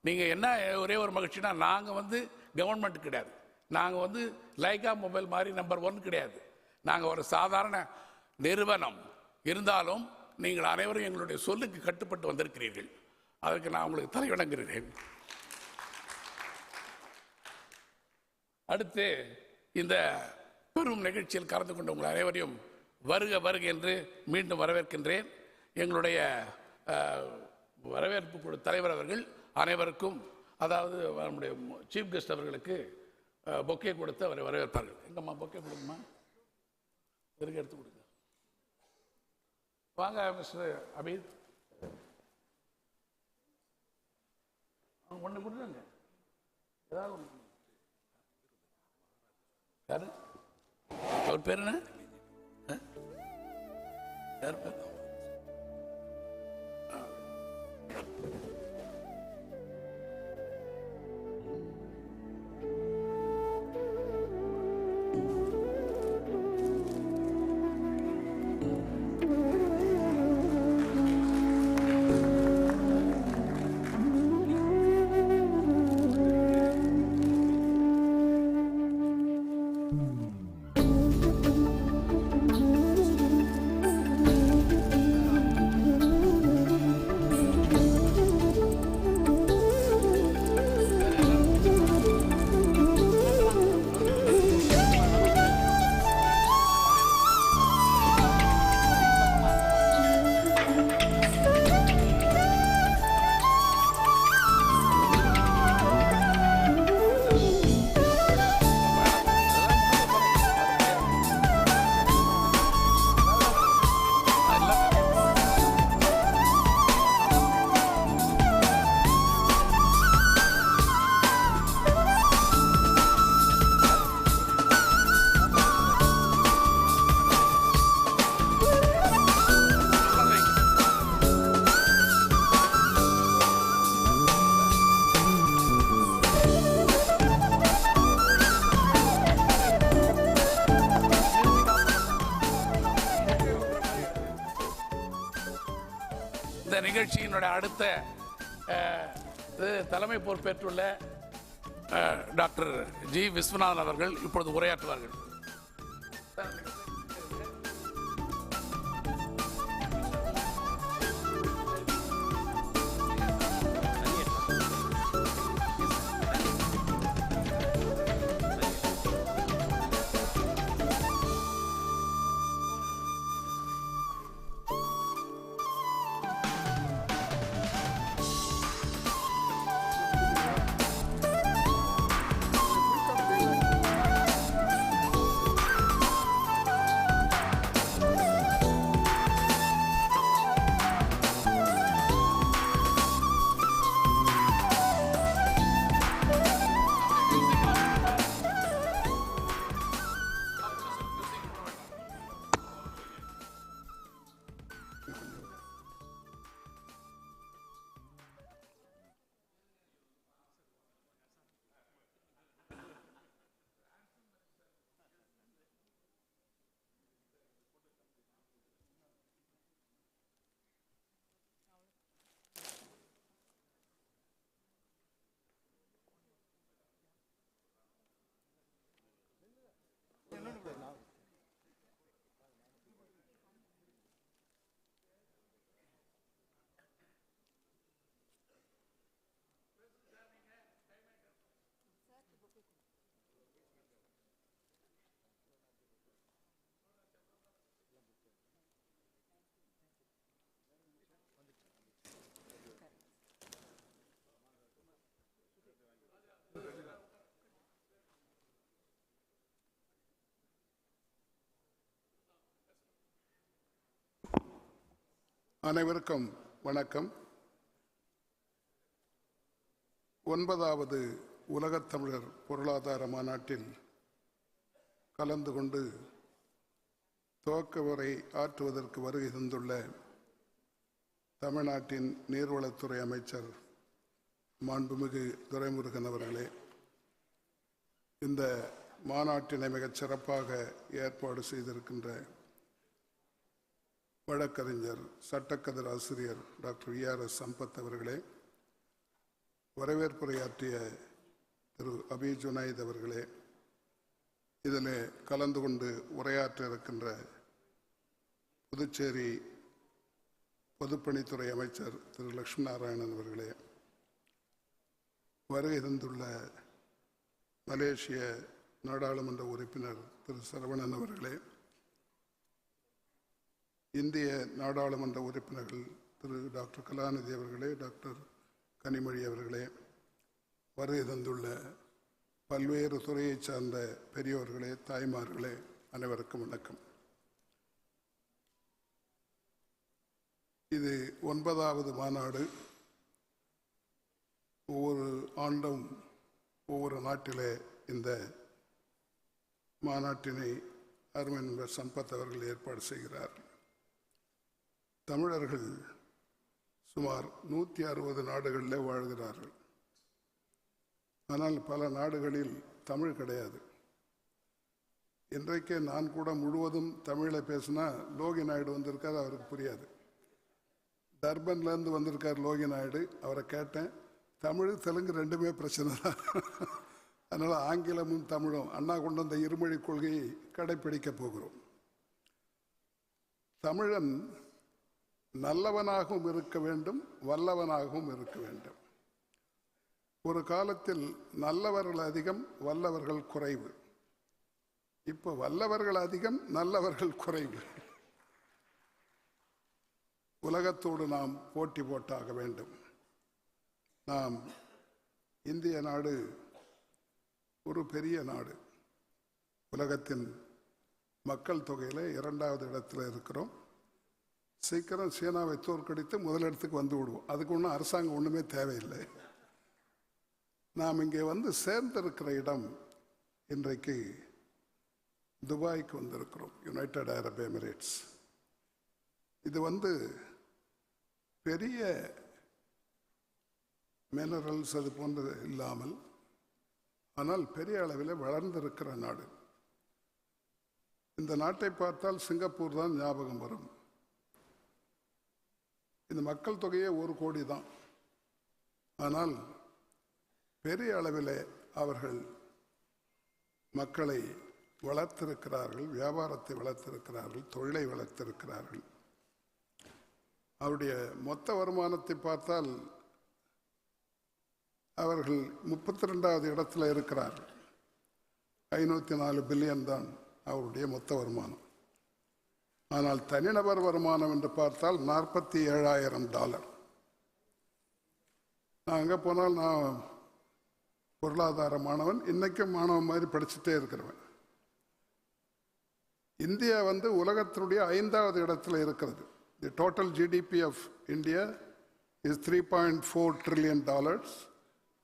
நீங்கள் என்ன ஒரே ஒரு மகிழ்ச்சினா, நாங்கள் கவர்மெண்ட் கிடையாது, நாங்கள் லைகா மொபைல் மாதிரி நம்பர் 1 கிடையாது. நாங்கள் ஒரு சாதாரண நிறுவனம். இருந்தாலும் நீங்கள் அனைவரும் எங்களுடைய சொல்லுக்கு கட்டுப்பட்டு வந்திருக்கிறீர்கள். அதற்கு நான் உங்களுக்கு தலை வணங்குகிறேன். அடுத்து இந்த பெரும் நிகழ்ச்சியில் கலந்து கொண்ட உங்கள் அனைவரையும் வருக வருக என்று மீண்டும் வரவேற்கின்றேன். எங்களுடைய வரவேற்பு குழு தலைவர் அவர்கள் அனைவருக்கும், அதாவது நம்முடைய சீஃப் கெஸ்ட் அவர்களுக்கு பொக்கே கொடுத்து அவரை வரவேற்பார்கள். எங்கம்மா பொக்கே கொடுங்கம்மா, இதற்கு எடுத்து கொடுங்க. வாங்க மிஸ்டர் அபீத், ஒன்று கொடுங்க. ஏதாவது ஒன்று. யாரு அவர் பேர் என்ன? யார் பேர்? நிகழ்ச்சியினுடைய அடுத்த தலைமை பொறுப்பேற்றுள்ள டாக்டர் ஜி விஸ்வநாதன் அவர்கள் இப்பொழுது உரையாற்றுவார்கள். அனைவருக்கும் வணக்கம். 9வது உலகத்தமிழர் பொருளாதார மாநாட்டில் கலந்து கொண்டு துவக்க உரை ஆற்றுவதற்கு வருகை தந்துள்ள தமிழ்நாட்டின் நீர்வளத்துறை அமைச்சர் மாண்புமிகு துரைமுருகன் அவர்களே, இந்த மாநாட்டினை மிகச் சிறப்பாக ஏற்பாடு செய்திருக்கின்ற வழக்கறிஞர் சட்டக்கதிர் ஆசிரியர் டாக்டர் ERS சம்பத் அவர்களே, வரவேற்புரையாற்றிய திரு அபி ஜுனைத் அவர்களே, இதில் கலந்து கொண்டு உரையாற்ற இருக்கின்ற புதுச்சேரி பொதுப்பணித்துறை அமைச்சர் திரு லட்சுமி நாராயணன் அவர்களே, வருகை தந்துள்ள மலேசிய நாடாளுமன்ற உறுப்பினர் திரு சரவணன் அவர்களே, இந்திய நாடாளுமன்ற உறுப்பினர்கள் திரு டாக்டர் கலாநிதி அவர்களே, டாக்டர் கனிமொழி அவர்களே, வருகை தந்துள்ள பல்வேறு துறையை சார்ந்த பெரியோர்களே, தாய்மார்களே, அனைவருக்கும் வணக்கம். இது 9வது மாநாடு. ஒவ்வொரு ஆண்டும் ஒவ்வொரு நாட்டிலே இந்த மாநாட்டினை அருமை நண்பர் சம்பத் அவர்கள் ஏற்பாடு செய்கிறார். தமிழர்கள் சுமார் 160 நாடுகளில் வாழ்கிறார்கள். ஆனால் பல நாடுகளில் தமிழ் கிடையாது. இன்றைக்கே நான் கூட முழுவதும் தமிழில் பேசினா லோகி நாயுடு வந்திருக்காரு, அவருக்கு புரியாது. டர்பன்லேருந்து வந்திருக்கார் லோகி நாயுடு, அவரை கேட்டேன். தமிழ் தெலுங்கு ரெண்டுமே பிரச்சனை தான். அதனால் ஆங்கிலமும் தமிழும் அண்ணா கொண்டு வந்த இருமொழி கொள்கையை கடைப்பிடிக்கப் போகிறோம். தமிழன் நல்லவனாகவும் இருக்க வேண்டும், வல்லவனாகவும் இருக்க வேண்டும். ஒரு காலத்தில் நல்லவர்கள் அதிகம், வல்லவர்கள் குறைவு. இப்போ வல்லவர்கள் அதிகம், நல்லவர்கள் குறைவு. உலகத்தோடு நாம் போட்டி போட்டாக வேண்டும். நாம் இந்திய நாடு ஒரு பெரிய நாடு. உலகத்தின் மக்கள் தொகையில் 2வது இடத்துல இருக்கிறோம். சீக்கிரம் சீனாவை தோற்கடித்து முதலிடத்துக்கு வந்து விடுவோம். அதுக்கு ஒன்றும் அரசாங்கம் ஒன்றுமே தேவையில்லை. நாம் இங்கே வந்து சேர்ந்திருக்கிற இடம் இன்றைக்கு துபாய்க்கு வந்திருக்கிறோம், யுனைடெட் அரப் எமிரேட்ஸ். இது பெரிய மினரல்ஸ் அது போன்றது இல்லாமல், ஆனால் பெரிய அளவில் வளர்ந்திருக்கிற நாடு. இந்த நாட்டை பார்த்தால் சிங்கப்பூர் தான் ஞாபகம் வரும். இந்த மக்கள் தொகையே 1 கோடி தான். ஆனால் பெரிய அளவில் அவர்கள் மக்களை வளர்த்திருக்கிறார்கள், வியாபாரத்தை வளர்த்திருக்கிறார்கள், தொழிலை வளர்த்திருக்கிறார்கள். அவருடைய மொத்த வருமானத்தை பார்த்தால் அவர்கள் 32வது இடத்துல இருக்கிறார்கள். 504 பில்லியன் தான் அவருடைய மொத்த வருமானம். ஆனால் தனிநபர் வருமானம் என்று பார்த்தால் $47,000. நான் அங்கே போனால் நான் பொருளாதார மாணவன், இன்னைக்கும் மாணவன் மாதிரி படிச்சுட்டே இருக்கிறவன். இந்தியா உலகத்தினுடைய 5வது இடத்துல இருக்கிறது. The total GDP of India is $3.4 trillion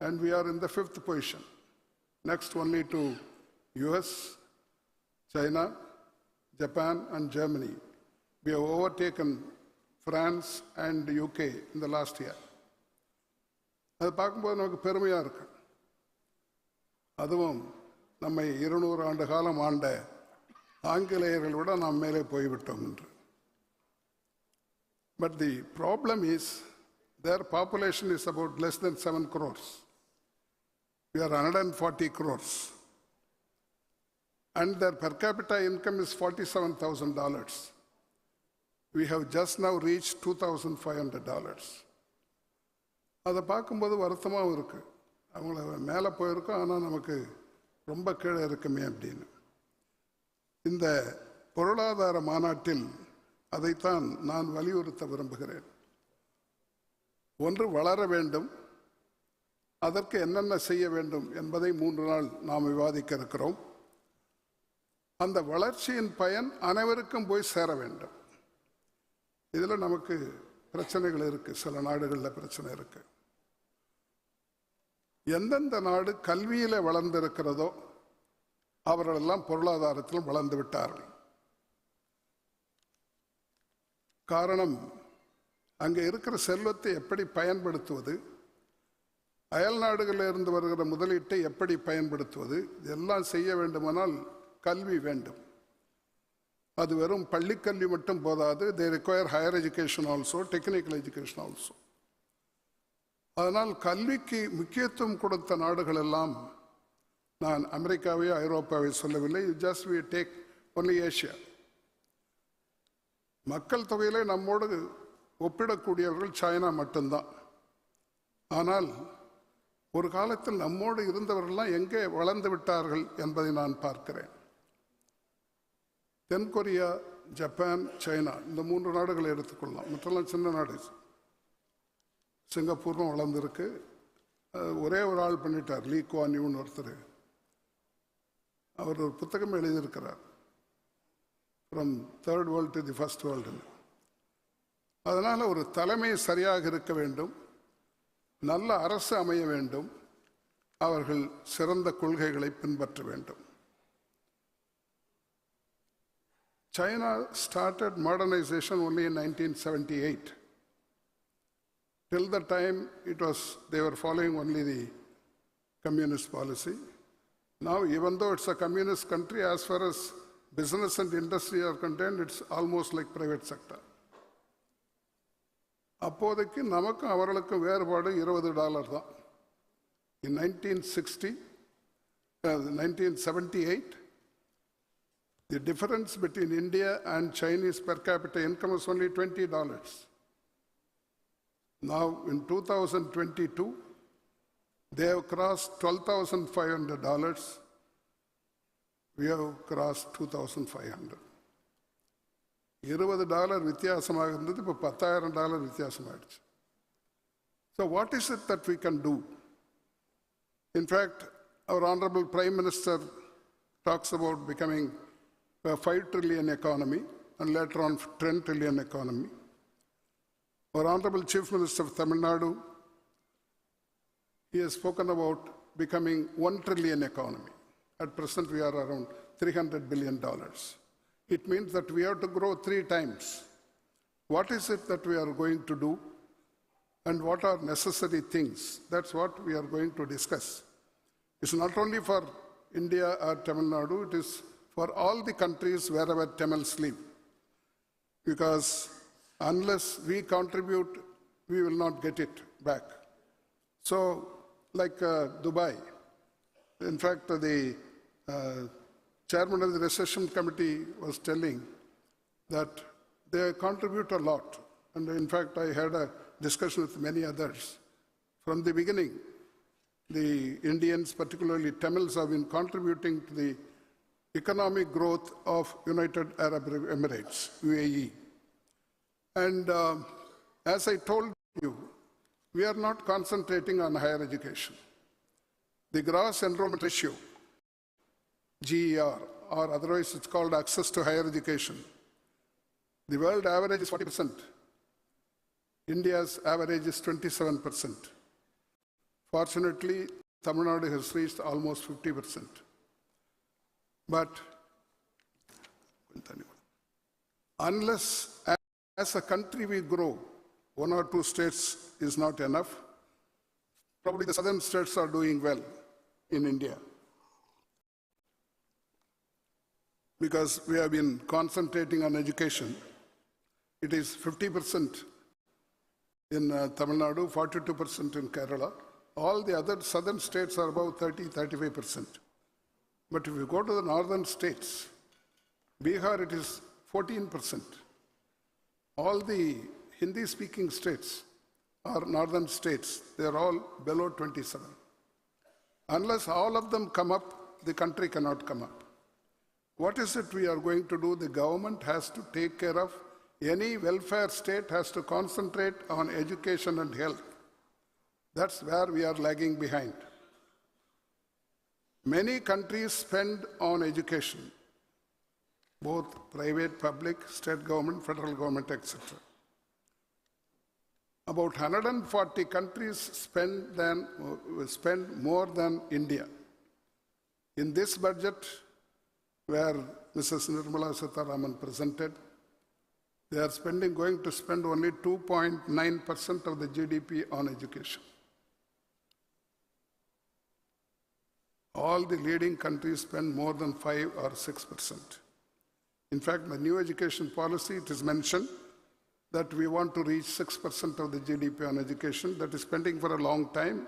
and we are in the 5th position, next only to US, China, Japan and Germany. We have overtaken France and UK in the last year. அது பார்க்கும்போது நமக்கு பெருமையாக இருக்கு. அதுவும் நம்மை 200 ஆண்டு காலம் ஆண்ட ஆங்கிலேயர்கள் விட நாம் மேலே போய்விட்டோம் என்று. But the problem is their population is about less than 7 crores. We are 140 crores. And their per capita income is $47,000. We have just now reached $2,500. அதை பார்க்கும்போது வருத்தமாகவும் இருக்கு. அவங்கள மேலே போயிருக்கோம், ஆனால் நமக்கு ரொம்ப கீழே இருக்குமே அப்படின்னு. இந்த பொருளாதார மாநாட்டில் அதைத்தான் நான் வலியுறுத்த விரும்புகிறேன். ஒன்று, வளர வேண்டும். அதற்கு என்னென்ன செய்ய வேண்டும் என்பதை 3 நாள் நாம் விவாதிக்க இருக்கிறோம். அந்த வளர்ச்சியின் பயன் அனைவருக்கும் போய் சேர வேண்டும். இதில் நமக்கு பிரச்சனைகள் இருக்கு. சில நாடுகளில் பிரச்சனை இருக்கு. எந்தெந்த நாடு கல்வியில் வளர்ந்திருக்கிறதோ அவர்களெல்லாம் பொருளாதாரத்திலும் வளர்ந்து விட்டார்கள். காரணம், அங்கே இருக்கிற செல்வத்தை எப்படி பயன்படுத்துவது, அயல் நாடுகளில் இருந்து வருகிற முதலீட்டை எப்படி பயன்படுத்துவது, இதெல்லாம் செய்ய வேண்டுமானால் கல்வி வேண்டும். அது வெறும் பள்ளிக்கல்வி மட்டும் போதாது. They require higher education also, technical education also. அதனால் கல்விக்கு முக்கியத்துவம் கொடுத்த நாடுகள் எல்லாம், நான் அமெரிக்காவை ஐரோப்பாவை சொல்லவில்லை, just we take only Asia. மக்கள் தொகையிலே நம்மோடு ஒப்பிடக்கூடியவர்கள் சைனா மட்டும்தான். ஆனால் ஒரு காலத்தில் நம்மோடு இருந்தவர்கள்லாம் எங்கே வளர்ந்து விட்டார்கள் என்பதை நான் பார்க்கிறேன். தென்கொரியா, ஜப்பான், சைனா, இந்த 3 நாடுகளை எடுத்துக்கொள்ளலாம். மற்றெல்லாம் சின்ன நாடு. சிங்கப்பூரும் வளர்ந்துருக்கு. ஒரே ஒரு ஆள் பண்ணிட்டார், லீ குவான் யூன்னு ஒருத்தர். அவர் ஒரு புத்தகம் எழுதியிருக்கிறார், from third world to the first வேர்ல்டுன்னு. அதனால் ஒரு தலைமை சரியாக இருக்க வேண்டும், நல்ல அரசு அமைய வேண்டும், அவர்கள் சிறந்த கொள்கைகளை பின்பற்ற வேண்டும். China started modernization only in 1978. Till the time they were following only the communist policy. Now, even though it's a communist country, as far as business and industry are concerned, it's almost like private sector. அப்போதைக்கு நமக்கும் அவர்களுக்கும் வேறுபாடு $20 தான். In 1978, the difference between India and Chinese per capita income was only $20. Now, in 2022, they have crossed $12,500. We have crossed $2,500. $20 வித்தியாசமாக இருந்தது, இப்போ $10,000 வித்தியாசமாயிடுச்சு. So what is it that we can do? In fact, our Honorable Prime Minister talks about becoming a 5 trillion economy and later on 10 trillion economy. Our Honorable Chief Minister of Tamil Nadu, he has spoken about becoming 1 trillion economy. At present, we are around $300 billion. It means that we have to grow 3 times. What is it that we are going to do, and what are necessary things? That's what we are going to discuss. It's not only for India or Tamil Nadu, it is for all the countries wherever Tamils live. Because unless we contribute, we will not get it back. So, like Dubai, in fact, the chairman of the recession committee was telling that they contribute a lot. And in fact, I had a discussion with many others. From the beginning, the Indians, particularly Tamils, have been contributing to the economic growth of United Arab Emirates, UAE. And as I told you, we are not concentrating on higher education. The gross enrollment ratio, GER, or otherwise it's called access to higher education. The world average is 40%. India's average is 27%. Fortunately, Tamil Nadu has reached almost 50%. But unless as a country we grow, 1 or 2 states is not enough. Probably the southern states are doing well in India, because we have been concentrating on education. It is 50% in Tamil Nadu, 42% in Kerala. All the other southern states are about 30-35%. But if you go to the northern states, Bihar, it is 14%. All the Hindi-speaking states are northern states. They are all below 27. Unless all of them come up, the country cannot come up. What is it we are going to do? The government has to take care of. Any welfare state has to concentrate on education and health. That's where we are lagging behind. Many countries spend on education, both private, public, state government, federal government, etc. About 140 countries spend more than India. In this budget, where Mrs. Nirmala Sitharaman presented, they are going to spend only 2.9% of the GDP on education. All the leading countries spend more than 5 or 6%. In fact, the new education policy, it is mentioned that we want to reach 6% of the GDP on education. That is pending for a long time.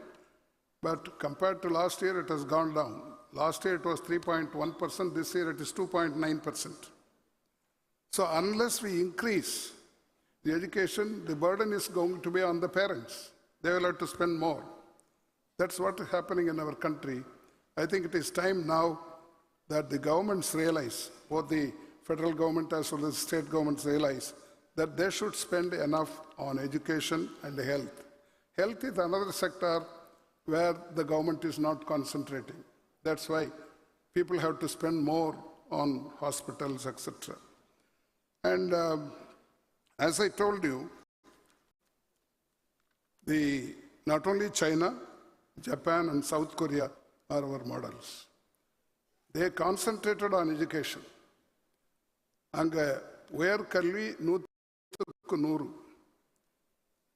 But compared to last year, it has gone down. Last year, it was 3.1%. This year, it is 2.9%. So unless we increase the education, the burden is going to be on the parents. They will have to spend more. That's what is happening in our country. I think it is time now that the governments realize, both the federal government as well as state governments realize, that they should spend enough on education and health. Health is another sector where the government is not concentrating. That's why people have to spend more on hospitals, etc. And as I told you, not only China, Japan and South Korea are our models. They concentrated on education. Anga where kalvi 100.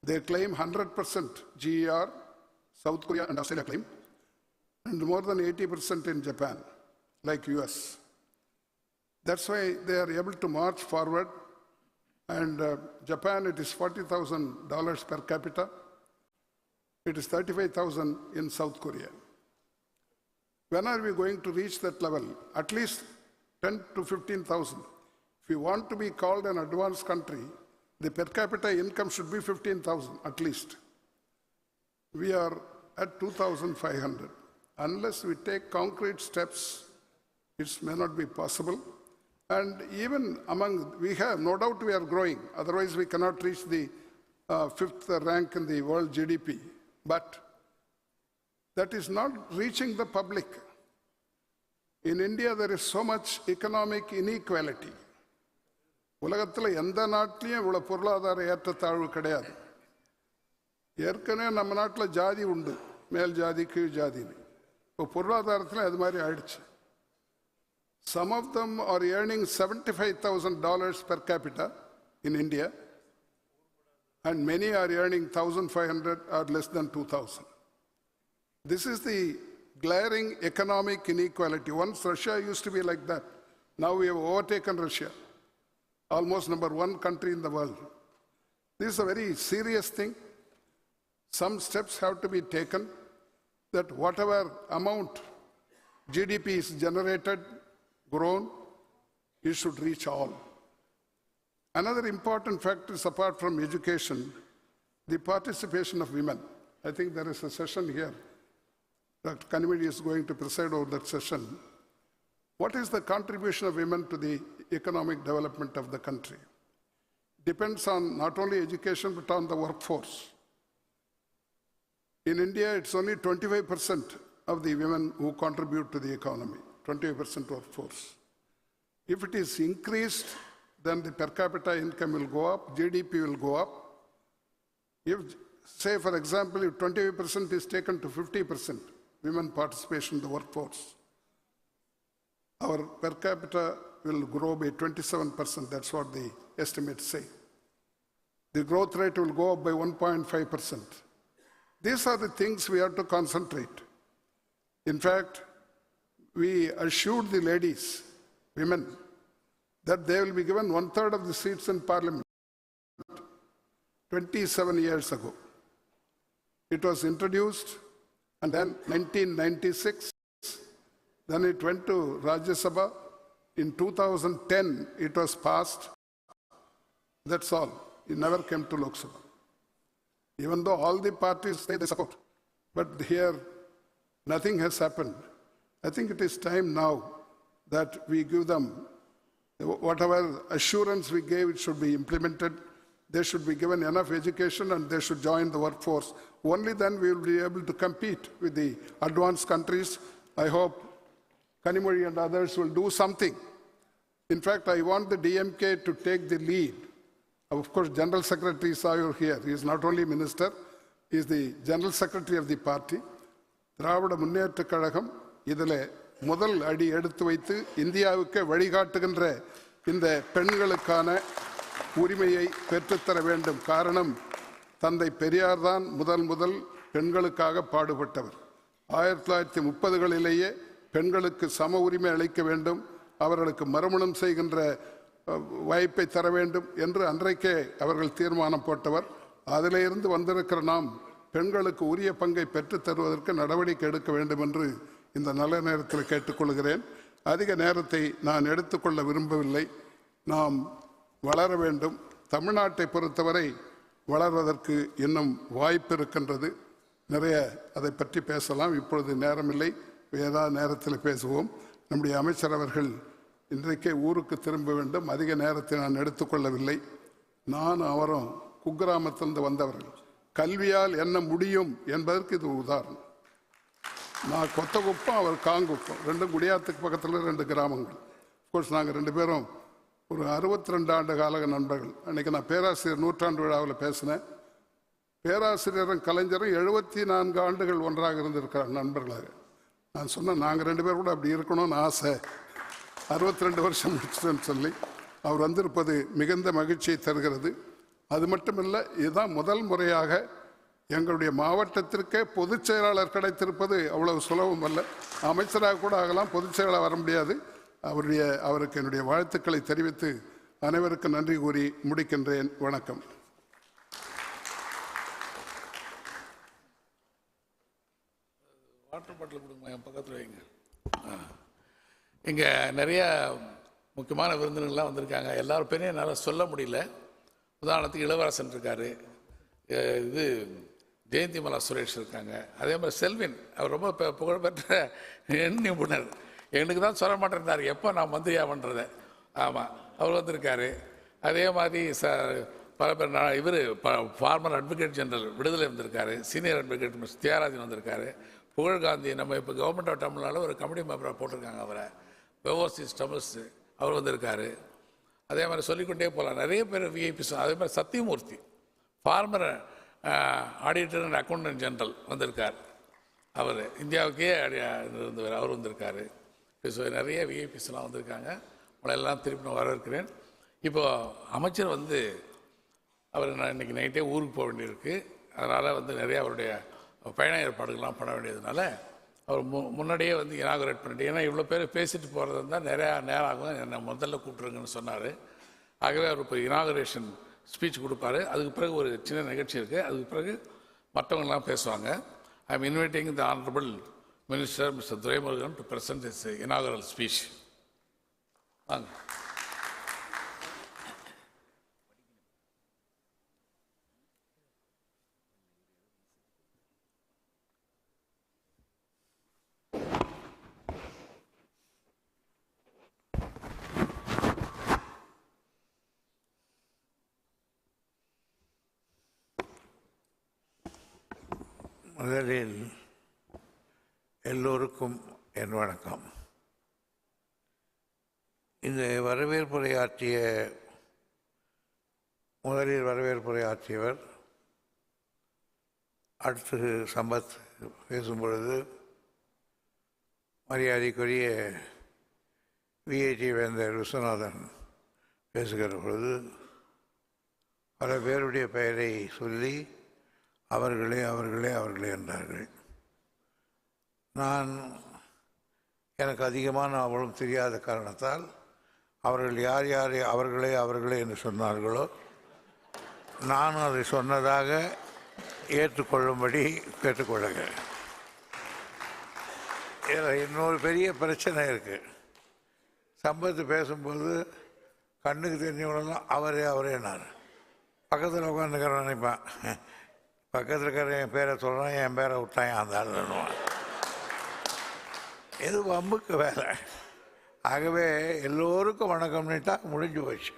They claim 100% GER, South Korea and Australia claim, and more than 80% in Japan, like US. That's why they are able to march forward. And Japan, it is $40,000 per capita. It is $35,000 in South Korea. When are we going to reach that level? At least 10 to 15,000. If we want to be called an advanced country, the per capita income should be 15,000 at least. We are at 2,500. Unless we take concrete steps, it may not be possible. And even we have, no doubt we are growing. Otherwise, we cannot reach the 5th rank in the world GDP. But that is not reaching the public. In India, there is so much economic inequality. உலகத்தில் எந்த நாட்டிலையும் இவ்வளோ பொருளாதார ஏற்றத்தாழ்வு கிடையாது. ஏற்கனவே நம்ம நாட்டில் ஜாதி உண்டு, மேல் ஜாதி கீழ் ஜாதின்னு. இப்போ பொருளாதாரத்தில் அது மாதிரி ஆயிடுச்சு. Some of them are earning $75,000 per capita in India, and many are earning 1,500 or less than 2,000. This is the glaring economic inequality. Once Russia used to be like that. Now we have overtaken Russia, almost #1 country in the world. This is a very serious thing. Some steps have to be taken, that whatever amount GDP is generated, grown, it should reach all. Another important factor is, apart from education, the participation of women. I think there is a session here. Dr. Kanimedi is going to preside over that session. What is the contribution of women to the economic development of the country? Depends on not only education, but on the workforce. In India, it's only 25% of the women who contribute to the economy, 25% workforce. If it is increased, then the per capita income will go up, GDP will go up. If, say, for example, if 25% is taken to 50%, women participation in the workforce, our per capita will grow by 27%. That's what the estimates say. The growth rate will go up by 1.5%. These are the things we have to concentrate. In fact, we assured the ladies, women, that they will be given 1/3 of the seats in parliament 27 years ago. It was introduced, and then 1996, then it went to Rajya Sabha. In 2010, it was passed. That's all. It never came to Lok Sabha. Even though all the parties say they support. But here, nothing has happened. I think it is time now that we give them whatever assurance we gave, it should be implemented. They should be given enough education and they should join the workforce. Only then we will be able to compete with the advanced countries. I hope Kanimedi and others will do something. In fact, I want the DMK to take the lead. Of course, General Secretary Sayur here. He is not only minister, he is the General Secretary of the party. Dravida Munnetra Kazhagam இதில் முதல் அடி எடுத்து வைத்து இந்தியாவுக்கு வழிகாட்டுகின்ற இந்த பெண்களுக்கான உரிமையை பெற்றுத்தர வேண்டும். காரணம், தந்தை பெரியார் தான் முதல் பெண்களுக்காக பாடுபட்டவர். 1930களிலேயே பெண்களுக்கு சம உரிமை அளிக்க வேண்டும், அவர்களுக்கு மறுமணம் செய்கின்ற வாய்ப்பை தர வேண்டும் என்று அன்றைக்கே அவர்கள் தீர்மானம் போட்டவர். அதிலிருந்து வந்திருக்கிற நாம் பெண்களுக்கு உரிய பங்கை பெற்றுத் தருவதற்கு நடவடிக்கை எடுக்க வேண்டும் என்று இந்த நல்ல நேரத்தில் கேட்டுக்கொள்கிறேன். அதிக நேரத்தை நான் எடுத்துக்கொள்ள விரும்பவில்லை. நாம் வளர வேண்டும். தமிழ்நாட்டை பொறுத்தவரை வளர்வதற்கு இன்னும் வாய்ப்பு இருக்கின்றது. நிறைய அதை பற்றி பேசலாம். இப்பொழுது நேரமில்லை, வேறு நேரத்தில் பேசுவோம். நம்முடைய அமைச்சர் அவர்கள் இன்றைக்கே ஊருக்கு திரும்ப வேண்டும். அதிக நேரத்தை நான் எடுத்துக்கொள்ளவில்லை. நான் அவரும் குக்கிராமத்திலிருந்து வந்தவர்கள். கல்வியால் என்ன முடியும் என்பதற்கு இது உதாரணம். நான் கொத்தகுப்பம், அவர் காங்குப்பம், ரெண்டும் குடியாத்துக்கு பக்கத்தில் 2 கிராமங்கள். கோர்ஸ் நாங்கள் 2 பேரும் ஒரு 62 ஆண்டு கால நண்பர்கள். அன்றைக்கி நான் பேராசிரியர் நூற்றாண்டு விழாவில் பேசினேன். பேராசிரியரும் கலைஞரும் 74 ஆண்டுகள் ஒன்றாக இருந்திருக்கிறார் நண்பர்களாக. நான் சொன்னேன், நாங்கள் 2 பேர் கூட அப்படி இருக்கணும்னு ஆசை. 62 வருஷம் முடிச்சுன்னு சொல்லி அவர் வந்திருப்பது மிகுந்த மகிழ்ச்சியை தருகிறது. அது மட்டுமில்லை, இதுதான் முதல் முறையாக எங்களுடைய மாவட்டத்திற்கே பொதுச் செயலாளர் கிடைத்திருப்பது அவ்வளவு சுலபம் அல்ல. அமைச்சராக கூட ஆகலாம், பொதுச் செயலாளர் வர முடியாது. அவருக்கு என்னுடைய வாழ்த்துக்களை தெரிவித்து அனைவருக்கும் நன்றி கூறி முடிக்கின்றேன். வணக்கம். வாட்டர் பாட்டில் கொடுங்க, என் பக்கத்தில் வைங்க. இங்கே நிறைய முக்கியமான விருந்தினர்கள்லாம் வந்திருக்காங்க. எல்லாரும் பேரையும் என்னால் சொல்ல முடியல. உதாரணத்துக்கு இளவரசன் இருக்கார், இது ஜெயந்திமலா சுரேஷ் இருக்காங்க, அதே மாதிரி செல்வின், அவர் ரொம்ப புகழ்பெற்ற எண் நிபுணர். எங்களுக்கு தான் சொல்ல மாட்டேன்றார் எப்போ நான் மந்திரியா பண்ணுறதை. ஆமாம், அவர் வந்திருக்காரு. அதே மாதிரி பல பேர் இவர் ஃபார்மர் அட்வொகேட் ஜெனரல் விடுதலை வந்திருக்காரு, சீனியர் அட்வொகேட் மிஸ் தியாகராஜன் வந்திருக்காரு, புகழ்காந்தி நம்ம இப்போ கவர்மெண்ட் ஆஃப் தமிழ்நாடு ஒரு கமிட்டி மெம்பராக போட்டிருக்காங்க அவரை, ஓவர்சீஸ் தமிழ்ஸ் அவர் வந்திருக்காரு. அதே மாதிரி சொல்லிக்கொண்டே போகலாம், நிறைய பேர் விஐபிஸ். அதே மாதிரி Sathyamurthy former auditor and accountant general வந்திருக்கார். அவர் இந்தியாவுக்கே இருந்தவர், அவர் வந்திருக்காரு. ஸோ நிறைய விஐபிஸ்லாம் வந்திருக்காங்க. உங்களை எல்லாம் திருப்பி நான் வரவேற்கிறேன். இப்போது அமைச்சர் அவர் நான் இன்றைக்கி நைட்டே ஊருக்கு போக வேண்டியிருக்கு. அதனால் நிறைய அவருடைய பயண ஏற்பாடுகள்லாம் பண்ண வேண்டியதுனால அவர் முன்னாடியே இனாகுரேட் பண்ணிட்டு, ஏன்னா இவ்வளோ பேர் பேசிட்டு போகிறது இருந்தால் நிறையா நேரம் ஆகும், என்னை முதல்ல கூப்பிட்ருங்கன்னு சொன்னார். ஆகவே அவர் இப்போ இனாகுரேஷன் ஸ்பீச் கொடுப்பாரு. அதுக்கு பிறகு ஒரு சின்ன நிகழ்ச்சி இருக்குது. அதுக்கு பிறகு மற்றவங்களாம் பேசுவாங்க. I am inviting the honourable minister mister Duraimurugan to present his inaugural speech. வாங்க. முதலில் எல்லோருக்கும் என் வணக்கம். இந்த முதலில் வரவேற்புரையாற்றியவர் அடுத்து சம்பத் பேசும் பொழுது மரியாதைக்குரிய விஐடி வேந்தர் விஸ்வநாதன் பேசுகிற பொழுது பல பேருடைய பெயரை சொல்லி அவர்களே என்றார்கள். எனக்கு அதிகமான அவளும் தெரியாத காரணத்தால் அவர்கள் யார் அவர்களே என்று சொன்னார்களோ நானும் அதை சொன்னதாக ஏற்றுக்கொள்ளும்படி கேட்டுக்கொள்ளுங்கள். இதில் இன்னொரு பெரிய பிரச்சனை இருக்குது. சம்பத்து பேசும்போது கண்ணுக்கு தெரிஞ்சவங்களெல்லாம் அவரே நான் பக்கத்தில் உட்காந்துக்கிறேன் நினைப்பேன். பக்கத்தில் இருக்கிற என் பேரை சொல்கிறான், என் பேரை விட்டான் அந்த ஆளுன்னுவான். எது வம்புக்கு வேலை. ஆகவே எல்லோருக்கும் வணக்கம்னுட்டா முடிஞ்சு போச்சு.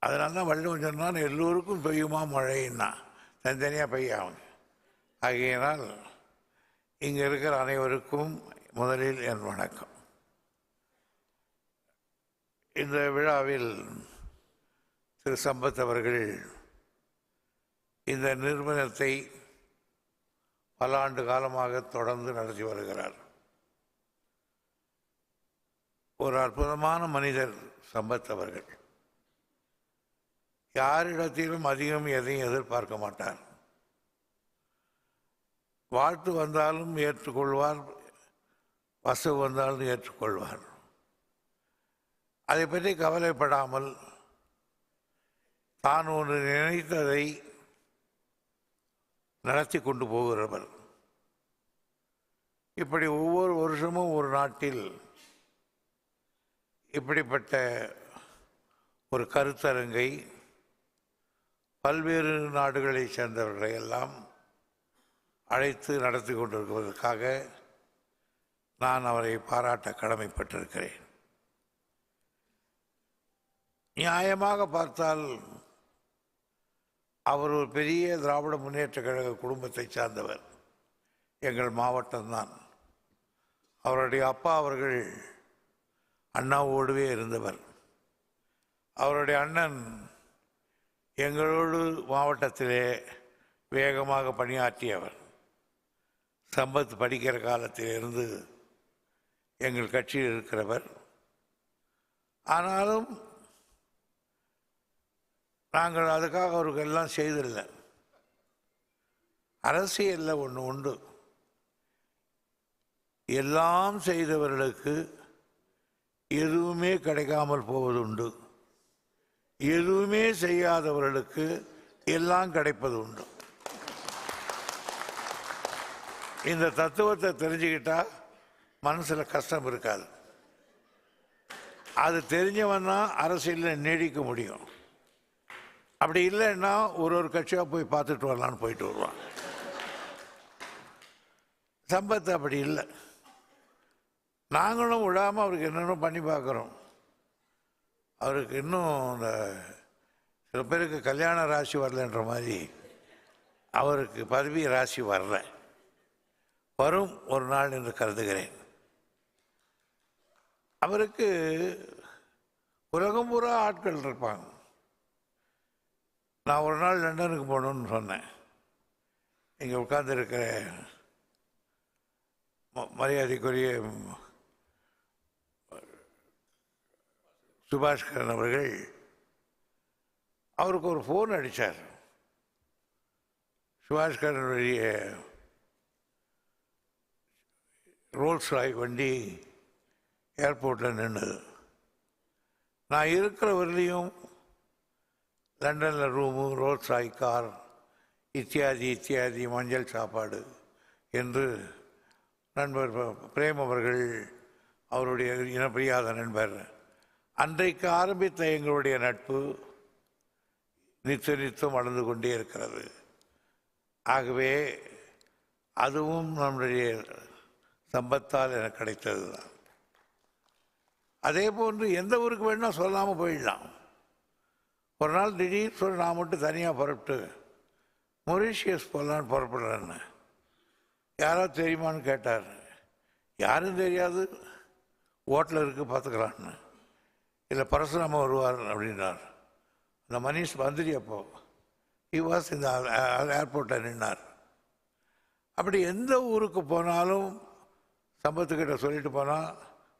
அதனால தான் வள்ளுவன் சொன்னால் எல்லோருக்கும் பெய்யுமா மழைன்னா தனித்தனியாக பெய்யாங்க. ஆகையினால் இங்கே இருக்கிற அனைவருக்கும் முதலில் என் வணக்கம். இந்த விழாவில் திரு சம்பத் அவர்கள் இந்த நிறுவனத்தை பல ஆண்டு காலமாக தொடர்ந்து நடத்தி வருகிறார். ஒரு அற்புதமான மனிதர் சம்பத் அவர்கள். யாரிடத்திலும் அதிகம் எதையும் எதிர்பார்க்க மாட்டார். வாழ்த்து வந்தாலும் ஏற்றுக்கொள்வார், வசவு வந்தாலும் ஏற்றுக்கொள்வார். அதை பற்றி கவலைப்படாமல் தான் ஒன்று நினைத்ததை நடத்தி கொண்டு போகிறவர். இப்படி ஒவ்வொரு வருஷமும் ஒரு நாட்டில் இப்படிப்பட்ட ஒரு கருத்தரங்கை பல்வேறு நாடுகளைச் சேர்ந்தவர்களை எல்லாம் அழைத்து நடத்தி கொண்டிருப்பதற்காக நான் அவரை பாராட்ட கடமைப்பட்டிருக்கிறேன். நியாயமாக பார்த்தால் அவர் ஒரு பெரிய திராவிட முன்னேற்ற கழக குடும்பத்தை சார்ந்தவர். எங்கள் மாவட்டம்தான். அவருடைய அப்பா அவர்கள் அண்ணாவோடுவே இருந்தவர். அவருடைய அண்ணன் எங்களோடு மாவட்டத்திலே வேகமாக பணியாற்றியவர். சம்பத் படிக்கிற காலத்திலிருந்து எங்கள் கட்சியில் இருக்கிறவர். ஆனாலும் நாங்கள் அதுக்காக அவருக்கு எல்லாம் செய்தில்லை. அரசியலில் ஒன்று உண்டு, எல்லாம் செய்தவர்களுக்கு எதுவுமே கிடைக்காமல் போவது உண்டு, எதுவுமே செய்யாதவர்களுக்கு எல்லாம் கிடைப்பது உண்டு. இந்த தத்துவத்தை தெரிஞ்சுக்கிட்டா மனசில் கஷ்டம் இருக்காது. அது தெரிஞ்சவன் தான் அரசியலில் நீடிக்க முடியும். அப்படி இல்லைன்னா ஒரு கட்சியாக போய் பார்த்துட்டு வரலான்னு போயிட்டு வருவான். சம்பத் அப்படி இல்லை. நாங்களும் விடாமல் அவருக்கு என்னென்ன பண்ணி பார்க்குறோம். அவருக்கு இன்னும் இந்த சில பேருக்கு கல்யாண ராசி வரலன்ற மாதிரி அவருக்கு பதவி ராசி வரல. வரும் ஒரு நாள் என்று கருதுகிறேன். அவருக்கு உலகம் பூரா ஆட்கள் இருப்பாங்க. நான் ஒரு நாள் லண்டனுக்கு போகணுன்னு சொன்னேன். இங்கே உட்கார்ந்துருக்கிற மரியாதைக்குரிய சுபாஷ்கரன் அவர்கள் அவருக்கு ஒரு ஃபோன் அடித்தார். சுபாஷ்கரனுடைய ரோல்ஸ் ராய் வண்டி ஏர்போர்ட்டில் நின்றுது. நான் இருக்கிற வரலையும் லண்டனில் ரூமு, ரோல்ஸ் ராய் கார், இத்தியாதி இத்தியாதி மஞ்சள் சாப்பாடு என்று நண்பர் பிரேம் அவர்கள், அவருடைய இனப்பிரியாத நண்பர், அன்றைக்கு ஆரம்பித்த எங்களுடைய நட்பு நித்தம் வளர்ந்து கொண்டே இருக்கிறது. ஆகவே அதுவும் நம்முடைய சம்பத்தால் எனக்கு கிடைத்தது தான். அதே போன்று எந்த ஊருக்கு வேணால் சொல்லாமல் போயிடலாம். ஒரு நாள் திடீர்னு சொல்லி நான் மட்டும் தனியாக புறப்பட்டு மொரீஷியஸ் போகலான்னு புறப்படுறேன்னு. யாராவது தெரியுமான்னு கேட்டார். யாரும் தெரியாது, ஓட்டில் இருக்குது பார்த்துக்கலான்னு. இல்லை பரசுராம வருவார் அப்படின்னார். அந்த மனிஷ் மந்திரி அப்போ வாஸ் இந்த ஏர்போர்ட்டில் நின்னார். அப்படி எந்த ஊருக்கு போனாலும் சம்பத்துக்கிட்ட சொல்லிட்டு போனால்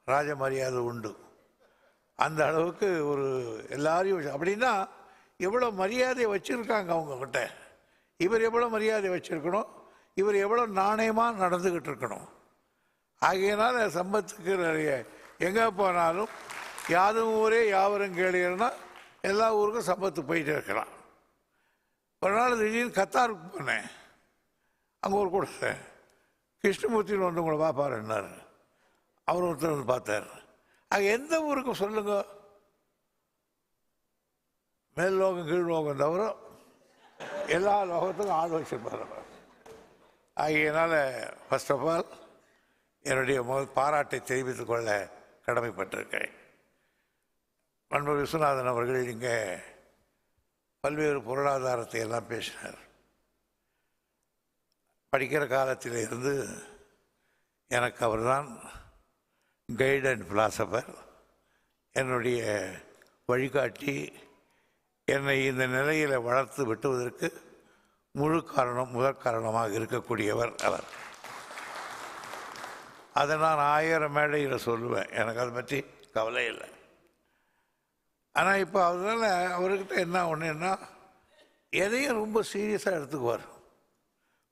ராஜ மரியாதை உண்டு. அந்த அளவுக்கு ஒரு எல்லாரையும் அப்படின்னா எவ்வளோ மரியாதையை வச்சுருக்காங்க அவங்கக்கிட்ட. இவர் எவ்வளோ மரியாதை வச்சுருக்கணும், இவர் எவ்வளோ நாணயமாக நடந்துக்கிட்டு இருக்கணும். ஆகையினால சம்பத்துக்கு நிறைய எங்கே போனாலும் யாதும் ஊரே யாவரும் கேளுன்னா எல்லா ஊருக்கும் சம்பத்து போயிட்டே இருக்கிறான். ஒரு நாள் திடீர்னு கத்தாருக்கு போனேன். அங்கே ஒரு கூட கிருஷ்ணமூர்த்தின்னு வந்து உங்களை பார்ப்பாருன்னார். அவர் ஒருத்தர் வந்து பார்த்தார். அங்கே எந்த ஊருக்கு சொல்லுங்க, மேல் லோகம் கீழ் லோகம் தவிர எல்லா லோகத்துக்கும் ஆள் வச்சிருப்பார். ஆகியனால ஃபர்ஸ்ட் ஆஃப் ஆல் என்னுடைய பாராட்டை தெரிவித்துக் கொள்ள கடமைப்பட்டிருக்கிறேன். நண்பர் விஸ்வநாதன் அவர்கள் இங்கே பல்வேறு பொருளாதாரத்தை எல்லாம் பேசினார். படிக்கிற காலத்தில் இருந்து எனக்கு அவர்தான் கைட் அண்ட் பிலாசபர், என்னுடைய வழிகாட்டி. என்னை இந்த நிலையில் வளர்த்து விட்டுவதற்கு முதற் காரணமாக இருக்கக்கூடியவர் அவர். அதை நான் 1000 மேடையில் சொல்லுவேன், எனக்கு அதை பற்றி கவலை இல்லை. ஆனால் இப்போ அதனால் அவர்கிட்ட என்ன ஒன்றுன்னா எதையும் ரொம்ப சீரியஸாக எடுத்துக்குவார்.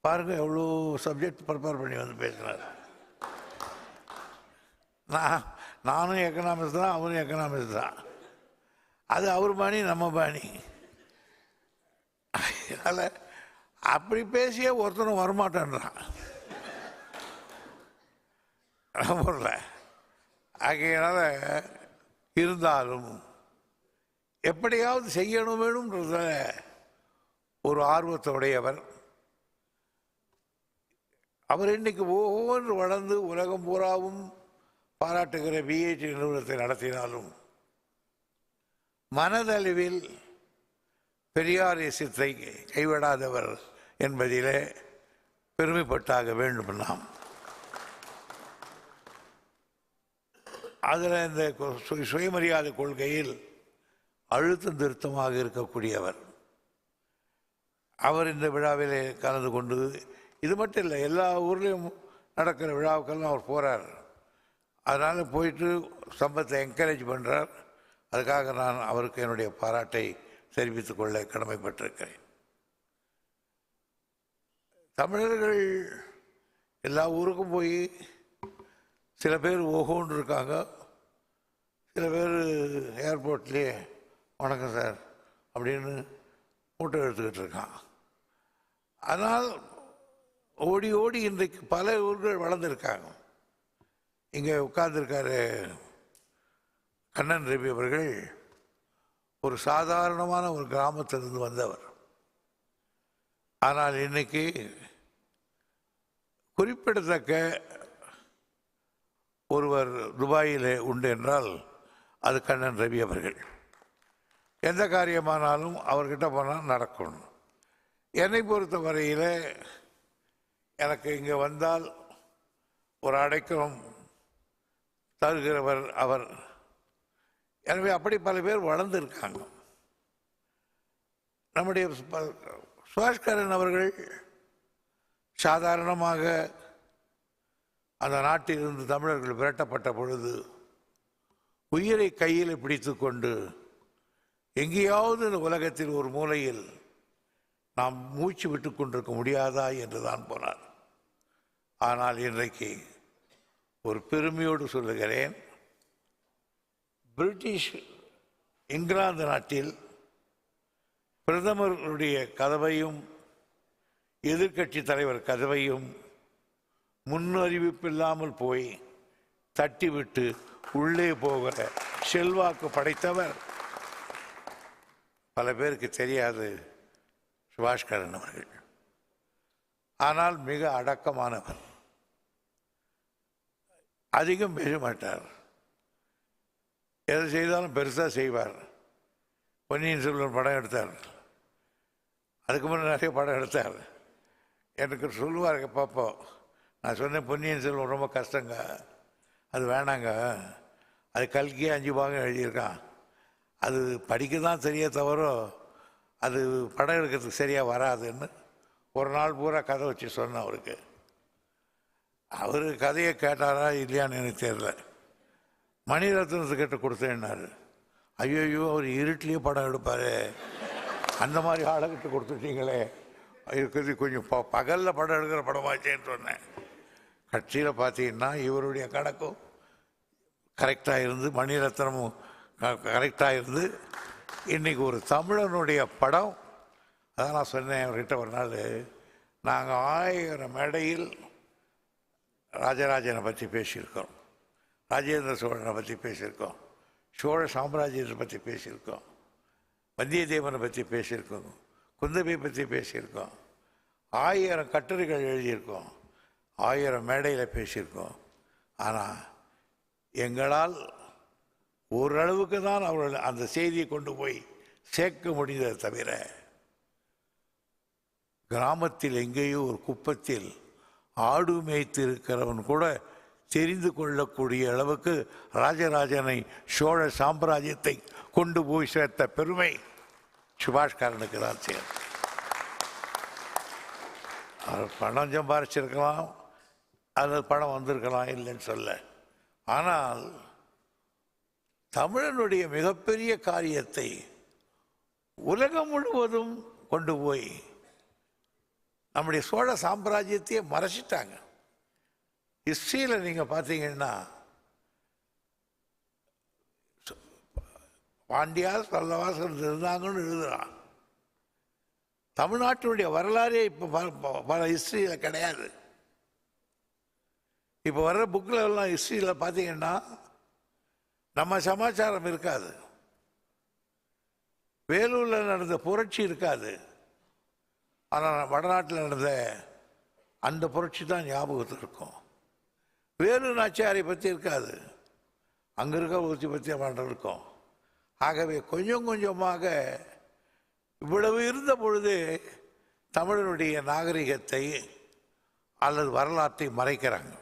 பாருங்கள் எவ்வளோ சப்ஜெக்ட் ப்ரிப்பேர் பண்ணி வந்து பேசினார். நானும் எக்கனாமிக்ஸ் தான், அவரும் எக்கனாமிக்ஸ் தான். அது அவர் பாணி, நம்ம பாணி. அதனால் அப்படி பேசியே ஒருத்தனும் வரமாட்டேன்றான் ஊரில். ஆகையினால இருந்தாலும் எப்படியாவது செய்யணும் வேணும்ன்றத ஒரு ஆர்வத்தோடையவர். அவர் இன்னைக்கு ஒவ்வொன்று வளர்ந்து உலகம் பூராவும் பாராட்டுகிற பிஹெச்டி நிறுவனத்தை நடத்தினாலும் மனதளவில் பெரியார் இயக்கத்தை கைவிடாதவர் என்பதிலே பெருமைப்பட்டாக வேண்டும். நாம் அதில் இந்த சுயமரியாதை கொள்கையில் அழுத்தம் திருத்தமாக இருக்கக்கூடியவர். அவர் இந்த விழாவிலே கலந்து கொண்டு, இது மட்டும் இல்லை, எல்லா ஊர்லேயும் நடக்கிற விழாவுக்கெல்லாம் அவர் போகிறார். அதனால் போயிட்டு சம்பத்தை என்கரேஜ் பண்ணுறார். அதுக்காக நான் அவருக்கு என்னுடைய பாராட்டை தெரிவித்துக் கொள்ள கடமைப்பட்டிருக்கிறேன். தமிழர்கள் எல்லா ஊருக்கும் போய் சில பேர் ஓஹோன்னு இருக்காங்க, சில பேர் ஏர்போர்ட்லேயே வணக்கம் சார் அப்படின்னு மூட்டை எடுத்துக்கிட்டு இருக்கான். ஆனால் ஓடி ஓடி இன்றைக்கு பல ஊர்கள் வளர்ந்துருக்காங்க. இங்கே உட்கார்ந்துருக்காரு கண்ணன் ரவி அவர்கள். ஒரு சாதாரணமான ஒரு கிராமத்திலிருந்து வந்தவர். ஆனால் இன்னைக்கு குறிப்பிடத்தக்க ஒருவர் துபாயிலே உண்டு என்றால் அது கண்ணன் ரவி அவர்கள். எந்த காரியமானாலும் அவர்கிட்ட போனால் நடக்கணும். என்னை பொறுத்த வரையில் எனக்கு இங்கே வந்தால் ஒரு அடைக்கலம் தருகிறவர் அவர். எனவே அப்படி பல பேர் வளர்ந்துருக்காங்க. நம்முடைய சுபாஷ்கரன் அவர்கள் சாதாரணமாக அந்த நாட்டிலிருந்து தமிழர்கள் விரட்டப்பட்ட பொழுது உயிரை கையில் பிடித்து கொண்டு எங்கேயாவது இந்த உலகத்தில் ஒரு மூலையில் நாம் மூச்சு விட்டு கொண்டிருக்க முடியாதா என்று தான் போனார். ஆனால் இன்றைக்கு ஒரு பெருமையோடு சொல்லுகிறேன், பிரிட்டிஷ் இங்கிலாந்து நாட்டில் பிரதமருடைய கதவையும் எதிர்க்கட்சி தலைவர் கதவையும் முன்னறிவிப்பில்லாமல் போய் தட்டிவிட்டு உள்ளே போகிற செல்வாக்கு படைத்தவர். பல பேருக்கு தெரியாது சுபாஷ்கரன் அவர்கள். ஆனால் மிக அடக்கமானவர், அதிகம் பேச மாட்டார், எதை செய்தாலும் பெருசாக செய்வார். பொன்னியின் செல்வன் படம் எடுத்தார், அதுக்கு முன்னே நிறைய படம் எடுத்தார். எனக்கு சொல்லுவார் பார்ப்போம். நான் சொன்னேன் பொன்னியின் செல்வன் ரொம்ப கஷ்டங்க, அது வேணாங்க, அது கல்கியே 5 பாகம் எழுதியிருக்கான், அது படிக்க தான் சரியா தவிர அது படம் எடுக்கிறதுக்கு சரியாக வராதுன்னு ஒரு நாள் பூரா கதை வச்சு சொன்னேன் அவருக்கு. அவர் கதையை கேட்டாரா இல்லையான்னு எனக்கு தெரியல. மணிரத்னத்துக்கிட்ட கொடுத்தேன்னாரு. ஐயோ அவர் இருட்டிலேயே படம் எடுப்பார், அந்த மாதிரி ஆளுகிட்ட கொடுத்துட்டீங்களே, இருக்கிறது கொஞ்சம் பகலில் படம் எடுக்கிற படமாச்சேன்னு சொன்னேன். கட்சியில் பார்த்தீங்கன்னா இவருடைய கணக்கும் கரெக்டாக இருந்து, மணிரத்னமும் கரெக்டாக இருந்து, இன்றைக்கி ஒரு தமிழனுடைய படம். அதான் நான் சொன்னேன் அவர்கிட்ட ஒரு நாள், நாங்கள் 1000 மேடையில் ராஜராஜனை பற்றி பேசியிருக்கோம், ராஜேந்திர சோழனை பற்றி பேசியிருக்கோம், சோழ சாம்ராஜ்யத்தை பற்றி பேசியிருக்கோம், வந்தியத்தேவனை பற்றி பேசியிருக்கோம், குந்தவை பற்றி பேசியிருக்கோம், 1000 கட்டுரைகள் எழுதியிருக்கோம், 1000 மேடையில் பேசியிருக்கோம். ஆனால் எங்களால் ஓரளவுக்கு தான் அவர்கள் அந்த செய்தியை கொண்டு போய் சேர்க்க முடிந்ததை தவிர, கிராமத்தில் எங்கேயோ ஒரு குப்பத்தில் ஆடு மேய்த்திருக்கிறவன் கூட தெரிந்து கொள்ளக்கூடிய அளவுக்கு ராஜராஜனை சோழ சாம்ராஜ்யத்தை கொண்டு போய் சேர்த்த பெருமை சுபாஷ்கரனுக்கு தான் சேரும். அவர் பணம் சம்பாரிச்சிருக்கலாம், அல்லது பணம் வந்திருக்கலாம், இல்லைன்னு சொல்ல. ஆனால் தமிழனுடைய மிகப்பெரிய காரியத்தை உலகம் முழுவதும் கொண்டு போய் நம்முடைய சோழ சாம்ராஜ்யத்தையே மறைச்சிட்டாங்க. ஹிஸ்ட்ரியில் நீங்கள் பார்த்தீங்கன்னா பாண்டியார் பல்லவாசல் இருந்தாங்கன்னு எழுதுறான். தமிழ்நாட்டினுடைய வரலாறே இப்போ பல ஹிஸ்டரியில் கிடையாது. இப்போ வர்ற புக்கில் எல்லாம் ஹிஸ்டரியில் பார்த்தீங்கன்னா நம்ம சமாச்சாரம் இருக்காது. வேலூரில் நடந்த புரட்சி இருக்காது. ஆனால் வடநாட்டில் நடந்த அந்த புரட்சி தான் ஞாபகத்தில் இருக்கும். வேலூர் நாச்சியாரை பற்றி இருக்காது, அங்கே இருக்க ஊற்றி பற்றி பண்ணுற இருக்கும். ஆகவே கொஞ்சம் கொஞ்சமாக இவ்வளவு இருந்த பொழுது தமிழனுடைய நாகரிகத்தை அல்லது வரலாற்றை மறைக்கிறாங்க.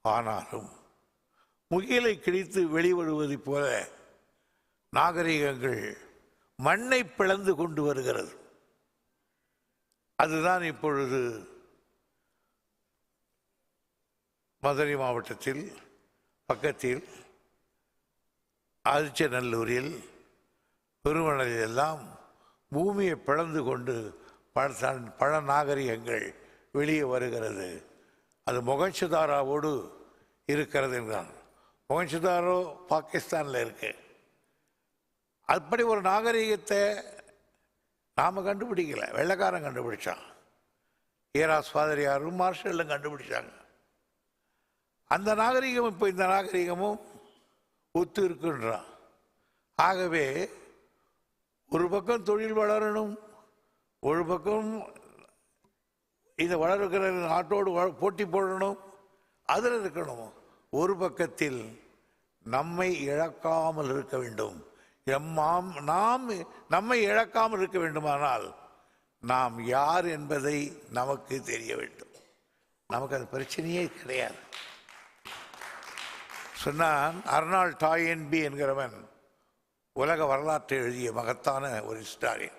ஆனாலும் முகிலை கிழித்து வெளிவருவதை போல நாகரிகங்கள் மண்ணை பிளந்து கொண்டு வருகிறது. அதுதான் இப்பொழுது மதுரை மாவட்டத்தில் பக்கத்தில் ஆதிச்சநல்லூரில் பெருமணலில் எல்லாம் பூமியை பிளந்து கொண்டு பல நாகரிகங்கள் வெளியே வருகிறது. அது மொகஞ்சதாரோடு இருக்கிறது என்றான். மொகஞ்சதாரோ பாகிஸ்தானில் இருக்கு. அப்படி ஒரு நாகரிகத்தை நாம் கண்டுபிடிக்கல, வெள்ளைக்காரன் கண்டுபிடிச்சான். ஏராஸ் ஃபாதரியாரும் மார்ஷல்லும் கண்டுபிடிச்சாங்க. அந்த நாகரிகம் இப்போ இந்த நாகரிகமும் ஒத்து இருக்குன்றான். ஆகவே ஒரு பக்கம் தொழில் வளரணும், ஒரு பக்கம் இந்த வளர்க்கிற நாட்டோடு போட்டி போடணும், அதில் இருக்கணும். ஒரு பக்கத்தில் நம்மை இழக்காமல் இருக்க வேண்டும். நாம் நம்மை இழக்காமல் இருக்க வேண்டுமானால் நாம் யார் என்பதை நமக்கு தெரிய வேண்டும். நமக்கு அது பிரச்சனையே கிடையாது. சொன்னான் அர்னால்ட் டாயன்பி என்கிறவன் உலக வரலாற்றை எழுதிய மகத்தான ஒரு ஹிஸ்டாரியன்.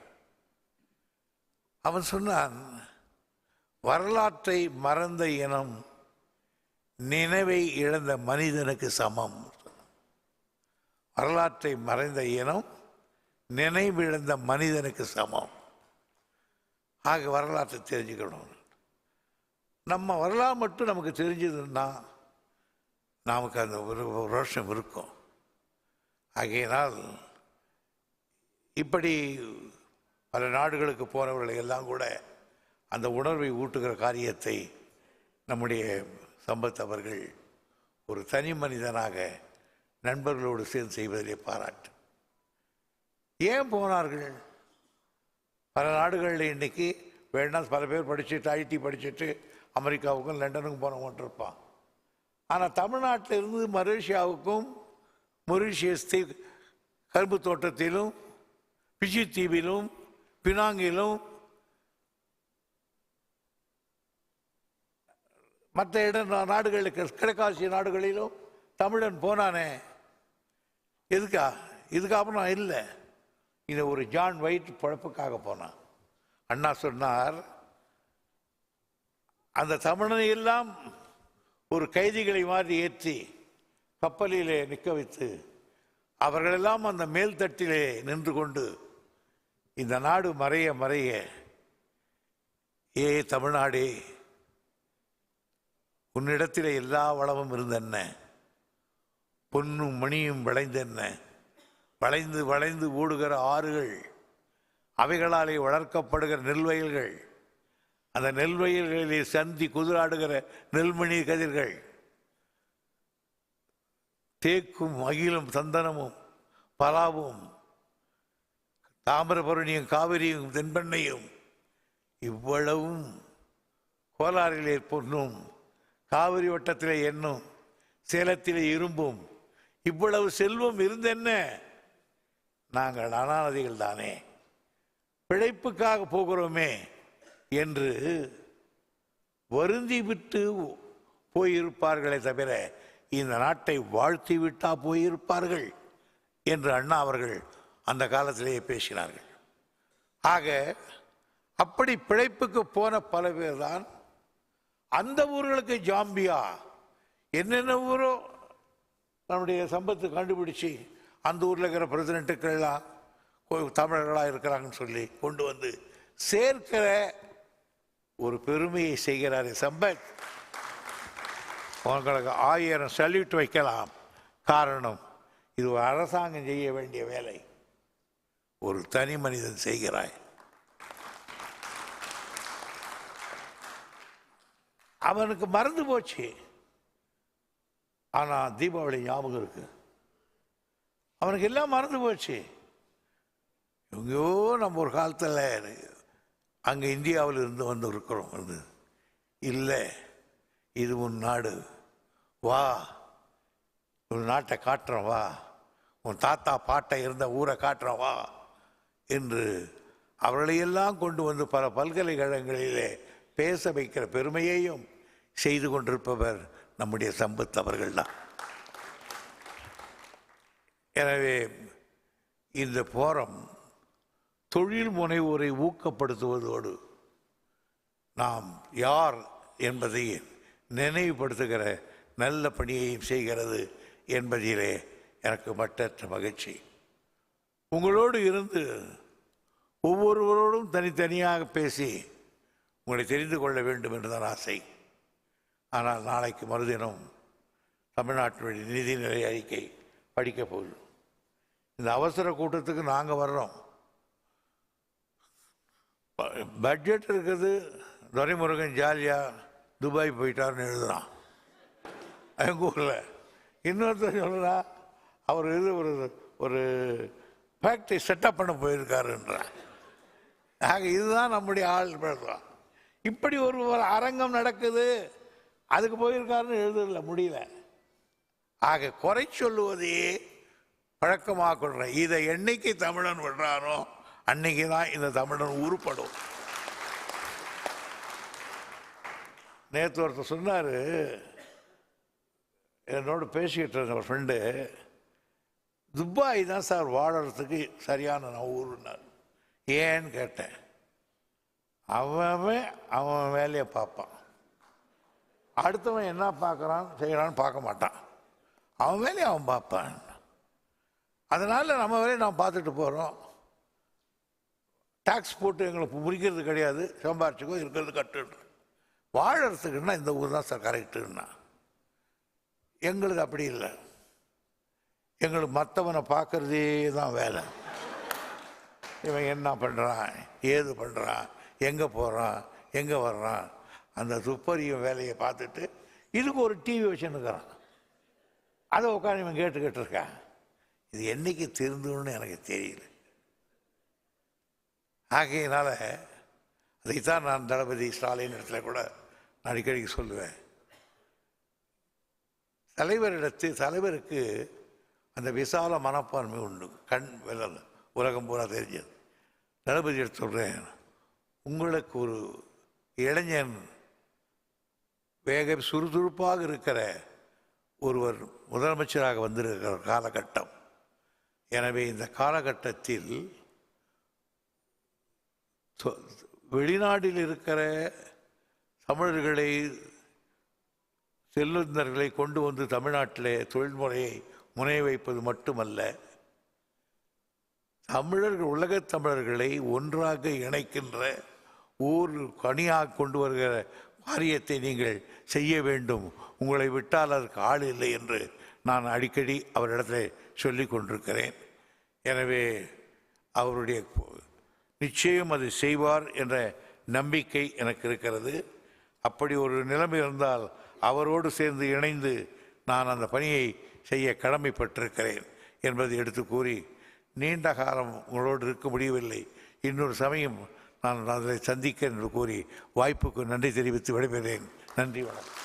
அவன் சொன்னான், வரலாற்றை மறந்த இனம் நினைவை இழந்த மனிதனுக்கு சமம். வரலாற்றை மறைந்த இனம் நினைவிழந்த மனிதனுக்கு சமம். ஆக வரலாற்றை தெரிஞ்சுக்கணும். நம்ம வரலாறு மட்டும் நமக்கு தெரிஞ்சதுன்னா நமக்கு அந்த ஒரு ரோஷம் இருக்கும். ஆகையினால் இப்படி பல நாடுகளுக்கு போனவர்களை எல்லாம் கூட அந்த உணர்வை ஊட்டுகிற காரியத்தை நம்முடைய சம்பத் அவர்கள் ஒரு தனி மனிதனாக நண்பர்களோடு சேர்ந்து செய்வதிலே பாராட்டு. ஏன் போனார்கள்? பல நாடுகளில் இன்னைக்கு வேணால் பல பேர் படிச்சுட்டு ஐடி படிச்சுட்டு அமெரிக்காவுக்கும் லண்டனுக்கும் போனவங்க இருப்பான். ஆனால் தமிழ்நாட்டில் இருந்து மலேசியாவுக்கும் மொரீஷியஸ் கரும்பு தோட்டத்திலும் பிஜி தீவிலும் பினாங்கிலும் மற்ற நாடுகளில் கிழக்காசிய நாடுகளிலும் தமிழன் போனானே. இதுக்காக நான் இல்லை, இதை ஒரு ஜான் வைட் பழப்புக்காக போனான். அண்ணா சொன்னார், அந்த தமிழனை எல்லாம் ஒரு கைதிகளை மாதிரி ஏற்றி கப்பலிலே நிற்க வைத்து அவர்களெல்லாம் அந்த மேல்தட்டிலே நின்று கொண்டு இந்த நாடு மறைய மறைய, ஏ தமிழ்நாடே உன்னிடத்திலே எல்லா வளமும் இருந்தென்ன, பொன்னும் மணியும் விளைந்தென்ன, வளைந்து வளைந்து ஓடுகிற ஆறுகள், அவைகளாலே வளர்க்கப்படுகிற நெல்வயல்கள், அந்த நெல்வயல்களிலே சந்தி குதிராடுகிற நெல்மணி கதிர்கள், தேக்கும் அகிலும் சந்தனமும் பலாவும் தாமிரபரணியும் காவிரியும் தென்பெண்ணையும், இவ்வளவும் கோலாரிலே பொன்னும் காவிரி வட்டத்திலே எண்ணும் சேலத்திலே இரும்பும், இவ்வளவு செல்வம் இருந்தென்ன, நாங்கள் அனாதைகள் தானே, பிழைப்புக்காக போகிறோமே என்று வருந்தி விட்டு போயிருப்பார்களே தவிர இந்த நாட்டை வாழ்த்தி விட்டா போயிருப்பார்கள் என்று அண்ணா அவர்கள் அந்த காலத்திலேயே பேசினார்கள். ஆக அப்படி பிழைப்புக்கு போன பல பேர் தான் அந்த ஊர்களுக்கு ஜாம்பியா என்னென்ன ஊரோ நம்முடைய சம்பத்து கண்டுபிடிச்சு அந்த ஊரில் இருக்கிற பிரசிடென்ட்டுக்கெல்லாம் தமிழர்களாக இருக்கிறாங்கன்னு சொல்லி கொண்டு வந்து சேர்க்கிற ஒரு பெருமையை செய்கிறாரே சம்பத். உங்களுக்கு 1000 சல்யூட் வைக்கலாம். காரணம், இது ஒரு அரசாங்கம் செய்ய வேண்டிய வேலை, ஒரு தனி மனிதன் செய்கிறாய். அவனுக்கு மறந்து போச்சு. ஆனா தீபாவளி ஞாபகம் இருக்கு. அவனுக்கு எல்லாம் மறந்து போச்சு. எங்கேயோ நம்ம ஒரு காலத்தில் அங்கே இந்தியாவில் இருந்து வந்து இருக்கிறோம். அது இல்லை, இது உன் நாடு, வா உன் நாட்டை காட்டுறோம், வா உன் தாத்தா பாட்டை இருந்த ஊரை காட்டுறோம், வா என்று அவர்களையெல்லாம் கொண்டு வந்து பல பல்கலைக்கழகங்களிலே பேச வைக்கிற பெருமையையும் செய்து கொண்டிருப்பவர் நம்முடைய சம்பத் அவர்கள்தான். எனவே இந்த போரம் தொழில் முனைவோரை ஊக்கப்படுத்துவதோடு நாம் யார் என்பதை நினைவுபடுத்துகிற நல்ல பணியையும் செய்கிறது என்பதிலே எனக்கு மட்டற்ற மகிழ்ச்சி. உங்களோடு இருந்து ஒவ்வொருவரோடும் தனித்தனியாக பேசி உங்களை தெரிந்து கொள்ள வேண்டும் என்றுதான் ஆசை. ஆனால் நாளைக்கு மறுதினம் தமிழ்நாட்டினுடைய நிதிநிலை அறிக்கை படிக்க போகுது. இந்த அவசர கூட்டத்துக்கு நாங்கள் வர்றோம். பட்ஜெட் இருக்குது, துரைமுருகன் ஜாலியாக துபாய் போயிட்டாருன்னு எழுதுறான் எங்கள் ஊரில். இன்னொருத்தர் சொல்கிறா அவர் இது ஒரு ஃபேக்ட்ரி செட்டப் பண்ண போயிருக்காருன்றான். ஆக இதுதான் நம்முடைய ஆள் பேசுகிறான். இப்படி ஒரு அரங்கம் நடக்குது, அதுக்கு போயிருக்காருன்னு எழுதுல முடியல. ஆக குறை சொல்லுவதையே பழக்கமாக கொள்றேன். இதை என்னைக்கு தமிழன் விடுறானோ அன்னைக்கு தான் இந்த தமிழன் உருப்படும். நேற்று ஒருத்தர் சொன்னார், என்னோட பேசிக்கிட்டு இருந்த ஒரு ஃப்ரெண்டு, துபாய் தான் சார் வாழறதுக்கு சரியான ஊருன்னார். ஏன்னு கேட்டேன். அவன் வேலையை பார்ப்பான், அடுத்தவன் என்ன பார்க்குறான் செய்கிறான்னு பார்க்க மாட்டான். அவன் வேலையை அவன் பார்ப்பான். அதனால் நம்ம வேலையை நாம் பார்த்துட்டு போகிறோம். டாக்ஸ் போட்டு எங்களுக்கு முடிக்கிறது கிடையாது, சம்பாரிச்சுக்கோ இருக்கிறது கட்டுன்னு. வாழறதுக்குன்னா இந்த ஊர் தான் சார் கரெக்டுன்னா. எங்களுக்கு அப்படி இல்லை. எங்களுக்கு மற்றவனை பார்க்கறதே தான் வேலை. இவன் என்ன பண்ணுறான், ஏது பண்ணுறான், எங்கே போகிறான், எங்கே வர்றான், அந்த துப்பறியும் வேலையை பார்த்துட்டு இதுக்கு ஒரு டிவி வச்சுன்னுக்கிறான். அதை உட்காந்து இவன் கேட்டுக்கிட்டு இருக்கான். இது என்னைக்கு திருந்தணும்னு எனக்கு தெரியல. ஆகையினால அதைத்தான் நான் தளபதி ஸ்டாலின் இடத்துல கூட நான் அடிக்கடிக்கு சொல்லுவேன். தலைவருக்கு அந்த விசால மனப்பான்மை உண்டு, கண் விரல் உலகம் பூரா தெரிஞ்சது. தளபதி எடுத்து சொல்கிறேன், உங்களுக்கு ஒரு இளைஞன் வேக சுறுசுறுப்பாக இருக்கிற ஒருவர் முதலமைச்சராக வந்திருக்கிற காலகட்டம். எனவே இந்த காலகட்டத்தில் வெளிநாட்டில் இருக்கிற தமிழர்களை செல்லுநர்களை கொண்டு வந்து தமிழ்நாட்டிலே தொழில்முறையை முனைய வைப்பது மட்டுமல்ல, தமிழர்கள் உலகத் தமிழர்களை ஒன்றாக இணைக்கின்ற ஊர் கனியாக கொண்டு வருகிற காரியத்தை நீங்கள் செய்ய வேண்டும். உங்களை விட்டால் அதற்கு ஆள் இல்லை என்று நான் அடிக்கடி அவரிடத்தில் சொல்லி கொண்டிருக்கிறேன். எனவே அவருடைய நிச்சயம் அது செய்வார் என்ற நம்பிக்கை எனக்கு இருக்கிறது. அப்படி ஒரு நிலைமை இருந்தால் அவரோடு சேர்ந்து இணைந்து நான் அந்த பணியை செய்ய கடமைப்பட்டிருக்கிறேன் என்பதை எடுத்து கூறி, நீண்ட காலம் உங்களோடு இருக்க முடியவில்லை, இன்னொரு சமயம் நான் அதை சந்திக்க என்று கூறி வாய்ப்புக்கு நன்றி தெரிவித்து விடைபெறுகிறேன். நன்றி, வணக்கம்.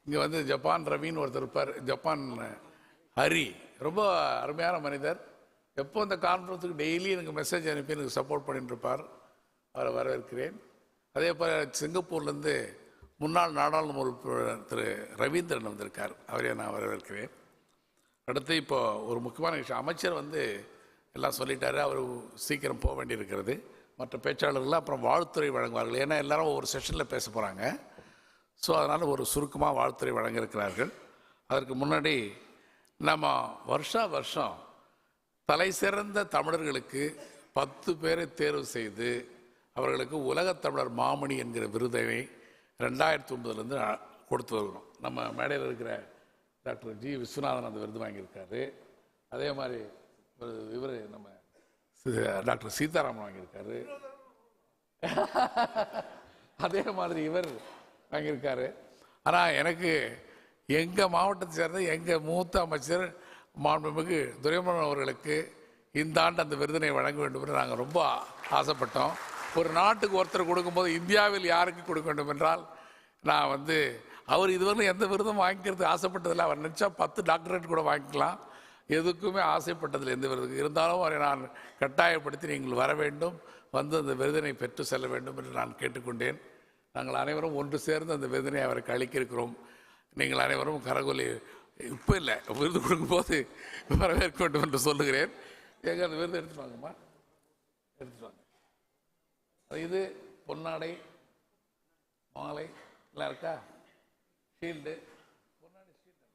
இங்கே வந்து ஜப்பான் ரவின்னு ஒருத்தர் இருப்பார், ஜப்பான் ஹரி, ரொம்ப அருமையான மனிதர். எப்போ இந்த கான்ஃபரன்ஸுக்கு டெய்லி எனக்கு மெசேஜ் அனுப்பி எனக்கு சப்போர்ட் பண்ணிட்டு இருப்பார். அவரை வரவேற்கிறேன். அதே போல் சிங்கப்பூர்லேருந்து முன்னாள் நாடாளுமன்ற உறுப்பினர் திரு ரவீந்திரன் வந்திருக்கார், அவரே நான் வரவேற்கிறேன். அடுத்து இப்போ ஒரு முக்கியமான விஷயம், அமைச்சர் வந்து எல்லாம் சொல்லிட்டாரு, அவர் சீக்கிரம் போக வேண்டியிருக்கிறது. மற்ற பேச்சாளர்கள்லாம் அப்புறம் வாழ்த்துறை வழங்குவார்கள், ஏன்னா எல்லாரும் ஒவ்வொரு செஷனில் பேச போகிறாங்க. ஸோ அதனால் ஒரு சுருக்கமாக வாழ்த்துறை வழங்க இருக்கிறார்கள். அதற்கு முன்னாடி நம்ம வருஷம் தலை சிறந்த தமிழர்களுக்கு 10 பேரை தேர்வு செய்து அவர்களுக்கு உலகத் தமிழர் மாமணி என்கிற விருதை 2009 கொடுத்து வருகிறோம். நம்ம மேடையில் இருக்கிற டாக்டர் ஜி விஸ்வநாதன் அந்த விருது வாங்கியிருக்காரு. அதே மாதிரி இவர் நம்ம டாக்டர் சீதாராமன் வாங்கியிருக்காரு. அதே மாதிரி இவர் வாங்கியிருக்காரு. ஆனால் எனக்கு எங்கள் மாவட்டத்தை சேர்ந்த எங்கள் மூத்த அமைச்சர் மாண்புமிகு துரைமுருகன் அவர்களுக்கு இந்த ஆண்டு அந்த விருதினை வழங்க வேண்டும் என்று நாங்கள் ரொம்ப ஆசைப்பட்டோம். ஒரு நாட்டுக்கு ஒருத்தர் கொடுக்கும்போது இந்தியாவில் யாருக்கு கொடுக்க வேண்டும் என்றால் நான் அவர் இதுவரை எந்த விருதும் வாங்கிக்கிறது ஆசைப்பட்டதில்லை. அவர் நினச்சா 10 டாக்டரேட் கூட வாங்கிக்கலாம். எதுக்குமே ஆசைப்பட்டதில்லை எந்த விருதுக்கு. இருந்தாலும் அவரை நான் கட்டாயப்படுத்தி நீங்கள் வர வேண்டும், அந்த விருதினை பெற்று செல்ல வேண்டும் என்று நான் கேட்டுக்கொண்டேன். நாங்கள் அனைவரும் ஒன்று சேர்ந்து அந்த விருதினை அவருக்கு அளிக்க இருக்கிறோம். நீங்கள் அனைவரும் கரகொலி இப்போ இல்லை, விருது கொடுக்கும்போது வரவேற்க வேண்டும் என்று சொல்லுகிறேன். எங்க அந்த விருது எடுத்துட்டு வாங்கம்மா, எடுத்துட்டு வாங்க. இது பொன்னாடை, மாலை எல்லாம் இருக்கா, ஷீல்டு, பொன்னாடை ஷீல்டு.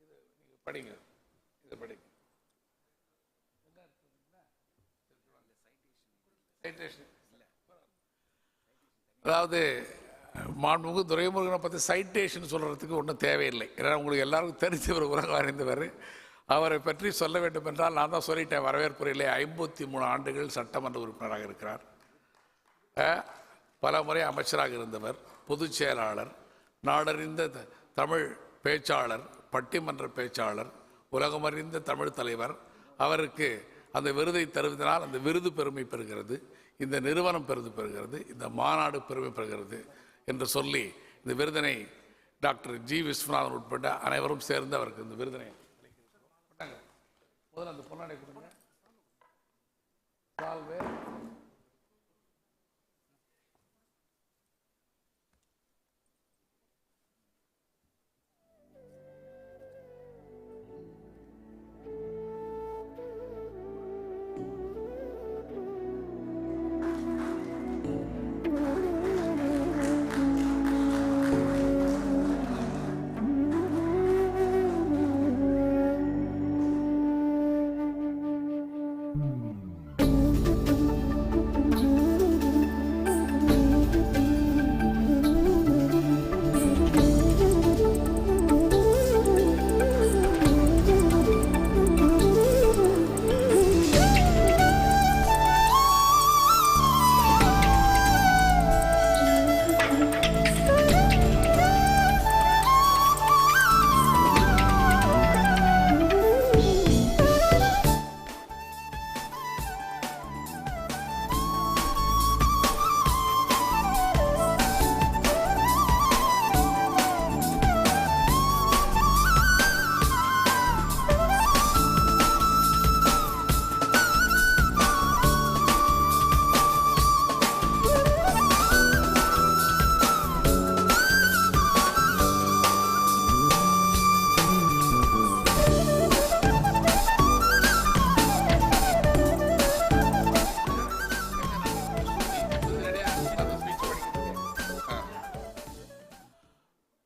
இது நீங்கள் படிங்க, இதை படிங்க. அதாவது மாண்புமிகு துரைமுருகனை பற்றி சைட்டேஷன் சொல்கிறதுக்கு ஒன்றும் தேவையில்லை. ஏன்னா உங்களுக்கு எல்லாருக்கும் தெரிஞ்சவர், உலகம் அறிந்தவர். அவரை பற்றி சொல்ல வேண்டும் என்றால் நான் தான் சொல்லிட்டேன். வரவேற்புரையிலே 53 ஆண்டுகள் சட்டமன்ற உறுப்பினராக இருக்கிறார். பல முறை அமைச்சராக இருந்தவர், பொதுச் செயலாளர், நாடறிந்த தமிழ் பேச்சாளர், பட்டிமன்ற பேச்சாளர், உலகமறிந்த தமிழ் தலைவர். அவருக்கு அந்த விருதை தருவதனால் அந்த விருது பெருமை பெறுகிறது, இந்த நிறுவனம் பெறுகிறது, இந்த மாநாடு பெருமை பெறுகிறது என்று சொல்லி இந்த விருதினை டாக்டர் ஜி விஸ்வநாதன் உட்பட அனைவரும் சேர்ந்து அவருக்கு இந்த விருதினை முதல்ல அந்த பொன்னாடை கொடுங்க. சால்வே,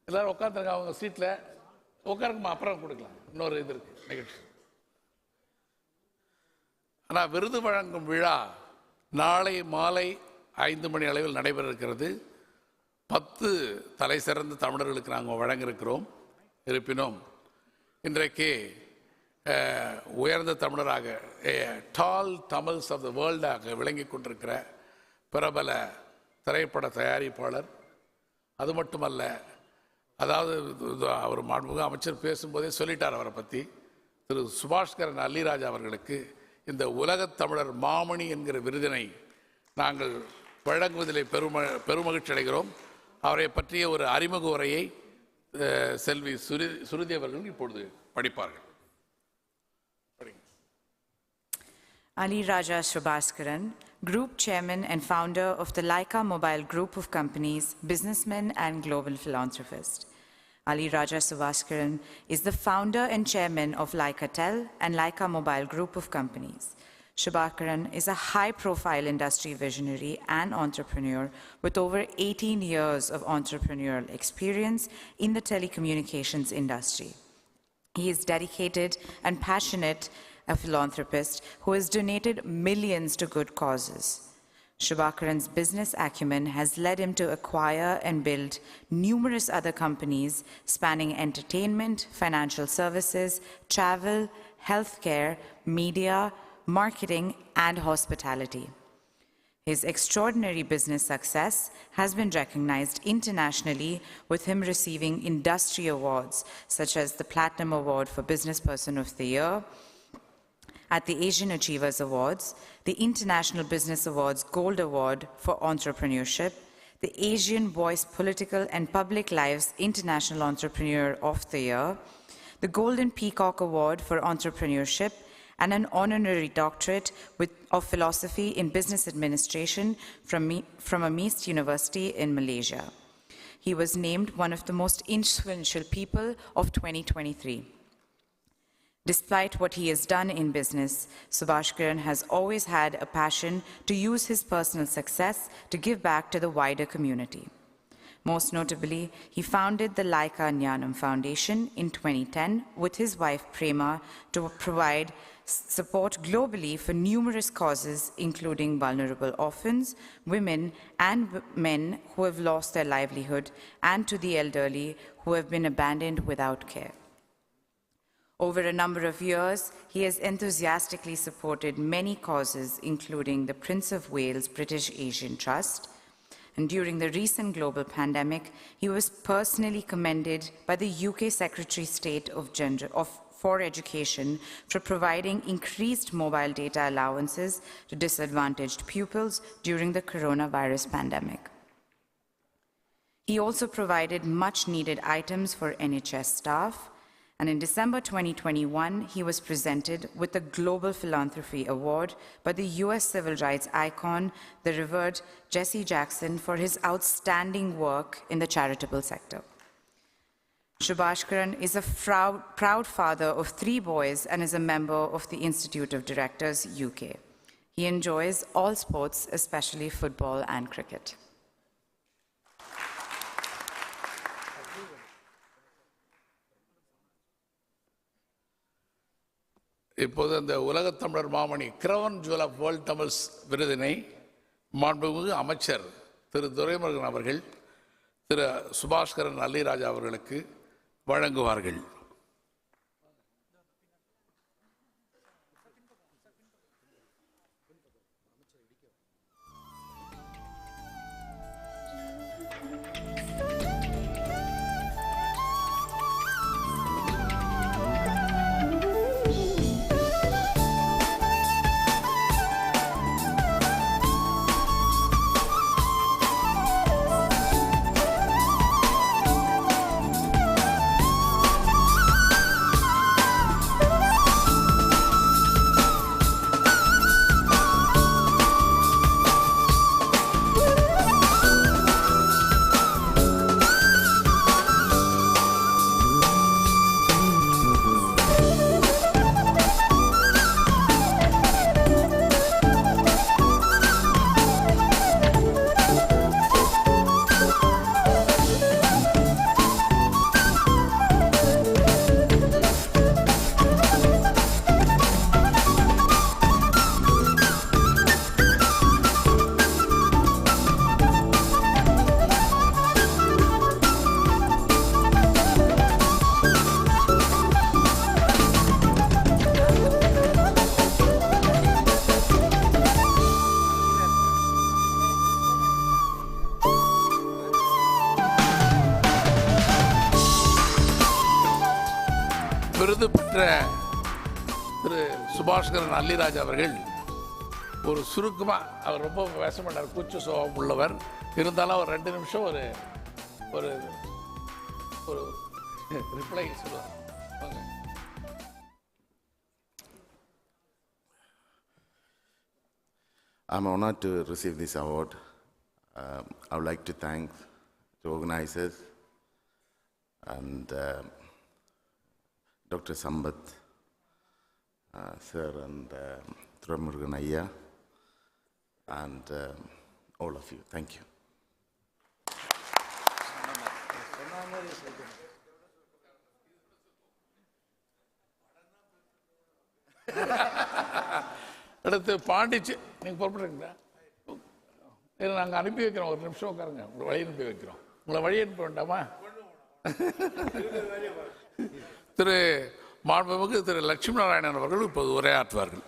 எல்லாரும் உட்காந்துருங்க அவங்க சீட்டில் உட்காருங்கம்மா, அப்புறம் கொடுக்கலாம். இன்னொரு இது இருக்கு நிகழ்ச்சி. ஆனால் விருது வழங்கும் விழா நாளை மாலை 5 மணி அளவில் நடைபெற இருக்கிறது. 10 தலை சிறந்த தமிழர்களுக்கு நாங்கள் வழங்க இருக்கிறோம். இருப்பினும் இன்றைக்கு உயர்ந்த தமிழராக டால் தமிழ்ஸ் ஆஃப் த வேர்ல்டாக விளங்கி கொண்டிருக்கிற பிரபல திரைப்பட தயாரிப்பாளர், அது மட்டுமல்ல, அதாவது அவர் மாண்புமிகு அமைச்சர் பேசும்போதே சொல்லிட்டார் அவரை பற்றி, திரு சுபாஷ்கரன் அல்லிராஜா அவர்களுக்கு இந்த உலகத் தமிழர் மாமணி என்கிற விருதினை நாங்கள் வழங்குவதிலே பெருமகிழ்ச்சி அடைகிறோம். அவரை பற்றிய ஒரு அறிமுக உரையை செல்வி சுருதி அவர்கள் இப்பொழுது படிப்பார்கள். Ali Raja Subhaskaran, Group Chairman and founder of the Leica Mobile Group of Companies, businessman and global philanthropist. Ali Raja Subhaskaran is the founder and chairman of Leica Tel and Leica Mobile Group of Companies. Subhakaran is a high-profile industry visionary and entrepreneur with over 18 years of entrepreneurial experience in the telecommunications industry. He is dedicated and passionate, a philanthropist who has donated millions to good causes. Subhakaran's business acumen has led him to acquire and build numerous other companies spanning entertainment, financial services, travel, healthcare, media, marketing, and hospitality. His extraordinary business success has been recognized internationally, with him receiving industry awards such as the Platinum Award for Business Person of the Year at the Asian Achievers Awards, the International Business Awards Gold Award for Entrepreneurship, the Asian Voice Political and Public Lives International Entrepreneur of the Year, the Golden Peacock Award for Entrepreneurship, and an honorary doctorate of philosophy in business administration from Amist University in Malaysia. He was named one of the most influential people of 2023. Despite what he has done in business, Subhakaran has always had a passion to use his personal success to give back to the wider community. Most notably, he founded the Laika Jnanam Foundation in 2010 with his wife Prema to provide support globally for numerous causes, including vulnerable orphans, women, and men who have lost their livelihood, and to the elderly who have been abandoned without care. Over a number of years, he has enthusiastically supported many causes, including the Prince of Wales British Asian Trust. And during the recent global pandemic, he was personally commended by the UK Secretary of State for Education for providing increased mobile data allowances to disadvantaged pupils during the coronavirus pandemic. He also provided much-needed items for NHS staff, and in December 2021, he was presented with the Global Philanthropy Award by the US civil rights icon, the revered Jesse Jackson, for his outstanding work in the charitable sector. Subhakaran is a proud father of 3 boys and is a member of the Institute of Directors, UK. He enjoys all sports, especially football and cricket. இப்போது அந்த உலகத் தமிழர் மாமணி crown jewel of world Tamils விருதினை மாண்புமிகு அமைச்சர் திரு துரைமுருகன் அவர்கள் திரு சுபாஸ்கரன் அல்லிராஜா அவர்களுக்கு வழங்குவார்கள். விருது பெற்ற திரு சுபாஸ்கரன் அல்லிராஜ் அவர்கள் ஒரு சுருக்கமாக, அவர் ரொம்ப பேச மாட்டார், கூச்ச சுபாவம் உள்ளவர், இருந்தாலும் அவர் 2 நிமிஷம் ஒரு ஒரு ஒரு ரிப்ளை சொல்லுவார். I'm honored to receive this award. I would like to thank the organizers and Dr. Sambat sir and Thuramurugan Ayya, and all of you. Thank you. அடுத்து பாண்டிச்சு நீங்கள் புறப்படுறீங்களா? நாங்கள் அனுப்பி வைக்கிறோம், ஒரு நிமிஷம் உட்காருங்க, உங்களை வழி அனுப்பி வைக்கிறோம். உங்களை வழி அனுப்ப வேண்டாமா? திரு மாண்புமிகு திரு லட்சுமி நாராயணன் அவர்கள் இப்போது உரையாற்றுவார்கள்.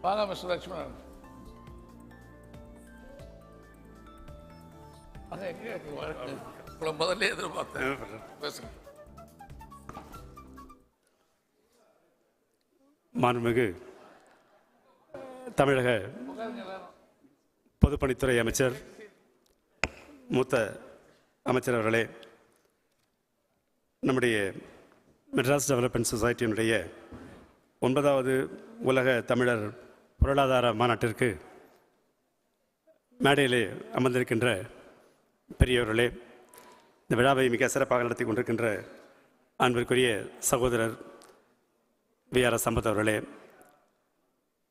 வாங்க மிஸ்டர் லட்சுமணன். உங்களை முதல்ல எதிர்பார்த்தேன். பேசுங்க. மாண்புமிகு தமிழக பொதுப்பணித்துறை அமைச்சர், மூத்த அமைச்சர் அவர்களே, நம்முடைய மெட்ராஸ் டெவலப்மெண்ட் சொசைட்டியினுடைய 9வது உலக தமிழர் பொருளாதார மாநாட்டிற்கு மேடையிலே அமர்ந்திருக்கின்ற பெரியவர்களே, இந்த விழாவை மிக சிறப்பாக நடத்தி கொண்டிருக்கின்ற அன்பிற்குரிய சகோதரர் வி.ஆர்.எஸ். சம்பத் அவர்களே,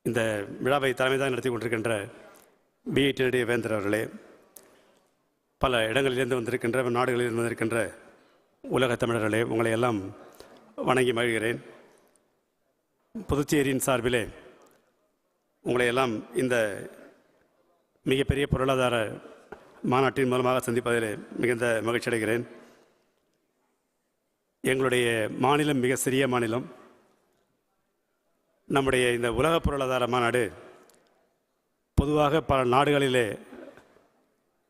இந்த விழாவை தலைமைதான் நடத்தி கொண்டிருக்கின்ற பிஐடி வேந்தர் அவர்களே, பல இடங்களிலிருந்து வந்திருக்கின்ற நாடுகளிலிருந்து வந்திருக்கின்ற உலக தமிழர்களே, உங்களை எல்லாம் வணங்கி மகிழ்கிறேன். புதுச்சேரியின் சார்பிலே உங்களை எல்லாம் இந்த மிகப்பெரிய பொருளாதார மாநாட்டின் மூலமாக சந்திப்பதில் மிகுந்த மகிழ்ச்சி அடைகிறேன். எங்களுடைய மாநிலம் மிக சிறிய மாநிலம். நம்முடைய இந்த உலக பொருளாதார மாநாடு பொதுவாக பல நாடுகளிலே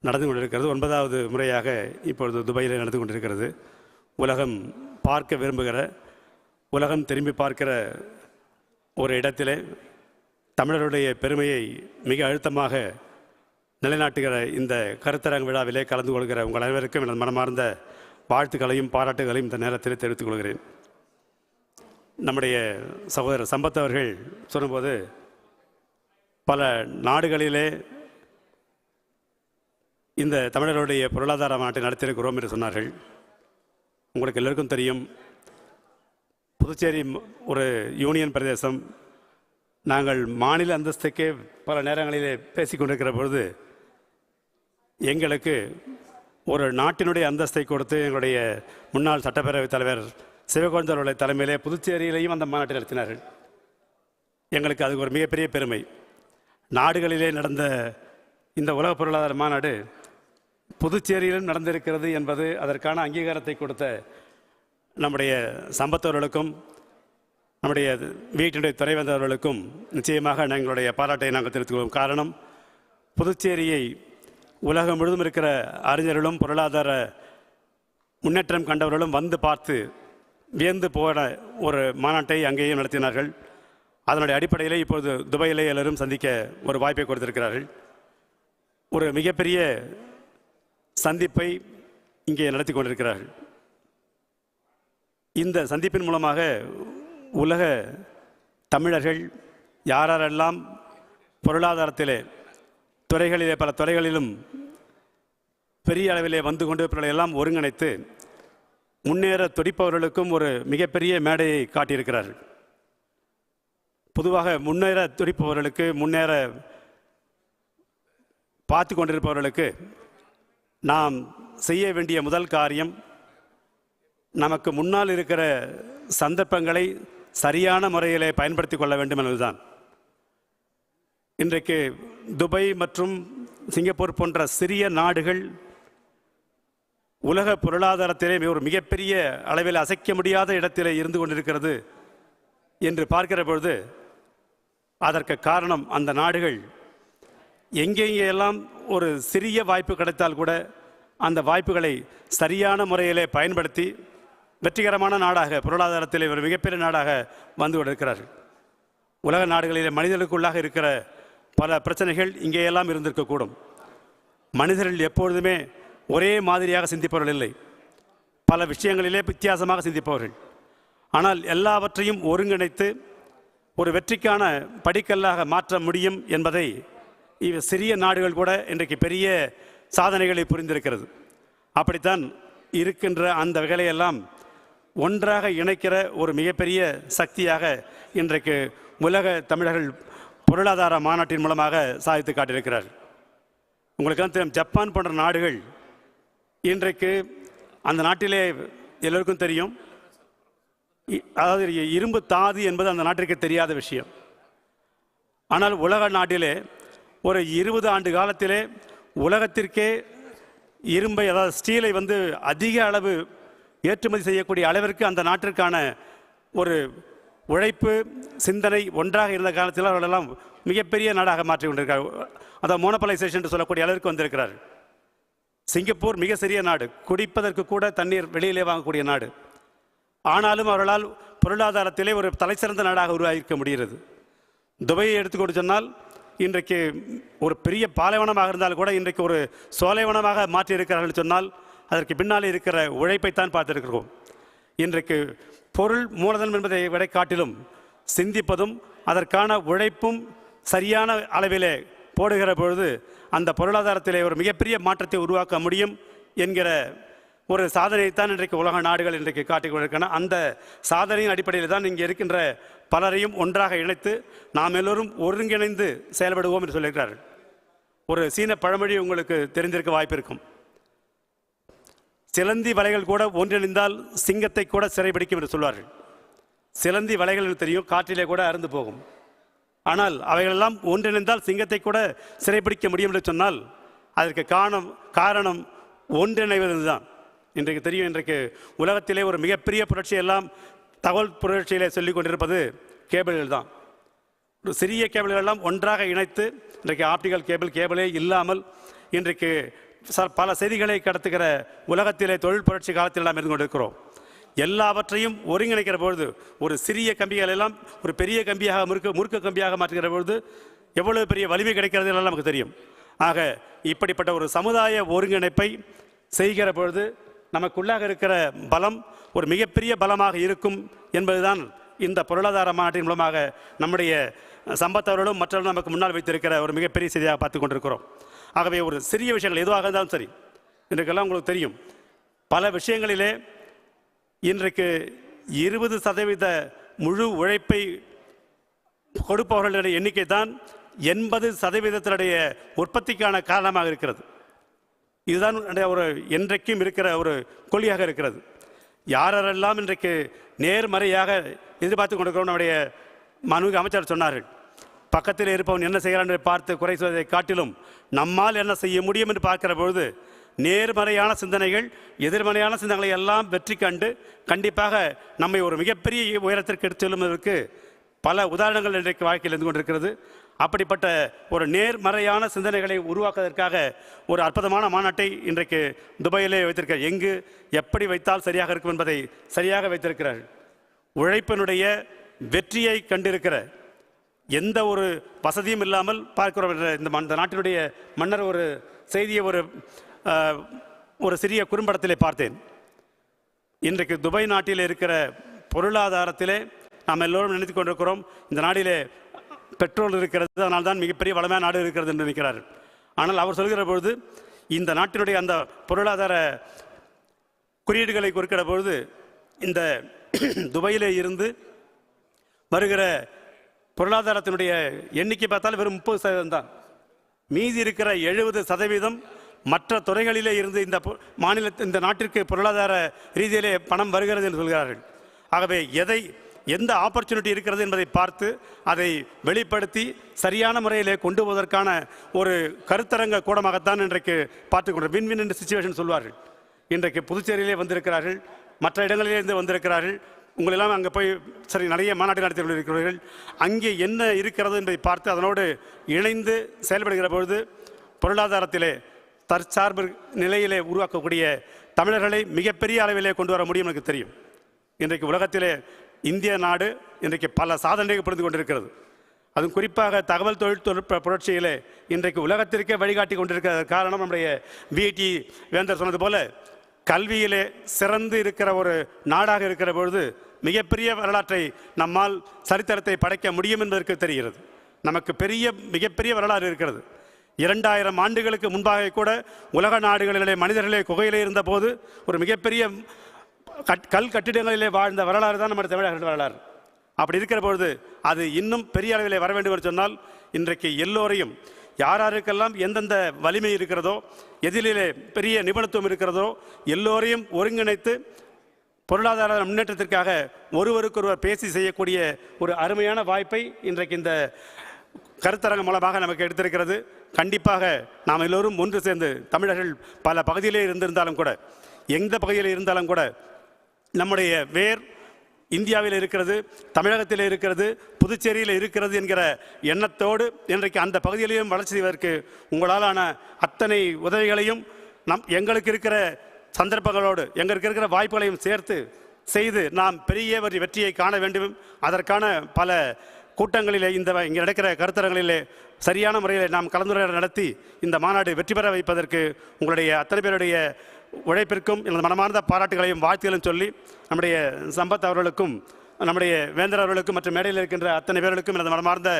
நடந்து கொண்டிருக்கிறது. 9வது முறையாக இப்பொழுது துபாயில் நடந்து கொண்டிருக்கிறது. உலகம் பார்க்க விரும்புகிற, உலகம் திரும்பி பார்க்கிற ஒரு இடத்திலே தமிழருடைய பெருமையை மிக அழுத்தமாக நிலைநாட்டுகிற இந்த கருத்தரங்க விழாவிலே கலந்து கொள்கிற உங்கள் அனைவருக்கும் எனது மனமார்ந்த வாழ்த்துக்களையும் பாராட்டுகளையும் இந்த நேரத்தில் தெரிவித்துக் கொள்கிறேன். நம்முடைய சகோதரர் சம்பத் அவர்கள் சொல்லும்போது பல நாடுகளிலே இந்த தமிழருடைய பொருளாதார மாநாட்டை நடத்தியிருக்கிறோம் என்று சொன்னார்கள். உங்களுக்கு எல்லோருக்கும் தெரியும், புதுச்சேரி ஒரு யூனியன் பிரதேசம். நாங்கள் மாநில அந்தஸ்துக்கே பல நேரங்களிலே பேசிக்கொண்டிருக்கிற பொழுது எங்களுக்கு ஒரு நாட்டினுடைய அந்தஸ்தை கொடுத்து எங்களுடைய முன்னாள் சட்டப்பேரவைத் தலைவர் சிவகோவிந்தன் அவர்களுடைய தலைமையிலே புதுச்சேரியிலேயும் அந்த மாநாட்டை நடத்தினார்கள். எங்களுக்கு அது ஒரு மிகப்பெரிய பெருமை. நாடுகளிலே நடந்த இந்த உலக பொருளாதார மாநாடு புதுச்சேரியிலும் நடந்திருக்கிறது என்பது அதற்கான அங்கீகாரத்தை கொடுத்த நம்முடைய சம்பத்தவர்களுக்கும் நம்முடைய வீட்டினுடைய துறைவேந்தவர்களுக்கும் நிச்சயமாக எங்களுடைய பாராட்டை நாங்கள் தெரிவித்துக் கொள்வோம். காரணம், புதுச்சேரியை உலகம் முழுவதும் இருக்கிற அறிஞர்களும் பொருளாதார முன்னேற்றம் கண்டவர்களும் வந்து பார்த்து வியந்து போன ஒரு மாநாட்டை அங்கேயும் நடத்தினார்கள். அதனுடைய அடிப்படையிலே இப்போது துபாயிலே எல்லோரும் சந்திக்க ஒரு வாய்ப்பை கொடுத்திருக்கிறார்கள். ஒரு மிகப்பெரிய சந்திப்பை இங்கே நடத்தி கொண்டிருக்கிறார்கள். இந்த சந்திப்பின் மூலமாக உலக தமிழர்கள் யாரெல்லாம் பொருளாதாரத்திலே துறைகளிலே பல துறைகளிலும் பெரிய அளவிலே வந்து கொண்டு எல்லாம் ஒருங்கிணைத்து முன்னேற துடிப்பவர்களுக்கும் ஒரு மிகப்பெரிய மேடையை காட்டியிருக்கிறார்கள். பொதுவாக முன்னேற துடிப்பவர்களுக்கு, முன்னேற பார்த்து கொண்டிருப்பவர்களுக்கு நாம் செய்ய வேண்டிய முதல் காரியம் நமக்கு முன்னால் இருக்கிற சந்தர்ப்பங்களை சரியான முறையிலே பயன்படுத்தி கொள்ள வேண்டும் என்பதுதான். இன்றைக்கு துபாய் மற்றும் சிங்கப்பூர் போன்ற சிறிய நாடுகள் உலக பொருளாதாரத்திலே ஒரு மிகப்பெரிய அளவில் அசைக்க முடியாத இடத்திலே இருந்து கொண்டிருக்கிறது என்று பார்க்கிற பொழுது அதற்கு காரணம் அந்த நாடுகள் எங்கெங்கெல்லாம் ஒரு சிறிய வாய்ப்பு கிடைத்தால் கூட அந்த வாய்ப்புகளை சரியான முறையிலே பயன்படுத்தி வெற்றிகரமான நாடாக, பொருளாதாரத்திலே ஒரு மிகப்பெரிய நாடாக வந்து கொண்டிருக்கிறார்கள். உலக நாடுகளிலே மனிதர்களுக்குள்ளாக இருக்கிற பல பிரச்சனைகள் இங்கேயெல்லாம் இருந்திருக்கக்கூடும். மனிதர்கள் எப்பொழுதுமே ஒரே மாதிரியாக சிந்திப்பவர்கள் இல்லை, பல விஷயங்களிலே வித்தியாசமாக சிந்திப்பவர்கள். ஆனால் எல்லாவற்றையும் ஒருங்கிணைத்து ஒரு வெற்றிக்கான படிக்கல்லாக மாற்ற முடியும் என்பதை சிறிய நாடுகள் கூட இன்றைக்கு பெரிய சாதனைகளை புரிந்திருக்கிறது. அப்படித்தான் இருக்கின்ற அந்த வகையெல்லாம் ஒன்றாக இணைக்கிற ஒரு மிகப்பெரிய சக்தியாக இன்றைக்கு உலக தமிழர்கள் பொருளாதார மாநாட்டின் மூலமாக சாதித்து காட்டியிருக்கிறார். உங்களுக்கு தெரியும், ஜப்பான் போன்ற நாடுகள் இன்றைக்கு அந்த நாட்டிலே எல்லோருக்கும் தெரியும், அதாவது இரும்பு தாது என்பது அந்த நாட்டிற்கு தெரியாத விஷயம். ஆனால் உலக நாட்டிலே ஒரு 20 ஆண்டு காலத்திலே உலகத்திற்கே இரும்பை, அதாவது ஸ்டீலை அதிக அளவு ஏற்றுமதி செய்யக்கூடிய அளவிற்கு அந்த நாட்டிற்கான ஒரு உழைப்பு சிந்தனை ஒன்றாக இருந்த காலத்தில் அவர்களெல்லாம் மிகப்பெரிய நாடாக மாற்றி கொண்டிருக்கிறார். அதாவது மோனோபலைசேஷன் சொல்லக்கூடிய அளவிற்கு வந்திருக்கிறார். சிங்கப்பூர் மிக சிறிய நாடு, குடிப்பதற்கு கூட தண்ணீர் வெளியிலே வாங்கக்கூடிய நாடு. ஆனாலும் அவர்களால் பொருளாதாரத்திலே ஒரு தலைசிறந்த நாடாக உருவாகிக்க முடிகிறது. துபாயை எடுத்துக்கொண்டு சொன்னால் இன்றைக்கு ஒரு பெரிய பாலைவனமாக இருந்தால் கூட இன்றைக்கு ஒரு சோலைவனமாக மாற்றி இருக்கிறார்கள் சொன்னால் அதற்கு பின்னாலே இருக்கிற உழைப்பைத்தான் பார்த்திருக்கிறோம். இன்றைக்கு பொருள் மூலதனம் என்பதை விட காட்டிலும் சிந்திப்பதும் அதற்கான உழைப்பும் சரியான அளவிலே போடுகிற பொழுது அந்த பொருளாதாரத்திலே ஒரு மிகப்பெரிய மாற்றத்தை உருவாக்க முடியும் என்கிற ஒரு சாதனையைத்தான் இன்றைக்கு உலக நாடுகள் இன்றைக்கு காட்டிக் கொண்டிருக்கின்றன. அந்த சாதனையின் அடிப்படையில் தான் இங்கே இருக்கின்ற பலரையும் ஒன்றாக இணைத்து நாம் எல்லோரும் ஒருங்கிணைந்து செயல்படுவோம் என்று சொல்லியிருக்கிறார்கள். ஒரு சீன பழமொழி உங்களுக்கு தெரிந்திருக்க வாய்ப்பு இருக்கும். சிலந்தி வலைகள் கூட ஒன்றிணைந்தால் சிங்கத்தை கூட சிறைபிடிக்கும் என்று சொல்வார்கள். சிலந்தி வலைகள் தெரியும், காற்றிலே கூட அறுந்து போகும். ஆனால் அவைகளெல்லாம் ஒன்றிணைந்தால் சிங்கத்தை கூட சிறைபிடிக்க முடியும் என்று சொன்னால் அதற்கு காரணம் ஒன்றிணைவது தான். இன்றைக்கு தெரியும், இன்றைக்கு உலகத்திலே ஒரு மிகப்பெரிய புரட்சியெல்லாம் தகவல் புரட்சியிலே சொல்லிக் கொண்டிருப்பது கேபிள்கள் தான். ஒரு சிறிய கேபிள்கள் எல்லாம் ஒன்றாக இணைத்து இன்றைக்கு ஆப்டிக்கல் கேபிளே இல்லாமல் இன்றைக்கு பல செய்திகளை கடத்துகிற உலகத்திலே தொழில் புரட்சி காலத்தில் நாம் இருந்து கொண்டிருக்கிறோம். எல்லாவற்றையும் ஒருங்கிணைக்கிற பொழுது ஒரு சிறிய கம்பிகள் எல்லாம் ஒரு பெரிய கம்பியாக முறுக்கு கம்பியாக மாற்றுகிற பொழுது எவ்வளவு பெரிய வலிமை கிடைக்கிறது எல்லாம் நமக்கு தெரியும். ஆக இப்படிப்பட்ட ஒரு சமுதாய ஒருங்கிணைப்பை செய்கிற பொழுது நமக்குள்ளாக இருக்கிற பலம் ஒரு மிகப்பெரிய பலமாக இருக்கும் என்பதுதான் இந்த பொருளாதார மாநாட்டின் மூலமாக நம்முடைய சம்பத்தவர்களும் மற்றவர்களும் நமக்கு முன்னால் வைத்திருக்கிற ஒரு மிகப்பெரிய செய்தியாக பார்த்து கொண்டிருக்கிறோம். ஆகவே ஒரு சிறிய விஷயங்கள் எதுவாக இருந்தாலும் சரி, இன்றைக்கெல்லாம் உங்களுக்கு தெரியும், பல விஷயங்களிலே இன்றைக்கு 20% முழு உழைப்பை கொடுப்பவர்களுடைய எண்ணிக்கை தான் 80% உற்பத்திக்கான காரணமாக இருக்கிறது. இதுதான் ஒரு என்றைக்கும் இருக்கிற ஒரு கொள்கையாக இருக்கிறது. யாரெல்லாம் இன்றைக்கு நேர்மறையாக எதிர்பார்த்து கொண்டிருக்கிறோம், நம்முடைய மாண்புமிகு அமைச்சர் சொன்னார்கள், பக்கத்தில் இருப்பவன் என்ன செய்கிறான் என்று பார்த்து குறை சொல்வதை காட்டிலும் நம்மால் என்ன செய்ய முடியும் என்று பார்க்கிற பொழுது நேர்மறையான சிந்தனைகள் எதிர்மறையான சிந்தனைகளை எல்லாம் வெற்றி கண்டு கண்டிப்பாக நம்மை ஒரு மிகப்பெரிய உயரத்திற்கு எடுத்து செல்லுவதற்கு பல உதாரணங்கள் இன்றைக்கு வாழ்க்கையில் இருந்து கொண்டிருக்கிறது. அப்படிப்பட்ட ஒரு நேர்மறையான சிந்தனைகளை உருவாக்குவதற்காக ஒரு அற்புதமான மாநாட்டை இன்றைக்கு துபாயிலே வைத்திருக்கிறார். எங்கு எப்படி வைத்தால் சரியாக இருக்கும் என்பதை சரியாக வைத்திருக்கிறார்கள். உழைப்பினுடைய வெற்றியை கண்டிருக்கிற எந்த ஒரு வசதியும் இல்லாமல் பார்க்கிறோம். இந்த நாட்டினுடைய மன்னர் ஒரு செய்தியை ஒரு சிறிய குறும்படத்திலே பார்த்தேன். இன்றைக்கு துபாய் நாட்டில் இருக்கிற பொருளாதாரத்திலே நாம் எல்லோரும் நினைத்து கொண்டிருக்கிறோம், இந்த நாட்டிலே பெட்ரோல் இருக்கிறது, அதனால் தான் மிகப்பெரிய வளமான நாடு இருக்கிறது என்று நினைக்கிறார்கள். ஆனால் அவர் சொல்கிற பொழுது இந்த நாட்டினுடைய அந்த பொருளாதார குறியீடுகளை குறிக்கிற பொழுது இந்த துபாயிலே இருந்து வருகிற பொருளாதாரத்தினுடைய எண்ணிக்கை பார்த்தால் வெறும் 30% தான். மீதி இருக்கிற 70% மற்ற துறைகளிலே இருந்து இந்த நாட்டிற்கு பொருளாதார ரீதியிலே பணம் வருகிறது என்று சொல்கிறார்கள். ஆகவே எந்த ஆப்பர்ச்சுனிட்டி இருக்கிறது என்பதை பார்த்து அதை வெளிப்படுத்தி சரியான முறையிலே கொண்டு போவதற்கான ஒரு கருத்தரங்க கூடமாகத்தான் இன்றைக்கு பார்த்துக்கொண்டு வின் என்ற சிச்சுவேஷன் சொல்வார்கள். இன்றைக்கு புதுச்சேரியிலே வந்திருக்கிறார்கள், மற்ற இடங்களிலே இருந்து வந்திருக்கிறார்கள். உங்களெல்லாம் அங்கே போய் நிறைய மாநாட்டு நடத்தி கொண்டிருக்கிறீர்கள். அங்கே என்ன இருக்கிறது என்பதை பார்த்து அதனோடு இணைந்து செயல்படுகிற பொழுது பொருளாதாரத்திலே தற்சார்பு நிலையிலே உருவாக்கக்கூடிய தமிழர்களை மிகப்பெரிய அளவிலே கொண்டு வர முடியும் எனக்கு தெரியும். இன்றைக்கு உலகத்திலே இந்திய நாடு இன்றைக்கு பல சாதனைகள் புரிந்து கொண்டிருக்கிறது. அதுவும் குறிப்பாக தகவல் தொழில்நுட்ப புரட்சியிலே இன்றைக்கு உலகத்திற்கே வழிகாட்டி கொண்டிருக்கிற காரணம் நம்முடைய விஐடி வேந்தர் சொன்னது போல கல்வியிலே சிறந்து இருக்கிற ஒரு நாடாக இருக்கிற பொழுது மிகப்பெரிய வரலாற்றை நம்மால் சரித்திரத்தை படைக்க முடியும் என்பதற்கு தெரிகிறது. நமக்கு மிகப்பெரிய வரலாறு இருக்கிறது. 2000 ஆண்டுகளுக்கு முன்பாக கூட உலக நாடுகளிலே மனிதர்களே குகையிலே இருந்தபோது ஒரு மிகப்பெரிய கல் கட்டிடங்களிலே வாழ்ந்த வரலாறு தான் நம்ம தமிழர்கள் வரலாறு. அப்படி இருக்கிற பொழுது அது இன்னும் பெரிய அளவிலே வர வேண்டும் என்று சொன்னால் இன்றைக்கு எல்லோரையும் யாருக்கெல்லாம் எந்தெந்த வலிமை இருக்கிறதோ, எதிலே பெரிய நிபுணத்துவம் இருக்கிறதோ எல்லோரையும் ஒருங்கிணைத்து பொருளாதார முன்னேற்றத்திற்காக ஒருவருக்கொருவர் பேசி செய்யக்கூடிய ஒரு அருமையான வாய்ப்பை இன்றைக்கு இந்த கருத்தரங்கம் மூலமாக நமக்கு எடுத்திருக்கிறது. கண்டிப்பாக நாம் எல்லோரும் ஒன்று சேர்ந்து, தமிழர்கள் பல பகுதியிலே இருந்திருந்தாலும் கூட, எந்த பகுதியில் இருந்தாலும் கூட, நம்முடைய வேர் இந்தியாவில் இருக்கிறது, தமிழகத்தில் இருக்கிறது, புதுச்சேரியில் இருக்கிறது என்கிற எண்ணத்தோடு இன்றைக்கு அந்த பகுதியிலையும் வளர்ச்சி செய்வதற்கு உங்களாலான அத்தனை உதவிகளையும் எங்களுக்கு இருக்கிற சந்தர்ப்பங்களோடு எங்களுக்கு இருக்கிற வாய்ப்புகளையும் சேர்த்து செய்து நாம் பெரிய ஒரு வெற்றியை காண வேண்டும். அதற்கான பல கூட்டங்களிலே இங்கே நடக்கிற கருத்தரங்களிலே சரியான முறையில் நாம் கலந்துரையாடல் நடத்தி இந்த மாநாடு வெற்றி பெற வைப்பதற்கு உங்களுடைய அத்தனை பேருடைய உழைப்பிற்கும் எனது மனமார்ந்த பாராட்டுகளையும் வாழ்த்துகளையும் சொல்லி நம்முடைய சம்பத் அவர்களுக்கும் நம்முடைய வேந்தர் அவர்களுக்கும் மற்றும் மேடையில் இருக்கின்ற அத்தனை பேர்களுக்கும் எனது மனமார்ந்த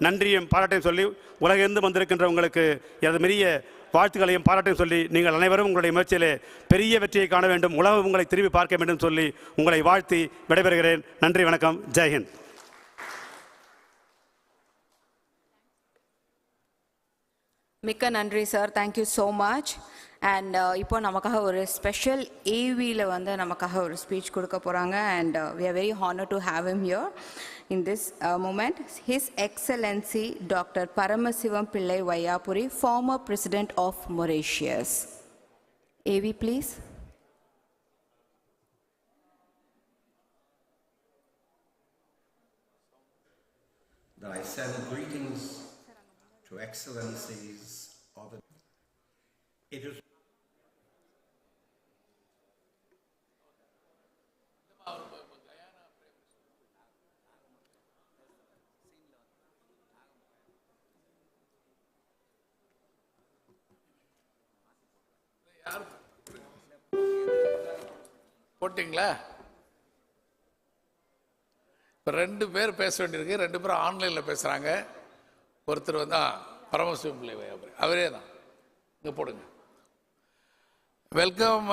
நன்றியும் பாராட்டையும் சொல்லி உலகெங்கும் வந்திருக்கின்ற உங்களுக்கு எனது பெரிய வாழ்த்துக்களையும் பாராட்டையும் சொல்லி நீங்கள் அனைவரும் உங்களுடைய முயற்சியிலே பெரிய வெற்றியை காண வேண்டும், உலகம் உங்களை திரும்பி பார்க்க வேண்டும் சொல்லி உங்களை வாழ்த்தி விடைபெறுகிறேன். நன்றி, வணக்கம், ஜெய்ஹிந்த். மிக்க நன்றி sir, thank you so much. And இப்போ நமக்காக ஒரு ஸ்பெஷல் ஏவியில் வந்து நமக்காக ஒரு ஸ்பீச் கொடுக்க போகிறாங்க. And we are very honour to have him here in this moment. His excellency doctor Paramasivam Pillai Vaiyapuri, former president of Mauritius. AV please. I send greetings to excellencies of the... It is போட்டிங்களா? இப்போ 2 பேர் பேச வேண்டியிருக்கு. 2 பேரும் ஆன்லைனில் பேசுகிறாங்க. ஒருத்தர் வந்து பரமசிவம் பிள்ளை வையாபுரி, அவரே தான். இங்கே போடுங்க. Welcome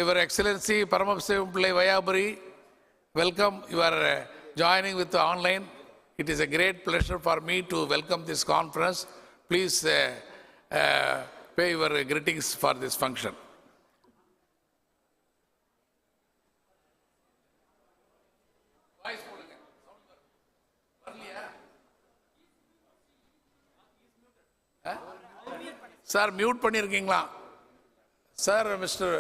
your excellency Paramasivam Pillai Vaiyapuri. Welcome, you are joining with online. It is a great pleasure for me to welcome this conference. Please pay your greetings for this function. Sir mute பண்ணியிருக்கீங்களா sir? Mister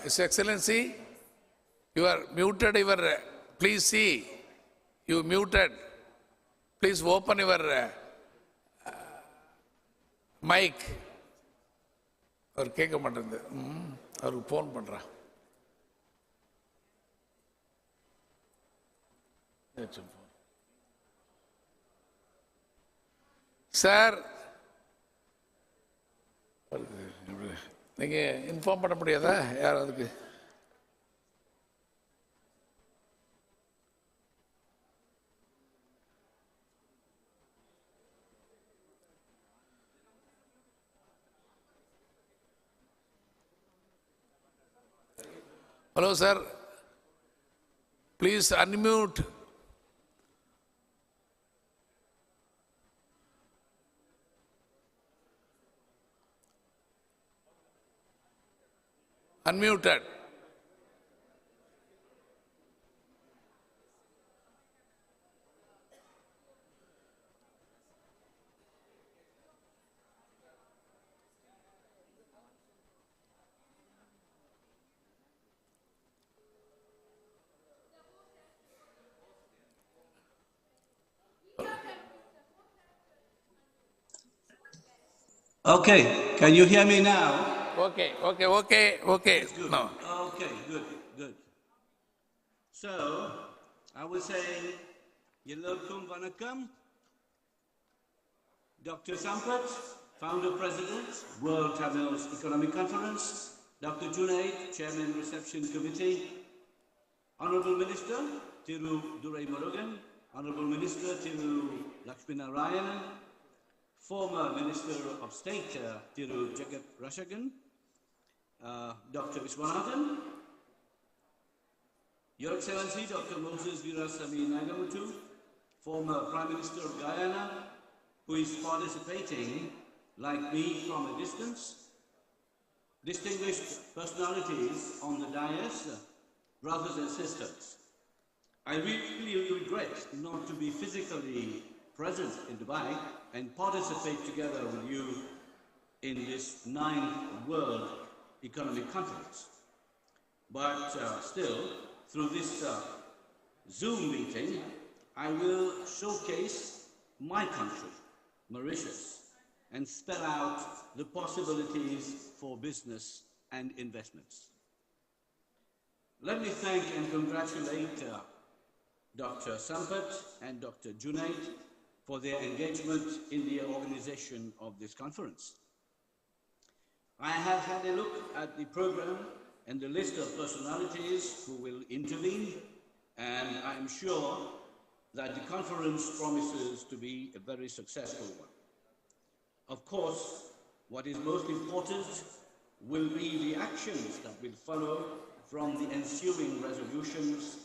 His Excellency, you are muted. Please see, you muted. Please open your mic. அவர் கேட்க மாட்டேங்குது. அவருக்கு phone பண்ணுறா. Sir, நீங்கள் inform பண்ண முடியாதா யார் அதுக்கு? Hello sir, please unmute. Unmuted. Okay, can you hear me now? Okay. Good. No. Okay, good. So, I will say, Yellowkum Vanakam, Dr. Sampath, Founder President, World Tamil Economic Conference, Dr. Junaid, Chairman Reception Committee, Honourable Minister Thiru Durai Murugan, Honourable Minister Thiru Lakshminarayanan, former Minister of State Thiru Jagat Rashagan, Dr. Viswanathan, Your Excellency Dr. Moses Virasamy Naigamutu, former Prime Minister of Guyana, who is participating like me from a distance, distinguished personalities on the dais, brothers and sisters. I really regret not to be physically present in Dubai and participate together with you in this 9th World Economic Conference. But still, through this Zoom meeting, I will showcase my country, Mauritius, and spell out the possibilities for business and investments. Let me thank and congratulate Dr. Sampath and Dr. Junaid for their engagement in the organization of this conference. I have had a look at the program and the list of personalities who will intervene, and I am sure that the conference promises to be a very successful one. Of course, what is most important will be the actions that will follow from the ensuing resolutions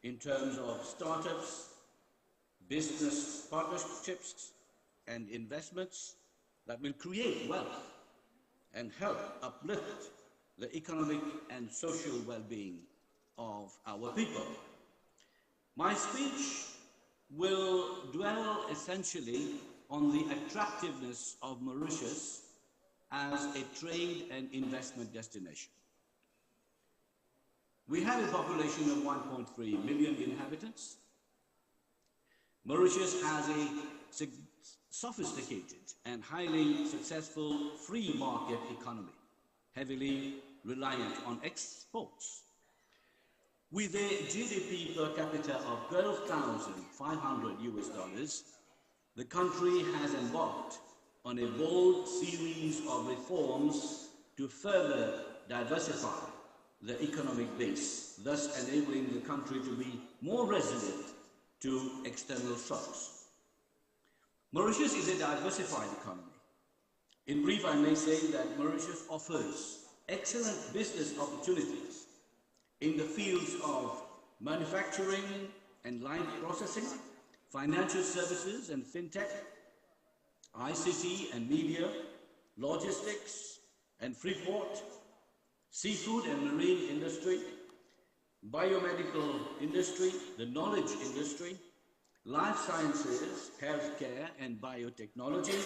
in terms of startups, business partnerships, and investments that will create wealth and help uplift the economic and social well-being of our people. My speech will dwell essentially on the attractiveness of Mauritius as a trade and investment destination. We have a population of 1.3 million inhabitants. Mauritius has a sophisticated and highly successful free market economy, heavily reliant on exports. With a GDP per capita of $12,500, the country has embarked on a bold series of reforms to further diversify the economic base, thus enabling the country to be more resilient to external shocks. Mauritius is a diversified economy. In brief, I may say that Mauritius offers excellent business opportunities in the fields of manufacturing and line processing, financial services and fintech, ICT and media, logistics and free port, seafood and marine industry, biomedical industry, the knowledge industry, life sciences, healthcare and biotechnology,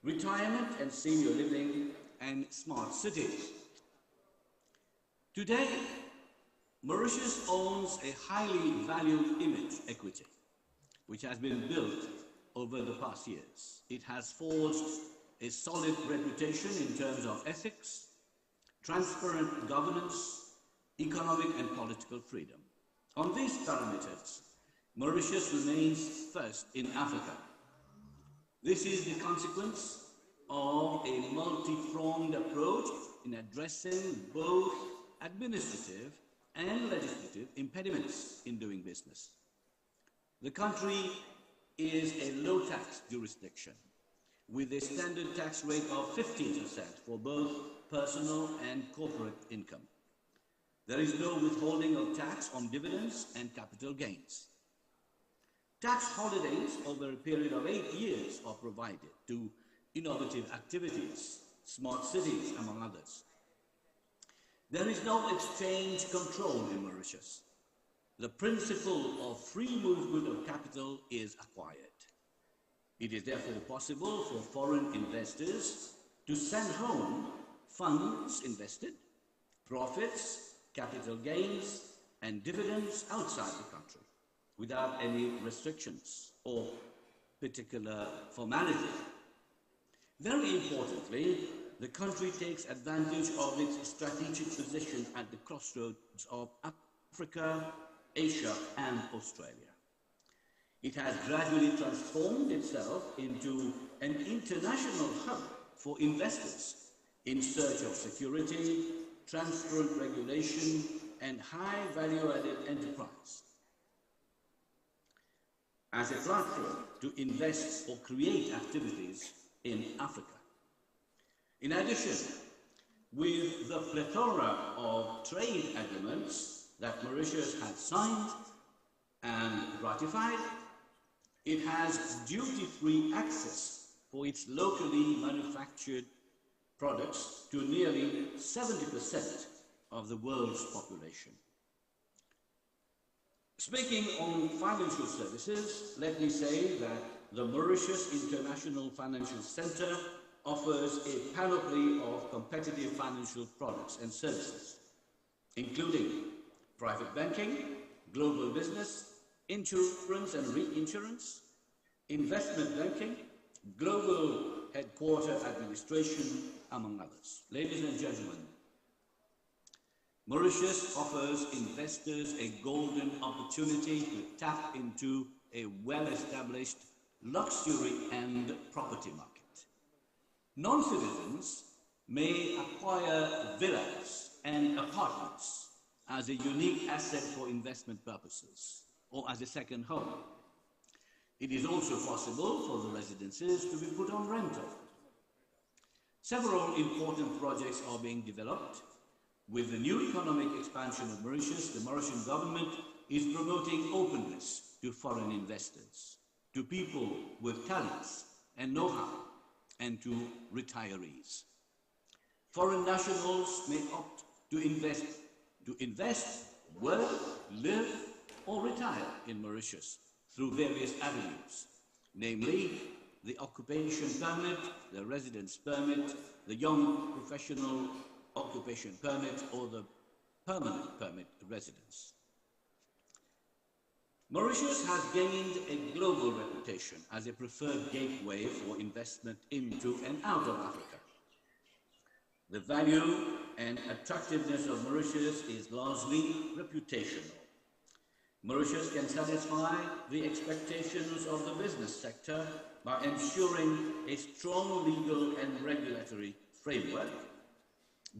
retirement and senior living, and smart cities. Today, Mauritius owns a highly valued image equity, which has been built over the past years. It has forged a solid reputation in terms of ethics, transparent governance, economic and political freedom. On these parameters, Mauritius remains first in Africa. This is the consequence of a multi-pronged approach in addressing both administrative and legislative impediments in doing business. The country is a low-tax jurisdiction with a standard tax rate of 15% for both personal and corporate income. There is no withholding of tax on dividends and capital gains. Tax holidays over a period of 8 years are provided to innovative activities, smart cities, among others. There is no exchange control in Mauritius. The principle of free movement of capital is acquired. It is therefore possible for foreign investors to send home funds invested, profits, capital gains, and dividends outside the country without any restrictions or particular formality. Very importantly, the country takes advantage of its strategic position at the crossroads of Africa, Asia, and Australia. It has gradually transformed itself into an international hub for investors in search of security, transparent regulation, and high value-added enterprise as a platform to invest or create activities in Africa. In addition, with the plethora of trade agreements that Mauritius has signed and ratified, it has duty-free access for its locally manufactured products to nearly 70% of the world's population. Speaking on financial services, let me say that the Mauritius International Financial Center offers a panoply of competitive financial products and services, including private banking, global business, insurance and reinsurance, investment banking, global headquarter administration, among others. Ladies and gentlemen, Mauritius offers investors a golden opportunity to tap into a well-established luxury and property market. Non-citizens may acquire villas and apartments as a unique asset for investment purposes or as a second home. It is also possible for the residences to be put on rental. Several important projects are being developed. With the new economic expansion of Mauritius, the Mauritian government is promoting openness to foreign investors, to people with talents and know-how, and to retirees. Foreign nationals may opt to invest, work, live, or retire in Mauritius through various avenues, namely the occupation permit, the residence permit, the young professional occupation permit, or the permanent permit residence. Mauritius has gained a global reputation as a preferred gateway for investment into and out of Africa. The value and attractiveness of Mauritius is largely reputational. Mauritius can satisfy the expectations of the business sector by ensuring a strong legal and regulatory framework,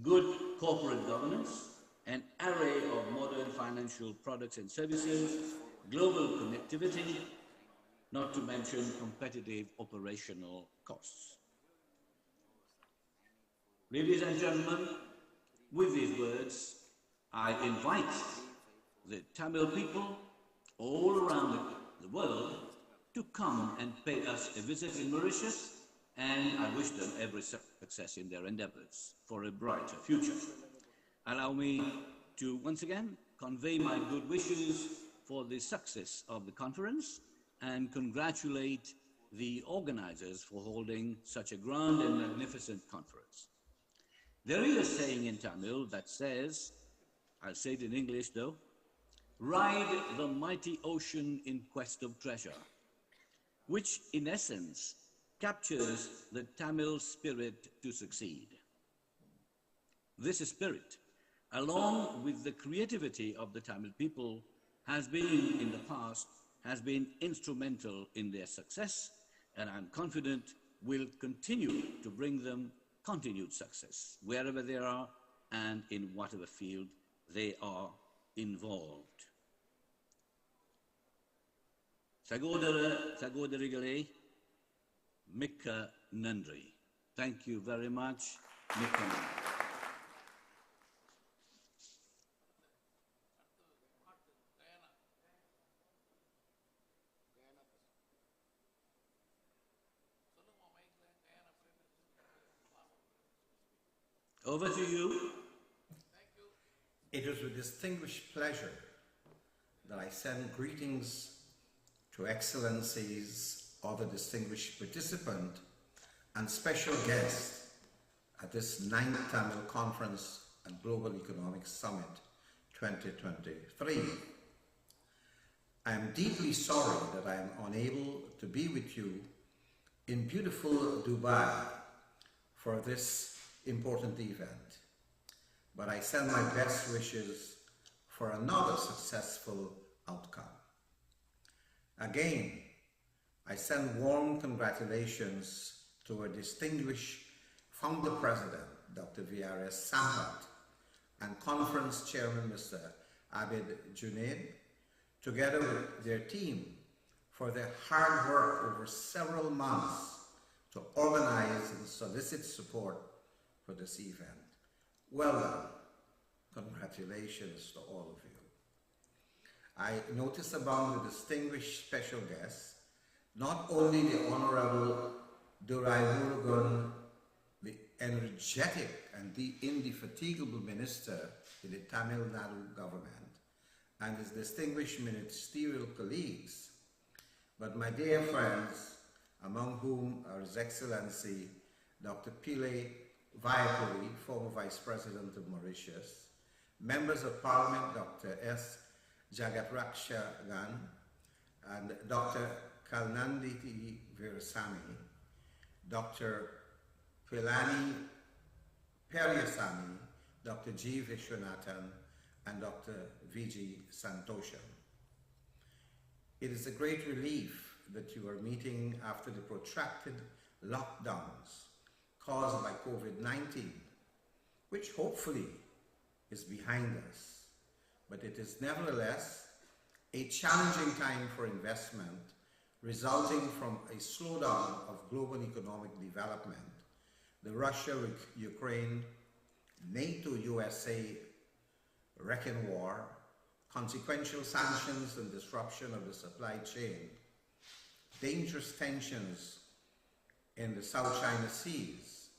good corporate governance, an array of modern financial products and services, global connectivity, not to mention competitive operational costs. Ladies and gentlemen, with these words, I invite the Tamil people all around the world to come and pay us a visit in Mauritius, and I wish them every success in their endeavors for a brighter future. Allow me to once again convey my good wishes for the success of the conference and congratulate the organizers for holding such a grand and magnificent conference. There is a saying in Tamil that says, I'll say it in English though, ride the mighty ocean in quest of treasure, which in essence captures the Tamil spirit to succeed. This spirit, along with the creativity of the Tamil people, has been in the past, has been instrumental in their success, and I'm confident will continue to bring them continued success wherever they are and in whatever field they are involved. Sagodarigalai, Mikka Nandri. Thank you very much. Mikka Nandri. Over to you. It is with distinguished pleasure that I send greetings to Excellencies, other distinguished participant, and special guest at this 9th Tamil Conference and Global Economic Summit 2023. I am deeply sorry that I am unable to be with you in beautiful Dubai for this important event, but I send my best wishes for another successful outcome. Again, I send warm congratulations to our distinguished founder president, Dr. V.R.S. Sampat, and Conference Chairman Mr. Abid Junaid, together with their team, for their hard work over several months to organize and solicit support for this event. Well done. Congratulations to all of you. I notice among the distinguished special guests, not only the Honorable Durai Murugan, the energetic and the indefatigable minister in the Tamil Nadu government, and his distinguished ministerial colleagues, but my dear friends, among whom are His Excellency Dr. Pillai Vayapuri, former Vice President of Mauritius, Members of Parliament Dr. S. Jagatrakshagan and Dr. Kalnanditi Virasamy, Dr. Pilani Periasamy, Dr. G. Vishwanathan, and Dr. V.G. Santoshan. It is a great relief that you are meeting after the protracted lockdowns caused by COVID-19, which hopefully is behind us. But it is nevertheless a challenging time for investment resulting from a slowdown of global economic development, the Russia-Ukraine, NATO-USA reckon war, consequential sanctions and disruption of the supply chain, dangerous tensions in the South China Seas,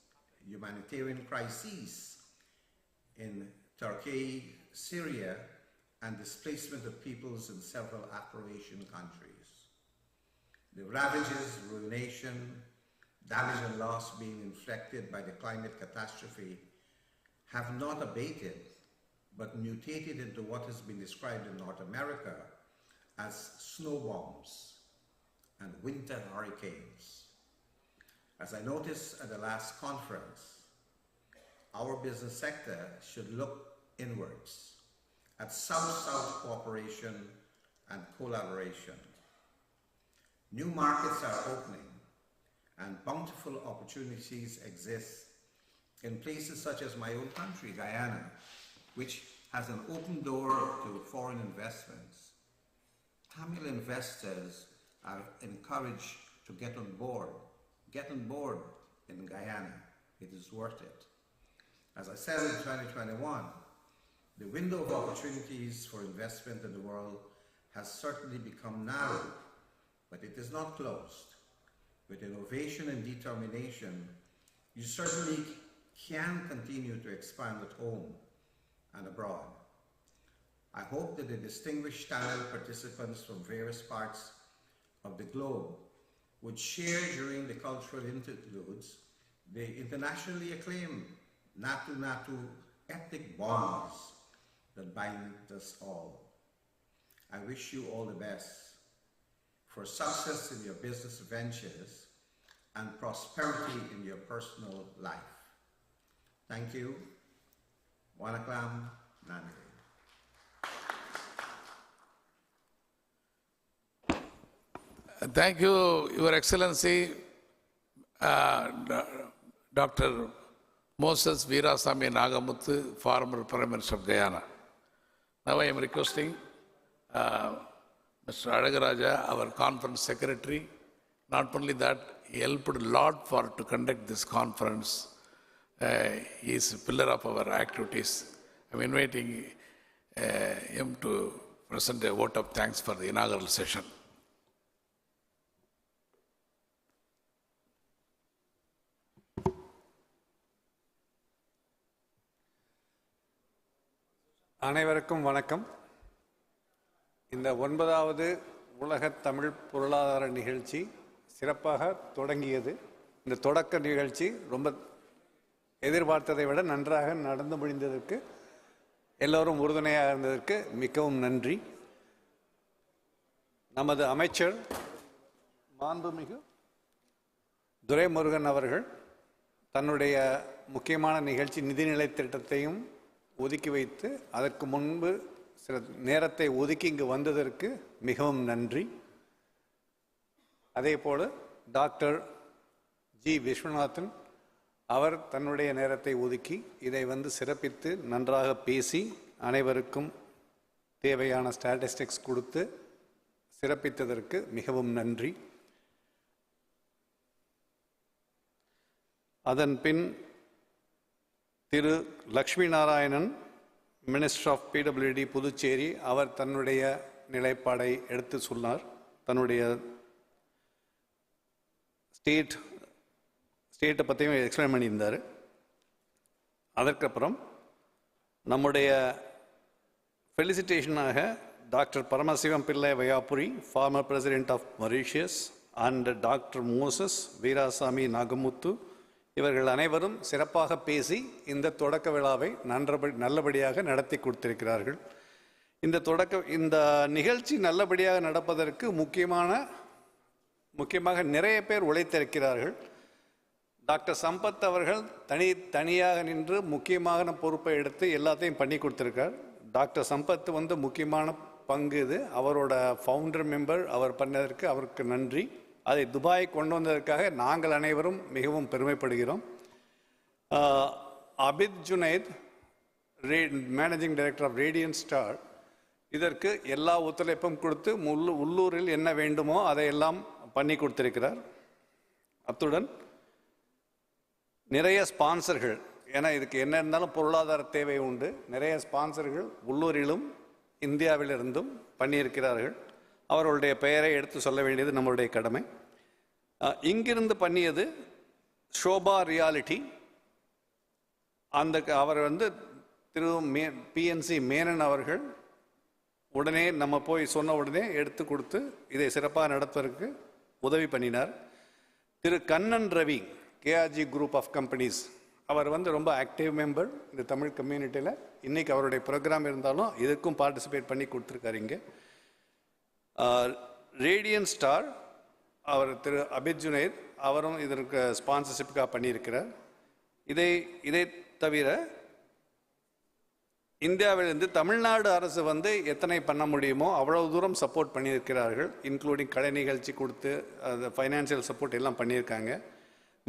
humanitarian crises in Turkey, Syria, and displacement of peoples in several Afro-Asian countries. The ravages, ruination, damage and loss being inflicted by the climate catastrophe have not abated, but mutated into what has been described in North America as snow bombs and winter hurricanes. As I noticed at the last conference, our business sector should look inwards at South-South cooperation and collaboration. New markets are opening and bountiful opportunities exist in places such as my own country, Guyana, which has an open door to foreign investments. Tamil investors are encouraged to get on board in Guyana. It is worth it. As I said in 2021, the window of opportunities for investment in the world has certainly become narrow, but it is not closed. With innovation and determination, you certainly can continue to expand at home and abroad. I hope that the distinguished Tamil participants from various parts of the globe would share during the cultural interludes the internationally acclaimed Natu Natu ethnic bonds that bind us all. I wish you all the best for success in your business ventures and prosperity in your personal life. Thank you. Wanaklam Nandi. Thank you, Your Excellency, Dr. Moses Veerasamy Nagamuthu, former Prime Minister of Guyana. Now I am requesting Mr. Adagaraja, our conference secretary, not only that, he helped a lot to conduct this conference. He is a pillar of our activities. I am inviting him to present a vote of thanks for the inaugural session. அனைவருக்கும் வணக்கம். இந்த 9வது உலக தமிழ் பொருளாதார நிகழ்ச்சி சிறப்பாக தொடங்கியது. இந்த தொடக்க நிகழ்ச்சி ரொம்ப எதிர்பார்த்ததை விட நன்றாக நடந்து முடிந்ததற்கு எல்லோரும் உறுதுணையாக இருந்ததற்கு மிகவும் நன்றி. நமது அமைச்சர் மாண்புமிகு துரைமுருகன் அவர்கள் தன்னுடைய முக்கியமான நிகழ்ச்சி நிதிநிலை திட்டத்தையும் ஒதுக்கி வைத்து அதற்கு முன்பு சில நேரத்தை ஒதுக்கி இங்கு வந்ததற்கு மிகவும் நன்றி. அதே போல டாக்டர் ஜி விஸ்வநாதன் அவர் தன்னுடைய நேரத்தை ஒதுக்கி இதை சிறப்பித்து நன்றாக பேசி அனைவருக்கும் தேவையான ஸ்டாட்டிஸ்டிக்ஸ் கொடுத்து சிறப்பித்ததற்கு மிகவும் நன்றி. அதன் பின் திரு Lakshmi Narayanan, minister of PWD Puducherry, அவர் தன்னுடைய நிலைப்பாடை எடுத்து சொன்னார். தன்னுடைய ஸ்டேட்டை பற்றியும் எக்ஸ்பிளைன் பண்ணியிருந்தார். அதற்கப்புறம் நம்முடைய ஃபெலிசிட்டேஷனாக doctor Paramasivam Pillai Vaiyapuri, former president of Mauritius, and doctor Moses Veerasamy Nagamuthu, இவர்கள் அனைவரும் சிறப்பாக பேசி இந்த தொடக்க விழாவை நல்லபடியாக நடத்தி கொடுத்திருக்கிறார்கள். இந்த நிகழ்ச்சி நல்லபடியாக நடப்பதற்கு முக்கியமாக நிறைய பேர் உழைத்திருக்கிறார்கள். டாக்டர் சம்பத் அவர்கள் தனியாக நின்று முக்கியமான பொறுப்பை எடுத்து எல்லாத்தையும் பண்ணி கொடுத்துருக்கார். டாக்டர் சம்பத் முக்கியமான பங்கு இது. அவரோட ஃபவுண்டர் மெம்பர், அவர் பண்ணதற்கு அவருக்கு நன்றி. அதை துபாய் கொண்டு வந்ததற்காக நாங்கள் அனைவரும் மிகவும் பெருமைப்படுகிறோம். Abid Junaid, managing director of radiant star, இதற்கு எல்லா ஒத்துழைப்பும் கொடுத்து உள்ளூரில் என்ன வேண்டுமோ அதையெல்லாம் பண்ணி கொடுத்திருக்கிறார். அத்துடன் நிறைய ஸ்பான்சர்கள், ஏன்னா இதுக்கு என்ன இருந்தாலும் பொருளாதார தேவை உண்டு, நிறைய ஸ்பான்சர்கள் உள்ளூரிலும் இந்தியாவிலிருந்தும் பண்ணியிருக்கிறார்கள். அவர்களுடைய பெயரை எடுத்து சொல்ல வேண்டியது நம்மளுடைய கடமை. இங்கிருந்து பண்ணியது ஷோபா ரியாலிட்டி. அவர் திரு பிஎன்சி மேனன் அவர்கள் உடனே நம்ம போய் சொன்ன உடனே எடுத்து கொடுத்து இதை சிறப்பாக நடத்துவதற்கு உதவி பண்ணினார். திரு Kannan Ravi, KRG group of companies, அவர் ரொம்ப ஆக்டிவ் மெம்பர் இந்த தமிழ் கம்யூனிட்டியில். இன்றைக்கி அவருடைய ப்ரோக்ராம் இருந்தாலும் இதுக்கும் பார்ட்டிசிபேட் பண்ணி கொடுத்துருக்காரு. இங்கே ரேடியன்ட் ஸ்டார், அவர் திரு அபித் ஜுனைத், அவரும் இதற்கு ஸ்பான்சர்ஷிப்புக்காக பண்ணியிருக்கிறார். இதை தவிர இந்தியாவிலிருந்து தமிழ்நாடு அரசு எத்தனை பண்ண முடியுமோ அவ்வளவு தூரம் சப்போர்ட் பண்ணியிருக்கிறார்கள். இன்க்ளூடிங் கலை நிகழ்ச்சி கொடுத்து அது ஃபைனான்சியல் சப்போர்ட் எல்லாம் பண்ணியிருக்காங்க.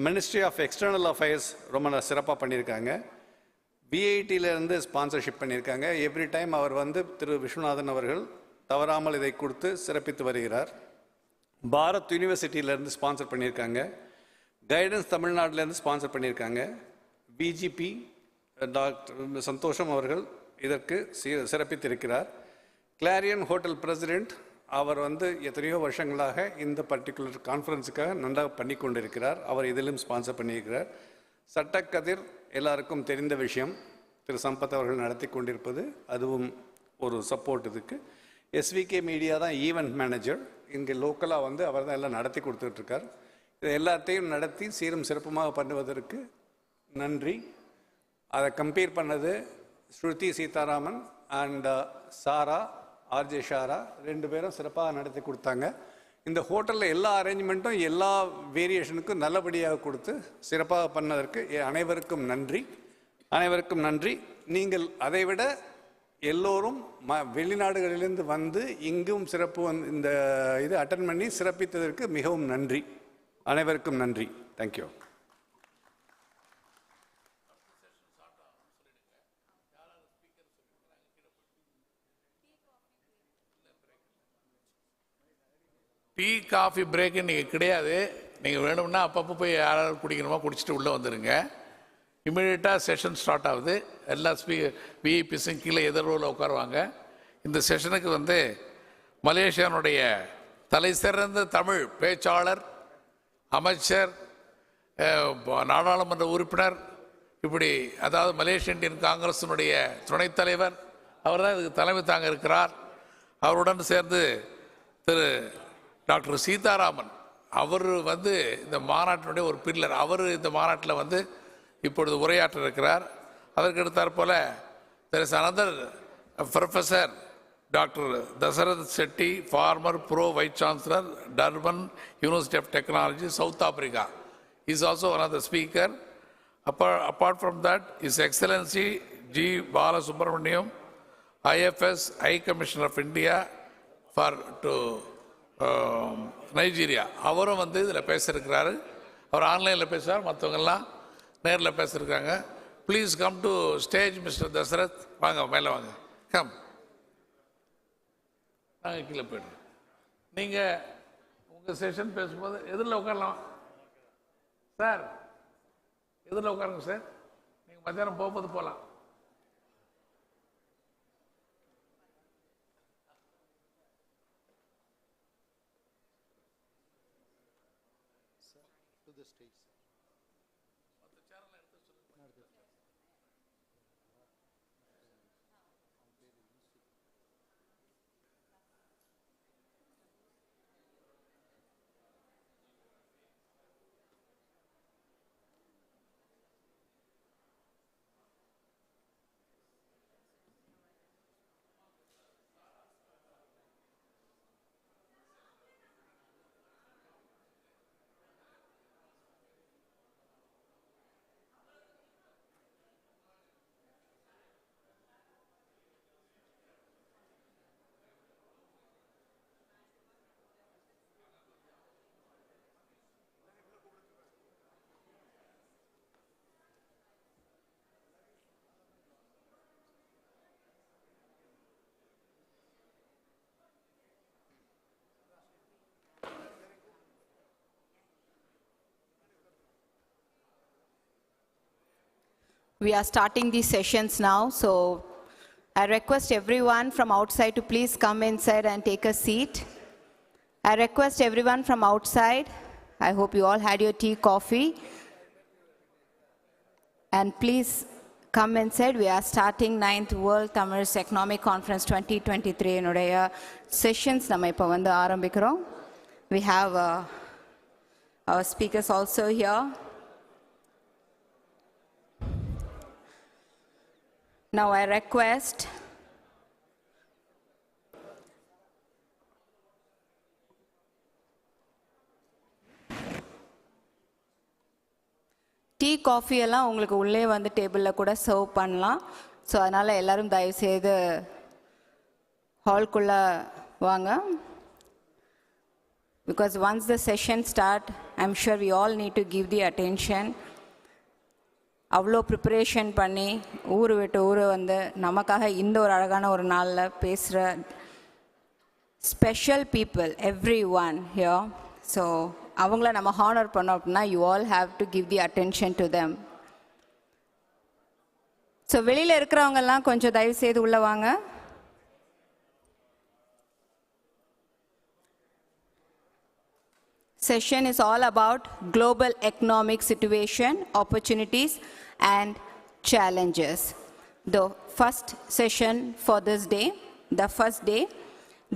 மினிஸ்ட்ரி ஆஃப் எக்ஸ்டர்னல் அஃபேர்ஸ் ரொம்ப சிறப்பாக பண்ணியிருக்காங்க. பிஐடியிலேருந்து ஸ்பான்சர்ஷிப் பண்ணியிருக்காங்க. எவ்ரி டைம் அவர் திரு விஸ்வநாதன் அவர்கள் தவறாமல் இதை கொடுத்து சிறப்பித்து வருகிறார். பாரத் யூனிவர்சிட்டியிலேருந்து ஸ்பான்சர் பண்ணியிருக்காங்க. கைடன்ஸ் தமிழ்நாட்டிலேருந்து ஸ்பான்சர் பண்ணியிருக்காங்க. பிஜிபி டாக்டர் சந்தோஷம் அவர்கள் இதற்கு சிறப்பித்திருக்கிறார். கிளாரியன் ஹோட்டல் பிரசிடெண்ட், அவர் எத்தனையோ வருஷங்களாக இந்த பர்டிகுலர் கான்ஃபரன்ஸுக்காக நன்றாக பண்ணி கொண்டிருக்கிறார். அவர் இதிலும் ஸ்பான்சர் பண்ணியிருக்கிறார். சட்டக்கதிர் எல்லாருக்கும் தெரிந்த விஷயம், திரு சம்பத் அவர்கள் நடத்தி கொண்டிருப்பது, அதுவும் ஒரு சப்போர்ட். இதுக்கு எஸ்விகே மீடியா தான் ஈவெண்ட் மேனேஜர். இங்கே லோக்கலாக அவர் தான் எல்லாம் நடத்தி கொடுத்துட்ருக்கார். இது எல்லாத்தையும் நடத்தி சீரும் சிறப்புமாக பண்ணுவதற்கு நன்றி. அதை கம்பேர் பண்ணது ஸ்ருதி Sitharaman and Sarah, RJ Shara, ரெண்டு பேரும் சிறப்பாக நடத்தி கொடுத்தாங்க. இந்த ஹோட்டலில் எல்லா அரேஞ்ச்மெண்ட்டும் எல்லா வேரியேஷனுக்கும் நல்லபடியாக கொடுத்து சிறப்பாக பண்ணதற்கு அனைவருக்கும் நன்றி. அனைவருக்கும் நன்றி. நீங்கள் அதைவிட எல்லோரும் வெளிநாடுகளிலிருந்து இங்கும் சிறப்பு இந்த இது அட்டன் பண்ணி சிறப்பித்ததற்கு மிகவும் நன்றி. அனைவருக்கும் நன்றி. தேங்க்யூ. டீ காஃபி பிரேக்கு இன்றைக்கி கிடையாது. நீங்கள் வேணும்னா அப்பப்போ போய் யாராவது குடிக்கணுமோ குடிச்சிட்டு உள்ளே வந்துடுங்க. இமீடியட்டாக செஷன் ஸ்டார்ட் ஆகுது. எல்லா விஐபிஸும் கீழே எதிர்வில் உட்காருவாங்க. இந்த செஷனுக்கு மலேசியானுடைய தலை சிறந்த தமிழ் பேச்சாளர், அமைச்சர், நாடாளுமன்ற உறுப்பினர், இப்படி அதாவது மலேசிய இந்தியன் காங்கிரஸினுடைய துணைத் தலைவர், அவர் தான் இதுக்கு தலைமை தாங்க இருக்கிறார். அவருடன் சேர்ந்து திரு டாக்டர் சீதாராமன், அவர் இந்த மாநாட்டினுடைய ஒரு பில்லர். அவர் இந்த மாநாட்டில் இப்பொழுது உரையாற்ற இருக்கிறார். அதற்கு அடுத்தாற் போல there is another professor, Dr. Dasarath Shetty, former Pro Vice Chancellor, Durban University of Technology, South Africa. He is also one of the speaker. Apart from that, His Excellency G. Balasubramaniam, IFS, High Commissioner of India to Nigeria, அவரும் இதில் பேசியிருக்கிறாரு. அவர் ஆன்லைனில் பேசுவார். மற்றவங்கெல்லாம் நேரில் பேசியிருக்காங்க. Please come to stage mister Dasarath. வாங்க மேலே வாங்க. கம். நாங்கள் கீழே போய்டுறோம். நீங்கள் உங்கள் செஷன் பேசும்போது எதிரில் உட்காரலாம் சார். எதிரில் உட்காருங்க சார். நீங்கள் மத்தியானம் போகும்போது போகலாம். We are starting these sessions now, so I request everyone from outside to please come inside and take a seat. I request everyone from outside, I hope you all had your tea, coffee, and please come inside. We are starting 9th World Tamil Economic Conference 2023 in sessions. We have our speakers also here. Now I request tea coffee எல்லாம் உங்களுக்கு உள்ளே வந்து டேபிளில் கூட serve பண்ணலாம். So அதனால் எல்லோரும் தயவுசெய்து ஹால்குள்ளே வாங்க. Because once the session start, I'm sure we all need to give the attention. அவ்வளோ ப்ரிப்பரேஷன் பண்ணி ஊர் விட்டு ஊர் வந்து நமக்காக இந்த ஒரு அழகான ஒரு நாளில் பேசுகிற special people every one here. So அவங்கள நம்ம ஹானர் பண்ணோம் அப்படின்னா you all have to give the attention to them. So வெளியில் இருக்கிறவங்கெல்லாம் கொஞ்சம் தயவு செய்து உள்ளே வாங்க. Session is all about global economic situation, opportunities and challenges. The first session for this day, the first day,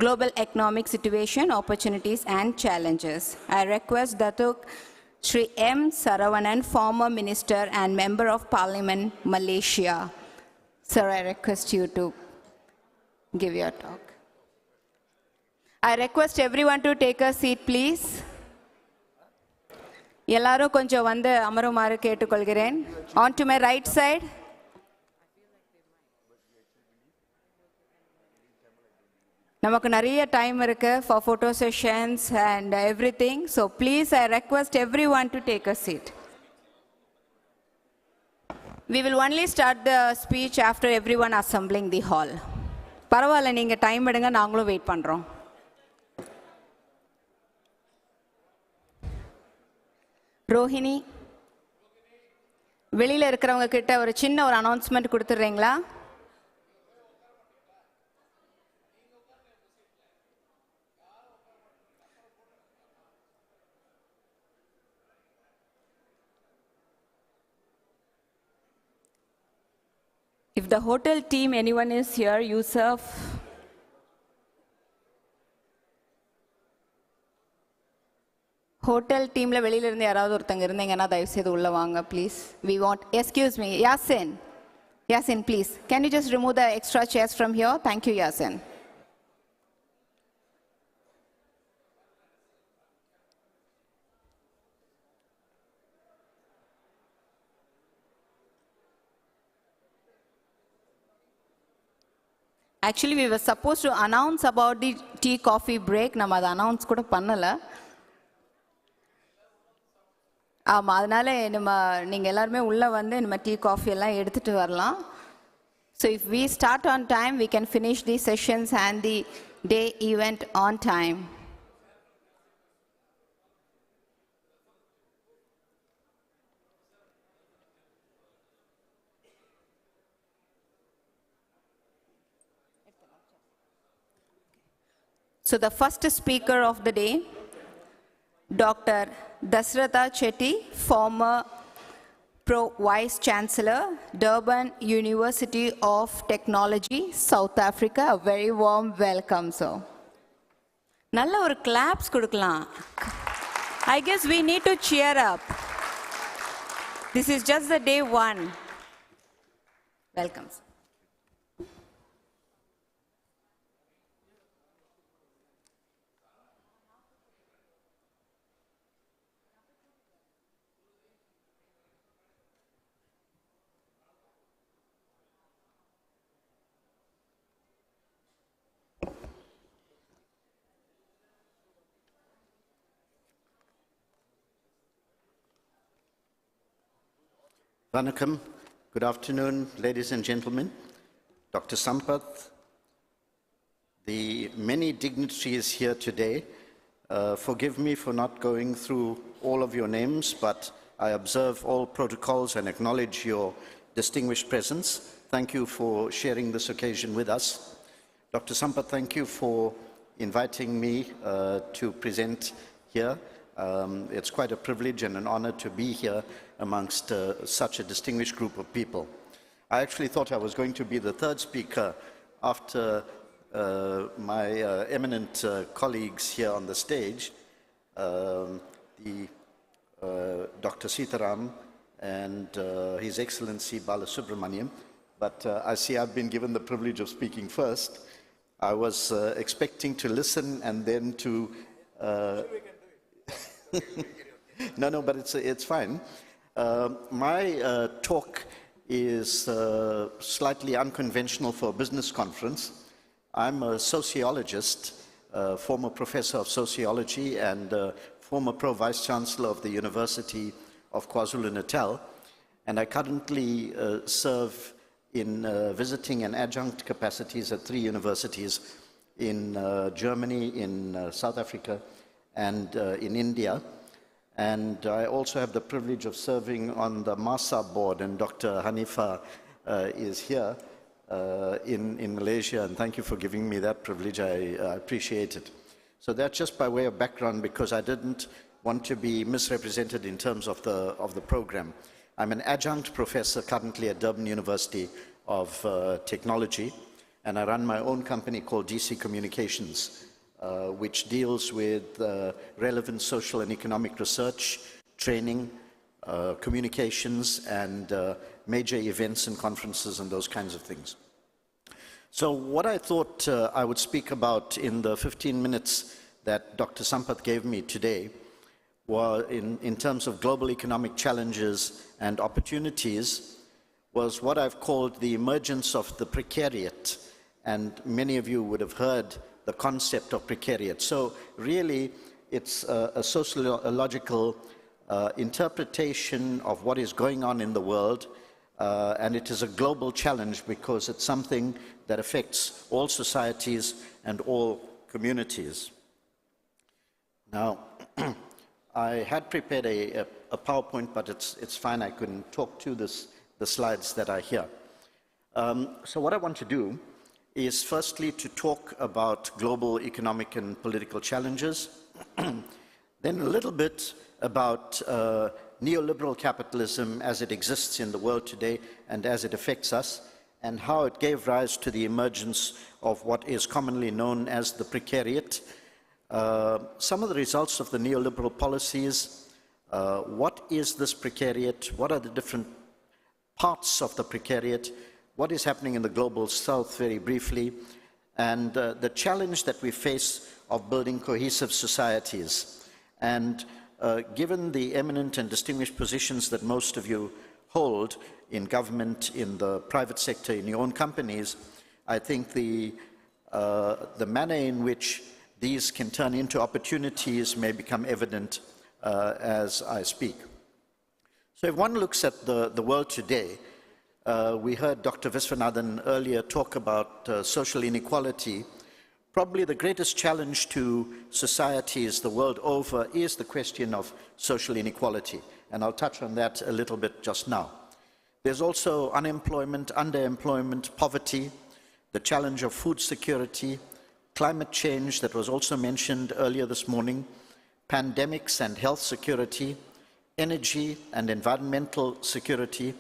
global economic situation, opportunities and challenges. I request Datuk Sri M. Saravanan, former minister and member of parliament, Malaysia. Sir, I request you to give your talk. I request everyone to take a seat, please. எல்லாரும் கொஞ்சம் வந்து அமருமாறு கேட்டுக்கொள்கிறேன். On to my right side. நமக்கு நிறைய time இருக்கு for photo sessions and everything. So please, I request everyone to take a seat. We will only start the speech after everyone assembling the hall. பரவாயில்ல, நீங்க time எடுங்க, நாங்களும் wait பண்றோம். ரோஹிணி, வெளியில் இருக்கிறவங்க கிட்ட ஒரு சின்ன ஒரு அனௌன்ஸ்மெண்ட் கொடுத்துட்றீங்களா? If the hotel team, anyone is here, Yusuf, hotel teamல வெளியில இருந்து யாராவது ஒருத்தங்க இருந்தீங்கன்னா தயவு செய்து உள்ள வாங்க please. We want, excuse me, Yasin, please. Can you just remove the extra chairs from here? Thank you, Yasin. Actually, we were supposed to announce about the tea coffee break. நம்ம அதை announce கூட பண்ணல. ஆமாம், அதனால நீங்கள் எல்லாருமே உள்ளே வந்து நம்ம டீ காஃபி எல்லாம் எடுத்துகிட்டு வரலாம். So if we start on time, we can finish these sessions and the day event on time. So the first speaker of the day, Dr. Dasratha Chetty, former Vice Chancellor, Durban University of Technology, South Africa. A very warm welcome, sir. நல்ல ஒரு claps கொடுக்கலாம். I guess we need to cheer up. This is just the day one. Welcome, sir. Vanakkam, good afternoon, ladies and gentlemen. Dr. Sampath, the many dignitaries here today, forgive me for not going through all of your names, but I observe all protocols and acknowledge your distinguished presence. Thank you for sharing this occasion with us. Dr. Sampath, thank you for inviting me to present here. It's quite a privilege and an honor to be here amongst such a distinguished group of people. I actually thought I was going to be the third speaker after my eminent colleagues here on the stage, Dr. Sitaram and His Excellency Balasubramaniam. But I see I've been given the privilege of speaking first. I was expecting to listen and then to... No, but it's fine. My talk is slightly unconventional for a business conference. I'm a sociologist, former professor of sociology and former pro-vice chancellor of the University of KwaZulu-Natal. And I currently serve in visiting and adjunct capacities at 3 universities in Germany, in South Africa, and in India. And I also have the privilege of serving on the MASA board, and Dr. Hanifa is here in Malaysia, and thank you for giving me that privilege. I appreciate it. So that's just by way of background, because I didn't want to be misrepresented in terms of the program. I'm an adjunct professor currently at Durban University of Technology, and I run my own company called DC Communications, which deals with relevant social and economic research, training, communications, and major events and conferences and those kinds of things. So what I thought I would speak about in the 15 minutes that Dr. Sampath gave me today were in terms of global economic challenges and opportunities was what I've called the emergence of the precariat. And many of you would have heard the concept of precariat. So really, it's a sociological interpretation of what is going on in the world, and it is a global challenge because it's something that affects all societies and all communities. Now, I had prepared a PowerPoint, but it's fine. I can talk to the slides that are here. So what I want to do is firstly to talk about global economic and political challenges, then a little bit about neoliberal capitalism as it exists in the world today and as it affects us, and how it gave rise to the emergence of what is commonly known as the precariat, some of the results of the neoliberal policies, what is this precariat, what are the different parts of the precariat, what is happening in the global south very briefly, and the challenge that we face of building cohesive societies. And given the eminent and distinguished positions that most of you hold in government, in the private sector, in your own companies, I think the manner in which these can turn into opportunities may become evident as I speak. So if one looks at the world today, we heard Dr. Viswanathan earlier talk about social inequality. Probably the greatest challenge to societies the world over is the question of social inequality, and I'll touch on that a little bit just now. There's also unemployment, underemployment, poverty, the challenge of food security, climate change that was also mentioned earlier this morning, pandemics and health security, energy and environmental security,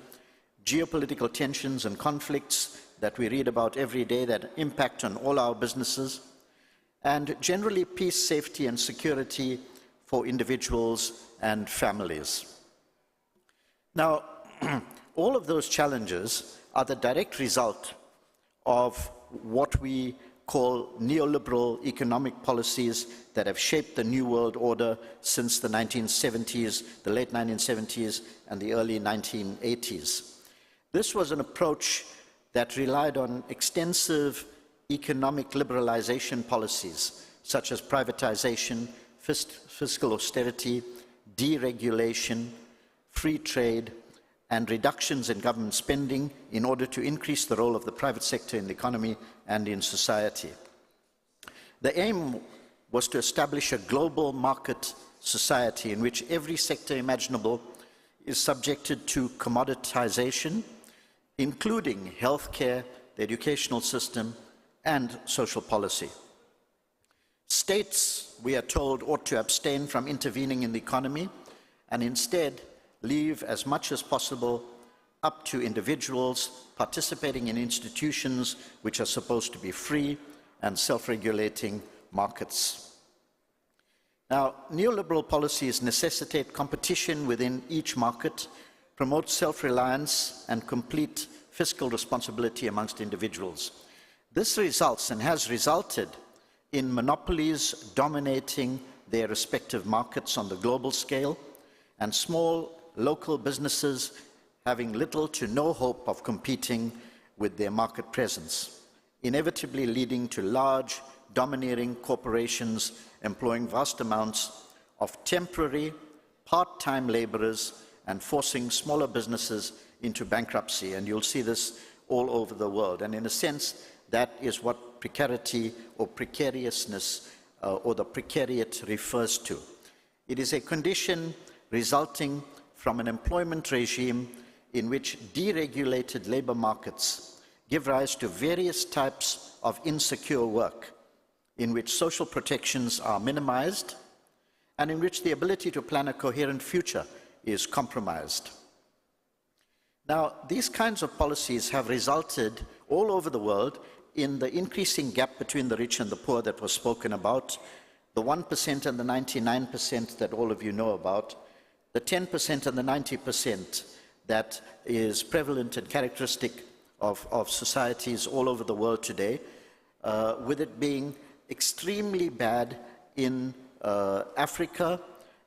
geopolitical tensions and conflicts that we read about every day that impact on all our businesses, and generally peace, safety, and security for individuals and families. Now, all of those challenges are the direct result of what we call neoliberal economic policies that have shaped the New World Order since the 1970s, the late 1970s, and the early 1980s. This was an approach that relied on extensive economic liberalization policies, such as privatization, fiscal austerity, deregulation, free trade, and reductions in government spending in order to increase the role of the private sector in the economy and in society. The aim was to establish a global market society in which every sector imaginable is subjected to commoditization, including healthcare, the educational system, and social policy. States, we are told, ought to abstain from intervening in the economy and instead leave as much as possible up to individuals participating in institutions which are supposed to be free and self-regulating markets. Now, neoliberal policies necessitate competition within each market, promote self-reliance and complete fiscal responsibility amongst individuals. This results and has resulted in monopolies dominating their respective markets on the global scale and small local businesses having little to no hope of competing with their market presence, inevitably leading to large, domineering corporations employing vast amounts of temporary, part-time laborers and forcing smaller businesses into bankruptcy. And you'll see this all over the world. And in a sense, that is what precarity or precariousness or the precariat refers to. It is a condition resulting from an employment regime in which deregulated labor markets give rise to various types of insecure work, in which social protections are minimized, and in which the ability to plan a coherent future is compromised. Now, these kinds of policies have resulted all over the world in the increasing gap between the rich and the poor that was spoken about, the 1% and the 99% that all of you know about, the 10% and the 90% that is prevalent and characteristic of societies all over the world today, with it being extremely bad in Africa,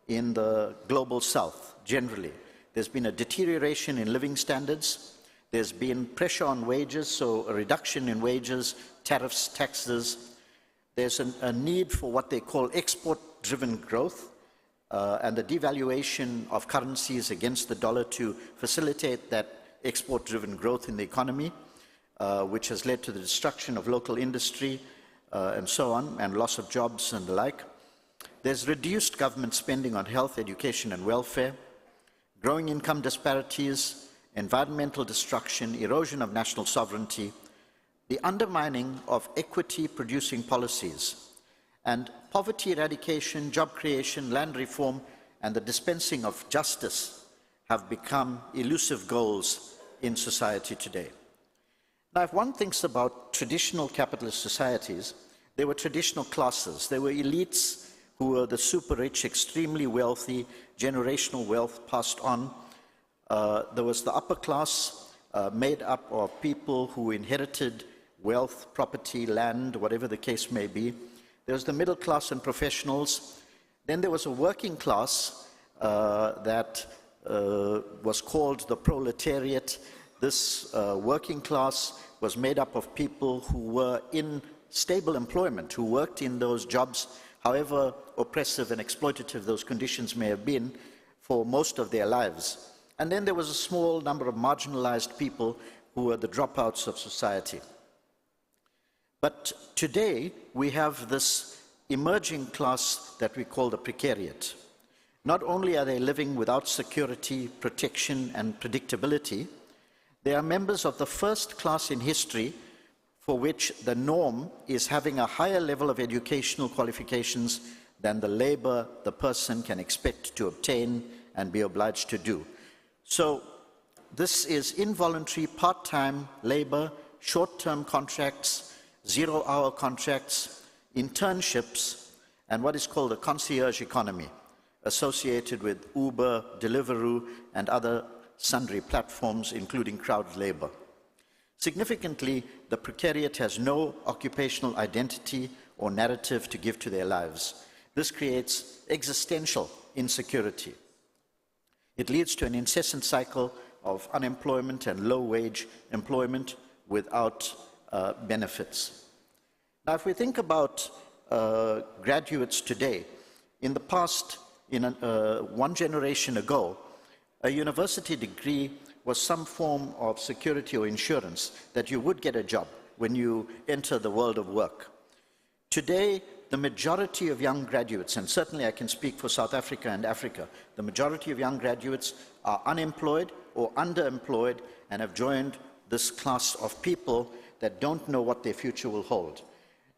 in the global south, generally. There's been a deterioration in living standards. There's been pressure on wages, so a reduction in wages, tariffs, taxes. There's a need for what they call export-driven growth, and the devaluation of currencies against the dollar to facilitate that export-driven growth in the economy, which has led to the destruction of local industry and so on, and loss of jobs and the like. There's reduced government spending on health, education, and welfare, growing income disparities, environmental destruction, erosion of national sovereignty, the undermining of equity-producing policies, and poverty eradication, job creation, land reform, and the dispensing of justice have become elusive goals in society today. Now, if one thinks about traditional capitalist societies, there were traditional classes. There were elites who were the super rich, extremely wealthy, generational wealth passed on. There was the upper class made up of people who inherited wealth, property, land, whatever the case may be. There was the middle class and professionals. Then there was a working class that was called the proletariat. This working class was made up of people who were in stable employment, who worked in those jobs, however oppressive and exploitative those conditions may have been, for most of their lives. And then there was a small number of marginalized people who were the dropouts of society. But today, we have this emerging class that we call the precariat. Not only are they living without security, protection, and predictability, they are members of the first class in history for which the norm is having a higher level of educational qualifications than the labor the person can expect to obtain and be obliged to do. So this is involuntary part-time labor, short-term contracts, zero-hour contracts, internships, and what is called a concierge economy, associated with Uber, Deliveroo, and other sundry platforms, including crowd labor. Significantly, the precariat has no occupational identity or narrative to give to their lives. This creates existential insecurity. It leads to an incessant cycle of unemployment and low-wage employment without benefits. Now, if we think about graduates today, in the past, one generation ago, a university degree was some form of security or insurance that you would get a job when you enter the world of work. Today, the majority of young graduates, and certainly I can speak for South Africa and Africa, the majority of young graduates are unemployed or underemployed and have joined this class of people that don't know what their future will hold.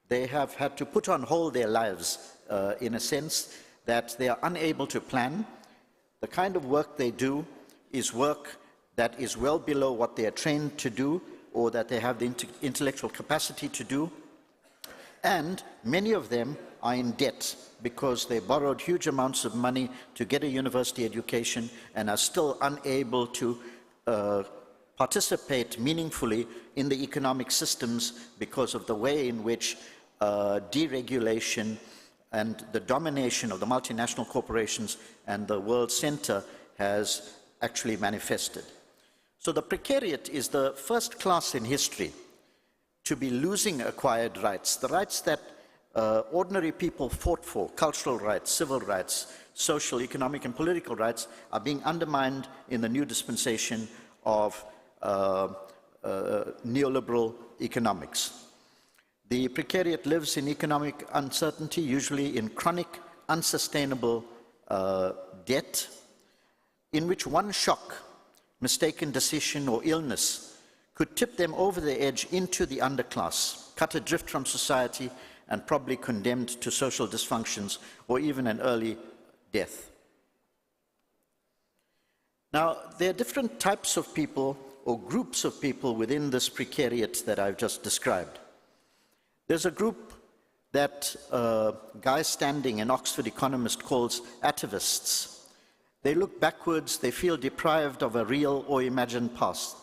They have had to put on hold their lives in a sense that they are unable to plan. The kind of work they do is work that is well below what they are trained to do or that they have the intellectual capacity to do. And many of them are in debt because they borrowed huge amounts of money to get a university education and are still unable to participate meaningfully in the economic systems because of the way in which deregulation and the domination of the multinational corporations and the world center has actually manifested. So the precariat is the first class in history to be losing acquired rights, the rights that ordinary people fought for, cultural rights, civil rights, social, economic, and political rights, are being undermined in the new dispensation of neoliberal economics. The precariat lives in economic uncertainty, usually in chronic, unsustainable debt, in which one shock, mistaken decision, or illness could tip them over the edge into the underclass, cut adrift from society, and probably condemned to social dysfunctions or even an early death. Now, there are different types of people or groups of people within this precariat that I've just described. There's a group that Guy Standing, an Oxford economist, calls atavists. They look backwards, they feel deprived of a real or imagined past.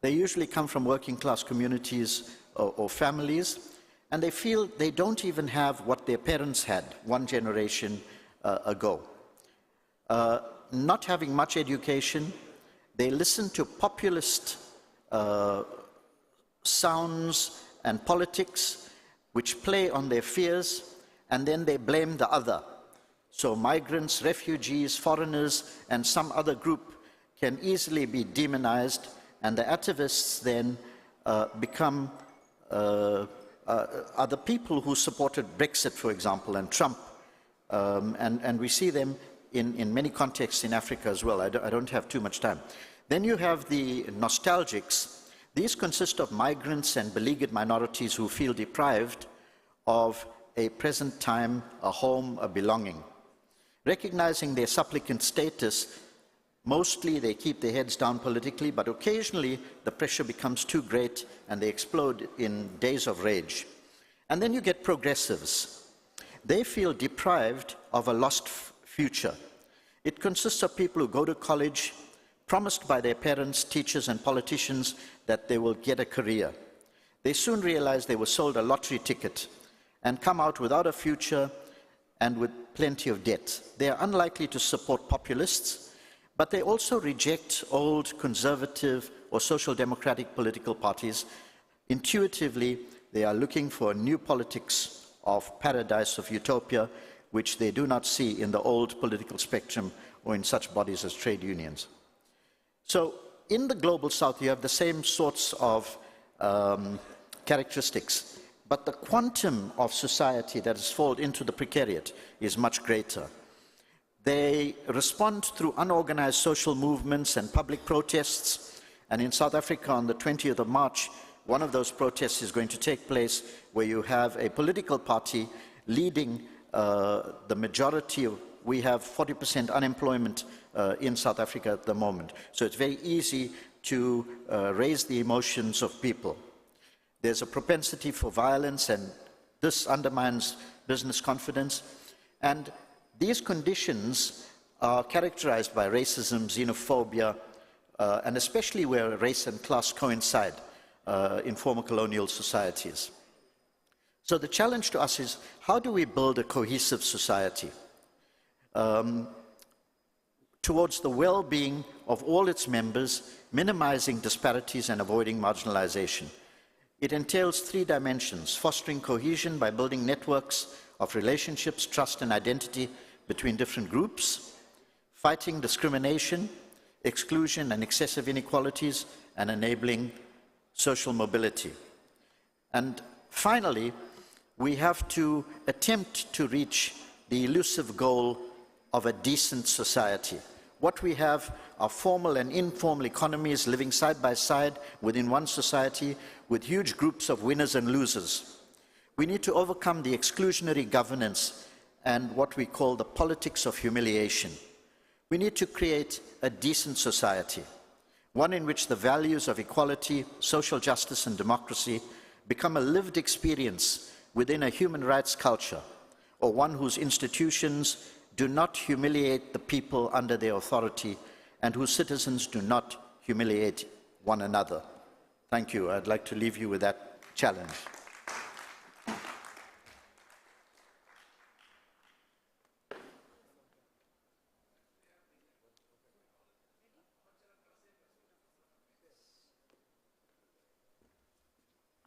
They usually come from working class communities or families, and they feel they don't even have what their parents had one generation ago. Not having much education, they listen to populist sounds and politics which play on their fears, and then they blame the other. So migrants, refugees, foreigners, and some other group can easily be demonized, and the atavists then become are the people who supported Brexit, for example, and Trump. And we see them in many contexts in Africa as well. I don't have too much time. Then you have the nostalgics. These consist of migrants and beleaguered minorities who feel deprived of a present time, a home, a belonging. Recognizing their supplicant status, mostly they keep their heads down politically, but occasionally the pressure becomes too great and they explode in days of rage. And then you get progressives. They feel deprived of a lost future. It consists of people who go to college, promised by their parents, teachers, and politicians that they will get a career. They soon realize they were sold a lottery ticket and come out without a future and with plenty of debt. They are unlikely to support populists, but they also reject old conservative or social democratic political parties. Intuitively, they are looking for a new politics of paradise, of utopia, which they do not see in the old political spectrum or in such bodies as trade unions. So in the global south, you have the same sorts of characteristics, but the quantum of society that has fallen into the precariat is much greater. They respond through unorganized social movements and public protests, and in South Africa on the 20th of March, one of those protests is going to take place where you have a political party leading the majority of, we have 40% unemployment in South Africa at the moment. So it's very easy to raise the emotions of people. There's a propensity for violence, and this undermines business confidence. And these conditions are characterized by racism, xenophobia, and especially where race and class coincide in former colonial societies. So the challenge to us is, how do we build a cohesive society towards the well-being of all its members, minimizing disparities and avoiding marginalization? It entails three dimensions: fostering cohesion by building networks of relationships, trust, and identity between different groups; fighting discrimination, exclusion, and excessive inequalities; and enabling social mobility. And finally, we have to attempt to reach the elusive goal of a decent society. What we have are formal and informal economies living side by side within one society with huge groups of winners and losers. We need to overcome the exclusionary governance and what we call the politics of humiliation. We need to create a decent society, one in which the values of equality, social justice, and democracy become a lived experience within a human rights culture, or one whose institutions do not humiliate the people under their authority and whose citizens do not humiliate one another. Thank you. I'd like to leave you with that challenge.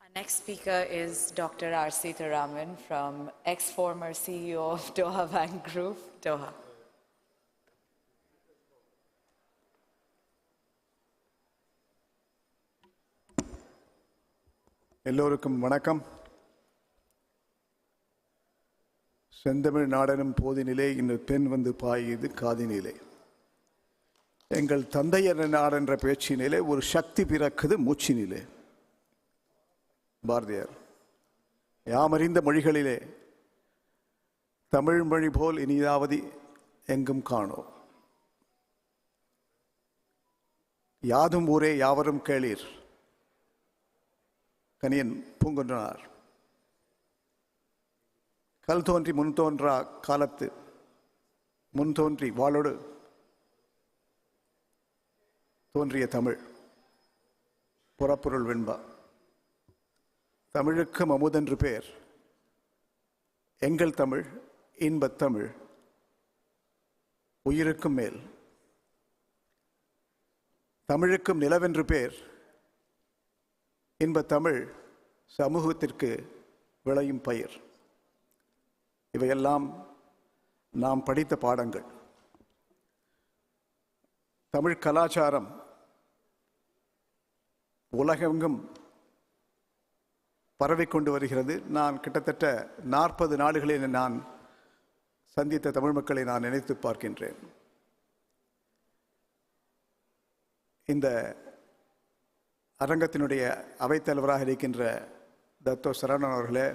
Our next speaker is Dr. R. Sitharaman, from ex-former CEO of Doha Bank Group, Doha. எல்லோருக்கும் வணக்கம். செந்தமிழ் நாடனும் போதினிலே இன்னும் பெண் வந்து பாயுது காதினிலே. எங்கள் தந்தையர் நாடென்ற பேச்சினிலே ஒரு சக்தி பிறக்குது மூச்சினிலே. பாரதியார். யாமறிந்த மொழிகளிலே தமிழ் மொழி போல் இனிதாவது எங்கும் காணோ. யாதும் ஊரே யாவரும் கேளீர். கனியன் பூங்குன்றனார். கல் தோன்றி முன் தோன்றா காலத்து முன் தோன்றி வாளோடு தோன்றிய தமிழ் புறப்பொருள் வெண்பா. தமிழுக்கும் அமுதென்று பேர், எங்கள் தமிழ் இன்பத் தமிழ் உயிருக்கும் மேல். தமிழுக்கும் நிலவென்று பேர், இன்பத் தமிழ் சமூகத்திற்கு விளையும் பயிர். இவையெல்லாம் நாம் படித்த பாடங்கள். தமிழ் கலாச்சாரம் உலகெங்கும் பரவிக்கொண்டு வருகிறது. நான் கிட்டத்தட்ட 40 நாடுகளில் நான் சந்தித்த தமிழ் மக்களை நான் நினைத்து பார்க்கின்றேன். இந்த அரங்கத்தினுடைய அவைத்தலைவராக இருக்கின்ற தத்தோ சரவணன் அவர்களே,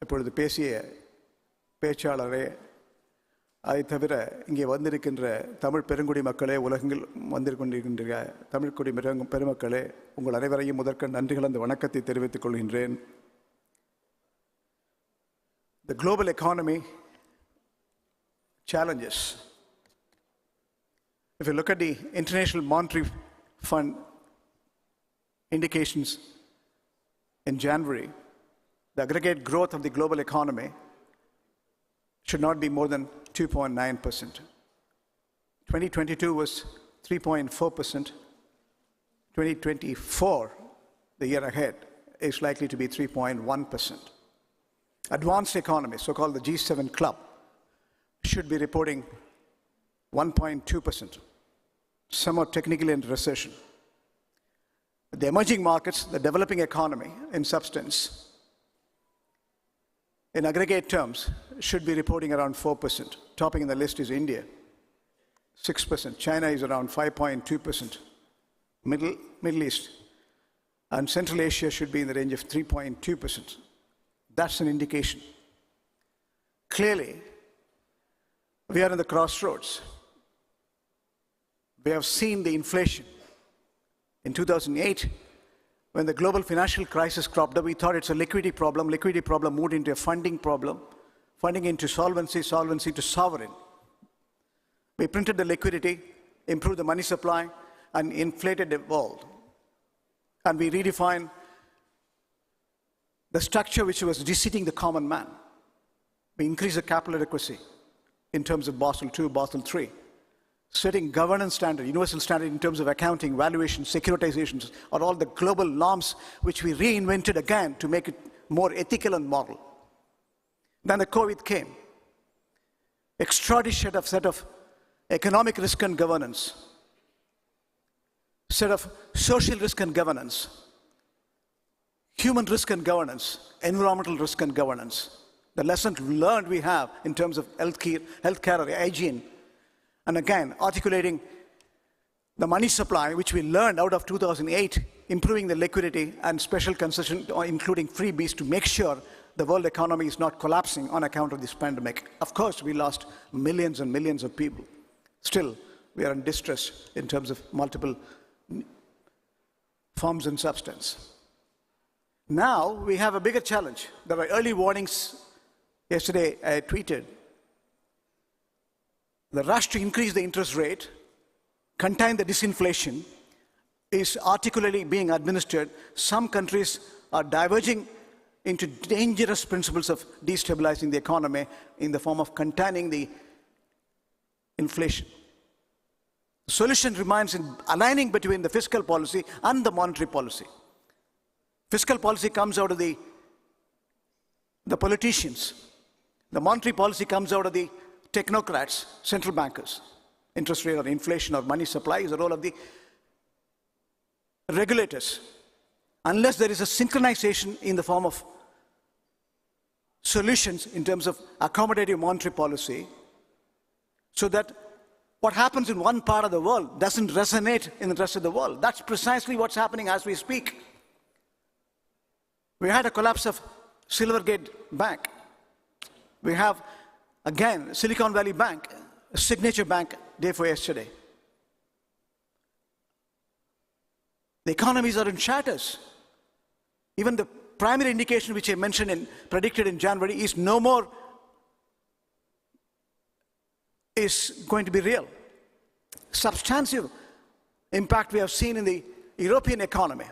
இப்பொழுது பேசிய பேச்சாளரே, அதை தவிர இங்கே வந்திருக்கின்ற தமிழ் பெருங்குடி மக்களே, உலகங்கள் வந்திருக்கின்ற தமிழ்குடி பெருமக்களே, உங்கள் அனைவரையும் முதற்க நன்றி கலந்த வணக்கத்தை தெரிவித்துக் கொள்கின்றேன். The global economy challenges. If you look at the International Monetary Fund indications in January, the aggregate growth of the global economy should not be more than 2.9%. 2022 was 3.4%. 2024, the year ahead, is likely to be 3.1%. Advanced economies, so-called the G7 club, should be reporting 1.2%. somewhat technically in recession. The emerging markets, the developing economy, in substance, in aggregate terms, should be reporting around 4%. Topping in the list is India, 6%. China is around 5.2%. Middle East and Central Asia should be in the range of 3.2%. That's an indication. Clearly, we are in the crossroads. We have seen the inflation. In 2008, when the global financial crisis cropped up, we thought it's a liquidity problem. Liquidity problem moved into a funding problem, funding into solvency, solvency to sovereign. We printed the liquidity, improved the money supply, and inflated the world. And we redefined the structure which was deceiving the common man. We increased the capital adequacy in terms of Basel II, Basel III, setting governance standard, universal standard in terms of accounting, valuation, securitizations, are all the global norms which we reinvented again to make it more ethical and moral. Then the COVID came. Extraordinary set of economic risk and governance, set of social risk and governance, human risk and governance, environmental risk and governance. The lessons learned we have in terms of healthcare or hygiene. And again, articulating the money supply, which we learned out of 2008, improving the liquidity and special concession, including freebies, to make sure the world economy is not collapsing on account of this pandemic. Of course, we lost millions and millions of people. Still, we are in distress in terms of multiple forms and substance. Now, we have a bigger challenge. There are early warnings. Yesterday, I tweeted, the rush to increase the interest rate, contain the disinflation, is articulately being administered. Some countries are diverging into dangerous principles of destabilizing the economy in the form of containing the inflation. The solution remains in aligning between the fiscal policy and the monetary policy. Fiscal policy comes out of the politicians. The monetary policy comes out of the technocrats, central bankers. Interest rate or inflation or money supply is the role of the regulators. Unless there is a synchronization in the form of solutions in terms of accommodative monetary policy, so that what happens in one part of the world doesn't resonate in the rest of the world. That's precisely what's happening as we speak. We had a collapse of Silvergate Bank. We have, again, Silicon Valley Bank, a signature bank, day for yesterday. The economies are in shatters. Even the primary indication which I mentioned and predicted in January is no more is going to be real. Substantive impact we have seen in the European economy.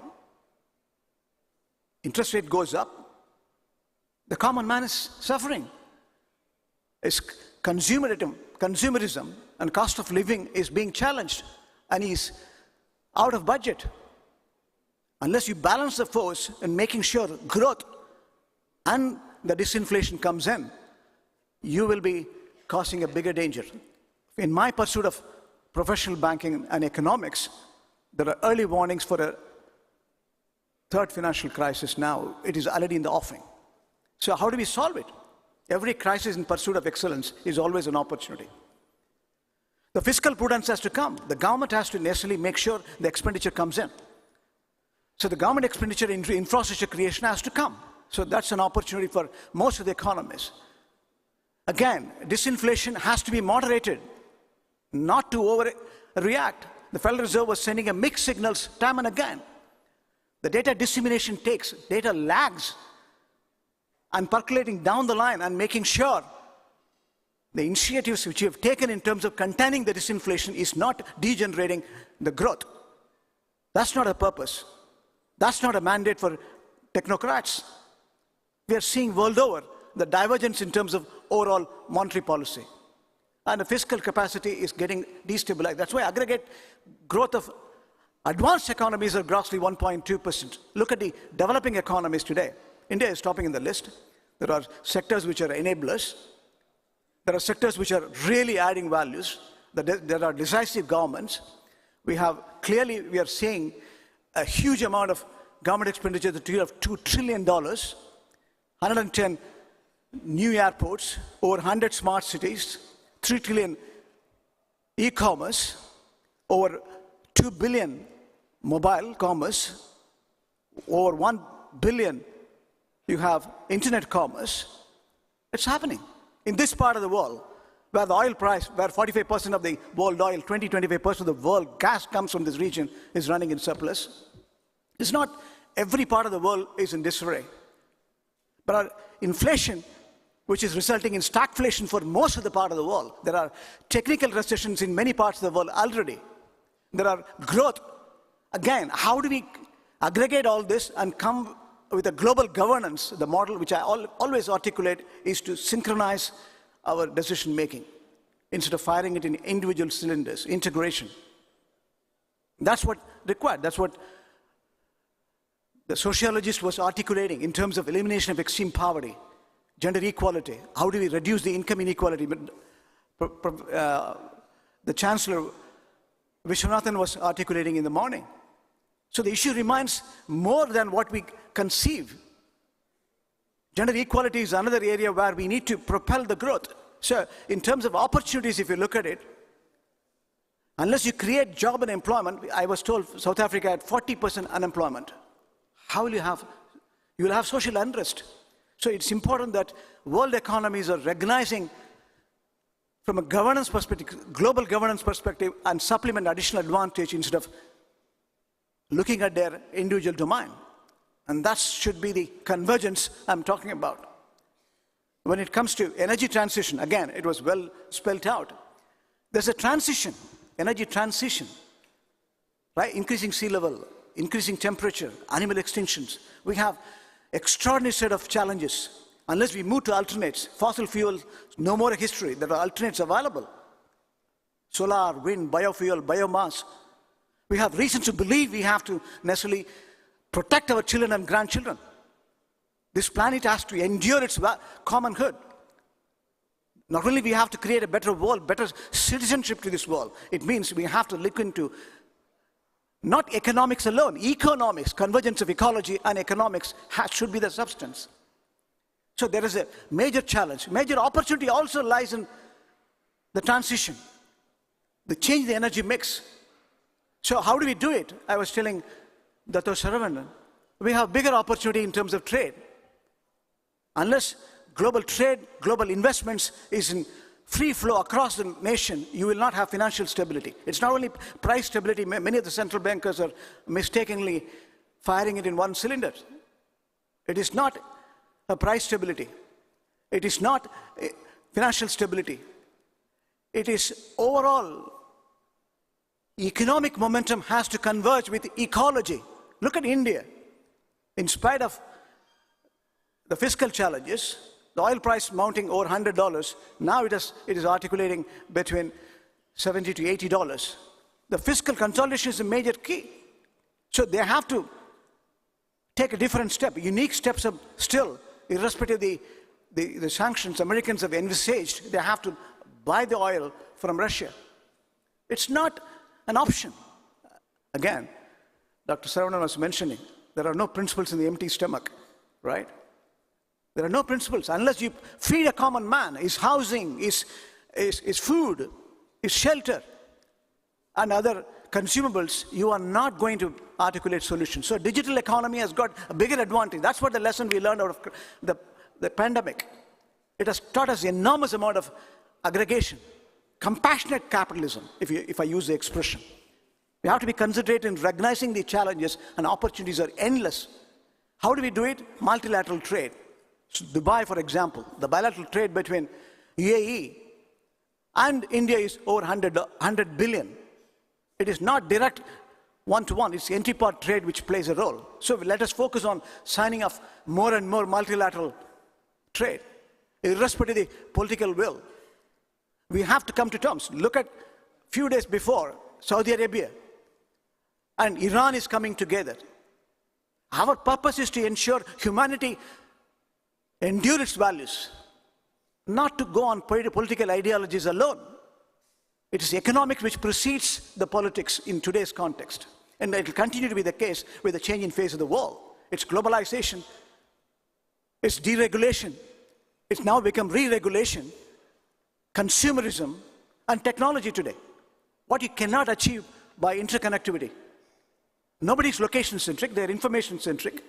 Interest rate goes up. The common man is suffering. It's consumerism and cost of living is being challenged, and he's out of budget. Unless you balance the force in making sure growth and the disinflation comes in, you will be causing a bigger danger. In my pursuit of professional banking and economics, there are early warnings for a third financial crisis now. It is already in the offing. So how do we solve it? Every crisis in pursuit of excellence is always an opportunity. The fiscal prudence has to come. The government has to necessarily make sure the expenditure comes in. So the government expenditure into infrastructure creation has to come. So that's an opportunity for most of the economies. Again, disinflation has to be moderated, not to overreact. The Federal Reserve was sending a mixed signals time and again. The data dissemination takes, data lags, and percolating down the line and making sure the initiatives which you have taken in terms of containing the disinflation is not degenerating the growth. That's not a purpose. That's not a mandate for technocrats. We are seeing world over the divergence in terms of overall monetary policy. And the fiscal capacity is getting destabilized. That's why aggregate growth of advanced economies are grossly 1.2%. Look at the developing economies today. India is topping in the list. There are sectors which are enablers. There are sectors which are really adding values. There are decisive governments. We are seeing a huge amount of government expenditure to the tune of $2 trillion, 110 new airports, over 100 smart cities, 3 trillion e-commerce, over 2 billion mobile commerce, over 1 billion you have internet commerce. It's happening in this part of the world where the oil price, where 45% of the world oil, 25% of the world gas comes from this region, is running in surplus. It's not every part of the world is in disarray. But our inflation, which is resulting in stagflation for most of the part of the world, there are technical recessions in many parts of the world already. There are growth. Again, how do we aggregate all this and come with a global governance? The model which I always articulate is to synchronize our decision making instead of firing it in individual cylinders, integration. That's what required. That's what the sociologist was articulating in terms of elimination of extreme poverty, gender equality. How do we reduce the income inequality? The Chancellor Vishwanathan was articulating in the morning. So the issue remains more than what we conceive. Gender equality is another area where we need to propel the growth. So in terms of opportunities, if you look at it, unless you create job and employment, I was told South Africa had 40% unemployment. How will you have? You will have social unrest. So it's important that world economies are recognizing from a governance perspective, global governance perspective, and supplement additional advantage instead of looking at their individual domain. And that should be the convergence I'm talking about. When it comes to energy transition, again, it was well spelled out. There's a transition, energy transition, right? Increasing sea level, increasing temperature, animal extinctions. We have extraordinary set of challenges. Unless we move to alternates, fossil fuels, no more history. There are alternates available. Solar, wind, biofuel, biomass. We have reason to believe we have to necessarily protect our children and grandchildren. This planet has to endure its common good. Not only we have to create a better world, better citizenship to this world, it means we have to look into not economics alone, economics, convergence of ecology and economics should be the substance. So there is a major challenge. Major opportunity also lies in the transition, the change the energy mix. So how do we do it? I was telling Dr. Saravanan, we have bigger opportunity in terms of trade. Unless global trade, global investments is in free flow across the nation, you will not have financial stability. It's not only price stability. Many of the central bankers are mistakenly firing it in one cylinder. It is not a price stability. It is not financial stability. It is overall economic momentum has to converge with ecology. Look at India. In spite of the fiscal challenges, the oil price mounting over $100, now it is articulating between $70 to $80. The fiscal consolidation is a major key. So they have to take a different step, unique steps of still, irrespective of the sanctions Americans have envisaged, they have to buy the oil from Russia. It's not an option. Again, Dr. Saravanan was mentioning, there are no principles in the empty stomach, right? There are no principles. Unless you feed a common man, his housing, his food, his shelter, and other consumables, you are not going to articulate solutions. So digital economy has got a bigger advantage. That's what the lesson we learned out of the pandemic. It has taught us enormous amount of aggregation, compassionate capitalism, if I use the expression. We have to be considerate in recognizing the challenges, and opportunities are endless. How do we do it? Multilateral trade. So Dubai, for example, the bilateral trade between UAE and India is over 100 billion. It is not direct one-to-one. It's entry-part trade which plays a role. So let us focus on signing off more and more multilateral trade, irrespective of the political will. We have to come to terms. Look at a few days before, Saudi Arabia and Iran is coming together. Our purpose is to ensure humanity endure its values, not to go on political ideologies alone. It is economics which precedes the politics in today's context. And it will continue to be the case with the changing face of the world. It's globalization, it's deregulation, it's now become re-regulation, consumerism, and technology today. What you cannot achieve by interconnectivity. Nobody's location-centric, they're information-centric.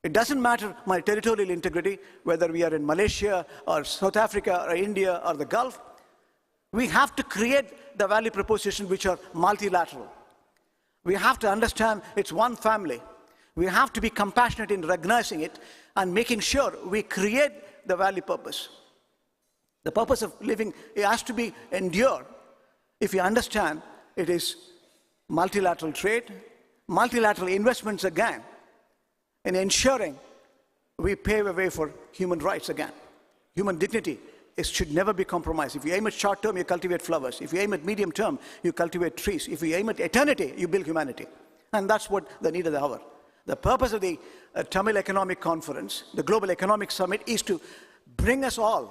It doesn't matter my territorial integrity, whether we are in Malaysia or South Africa or India or the Gulf. We have to create the value proposition which are multilateral. We have to understand it's one family. We have to be compassionate in recognizing it and making sure we create the value purpose. The purpose of living, it has to be endured. If you understand, it is multilateral trade, multilateral investments again, in ensuring we pave a way for human rights again. Human dignity should never be compromised. If you aim at short term, you cultivate flowers. If you aim at medium term, you cultivate trees. If you aim at eternity, you build humanity. And that's what the need of the hour. The purpose of the Tamil Economic Conference, the Global Economic Summit, is to bring us all.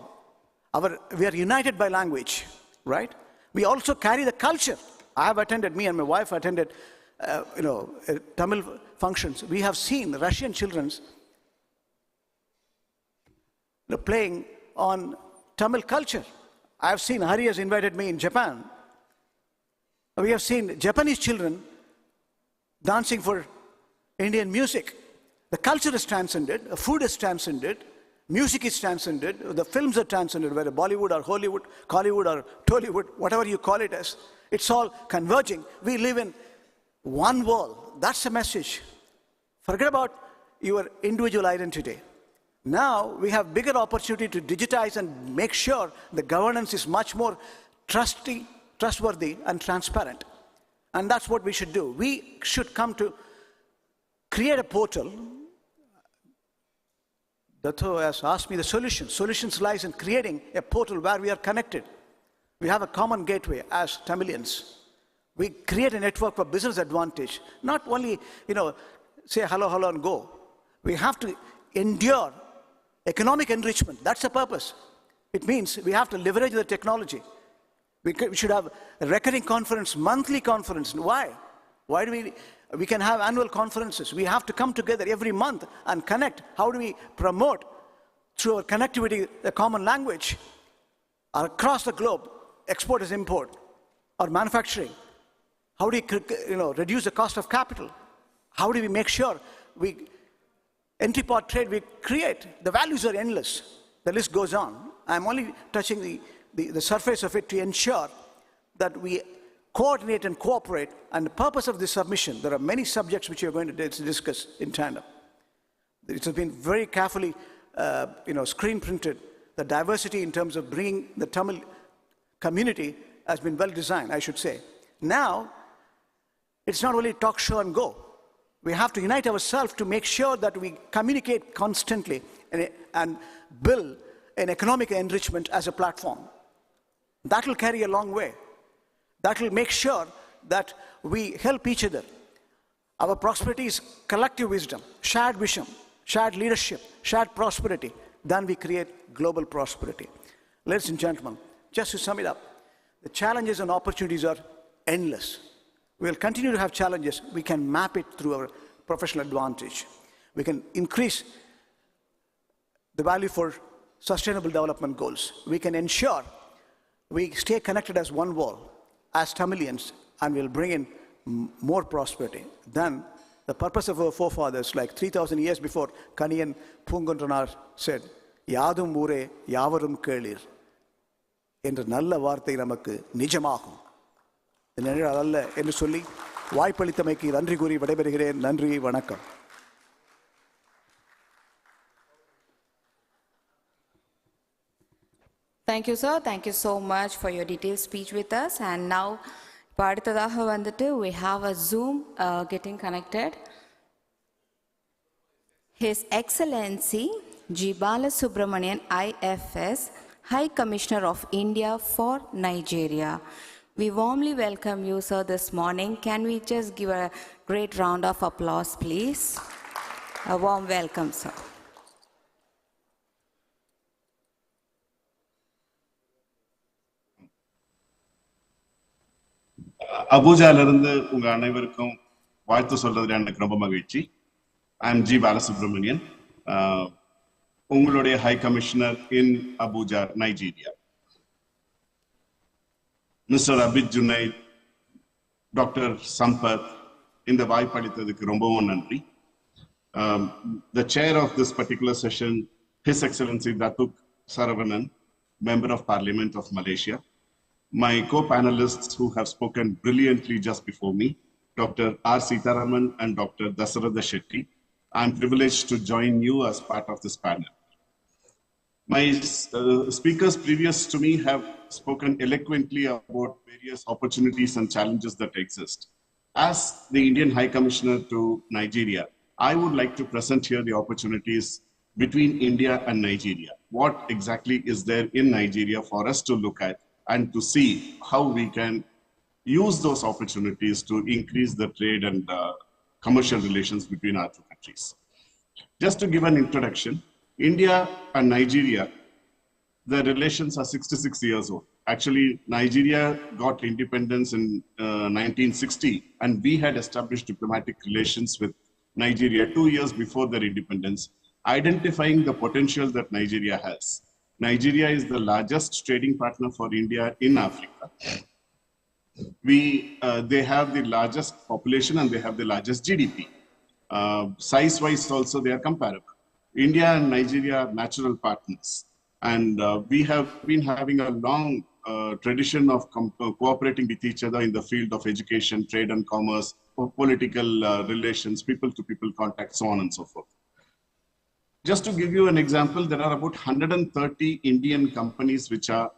We are united by language, right? We also carry the culture. I have attended, me and my wife attended, Tamil functions. We have seen Russian children playing on Tamil culture. I have seen, Hari has invited me in Japan. We have seen Japanese children dancing for Indian music. The culture is transcended, the food is transcended, music is transcended, the films are transcended, whether Bollywood or Hollywood, Collywood or Tollywood, whatever you call it as. It's all converging. We live in one world. That's the message. Forget about your individual identity. Now we have bigger opportunity to digitize and make sure the governance is much more trustworthy and transparent. And that's what we should do. We should come to create a portal. Datto has asked me the solution. Solutions lies in creating a portal where we are connected. We have a common gateway as Tamilians. We create a network for business advantage. Not only, say hello, hello and go. We have to endure economic enrichment. That's the purpose. It means we have to leverage the technology. We should have a recurring conference, monthly conference. Why? Why do we can have annual conferences. We have to come together every month and connect. How do we promote through our connectivity a common language across the globe, export is import, or manufacturing? How do we reduce the cost of capital? How do we make sure we entry-part trade we create? The values are endless. The list goes on. I'm only touching the surface of it to ensure that we coordinate and cooperate. And the purpose of this submission, there are many subjects which we are going to discuss in tandem. It has been very carefully screen printed. The diversity in terms of bringing the Tamil community has been well designed, I should say. Now, it's not only talk, show, and go. We have to unite ourselves to make sure that we communicate constantly and build an economic enrichment as a platform. That will carry a long way. That will make sure that we help each other. Our prosperity is collective wisdom, shared vision, shared leadership, shared prosperity. Then we create global prosperity. Ladies and gentlemen, just to sum it up, the challenges and opportunities are endless. We'll continue to have challenges. We can map it through our professional advantage. We can increase the value for sustainable development goals. We can ensure we stay connected as one world, as Tamilians, and we'll bring in more prosperity. Then the purpose of our forefathers, like 3,000 years before, Kaniyan Pungundranar said, Yadum Ure, Yavarum Kelir, என்ற நல்ல வார்த்தை நமக்கு நிஜமாகும். அல்ல என்று சொல்லி வாய்ப்பளித்தமைக்கு நன்றி கூறி விடைபெறுகிறேன். நன்றி, வணக்கம். Thank you, sir. Thank you so much for your detailed speech with us. And now, அடுத்ததாக வந்துட்டு we have a Zoom getting connected. His Excellency G. Balasubramanian, IFS, High Commissioner of India for Nigeria. We warmly welcome you, sir, this morning. Can we just give a great round of applause, please? A warm welcome, sir. அபூஜாலிருந்து உங்க அனைவருக்கும் வாழ்த்து சொல்றதுல எனக்கு ரொம்ப மகிழ்ச்சி. I am G Balasubramanian, உங்களுடைய high commissioner in Abuja, Nigeria. Mister Abid Junaid, doctor Sampath, இந்த வாய்ப்பளித்ததுக்கு ரொம்பவும் நன்றி. The chair of this particular session, His Excellency Datuk Saravanan, Member of Parliament of Malaysia. My co-panelists who have spoken brilliantly just before me, Dr. R. Sitaraman and Dr. Dasaratha Shetty. I'm privileged to join you as part of this panel. My speakers previous to me have spoken eloquently about various opportunities and challenges that exist. As the Indian High Commissioner to Nigeria, I would like to present here the opportunities between India and Nigeria. What exactly is there in Nigeria for us to look at and to see how we can use those opportunities to increase the trade and commercial relations between our two countries. Just to give an introduction, India and Nigeria, the relations are 66 years old. Actually, Nigeria got independence in 1960, and we had established diplomatic relations with Nigeria 2 years before their independence, identifying the potential that Nigeria has. Nigeria is the largest trading partner for India in Africa. They have the largest population and they have the largest GDP. Size-wise also, they are comparable. India and Nigeria are natural partners. And we have been having a long tradition of cooperating with each other in the field of education, trade and commerce, political relations, people-to-people contact, so on and so forth. Just to give you an example, there are about 130 Indian companies which are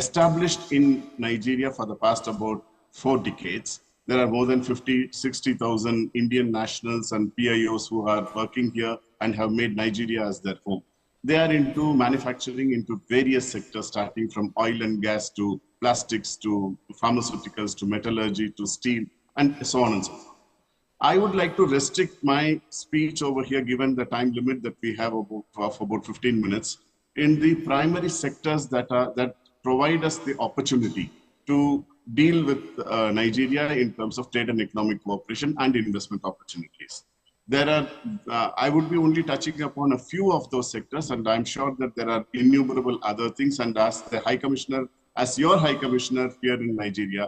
established in Nigeria for the past about 4 decades. There are more than 60,000 Indian nationals and PIOs who are working here and have made Nigeria as their home. They are into manufacturing into various sectors, starting from oil and gas to plastics to pharmaceuticals to metallurgy to steel and so on and so forth. I would like to restrict my speech over here, given the time limit that we have of about 15 minutes, in the primary sectors that provide us the opportunity to deal with Nigeria in terms of trade and economic cooperation and investment opportunities. There are, I would be only touching upon a few of those sectors, and I'm sure that there are innumerable other things. And as the High Commissioner, as your High Commissioner here in Nigeria,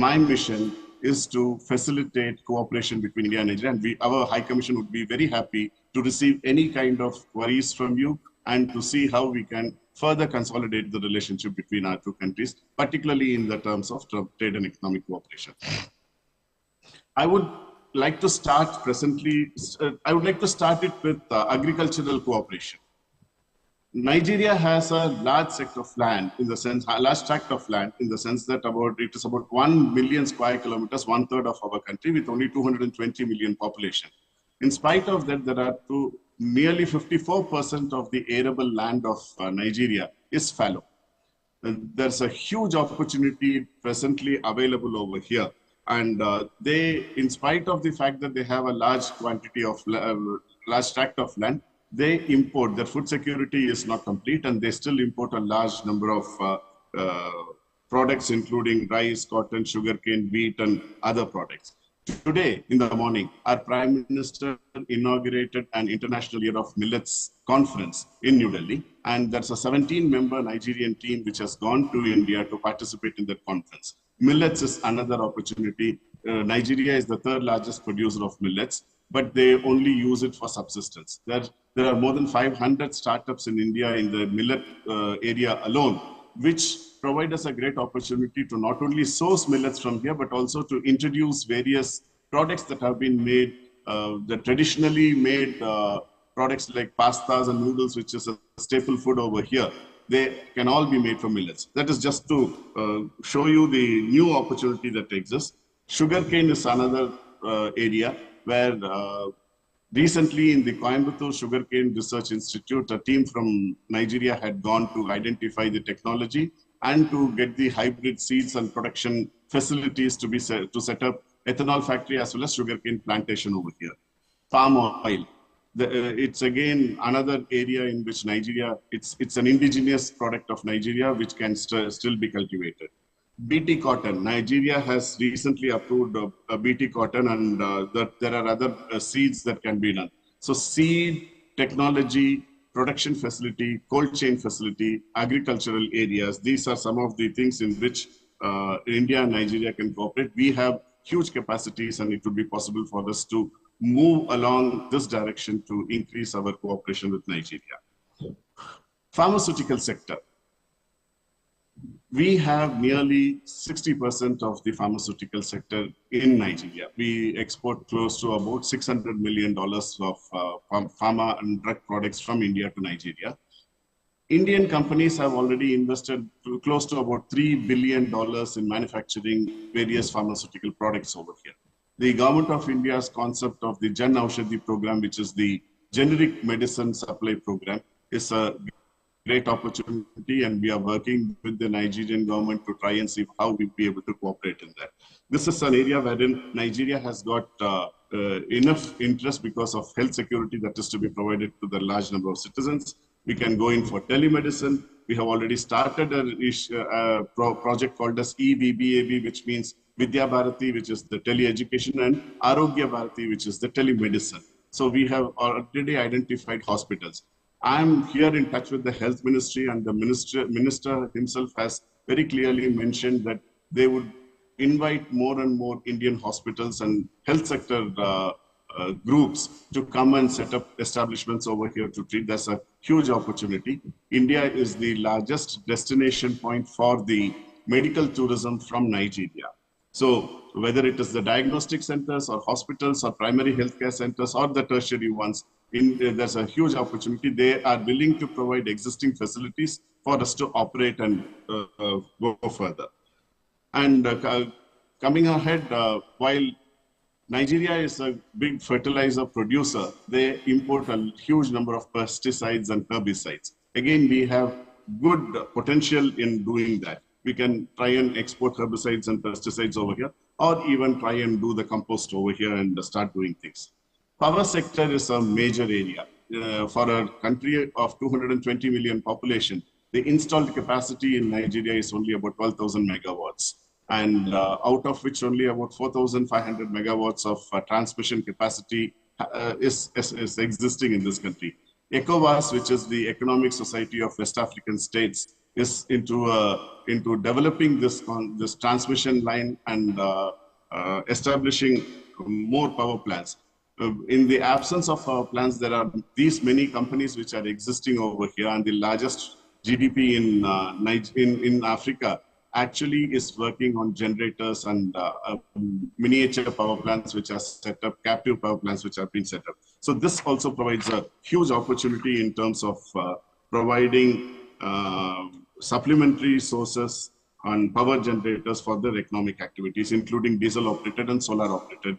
my mission is to facilitate cooperation between India and Nigeria, and our High Commission would be very happy to receive any kind of queries from you and to see how we can further consolidate the relationship between our two countries, particularly in the terms of trade and economic cooperation. I would like to start it with agricultural cooperation. Nigeria has a large sector of land, in the sense, a large tract of land, in the sense that it is about 1 million square kilometers, 1/3 of our country, with only 220 million population. In spite of that, there are nearly 54% of the arable land of Nigeria is fallow. There's a huge opportunity presently available over here. And they, in spite of the fact that they have a large quantity of, large tract of land, they import, their food security is not complete, and they still import a large number of products, including rice, cotton, sugarcane, wheat, and other products. Today, in the morning, our Prime Minister inaugurated an International Year of Millets conference in New Delhi, and there's a 17-member Nigerian team which has gone to India to participate in that conference. Millets is another opportunity. Nigeria is the 3rd largest producer of millets, but they only use it for subsistence. There are more than 500 startups in India in the millet area alone, which provide us a great opportunity to not only source millets from here, but also to introduce various products that have been made, the traditionally made products like pastas and noodles, which is a staple food over here. They can all be made from millets. That is just to show you the new opportunity that exists. Sugarcane is another area where recently in the Coimbatore Sugarcane Research Institute, a team from Nigeria had gone to identify the technology and to get the hybrid seeds and production facilities to set up ethanol factory as well as sugarcane plantation over here. Palm oil. It's again another area in which Nigeria, it's an indigenous product of Nigeria which can still be cultivated. BT cotton. Nigeria has recently approved BT cotton, and that there are other seeds that can be done. So seed, technology, production facility, cold chain facility, agricultural areas, these are some of the things in which India and Nigeria can cooperate. We have huge capacities, and it would be possible for us to move along this direction to increase our cooperation with Nigeria. Pharmaceutical sector. We have nearly 60% of the pharmaceutical sector in Nigeria. We export close to about $600 million of pharma and drug products from India to Nigeria. Indian companies have already invested close to about $3 billion in manufacturing various pharmaceutical products over here. The government of India's concept of the Jan Aushadhi program, which is the generic medicine supply program, is a great opportunity, and we are working with the Nigerian government to try and see how we'll be able to cooperate in that. This is an area wherein Nigeria has got enough interest because of health security that is to be provided to the large number of citizens. We can go in for telemedicine. We have already started a project called as EVBAB, which means Vidya Bharati, which is the tele-education, and Arogya Bharati, which is the telemedicine. So we have already identified hospitals. I'm here in touch with the health ministry, and the minister himself has very clearly mentioned that they would invite more and more Indian hospitals and health sector groups to come and set up establishments over here to treat. That's a huge opportunity. India is the largest destination point for the medical tourism from Nigeria. So whether it is the diagnostic centers or hospitals or primary healthcare centers or the tertiary ones, there's a huge opportunity. They are willing to provide existing facilities for us to operate and go further. And coming ahead, while Nigeria is a big fertilizer producer, they import a huge number of pesticides and herbicides. Again, we have good potential in doing that. We can try and export herbicides and pesticides over here, or even try and do the compost over here and start doing things. Power sector is a major area. For a country of 220 million population, the installed capacity in Nigeria is only about 12,000 megawatts. And out of which only about 4,500 megawatts of transmission capacity is existing in this country. ECOWAS, which is the Economic Society of West African States, is into developing this transmission line and establishing more power plants. In the absence of power plants, there are these many companies which are existing over here, and the largest GDP in Africa actually is working on generators and miniature power plants which are set up, captive power plants which have been set up. So this also provides a huge opportunity in terms of providing supplementary sources on power generators for their economic activities, including diesel-operated and solar-operated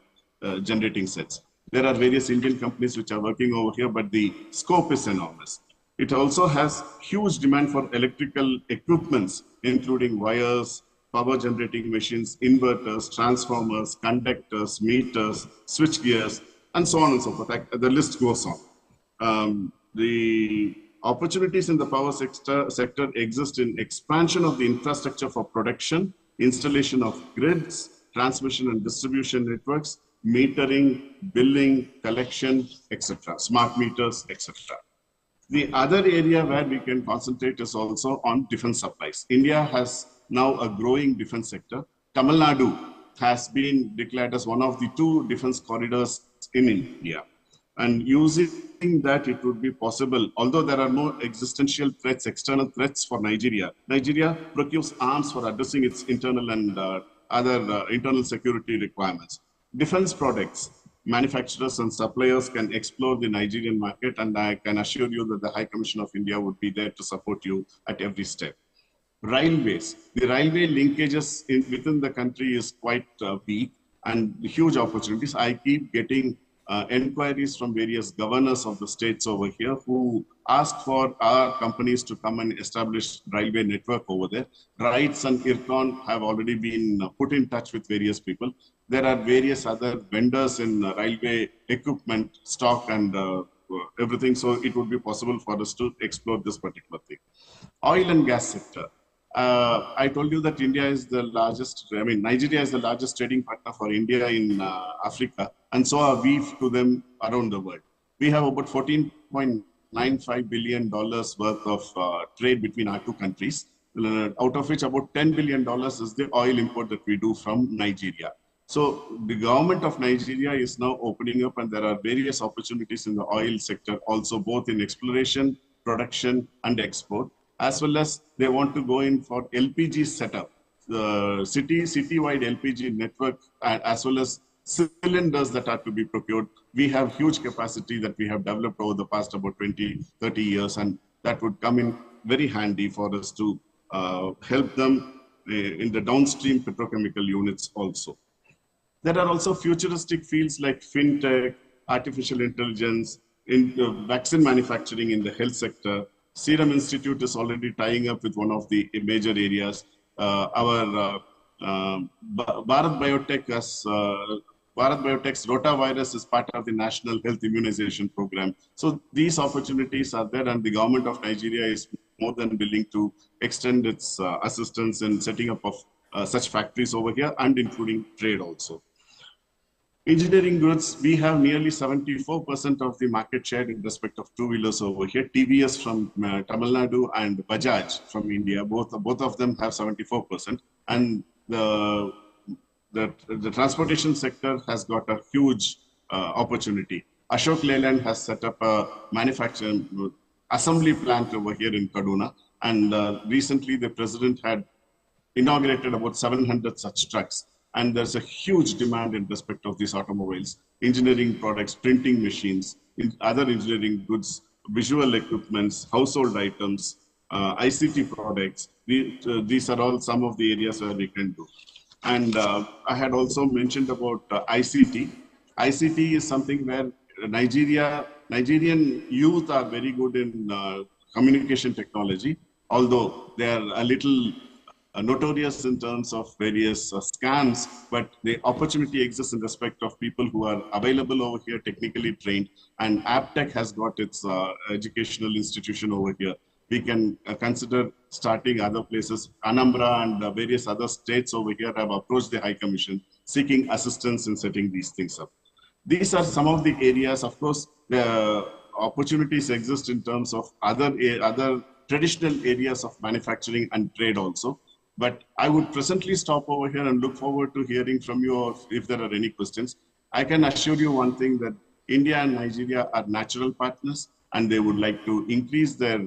generating sets. There are various Indian companies which are working over here, but the scope is enormous. It also has huge demand for electrical equipments, including wires, power generating machines, inverters, transformers, conductors, meters, switch gears, and so on and so forth. The list goes on. The opportunities in the power sector exist in expansion of the infrastructure for production, installation of grids, transmission and distribution networks, metering, billing, collection, etc., smart meters, etc. The other area where we can concentrate is also on defense supplies. India has now a growing defense sector. Tamil Nadu has been declared as one of the 2 defense corridors in India. And using that, it would be possible, although there are no existential threats, external threats for Nigeria, Nigeria procures arms for addressing its internal and other internal security requirements. Defense products, manufacturers and suppliers can explore the Nigerian market, and I can assure you that the High Commission of India would be there to support you at every step. Railways, the railway linkages within the country is quite weak, and huge opportunities. I keep getting enquiries from various governors of the states over here who ask for our companies to come and establish railway network over there. RITES and IRCON have already been put in touch with various people. There are various other vendors in railway equipment, stock, and everything. So it would be possible for us to explore this particular thing. Oil and gas sector. I told you that India is the largest, I mean, Nigeria is the largest trading partner for India in Africa, and so are we to them around the world. We have about $14.95 billion worth of trade between our two countries, out of which about $10 billion is the oil import that we do from Nigeria. So the government of Nigeria is now opening up, and there are various opportunities in the oil sector, also both in exploration, production, and export, as well as they want to go in for LPG setup, the city-wide LPG network, as well as cylinders that are to be procured. We have huge capacity that we have developed over the past about 20, 30 years, and that would come in very handy for us to help them in the downstream petrochemical units also. There are also futuristic fields like fintech, artificial intelligence, vaccine manufacturing in the health sector. Serum Institute is already tying up with one of the major areas. Our Bharat Biotech's rotavirus is part of the National Health Immunization Program. So these opportunities are there, and the government of Nigeria is more than willing to extend its assistance in setting up of such factories over here, and including trade also. Engineering goods, we have nearly 74% of the market share in respect of two-wheelers over here. TVS from Tamil Nadu and Bajaj from India, both of them have 74%. And the transportation sector has got a huge opportunity. Ashok Leyland has set up a manufacturing assembly plant over here in Kaduna. And recently the president had inaugurated about 700 such trucks. And there's a huge demand in respect of these automobiles, engineering products, printing machines, other engineering goods, visual equipments, household items, ICT products. These are all some of the areas where we can do. And I had also mentioned about ICT. ICT is something where Nigerian youth are very good in communication technology, although they are a little notorious in terms of various scams, but the opportunity exists in respect of people who are available over here, technically trained, and AppTech has got its educational institution over here. We can consider starting other places. Anambra and various other states over here have approached the High Commission seeking assistance in setting these things up. These are some of the areas. Of course, the opportunities exist in terms of other traditional areas of manufacturing and trade also. But I would presently stop over here and look forward to hearing from you, or if there are any questions. I can assure you one thing, that India and Nigeria are natural partners, and they would like to increase their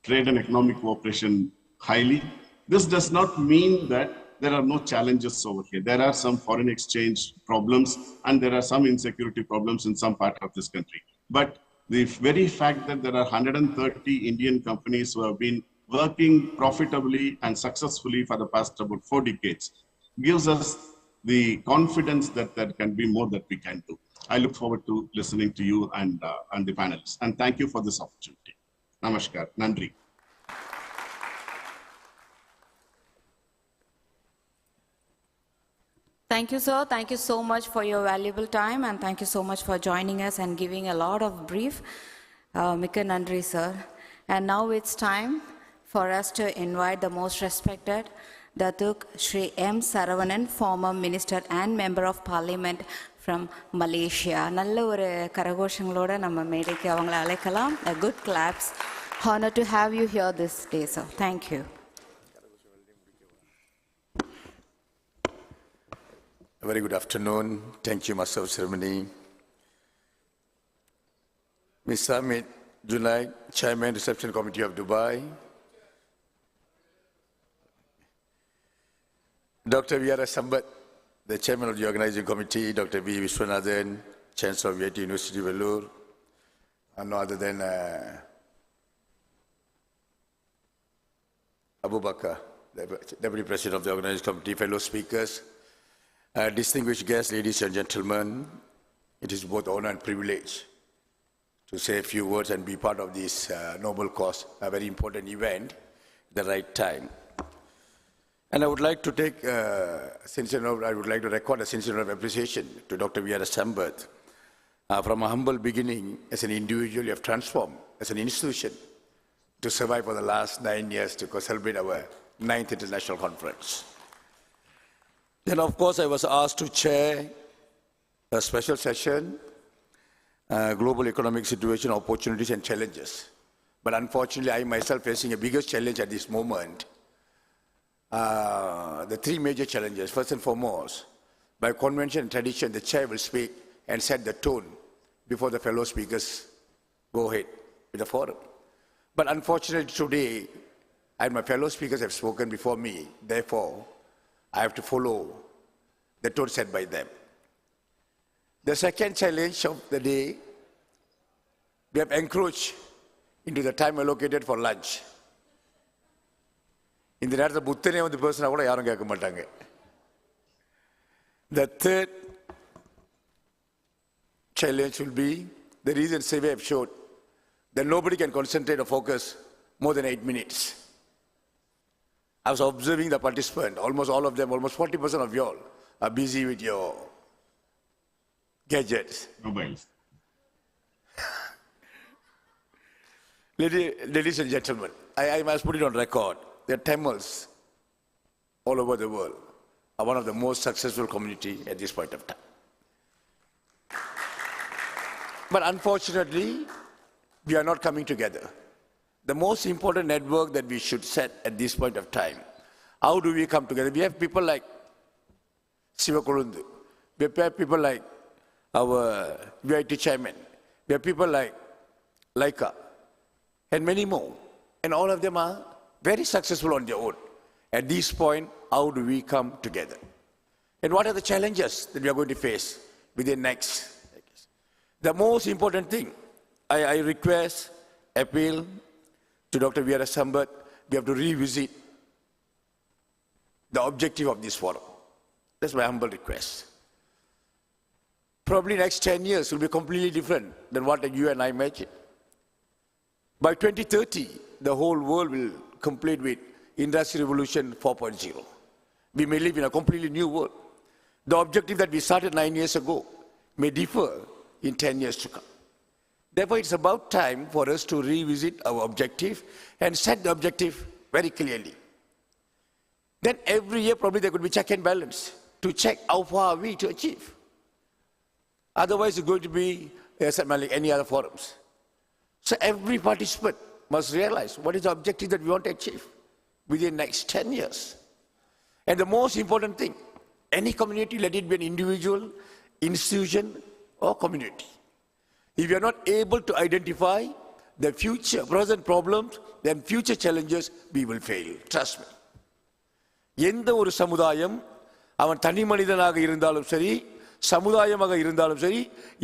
trade and economic cooperation highly. This does not mean that there are no challenges over here. There are some foreign exchange problems, and there are some insecurity problems in some part of this country. But the very fact that there are 130 Indian companies who have been working profitably and successfully for the past about 4 decades gives us the confidence that there can be more that we can do. I look forward to listening to you and the panelists. And thank you for this opportunity. Namaskar. Nandri. Thank you, sir. Thank you so much for your valuable time, and thank you so much for joining us and giving a lot of brief. Mikka Nandri, sir. And now it's time for us to invite the most respected Datuk Shri M. Saravanan, former minister and member of parliament from Malaysia. நல்ல ஒரு கரகோஷங்களோட நம்ம மேடைக்கு அவங்களை அழைக்கலாம். A good claps. Honor to have you here this day, sir. Thank you. A very good afternoon. Thank you, Master of Ceremony. Ms. Samit Junaid, Chairman, Reception Committee of Dubai. Dr. V.R. Sambat, the Chairman of the Organizing Committee, Dr. V. Vishwanathan, Chancellor of VIT University, Vellore, and no other than Abu Bakr, the Deputy President of the Organizing Committee, fellow speakers, distinguished guests, ladies and gentlemen. It is both honor and privilege to say a few words and be part of this noble cause, a very important event at the right time. And I would like to take I would like to record a sincere note of appreciation to Dr. V.R. Sambat. From a humble beginning, as an individual, you have transformed as an institution to survive for the last 9 years to celebrate our 9th international conference. Then, of course, I was asked to chair a special session, global economic situation, opportunities and challenges. But unfortunately, I myself facing a biggest challenge at this moment. The three major challenges. First and foremost, by convention and tradition, the chair will speak and set the tone before the fellow speakers go ahead with the forum. But unfortunately today, and my fellow speakers have spoken before me, therefore, I have to follow the tone set by them. The second challenge of the day, we have encroached into the time allocated for lunch. இந்த நேரத்தில் புத்தனே வந்து பேசினா கூட யாரும் கேட்க மாட்டாங்க. The third challenge will be the recent survey have showed that nobody can concentrate or focus more than 8 minutes. I was observing the participants, almost all of them, almost 40% of you all are busy with your gadgets. Mobiles. Ladies and gentlemen, I must put it on record. The Tamils all over the world are one of the most successful community at this point of time. But unfortunately, we are not coming together. The most important network that we should set at this point of time, how do we come together? We have people like Siva Kolundu. We have people like our VIT chairman. We have people like Laika and many more. And all of them are very successful on their own. At this point, how do we come together? And what are the challenges that we are going to face within next? The most important thing, I request, appeal to Dr. Veera Sambat, we have to revisit the objective of this forum. That's my humble request. Probably next 10 years will be completely different than what you and I imagine. By 2030, the whole world will complete with Industry Revolution 4.0. We may live in a completely new world. The objective that we started 9 years ago may differ in 10 years to come. Therefore, it's about time for us to revisit our objective and set the objective very clearly. Then every year probably there could be check and balance to check how far are we to achieve. Otherwise, it's going to be like any other forums. So every participant must realize what is the objective that we want to achieve within the next 10 years. And the most important thing, any community, let it be an individual, institution, or community. If you are not able to identify the future, present problems, then future challenges, we will fail. Trust me. எந்த ஒரு சமுதாயம் அவன் தனி மனிதனாக இருந்தாலும் சரி, சமுதாயமாக இருந்தாலும் சரி,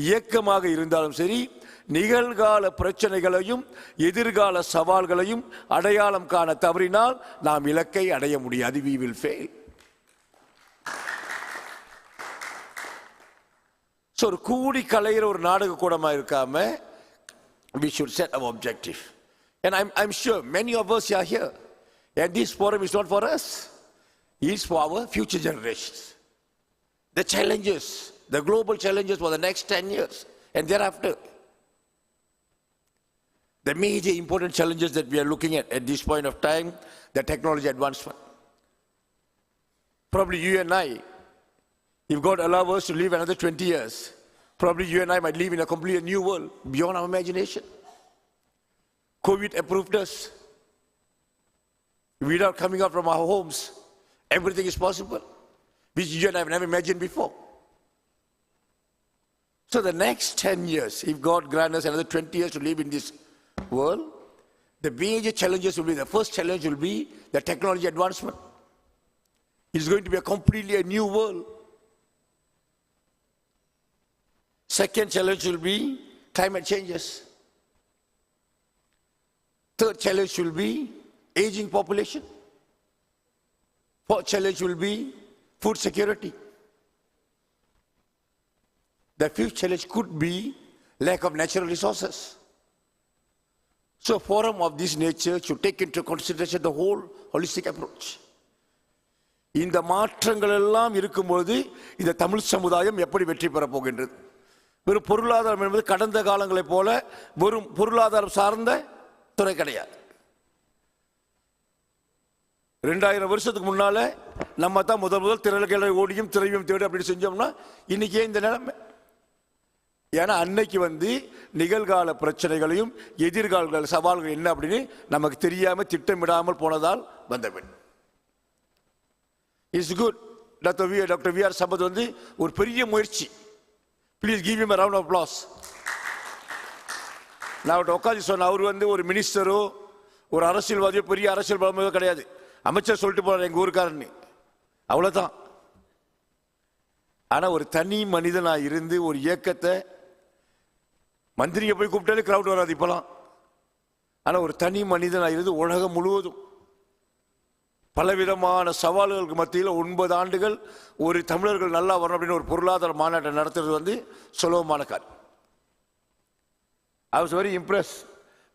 இயக்கமாக இருந்தாலும் சரி, நிகழ்கால பிரச்சனைகளையும் எதிர்கால சவால்களையும் அடையாளம் காண தவறினால் நாம் இலக்கை அடைய முடியாது. We will fail. So ஒரு கூடி கலையிற ஒரு நாடக கூடமா இருக்காம we should set our objective. And I'm sure many of us are here. And this forum is not for us. It's for our future generations. The challenges, the global challenges for the next 10 years and thereafter. The major important challenges that we are looking at this point of time, the technology advancement. Probably you and I, if God allows us to live another 20 years, probably you and I might live in a completely new world beyond our imagination. COVID approved us. Without coming out from our homes, everything is possible, which you and I have never imagined before. So the next 10 years, if God grants us another 20 years to live in this world, the major challenges will be, the first challenge will be the technology advancement. It's going to be a completely new world. Second challenge will be climate changes. Third challenge will be aging population. Fourth challenge will be food security. The fifth challenge could be lack of natural resources. So a forum of this nature should take into consideration the whole holistic approach. இந்த மாற்றங்கள் எல்லாம் இருக்கும்போது இந்த தமிழ் சமுதாயம் எப்படி வெற்றி பெற போகின்றது? வெறும் பொருளாதாரம் என்பது கடந்த காலங்களைப் போல வெறும் பொருளாதாரம் சார்ந்த துறை கிடையாது. 2000 வருஷத்துக்கு முன்னால நம்ம தான் முதல் திரள்களை ஓடியும் திரையும் தேடி அப்படி செஞ்சோம்னா இன்னைக்கு இந்த நிலைமை. ஏன்னா அன்னைக்கு நிகழ்கால பிரச்சனைகளையும் எதிர்கால சவால்கள் என்ன அப்படின்னு நமக்கு தெரியாம திட்டமிடாமல் போனதால் வந்தவன். It's good. டாக்டர் வி.ஆர். சம்பத் ஒரு பெரிய முயற்சி. Please give him a round of applause. நான் உட்காந்து சொன்ன அவர் ஒரு மினிஸ்டரோ ஒரு அரசியல்வாதியோ பெரிய அரசியல் பலமோ கிடையாது. அமைச்சர் சொல்லிட்டு போறாரு எங்க ஊருக்காரன்னு, அவ்வளவுதான். ஆனா ஒரு தனி மனிதனா இருந்து ஒரு இயக்கத்தை, மந்திரியை போய் கூப்பிட்டாலே கிரௌட் வராது இப்பெல்லாம். ஆனா ஒரு தனி மனிதனா இருந்து உலகம் முழுவதும் பலவிதமான சவால்களுக்கு மத்தியில் 9 ஆண்டுகள் ஒரு தமிழர்கள் நல்லா வரணும் அப்படின்னு ஒரு பொருளாதார மாநாட்டை நடத்துறது சுலபமான காரியம். I was very impressed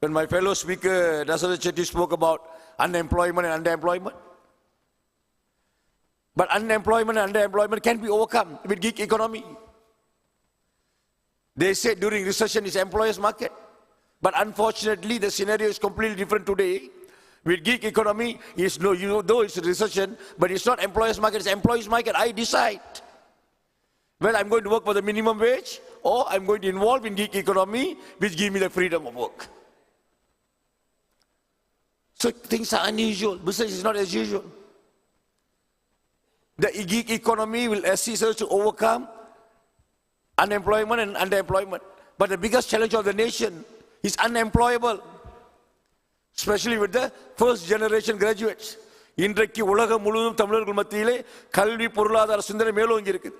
when my fellow speaker Dasaratha Chetty spoke about unemployment and underemployment. But unemployment and underemployment can be overcome with gig economy. They say during recession is employers market. But unfortunately the scenario is completely different today. With gig economy, though it's a recession, but it's not employers market, it's employees market. I decide whether I'm going to work for the minimum wage or I'm going to involve in gig economy, which give me the freedom of work. So things are unusual. Business is not as usual. The gig economy will assist us to overcome unemployment and underemployment. But the biggest challenge of the nation is unemployable, especially with the first generation graduates. இன்றைக்கு உலகம் முழுவதும் தமிழர்கள் மத்தியிலே கல்வி பொருளாதார சிந்தனை மேலோங்கி இருக்குது.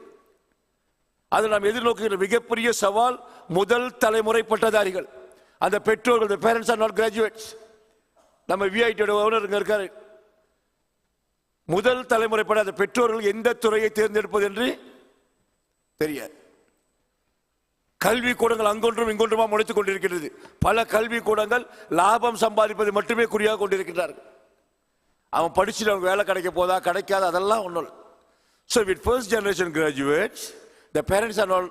அது நாம் எதிர்நோக்குகிற மிகப்பெரிய சவால் முதல் தலைமுறை பட்டதாரிகள். அந்த பெற்றோர்கள், the parents are not graduates. நம்ம விஐடியோட ஓனர் இருக்காரு. முதல் தலைமுறை படாத பெற்றோர்கள் எந்த துறையை தேர்ந்தெடுப்பது என்று தெரியாது. கல்வி கூடங்கள் அங்கொன்றும் இங்கொன்றுமா முளைத்துக் கொண்டிருக்கிறது. பல கல்வி கூடங்கள் லாபம் சம்பாதிப்பது மட்டுமே குறியாக கொண்டிருக்கிறார்கள். அவன் படிச்சுட்டு அவனுக்கு வேலை கிடைக்க போதா கிடைக்காத அதெல்லாம் ஒன்றும் இல்லை. So with first generation graduates, the parents are not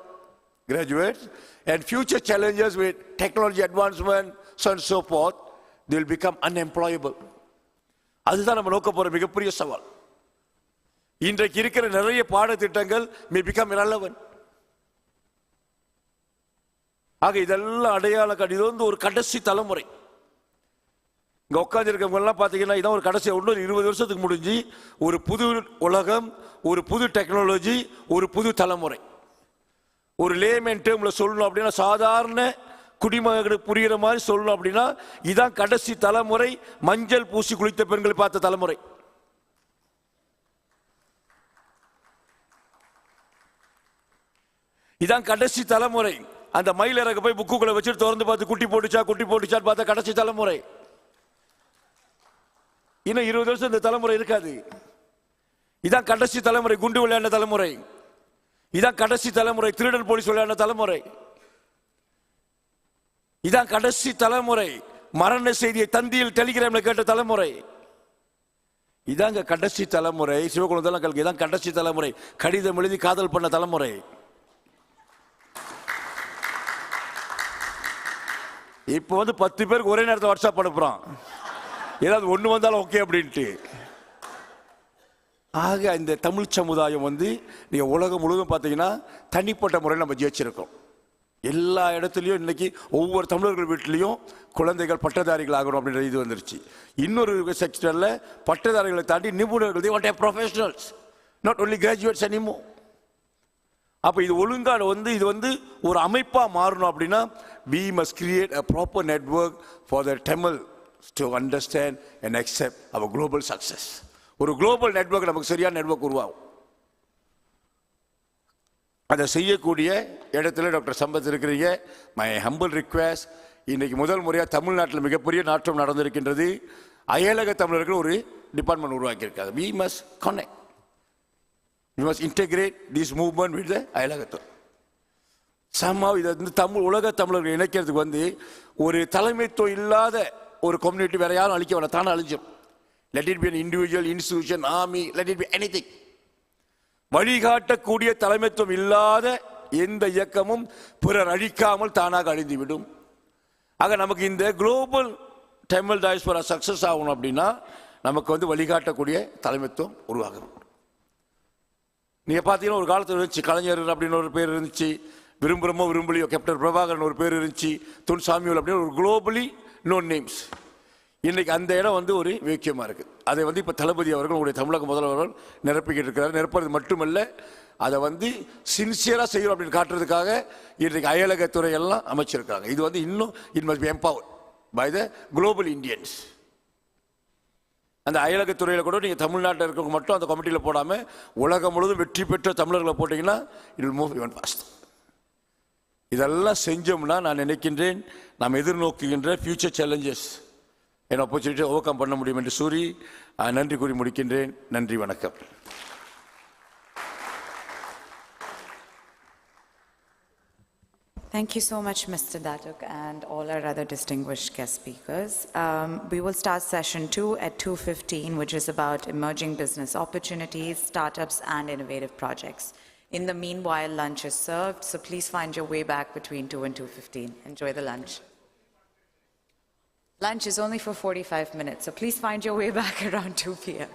graduates, and future challenges with technology advancement, so on and so forth, they will become unemployable. அதுதான் நம்ம நோக்க போற மிகப்பெரிய சவால். இன்றைக்கு இருக்கிற நிறைய பாடத்திட்டங்கள் may become irrelevant. ஆக இதெல்லாம் அடையாள இது ஒரு கடைசி தலைமுறை. இங்க உட்கார்ந்து இருக்கவங்க எல்லாம் பாத்தீங்கன்னா இதான் ஒரு கடைசி 20 வருஷத்துக்கு முடிஞ்சு ஒரு புது உலகம், ஒரு புது டெக்னாலஜி, ஒரு புது தலைமுறை. ஒரு லேமேன் டேர்ம்ல சொல்லணும் அப்படின்னா, சாதாரண குடிமகனுக்கு புரிகிற மாதிரி சொல்லணும் அப்படின்னா, இதான் கடைசி தலைமுறை. மஞ்சள் பூசி குளித்த பெண்களை பார்த்த தலைமுறை. இதான் கடைசி தலைமுறை. அந்த மயிலிறக்க போய் புக்குகளை வச்சுட்டு திறந்து பார்த்து குட்டி போட்டுச்சா பார்த்தா கடைசி தலைமுறை. இன்னும் 20 வருஷம் இந்த தலைமுறை இருக்காது. இதான் கடைசி தலைமுறை. குண்டு விளையாண்ட தலைமுறை. இதான் கடைசி தலைமுறை. திருடன் போலீஸ் விளையாண்ட தலைமுறை. இதான் கடைசி தலைமுறை. மரண செய்தியை தந்தியில் டெலிகிராம்ல கேட்ட தலைமுறை. இதாங்க கடைசி தலைமுறை. சிவகுணத்தெல்லாம் இதான் கடைசி தலைமுறை. கடிதம் எழுதி காதல் பண்ண தலைமுறை. இப்போ 10 பேருக்கு ஒரே நேரத்தில் வாட்ஸ்அப் அனுப்புறான். ஏதாவது ஒண்ணு வந்தாலும் ஓகே அப்படின்ட்டு. ஆக இந்த தமிழ் சமுதாயம் நீங்க உலகம் முழுவதும் பார்த்தீங்கன்னா தனிப்பட்ட முறையில் நம்ம ஜெயிச்சிருக்கோம். எல்லா இடத்துலையும் இன்னைக்கு ஒவ்வொரு தமிழர்கள் வீட்டிலையும் குழந்தைகள் பட்டதாரிகள் ஆகணும் அப்படின்ற இது வந்துருச்சு. இன்னொரு செக்டர்ல பட்டதாரிகளை தாண்டி நிபுணர்கள், they want to have professionals, not only graduates anymore. அப்ப இது ஒழுங்கான இது ஒரு அமைப்பா மாறணும் அப்படின்னா we must create a proper network for the Tamils to understand and accept our global success. ஒரு குளோபல் நெட்வொர்க், நமக்கு சரியான நெட்வொர்க் உருவாகும். அதை செய்யக்கூடிய இடத்துல டாக்டர் சம்பத் இருக்கிறீங்க. மை ஹம்பிள் ரிக்வெஸ்ட், இன்னைக்கு முதல் முறையாக தமிழ்நாட்டில் மிகப்பெரிய நாட்டம் நடந்திருக்கின்றது. அயலக தமிழர்கள் ஒரு டிபார்ட்மெண்ட் உருவாக்கியிருக்காங்க. we must connect, we must integrate this movement with the அயலகத்துறை. somehow இதை தமிழ் உலக தமிழர்கள் இணைக்கிறதுக்கு ஒரு தலைமைத்துவம் இல்லாத ஒரு கம்யூனிட்டி வேற யாரும் அழிக்க வேணாம், தானே அழிஞ்சிடும். let it be an individual, institution, army, let it be anything. வழிகாட்டக்கூடிய தலைமைத்துவம் இல்லாத எந்த இயக்கமும் பிறர் அழிக்காமல் தானாக அழிந்துவிடும். ஆக நமக்கு இந்த குளோபல் தமிழ் டயஸ்போரா சக்சஸ் ஆகணும் அப்படின்னா நமக்கு வந்து வழிகாட்டக்கூடிய தலைமைத்துவம் உருவாகும். நீங்கள் பார்த்தீங்கன்னா ஒரு காலத்தில் இருந்துச்சு கலைஞர் அப்படின்னு ஒரு பேர் இருந்துச்சு, விரும்புகிறமோ விரும்பலையோ கேப்டன் பிரபாகரன் ஒரு பேர் இருந்துச்சு, துன் சாமியூல் அப்படின்னு ஒரு குளோபலி நோன் நேம்ஸ். இன்றைக்கி அந்த இடம் வந்து ஒரு வேக்கியமாக இருக்குது. அதை வந்து இப்போ தளபதி அவர்கள் உங்களுடைய தமிழக முதல்வர்கள் நிரப்பிக்கிட்டு இருக்கிறார். நிரப்புறது மட்டுமல்ல, அதை வந்து சின்சியராக செய்யணும் அப்படின்னு காட்டுறதுக்காக இன்றைக்கு அயலகத்துறை எல்லாம் அமைச்சிருக்காங்க. இது வந்து இன்னும் it must be empowered by the global Indians. அந்த அயலகத்துறையில் கூட நீங்கள் தமிழ்நாட்டில் இருக்கிறவங்க மட்டும் அந்த கமிட்டியில் போடாமல் உலகம் முழுவதும் வெற்றி பெற்ற தமிழர்களை போட்டிங்கன்னா it will move even fast. இதெல்லாம் செஞ்சோம்னா நான் நினைக்கின்றேன் நாம் எதிர்நோக்குகின்ற ஃபியூச்சர் சேலஞ்சஸ் என் ஆப்பர்ச்சுனிட்டி ஓவர் கம் பண்ண முடியும் என்று கூறி நன்றி கூறி முடிக்கின்றேன். நன்றி, வணக்கம். Thank you so much, Mr. Datuk, and all our other distinguished guest speakers. We will start session 2 at 2:15, which is about emerging business opportunities, startups, and innovative projects. In the meanwhile, lunch is served, so please find your way back between 2 and 2:15. Enjoy the lunch. Lunch is only for 45 minutes, so please find your way back around 2 p.m.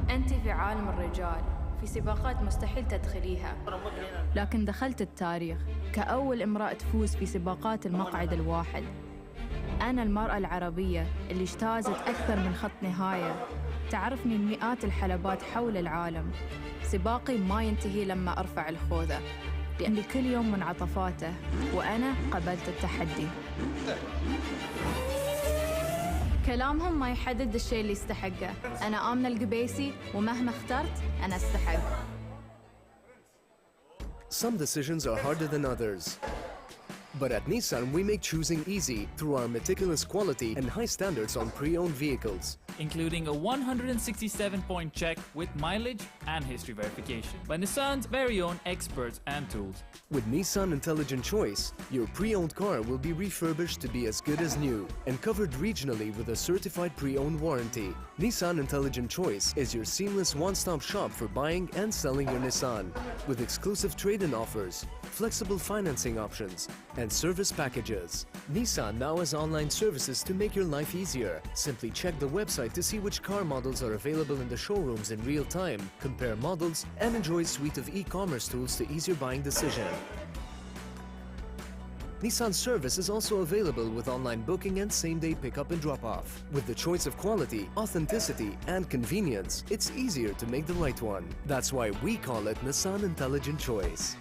أنت في عالم الرجال في سباقات مستحيل تدخليها، لكن دخلت التاريخ كأول امرأة تفوز في سباقات المقعد الواحد. أنا المرأة العربية اللي اجتازت أكثر من خط نهاية، تعرفني مئات الحلبات حول العالم. سباقي ما ينتهي لما أرفع الخوذة، لأن لكل يوم منعطفاته، وأنا قبلت التحدي. كلامهم ما يحدد الشيء اللي يستحقه. أنا آمنة القبيسي ومهما اخترت أنا أستحق. Some decisions are harder than others. But at Nissan, we make choosing easy through our meticulous quality and high standards on pre-owned vehicles. Including a 167-point check with mileage and history verification by Nissan's very own experts and tools. With Nissan Intelligent Choice, your pre-owned car will be refurbished to be as good as new and covered regionally with a certified pre-owned warranty. Nissan Intelligent Choice is your seamless one-stop shop for buying and selling your Nissan, with exclusive trade-in offers, flexible financing options, and service packages. Nissan now has online services to make your life easier. Simply check the website to see which car models are available in the showrooms in real time, compare models, and enjoy a suite of e-commerce tools to ease your buying decision. Nissan service is also available with online booking and same-day pickup and drop-off. With the choice of quality, authenticity, and convenience, it's easier to make the right one. That's why we call it Nissan Intelligent Choice.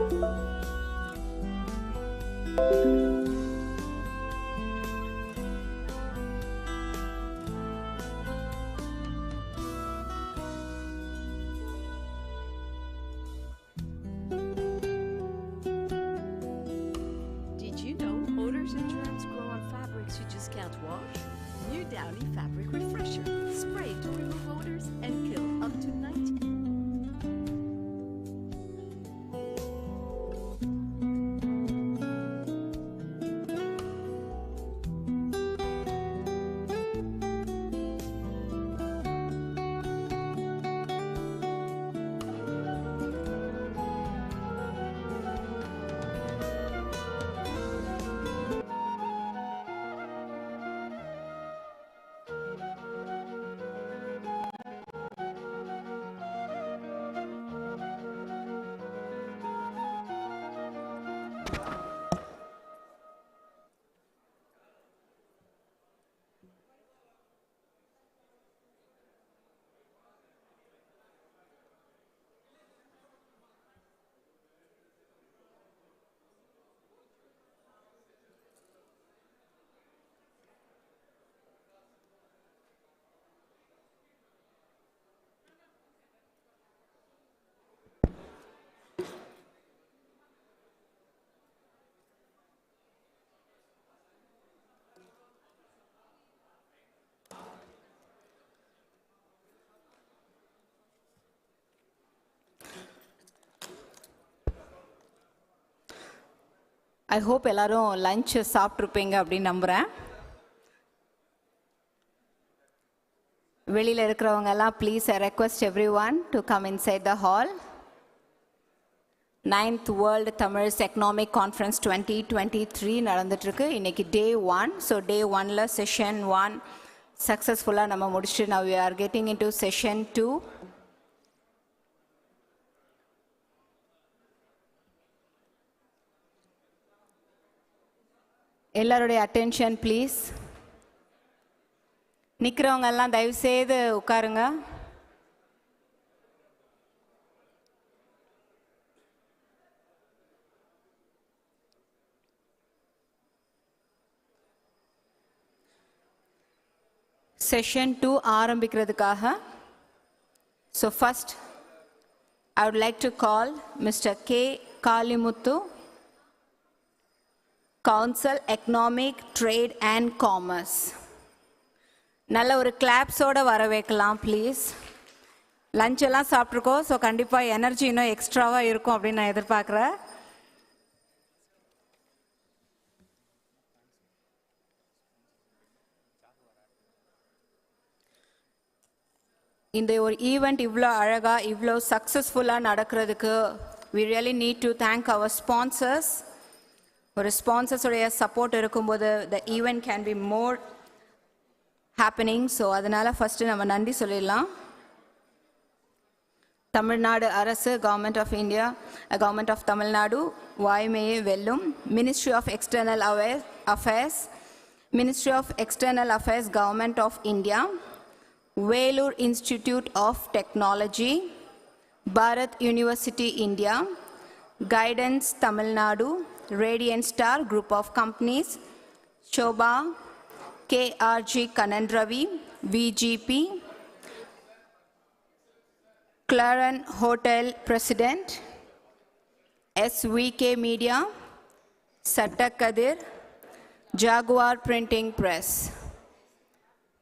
Did you know odors and germs grow on fabrics you just can't wash? New Downy Fabric Refresher. Spray to remove odors and kill up to 90. I hope எல்லாரும் lunch சாப்பிட்ருப்பீங்க அப்படின்னு நம்புகிறேன். வெளியில் இருக்கிறவங்க எல்லாம் please I request every one to come inside the hall. 9th world Tamils economic conference 2023 நடந்துட்டுருக்கு. இன்றைக்கி டே 1. So day 1ல் session 1 சக்ஸஸ்ஃபுல்லாக நம்ம முடிச்சுட்டு now we are getting into session 2. எல்லாருடைய அட்டென்ஷன் ப்ளீஸ். நிற்கிறவங்க எல்லாம் தயவுசெய்து உட்காருங்க. செஷன் 2 ஆரம்பிக்கிறதுக்காக so first I would like to call mister K Kalimuthu, council economic trade and commerce. நல்ல ஒரு கிளாப்ஸோடு வர வைக்கலாம் ப்ளீஸ். லஞ்ச் எல்லாம் சாப்பிட்ருக்கோம், ஸோ கண்டிப்பாக எனர்ஜி இன்னும் எக்ஸ்ட்ராவாக இருக்கும் அப்படின்னு நான் எதிர்பார்க்குறேன். இந்த ஒரு ஈவெண்ட் இவ்வளோ அழகாக இவ்வளோ சக்ஸஸ்ஃபுல்லாக நடக்கிறதுக்கு we really need to thank our sponsors. ஒரு ஸ்பான்சர்ஸுடைய சப்போர்ட் இருக்கும்போது the event can be more happening. So அதனால் ஃபஸ்ட்டு நம்ம நன்றி சொல்லிடலாம். தமிழ்நாடு அரசு, government of India, government of Tamil Nadu, வாய்மையை வெல்லும், ministry of external affairs, ministry of external affairs, government of India, Vellore Institute of Technology, Bharat University India, Guidance Tamil Nadu, Radiant Star Group of Companies, Shobha, KRG Kanandravi, VGP, Claren Hotel President, SVK Media, Sattakadir, Jaguar Printing Press.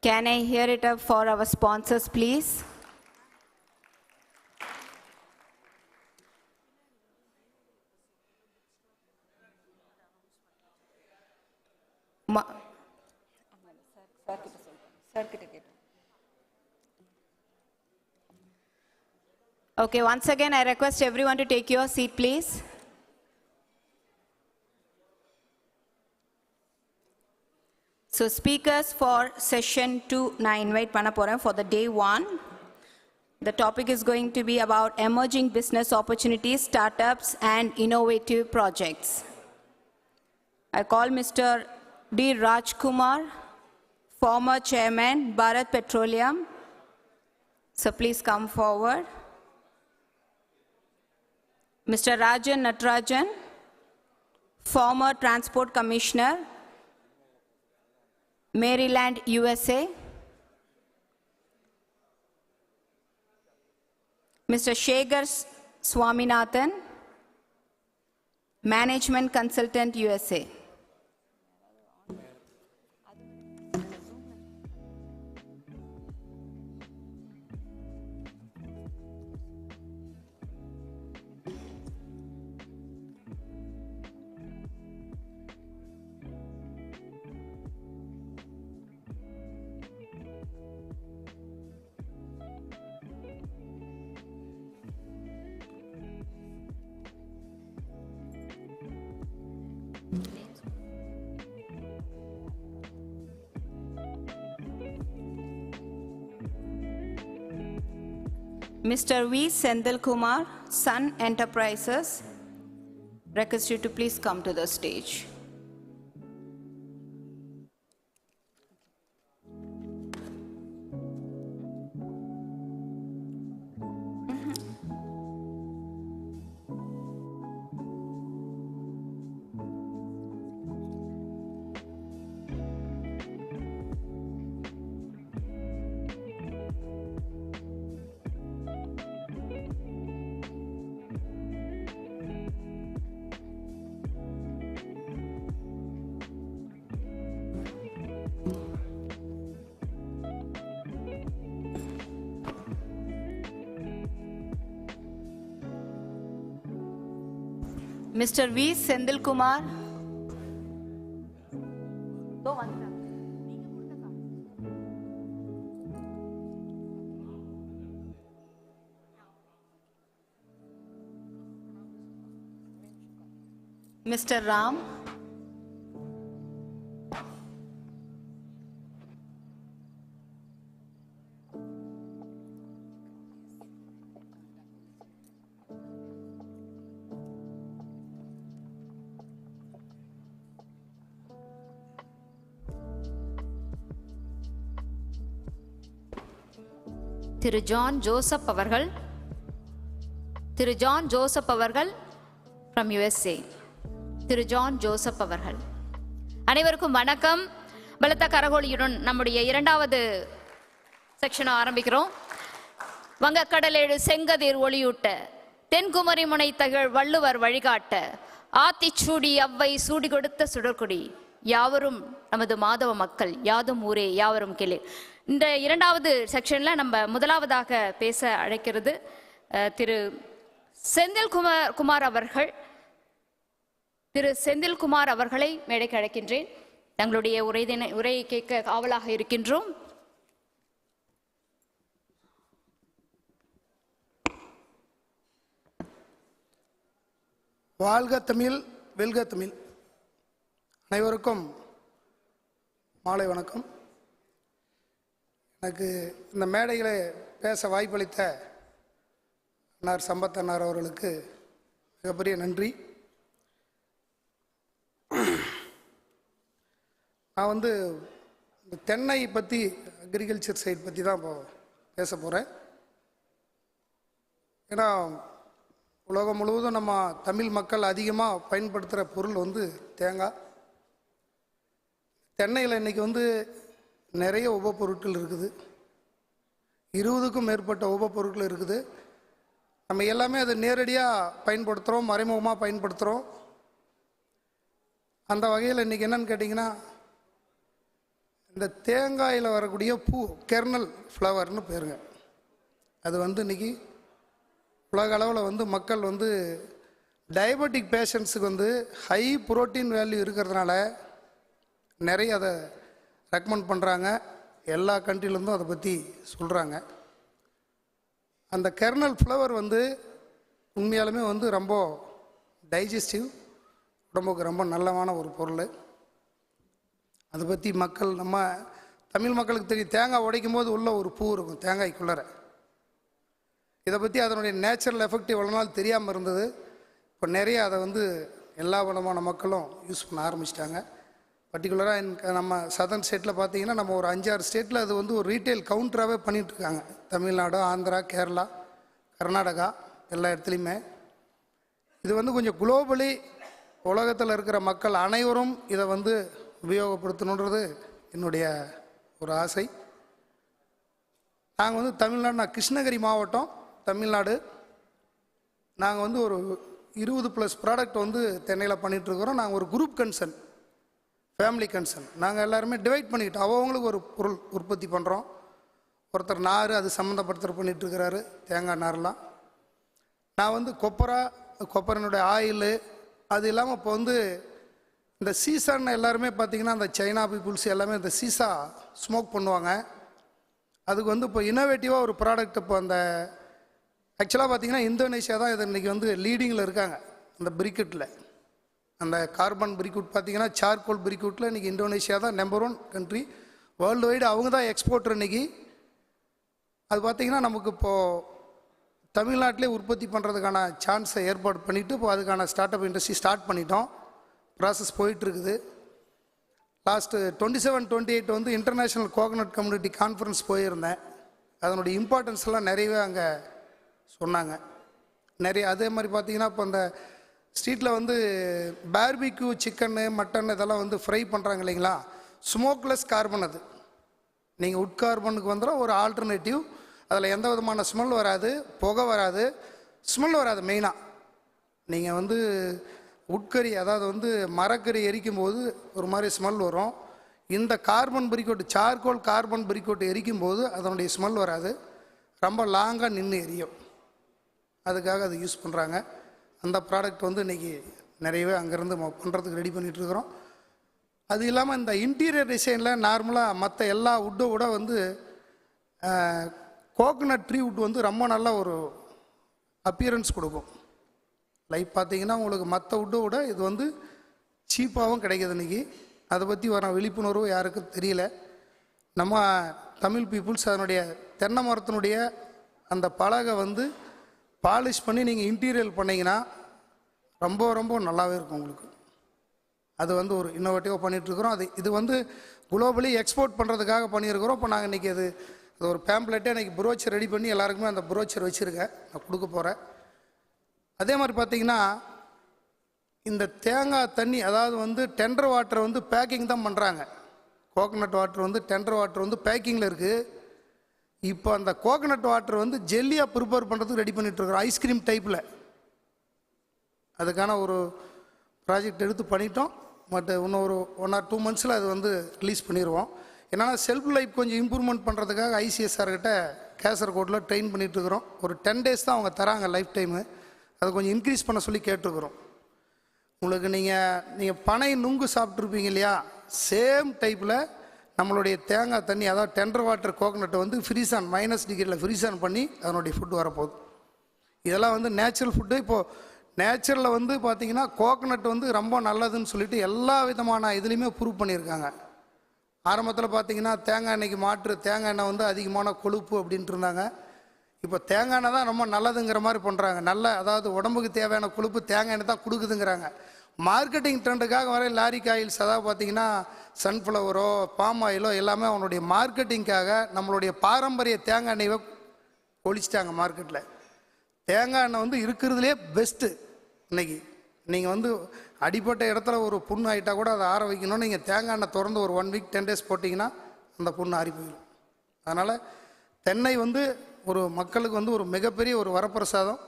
Can I hear it up for our sponsors, please? Okay, once again, I request everyone to take your seat, please. So speakers for session 2 நான் invite பண்ண போறேன் for the day 1. The topic is going to be about emerging business opportunities, startups and innovative projects. I call Mr. D. Rajkumar, former chairman, Bharat Petroleum. So please come forward. Mr. Rajan Natarajan, former Transport Commissioner, Maryland, USA. Mr. Shekhar Swaminathan, Management Consultant, USA. Mr. V. Sendil Kumar, Sun Enterprises, request you to please come to the stage. Mr. V. Sendil Kumar. Mr. Ram. Thiru John Joseph அவர்கள், திரு John Joseph அவர்கள் from USA. Thiru John Joseph அவர்கள். அனைவருக்கும் வணக்கம். பலத்த கரகோலியுடன் நம்முடைய இரண்டாவது செக்ஷனை ஆரம்பிக்கிறோம். வங்கக்கடலேழு செங்கதிர் ஒளியூட்ட, தென்குமரி முனை தகழ் வள்ளுவர் வழிகாட்ட, ஆத்திச்சூடி அவ்வை சூடி கொடுத்த சுடற்குடி, யாவரும் நமது மாதவ மக்கள், யாதும் ஊரே யாவரும் கேளு. இந்த இரண்டாவது செக்ஷனில் நம்ம முதலாவதாக பேச அழைக்கிறது திரு செந்தில் குமார் அவர்கள். திரு செந்தில் குமார் அவர்களை மேடைக்கு அழைக்கின்றேன். தங்களுடைய உரையை கேட்க ஆவலாக இருக்கின்றோம். வாழ்க தமிழ், வெல்க தமிழ். அனைவருக்கும் மாலை வணக்கம். எனக்கு இந்த மேடையில் பேச வாய்ப்பளித்த அன்னார் சம்பத் அன்னார் அவர்களுக்கு மிகப்பெரிய நன்றி. நான் இந்த தென்னை பற்றி, அக்ரிகல்ச்சர் சைட் பற்றி தான் இப்போ பேச போகிறேன். ஏன்னா உலகம் முழுவதும் நம்ம தமிழ் மக்கள் அதிகமாக பயன்படுத்துகிற பொருள் தேங்காய். தென்னையில் இன்றைக்கி நிறைய உபப்பொருட்கள் இருக்குது. 20க்கும் மேற்பட்ட உபப்பொருட்கள் இருக்குது. நம்ம எல்லாமே அதை நேரடியாக பயன்படுத்துகிறோம், மறைமுகமாக பயன்படுத்துகிறோம். அந்த வகையில் இன்றைக்கி என்னன்னு கேட்டிங்கன்னா, இந்த தேங்காயில் வரக்கூடிய பூ கெர்னல் ஃப்ளவர்னு பேருங்க. அது இன்றைக்கி உலக அளவில் மக்கள் டயபெட்டிக் பேஷண்ட்ஸுக்கு ஹை புரோட்டீன் வேல்யூ இருக்கிறதுனால நிறைய அதை ரெக்கமெண்ட் பண்ணுறாங்க. எல்லா கண்ட்ரிலேருந்தும் அதை பற்றி சொல்கிறாங்க. அந்த கெர்னல் ஃப்ளவர் உண்மையாலுமே ரொம்ப டைஜஸ்டிவ், உடம்புக்கு ரொம்ப நல்லமான ஒரு பொருள். அதை பற்றி நம்ம தமிழ் மக்களுக்கு தெரியும். தேங்காய் உடைக்கும் போது உள்ள ஒரு பூ இருக்கும் தேங்காய்க்குள்ளற. இதை பற்றி அதனுடைய நேச்சுரல் எஃபெக்ட் இவ்வளோ நாள் தெரியாமல் இருந்தது. இப்போ நிறைய அதை எல்லா விதமான மக்களும் யூஸ் பண்ண ஆரம்பிச்சிட்டாங்க. பர்டிகுலராக நம்ம சதர்ன் ஸ்டேட்டில் பார்த்தீங்கன்னா, நம்ம ஒரு 5-6 ஸ்டேட்டில் அது ஒரு ரீட்டைல் கவுண்டராகவே பண்ணிகிட்ருக்காங்க. தமிழ்நாடு, ஆந்திரா, கேரளா, கர்நாடகா எல்லா இடத்துலையுமே. இது வந்து கொஞ்சம் குளோபலி உலகத்தில் இருக்கிற மக்கள் அனைவரும் இதை வந்து உபயோகப்படுத்தணுன்றது என்னுடைய ஒரு ஆசை. நாங்கள் வந்து தமிழ்நாடு, நான் கிருஷ்ணகிரி மாவட்டம் தமிழ்நாடு. நாங்கள் வந்து ஒரு 20+ ப்ராடக்ட் வந்து தென்னையில் பண்ணிகிட்ருக்குறோம். நாங்கள் ஒரு குரூப் கன்சர்ன், ஃபேமிலி கன்சர்ன். நாங்கள் எல்லாருமே டிவைட் பண்ணிக்கிட்டோம். அவங்களுக்கு ஒரு பொருள் உற்பத்தி பண்ணுறோம். ஒருத்தர் நார் அது சம்மந்தப்படுத்துகிற பண்ணிகிட்ருக்கிறாரு, தேங்காய் நார்லாம். நான் வந்து கொப்பரனுடைய ஆயிலு, அது இல்லாமல் இப்போ வந்து இந்த சீசான்னு எல்லாருமே பார்த்திங்கன்னா அந்த சைனா பீப்புள்ஸ் எல்லாமே இந்த சீசா ஸ்மோக் பண்ணுவாங்க. அதுக்கு வந்து இப்போ இனோவேட்டிவாக ஒரு ப்ராடக்ட் இப்போ அந்த ஆக்சுவலாக பார்த்திங்கன்னா இந்தோனேஷியா தான் இது இன்றைக்கி வந்து லீடிங்கில் இருக்காங்க அந்த பிரிக்கெட்டில். அந்த கார்பன் பிரிக்யூட் பார்த்திங்கன்னா சார்கோல் பிரிக்யூட்டில் இன்றைக்கி இந்தோனேஷியா தான் நம்பர் 1 கண்ட்ரி வேர்ல்டு வைடு. அவங்க தான் எக்ஸ்போர்ட்டர் இன்றைக்கி. அது பார்த்திங்கன்னா நமக்கு இப்போது தமிழ்நாட்டிலே உற்பத்தி பண்ணுறதுக்கான சான்ஸை ஏற்பாடு பண்ணிவிட்டு இப்போ அதுக்கான ஸ்டார்ட் அப் இண்டஸ்ட்ரி ஸ்டார்ட் பண்ணிட்டோம். ப்ராசஸ் போயிட்டுருக்குது. லாஸ்ட்டு 27-28 வந்து இன்டர்நேஷ்னல் கோகனட் கம்யூனிட்டி கான்ஃபரன்ஸ் போயிருந்தேன். அதனுடைய இம்பார்ட்டன்ஸ் எல்லாம் நிறையவே அங்கே சொன்னாங்க. நிறைய அதே மாதிரி பார்த்திங்கன்னா இப்போ அந்த ஸ்ட்ரீட்டில் வந்து பார்பிக்யூ சிக்கனு மட்டன் இதெல்லாம் வந்து ஃப்ரை பண்ணுறாங்க இல்லைங்களா, ஸ்மோக்லெஸ் கார்பன். அது நீங்கள் உட் கார்பனுக்கு வந்துடும் ஒரு ஆல்டர்னேட்டிவ். அதில் எந்த விதமான ஸ்மெல் வராது, புகை வராது, ஸ்மெல் வராது. மெயினாக நீங்கள் வந்து உட்கறி, அதாவது வந்து மரக்கறி எரிக்கும் போது ஒரு மாதிரி ஸ்மெல் வரும். இந்த கார்பன் பிரிக்கோட்டு, சார்கோல் கார்பன் பிரிக்கோட்டு எரிக்கும் போது அதனுடைய ஸ்மெல் வராது, ரொம்ப லாங்காக நின்று எரியும். அதுக்காக அது யூஸ் பண்ணுறாங்க. அந்த ப்ராடக்ட் வந்து இன்றைக்கி நிறையவே அங்கேருந்து பண்ணுறதுக்கு ரெடி பண்ணிகிட்ருக்குறோம். அது இல்லாமல் இந்த இன்டீரியர் டிசைனில் நார்மலாக மற்ற எல்லா வுட்டை விட வந்து கோகனட் ட்ரீ வுட் வந்து ரொம்ப நல்ல ஒரு அப்பியரன்ஸ் கொடுக்கும். லைஃப் பார்த்தீங்கன்னா உங்களுக்கு மற்ற வுட்டை விட இது வந்து சீப்பாகவும் கிடைக்கிது இன்றைக்கி. அதை பற்றி வர விழிப்புணர்வு யாருக்கும் தெரியல. நம்ம தமிழ் பீப்புள்ஸ் அதனுடைய தென்னை மரத்தினுடைய அந்த பலகை வந்து பாலிஷ் பண்ணி நீங்கள் இன்டீரியர் பண்ணிங்கன்னா ரொம்ப ரொம்ப நல்லாவே இருக்கும் உங்களுக்கு. அது வந்து ஒரு இன்னோவேட்டிவாக பண்ணிகிட்ருக்குறோம். இது வந்து குளோபலி எக்ஸ்போர்ட் பண்ணுறதுக்காக பண்ணியிருக்கிறோம். இப்போ நாங்கள் இன்றைக்கி அது ஒரு பேம்ப்ளெட்டே இன்றைக்கி ப்ரோச்சர் ரெடி பண்ணி எல்லாருக்குமே அந்த ப்ரோச்சர் வச்சுருக்கேன், நான் கொடுக்க போகிறேன். அதே மாதிரி பார்த்திங்கன்னா இந்த தேங்காய் தண்ணி, அதாவது வந்து டெண்டர் வாட்டர் வந்து பேக்கிங் தான் பண்ணுறாங்க. கோகனட் வாட்டர் வந்து டெண்டர் வாட்டர் வந்து பேக்கிங்கில் இருக்குது. இப்போ அந்த கோகனட் வாட்டர் வந்து ஜெல்லியாக ப்ரிப்பேர் பண்ணுறதுக்கு ரெடி பண்ணிகிட்ருக்குறோம், ஐஸ்கிரீம் டைப்பில். அதுக்கான ஒரு ப்ராஜெக்ட் எடுத்து பண்ணிட்டோம். பட் இன்னும் ஒரு 1 or 2 months அது வந்து ரிலீஸ் பண்ணிடுவோம். ஏன்னா செல்ஃப் லைஃப் கொஞ்சம் இம்ப்ரூவ்மெண்ட் பண்ணுறதுக்காக ஐசிஎஸ்ஆர் கிட்ட கேசர்கோட்டில் ட்ரெயின் பண்ணிகிட்ருக்குறோம். ஒரு 10 days தான் அவங்க தராங்க லைஃப் டைமு. அதை கொஞ்சம் இன்க்ரீஸ் பண்ண சொல்லி கேட்டிருக்கிறோம். உங்களுக்கு நீங்கள் பனை நுங்கு சாப்பிட்ருப்பீங்க இல்லையா, சேம் டைப்பில் நம்மளுடைய தேங்காய் தண்ணி, அதாவது டெண்டர் வாட்டர் கோகனட்டை வந்து ஃப்ரீசான் -டிகிரியில் ஃப்ரீசான் பண்ணி அதனுடைய ஃபுட்டு வரப்போகுது. இதெல்லாம் வந்து நேச்சுரல் ஃபுட்டு. இப்போது நேச்சுரலில் வந்து பார்த்திங்கன்னா கோகனட் வந்து ரொம்ப நல்லதுன்னு சொல்லிட்டு எல்லா விதமான இதுலேயுமே ப்ரூவ் பண்ணியிருக்காங்க. ஆரம்பத்தில் பார்த்திங்கன்னா தேங்காய் எண்ணெய்க்கு மாற்று தேங்காய் எண்ணெய் வந்து அதிகமான கொழுப்பு அப்படின்ட்டு இருந்தாங்க. இப்போ தேங்காய் எண்ணெய் தான் ரொம்ப நல்லதுங்கிற மாதிரி பண்ணுறாங்க. அதாவது உடம்புக்கு தேவையான கொழுப்பு தேங்காய் எண்ணெய் தான் கொடுக்குதுங்கிறாங்க. மார்க்கெட்டிங் ட்ரெண்டுக்காக வர லாரிக் ஆயில்ஸ், அதாவது பார்த்திங்கன்னா சன்ஃப்ளவரோ பாம் ஆயிலோ எல்லாமே அவனுடைய மார்க்கெட்டிங்காக நம்மளுடைய பாரம்பரிய தேங்காய் எண்ணெயை ஒழிச்சிட்டாங்க மார்க்கெட்டில். தேங்காய் எண்ணெய் வந்து இருக்கிறதுலே பெஸ்ட்டு. இன்றைக்கி நீங்கள் வந்து அடிப்பட்ட இடத்துல ஒரு புண்ணு ஆகிட்டா கூட அதை ஆற வைக்கணும்னு நீங்கள் தேங்காய் எண்ணெய் திறந்து ஒரு 1 week 10 days போட்டிங்கன்னா அந்த புண்ணு ஆறி போயிடும். அதனால் தென்னை வந்து ஒரு மக்களுக்கு வந்து ஒரு மிகப்பெரிய ஒரு வரப்பிரசாதம்.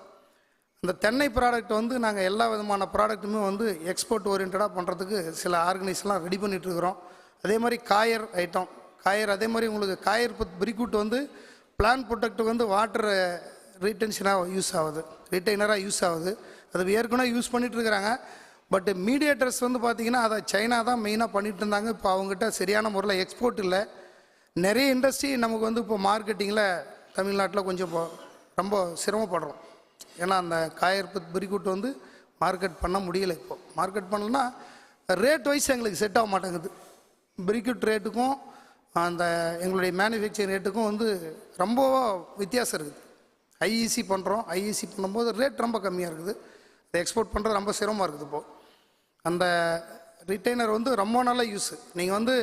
அந்த தென்னை ப்ராடக்ட் வந்து நாங்கள் எல்லா விதமான ப்ராடக்ட்டுமே வந்து எக்ஸ்போர்ட் ஓரியன்டாக பண்ணுறதுக்கு சில ஆர்கனைஸ்லாம் ரெடி பண்ணிகிட்ருக்குறோம். அதே மாதிரி காயர் ஐட்டம், அதே மாதிரி உங்களுக்கு காயர் பிரிக்யூட் வந்து பிளான் ப்ரொடக்ட் வந்து வாட்டர் ரிட்டைனராக யூஸ் ஆகுது. அது ஏற்கனவே யூஸ் பண்ணிகிட்ருக்குறாங்க. பட் மீடியேட்டர்ஸ் வந்து பார்த்திங்கன்னா அதை சைனா தான் மெயினாக பண்ணிகிட்டு இருந்தாங்க. இப்போ அவங்ககிட்ட சரியான முறையில் எக்ஸ்போர்ட் இல்லை. நிறைய இண்டஸ்ட்ரி நமக்கு வந்து இப்போ மார்க்கெட்டிங்கில் தமிழ்நாட்டில் கொஞ்சம் ரொம்ப சிரமப்படுறோம். ஏன்னா அந்த காயர் பிரிக்யூட் வந்து மார்க்கெட் பண்ண முடியலை. இப்போது மார்க்கெட் பண்ணலன்னா ரேட் வைஸ் எங்களுக்கு செட் ஆக மாட்டேங்குது. பிரிக்யூட் ரேட்டுக்கும் அந்த எங்களுடைய மேனுஃபேக்சரிங் ரேட்டுக்கும் வந்து ரொம்ப வித்தியாசம் இருக்குது. ஐஇசி பண்ணுறோம், ஐஇசி பண்ணும்போது ரேட் ரொம்ப கம்மியாக இருக்குது. அதை எக்ஸ்போர்ட் பண்ணுறது ரொம்ப சிரமமாக இருக்குது. இப்போது அந்த ரிட்டைனர் வந்து ரொம்ப நல்ல யூஸு. நீங்கள் வந்து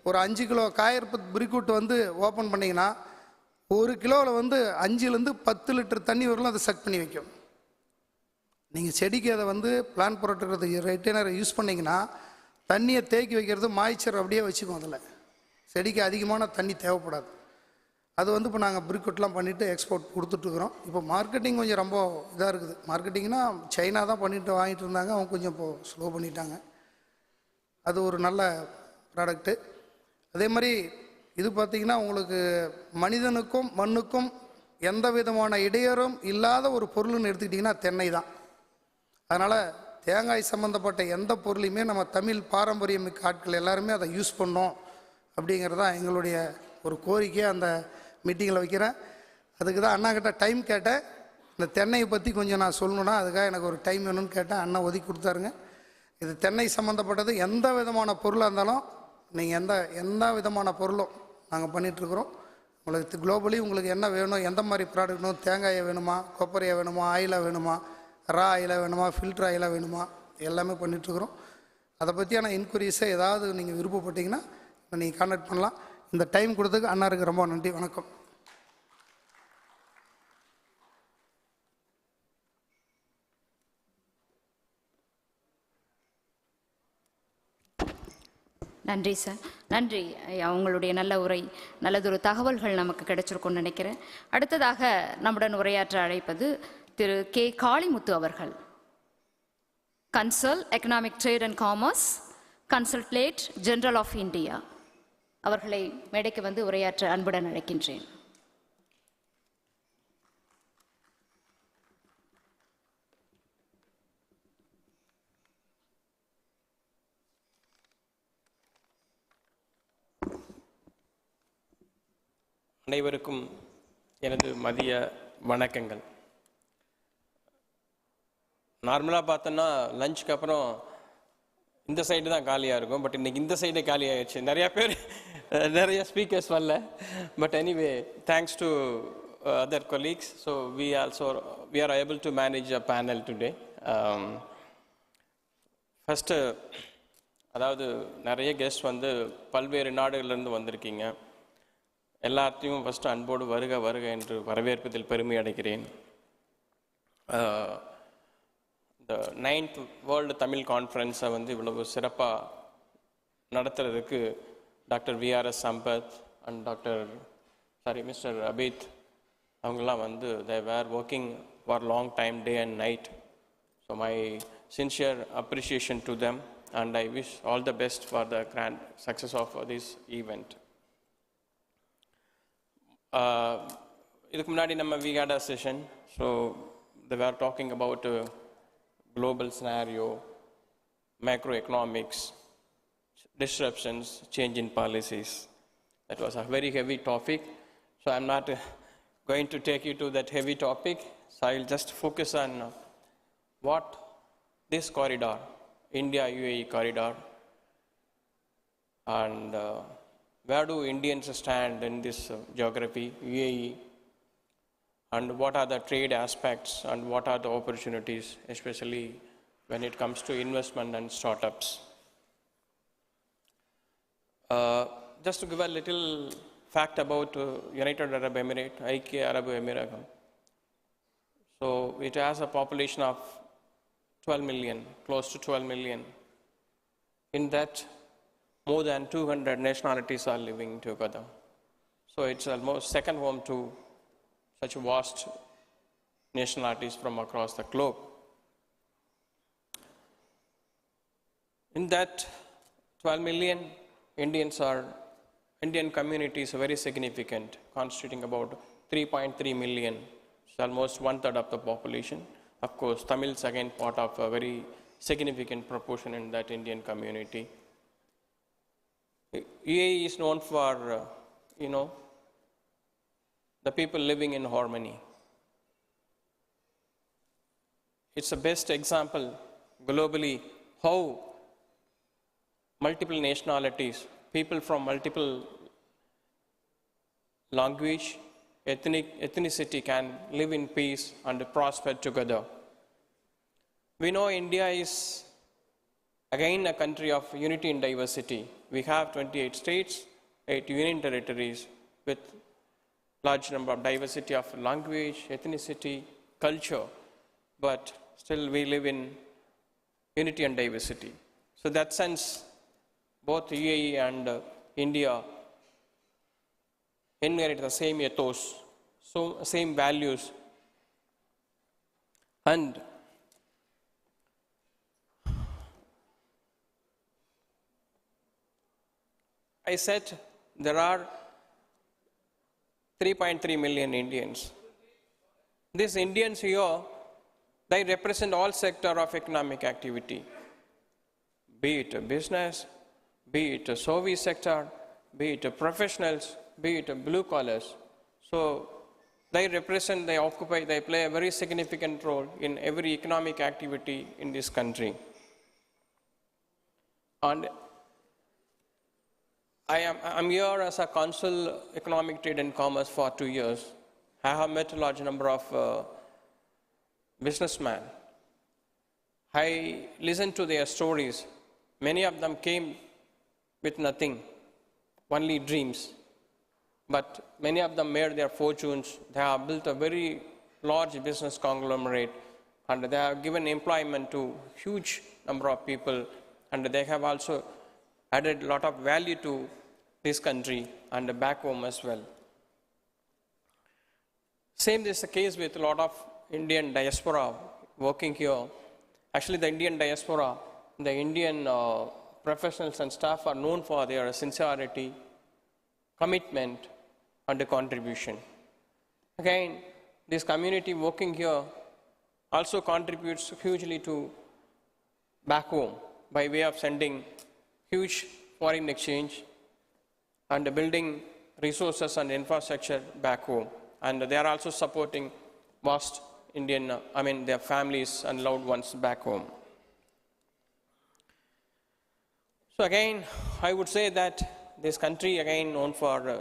ஒரு 5 கிலோ காயர் பிரிக்யூட் வந்து ஓப்பன் பண்ணிங்கன்னா 1 கிலோவில் வந்து 5 to 10 லிட்டர் தண்ணி வரலாம் அதை சக் பண்ணி வைக்கும். நீங்கள் செடிக்கு அதை வந்து பிளான் புரட்டுறது ரெட்டைனரை யூஸ் பண்ணிங்கன்னா தண்ணியை தேக்கி வைக்கிறது மாய்ச்சர் அப்படியே வச்சுக்கும். அதில் செடிக்கு அதிகமான தண்ணி தேவைப்படாது. அது வந்து இப்போ நாங்கள் பிரிக்கெட்லாம் பண்ணிவிட்டு எக்ஸ்போர்ட் கொடுத்துட்ருக்குறோம். இப்போ மார்க்கெட்டிங் கொஞ்சம் ரொம்ப இதாக இருக்குது. மார்க்கெட்டிங்னா சைனா தான் பண்ணிட்டு வாங்கிட்டு இருந்தாங்க, அவங்க கொஞ்சம் இப்போது ஸ்லோ பண்ணிட்டாங்க. அது ஒரு நல்ல ப்ராடக்ட்டு. அதே மாதிரி இது பார்த்திங்கன்னா உங்களுக்கு மனிதனுக்கும் மண்ணுக்கும் எந்த விதமான இடையூறும் இல்லாத ஒரு பொருள்னு எடுத்துக்கிட்டிங்கன்னா தென்னை தான். அதனால் தேங்காய் சம்மந்தப்பட்ட எந்த பொருளையுமே நம்ம தமிழ் பாரம்பரியமிக்க ஆட்கள் எல்லாருமே அதை யூஸ் பண்ணோம் அப்படிங்கிறது தான் எங்களுடைய ஒரு கோரிக்கையை அந்த மீட்டிங்கில் வைக்கிறேன். அதுக்கு தான் அண்ணா கிட்ட டைம் கேட்டேன். இந்த தென்னையை பற்றி கொஞ்சம் நான் சொல்லணுன்னா அதுக்காக எனக்கு ஒரு டைம் வேணும்னு கேட்டேன். அண்ணா ஒதுக்கி கொடுத்தாருங்க. இது தென்னை சம்மந்தப்பட்டது எந்த விதமான பொருளாக இருந்தாலும் நீங்கள் எந்த விதமான பொருளும் நாங்கள் பண்ணிகிட்ருக்குறோம். உங்களுக்கு குளோபலி உங்களுக்கு என்ன வேணும், எந்த மாதிரி ப்ராடக்ட் வேணும், தேங்காயை வேணுமா, கொப்பரையாக வேணுமா, ஆயிலாக வேணுமா, ரா ஆயிலாக வேணுமா, ஃபில்டர் ஆயிலாக வேணுமா, எல்லாமே பண்ணிகிட்ருக்குறோம். அதை பற்றியான இன்குவரிஸை ஏதாவது நீங்கள் விருப்பப்பட்டீங்கன்னா நீங்கள் கான்டாக்ட் பண்ணலாம். இந்த டைம் கொடுத்ததுக்கு அண்ணாருக்கு ரொம்ப நன்றி. வணக்கம். நன்றி சார். நன்றி. அவங்களுடைய நல்ல உரை, நல்லதொரு தகவல்கள் நமக்கு கிடைச்சிருக்கும்னு நினைக்கிறேன். அடுத்ததாக நம்முடன் உரையாற்ற அழைப்பது திரு கே காளிமுத்து அவர்கள், consul economic trade and commerce, consulate general of India. அவர்களை மேடைக்கு வந்து உரையாற்ற அன்புடன் அழைக்கின்றேன். அனைவருக்கும் எனது மதிய வணக்கங்கள். நார்மலாக பார்த்தோன்னா லஞ்சுக்கு அப்புறம் இந்த சைடு தான் காலியாக இருக்கும். பட் இன்னைக்கு இந்த சைடு காலி ஆகிடுச்சு. நிறைய ஸ்பீக்கர்ஸ் வரல. But anyway, thanks to other colleagues. So we are able to manage a panel today. First, அதாவது நிறைய கெஸ்ட் வந்து பல்வேறு நாடுகளிலிருந்து வந்திருக்கீங்க. எல்லாத்தையும் ஃபஸ்ட்டு அன்போடு வருக வருக என்று வரவேற்பதில் பெருமை அடைகிறேன். இந்த 9th வேர்ல்டு தமிழ் கான்ஃபரன்ஸை வந்து இவ்வளவு சிறப்பாக நடத்துறதுக்கு doctor VRS Sampath and mister Abid அவங்கெல்லாம் வந்து they were working for long time, day and night. So my sincere appreciation to them, and I wish all the best for the grand success of this event. இதுக்கு முன்னாடி நம்ம we had a session, so they were talking about global scenario, macroeconomics, disruptions, change in policies. That was a very heavy topic, so I'm not going to take you to that heavy topic. So I'll just focus on what this corridor, India-UAE corridor, and where do Indians stand in this geography, UAE, and what are the trade aspects and what are the opportunities, especially when it comes to investment and startups. Just to give a little fact about United Arab Emirates, Aikia Arab Emirates. So it has a population of 12 million, close to 12 million. In that, more than 200 nationalities are living together. So it's almost second home to such vast nationalities from across the globe. In that 12 million, Indian community is very significant, constituting about 3.3 million, so almost 1/3 of the population. Of course, Tamil is again part of a very significant proportion in that Indian community. UAE is known for, the people living in harmony. It's the best example globally how multiple nationalities, people from multiple language, ethnicity can live in peace and prosper together. We know India is again a country of unity and diversity. We have 28 states, 8 union territories with large number of diversity of language, ethnicity, culture. but still we live in unity and diversity. So in that sense, both UAE and India inherit the same ethos, so same values. And I said there are 3.3 million Indians. These Indians here, they represent all sectors of economic activity, be it a business, be it a service sector, be it a professionals, be it a blue collars. So they represent, they occupy, they play a very significant role in every economic activity in this country. And I'm here as a Council Economic Trade and Commerce for 2 years. I have met a large number of businessmen. I listened to their stories. Many of them came with nothing, only dreams. But many of them made their fortunes. They have built a very large business conglomerate, and they have given employment to a huge number of people, and they have also added a lot of value to this country and back home as well. Same is the case with a lot of Indian diaspora working here. Actually, the Indian diaspora, the Indian professionals and staff are known for their sincerity, commitment, and contribution. Again, this community working here also contributes hugely to back home by way of sending huge foreign exchange and building resources and infrastructure back home. And they are also supporting vast Indian, their families and loved ones back home. So again, I would say that this country, again, known for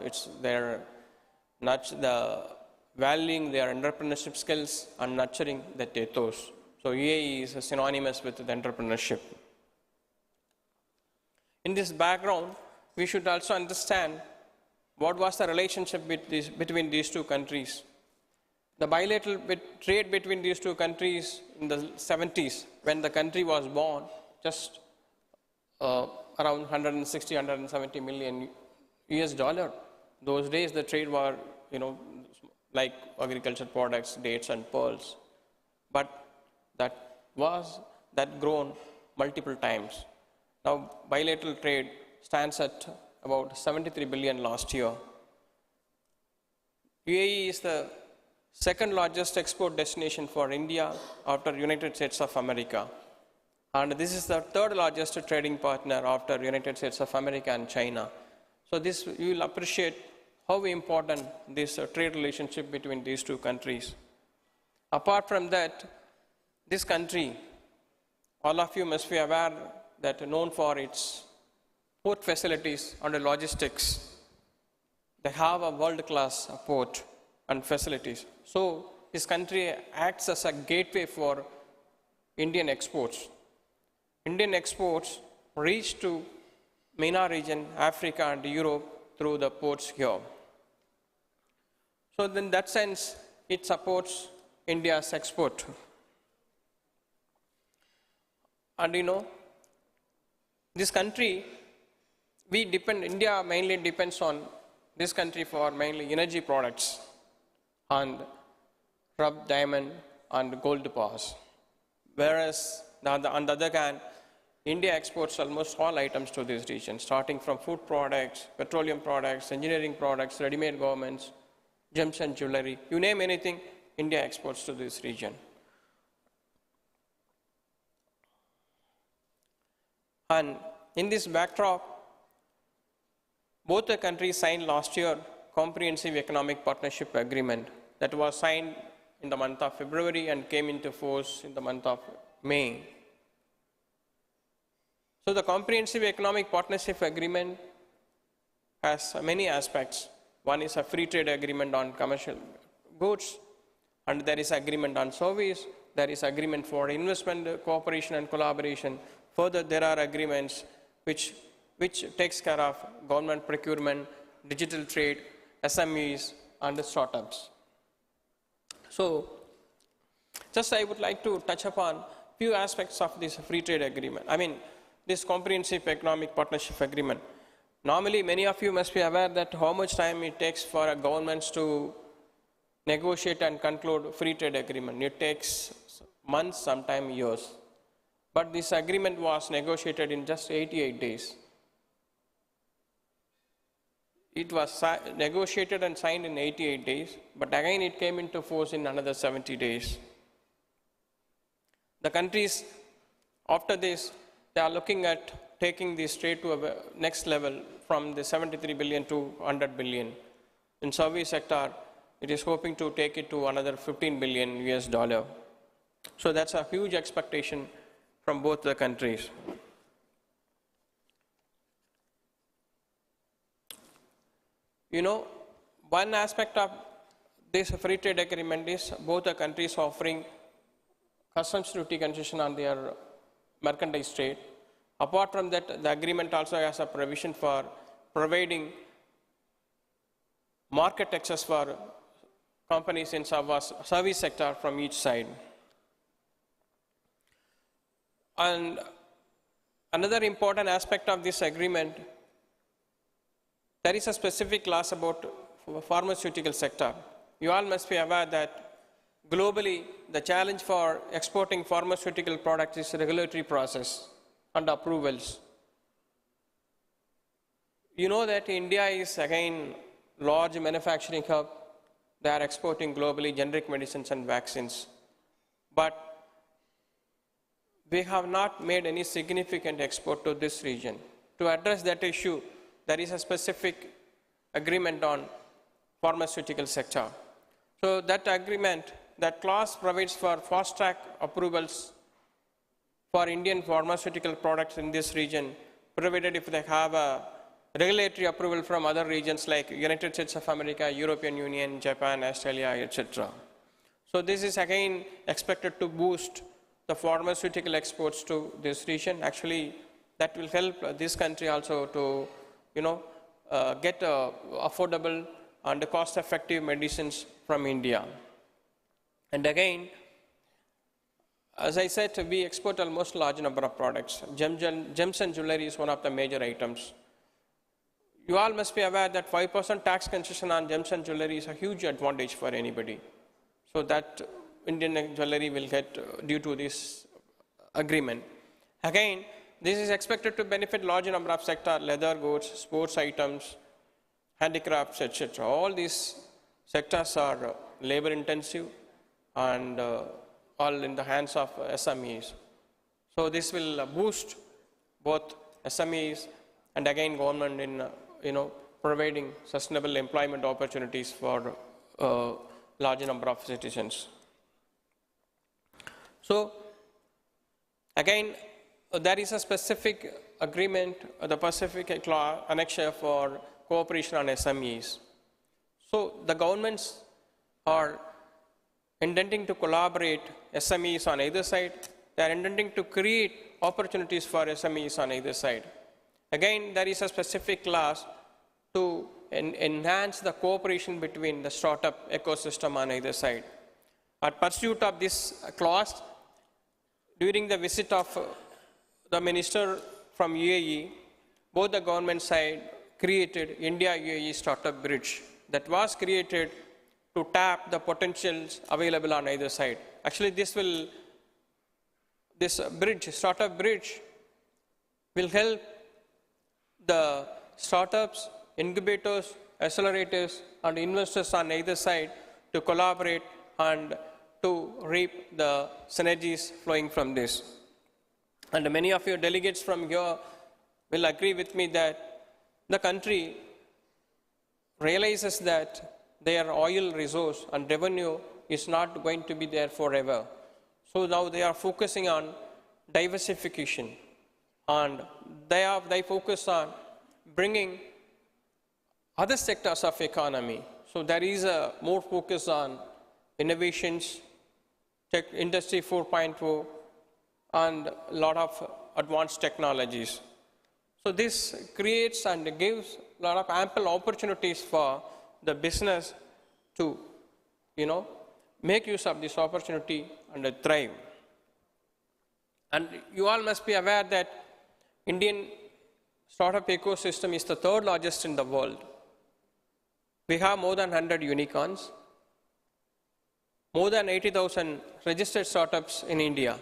valuing their entrepreneurship skills and nurturing the ethos. So UAE is synonymous with the entrepreneurship. In this background, we should also understand what was the relationship between these two countries. The bilateral trade between these two countries in the 70s, when the country was born, just around 160, 170 million US dollar. Those days the trade were, like agriculture products, dates and pearls. But that grown multiple times. Now bilateral trade stands at about 73 billion last year. UAE is the second largest export destination for India after United States of America. And this is the third largest trading partner after United States of America and China. So this, you will appreciate how important this trade relationship between these two countries. Apart from that, this country, all of you must be aware that known for its port facilities and logistics. They have a world-class port and facilities. So this country acts as a gateway for Indian exports. Indian exports reach to MENA region, Africa and Europe through the ports here. So in that sense, it supports India's export. And this country, India mainly depends on this country for mainly energy products and rough diamond and gold bars. Whereas on the other hand, India exports almost all items to this region, starting from food products, petroleum products, engineering products, ready-made garments, gems and jewelry. You name anything, India exports to this region. And in this backdrop, both the countries signed last year Comprehensive Economic Partnership Agreement that was signed in the month of February and came into force in the month of May. So the Comprehensive Economic Partnership Agreement has many aspects. One is a free trade agreement on commercial goods, and there is agreement on service, there is agreement for investment, cooperation and collaboration. Further, there are agreements which takes care of government procurement, digital trade, SMEs, and startups. So Just I would like to touch upon few aspects of this free trade agreement. I mean, this comprehensive economic partnership agreement. Normally, many of you must be aware that how much time it takes for a governments to negotiate and conclude free trade agreement. It takes months, sometimes years. But this agreement was negotiated in just 88 days. It was negotiated and signed in 88 days, but again it came into force in another 70 days. The countries, after this, they are looking at taking this trade to a next level from the 73 billion to 100 billion. In service sector, it is hoping to take it to another 15 billion US dollar. So that's a huge expectation from both the countries. You know, one aspect of this free trade agreement is both the countries offering customs duty concession on their mercantile trade. Apart from that, the agreement also has a provision for providing market access for companies in service sector from each side. And another important aspect of this agreement, there is a specific clause about pharmaceutical sector. You all must be aware that globally, the challenge for exporting pharmaceutical products is regulatory process and approvals. You know that India is again large manufacturing hub. They are exporting globally generic medicines and vaccines. But we have not made any significant export to this region. To address that issue, there is a specific agreement on pharmaceutical sector. So that agreement, that clause provides for fast-track approvals for Indian pharmaceutical products in this region, provided if they have a regulatory approval from other regions like United States of America, European Union, Japan, Australia, etc. So this is again expected to boost the pharmaceutical exports to this region. Actually, that will help this country also to, get affordable and cost-effective medicines from India. And again, as I said, we export almost large number of products. Gems and jewelry is one of the major items. You all must be aware that 5% tax concession on gems and jewelry is a huge advantage for anybody. So that Indian jewelry will get due to this agreement. Again, this is expected to benefit large number of sectors: leather goods, sports items, handicrafts, etc. All these sectors are labor intensive and all in the hands of SMEs. So this will boost both SMEs and again government in providing sustainable employment opportunities for large number of citizens. So again, there is a specific agreement, the Pacific Annexure for cooperation on SMEs. So the governments are intending to collaborate SMEs on either side. They are intending to create opportunities for SMEs on either side. Again, there is a specific clause to enhance the cooperation between the startup ecosystem on either side. At pursuit of this clause, during the visit of the minister from UAE, both the government side created India-UAE Startup Bridge that was created to tap the potentials available on either side. Actually, this bridge, startup bridge, will help the startups, incubators, accelerators, and investors on either side to collaborate and to reap the synergies flowing from this. And many of your delegates from here will agree with me that the country realizes that their oil resource and revenue is not going to be there forever. So now they are focusing on diversification, and they focus on bringing other sectors of economy. So there is a more focus on innovations, tech, Industry 4.0, and a lot of advanced technologies. So this creates and gives a lot of ample opportunities for the business to, make use of this opportunity and thrive. And you all must be aware that Indian startup ecosystem is the third largest in the world. We have more than 100 unicorns, more than 80,000 registered startups in India.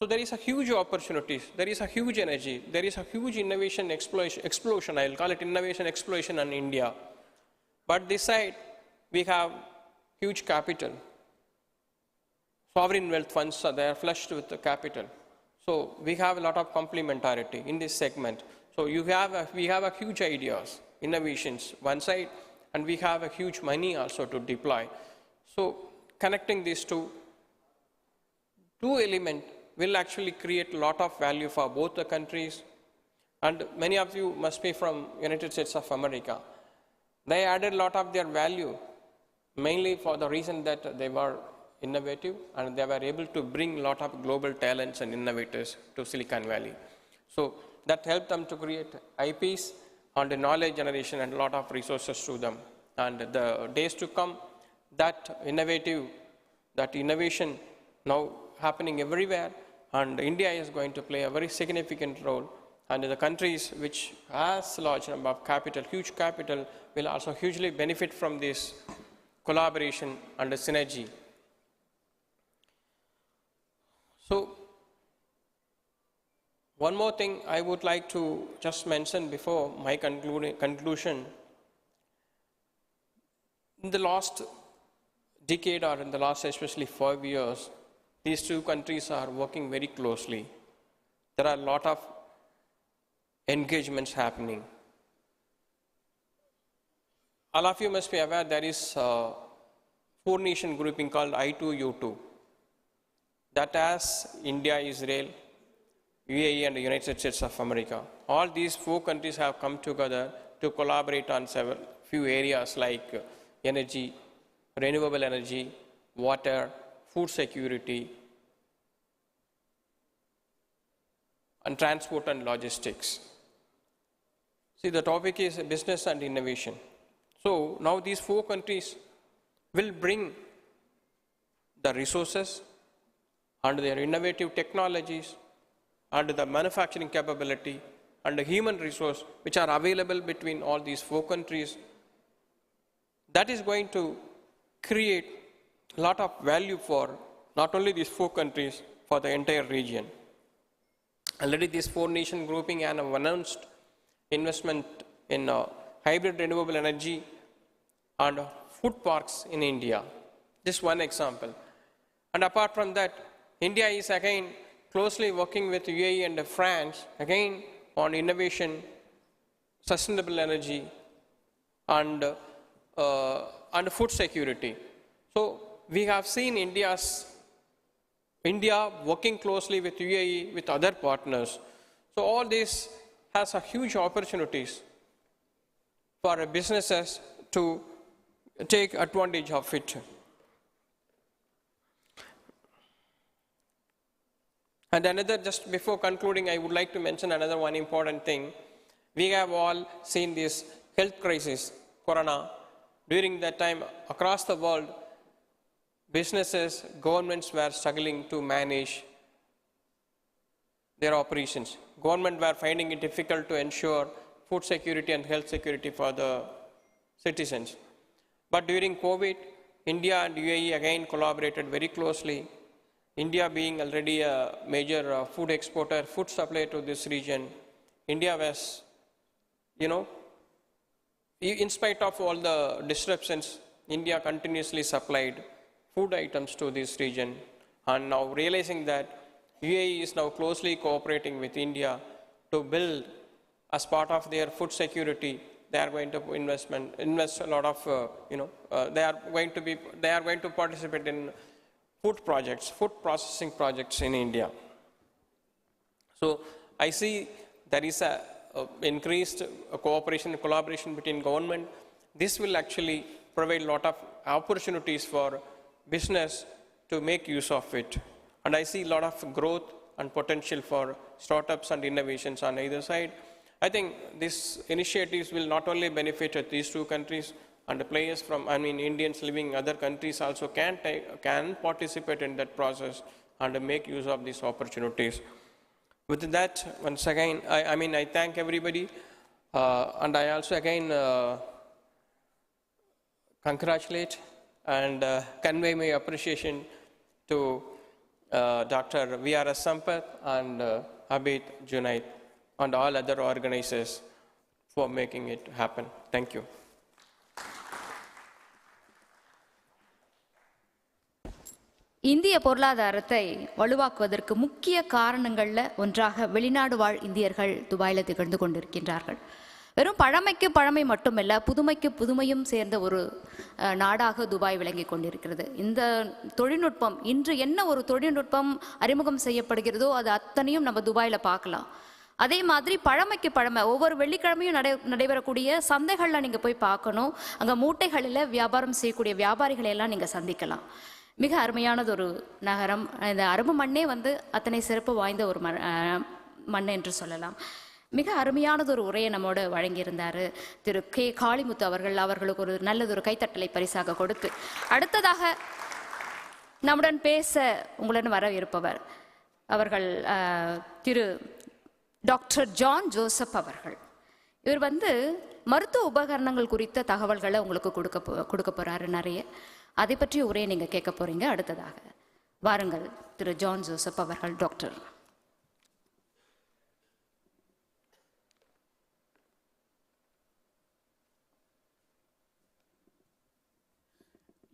So there is a huge opportunity, there is a huge energy, there is a huge innovation explosion, I will call it innovation explosion in India. But this side, we have huge capital. Sovereign wealth funds, they are flushed with the capital. So we have a lot of complementarity in this segment. So we have a huge ideas, innovations one side, and we have a huge money also to deploy. So connecting these two elements will actually create a lot of value for both the countries. And many of you must be from United States of America. They added a lot of their value, mainly for the reason that they were innovative and they were able to bring a lot of global talents and innovators to Silicon Valley. So that helped them to create IPs and the knowledge generation and a lot of resources to them. And the days to come, that innovation now happening everywhere, and India is going to play a very significant role. And the countries which has large number of capital, huge capital, will also hugely benefit from this collaboration and the synergy. So, one more thing I would like to just mention before my conclusion. In the last decade, or in the last especially 5 years, these two countries are working very closely. There are a lot of engagements happening. All of you must be aware there is a four-nation grouping called I2U2. That has India, Israel, UAE and the United States of America. All these four countries have come together to collaborate on few areas like energy, renewable energy, water, food security, and transport and logistics. See, the topic is business and innovation. So now these four countries will bring the resources and their innovative technologies and the manufacturing capability and the human resource which are available between all these four countries. That is going to create a lot of value for not only these four countries, for the entire region. Already this four-nation grouping have announced investment in hybrid renewable energy and food parks in India. Just one example. And apart from that, India is again closely working with UAE and France again on innovation, sustainable energy, and food security. So we have seen India working closely with UAE, with other partners. So all this has a huge opportunities for businesses to take advantage of it. And another, just before concluding, I would like to mention another one important thing. We have all seen this health crisis, Corona. During that time, across the world, businesses, governments were struggling to manage their operations. Government were finding it difficult to ensure food security and health security for the citizens. But during COVID, India and UAE again collaborated very closely. India being already a major food exporter, food supplier to this region, India was, in spite of all the disruptions, India continuously supplied food items to this region. And now realizing that UAE is now closely cooperating with India to build, as part of their food security, they are going to invest a lot of, they are going to participate in food projects, food processing projects in India. So I see there is a increased cooperation and collaboration between government. This will actually provide a lot of opportunities for business to make use of it. And I see a lot of growth and potential for startups and innovations on either side. I think these initiatives will not only benefit these two countries, and the players from, Indians living in other countries also can participate in that process and make use of these opportunities. With that, once again, I thank everybody, and I also again congratulate and convey my appreciation to Dr. V.R.S. Sampath and Abid Junaid and all other organizers for making it happen. Thank you. இந்திய பொருளாதாரத்தை வலுவாக்குவதற்கு முக்கிய காரணங்களில் ஒன்றாக வெளிநாடு வாழ் இந்தியர்கள் துபாயில் திகழ்ந்து கொண்டிருக்கின்றார்கள். வெறும் பழமைக்கு பழமை மட்டுமல்ல, புதுமைக்கு புதுமையும் சேர்ந்த ஒரு நாடாக துபாய் விளங்கி கொண்டிருக்கிறது. இந்த தொழில்நுட்பம், இன்று என்ன ஒரு தொழில்நுட்பம் அறிமுகம் செய்யப்படுகிறதோ அது அத்தனையும் நம்ம துபாயில் பார்க்கலாம். அதே மாதிரி பழமைக்கு பழமை ஒவ்வொரு வெள்ளிக்கிழமையும் நடைபெறக்கூடிய சந்தைகளில் நீங்கள் போய் பார்க்கணும். அங்கே மூட்டைகளில் வியாபாரம் செய்யக்கூடிய வியாபாரிகளை எல்லாம் நீங்கள் சந்திக்கலாம். மிக அருமையானது ஒரு நகரம். இந்த அரபு மண்ணே அத்தனை சிறப்பு வாய்ந்த ஒரு மண் என்று சொல்லலாம். மிக அருமையானது ஒரு உரையை நம்மோடு வழங்கியிருந்தார் திரு கே காளிமுத்து அவர்கள். அவர்களுக்கு ஒரு நல்லதொரு கைத்தட்டலை பரிசாக கொடுத்து, அடுத்ததாக நம்முடன் பேச உங்களுடன் வரவிருப்பவர் அவர்கள் திரு டாக்டர் ஜான் ஜோசப் அவர்கள். இவர் மருத்துவ உபகரணங்கள் குறித்த தகவல்களை உங்களுக்கு கொடுக்க போறாரு நிறைய. அதை பற்றிய உரையை நீங்கள் கேட்க போறீங்க. அடுத்ததாக வாருங்கள் திரு ஜான் ஜோசப் அவர்கள். Doctor.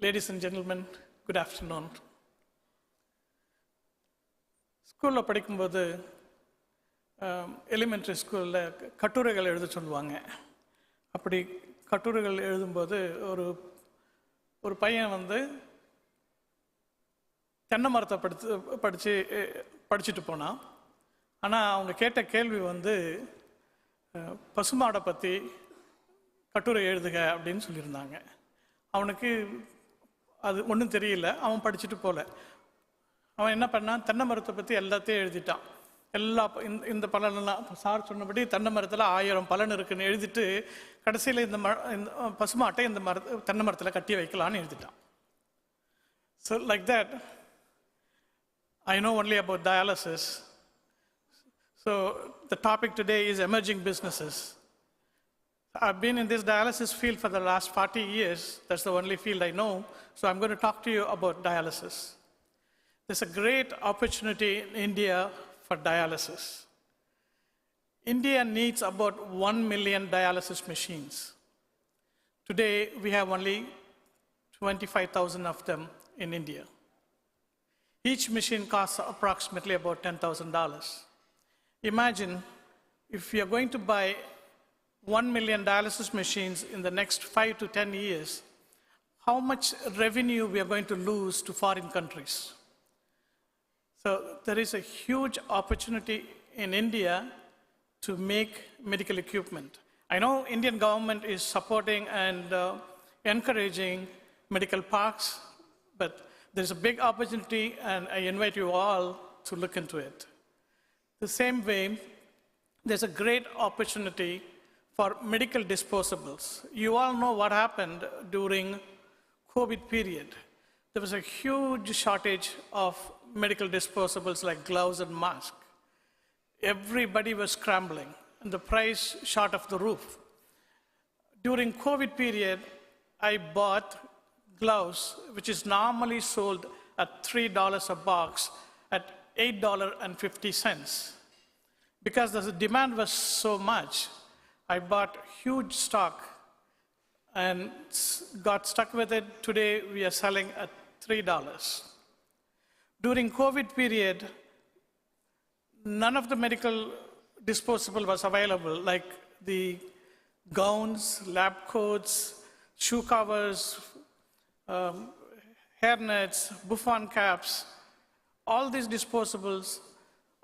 Ladies and gentlemen, good afternoon. ஸ்கூலில் படிக்கும்போது எலிமெண்ட்ரி ஸ்கூலில் கட்டுரைகள் எழுத சொல்லுவாங்க. அப்படி கட்டுரைகள் எழுதும்போது ஒரு பையன் தென்னை மரத்தை படிச்சுட்டு போனான். ஆனால் அவங்க கேட்ட கேள்வி பசுமாடை பற்றி கட்டுரை எழுதுக அப்படின்னு சொல்லியிருந்தாங்க. அவனுக்கு அது ஒன்றும் தெரியல, அவன் படிச்சுட்டு போகல. அவன் என்ன பண்ணான், தென்னை மரத்தை பற்றி எல்லாத்தையும் எழுதிட்டான். இந்த பலனெல்லாம் சார் சொன்னபடி தென்னை மரத்தில் 1000 பலன் இருக்குன்னு எழுதிட்டு கடைசியில் இந்த பசுமாட்டை இந்த தென்னை மரத்தில் கட்டி வைக்கலான்னு எழுதிட்டான். So like that I know only about dialysis. So the topic today is emerging businesses. I've been in this dialysis field for the last 40 years. That's the only field I know. So I'm going to talk to you about dialysis. There's a great opportunity in India for dialysis. India needs about 1 million dialysis machines. Today, we have only 25,000 of them in India. Each machine costs approximately about $10,000. Imagine if we are going to buy 1 million dialysis machines in the next 5 to 10 years, how much revenue we are going to lose to foreign countries. So there is a huge opportunity in India to make medical equipment. I know Indian government is supporting and encouraging medical parks, but there's a big opportunity and I invite you all to look into it. The same way, there's a great opportunity for medical disposables. You all know what happened during COVID period. There was a huge shortage of medical disposables like gloves and masks. Everybody was scrambling and the price shot off the roof. During COVID period, I bought gloves, which is normally sold at $3 a box, at $8.50. Because the demand was so much, I bought huge stock and got stuck with it. Today, we are selling at $3. During COVID period, none of the medical disposable was available, like the gowns, lab coats, shoe covers, hairnets, bouffant caps. All these disposables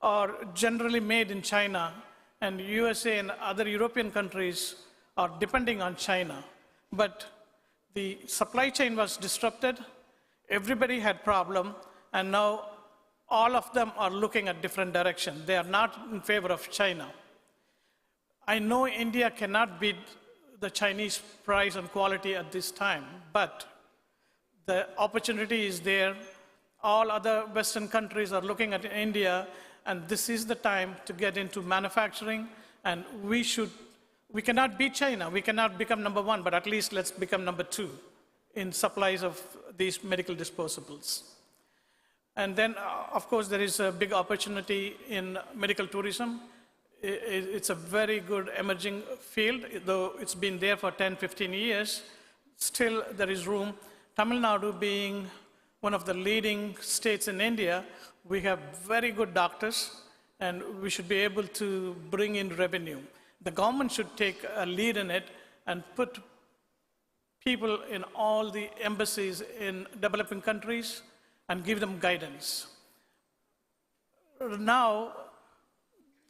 are generally made in China, and USA and other European countries are depending on China. But the supply chain was disrupted, everybody had problem, and now all of them are looking at different direction. They are not in favor of China. I know India cannot beat the Chinese price and quality at this time, but the opportunity is there. All other Western countries are looking at India, and this is the time to get into manufacturing, and we cannot beat China. We cannot become number one, but at least let's become number two in supplies of these medical disposables. And then, of course, there is a big opportunity in medical tourism. It's a very good emerging field, though it's been there for 10, 15 years. Still, there is room. Tamil Nadu being one of the leading states in India, we have very good doctors, and we should be able to bring in revenue. The government should take a lead in it and put people in all the embassies in developing countries and give them guidance. Now,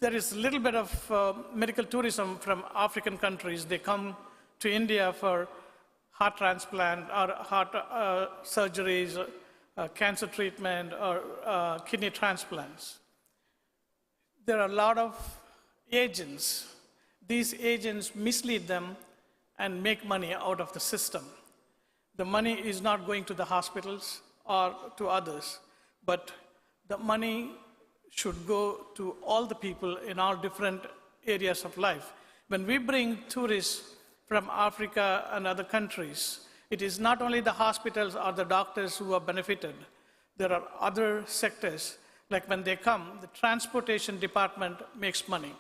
there is a little bit of medical tourism from African countries. They come to India for heart transplant or heart surgeries, cancer treatment, or kidney transplants. There are a lot of agents. These agents mislead them and make money out of the system. The money is not going to the hospitals or to others, but the money should go to all the people in all different areas of life. When we bring tourists from Africa and other countries, it is not only the hospitals or the doctors who are benefited. There are other sectors, like when they come, the transportation department makes money.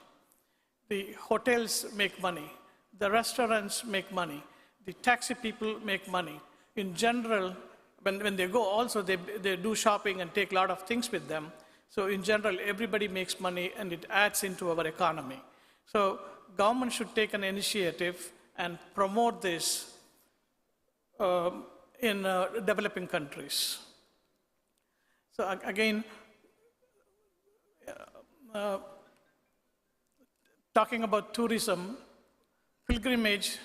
The hotels make money. The restaurants make money. The taxi people make money. In general, when they go also, they do shopping and take a lot of things with them. So in general, everybody makes money and it adds into our economy. So government should take an initiative and promote this in developing countries. So again, talking about tourism, pilgrimage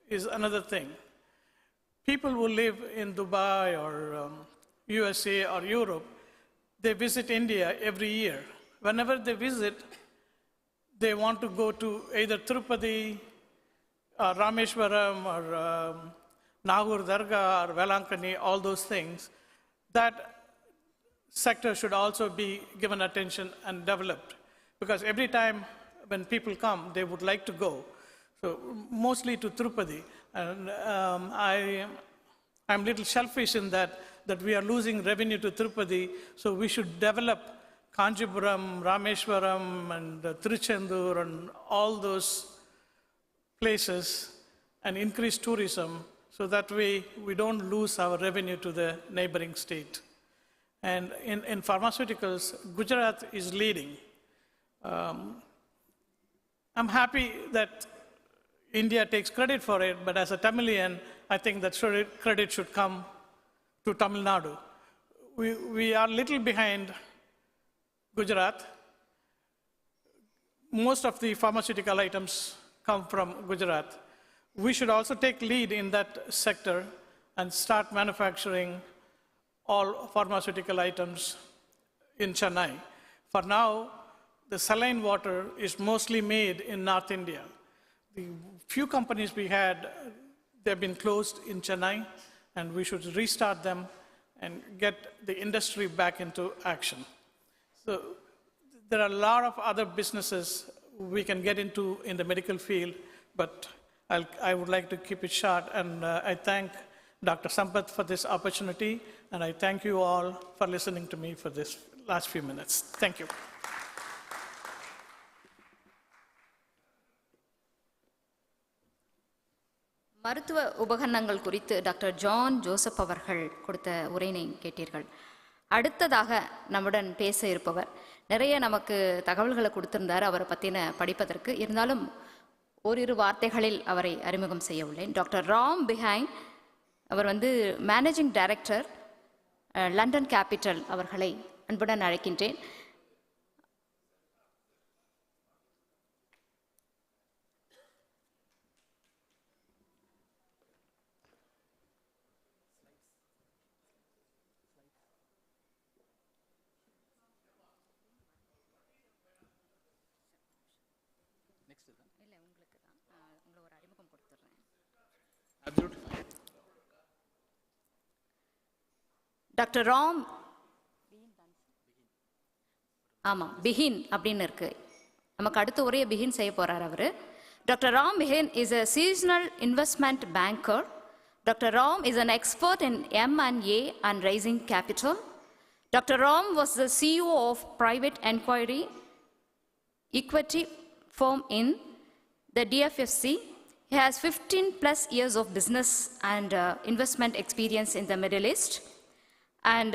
is another thing. People who live in Dubai or USA or Europe, they visit India every year. Whenever they visit, they want to go to either Tirupati, Rameshwaram, or Nagur Dargah, or Velankani, all those things. That sector should also be given attention and developed, because every time when people come, they would like to go. So mostly to Tirupati. And I'm a little selfish in that we are losing revenue to Tirupati, so we should develop Kanchipuram, Rameshwaram, and Tiruchendur, and all those places, and increase tourism, so that way we don't lose our revenue to the neighboring state. And in pharmaceuticals, Gujarat is leading. I'm happy that India takes credit for it, but as a Tamilian, I think that credit should come to Tamil Nadu. We are a little behind Gujarat. Most of the pharmaceutical items come from Gujarat. We should also take lead in that sector and start manufacturing all pharmaceutical items in Chennai. For now, the saline water is mostly made in North India. The few companies we had, they've been closed in Chennai, and we should restart them and get the industry back into action. So there are a lot of other businesses we can get into in the medical field, but I would like to keep it short, and I thank Dr. Sampath for this opportunity, and I thank you all for listening to me for this last few minutes. Thank you. மருத்துவ உபகரணங்கள் குறித்து doctor John Joseph அவர்கள் கொடுத்த உரையினை கேட்டீர்கள். அடுத்ததாக நம்முடன் பேச இருப்பவர் நிறைய நமக்கு தகவல்களை கொடுத்திருந்தார் அவரை பற்றின படிப்பதற்கு. இருந்தாலும் ஓரிரு வார்த்தைகளில் அவரை அறிமுகம் செய்ய உள்ளேன். டாக்டர் ராம் பிஹைன், அவர் மேனேஜிங் டைரக்டர் லண்டன் கேபிட்டல், அவர்களை அன்புடன் அழைக்கின்றேன். இல்லை, உங்களுக்கு தான். உங்களை ஒரு அறிமுகம் கொடுத்துட்றேன். டாக்டர் ராம் ஆமாம் பிஹின் அப்படின்னு இருக்கு. நமக்கு அடுத்த உரையை பிஹின் செய்ய போறார் அவர். Dr. Ram Bihin is a seasonal investment banker. Dr. Ram is an expert in M&A and raising capital. Dr. Ram was the CEO of private equity firm in the DFFC. He has 15 plus years of business and investment experience in the Middle East and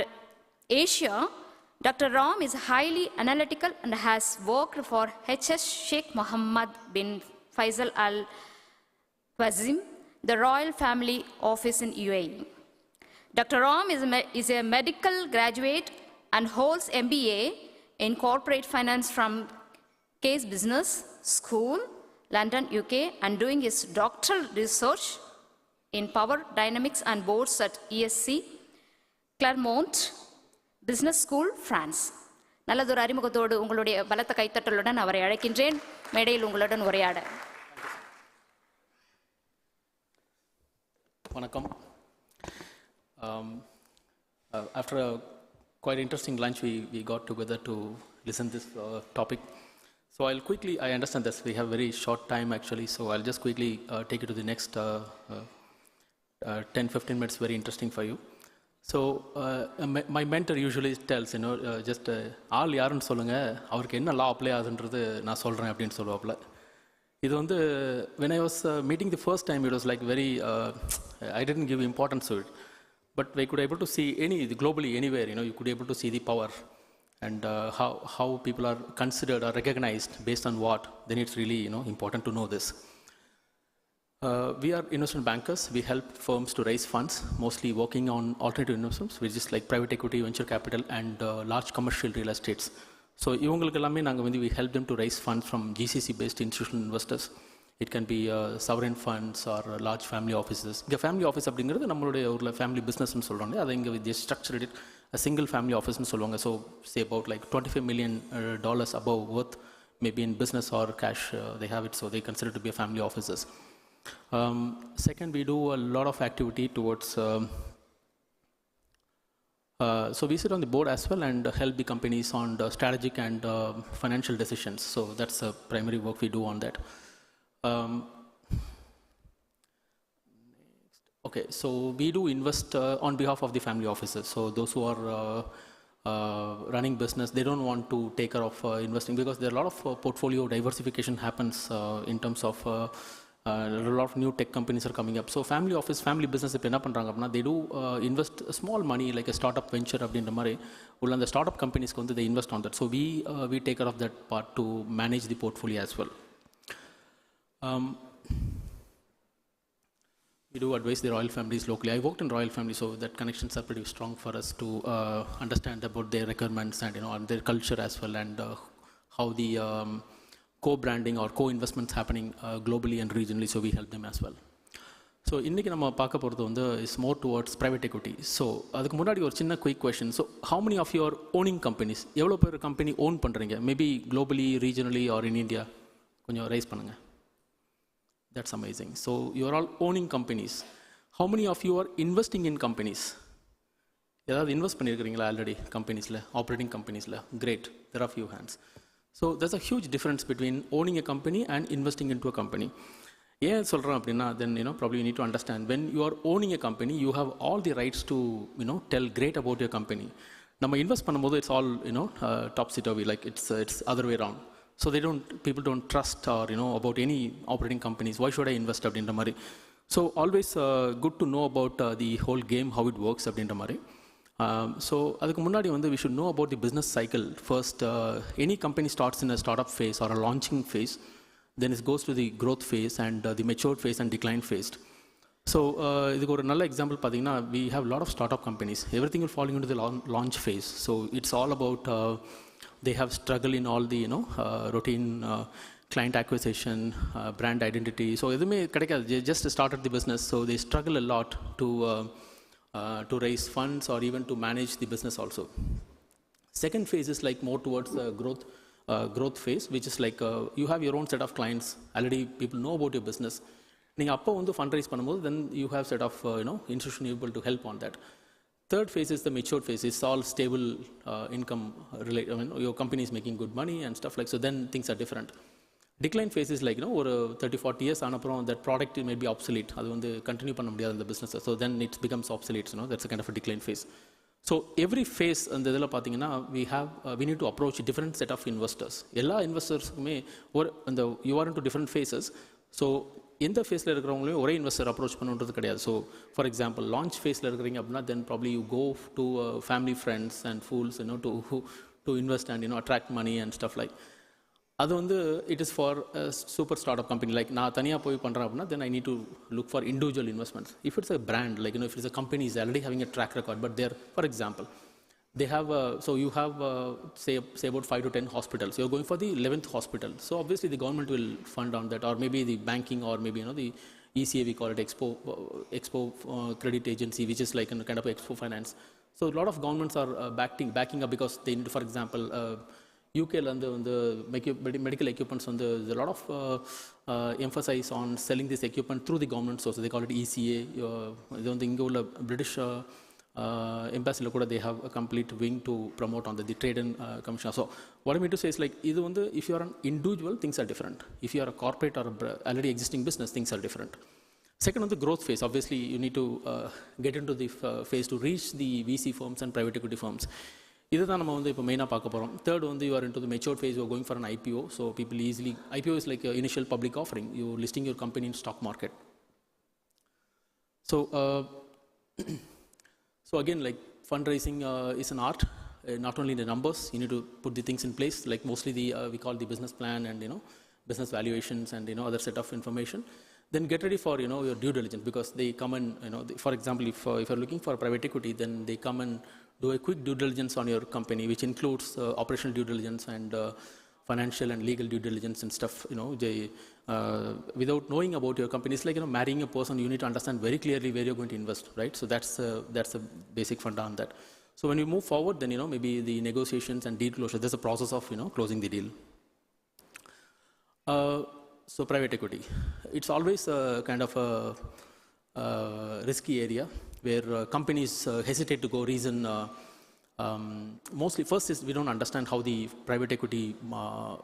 Asia. Dr. Ram is highly analytical and has worked for HS Sheikh Mohammed bin Faisal Al Qazim, the royal family office in UAE. Dr. Ram is a medical graduate and holds MBA in corporate finance from Case Business School, London, UK, and doing his doctoral research in power dynamics and boards at ESC, Clermont Business School, France. நல்லதொரு அறிமுகத்தோடு உங்களுடைய பலத்த கைத்தட்டலுடன் அவரை அழைக்கின்றேன் மேடையில் உங்களுடன் உரையாட. வணக்கம். After a quite interesting lunch, we got together to listen to this topic. So I'll quickly, I understand this, we have very short time actually, so I'll just quickly take you to the next 10-15 minutes, very interesting for you. So my mentor usually tells, just ஆள் யாருன்னு சொல்லுங்க, அவருக்கு என்ன லா apply ஆகுதுன்றது நான் சொல்கிறேன் அப்படின்னு சொல்லுவாப்புல. இது வந்து when I was meeting the first time, it was like very, I didn't give importance to it. But we could able to see globally anywhere, you could able to see the power and how people are considered or recognized based on what, then it's really, important to know this. We are investment bankers. We help firms to raise funds, mostly working on alternative investments, which is like private equity, venture capital, and large commercial real estates. So, we help them to raise funds from GCC-based institutional investors. It can be sovereign funds or large family offices. The family office is a family business. They structured it a single family office. So, say about like $25 million above worth, maybe in business or cash, they have it. So, they consider it to be a family offices. Second, we do a lot of activity towards, so we sit on the board as well and help the companies on the strategic and financial decisions. So that's the primary work we do on that. Okay, so we do invest on behalf of the family offices. So those who are running business, they don't want to take care of investing because there are a lot of portfolio diversification happens in terms of a lot of new tech companies are coming up. So family office, family business, they do invest small money like a startup venture. The startup companies, they invest on that. So we take care of that part to manage the portfolio as well. We do advise the royal families locally. I worked in royal families, so that connections are pretty strong for us to understand about their requirements and and their culture as well, and how the co-branding or co-investments happening globally and regionally, so we help them as well. So, இன்னைக்கு நம்ம பார்க்க போகிறது வந்து is more towards private equity. So, அதுக்கு முன்னாடி ஒரு சின்ன quick question. So, how many of you are owning companies? எவ்வளோ பேர் company own பண்ணுறீங்க? Maybe globally, regionally or in India? கொஞ்சம் raise பண்ணுங்க. That's amazing. So, you are all owning companies. How many of you are investing in companies? ஏதாவது invest பண்ணியிருக்கிறீங்களா already கம்பெனிஸில், ஆப்ரேட்டிங் கம்பெனிஸில்? Great. There are few hands. So there's a huge difference between owning a company and investing into a company. Then probably you need to understand, when you are owning a company, you have all the rights to tell great about your company. Nama invest பண்ணும்போது it's all topsy-turvy, like it's other way around. So people don't trust or about any operating companies. Why should I invest அப்படின்ற மாதிரி? So always good to know about the whole game, how it works அப்படின்ற மாதிரி. So அதுக்கு முன்னாடி we should know about the business cycle. First, any company starts in a startup phase or a launching phase, then it goes to the growth phase and the matured phase and decline phase. So இதுக்கு ஒரு நல்ல example பார்த்தீங்கன்னா, we have a lot of startup companies. Everything will fall into the launch phase. So it's all about they have struggle in all the routine client acquisition, brand identity. So எதுவுமே கிடைக்காது. They just started the business, so they struggle a lot to raise funds or even to manage the business also. Second phase is like more towards the growth phase, which is like you have your own set of clients. Already people know about your business. நீங்கள் அப்போ fundraise பண்ணும்போது, then you have set of institution able to help on that. Third phase is the matured phase. It's all stable income related. I mean, your company is making good money and stuff like so. Then things are different. Decline phase is like, you know, over 30-40 years, that product may be obsolete. Adu vandu continue panna mudiyadhu in the business. So then it becomes obsolete. You know, that's a kind of a decline phase. So every phase and the we need to approach a different set of investors. Ella investors you are into different phases. So in the phase one investor approach so for example launch phase then probably you go to family friends and fools, you know, to invest and, you know, attract money and stuff like it is for a super startup company like na taniya poi pandra then I need to look for individual investments. If it's a brand, like, you know, if it's a company is already having a track record, but they're, for example, they have so you have say about 5 to 10 hospitals. You're going for the 11th hospital, so obviously the government will fund on that, or maybe the banking, or maybe, you know, the ECA, we call it Expo Credit Agency, which is like a kind of Expo Finance. So a lot of governments are backing up because they need, for example, UK and the medical equipments on there's a lot of emphasis on selling this equipment through the government sources. They call it ECA. British embassy they have a complete wing to promote on the trade and commission. So what I mean to say is like if you are an individual, things are different. If you are a corporate or already existing business, things are different. Second, on the growth phase, obviously you need to get into the phase to reach the VC firms and private equity firms. This is the main Third, you are into the matured phase, you are going for an IPO. So people easily, IPO is like an initial public offering. You are listing your company in stock market. So, so again, like fundraising is an art, not only the numbers, you need to put the things in place, like mostly we call the business plan and, you know, business valuations and, you know, other set of information. Then get ready for, you know, your due diligence, because they come and, you know, for example, if you're looking for private equity, then they come and do a quick due diligence on your company, which includes operational due diligence and financial and legal due diligence and stuff. You know, they, without knowing about your company, it's like, you know, marrying a person. You need to understand very clearly where you're going to invest, right? So that's a basic funda on that. So when you move forward, then, you know, maybe the negotiations and deal closure. There's a process of, you know, closing the deal. So private equity, it's always a kind of a risky area where companies hesitate to go. Reason mostly first is we don't understand how the private equity,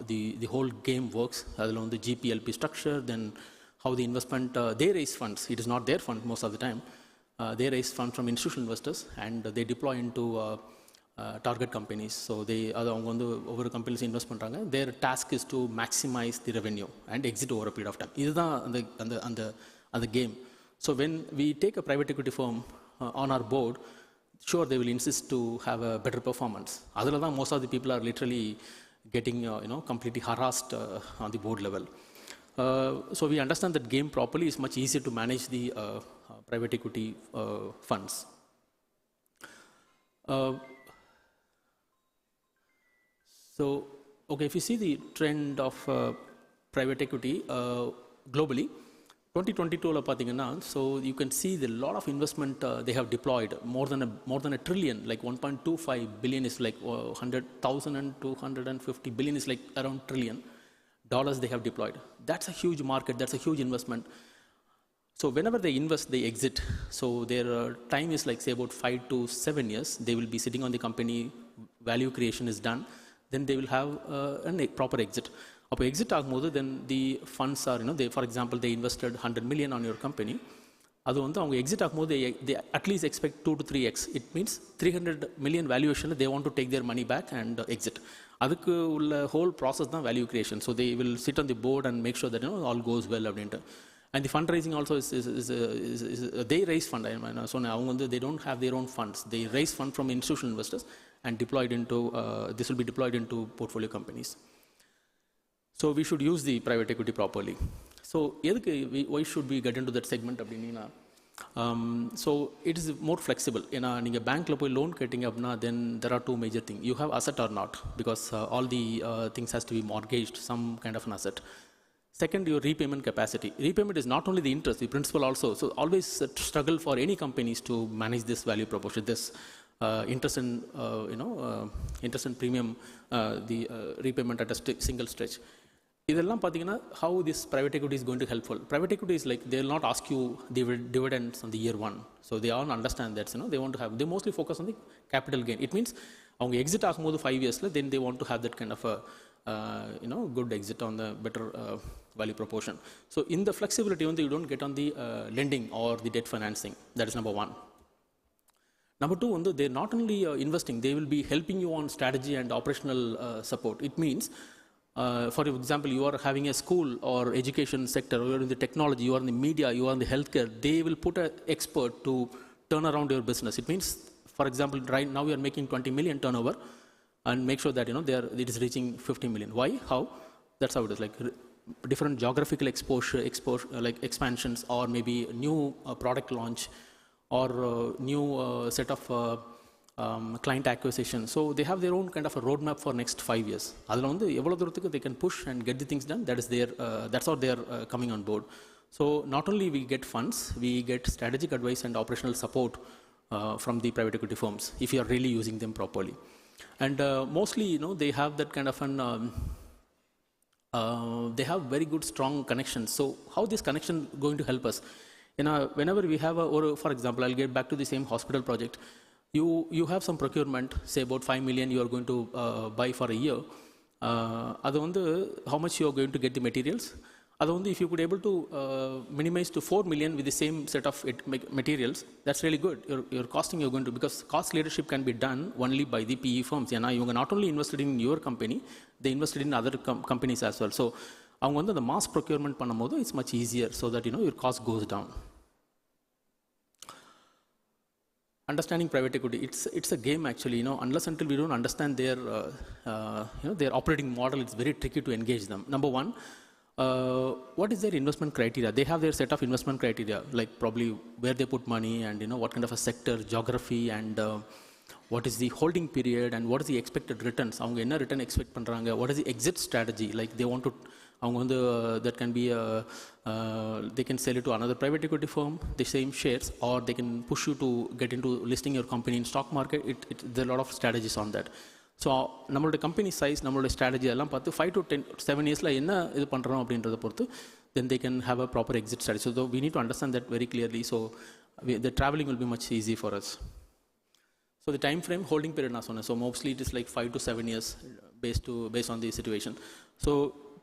the whole game works, along the GPLP structure, then how the investment, they raise funds. It is not their fund most of the time. They raise funds from institutional investors and they deploy into target companies. So they over companies invest பண்றாங்க. Their task is to maximize the revenue and exit over a period of time. இதுதான் அந்த game. So when we take a private equity firm on our board, sure, they will insist to have a better performance. Adala da most of the people are literally getting you know, completely harassed on the board level. So we understand that game properly is much easier to manage the private equity funds. So okay, if you see the trend of private equity globally, 2022 so you can see the lot of investment they have deployed, more than a trillion, like 1.25 billion is like 100,000 and 250 billion is like around trillion dollars they have deployed. That's a huge market, that's a huge investment. So whenever they invest, they exit. So their time is like say about 5 to 7 years. They will be sitting on the company, value creation is done, then they will have a proper exit. If exit ஆகும்போது, then the funds are, you know, they, for example, they invested 100 million on your company. அது வந்து அவங்க exit ஆகும்போது they at least expect 2 to 3x. It means 300 million valuation, they want to take their money back and exit. அதுக்கு உள்ள whole process தான் value creation. So they will sit on the board and make sure that, you know, all goes well அப்படின்ட்டு. And the fundraising also is they raise fund. So அவங்க வந்து they don't have their own funds. They raise fund from institutional investors and deployed into this will be deployed into portfolio companies. So we should use the private equity properly. So why should we get into that segment? So it is more flexible. If bank loan then there are two major things. You have asset or not, because all the things has to be mortgaged, some kind of an asset. Second, your repayment capacity. Repayment is not only the interest, the principal also. So always struggle for any companies to manage this value proportion, this interest and interest and premium, the repayment at a single stretch. இதெல்லாம் பார்த்தீங்கன்னா how this private equity is going to helpful. Private equity is like they will not ask you dividends on the year one. So they all understand that, they want to have, they mostly focus on the capital gain. It means அவங்க exit ஆகும்போது 5 yearsல then they want to have that kind of a good exit on the better value proportion. So in the flexibility you don't get on the lending or the debt financing. That is number one. Number two, they're not only investing, they will be helping you on strategy and operational support. It means, for example, you are having a school or education sector, or you are in the technology, you are in the media, you are in the healthcare, they will put an expert to turn around your business. It means, for example, right now we are making 20 million turnover and make sure that it is reaching 50 million. Why? How? That's how it is. Like different geographical exposure like expansions, or maybe new product launch, or new set of client acquisition. So they have their own kind of a roadmap for next 5 years. அதில் எவ்வளோ தூரத்துக்கு they can push and get the things done. That is their that's how they are coming on board. So not only we get funds, we get strategic advice and operational support from the private equity firms if you are really using them properly. And mostly, they have that kind of an they have very good strong connections. So how this connection going to help us? Whenever we have for example, I'll get back to the same hospital project. You have some procurement, say about 5 million you are going to buy for a year. How much you are going to get the materials? If you could able to minimize to 4 million with the same set of materials, that's really good. Your costing you're going to, because cost leadership can be done only by the PE firms. You are not only invested in your company, they invested in other companies as well. So the mass procurement pannamodu, it's much easier, so that your cost goes down. Understanding private equity, it's a game actually. Unless until we don't understand their operating model, it's very tricky to engage them. Number one, what is their investment criteria? They have their set of investment criteria, like probably where they put money, and what kind of a sector, geography, and what is the holding period, and what is the expected returns. Avanga enna return expect பண்றாங்க? What is the exit strategy? Like they want to, that can be they can sell it to another private equity firm, the same shares, or they can push you to get into listing your company in stock market. There are a lot of strategies on that. So நம்மளோட company size, நம்மளோட strategy எல்லாம் பார்த்து 5 to 7 yearsல என்ன இது பண்ணுறோம் அப்படின்றத பொறுத்து then they can have a proper exit strategy. So we need to understand that very clearly. So the traveling will be much easy for us. So the time frame, holding period நான் சொன்னேன். So mostly it is like 5 to 7 years based on the situation. So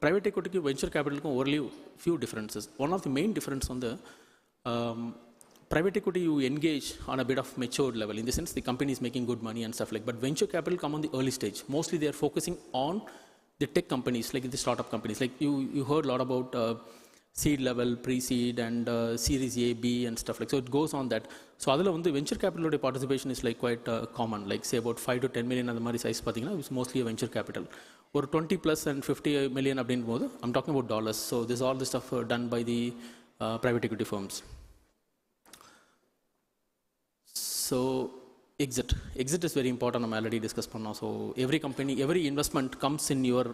private equity, venture capital only few differences. One of the main difference on the private equity, you engage on a bit of matured level, in the sense the company is making good money and stuff like. But venture capital come on the early stage. Mostly they are focusing on the tech companies, like the startup companies. Like you heard a lot about seed level, pre-seed, and series A, B, and stuff like. So it goes on that. So adula venture capital participation is like quite common. Like say about 5 to 10 million and the mari size pathina, it's mostly a venture capital. Or 20 plus and 50 million abdin modu, I'm talking about dollars. So this is all the stuff done by the private equity firms. So exit is very important. I'm already discussed now. So every company, every investment comes in your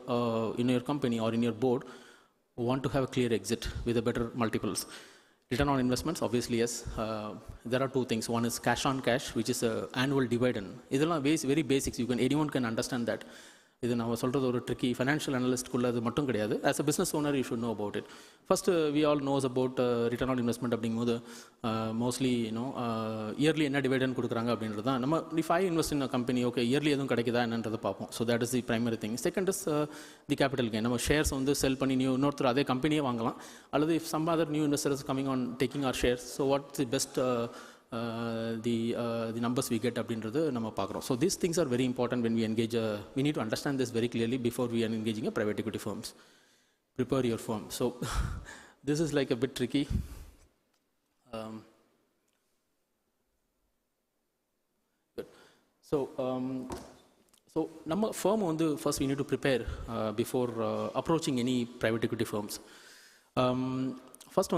company or in your board, want to have a clear exit with a better multiples. Return on investments, obviously yes. There are two things. One is cash on cash, which is annual dividend. These very basics. Anyone can understand that. இது நான் சொல்கிறது ஒரு tricky financial அனலிஸ்ட்குள்ளே அது மட்டும் கிடையாது. As a business owner you should know about it. First we all knows about return on investment அப்படிங்கும்போது mostly yearly என்ன dividend கொடுக்குறாங்க அப்படின்றது தான். நம்ம if I invest in a company, okay yearly எதுவும் கிடைக்குதா என்னன்றதை பார்ப்போம். So that is the primary thing. Second is the capital gain. நம்ம ஷேர்ஸ் செல் பண்ணி இன்னொருத்தர் அதே கம்பெனியே வாங்கலாம், அல்லது if some other new investors coming on taking R shares. So what's the best the numbers we get அப்படின்றது நம்ம பார்க்குறோம். So these things are very important when we engage. We need to understand this very clearly before we are engaging a private equity firms. Prepare your firm. So this is like a bit tricky. Good. So நம்ம firm first we need to prepare before approaching any private equity firms. First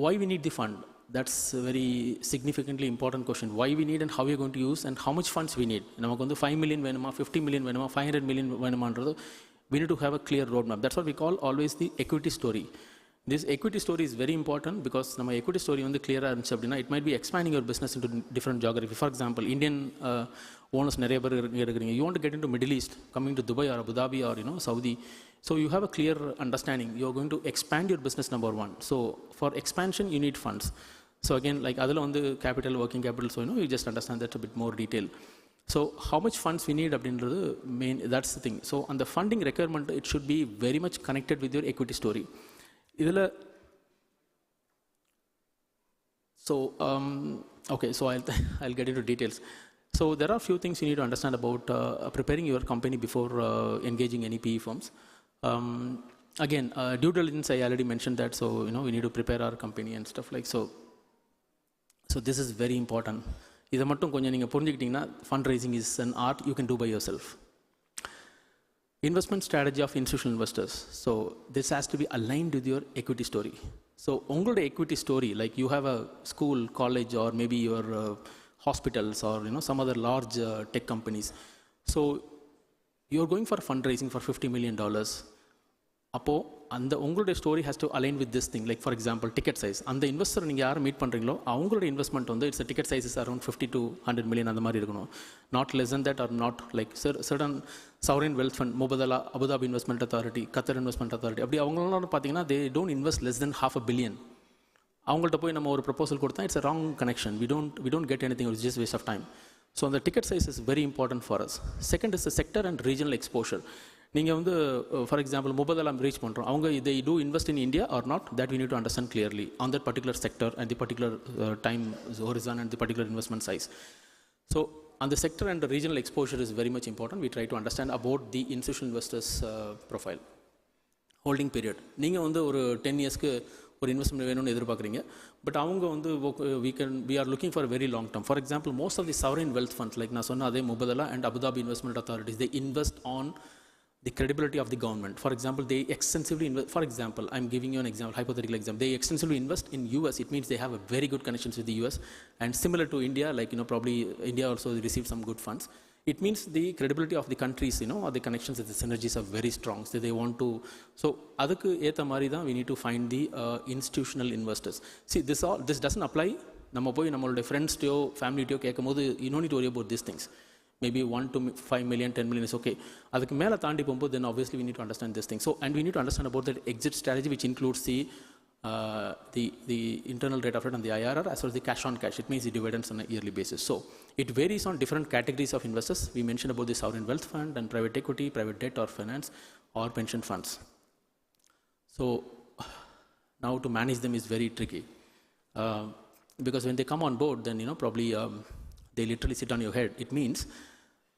why we need the fund. That's a very significantly important question. Why we need and how we are going to use and how much funds we need. நமக்கு 5 million வேணுமா, 50 million வேணுமா, 500 million வேணுமான்றது we need to have a clear roadmap. That's what we call always the equity story. This equity story is very important because நம்ம equity story வந்து clear-ஆ இருந்துச்சு அப்படின்னா it might be expanding your business into different geography. For example, Indian owners நிறைய பேர் இருக்கிறீங்க. You want to get into Middle East, coming to Dubai or Abu Dhabi or Saudi. So you have a clear understanding. You are going to expand your business, number one. So for expansion, you need funds. So again, like அதில் வந்து capital, working capital, so you just understand that a bit more detail. So how much funds we need அப்படின்றது main, that's the thing. So on the funding requirement, it should be very much connected with your equity story. இதில் so okay, so I'll get into details. So there are few things you need to understand about preparing your company before engaging any PE firms. Again, due diligence, I already mentioned that, so we need to prepare our company and stuff like so. So this is very important. இதை மட்டும் கொஞ்சம் நீங்கள் புரிஞ்சுக்கிட்டிங்கன்னா fundraising is an art you can do by yourself. Investment strategy of institutional investors. So this has to be aligned with your equity story. So உங்களோட equity story, like you have a school, college, or maybe your hospitals or some other large tech companies. So you're going for fundraising for $50 million. அப்போ அந்த உங்களுடைய story has to align with this thing. Like for example ticket size. அந்த investor நீங்கள் யாரை meet பண்ணுறீங்களோ அவங்களோட investment வந்து it's ticket size is around 50 to 100 million அந்த மாதிரி இருக்கணும். Not less than that or not like certain sovereign wealth fund, Mubadala, Abu Dhabi Investment Authority, Qatar Investment Authority, அப்படி அவங்களோட பார்த்தீங்கன்னா they don't invest less than $500 million. அவங்கள்ட்ட போய் நம்ம ஒரு ப்ரொபோசல் கொடுத்தா it's a wrong connection. We don't get anything, it's just waste of time. So the ticket size is very important for us. Second is the sector and regional exposure. நீங்கள் வந்து for example mobile reach பண்ணுறோம், அவங்க they do invest in India or not, that we need to understand clearly on that particular sector and the particular time horizon and the particular investment size. So on the sector and the regional exposure is very much important. We try to understand about the institutional investors profile. Holding period. நீங்கள் வந்து ஒரு 10 yearsக்கு ஒரு investment வேணும்னு எதிர்பார்க்குறீங்க, but அவங்க வந்து we are looking for a very long term. For example, most of the sovereign wealth funds, like நான் சொன்ன அதே Mubadala and Abu Dhabi Investment Authorities, they invest on the credibility of the government. For example, they extensively invest. For example, I'm giving you an example, hypothetical example. They extensively invest in US. It means they have a very good connections with the US. And similar to India, like probably India also received some good funds. It means the credibility of the countries, or the connections and the synergies are very strong. So they want to. So adukku ஏத்த மாதிரி தான் we need to find the institutional investors. See, this doesn't apply. நம்ம போய் நம்மளுடைய ஃப்ரெண்ட்ஸ்டையோ ஃபேமிலிட்டையோ கேட்கும்போது you don't need to worry about these things. Maybe 1 to 5 million, 10 million is okay. அதுக்கு மேலே தாண்டி போகும்போது then obviously we need to understand this thing. So and we need to understand about that exit strategy, which includes the internal rate of return on the IRR as well as the cash on cash. It means the dividends on a yearly basis. So it varies on different categories of investors. We mentioned about the sovereign wealth fund and private equity, private debt or finance or pension funds. So now to manage them is very tricky because when they come on board, then probably they literally sit on your head. It means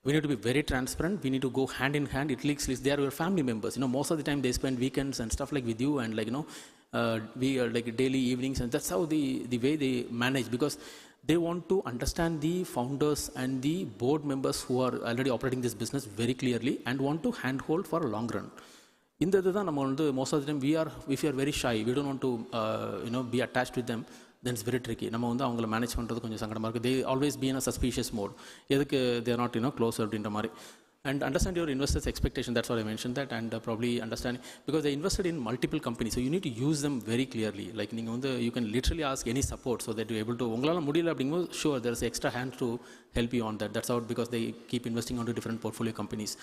we need to be very transparent. We need to go hand in hand. It leaks. They are your family members. Most of the time they spend weekends and stuff like with you, and we are like daily evenings, and that's how the way they manage, because they want to understand the founders and the board members who are already operating this business very clearly and want to handhold for a long run. இந்த இதுதான் நம்ம வந்து most of the time if you are very shy, we don't want to be attached with them, then it's very tricky. நம்ம வந்து அவங்கள manage பண்ணுறது கொஞ்சம் சங்கடமாக இருக்குது. They always be in a suspicious mode. எதுக்கு they are not close அப்படின்ற மாதிரி. And understand your investors' expectation. That's what I mentioned that, and probably understand because they invested in multiple companies, so you need to use them very clearly. Like நீங்கள் வந்து you can literally ask any support so that you're able to. உங்களால் முடியல அப்படிங்கும்போது sure there is extra hands to help you on that. That's how, because they keep investing onto different portfolio companies.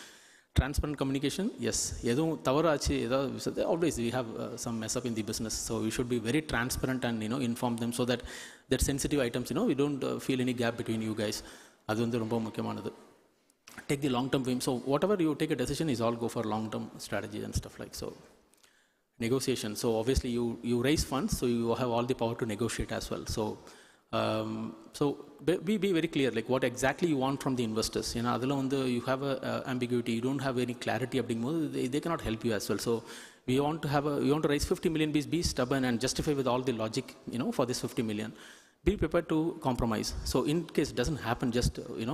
Transparent communication, yes. எதுவும் தவறாச்சு ஏதாவது always we have some mess up in the business, so we should be very transparent and inform them so that sensitive items we don't feel any gap between you guys. அது வந்து ரொம்ப முக்கியமானது. Take the long term view. So whatever you take a decision is all go for long term strategy and stuff like so. Negotiation. So obviously you raise funds, so you have all the power to negotiate as well. So be very clear, like what exactly you want from the investors. அதில் வந்து you have a ambiguity, you don't have any clarity அப்படிங்கும்போது they cannot help you as well. So we want to raise 50 million, be stubborn and justify with all the logic for this 50 million. Be prepared to compromise. So in case it doesn't happen, just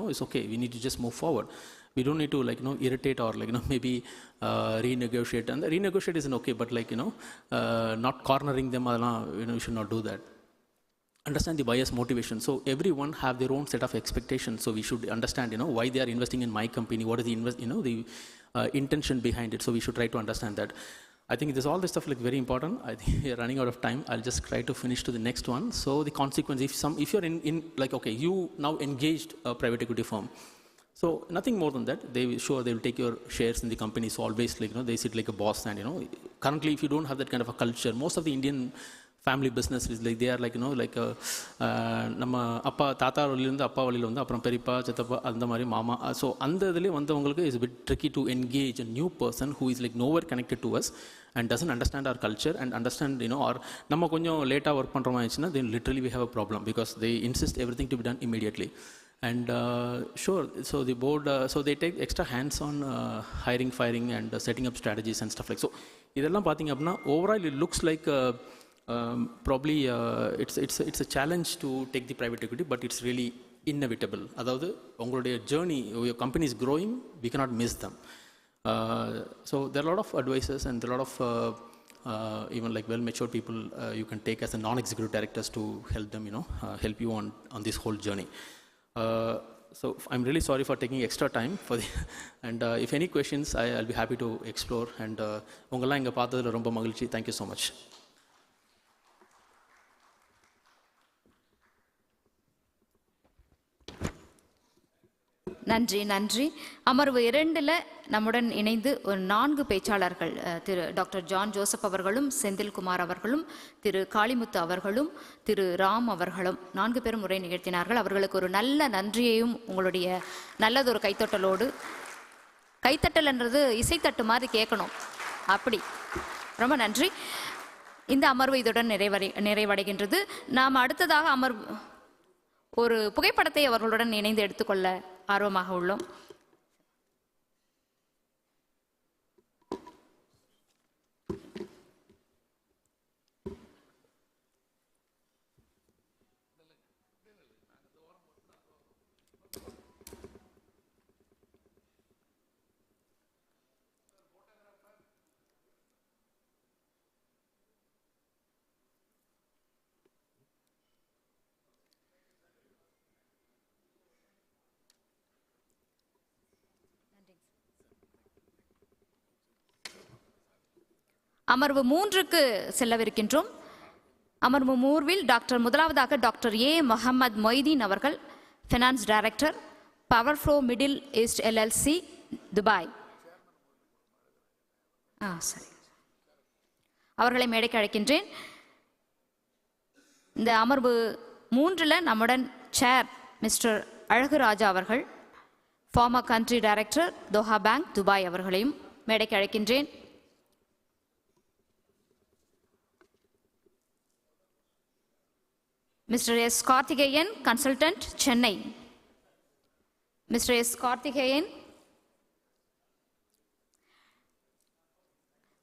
it's okay, we need to just move forward. We don't need to irritate or maybe renegotiate. And renegotiate isn't okay, but not cornering them, you should not do that. Understand the buyer's motivation. So everyone have their own set of expectations. So we should understand, why they are investing in my company. What is the intention behind it. So we should try to understand that. I think all this stuff like very important. I think we are running out of time. I'll just try to finish to the next one. So the consequence, if you're in like, okay, you now engaged a private equity firm. So nothing more than that. They will take your shares in the company. So always like, they sit like a boss, and currently if you don't have that kind of a culture, most of the Indian family business is like, they are like, like நம்ம அப்பா தாத்தா வழியிலேருந்து அப்பா வழியில் வந்து அப்புறம் பெரியப்பா சித்தப்பா அந்த மாதிரி மாமா. ஸோ அந்த இதுலேயே வந்தவங்களுக்கு is bit tricky to engage a new person who is like never connected to us and doesn't understand our culture and understand or நம்ம கொஞ்சம் லேட்டாக ஒர்க் பண்ணுற மாதிரி இருந்துச்சுன்னா then literally we have a problem because they insist everything to be done immediately. And sure, so the board, so they take extra hands on hiring, firing, and setting up strategies and stuff like so. இதெல்லாம் பார்த்தீங்க அப்படின்னா overall it looks like probably it's a challenge to take the private equity, but it's really inevitable. அதாவது உங்களுடைய journey, your company is growing, we cannot miss them. So there are a lot of advisors and there are a lot of even like well-matured people you can take as a non-executive directors to help them, help you on this whole journey. So I'm really sorry for taking extra time for the and if any questions I'll be happy to explore and உங்கெல்லாம் இங்கே பார்த்ததுல ரொம்ப மகிழ்ச்சி. Thank you so much. நன்றி. அமர்வு 2 நம்முடன் இணைந்து ஒரு 4 பேச்சாளர்கள் திரு டாக்டர் ஜான் ஜோசப் அவர்களும், செந்தில்குமார் அவர்களும், திரு காளிமுத்து அவர்களும், திரு ராம் அவர்களும் 4 பேரும் உரை நிகழ்த்தினார்கள். அவர்களுக்கு ஒரு நல்ல நன்றியையும் உங்களுடைய நல்லதொரு கைத்தட்டலோடு, கைத்தட்டல்ன்றது இசைத்தட்டு மாதிரி கேட்கணும், அப்படி ரொம்ப நன்றி. இந்த அமர்வு இதுடன் நிறைவடைகின்றது. நாம் அடுத்ததாக ஒரு புகைப்படத்தை அவர்களுடன் இணைந்து எடுத்துக்கொள்ள ஆர்வமாக உள்ளோம். அமர்வு 3க்கு செல்லவிருக்கின்றோம். அமர்வு 3ல் முதலாவதாக டாக்டர் ஏ முகமது மொய்தீன் அவர்கள், finance director, power flow middle east LLC, Dubai. சரி, அவர்களை மேடைக்கு அழைக்கின்றேன். இந்த அமர்வு 3ல் நம்முடன் சேர் மிஸ்டர் அழகுராஜா அவர்கள், former country director, Doha bank, Dubai அவர்களையும் மேடைக்கு அழைக்கின்றேன். Mr. S. Karthikeyan, consultant, Chennai. Mr. S. Karthikeyan.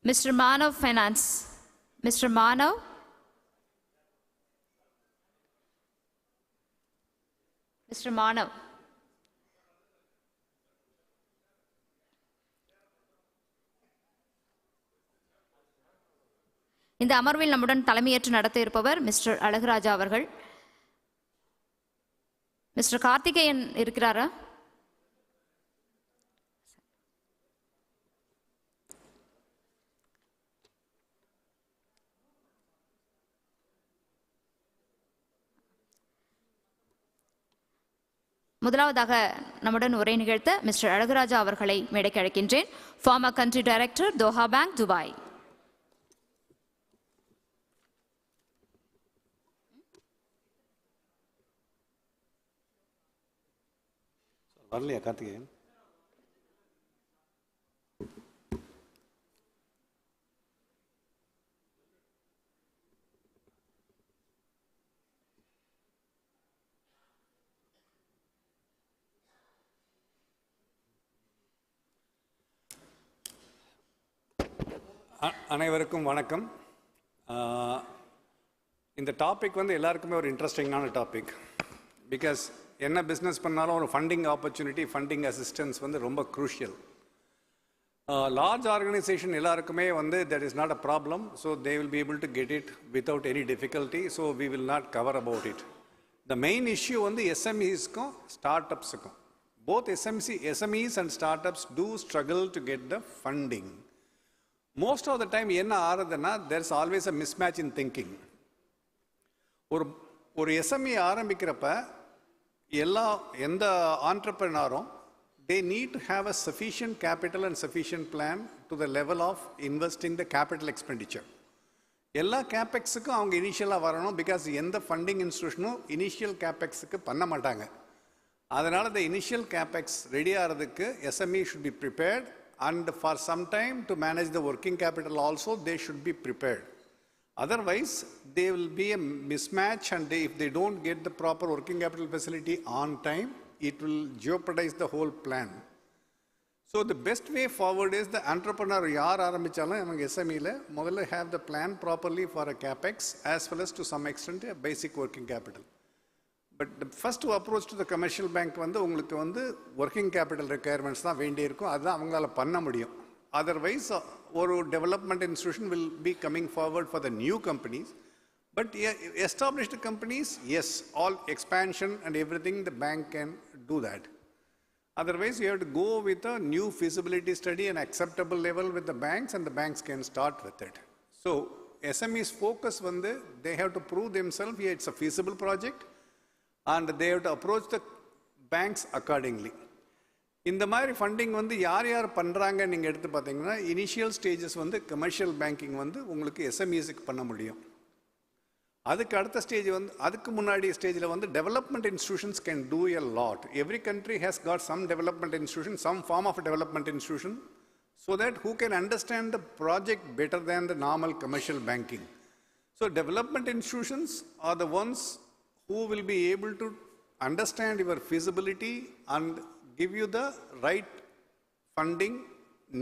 Mr. Manav, Finance. Mr. Manav. Mr. Manav. இந்த அமர்வில் நம்முடன் தலைமையேற்று நடத்த இருப்பவர் மிஸ்டர் அழகுராஜா அவர்கள். மிஸ்டர் கார்த்திகேயன் இருக்கிறாரா? முதலாவதாக நம்முடன் உரை நிகழ்த்த மிஸ்டர் அழகுராஜா அவர்களை மேடைக்கு அழைக்கின்றேன். Former country director, Doha bank, Dubai. வரலையா கார்த்திகேயன்? அனைவருக்கும் வணக்கம். இந்த டாபிக் வந்து எல்லாருக்குமே ஒரு இன்ட்ரெஸ்டிங்கான டாபிக். பிகாஸ் என்ன பிஸ்னஸ் பண்ணாலும் ஒரு ஃபண்டிங் ஆப்பர்ச்சுனிட்டி, ஃபண்டிங் அசிஸ்டன்ஸ் வந்து ரொம்ப க்ரூஷியல். லார்ஜ் ஆர்கனைசேஷன் எல்லாருக்குமே வந்து that is not a problem. So they will be able to get it without any difficulty. So we will not cover about it. The main issue வந்து எஸ்எம்இஸ்க்கும் ஸ்டார்ட் அப்ஸுக்கும். Both SMEs and startups do struggle to get the funding. Most of the time என்ன ஆறுதுன்னா there's always a mismatch in thinking. ஒரு SME ஆரம்பிக்கிறப்ப எந்த ஆண்டர்பிரினரும் they need to have a sufficient capital and sufficient plan to the level of investing the capital expenditure. எல்லா கேபெக்ஸுக்கும் அவங்க இனிஷியலாக வரணும், பிகாஸ் எந்த ஃபண்டிங் இன்ஸ்டியூஷனும் இனிஷியல் கேபெக்ஸுக்கு பண்ண மாட்டாங்க. அதனால் the initial capex ரெடி ஆகிறதுக்கு SME should be prepared, and for some time to manage the working capital also they should be prepared. Otherwise there will be a mismatch, and if they don't get the proper working capital facility on time, it will jeopardize the whole plan. So the best way forward is the entrepreneur யார் ஆரம்பிச்சாலும் அவங்க SMEல முதல்ல have the plan properly for a capex as well as to some extent a basic working capital. But the first approach to the commercial bank வந்து உங்களுக்கு வந்து working capital requirements தான் வேண்டி இருக்கும், அதுதான் அவங்களால பண்ண முடியும். Otherwise ஒரு development institution will be coming forward for the new companies. But established companies, yes, all expansion and everything the bank can do that. Otherwise you have to go with a new feasibility study and acceptable level with the banks, and the banks can start with it. So SME's focus வந்து they have to prove themselves, yeah, it's a feasible project, and they have to approach the banks accordingly. இந்த மாதிரி funding வந்து யார் யார் பண்ணுறாங்க நீங்கள் எடுத்து பார்த்தீங்கன்னா, இனிஷியல் ஸ்டேஜஸ் வந்து கமர்ஷியல் பேங்கிங் வந்து உங்களுக்கு எஸ்எம்இஸுக்கு பண்ண முடியும். அதுக்கு அடுத்த ஸ்டேஜ் வந்து அதுக்கு முன்னாடி ஸ்டேஜில் வந்து development institutions can do a lot. Every country has got some development institution, some form of development institution, so that who can understand the project better than the normal commercial banking. So development institutions are the ones who will be able to understand your feasibility and give you the right funding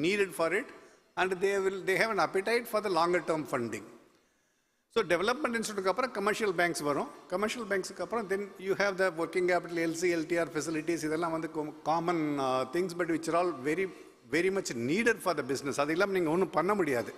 needed for it, and they have an appetite for the longer term funding. So development institute apra commercial banks varum, commercial banks ku apra then you have the working capital, LC, LTR facilities, idella vandu common things, but which are all very much needed for the business. Adu illam neenga onnu panna mudiyadhu.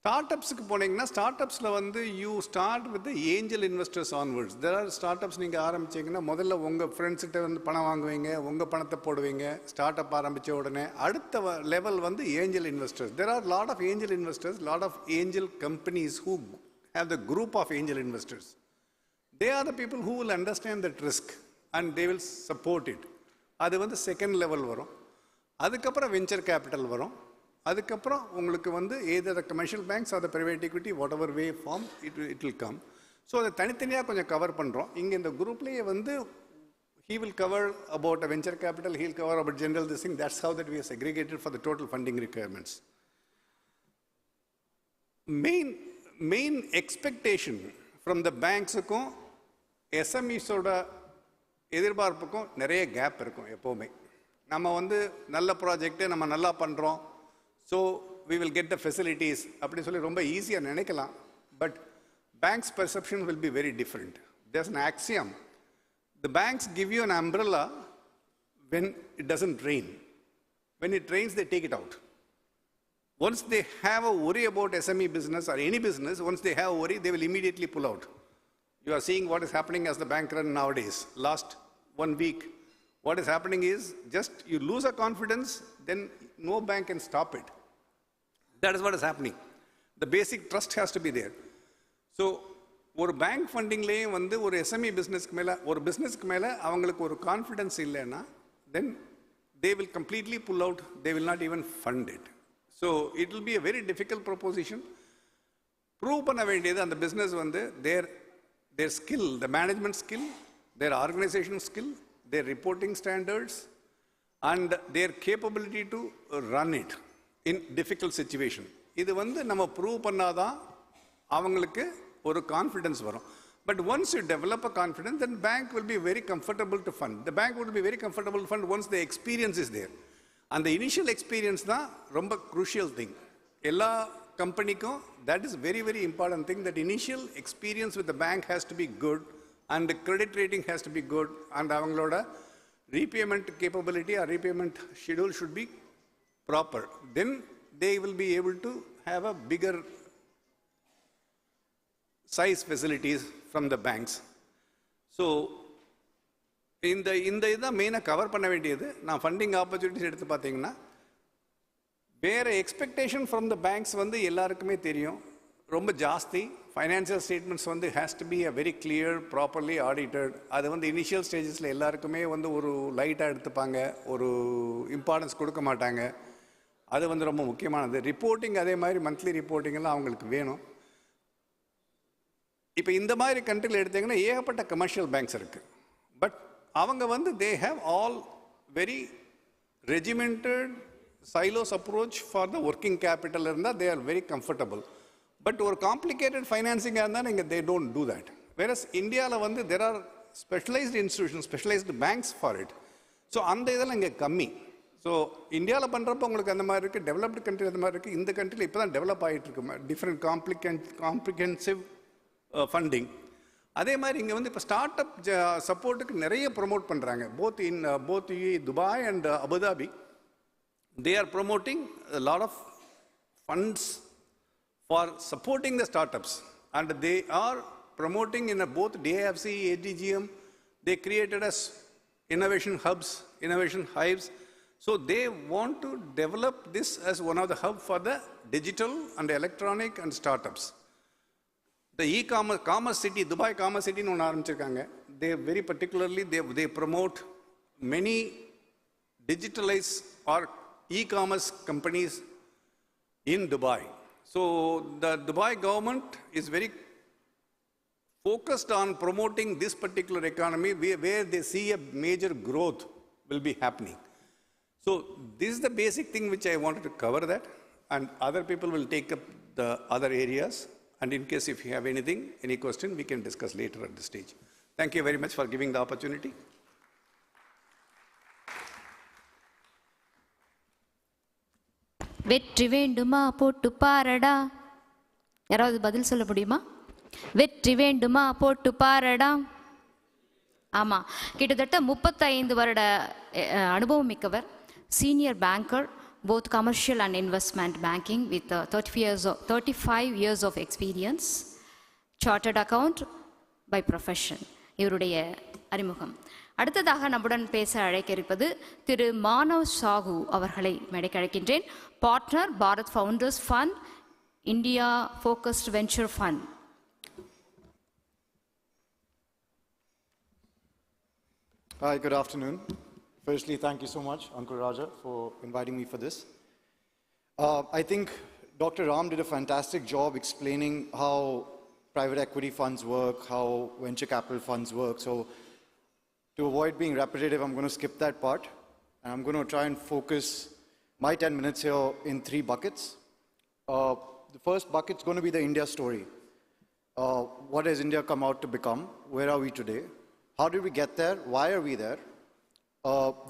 ஸ்டார்ட்அப்ஸுக்கு போனீங்கன்னா ஸ்டார்ட்அப்ஸில் வந்து you start with angel investors onwards. There are startups நீங்கள் ஆரம்பிச்சிங்கன்னா முதல்ல உங்கள் ஃப்ரெண்ட்ஸ்கிட்ட வந்து பணம் வாங்குவீங்க, உங்கள் பணத்தை போடுவீங்க. ஸ்டார்ட் அப் ஆரம்பித்த உடனே அடுத்த லெவல் வந்து angel investors. There are lot of angel investors, lot of angel companies who have the group of angel investors. They are the people who will understand that risk and they will support it. அது வந்து second level வரும். அதுக்கப்புறம் venture capital வரும். அதுக்கப்புறம் உங்களுக்கு வந்து either the commercial banks or the private equity, whatever way form, it will come. So அதை தனித்தனியாக கொஞ்சம் கவர் பண்ணுறோம். இங்கே இந்த குரூப்லேயே வந்து he will cover about a venture capital, he will cover about general this thing. That's how that we are segregated for the total funding requirements. Main expectation from the banks-க்கும் SMEs-ஓட எதிர்பார்ப்புக்கும் நிறைய gap இருக்கும் எப்போவுமே. நம்ம வந்து நல்ல ப்ராஜெக்ட்டு நம்ம நல்லா பண்ணுறோம், so we will get the facilities அப்படி சொல்லி ரொம்ப ஈஸியாக நினைக்கலாம். But banks perception will be very different. There's an axiom. The banks give you an umbrella when it doesn't rain. When it rains, they take it out. Once they have a worry about SME business or any business, once they have a worry, they will immediately pull out. You are seeing what is happening as the bank run nowadays. Last 1 week, what is happening is just you lose a confidence, then no bank can stop it. That is what is happening. The basic trust has to be there. So ஒரு bank ஃபண்டிங்லேயே வந்து ஒரு SME பிஸ்னஸ்க்கு மேலே ஒரு பிஸ்னஸ்க்கு மேலே அவங்களுக்கு ஒரு கான்ஃபிடென்ஸ் இல்லைன்னா then they will completely pull out, they will not even fund it. So it will be a very difficult proposition. Prove பண்ண வேண்டியது அந்த பிஸ்னஸ் வந்து their skill, the management skill, their organisation skill, their reporting standards, and their capability to run it in difficult situation. இது வந்து நம்ம prove பண்ணாதான் அவங்களுக்கு ஒரு கான்ஃபிடன்ஸ் வரும். But once you develop a confidence, then bank will be very comfortable to fund. The bank will be very comfortable to fund once the experience is there. And the initial experience தான் ரொம்ப crucial thing. எல்லா கம்பெனிக்கும் that is very very important thing, that initial experience with the bank has to be good, and the credit rating has to be good, and avangaloda repayment capability or repayment schedule should be proper. Then they will be able to have a bigger size facilities from the banks. So இந்த இதை மெயினாக cover பண்ண வேண்டியது. நான் funding opportunities எடுத்து பார்த்தீங்கன்னா வேறு expectation from the banks வந்து எல்லாருக்குமே தெரியும், ரொம்ப ஜாஸ்தி. ஃபைனான்சியல் ஸ்டேட்மெண்ட்ஸ் வந்து has to be a very clear, properly audited. அது வந்து இனிஷியல் ஸ்டேஜஸில் எல்லாருக்குமே வந்து ஒரு லைட்டாக எடுத்துப்பாங்க, ஒரு இம்பார்ட்டன்ஸ் கொடுக்க மாட்டாங்க. அது வந்து ரொம்ப முக்கியமானது. ரிப்போர்ட்டிங் அதே மாதிரி மந்த்லி ரிப்போர்ட்டிங்கெல்லாம் அவங்களுக்கு வேணும். இப்போ இந்த மாதிரி கண்ட்ரியில் எடுத்தீங்கன்னா ஏகப்பட்ட கமர்ஷியல் பேங்க்ஸ் இருக்குது. பட் அவங்க வந்து they have all very regimented silos approach for the working capital இருந்தால் they are very comfortable. But ஒரு காம்ப்ளிகேட்டட் ஃபைனான்சிங்காக இருந்தால் நீங்கள் they don't do that. Whereas இந்தியாவில் வந்து there are specialised institution, specialised banks for it. So அந்த இதெல்லாம் இங்கே கம்மி. ஸோ இந்தியாவில் பண்ணுறப்போ உங்களுக்கு அந்த மாதிரி இருக்குது, டெவலப்டு கண்ட்ரி அந்த மாதிரி இருக்குது. இந்த கண்ட்ரியில் இப்போ தான் டெவலப் ஆகிட்டு இருக்கு டிஃப்ரெண்ட் காம்ப்ளிகென்சிவ் ஃபண்டிங். அதே மாதிரி இங்கே வந்து இப்போ ஸ்டார்ட் அப் சப்போர்ட்டுக்கு நிறைய ப்ரொமோட் பண்ணுறாங்க. Both Dubai and Abu Dhabi. They are promoting a lot of funds for supporting the startups, and they are promoting in both DIFC, ADGM. They created as innovation hubs, innovation hives. So they want to develop this as one of the hubs for the digital and electronic and startups. The commerce city, Dubai Commerce City, no ஆரம்பிச்சிருக்காங்க. They very particularly they promote many digitalized or e-commerce companies in Dubai. So the Dubai government is very focused on promoting this particular economy where they see a major growth will be happening. So this is the basic thing which I wanted to cover that, and other people will take up the other areas. And in case if you have anything, any question, we can discuss later at this stage. Thank you very much for giving the opportunity. வெற்றி வேண்டுமா போட்டு பாரடா. யாராவது பதில் சொல்ல முடியுமா? வெற்றி வேண்டுமா போட்டு பாரடா. ஆமாம், கிட்டத்தட்ட 35 வருட அனுபவம் மிக்கவர், senior banker, both commercial and investment banking with 35 years of experience, chartered account by profession. இவருடைய அறிமுகம். அடுத்ததாக நம்முடன் பேச அழைக்க இருப்பது திரு மானவ் சாகு அவர்களை மேடைக்கு அழைக்கின்றேன். Partner, Bharat founders fund, India focused venture fund. Hi, good afternoon. Firstly, thank you so much, Uncle Raja, for inviting me for this. I think Dr. Ram did a fantastic job explaining how private equity funds work, how venture capital funds work. So to avoid being repetitive, I'm going to skip that part. And I'm going to try and focus my 10 minutes here in 3 buckets. The first bucket is going to be the India story. What has India come out to become? Where are we today? How did we get there? Why are we there?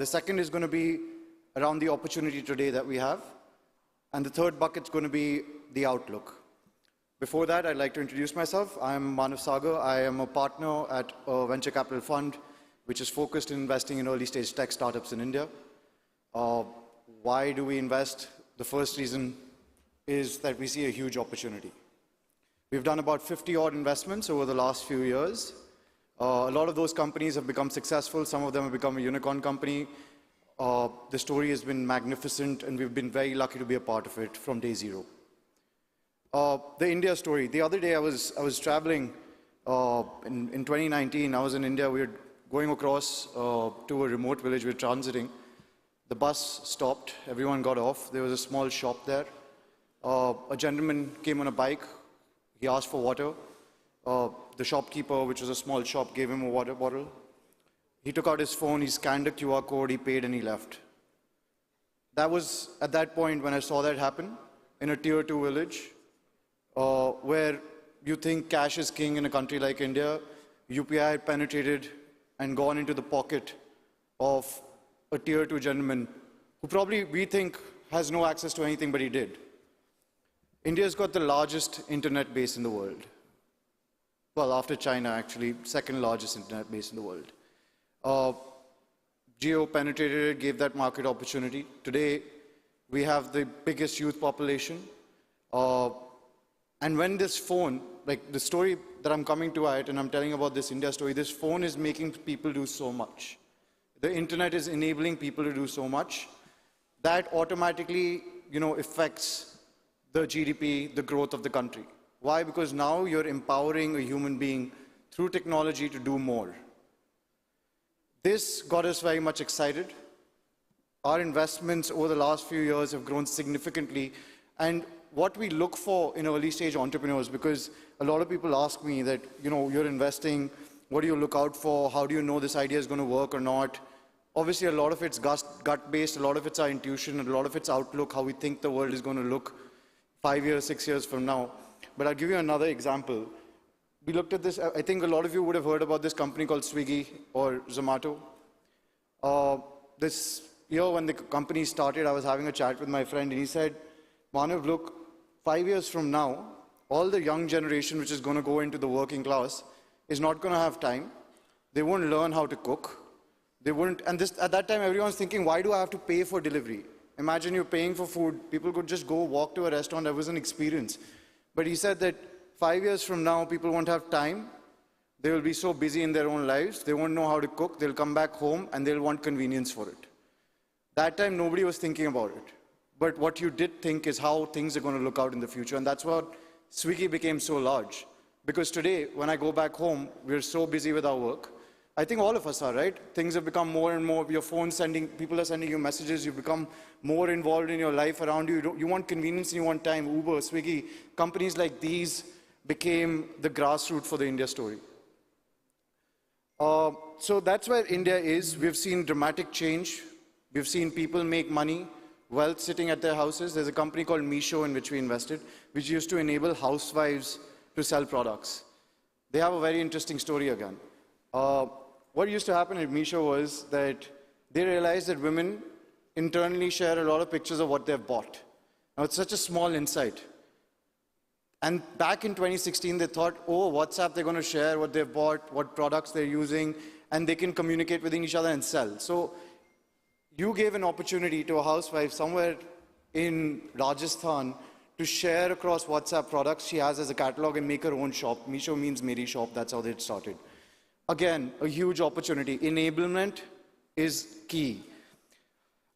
The second is going to be around the opportunity today that we have. And the third bucket is going to be the outlook. Before that, I'd like to introduce myself. I'm Manav Sagar. I am a partner at a venture capital fund which is focused in investing in early stage tech startups in India. Why do we invest? The first reason is that we see a huge opportunity. We've done about 50 odd investments over the last few years. A lot of those companies have become successful. Some of them have become a unicorn company. The story has been magnificent, and we've been very lucky to be a part of it from day zero. The India story. The other day I was traveling in 2019. I was in India. We were going across to a remote village. We were transiting. The bus stopped. Everyone got off. There was a small shop there. A gentleman came on a bike. He asked for water. The shopkeeper, which was a small shop, gave him a water bottle. He took out his phone, he scanned a QR code, he paid, and he left. That was at that point when I saw that happen in a tier 2 village, where you think cash is king in a country like India. UPI had penetrated and gone into the pocket of a tier 2 gentleman who probably we think has no access to anything, but he did. India's got the largest internet base in the world. Well, after China, actually, second largest internet base in the world. Geo penetrated it, gave that market opportunity. Today, we have the biggest youth population. And when this phone, like the story that I'm coming to it, and I'm telling about this India story, this phone is making people do so much. The internet is enabling people to do so much that automatically affects the GDP, the growth of the country. Why? Because now you're empowering a human being through technology to do more. This got us very much excited. Our investments over the last few years have grown significantly. And what we look for in early stage entrepreneurs, because a lot of people ask me that, you're investing, what do you look out for? How do you know this idea is going to work or not? Obviously, a lot of it's gut-based, a lot of it's our intuition, a lot of it's outlook, how we think the world is going to look 5 years, 6 years from now. But I'll give you another example. We looked at this, I think a lot of you would have heard about this company called Swiggy or Zomato. This year when the company started, I was having a chat with my friend and he said, Manav, look, 5 years from now, all the young generation which is going to go into the working class is not going to have time. They won't learn how to cook. They wouldn't, and at that time everyone's thinking, why do I have to pay for delivery? Imagine you're paying for food. People could just go walk to a restaurant. That was an experience. But he said that 5 years from now, people won't have time. They will be so busy in their own lives. They won't know how to cook. They'll come back home and they'll want convenience for it. That time, nobody was thinking about it. But what you did think is how things are going to look out in the future. And that's what Swiggy became so large. Because today, when I go back home, we're so busy with our work. I think all of us are, right? Things have become more and more, your phone people are sending you messages, you become more involved in your life around you. You want convenience and you want time. Uber, Swiggy, companies like these became the grassroots for the India story. So that's where India is. We've seen dramatic change. We've seen people make money, wealth sitting at their houses. There's a company called Meesho in which we invested, which used to enable housewives to sell products. They have a very interesting story again. What used to happen at Meesho was that they realized that women internally share a lot of pictures of what they've bought. Now, it's such a small insight. And back in 2016, they thought, oh, WhatsApp, they're going to share what they've bought, what products they're using, and they can communicate with each other and sell. So you gave an opportunity to a housewife somewhere in Rajasthan to share across WhatsApp products she has as a catalog and make her own shop. Meesho means Meri Shop. That's how they started. Again, a huge opportunity. Enablement is key.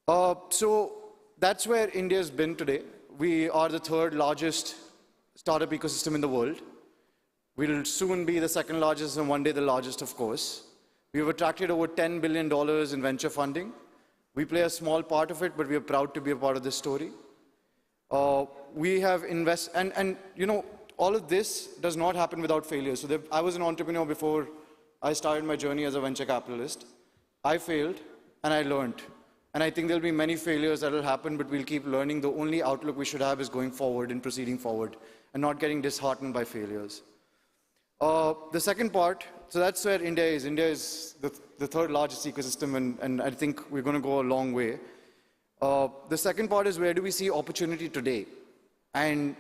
So that's where India's been today. We are the third largest startup ecosystem in the world. We'll soon be the second largest and one day the largest, of course. We've attracted over $10 billion in venture funding. We play a small part of it, but we are proud to be a part of this story. We have invested, and all of this does not happen without failure. So I was an entrepreneur before I started my journey as a venture capitalist. I failed and I learned. And I think there'll be many failures that will happen, but we'll keep learning. The only outlook we should have is going forward and proceeding forward and not getting disheartened by failures. The second part, so that's where India is. India is the third largest ecosystem, and I think we're going to go a long way. The second part is, where do we see opportunity today? And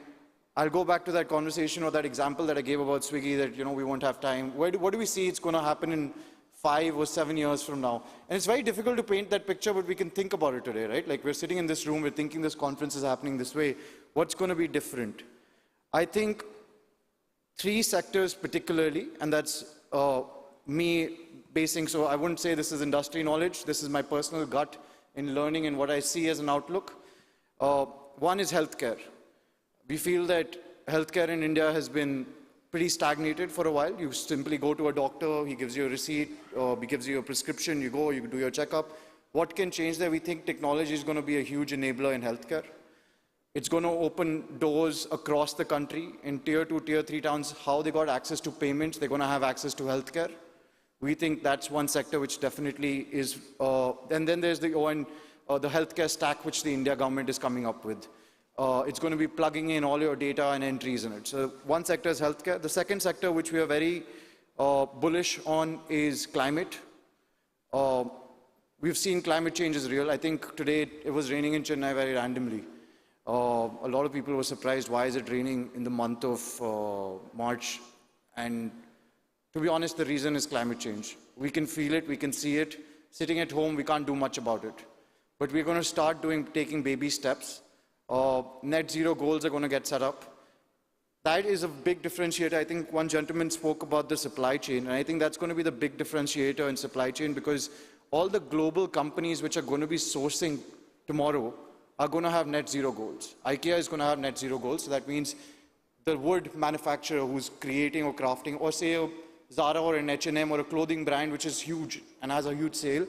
I'll go back to that conversation or that example that I gave about Swiggy, that we won't have time. What do we see it's going to happen in 5 or 7 years from now? And it's very difficult to paint that picture, but we can think about it today, right? Like, we're sitting in this room, we're thinking this conference is happening this way. What's going to be different? I think 3 sectors particularly, and that's me basing, so I wouldn't say this is industry knowledge, this is my personal gut in learning and what I see as an outlook. One is healthcare. We feel that healthcare in India has been pretty stagnated for a while. You simply go to a doctor, he gives you a receipt, he gives you a prescription, you go, you do your checkup. What can change there? We think technology is going to be a huge enabler in healthcare. It's going to open doors across the country in tier 2, tier 3 towns. How they got access to payments, they're going to have access to healthcare. We think that's one sector which definitely is, and then there's the healthcare stack which the India government is coming up with. It's going to be plugging in all your data and entries in it. So one sector is healthcare. The second sector which we are very bullish on is climate. We've seen climate change is real. I think today it was raining in Chennai very randomly. A lot of people were surprised, why is it raining in the month of March? And to be honest, the reason is climate change. We can feel it, we can see it. Sitting at home, we can't do much about it. But we're going to start taking baby steps. Net zero goals are going to get set up. That is a big differentiator. I think one gentleman spoke about the supply chain, and I think that's going to be the big differentiator in supply chain, because all the global companies which are going to be sourcing tomorrow are going to have net zero goals. IKEA is going to have net zero goals. So that means the wood manufacturer who's creating or crafting, or say a Zara or an H&M or a clothing brand which is huge and has a huge sale,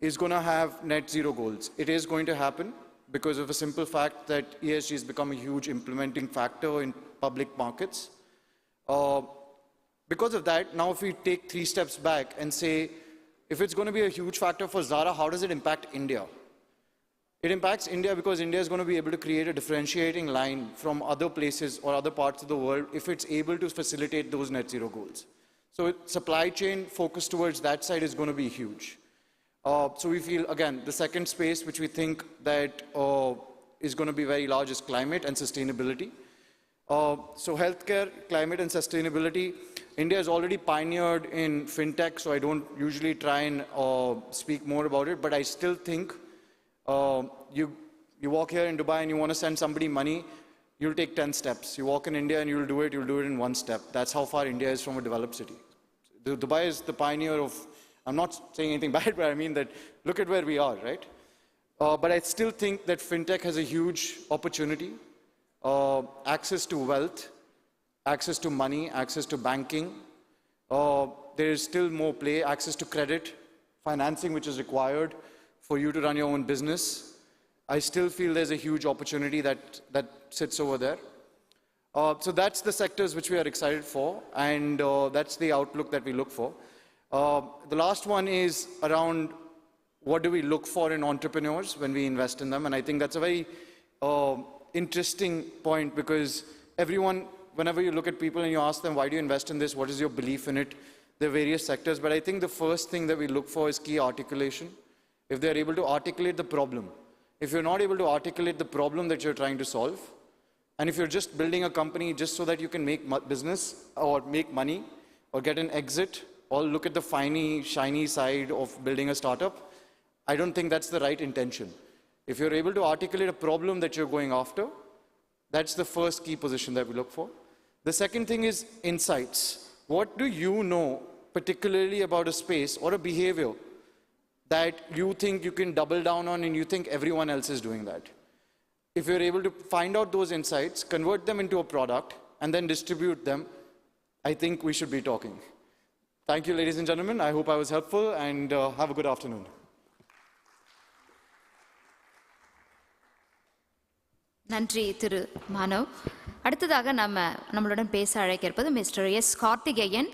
is going to have net zero goals. It is going to happen because of a simple fact that ESG has become a huge implementing factor in public markets. Because of that, now if we take 3 steps back and say, if it's going to be a huge factor for Zara, how does it impact India? It impacts India because India is going to be able to create a differentiating line from other places or other parts of the world if it's able to facilitate those net zero goals. So supply chain focus towards that side is going to be huge. So we feel, again, the second space which we think that is going to be very large is climate and sustainability. So healthcare, climate and sustainability, India has already pioneered in fintech, so I don't usually try and speak more about it, but I still think you walk here in Dubai and you want to send somebody money, you'll take 10 steps. You walk in India and you'll do it in 1 step. That's how far India is from a developed city. Dubai is the pioneer of, I'm not saying anything bad, but I mean that look at where we are, right? But I still think that fintech has a huge opportunity. Access to wealth, access to money, access to banking. There is still more play, access to credit, financing which is required for you to run your own business. I still feel there's a huge opportunity that sits over there. So that's the sectors which we are excited for, and that's the outlook that we look for. The last one is around what do we look for in entrepreneurs when we invest in them, and I think that's a very interesting point because everyone, whenever you look at people and you ask them, why do you invest in this? What is your belief in it? There are various sectors, but I think the first thing that we look for is key articulation. If they're able to articulate the problem. If you're not able to articulate the problem that you're trying to solve, and if you're just building a company just so that you can make business or make money or get an exit or look at the shiny side of building a startup, I don't think that's the right intention. If you're able to articulate a problem that you're going after, that's the first key position that we look for. The second thing is insights. What do you know particularly about a space or a behavior that you think you can double down on and you think everyone else is doing that? If you're able to find out those insights, convert them into a product, and then distribute them, I think we should be talking. Thank you, ladies and gentlemen. I hope I was helpful, and have a good afternoon. நன்றி திரு மானவ். அடுத்ததாக நம்மளுடன் பேச அழைக்க இருப்பது mister S Karthikeyan,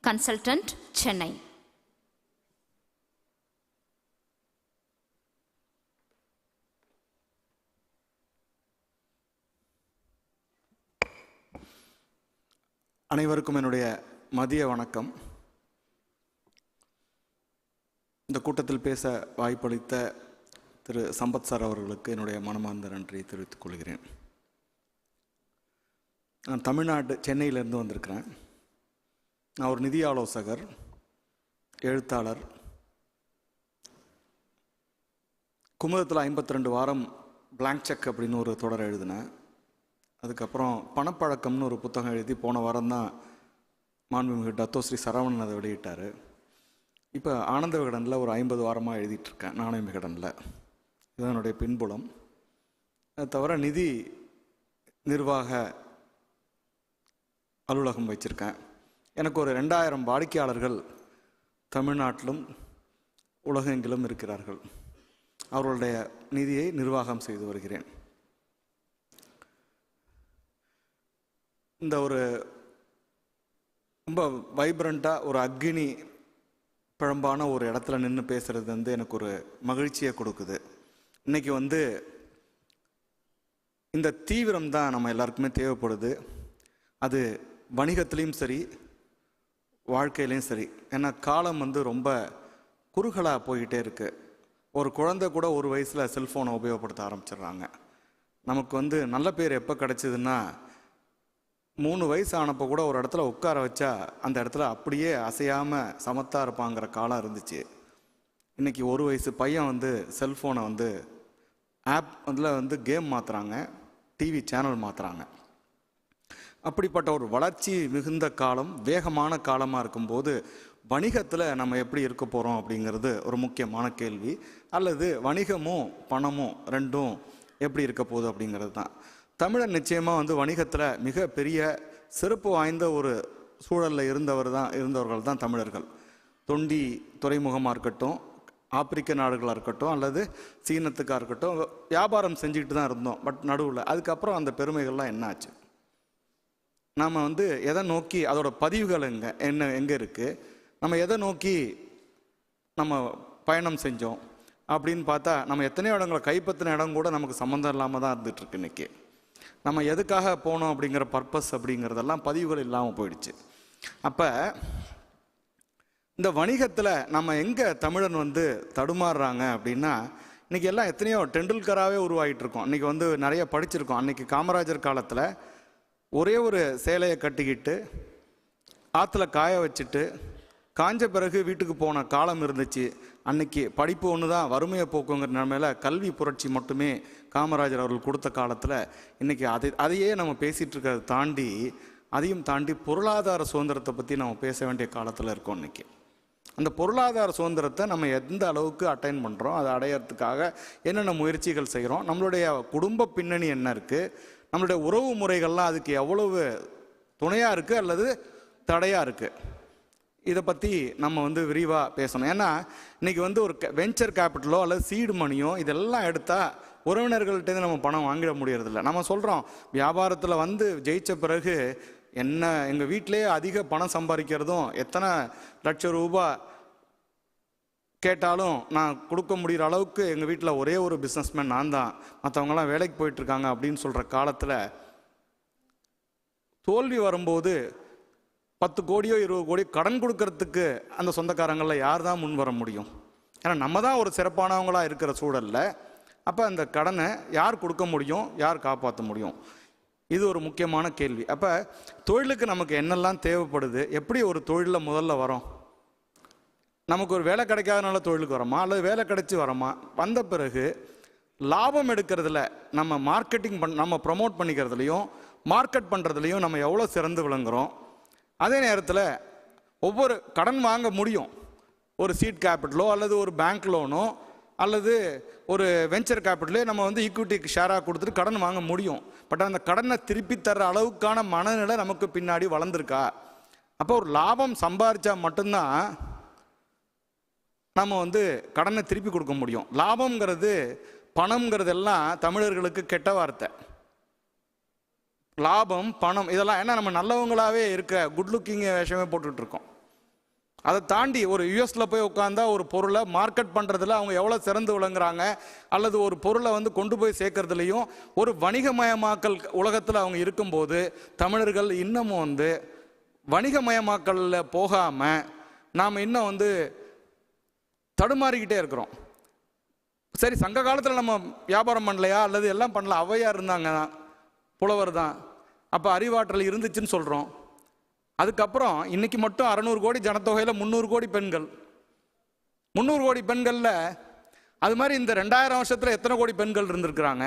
consultant, Chennai. அனைவருக்கும் என்னுடைய மதிய வணக்கம். இந்த கூட்டத்தில் பேச வாய்ப்பளித்த திரு சம்பத் சார் அவர்களுக்கு என்னுடைய மனமார்ந்த நன்றியை தெரிவித்துக் கொள்கிறேன். நான் தமிழ்நாடு சென்னையிலேருந்து வந்திருக்கிறேன். நான் ஒரு நிதி ஆலோசகர், எழுத்தாளர். குமுதத்தில் 52 வாரம் பிளாங்க் செக் அப்படின்னு ஒரு தொடர் எழுதினேன். அதுக்கப்புறம் பணப்பழக்கம்னு ஒரு புத்தகம் எழுதி போன வாரம் தான் மாண்புமிகு டத்தோஸ்ரீ சரவணன் அதை வெளியிட்டார். இப்போ ஆனந்த விகடனில் ஒரு 50 வாரமாக எழுதிட்டுருக்கேன், நாணய விகடனில். இதுதான் என்னுடைய பின்புலம். அது தவிர நிதி நிர்வாக அலுவலகம் வச்சுருக்கேன். எனக்கு ஒரு 2000 வாடிக்கையாளர்கள் தமிழ்நாட்டிலும் உலகெங்கிலும் இருக்கிறார்கள். அவர்களுடைய நிதியை நிர்வாகம் செய்து வருகிறேன். இந்த ஒரு ரொம்ப வைப்ரண்ட்டாக ஒரு அக்னி பழம்பான ஒரு இடத்துல நின்று பேசுகிறது எனக்கு ஒரு மகிழ்ச்சியை கொடுக்குது. இன்றைக்கி இந்த தீவிரம் தான் நம்ம எல்லாருக்குமே தேவைப்படுது. அது வணிகத்துலேயும் சரி, வாழ்க்கையிலையும் சரி. ஏன்னா காலம் ரொம்ப குறுகலாக போய்கிட்டே இருக்குது. ஒரு குழந்தை கூட ஒரு வயசில் செல்ஃபோனை உபயோகப்படுத்த ஆரம்பிச்சிடுறாங்க. நமக்கு நல்ல பேர் எப்போ கிடச்சிதுன்னா 3 வயசு ஆனப்போ கூட ஒரு இடத்துல உட்கார வச்சா அந்த இடத்துல அப்படியே அசையாமல் சமத்தாக இருப்பாங்கிற காலம் இருந்துச்சு. இன்றைக்கி 1 வயசு பையன் செல்ஃபோனை ஆப் அதில் கேம் மாற்றுறாங்க, டிவி சேனல் மாற்றுறாங்க. அப்படிப்பட்ட ஒரு வளர்ச்சி மிகுந்த காலம், வேகமான காலமாக இருக்கும்போது வணிகத்தில் நம்ம எப்படி இருக்க போகிறோம் அப்படிங்கிறது ஒரு முக்கியமான கேள்வி. அல்லது வணிகமும் பணமும் ரெண்டும் எப்படி இருக்க போகுது அப்படிங்கிறது தான். தமிழர் நிச்சயமாக வந்து வணிகத்தில் மிக பெரிய சிறப்பு வாய்ந்த ஒரு சூழலில் இருந்தவர்கள் தான் தமிழர்கள். தொண்டி துறைமுகமாக இருக்கட்டும், ஆப்பிரிக்க நாடுகளாக இருக்கட்டும், அல்லது சீனத்துக்காக இருக்கட்டும், வியாபாரம் செஞ்சுக்கிட்டு தான் இருந்தோம். பட் நடுவில் அதுக்கப்புறம் அந்த பெருமைகள்லாம் என்ன ஆச்சு? நாம் வந்து எதை நோக்கி, அதோட பதிவுகள் எங்கே இருக்குது, நம்ம எதை நோக்கி நம்ம பயணம் செஞ்சோம் அப்படின்னு பார்த்தா, நம்ம எத்தனையோ இடங்களை கைப்பற்றின இடம் கூட நமக்கு சம்மந்தம் இல்லாமல் தான் இருந்துகிட்ருக்கு. இன்றைக்கி நம்ம எதுக்காக போனோம் அப்படிங்கிற பர்பஸ் அப்படிங்கிறதெல்லாம் பதிவுகள் இல்லாமல் போயிடுச்சு. அப்போ இந்த வணிகத்தில் நம்ம எங்கே தமிழன் வந்து தடுமாறுறாங்க அப்படின்னா, இன்றைக்கி எல்லாம் எத்தனையோ டெண்டுல்கராகவே உருவாகிட்டு இருக்கோம். இன்றைக்கி வந்து நிறைய படிச்சிருக்கோம். அன்றைக்கி காமராஜர் காலத்தில் ஒரே ஒரு சேலையை கட்டிக்கிட்டு ஆற்றுல காய வச்சுட்டு காஞ்ச பிறகு வீட்டுக்கு போன காலம் இருந்துச்சு. அன்னைக்கு படிப்பு ஒன்று தான் வறுமையை போக்குங்கிற நிலைமையில கல்வி புரட்சி மட்டுமே காமராஜர் அவர்கள் கொடுத்த காலத்தில் இன்றைக்கி அதையே நம்ம பேசிகிட்டு இருக்கிறத தாண்டி, அதையும் தாண்டி பொருளாதார சுதந்திரத்தை பற்றி நம்ம பேச வேண்டிய காலத்தில் இருக்கோம். இன்றைக்கி அந்த பொருளாதார சுதந்திரத்தை நம்ம எந்த அளவுக்கு அட்டைன் பண்ணுறோம், அதை அடையிறதுக்காக என்னென்ன முயற்சிகள் செய்கிறோம், நம்மளுடைய குடும்ப பின்னணி என்ன இருக்குது, நம்மளுடைய உறவு முறைகள்லாம் அதுக்கு எவ்வளவு துணையாக இருக்குது அல்லது தடையாக இருக்குது, இதை பற்றி நம்ம வந்து விரிவாக பேசணும். ஏன்னா இன்றைக்கி வந்து ஒரு வெஞ்சர் கேபிட்டலோ அல்லது சீடு மணியோ இதெல்லாம் எடுத்தால் உறவினர்கள்ட்டேருந்து நம்ம பணம் வாங்கிட முடியறதில்ல. நம்ம சொல்கிறோம் வியாபாரத்தில் வந்து ஜெயித்த பிறகு என்ன எங்கள் வீட்டிலே அதிக பணம் சம்பாதிக்கிறதும், எத்தனை லட்சம் ரூபாய் கேட்டாலும் நான் கொடுக்க முடிகிற அளவுக்கு எங்கள் வீட்டில் ஒரே ஒரு பிஸ்னஸ்மேன் நான் தான், மற்றவங்களாம் வேலைக்கு போயிட்டுருக்காங்க அப்படின்னு சொல்கிற காலத்தில் தோல்வி வரும்போது 10 கோடியோ 20 கோடி கடன் கொடுக்கறதுக்கு அந்த சொந்தக்காரங்களில் யார் தான் முன் வர முடியும்? ஏன்னா நம்ம தான் ஒரு சிறப்பானவங்களாக இருக்கிற சூழலில் அப்போ அந்த கடனை யார் கொடுக்க முடியும், யார் காப்பாற்ற முடியும்? இது ஒரு முக்கியமான கேள்வி. அப்போ தொழிலுக்கு நமக்கு என்னெல்லாம் தேவைப்படுது, எப்படி ஒரு தொழிலில் முதல்ல வரோம்? நமக்கு ஒரு வேலை கிடைக்காதனால தொழிலுக்கு வரோமா, அல்லது வேலை கிடைச்சி வரோமா? வந்த பிறகு லாபம் எடுக்கிறதுல நம்ம மார்க்கெட்டிங் நம்ம ப்ரமோட் பண்ணிக்கிறதுலையும் மார்க்கெட் பண்ணுறதுலையும் நம்ம எவ்வளோ சிறந்து விளங்குறோம்? அதே நேரத்தில் ஒவ்வொரு கடன் வாங்க முடியும், ஒரு சீட் கேபிட்டலோ அல்லது ஒரு பேங்க் லோனோ அல்லது ஒரு வெஞ்சர் கேபிட்டலே நம்ம வந்து ஈக்விட்டிக்கு ஷேராக கொடுத்துட்டு கடன் வாங்க முடியும். பட் அந்த கடனை திருப்பி தர்ற அளவுக்கான மனநிலை நமக்கு பின்னாடி வளர்ந்துருக்கா? அப்போ ஒரு லாபம் சம்பாதிச்சா மட்டும்தான் நம்ம வந்து கடனை திருப்பி கொடுக்க முடியும். லாபம்ங்கிறது பணம்ங்கிறது எல்லாம் தமிழர்களுக்கு கெட்ட வார்த்தை. லாபம் பணம் இதெல்லாம் ஏன்னா நம்ம நல்லவங்களாகவே இருக்க குட் லுக்கிங் விஷயமே போட்டுட்ருக்கோம். அதை தாண்டி ஒரு யூஎஸில் போய் உட்காந்தா ஒரு பொருளை மார்க்கெட் பண்ணுறதுல அவங்க எவ்வளோ சிறந்து விளங்குறாங்க, அல்லது ஒரு பொருளை வந்து கொண்டு போய் சேர்க்கறதுலையும் ஒரு வணிகமயமாக்கல் உலகத்தில் அவங்க இருக்கும்போது தமிழர்கள் இன்னமும் வந்து வணிகமயமாக்கலில் போகாமல் நாம் இன்னும் வந்து தடுமாறிக்கிட்டே இருக்கிறோம். சரி, சங்க காலத்தில் நம்ம வியாபாரம் பண்ணலையா அல்லது எல்லாம் பண்ணல, ஔவையார் இருந்தாங்க, புலவர் தான், அப்போ அறிவாற்றல் இருந்துச்சுன்னு சொல்கிறோம். அதுக்கப்புறம் இன்னைக்கு மட்டும் 600 கோடி ஜனத்தொகையில் 300 கோடி பெண்கள், 300 கோடி பெண்களில் அது மாதிரி இந்த 2000 வருஷத்தில் எத்தனை கோடி பெண்கள் இருந்திருக்கிறாங்க?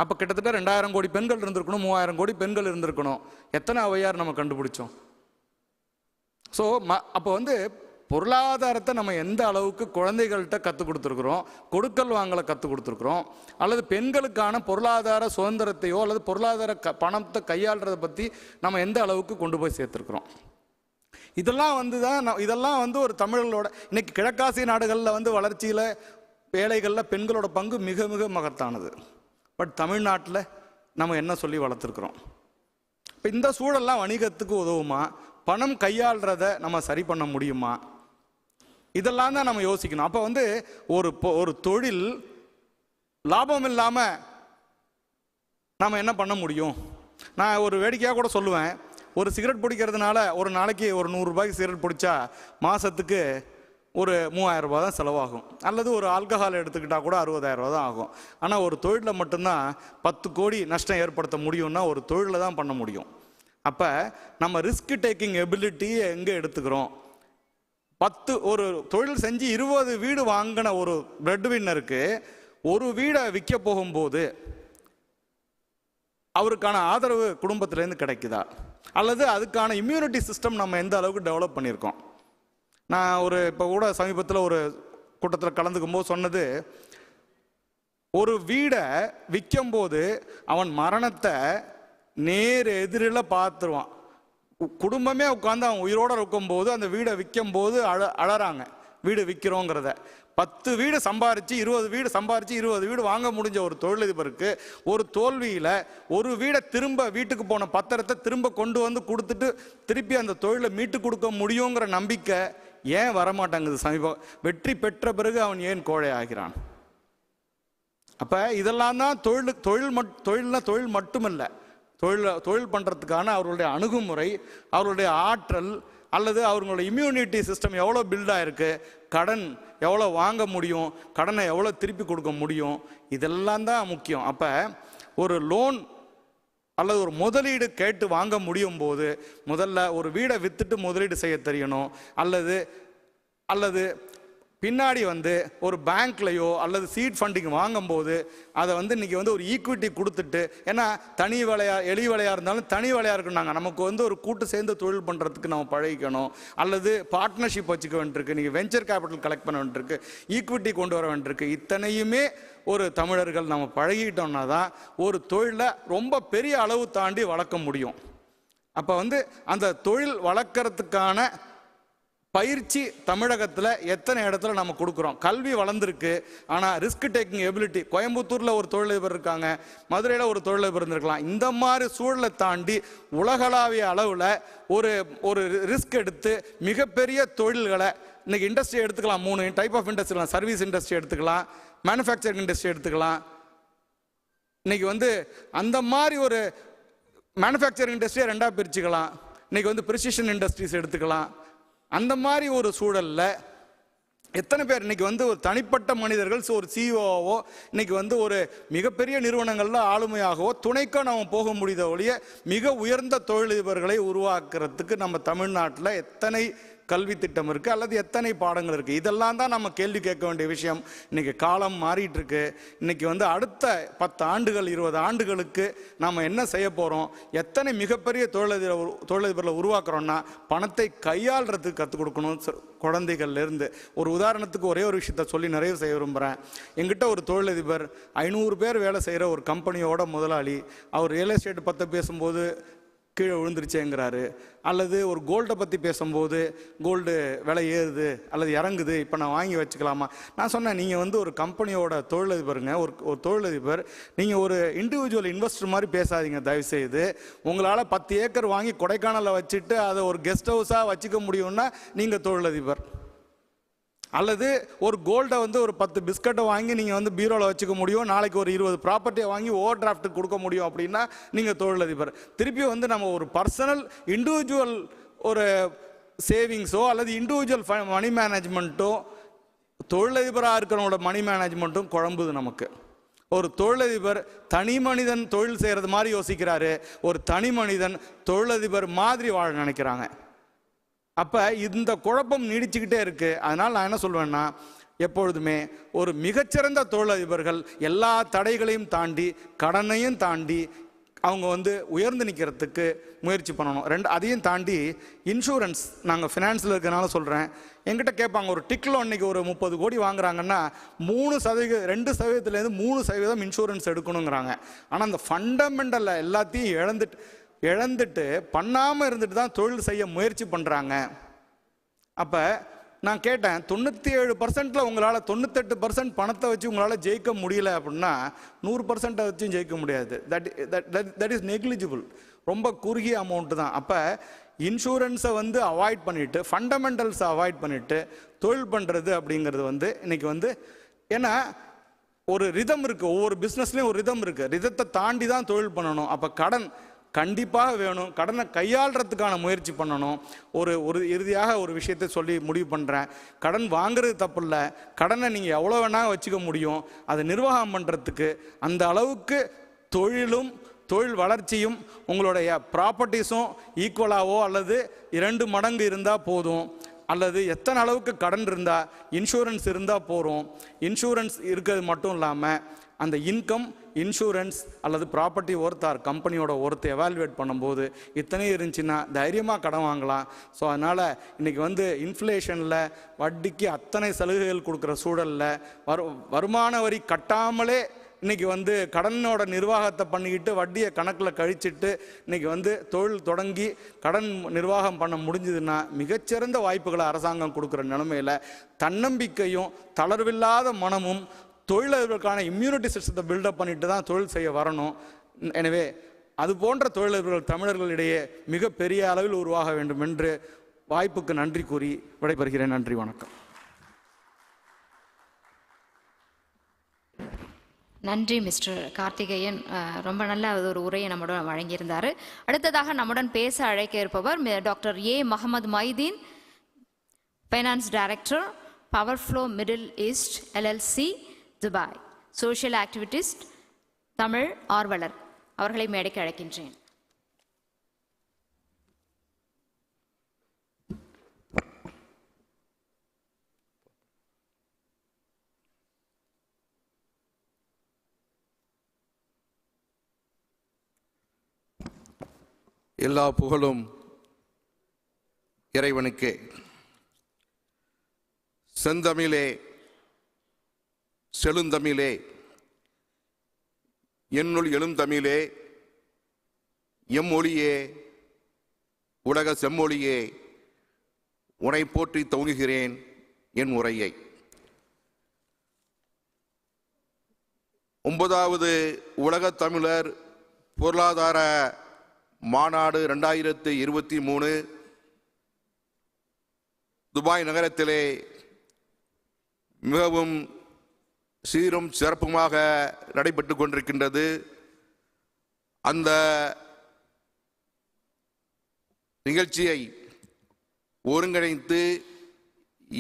அப்போ கிட்டத்தட்ட 2000 கோடி பெண்கள் இருந்திருக்கணும், 3000 கோடி பெண்கள் இருந்திருக்கணும். எத்தனை ஔவையார் நம்ம கண்டுபிடிச்சோம்? ஸோ அப்போ வந்து பொருளாதாரத்தை நம்ம எந்த அளவுக்கு குழந்தைகள்கிட்ட கற்றுக் கொடுத்துருக்குறோம், கொடுக்கல் வாங்கலை கற்றுக் கொடுத்துருக்குறோம், அல்லது பெண்களுக்கான பொருளாதார சுதந்திரத்தையோ அல்லது பொருளாதார பணத்தை கையாளுறதை பற்றி நம்ம எந்த அளவுக்கு கொண்டு போய் சேர்த்துருக்குறோம்? இதெல்லாம் வந்து தான் இதெல்லாம் வந்து ஒரு தமிழர்களோட இன்னைக்கு கிழக்காசிய நாடுகளில் வந்து வளர்ச்சியில் வேலைகளில் பெண்களோட பங்கு மிக மிக மகத்தானது. பட் தமிழ்நாட்டில் நம்ம என்ன சொல்லி வளர்த்துருக்குறோம்? இப்போ இந்த சூழல்லாம் வணிகத்துக்கு உதவுமா? பணம் கையாளுறத நம்ம சரி பண்ண முடியுமா? இதெல்லாம் தான் நம்ம யோசிக்கணும். அப்போ வந்து ஒரு தொழில் லாபம் இல்லாமல் நம்ம என்ன பண்ண முடியும்? நான் ஒரு வேடிக்கையாக கூட சொல்லுவேன், ஒரு சிகரெட் பிடிக்கிறதுனால ஒரு நாளைக்கு ஒரு 100 ரூபாய்க்கு சிகரெட் பிடிச்சா மாதத்துக்கு ஒரு 3000 ரூபா தான் செலவாகும். அல்லது ஒரு ஆல்கஹால் எடுத்துக்கிட்டால் கூட 60,000 ரூபா தான் ஆகும். ஆனால் ஒரு தொழிலில் மட்டும்தான் 10 கோடி நஷ்டம் ஏற்படுத்த முடியும்னா ஒரு தொழிலில் தான் பண்ண முடியும். அப்போ நம்ம ரிஸ்க் டேக்கிங் எபிலிட்டி எங்கே எடுத்துக்கிறோம்? ஒரு தொழில் செஞ்சு 20 வீடு வாங்கின ஒரு பிரெட் வின்னருக்கு ஒரு வீடை விற்க போகும்போது அவருக்கான ஆதரவு குடும்பத்திலேருந்து கிடைக்குதா? அல்லது அதுக்கான இம்யூனிட்டி சிஸ்டம் நம்ம எந்த அளவுக்கு டெவலப் பண்ணியிருக்கோம்? நான் இப்போ கூட சமீபத்தில் ஒரு கூட்டத்தில் கலந்துக்கும் போது சொன்னது, ஒரு வீடை விற்கும்போது அவன் மரணத்தை நேர் எதிரில் பார்த்துருவான். குடும்பமே உட்காந்து அவன் உயிரோடு இருக்கும்போது அந்த வீடை விற்கும்போது அழறாங்க வீடு விற்கிறோங்கிறத. 10 வீடு சம்பாரித்து 20 வீடு சம்பாரித்து 20 வீடு வாங்க முடிஞ்ச ஒரு தொழிலதிபருக்கு ஒரு தோல்வியில் ஒரு வீடை திரும்ப வீட்டுக்கு போன பத்திரத்தை திரும்ப கொண்டு வந்து கொடுத்துட்டு திருப்பி அந்த தொழிலை மீட்டு கொடுக்க முடியுங்கிற நம்பிக்கை ஏன் வரமாட்டாங்குது? சமீபம் வெற்றி பெற்ற பிறகு அவன் ஏன் கோழை ஆகிறான்? அப்போ இதெல்லாம் தான் தொழில் மட்டுமல்ல, தொழில் பண்ணுறதுக்கான அவர்களுடைய அணுகுமுறை, அவர்களுடைய ஆற்றல், அல்லது அவங்களோட இம்யூனிட்டி சிஸ்டம் எவ்வளோ பில்டாக இருக்குது, கடன் எவ்வளோ வாங்க முடியும், கடனை எவ்வளோ திருப்பி கொடுக்க முடியும், இதெல்லாம் தான் முக்கியம். அப்போ ஒரு லோன் அல்லது ஒரு முதலீடு கேட்டு வாங்க முடியும் போது முதல்ல ஒரு வீடை விற்றுட்டு முதலீடு செய்ய தெரியணும். அல்லது பின்னாடி ஒரு பேங்க்லையோ அல்லது சீட் ஃபண்டிங் வாங்கும்போது அதை இன்றைக்கி ஒரு ஈக்விட்டி கொடுத்துட்டு, ஏன்னா தனி எளி வேலையாக இருந்தாலும் தனி வேலையாக இருக்குன்னாங்க, நமக்கு ஒரு கூட்டு சேர்ந்து தொழில் பண்ணுறதுக்கு நம்ம பழகிக்கணும். அல்லது பார்ட்னர்ஷிப் வச்சுக்க வேண்டியிருக்கு, நீங்கள் வெஞ்சர் கேபிட்டல் கலெக்ட் பண்ண வேண்டியிருக்கு, ஈக்விட்டி கொண்டு வர வேண்டியிருக்கு. இத்தனையுமே ஒரு தமிழர்கள் நம்ம பழகிட்டோம்னா தான் ஒரு தொழிலை ரொம்ப பெரிய அளவு தாண்டி வளர்க்க முடியும். அப்போ அந்த தொழில் வளர்க்குறதுக்கான பயிற்சி தமிழகத்தில் எத்தனை இடத்துல நம்ம கொடுக்குறோம்? கல்வி வளர்ந்துருக்கு, ஆனால் ரிஸ்க் டேக்கிங் எபிலிட்டி, கோயம்புத்தூரில் ஒரு தொழிலதிபர் இருக்காங்க, மதுரையில் ஒரு தொழிலதிபர் இருந்திருக்கலாம். இந்த மாதிரி சூழலை தாண்டி உலகளாவிய அளவில் ஒரு ரிஸ்க் எடுத்து மிகப்பெரிய தொழில்களை இன்றைக்கி இண்டஸ்ட்ரி எடுத்துக்கலாம். 3 type of industry, service industry எடுத்துக்கலாம், மேனுஃபேக்சரிங் இண்டஸ்ட்ரி எடுத்துக்கலாம். இன்றைக்கி அந்த மாதிரி ஒரு மேனுஃபேக்சரிங் இண்டஸ்ட்ரியை 2ஆக பிரிச்சுக்கலாம். இன்றைக்கி ப்ரிசிஷன் இண்டஸ்ட்ரீஸ் எடுத்துக்கலாம். அந்த மாதிரி ஒரு சூழலில் எத்தனை பேர் இன்றைக்கி ஒரு தனிப்பட்ட மனிதர்கள், ஒரு சிஇஓவோ இன்றைக்கி ஒரு மிகப்பெரிய நிறுவனங்களில் ஆளுமையாகவோ துணைக்கோ நம்ம போக முடியாத ஒழிய மிக உயர்ந்த தொழிலதிபர்களை உருவாக்குறதுக்கு நம்ம தமிழ்நாட்டில் எத்தனை கல்வி திட்டம் இருக்குது அல்லது எத்தனை பாடங்கள் இருக்குது? இதெல்லாம் தான் நம்ம கேள்வி கேட்க வேண்டிய விஷயம். இன்றைக்கி காலம் மாறிட்டுருக்கு. இன்றைக்கி அடுத்த 10 ஆண்டுகள் 20 ஆண்டுகளுக்கு நாம் என்ன செய்ய போகிறோம்? எத்தனை மிகப்பெரிய தொழிலதிபர்களை உருவாக்குறோன்னா பணத்தை கையாளுறதுக்கு கற்றுக் கொடுக்கணும் குழந்தைகள்லேருந்து. ஒரு உதாரணத்துக்கு ஒரே ஒரு விஷயத்த சொல்லி நிறைவு செய்ய விரும்புகிறேன். எங்கிட்ட ஒரு தொழிலதிபர் 500 பேர் வேலை செய்கிற ஒரு கம்பெனியோட முதலாளி, அவர் ரியல் எஸ்டேட் பற்றி பேசும்போது கீழே விழுந்துருச்சேங்கிறாரு, அல்லது ஒரு கோல்டை பற்றி பேசும்போது கோல்டு விலை ஏறுது அல்லது இறங்குது, இப்போ நான் வாங்கி வச்சுக்கலாமா? நான் சொன்னேன், நீங்கள் ஒரு கம்பெனியோட தொழிலதிபருங்க, ஒரு தொழிலதிபர், நீங்கள் ஒரு இண்டிவிஜுவல் இன்வெஸ்டர் மாதிரி பேசாதீங்க தயவுசெய்து. உங்களால் 10 ஏக்கர் வாங்கி கொடைக்கானலில் வச்சுட்டு அதை ஒரு கெஸ்ட் ஹவுஸாக வச்சுக்க முடியும்னா நீங்கள் தொழிலதிபர். அல்லது ஒரு கோல்டை ஒரு 10 பிஸ்கட்டை வாங்கி நீங்கள் பீரோவில் வச்சுக்க முடியும், நாளைக்கு ஒரு 20 ப்ராப்பர்ட்டியை வாங்கி ஓவர் டிராஃப்ட்டுக்கு கொடுக்க முடியும் அப்படின்னா நீங்கள் தொழிலதிபர். திருப்பி நம்ம ஒரு பர்சனல் இண்டிவிஜுவல் ஒரு சேவிங்ஸோ அல்லது இண்டிவிஜுவல் மணி மேனேஜ்மெண்ட்டோ, தொழிலதிபராக இருக்கிறவங்களோட மணி மேனேஜ்மெண்ட்டும் குழம்புது நமக்கு. ஒரு தொழிலதிபர் தனி மனிதன் தொழில் செய்கிறது மாதிரி யோசிக்கிறாரு, ஒரு தனி மனிதன் தொழிலதிபர் மாதிரி வாழ நினைக்கிறாங்க. அப்போ இந்த குழப்பம் நீடிச்சுக்கிட்டே இருக்குது. அதனால் நான் என்ன சொல்வேன்னா, எப்பொழுதுமே ஒரு மிகச்சிறந்த தொழிலதிபர்கள் எல்லா தடைகளையும் தாண்டி கடனையும் தாண்டி அவங்க உயர்ந்து நிற்கிறதுக்கு முயற்சி பண்ணணும். அதையும் தாண்டி இன்சூரன்ஸ், நாங்கள் ஃபினான்ஸில் இருக்கிறனால சொல்கிறேன், எங்கிட்ட கேட்பாங்க, ஒரு டிக் லோன் இன்றைக்கி ஒரு 30 கோடி வாங்குறாங்கன்னா 2%, 3% இன்சூரன்ஸ் எடுக்கணுங்கிறாங்க. ஆனால் அந்த ஃபண்டமெண்டலில் எல்லாத்தையும் இழந்துட்டு பண்ணாமல் இருந்துட்டு தான் தொழில் செய்ய முயற்சி பண்ணுறாங்க. அப்போ நான் கேட்டேன், 97%ல் உங்களால் 98% பணத்தை வச்சு உங்களால் ஜெயிக்க முடியல அப்படின்னா 100% வச்சும் ஜெயிக்க முடியாது. தட் இஸ் நெக்லிஜிபிள், ரொம்ப குறுகிய அமௌண்ட்டு தான். அப்போ இன்சூரன்ஸை அவாய்ட் பண்ணிவிட்டு, ஃபண்டமெண்டல்ஸை அவாய்ட் பண்ணிவிட்டு தொழில் பண்ணுறது அப்படிங்கிறது இன்றைக்கி ஏன்னா ஒரு ரிதம் இருக்குது, ஒவ்வொரு பிஸ்னஸ்லேயும் ஒரு ரிதம் இருக்குது, ரிதத்தை தாண்டி தான் தொழில் பண்ணணும். அப்போ கடன் கண்டிப்பாக வேணும், கடனை கையாளுறதுக்கான முயற்சி பண்ணணும். ஒரு இறுதியாக ஒரு விஷயத்தை சொல்லி முடிவு பண்ணுறேன். கடன் வாங்குறது தப்பு இல்லை, கடனை நீங்கள் எவ்வளோ வேணால் வச்சுக்க முடியும். அதை நிர்வாகம் பண்ணுறதுக்கு அந்த அளவுக்கு தொழில் வளர்ச்சியும் உங்களுடைய ப்ராப்பர்ட்டிஸும் ஈக்குவலாகவோ அல்லது 2 மடங்கு இருந்தால் போதும். அல்லது எத்தனை அளவுக்கு கடன் இருந்தால் இன்சூரன்ஸ் இருந்தால் போகிறோம். இன்சூரன்ஸ் இருக்கிறது மட்டும் இல்லாமல் அந்த இன்கம், இன்சூரன்ஸ் அல்லது ப்ராப்பர்ட்டி ஒர்த் ஆர் கம்பெனியோட ஒர்த் எவாலுவேட் பண்ணும்போது இத்தனை இருந்துச்சுன்னா தைரியமாக கடன் வாங்கலாம். ஸோ அதனால் இன்றைக்கி இன்ஃப்ளேஷனில் வட்டிக்கு அத்தனை சலுகைகள் கொடுக்குற சூழலில் வருமான வரி கட்டாமலே இன்றைக்கி வந்து கடனோட நிர்வாகத்தை பண்ணிக்கிட்டு வட்டியை கணக்கில் கழிச்சிட்டு இன்றைக்கி வந்து தொழில் தொடங்கி கடன் நிர்வாகம் பண்ண முடிஞ்சதுன்னா மிகச்சிறந்த வாய்ப்புகளை அரசாங்கம் கொடுக்குற நிலைமையில் தன்னம்பிக்கையும் தளர்வில்லாத மனமும் தொழிலதிபர்களுக்கான இம்யூனிட்டி சிஸ்டத்தை பில்டப் பண்ணிட்டு தான் தொழில் செய்ய வரணும். எனவே அது போன்ற தொழிலதிபர்கள் தமிழர்களிடையே மிகப்பெரிய அளவில் உருவாக வேண்டும் என்று வாய்ப்புக்கு நன்றி கூறி விடைபெறுகிறேன். நன்றி, வணக்கம். நன்றி மிஸ்டர் கார்த்திகேயன். ரொம்ப நல்ல ஒரு உரையை நம்முடன் வழங்கியிருந்தார். அடுத்ததாக நம்முடன் பேச அழைக்க இருப்பவர் doctor A Mohammed Maideen, finance director, power flow middle east LLC, Dubai, social activist, Tamil ஆர்வலர். அவர்களை மேடைக்கு அழைக்கின்றேன். எல்லா புகழும் இறைவனுக்கே. செந்தமிழே, செழுந்தமிழே, என்னுள் எழுந்தமிழே, எம்மொழியே, உலக செம்மொழியே, உனை போற்றி துவங்குகிறேன் என் உரையை. 9வது உலகத் தமிழர் பொருளாதார மாநாடு 2023 துபாய் நகரத்திலே மிகவும் சீரும் சிறப்புமாக நடைபெற்று கொண்டிருக்கின்றது. அந்த நிகழ்ச்சியை ஒருங்கிணைத்து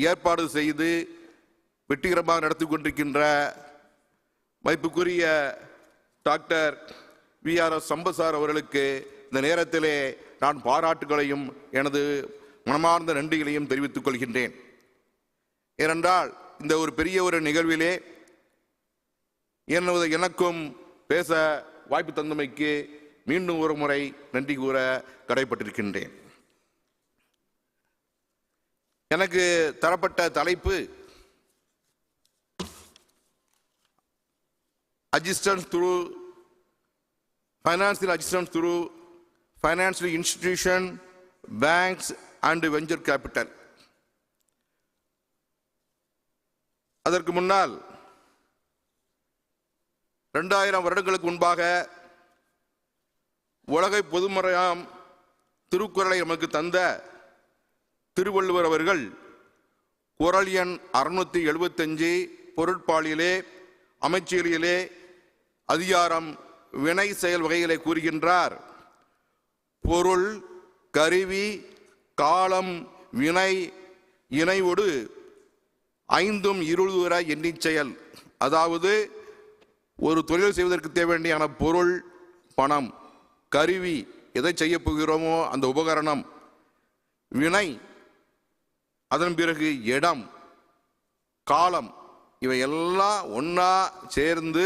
ஏற்பாடு செய்து வெற்றிகரமாக நடத்தி கொண்டிருக்கின்ற மதிப்புக்குரிய டாக்டர் VRS சம்பசார் அவர்களுக்கு இந்த நேரத்திலே நான் பாராட்டுகளையும் எனது மனமார்ந்த நன்றிகளையும் தெரிவித்துக் கொள்கின்றேன். ஏனென்றால் இந்த ஒரு பெரிய ஒரு நிகழ்விலே எனக்கும் பேச வாய்ப்பு தந்தமைக்கு மீண்டும் ஒரு முறை நன்றி கூற கடமைப்பட்டிருக்கின்றேன். எனக்கு தரப்பட்ட தலைப்பு assistance through financial assistance through financial institution, banks and venture capital. அதற்கு முன்னால் 2000 வருடங்களுக்கு முன்பாக உலகை பொதுமறையாம் திருக்குறளை நமக்கு தந்த திருவள்ளுவர் அவர்கள் குறள் எண் 675 பொருட்பாலிலே அமைச்சியலிலே அதிகாரம் வினை செயல் வகைகளை கூறுகின்றார். பொருள், கருவி, காலம், வினை, இணைவோடு ஐந்தும் இருளுற எண்ணிச் செயல். அதாவது ஒரு தொழில் செய்வதற்கு தேவையான பொருள், பணம், கருவி, எதை செய்ய போகிறோமோ அந்த உபகரணம், வினை, அதன் பிறகு இடம், காலம், இவை எல்லாம் ஒன்றா சேர்ந்து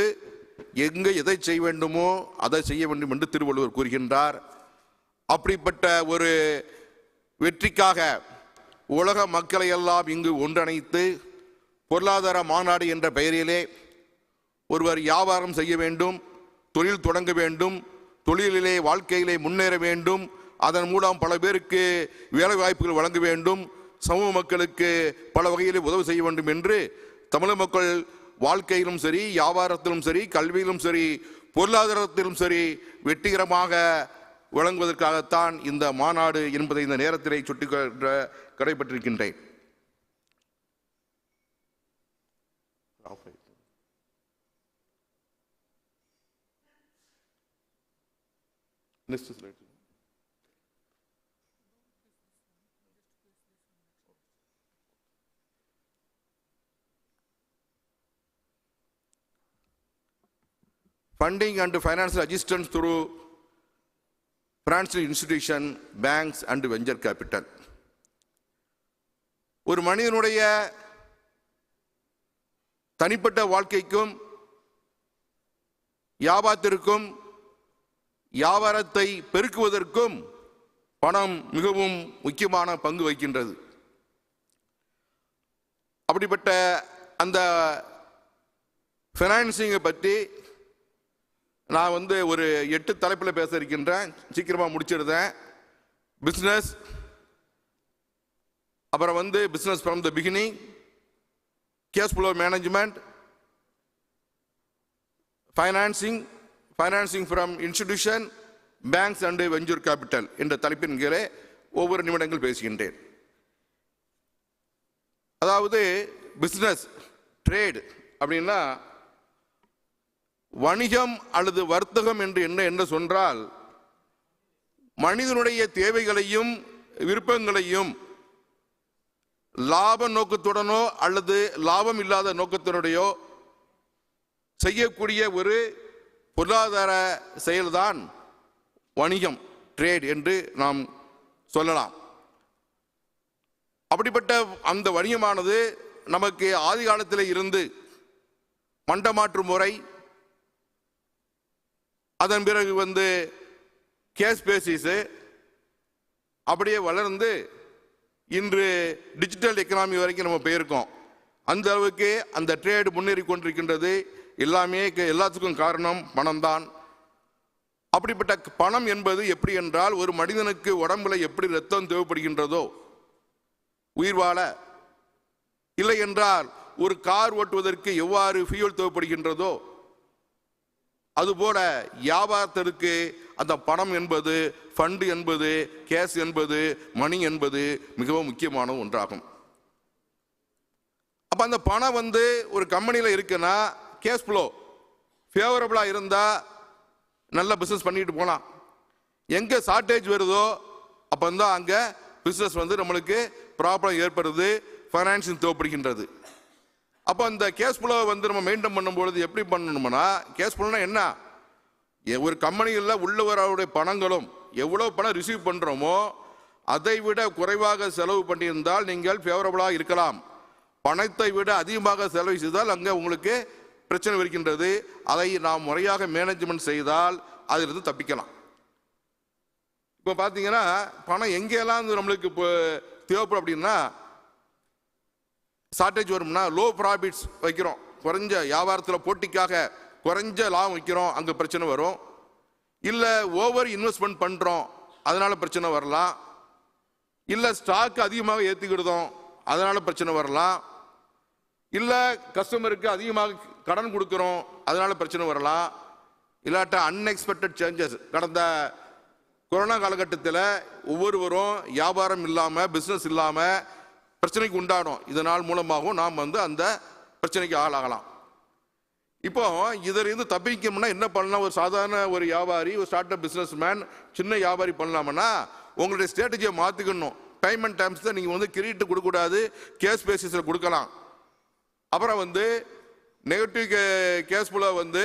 எங்கே எதை செய்ய வேண்டுமோ அதை செய்ய வேண்டும் என்று திருவள்ளுவர் கூறுகின்றார். அப்படிப்பட்ட ஒரு வெற்றிக்காக உலக மக்களை எல்லாம் இங்கு ஒன்றிணைத்து பொருளாதார மாநாடு என்ற பெயரிலே ஒருவர் வியாபாரம் செய்ய வேண்டும், தொழில் தொடங்க வேண்டும், தொழிலிலே வாழ்க்கையிலே முன்னேற வேண்டும், அதன் மூலம் பல பேருக்கு வேலை வாய்ப்புகள் வழங்க வேண்டும், சமூக மக்களுக்கு பல வகையிலே உதவி செய்ய வேண்டும் என்று தமிழ் மக்கள் வாழ்க்கையிலும் சரி, வியாபாரத்திலும் சரி, கல்வியிலும் சரி, பொருளாதாரத்திலும் சரி வெற்றிகரமாக வழங்குவதற்காகத்தான் இந்த மாநாடு என்பதை இந்த நேரத்திலே சுட்டி கடைபெற்றிருக்கின்றேன். Funding and financial assistance through financial institution, banks and venture capital. ஒரு மனிதனுடைய தனிப்பட்ட வாழ்க்கைக்கும் வியாபாரத்திற்கும் வியாபாரத்தை பெருக்குவதற்கும் பணம் மிகவும் முக்கியமான பங்கு வகிக்கின்றது. அப்படிப்பட்ட அந்த ஃபைனான்சிங்கை பற்றி நான் வந்து ஒரு 8 தலைப்பில் பேச இருக்கின்றேன், சீக்கிரமாக முடிச்சிடுறேன். பிஸ்னஸ், அப்புறம் வந்து business from the beginning, cash flow management, financing from institution, banks and venture capital என்ற தலைப்பின் கீழே ஒவ்வொரு நிமிடங்கள் பேசுகின்றேன். அதாவது பிஸ்னஸ், ட்ரேட் அப்படின்னா வணிகம் அல்லது வர்த்தகம் என்று என்ன சொன்னால், மனிதனுடைய தேவைகளையும் விருப்பங்களையும் லாப நோக்கத்துடனோ அல்லது லாபம் இல்லாத நோக்கத்தினுடையோ செய்யக்கூடிய ஒரு பொருளாதார செயல்தான் வணிகம், ட்ரேட் என்று நாம் சொல்லலாம். அப்படிப்பட்ட அந்த வணிகமானது நமக்கு ஆதி காலத்தில் இருந்து பண்டமாற்று முறை, அதன் பிறகு வந்து கேஷ் பேசிஸ், அப்படியே வளர்ந்து இன்று டிஜிட்டல் எக்கனாமி வரைக்கும் நம்ம போயிருக்கோம். அந்த அளவுக்கு அந்த ட்ரேடு முன்னேறி கொண்டிருக்கின்றது. எல்லாத்துக்கும் காரணம் பணம் தான். அப்படிப்பட்ட பணம் என்பது எப்படி என்றால், ஒரு மனிதனுக்கு உடம்புல எப்படி ரத்தம் தேவைப்படுகின்றதோ உயிர் வாழ, இல்லை என்றால் ஒரு கார் ஓட்டுவதற்கு எவ்வாறு ஃபியூல் தேவைப்படுகின்றதோ அதுபோல வியாபாரத்திற்கு அந்த பணம் என்பது, ஃபண்டு என்பது, கேஷ் என்பது, மணி என்பது மிகவும் முக்கியமான ஒன்றாகும். அப்போ அந்த பணம் வந்து ஒரு கம்பெனியில் இருக்குன்னா கேஷ் ஃப்ளோ ஃபேவரபுளாக இருந்தால் நல்ல பிஸ்னஸ் பண்ணிட்டு போகலாம். எங்கே ஷார்ட்டேஜ் வருதோ அப்போ தான் அங்கே பிஸ்னஸ் வந்து நம்மளுக்கு ப்ராப்ளம் ஏற்படுறது, ஃபைனான்சிங் தேவைப்படுகின்றது. அப்போ அந்த கேஷ் ஃப்ளோ வந்து நம்ம மெயின்டைன் பண்ணும்பொழுது எப்படி பண்ணணும்னா, கேஷ் ஃப்ளோனா என்ன, ஒரு கம்பெனியில் உள்ளவருடைய பணங்களும் எவ்வளோ பணம் ரிசீவ் பண்ணுறோமோ அதை விட குறைவாக செலவு பண்ணியிருந்தால் நீங்கள் ஃபேவரபுளாக இருக்கலாம். பணத்தை விட அதிகமாக செலவு செய்தால் அங்கே உங்களுக்கு பிரச்சனை இருக்கின்றது. அதை நாம் முறையாக மேனேஜ்மெண்ட் செய்தால் அதிலிருந்து தப்பிக்கலாம். இப்போ பார்த்தீங்கன்னா பணம் எங்கெல்லாம் நம்மளுக்கு இப்போ தேவைப்படும் அப்படின்னா, ஷார்ட்டேஜ் வரும்னா லோ ப்ராஃபிட்ஸ் வைக்கிறோம், குறைஞ்ச வியாபாரத்தில் போட்டிக்காக குறைஞ்ச லாபம் வைக்கிறோம், அங்கே பிரச்சனை வரும். இல்லை ஓவர் இன்வெஸ்ட்மெண்ட் பண்ணுறோம், அதனால் பிரச்சனை வரலாம். இல்லை ஸ்டாக் அதிகமாக ஏற்றிக்கிடுதோம், அதனால் பிரச்சனை வரலாம். இல்லை கஸ்டமருக்கு அதிகமாக கடன் கொடுக்குறோம், அதனால் பிரச்சனை வரலாம். இல்லாட்ட அன்எக்ஸ்பெக்டட் சேஞ்சஸ், கடந்த கொரோனா காலகட்டத்தில் ஒவ்வொருவரும் வியாபாரம் இல்லாமல் பிஸ்னஸ் இல்லாமல் பிரச்சனைக்கு உண்டாடும். இதனால் மூலமாகவும் நாம் வந்து அந்த பிரச்சனைக்கு ஆளாகலாம். இப்போ இதிலிருந்து தப்பிக்கணும்னா என்ன பண்ணலாம்? ஒரு சாதாரண ஒரு வியாபாரி, ஒரு ஸ்டார்ட் அப் பிஸ்னஸ் மேன், சின்ன வியாபாரி பண்ணலாம்னா உங்களுடைய ஸ்ட்ராட்டஜியை மாற்றிக்கணும். பேமெண்ட் டைம்ஸ் தான் நீங்கள் வந்து கிரெடிட் கொடுக்கக்கூடாது, கேஷ் பேசிஸில் கொடுக்கலாம். அப்புறம் வந்து நெகட்டிவ் கேஷ் ஃப்ளோ வந்து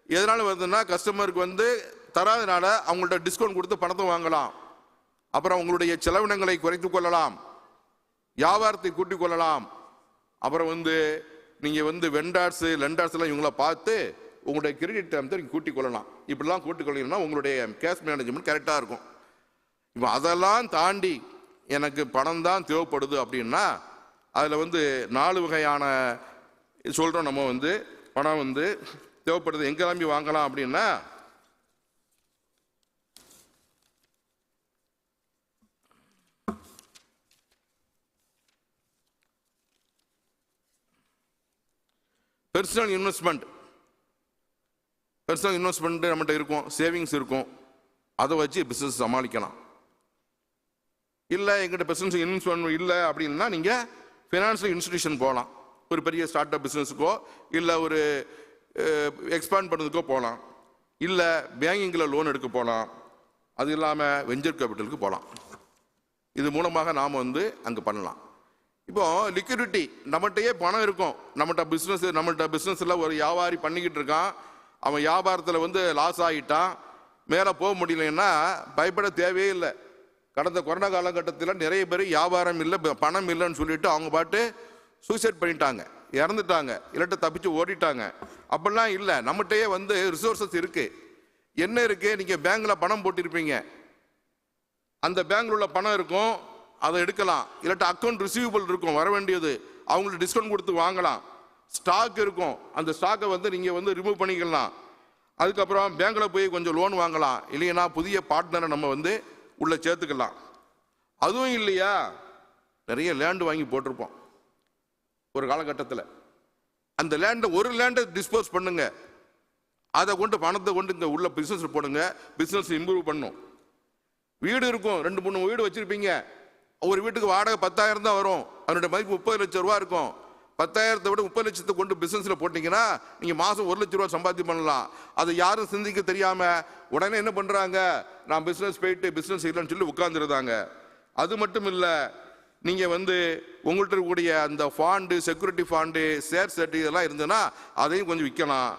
எதனால் வருதுன்னா, கஸ்டமருக்கு வந்து தராதனால அவங்கள்ட்ட டிஸ்கவுண்ட் கொடுத்து பணத்தை வாங்கலாம். அப்புறம் உங்களுடைய செலவினங்களை குறைத்து கொள்ளலாம், வியாபாரத்தை கூட்டிக் கொள்ளலாம். அப்புறம் வந்து நீங்கள் வந்து லெண்டர்ஸ்லாம் இவங்கள பார்த்து உங்களுடைய கிரெடிட் டைம் நீங்கள் கூட்டிக் கொள்ளலாம். இப்படிலாம் கூட்டிக் கொள்ளீங்கன்னா உங்களுடைய கேஷ் மேனேஜ்மெண்ட் கரெக்டாக இருக்கும். இப்போ அதெல்லாம் தாண்டி எனக்கு பணம் தான் தேவைப்படுது அப்படின்னா அதில் வந்து 4 வகையான சொல்கிறோம். நம்ம வந்து பணம் வந்து தேவைப்படுது எங்கெல்லாம் போய் வாங்கலாம் அப்படின்னா, பர்சனல் இன்வெஸ்ட்மெண்ட் நம்மகிட்ட இருக்கும், சேவிங்ஸ் இருக்கும், அதை வச்சு பிஸ்னஸ் சமாளிக்கலாம். இல்லை எங்கிட்ட பிஸ்னஸ் இன்வெஸ்ட்மெண்ட் இல்லை அப்படின்னா நீங்கள் ஃபினான்ஷியல் இன்ஸ்டிடியூஷன் போகலாம். ஒரு பெரிய ஸ்டார்ட் அப் பிஸ்னஸுக்கோ இல்லை ஒரு எக்ஸ்பேண்ட் பண்ணுறதுக்கோ போகலாம். இல்லை பேங்கிங்கில் லோன் எடுக்க போகலாம். அது இல்லாமல் வெஞ்சர் கேபிட்டலுக்கு போகலாம். இது மூலமாக நாம் வந்து அங்கே பண்ணலாம். இப்போ லிக்விடிட்டி, நம்மகிட்டயே பணம் இருக்கும், நம்மள்ட்ட பிஸ்னஸில் ஒரு வியாபாரி பண்ணிக்கிட்டு இருக்கான், அவன் வியாபாரத்தில் வந்து லாஸ் ஆகிட்டான், மேலே போக முடியலன்னா பயப்பட தேவையே இல்லை. கடந்த கொரோனா காலகட்டத்தில் நிறைய பேர் வியாபாரம் இல்லை, பணம் இல்லைன்னு சொல்லிட்டு அவங்க பாட்டு சூசைட் பண்ணிட்டாங்க, இறந்துட்டாங்க, இல்லாட்ட தப்பிச்சு ஓடிட்டாங்க. அப்படிலாம் இல்லை, நம்மகிட்டயே வந்து ரிசோர்ஸஸ் இருக்குது. என்ன இருக்குது? நீங்கள் பேங்கில் பணம் போட்டிருப்பீங்க, அந்த பேங்கில் உள்ள பணம் இருக்கும், அதை எடுக்கலாம். இல்லாட்ட அக்கௌண்ட் ரிசீவபிள் இருக்கும், வர வேண்டியது, அவங்களுக்கு டிஸ்கவுண்ட் கொடுத்து வாங்கலாம். ஸ்டாக் இருக்கும், அந்த ஸ்டாக்கை வந்து நீங்கள் வந்து ரிமூவ் பண்ணிக்கலாம். அதுக்கப்புறம் பேங்க்கில் போய் கொஞ்சம் லோன் வாங்கலாம், இல்லைன்னா புதிய பார்ட்னரை நம்ம வந்து உள்ளே சேர்த்துக்கலாம். அதுவும் இல்லையா, நிறைய லேண்டு வாங்கி போட்டிருப்போம் ஒரு காலகட்டத்தில். அந்த ஒரு லேண்டை டிஸ்போஸ் பண்ணுங்க, அதை கொண்டு பணத்தை கொண்டு இங்கே உள்ள பிஸ்னஸ் போடுங்க, பிஸ்னஸ் இம்ப்ரூவ் பண்ணும். வீடு இருக்கும், 2-3 வீடு வச்சுருப்பீங்க, ஒரு வீட்டுக்கு வாடகை 10,000 தான் வரும், அதனுடைய மதிப்பு 30 லட்சம் ரூபா இருக்கும். 10,000 விட 30 லட்சத்தை கொண்டு பிஸ்னஸில் போட்டிங்கன்னா நீங்கள் மாதம் 1 லட்ச ரூபா சம்பாத்தியம் பண்ணலாம். அதை யாரும் சிந்திக்க தெரியாமல் உடனே என்ன பண்ணுறாங்க, நான் பிஸ்னஸ் போயிட்டு பிஸ்னஸ் இல்லைன்னு சொல்லி உட்காந்துருந்தாங்க. அது மட்டும் இல்லை, நீங்கள் வந்து உங்கள்கிட்ட இருக்கக்கூடிய அந்த ஃபாண்டு, செக்யூரிட்டி ஃபாண்டு, ஷேர் சர்டி இதெல்லாம் இருந்ததுன்னா அதையும் கொஞ்சம் விற்கலாம்.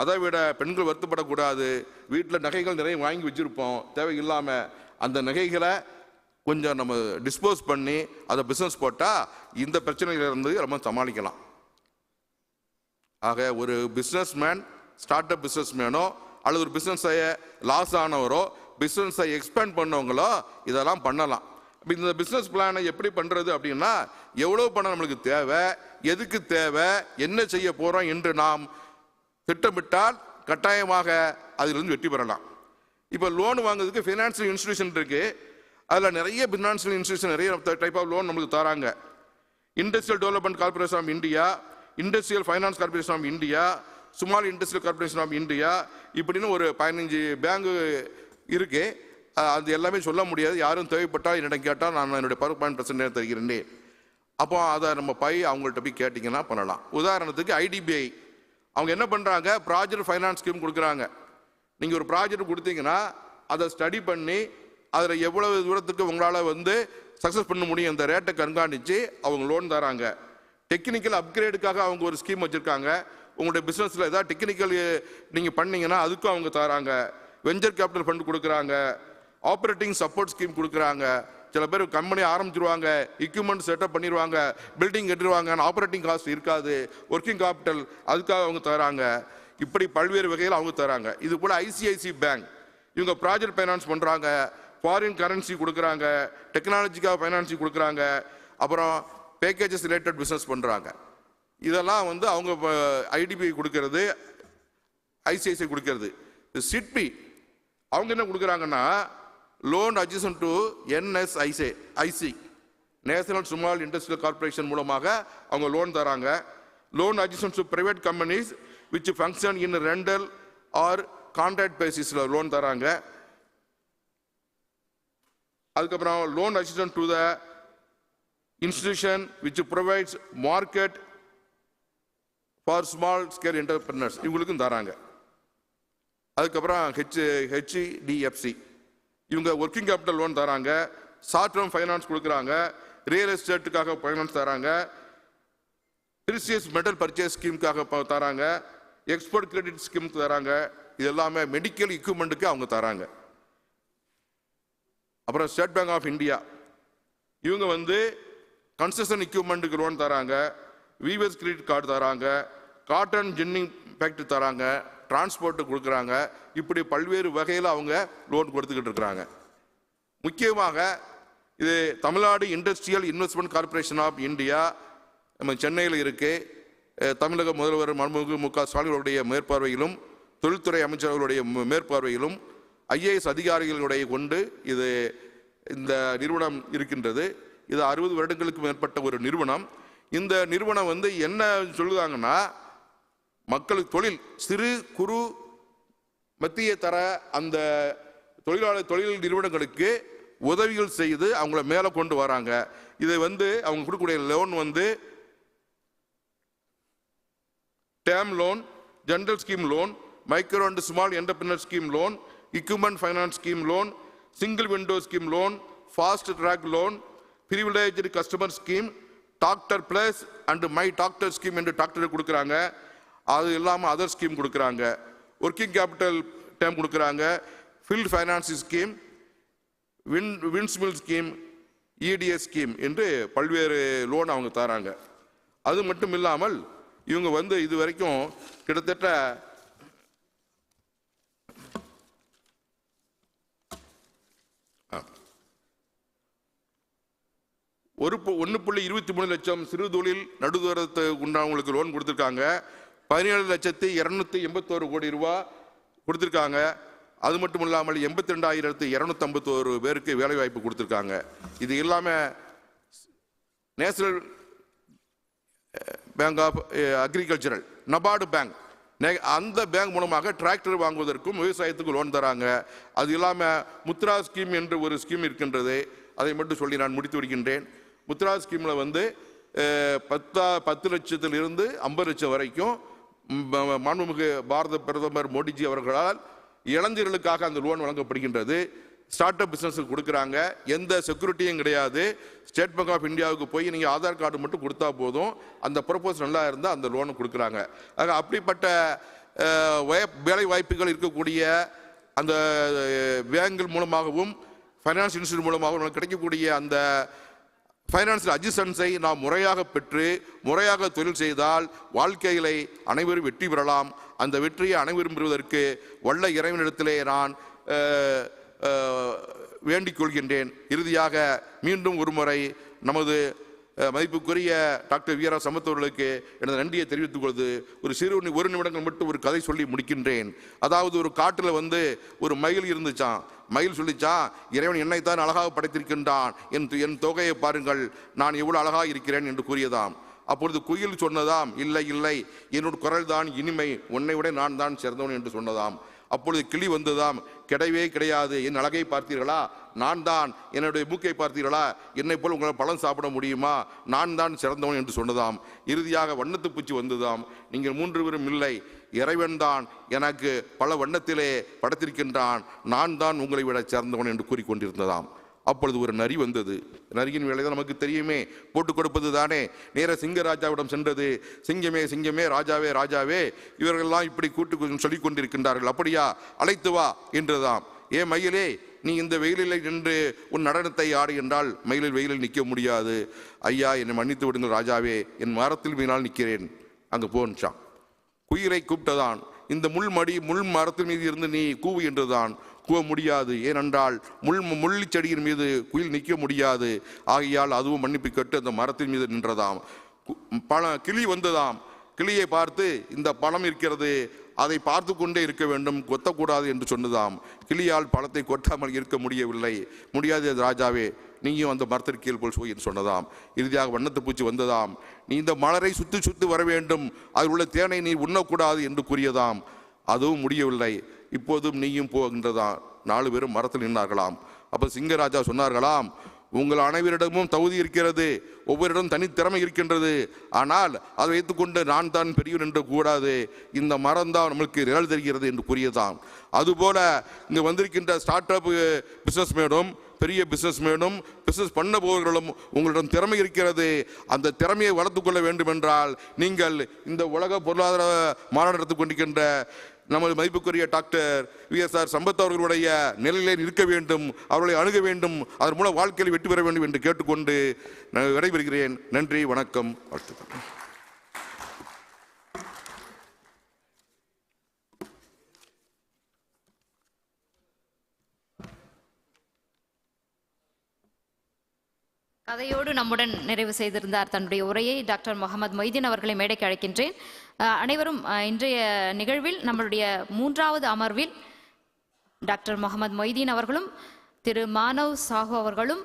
அதை விட பெண்கள் வருத்தப்படக்கூடாது. வீட்டில் நகைகள் நிறைய வாங்கி வச்சுருப்போம் தேவையில்லாமல், அந்த நகைகளை கொஞ்சம் நம்ம டிஸ்போஸ் பண்ணி அதை பிஸ்னஸ் போட்டால் இந்த பிரச்சனையிலிருந்து நம்ம சமாளிக்கலாம். ஆக ஒரு பிஸ்னஸ்மேன், ஸ்டார்ட் அப் பிஸ்னஸ்மேனோ அல்லது ஒரு பிஸ்னஸை லாஸ் ஆனவரோ பிஸ்னஸை எக்ஸ்பேண்ட் பண்ணவங்களோ இதெல்லாம் பண்ணலாம். இந்த பிஸ்னஸ் பிளானை எப்படி பண்ணுறது அப்படின்னா, எவ்வளோ பணம் நம்மளுக்கு தேவை, எதுக்கு தேவை, என்ன செய்ய போகிறோம் என்று நாம் திட்டமிட்டால் கட்டாயமாக அதிலிருந்து வெற்றி பெறலாம். இப்போ லோன் வாங்குறதுக்கு ஃபினான்ஷியல் இன்ஸ்டிடியூஷன் இருக்குது. அதில் நிறைய ஃபினான்ஷியல் இன்ஸ்டிடியூஷன் நிறைய டைப் ஆஃப் லோன் நம்மளுக்கு தராங்க. Industrial development corporation of India, industrial finance corporation of India, small industrial corporation of India, இப்படின்னு ஒரு 15 பேங்கு இருக்கு. அது எல்லாமே சொல்ல முடியாது. யாரும் தேவைப்பட்டால் என்னிடம் கேட்டால் நான் என்னுடைய PowerPoint தருகிறேன். அப்போ அதை நம்ம அவங்கள்ட்ட போய் கேட்டிங்கன்னா பண்ணலாம். உதாரணத்துக்கு IDBI அவங்க என்ன பண்ணுறாங்க, ப்ராஜெக்ட் ஃபைனான்ஸ் ஸ்கீம் கொடுக்குறாங்க. நீங்கள் ஒரு ப்ராஜெக்ட் கொடுத்தீங்கன்னா அதை ஸ்டடி பண்ணி அதில் எவ்வளவு தூரத்துக்கு உங்களால் வந்து சக்ஸஸ் பண்ண முடியும் அந்த ரேட்டை கண்காணித்து அவங்க லோன் தராங்க. டெக்னிக்கல் அப்கிரேடுக்காக அவங்க ஒரு ஸ்கீம் வச்சுருக்காங்க. உங்களுடைய பிஸ்னஸில் ஏதாவது டெக்னிக்கல் நீங்கள் பண்ணீங்கன்னா அதுக்கும் அவங்க தராங்க. வெஞ்சர் கேபிட்டல் ஃபண்ட் கொடுக்குறாங்க, ஆப்ரேட்டிங் சப்போர்ட் ஸ்கீம் கொடுக்குறாங்க. சில பேர் கம்பெனி ஆரம்பிச்சிருவாங்க, எக்யூப்மெண்ட் செட்டப் பண்ணிடுவாங்க, பில்டிங் கட்டிடுவாங்க, ஆப்ரேட்டிங் காஸ்ட் இருக்காது, ஒர்க்கிங் கேபிட்டல் அதுக்காக அவங்க தராங்க. இப்படி பல்வேறு வகையில் அவங்க தராங்க. இது போல் ICICI பேங்க் இவங்க ப்ராஜெக்ட் ஃபைனான்ஸ் பண்ணுறாங்க, ஃபாரின் கரன்சி கொடுக்குறாங்க, டெக்னாலஜிக்காக ஃபைனான்சி கொடுக்குறாங்க, அப்புறம் பேக்கேஜஸ் ரிலேட்டட் பிஸ்னஸ் பண்ணுறாங்க. இதெல்லாம் வந்து அவங்க IDBI கொடுக்கறது, ICICI கொடுக்கறது. சிட்பி அவங்க என்ன கொடுக்குறாங்கன்னா, loan adjacent to NSIC national small industrial corporation மூலமாக அவங்க லோன் தராங்க. Loan adjacent to private companies which function in rental or contract பேசிஸில் லோன் தராங்க. அதுக்கப்புறம் loan assistant to the institution which provides market for small scale entrepreneurs இவங்களுக்கும் தராங்க. அதுக்கப்புறம் HDFC இவங்க ஒர்க்கிங் கேபிட்டல் லோன் தராங்க, ஷார்ட் டேர்ம் ஃபைனான்ஸ் கொடுக்குறாங்க, real எஸ்டேட்டுக்காக ஃபைனான்ஸ் தராங்க, ப்ரீசியஸ் மெட்டல் பர்ச்சேஸ் ஸ்கீமுக்காக தராங்க, எக்ஸ்போர்ட் கிரெடிட் ஸ்கீம் தராங்க. இது எல்லாமே மெடிக்கல் எக்யூப்மெண்ட்டுக்கு அவங்க தராங்க. அப்புறம் ஸ்டேட் பேங்க் ஆஃப் இந்தியா இவங்க வந்து கன்ஸ்ட்ரக்ஷன் எக்யூப்மெண்ட்டுக்கு லோன் தராங்க, வீவர்ஸ் கிரெடிட் கார்டு தராங்க, காட்டன் ஜின்னிங் ஃபேக்ட்ரி தராங்க, டிரான்ஸ்போர்ட்டு கொடுக்குறாங்க. இப்படி பல்வேறு வகையில் அவங்க லோன் கொடுத்துக்கிட்டு இருக்கிறாங்க. முக்கியமாக இது Tamil Nadu industrial investment corporation of India நம்ம சென்னையில் இருக்கு. தமிழக முதல்வர் மாண்புமிகு மு க ஸ்டாலின் அவருடைய மேற்பார்வையிலும், தொழில்துறை அமைச்சர்களுடைய மேற்பார்வையிலும், IAS அதிகாரிகளுடைய கொண்டு இது இந்த நிறுவனம் இருக்கின்றது. இது 60 வருடங்களுக்கு மேற்பட்ட ஒரு நிறுவனம். இந்த நிறுவனம் வந்து என்ன சொல்லுதாங்கன்னா, மக்களுக்கு தொழில், சிறு குறு மத்திய தர அந்த தொழில் நிறுவனங்களுக்கு உதவிகள் செய்து அவங்கள மேலே கொண்டு வராங்க. இதை வந்து அவங்க கொடுக்கக்கூடிய லோன் வந்து term loan, general scheme loan, micro and small entrepreneur scheme loan, equipment finance scheme loan, single window scheme loan, fast track loan, privileged customer scheme, Doctor Plus and My Doctor scheme என்று doctor கொடுக்குறாங்க. அது இல்லாமல் other scheme கொடுக்குறாங்க, working capital term கொடுக்குறாங்க, field finance scheme, windmill scheme, EDS scheme என்று பல்வேறு loan அவங்க தராங்க. அது மட்டும் இல்லாமல் இவங்க வந்து இது வரைக்கும் கிட்டத்தட்ட ஒரு 1.23 லட்சம் சிறு தொழில் நடுத்தரத்தை உண்டானவங்களுக்கு லோன் கொடுத்துருக்காங்க. 17,281 கோடி ரூபாய் கொடுத்துருக்காங்க. அது மட்டும் இல்லாமல் 82,251 பேருக்கு வேலைவாய்ப்பு கொடுத்துருக்காங்க. இது இல்லாமல் national bank of agricultural NABARD bank, அந்த பேங்க் மூலமாக டிராக்டர் வாங்குவதற்கும் விவசாயத்துக்கு லோன் தராங்க. அது இல்லாமல் முத்ரா ஸ்கீம் என்று ஒரு ஸ்கீம் இருக்கின்றது. அதை மட்டும் சொல்லி நான் முடித்து வருகின்றேன். முத்ரா ஸ்கீமில் வந்து 10 லட்சத்திலிருந்து 50 லட்சம் வரைக்கும் மாண்புமிகு பாரத பிரதமர் மோடிஜி அவர்களால் இளைஞர்களுக்காக அந்த லோன் வழங்கப்படுகின்றது. ஸ்டார்ட் அப் பிஸ்னஸுக்கு கொடுக்குறாங்க. எந்த செக்யூரிட்டியும் கிடையாது. ஸ்டேட் பேங்க் ஆஃப் இந்தியாவுக்கு போய் நீங்கள் ஆதார் கார்டு மட்டும் கொடுத்தா போதும், அந்த ப்ரொபோஸ் நல்லா இருந்தால் அந்த லோனை கொடுக்குறாங்க. ஆக அப்படிப்பட்ட வேலை வாய்ப்புகள் இருக்கக்கூடிய அந்த பேங்கில் மூலமாகவும் ஃபைனான்ஸ் இன்ஸ்டியூட் மூலமாகவும் கிடைக்கக்கூடிய அந்த ஃபைனான்சியல் அசிஸ்டன்ஸை நாம் முறையாக பெற்று முறையாக தொழில் செய்தால் வாழ்க்கையிலே அனைவரும் வெற்றி பெறலாம். அந்த வெற்றியை அனைவரும் பெறுவதற்கு வல்ல இறைவனிடத்திலே நான் வேண்டிக் கொள்கின்றேன். இறுதியாக மீண்டும் ஒரு முறை நமது மதிப்புக்குரிய டாக்டர் வி.ஆர். சம்பத் அவர்களுக்கு எனது நன்றியை தெரிவித்துக் கொள்வது ஒரு நிமிடங்கள் மட்டும் ஒரு கதை சொல்லி முடிக்கின்றேன். அதாவது ஒரு காட்டில் வந்து ஒரு மயில் இருந்துச்சான். மயில் சொல்லிச்சான், இறைவன் என்னைத்தான் அழகாக படைத்திருக்கின்றான், என் தொகையை பாருங்கள், நான் எவ்வளவு அழகாக இருக்கிறேன் என்று கூறியதாம். அப்பொழுது குயில் சொன்னதாம், இல்லை இல்லை, என்னோட குரல் தான் இனிமை, உன்னை விட நான் தான் சிறந்தவன் என்று சொன்னதாம். அப்பொழுது கிளி வந்ததாம், கிடையவே கிடையாது, என் அழகை பார்த்தீர்களா, நான் தான், என்னுடைய மூக்கை பார்த்தீர்களா, என்னை போல் உங்களால் பழம் சாப்பிட முடியுமா, நான் தான் சிறந்தவன் என்று சொன்னதாம். இறுதியாக வண்ணத்து பூச்சி வந்ததாம், நீங்கள் 3 பேரும் இல்லை, இறைவன் தான் எனக்கு பல வண்ணத்திலே படைத்திருக்கின்றான், நான் தான் உங்களை விட சிறந்தவன் என்று கூறிக்கொண்டிருந்ததாம். அப்பொழுது ஒரு நரி வந்தது. நரியின் வேலை தான் நமக்கு தெரியுமே, போட்டுக் கொடுப்பது தானே. நேர சிங்கராஜாவிடம் சென்றது. சிங்கமே சிங்கமே, ராஜாவே ராஜாவே, இவர்கள்லாம் இப்படி கூட்டு சொல்லிக் கொண்டிருக்கின்றார்கள், அப்படியா, அழைத்து வா என்றதாம். ஏ மயிலே, நீ இந்த வெயிலில் நின்று உன் நடனத்தை ஆடு என்றால் வெயிலில் நிற்க முடியாது. ஐயா, என்னை மன்னித்து விடுங்கள் ராஜாவே, என் மரத்தில் மீனால் நிற்கிறேன், அங்கே போன்றான். குயிலை கூப்பிட்டதான், இந்த முள் மரத்தின் மீது இருந்து நீ கூவு என்றுதான். கூவ முடியாது, ஏனென்றால் முள்ளி செடியின் மீது குயில் நிற்க முடியாது. ஆகையால் அதுவும் மன்னிப்பு கேட்டு அந்த மரத்தின் மீது நின்றதாம். கிளி வந்ததாம். கிளியை பார்த்து, இந்த பழம் இருக்கிறது, அதை பார்த்து கொண்டே இருக்க வேண்டும், கொத்தக்கூடாது என்று சொன்னதாம். கிளியால் பழத்தை கொட்டாமல் இருக்க முடியாது ராஜாவே, நீயும் அந்த மரத்திற்கு கீழ் போல் போய் என்று சொன்னதாம். இறுதியாக வண்ணத்து பூச்சி வந்ததாம். நீ இந்த மலரை சுற்றி வர வேண்டும், அதில் உள்ள தேனை நீ உண்ணக்கூடாது என்று கூறியதாம். அதுவும் முடியவில்லை. இப்போதும் நீயும் போகின்றதாம். 4 பேரும் மரத்தில் நின்றார்களாம். அப்போ சிங்கராஜா சொன்னார்களாம், உங்கள் அனைவரிடமும் தகுதி இருக்கிறது, ஒவ்வொருடம் தனித்திறமை இருக்கின்றது, ஆனால் அதை வைத்துக்கொண்டு நான் தான் பெரியவன் என்று கூடாது, இந்த மரம் தான் நம்மளுக்கு நிழல் தெரிகிறது என்று கூறியதாம். அதுபோல இங்கு வந்திருக்கின்ற ஸ்டார்ட் அப் பிஸ்னஸ்மேனும் பெரிய பிஸ்னஸ்மேனும் பிஸ்னஸ் பண்ண போவர்களும் உங்களிடம் திறமை இருக்கிறது, அந்த திறமையை வளர்த்துக்கொள்ள வேண்டும் என்றால் நீங்கள் இந்த உலக பொருளாதார மாநாடு நடத்தி கொண்டிருக்கின்ற நமது மதிப்புக்குரிய டாக்டர் வி.ஆர். சம்பத் அவர்களுடைய நிலையிலே இருக்க வேண்டும், அவர்களை அணுக வேண்டும், அதன் மூலம் வாழ்க்கையில் வெற்றி பெற வேண்டும் என்று கேட்டுக்கொண்டு நான் விடைபெறுகிறேன். நன்றி, வணக்கம், வாழ்த்துக்கள். கதையோடு நம்முடன் நிறைவு செய்திருந்தார் தன்னுடைய உரையை டாக்டர் முகமது மொய்தீன் அவர்களை மேடைக்கு அழைக்கின்றேன். அனைவரும் இன்றைய நிகழ்வில் நம்மளுடைய 3வது அமர்வில் டாக்டர் முகமது மொய்தீன் அவர்களும் திரு மானவ் சாஹு அவர்களும்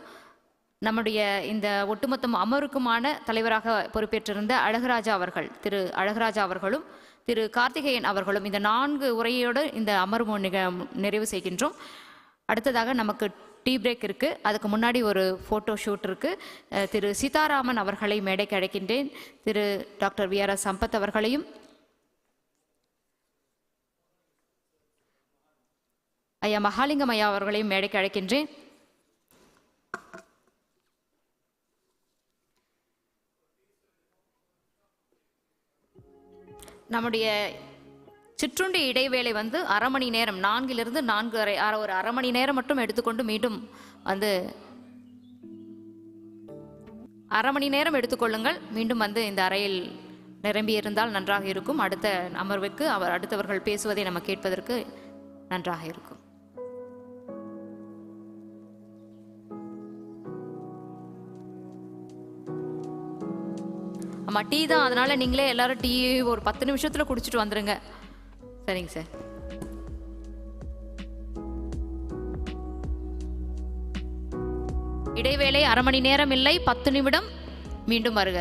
நம்முடைய இந்த ஒட்டுமொத்த அமருக்குமான தலைவராக பொறுப்பேற்றிருந்த திரு அழகராஜா அவர்களும் திரு கார்த்திகேயன் அவர்களும் இந்த 4 உரையோடு இந்த அமர்வு நிறைவு செய்கின்றோம். அடுத்ததாக நமக்கு டீ பிரேக் இருக்குது. அதுக்கு முன்னாடி ஒரு ஃபோட்டோ ஷூட் இருக்குது. திரு சீதாராமன் அவர்களை மேடைக்கு அழைக்கின்றேன். திரு டாக்டர் வி.ஆர். சம்பத் அவர்களையும் ஐயா மகாலிங்கம் ஐயா அவர்களையும் மேடைக்கு அழைக்கின்றேன். நம்முடைய சிற்றுண்டி இடைவேளை அரை மணி நேரம், 4லிருந்து 4:30, ஒரு அரை மணி நேரம் மட்டும் எடுத்துக்கொண்டு மீண்டும் அரை மணி நேரம் எடுத்துக்கொள்ளுங்கள். மீண்டும் இந்த அறையில் நிரம்பி இருந்தால் நன்றாக இருக்கும். அடுத்த அமர்வுக்கு அடுத்தவர்கள் பேசுவதை நம்ம கேட்பதற்கு நன்றாக இருக்கும். ஆமாம், டீ தான், அதனால நீங்களே எல்லாரும் டீ ஒரு 10 நிமிஷத்தில் குடிச்சிட்டு வந்துடுங்க. சரிங்க சார். இடைவேளை அரை மணி நேரம் இல்லை, 10 நிமிடம். மீண்டும் வருக.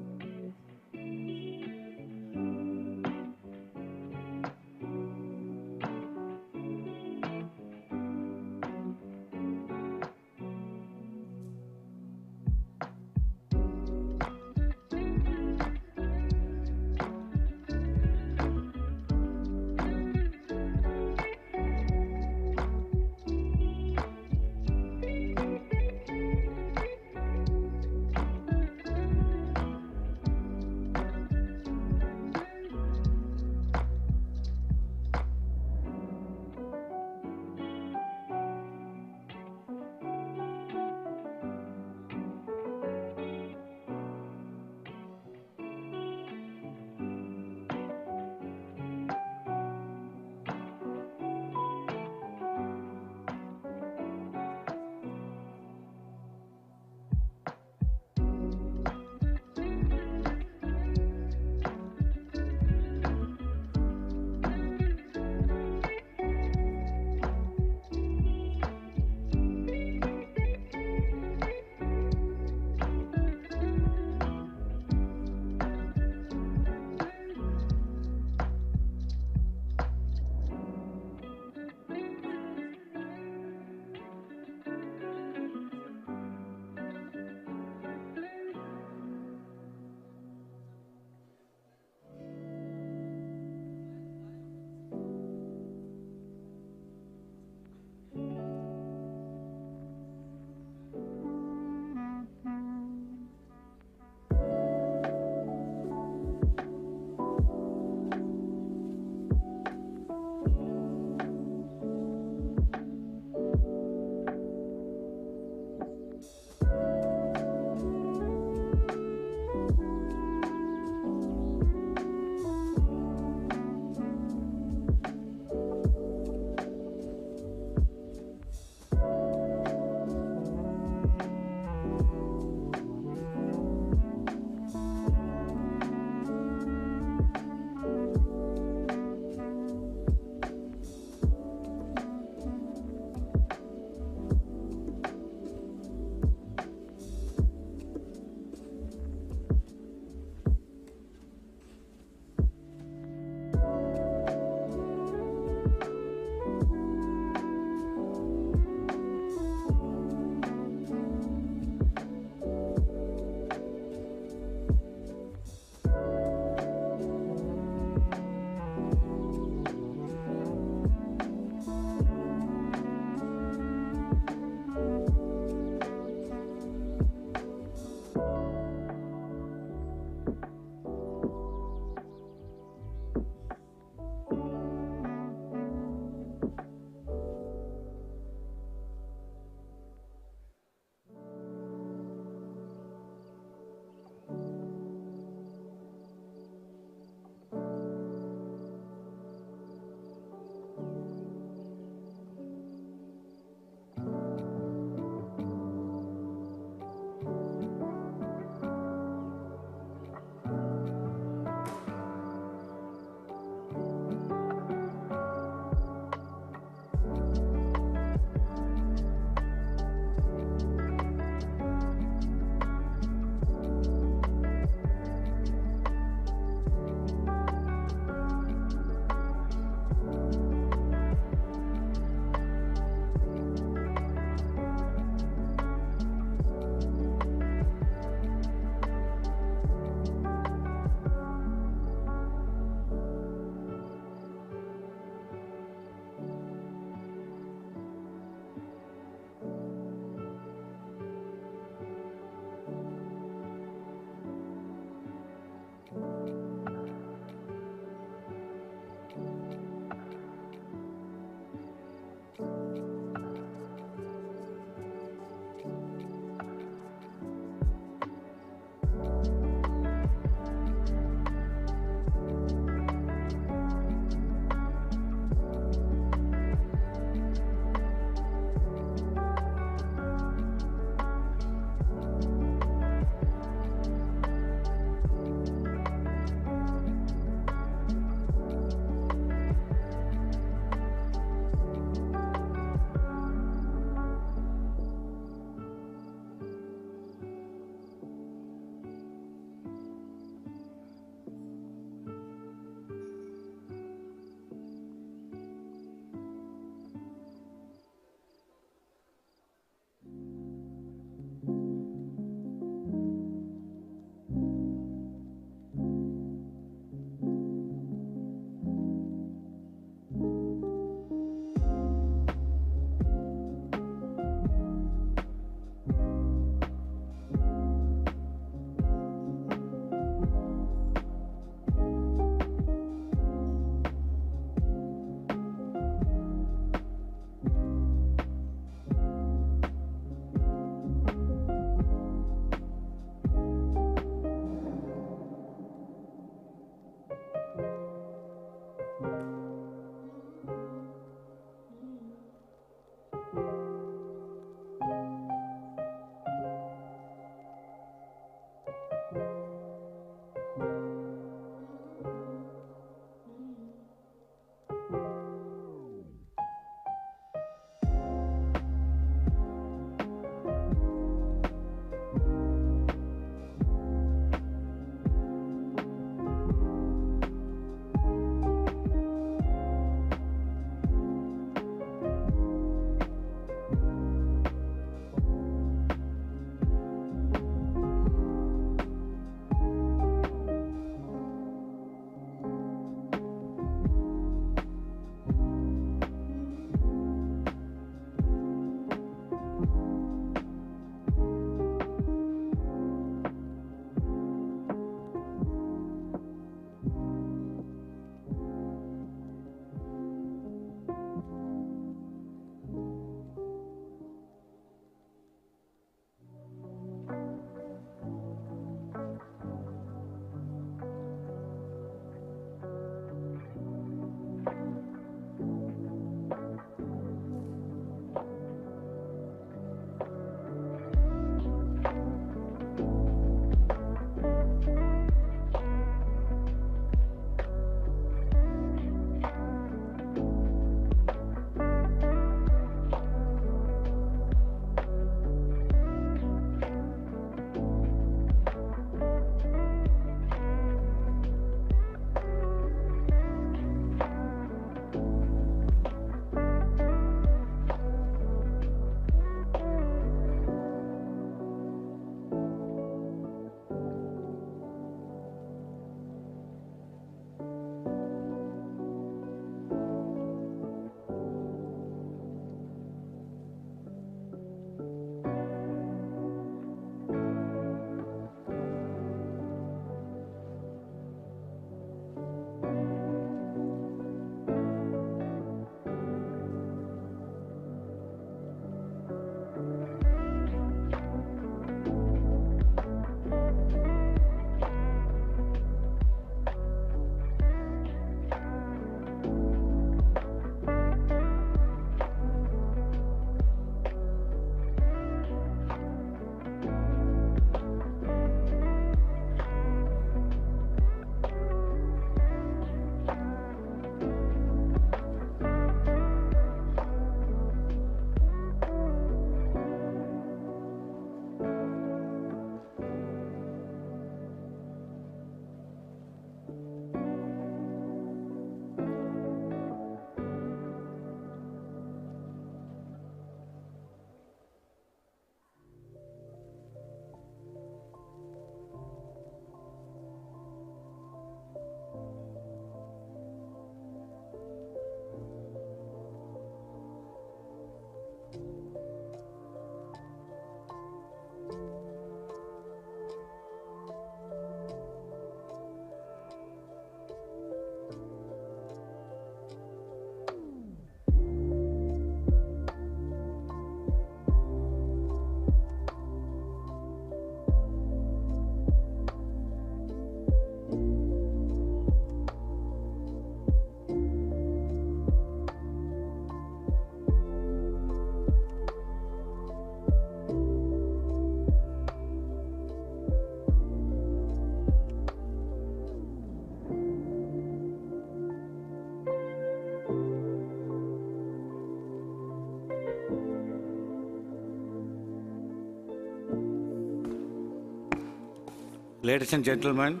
Ladies and gentlemen,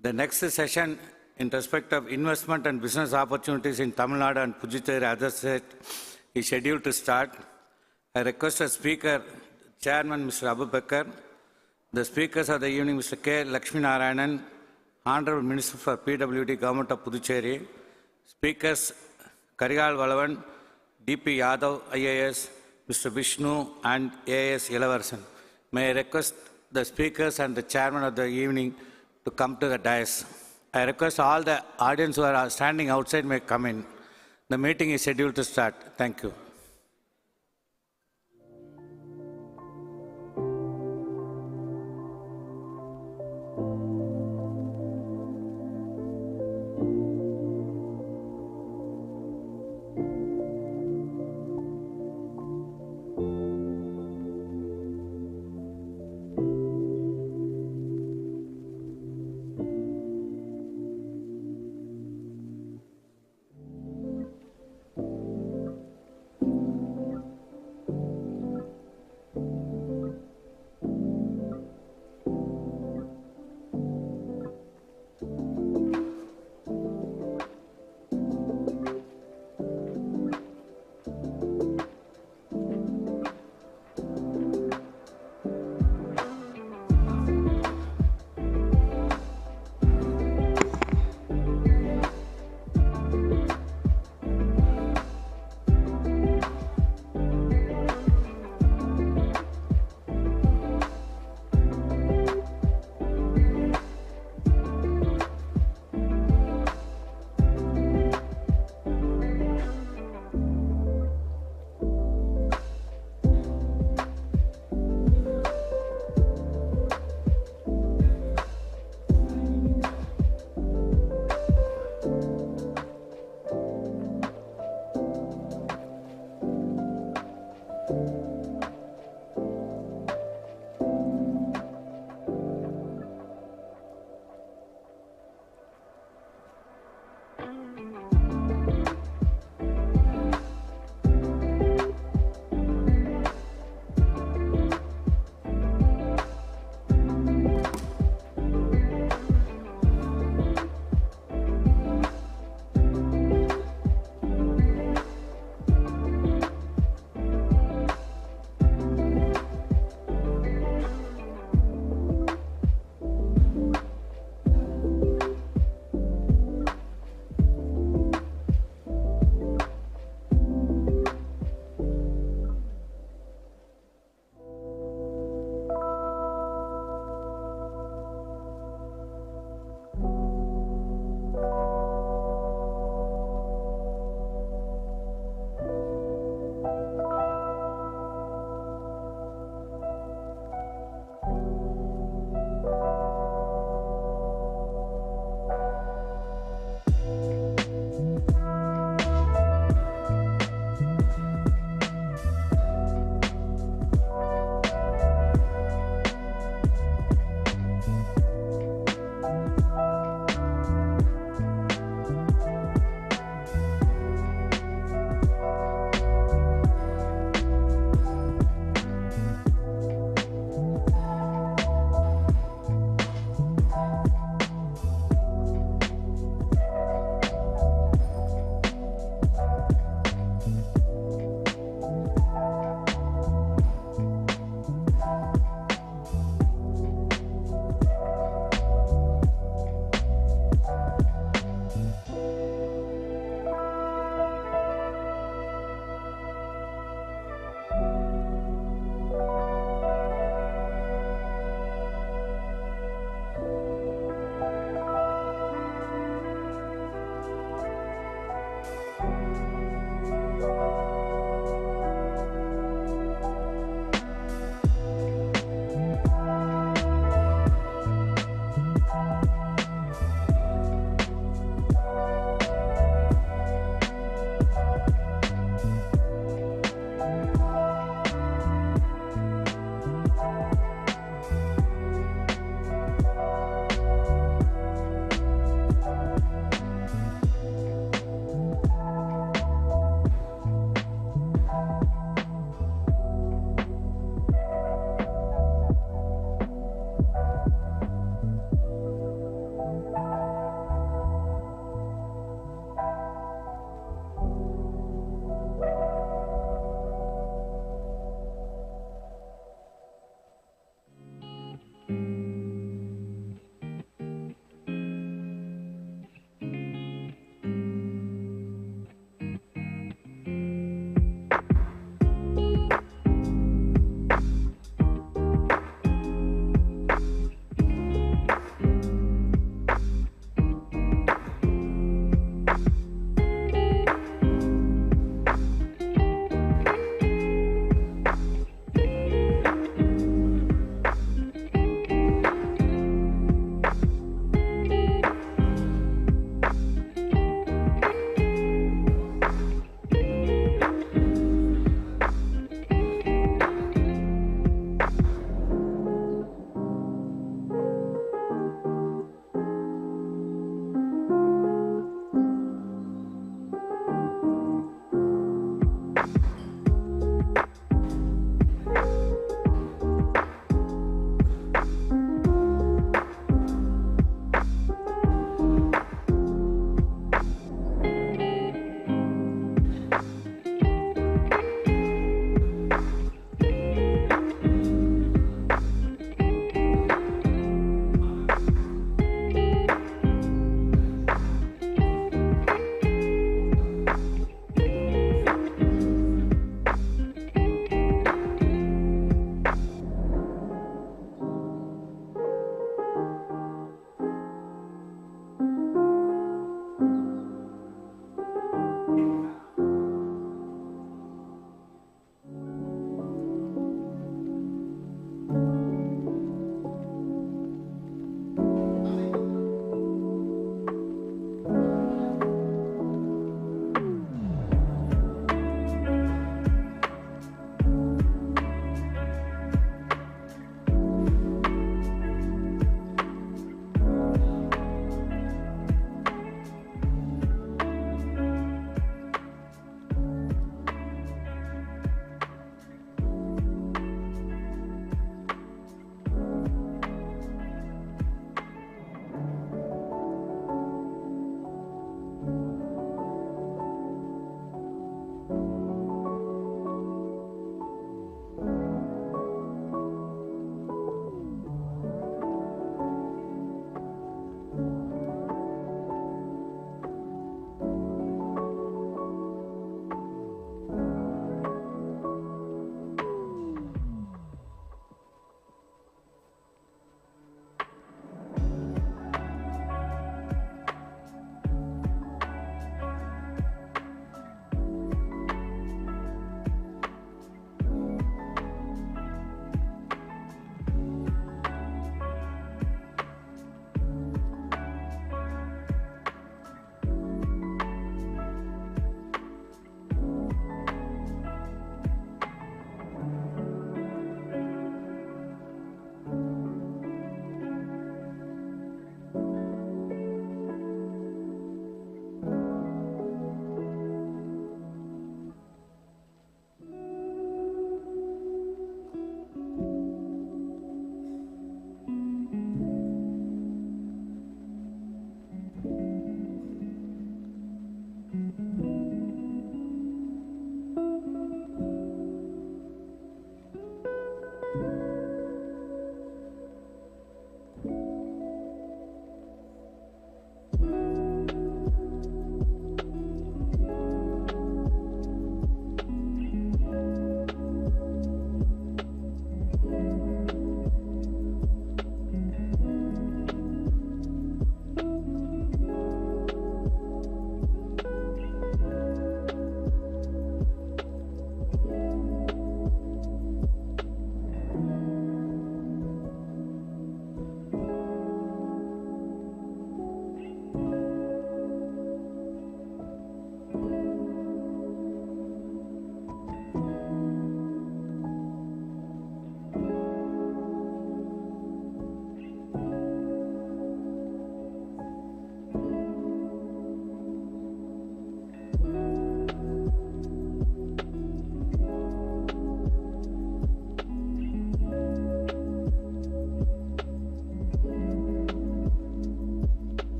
the next session in respect of investment and business opportunities in Tamil Nadu and Puducherry other state is scheduled to start. I request the speaker, Chairman Mr. Abu Bakar, the speakers of the evening Mr. K. Lakshmi Narayanan, Honorable Minister for PWD, Government of Puducherry, speakers Karigal Valavan, DP Yadav, IAS, Mr. Vishnu and AS Ilavasan. May I request the speakers and the chairman of the evening to come to the dais. I request all the audience who are standing outside may come in. The meeting is scheduled to start. Thank you.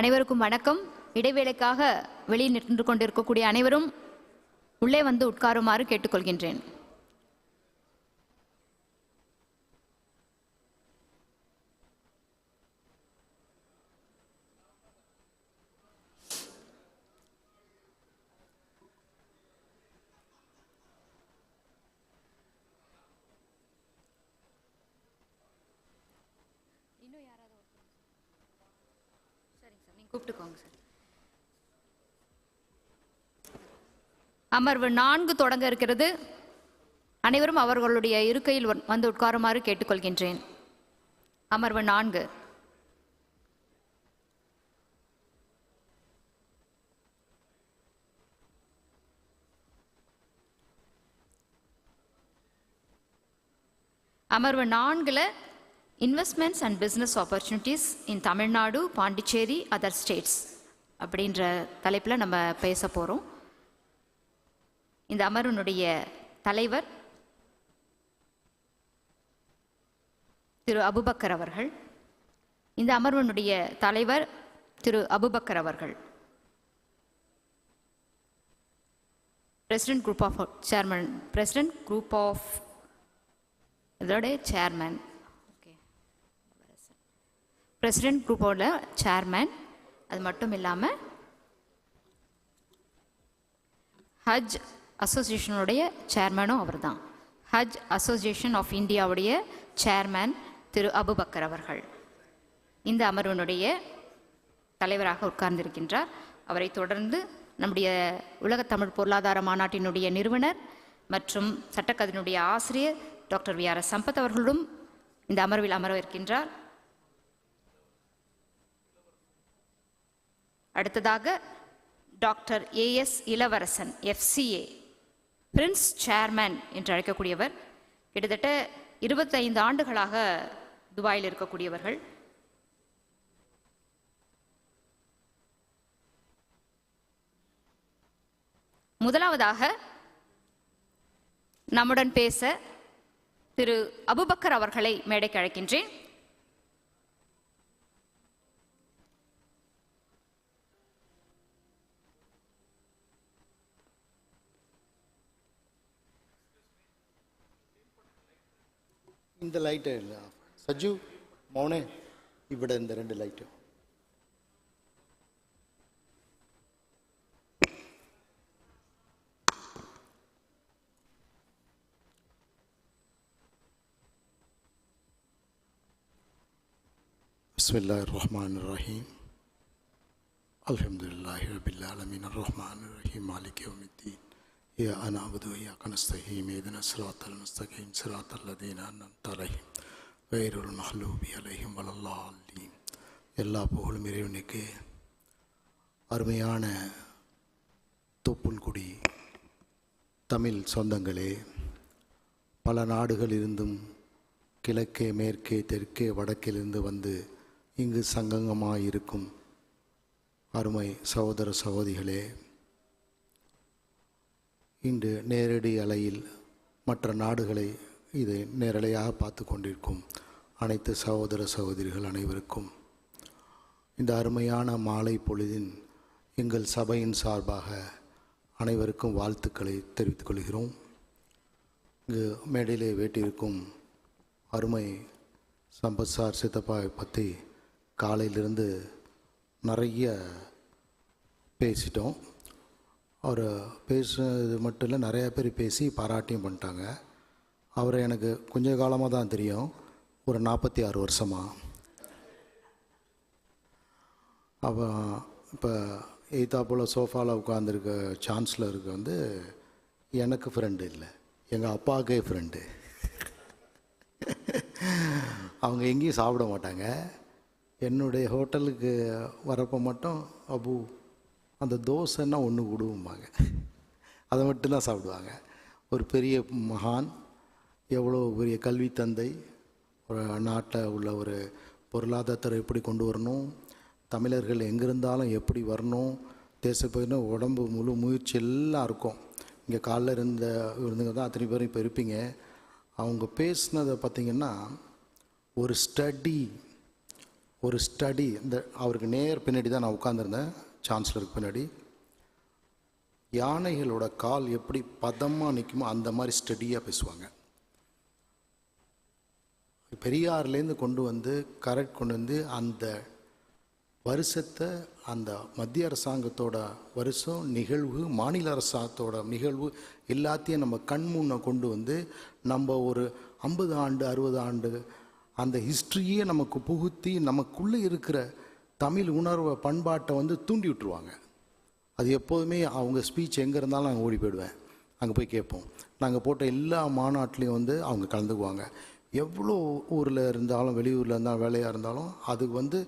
அனைவருக்கும் வணக்கம். இடைவேளைக்காக வெளியில் நின்று கொண்டிருக்கக்கூடிய அனைவரும் உள்ளே வந்து உட்காருமாறு கேட்டுக்கொள்கின்றேன். கூப்பிட்டுக்கோங்க sir. அமர்வு 4 தொடங்க இருக்கிறது. அனைவரும் அவர்களுடைய இருக்கையில் வந்து உட்காருமாறு கேட்டுக்கொள்கின்றேன். அமர்வு 4. அமர்வு 4ல் investments and business opportunities in Tamil Nadu, Pondicherry, other states அப்படின்ற தலைப்பில் நம்ம பேச போகிறோம். இந்த அமர்வினுடைய தலைவர் திரு அபுபக்கர் அவர்கள். இந்த அமர்வினுடைய தலைவர் திரு அபுபக்கர் அவர்கள். President group of chairman, president group of இதோட சேர்மன், பிரசிடென்ட் குரூப்போட சேர்மன். அது மட்டும் இல்லாமல் ஹஜ் அசோசியேஷனுடைய சேர்மனும் அவர் தான். ஹஜ் அசோசியேஷன் ஆஃப் இந்தியாவுடைய சேர்மன் திரு அபுபக்கர் அவர்கள் இந்த அமர்வினுடைய தலைவராக உட்கார்ந்திருக்கின்றார். அவரை தொடர்ந்து நம்முடைய உலகத்தமிழ் பொருளாதார மாநாட்டினுடைய நிறுவனர் மற்றும் சட்டக்கதனுடைய ஆசிரியர் டாக்டர் வி.ஆர்.எஸ். சம்பத் அவர்களும் இந்த அமர்வில் அமரவிருக்கின்றார். அடுத்ததாக டாக்டர் ஏஎஸ் இளவரசன், எஃப்சிஏ பிரின்ஸ் சேர்மன் என்று அழைக்கக்கூடியவர். கிட்டத்தட்ட 25 ஆண்டுகளாக துபாயில் இருக்கக்கூடியவர்கள். முதலாவதாக நம்முடன் பேச திரு அபுபக்கர் அவர்களை மேடைக்கு அழைக்கின்றேன். இந்த லைட்டு இல்லை சஜு மௌனே, ഇവിടെ இந்த 2 லைட்டு. பிஸ்மில்லாஹிர் ரஹ்மானிர் ரஹீம். அல்ஹம்துலில்லாஹி ரப்பில் ஆலமீன் அர்ரஹ்மானிர் ரஹீம் மாலிகி யௌமித்தீன். யா அனஅபுது வ இய்யாக நஸ்தஈன் இஹ்தினஸ் ஸிராத்தல் முஸ்தகீம் ஸிராத்தல் லதீன அன்அம்த அலைஹிம் கைருல் மஹ்லூபி அலைஹிம் வலல்லாலீன். எல்லா புகழும் இறைவனுக்கு. அருமையான தொப்புள்குடி தமிழ் சொந்தங்களே, பல நாடுகளிலிருந்தும் கிழக்கே, மேற்கே, தெற்கே, வடக்கிலிருந்து வந்து இங்கு சங்கங்கமாக இருக்கும் அருமை சகோதர சகோதரிகளே, இன்று நேரடி அலையில் மற்ற நாடுகளை இதை நேரலையாக பார்த்து கொண்டிருக்கும் அனைத்து சகோதர சகோதரிகள் அனைவருக்கும் இந்த அருமையான மாலை பொழுதின் எங்கள் சபையின் சார்பாக அனைவருக்கும் வாழ்த்துக்களை தெரிவித்துக் கொள்கிறோம். இங்கு மேடையிலே வேட்டியிருக்கும் அருமை சம்பத் சார் சித்தப்பாவை பற்றி காலையிலிருந்து நிறைய பேசிட்டோம். அவர் பேசுனது மட்டும் இல்லை, நிறையா பேர் பேசி பாராட்டியும் பண்ணிட்டாங்க. அவரை எனக்கு கொஞ்ச காலமாக தான் தெரியும், ஒரு 46 வருஷமாக. அப்போ இப்போ எய்தாப்போல் சோஃபாவில் உட்காந்துருக்க சான்ஸ்லருக்கு வந்து எனக்கு ஃப்ரெண்டு இல்லை, எங்கள் அப்பாவுக்கே ஃப்ரெண்டு. அவங்க எங்கேயும் சாப்பிட மாட்டாங்க. என்னுடைய ஹோட்டலுக்கு வரப்போ மட்டும் அபு அந்த தோசைன்னா ஒன்று கொடுப்பாங்க, அதை மட்டும்தான் சாப்பிடுவாங்க. ஒரு பெரிய மகான், எவ்வளோ பெரிய கல்வி தந்தை, ஒரு நாட்டில் உள்ள ஒரு பொருளாதாரத்தை எப்படி கொண்டு வரணும், தமிழர்கள் எங்கிருந்தாலும் எப்படி வரணும், தேசப்பயிர்னு உடம்பு முழு முயற்சி எல்லாம் இருக்கும். இங்கே காலைல இருந்தவங்க தான் அத்தனை பேரும் இப்போ இருப்பீங்க. அவங்க பேசினதை பார்த்திங்கன்னா ஒரு ஸ்டடி, ஒரு ஸ்டடி, இந்த அவருக்கு நேர் பின்னாடி தான் நான் உட்காந்துருந்தேன், சான்சலருக்கு பின்னாடி. யானைகளோட கால் எப்படி பதமாக நிற்குமோ அந்த மாதிரி ஸ்டடியாக பேசுவாங்க. பெரியார்லேருந்து கொண்டு வந்து கரெக்ட் கொண்டு வந்து அந்த வருஷத்தை, அந்த மத்திய அரசாங்கத்தோட வருஷம் நிகழ்வு, மாநில அரசாங்கத்தோட நிகழ்வு எல்லாத்தையும் நம்ம கண் முன்ன கொண்டு வந்து நம்ம ஒரு 50 ஆண்டு 60 ஆண்டு அந்த ஹிஸ்ட்ரியே நமக்கு புகுத்தி நமக்குள்ளே இருக்கிற தமிழ் உணர்வை பண்பாட்டை வந்து தூண்டி விட்டுருவாங்க. அது எப்போதுமே அவங்க ஸ்பீச் எங்கே இருந்தாலும் நாங்கள் ஓடி போயிடுவேன், அங்கே போய் கேட்போம். நாங்கள் போட்ட எல்லா மாநாட்டிலையும் வந்து அவங்க கலந்துக்குவாங்க. எவ்வளோ ஊரில் இருந்தாலும் வெளியூரில் இருந்தாலும் வேலையாக இருந்தாலும் அதுக்கு வந்து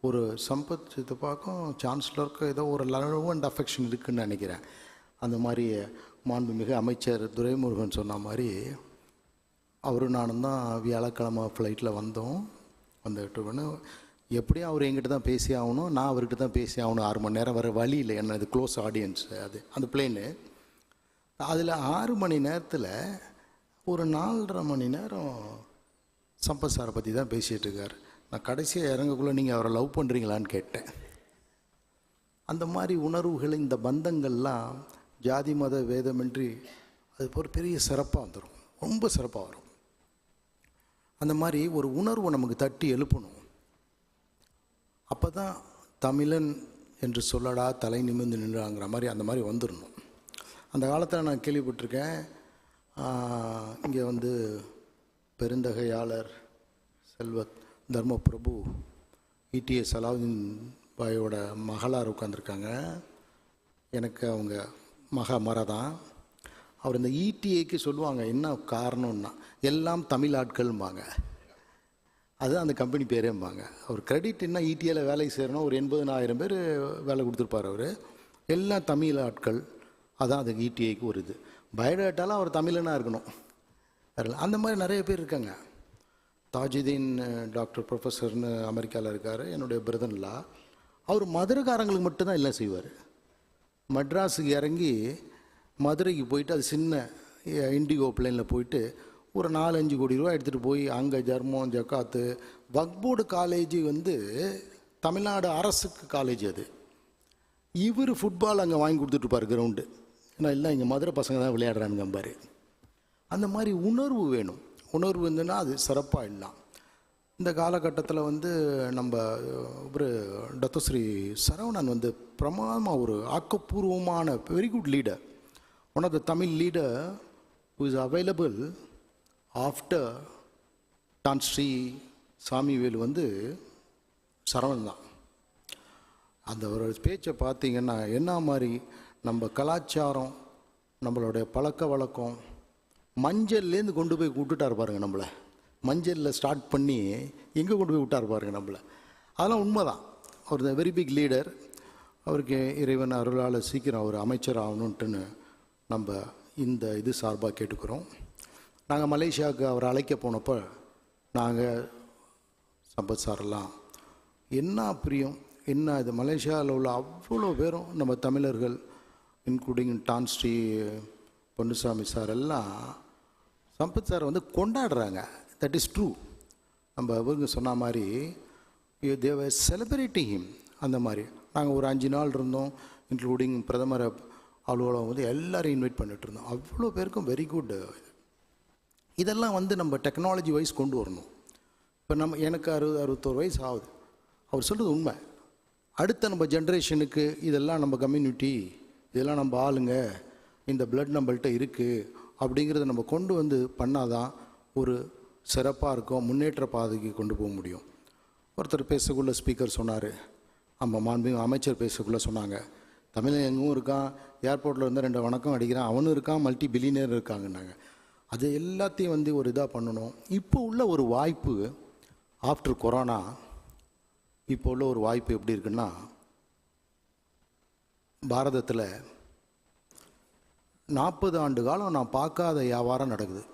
ஒரு சம்பத் சித்தப்பாக்கும் சான்சலருக்கும் ஏதோ ஒரு லவ் அண்ட் அஃபெக்ஷன் இருக்குதுன்னு நினைக்கிறேன். அந்த மாதிரி மாண்புமிகு அமைச்சர் துரைமுருகன் சொன்ன மாதிரி அவரும் நானும் தான் வியாழக்கிழமை ஃப்ளைட்டில் வந்தோம். வந்துட்டு எப்படியும் அவர் எங்கிட்ட தான் பேசி ஆகணும், நான் அவர்கிட்ட தான் பேசி ஆகணும். 6 மணி நேரம் வர வழி இல்லை, என்ன அது க்ளோஸ் ஆடியன்ஸ். அது அந்த பிளேனு அதில் 6 மணி நேரத்தில் ஒரு 4.5 மணி நேரம் சம்பத் சாரை பற்றி தான் பேசிகிட்டு இருக்கார். நான் கடைசியாக இறங்கக்குள்ளே நீங்கள் அவரை லவ் பண்ணுறீங்களான்னு கேட்டேன். அந்த மாதிரி உணர்வுகள், இந்த பந்தங்கள்லாம் ஜாதி மத வேதமின்றி அது ஒரு பெரிய சிறப்பாக வந்துடும், ரொம்ப சிறப்பாக வரும். அந்த மாதிரி ஒரு உணர்வை நமக்கு தட்டி எழுப்பணும். அப்போ தான் தமிழன் என்று சொல்லடா தலை நிமிர்ந்து நின்றாங்கிற மாதிரி அந்த மாதிரி வந்துடணும். அந்த காலத்தில் நான் கேள்விப்பட்டிருக்கேன், இங்கே வந்து பெருந்தகையாளர் செல்வத் தர்மபிரபு இடிஎஸ் அலாவுதீன் பாயோட மகளார் உட்காந்துருக்காங்க. எனக்கு அவங்க மர தான். அவர் இந்த இடிஏக்கு சொல்லுவாங்க என்ன காரணம்னா எல்லாம் தமிழ் ஆட்கள்ம்பாங்க. அது அந்த கம்பெனி பேரேம்பாங்க. அவர் கிரெடிட் என்ன, இடிஏல வேலைக்கு சேரணும், ஒரு 80,000 பேர் வேலை கொடுத்துருப்பார் அவர், எல்லாம் தமிழ் ஆட்கள். அதான் அதுக்கு இடிஏக்கு ஒரு இது. பயோடேட்டாலாம் அவர் தமிழனாக இருக்கணும். அந்த மாதிரி நிறைய பேர் இருக்காங்க. தாஜுதீன் டாக்டர் ப்ரொஃபஸர்னு அமெரிக்காவில் இருக்கார், என்னுடைய பிரதன்லா. அவர் மதுரைக்காரங்களுக்கு மட்டும்தான் எல்லாம் செய்வார். மெட்ராஸுக்கு இறங்கி மதுரைக்கு போயிட்டு அது சின்ன இண்டிகோ பிளேனில் போயிட்டு ஒரு 4-5 கோடி ரூபா எடுத்துகிட்டு போய் அங்கே ஜர்மம் ஜக்காத்து வக்போர்டு காலேஜ் வந்து தமிழ்நாடு அரசுக்கு காலேஜ். அது இவர் ஃபுட்பால் அங்கே வாங்கி கொடுத்துட்ருப்பார் கிரவுண்டு. ஏன்னா இல்லை இங்கே மதுரை பசங்க தான் விளையாடுறானுங்க பாரு. அந்த மாதிரி உணர்வு வேணும். உணர்வு இருந்துன்னா அது சிறப்பாக இல்லாம். இந்த காலகட்டத்தில் வந்து நம்ம ஒரு டத்தஸ்ரீ சரவணன் வந்து பிரமாதமாக ஒரு ஆக்கப்பூர்வமான very good leader, one of the Tamil leader who is available after Tan Sri Samivel வந்து சரவணன் தான். அந்த ஒரு பேச்சை பார்த்தீங்கன்னா என்ன மாதிரி நம்ம கலாச்சாரம், நம்மளுடைய பழக்க வழக்கம், மஞ்சள்லேருந்து கொண்டு போய் விட்டுட்டார் பாருங்க. நம்மளை மஞ்சளில் ஸ்டார்ட் பண்ணி எங்கே கொண்டு போய் விட்டார் பாருங்க நம்மளை. அதெல்லாம் உண்மை தான். அவர் த வெரி பிக் லீடர். அவருக்கு இறைவன் அருளால் சீக்கிரம் அவர் அமைச்சர் ஆகணுன்ட்டுன்னு நம்ம இந்த இது சார்பாக கேட்டுக்கிறோம். நாங்கள் மலேசியாவுக்கு அவரை அழைக்க போனப்போ நாங்கள் சம்பத் சாரெல்லாம் என்ன பிரியம், என்ன இது, மலேசியாவில் உள்ள அவ்வளோ பேரும் நம்ம தமிழர்கள் including Tan Sri Ponnusamy sir எல்லாம் சம்பத் சாரை வந்து கொண்டாடுறாங்க. That is true. நம்ம இவங்க சொன்ன மாதிரி தேவ செலிப்ரேட்டிங் ஹிம். அந்த மாதிரி நாங்கள் ஒரு 5 நாள் இருந்தோம், இன்க்ளூடிங் பிரதமர் அலுவலகம் வந்து எல்லோரையும் இன்வைட் பண்ணிட்டு இருந்தோம். அவ்வளோ பேருக்கும் வெரி குட். இதெல்லாம் வந்து நம்ம டெக்னாலஜி வைஸ் கொண்டு வரணும். இப்போ எனக்கு 60-61 வயசு ஆகுது. அவர் சொல்கிறது உண்மை. அடுத்த நம்ம ஜென்ரேஷனுக்கு இதெல்லாம் நம்ம கம்யூனிட்டி, இதெல்லாம் நம்ம ஆளுங்க, இந்த பிளட் நம்மள்கிட்ட இருக்குது அப்படிங்கிறத நம்ம கொண்டு வந்து பண்ணாதான் ஒரு சிறப்பாக இருக்கும், முன்னேற்ற பாதைக்கு கொண்டு போக முடியும். ஒருத்தர் பேசக்குள்ள ஸ்பீக்கர் சொன்னார், மாண்பு அமைச்சர் பேசக்குள்ளே சொன்னாங்க, தமிழன் எங்கும் இருக்கான், ஏர்போர்ட்டில் வந்து 2 வணக்கம் அடிக்கிறான், அவனும் இருக்கான், மல்டி பில்லியனர் இருக்காங்கன்னாங்க. அது எல்லாத்தையும் வந்து ஒரு இதாக பண்ணணும். இப்போ உள்ள ஒரு வாய்ப்பு ஆஃப்டர் கொரோனா, இப்போ உள்ள ஒரு வாய்ப்பு எப்படி இருக்குன்னா, பாரதத்தில் 40 ஆண்டு காலம் நான் பார்க்காத வியாபாரம் நடக்குது.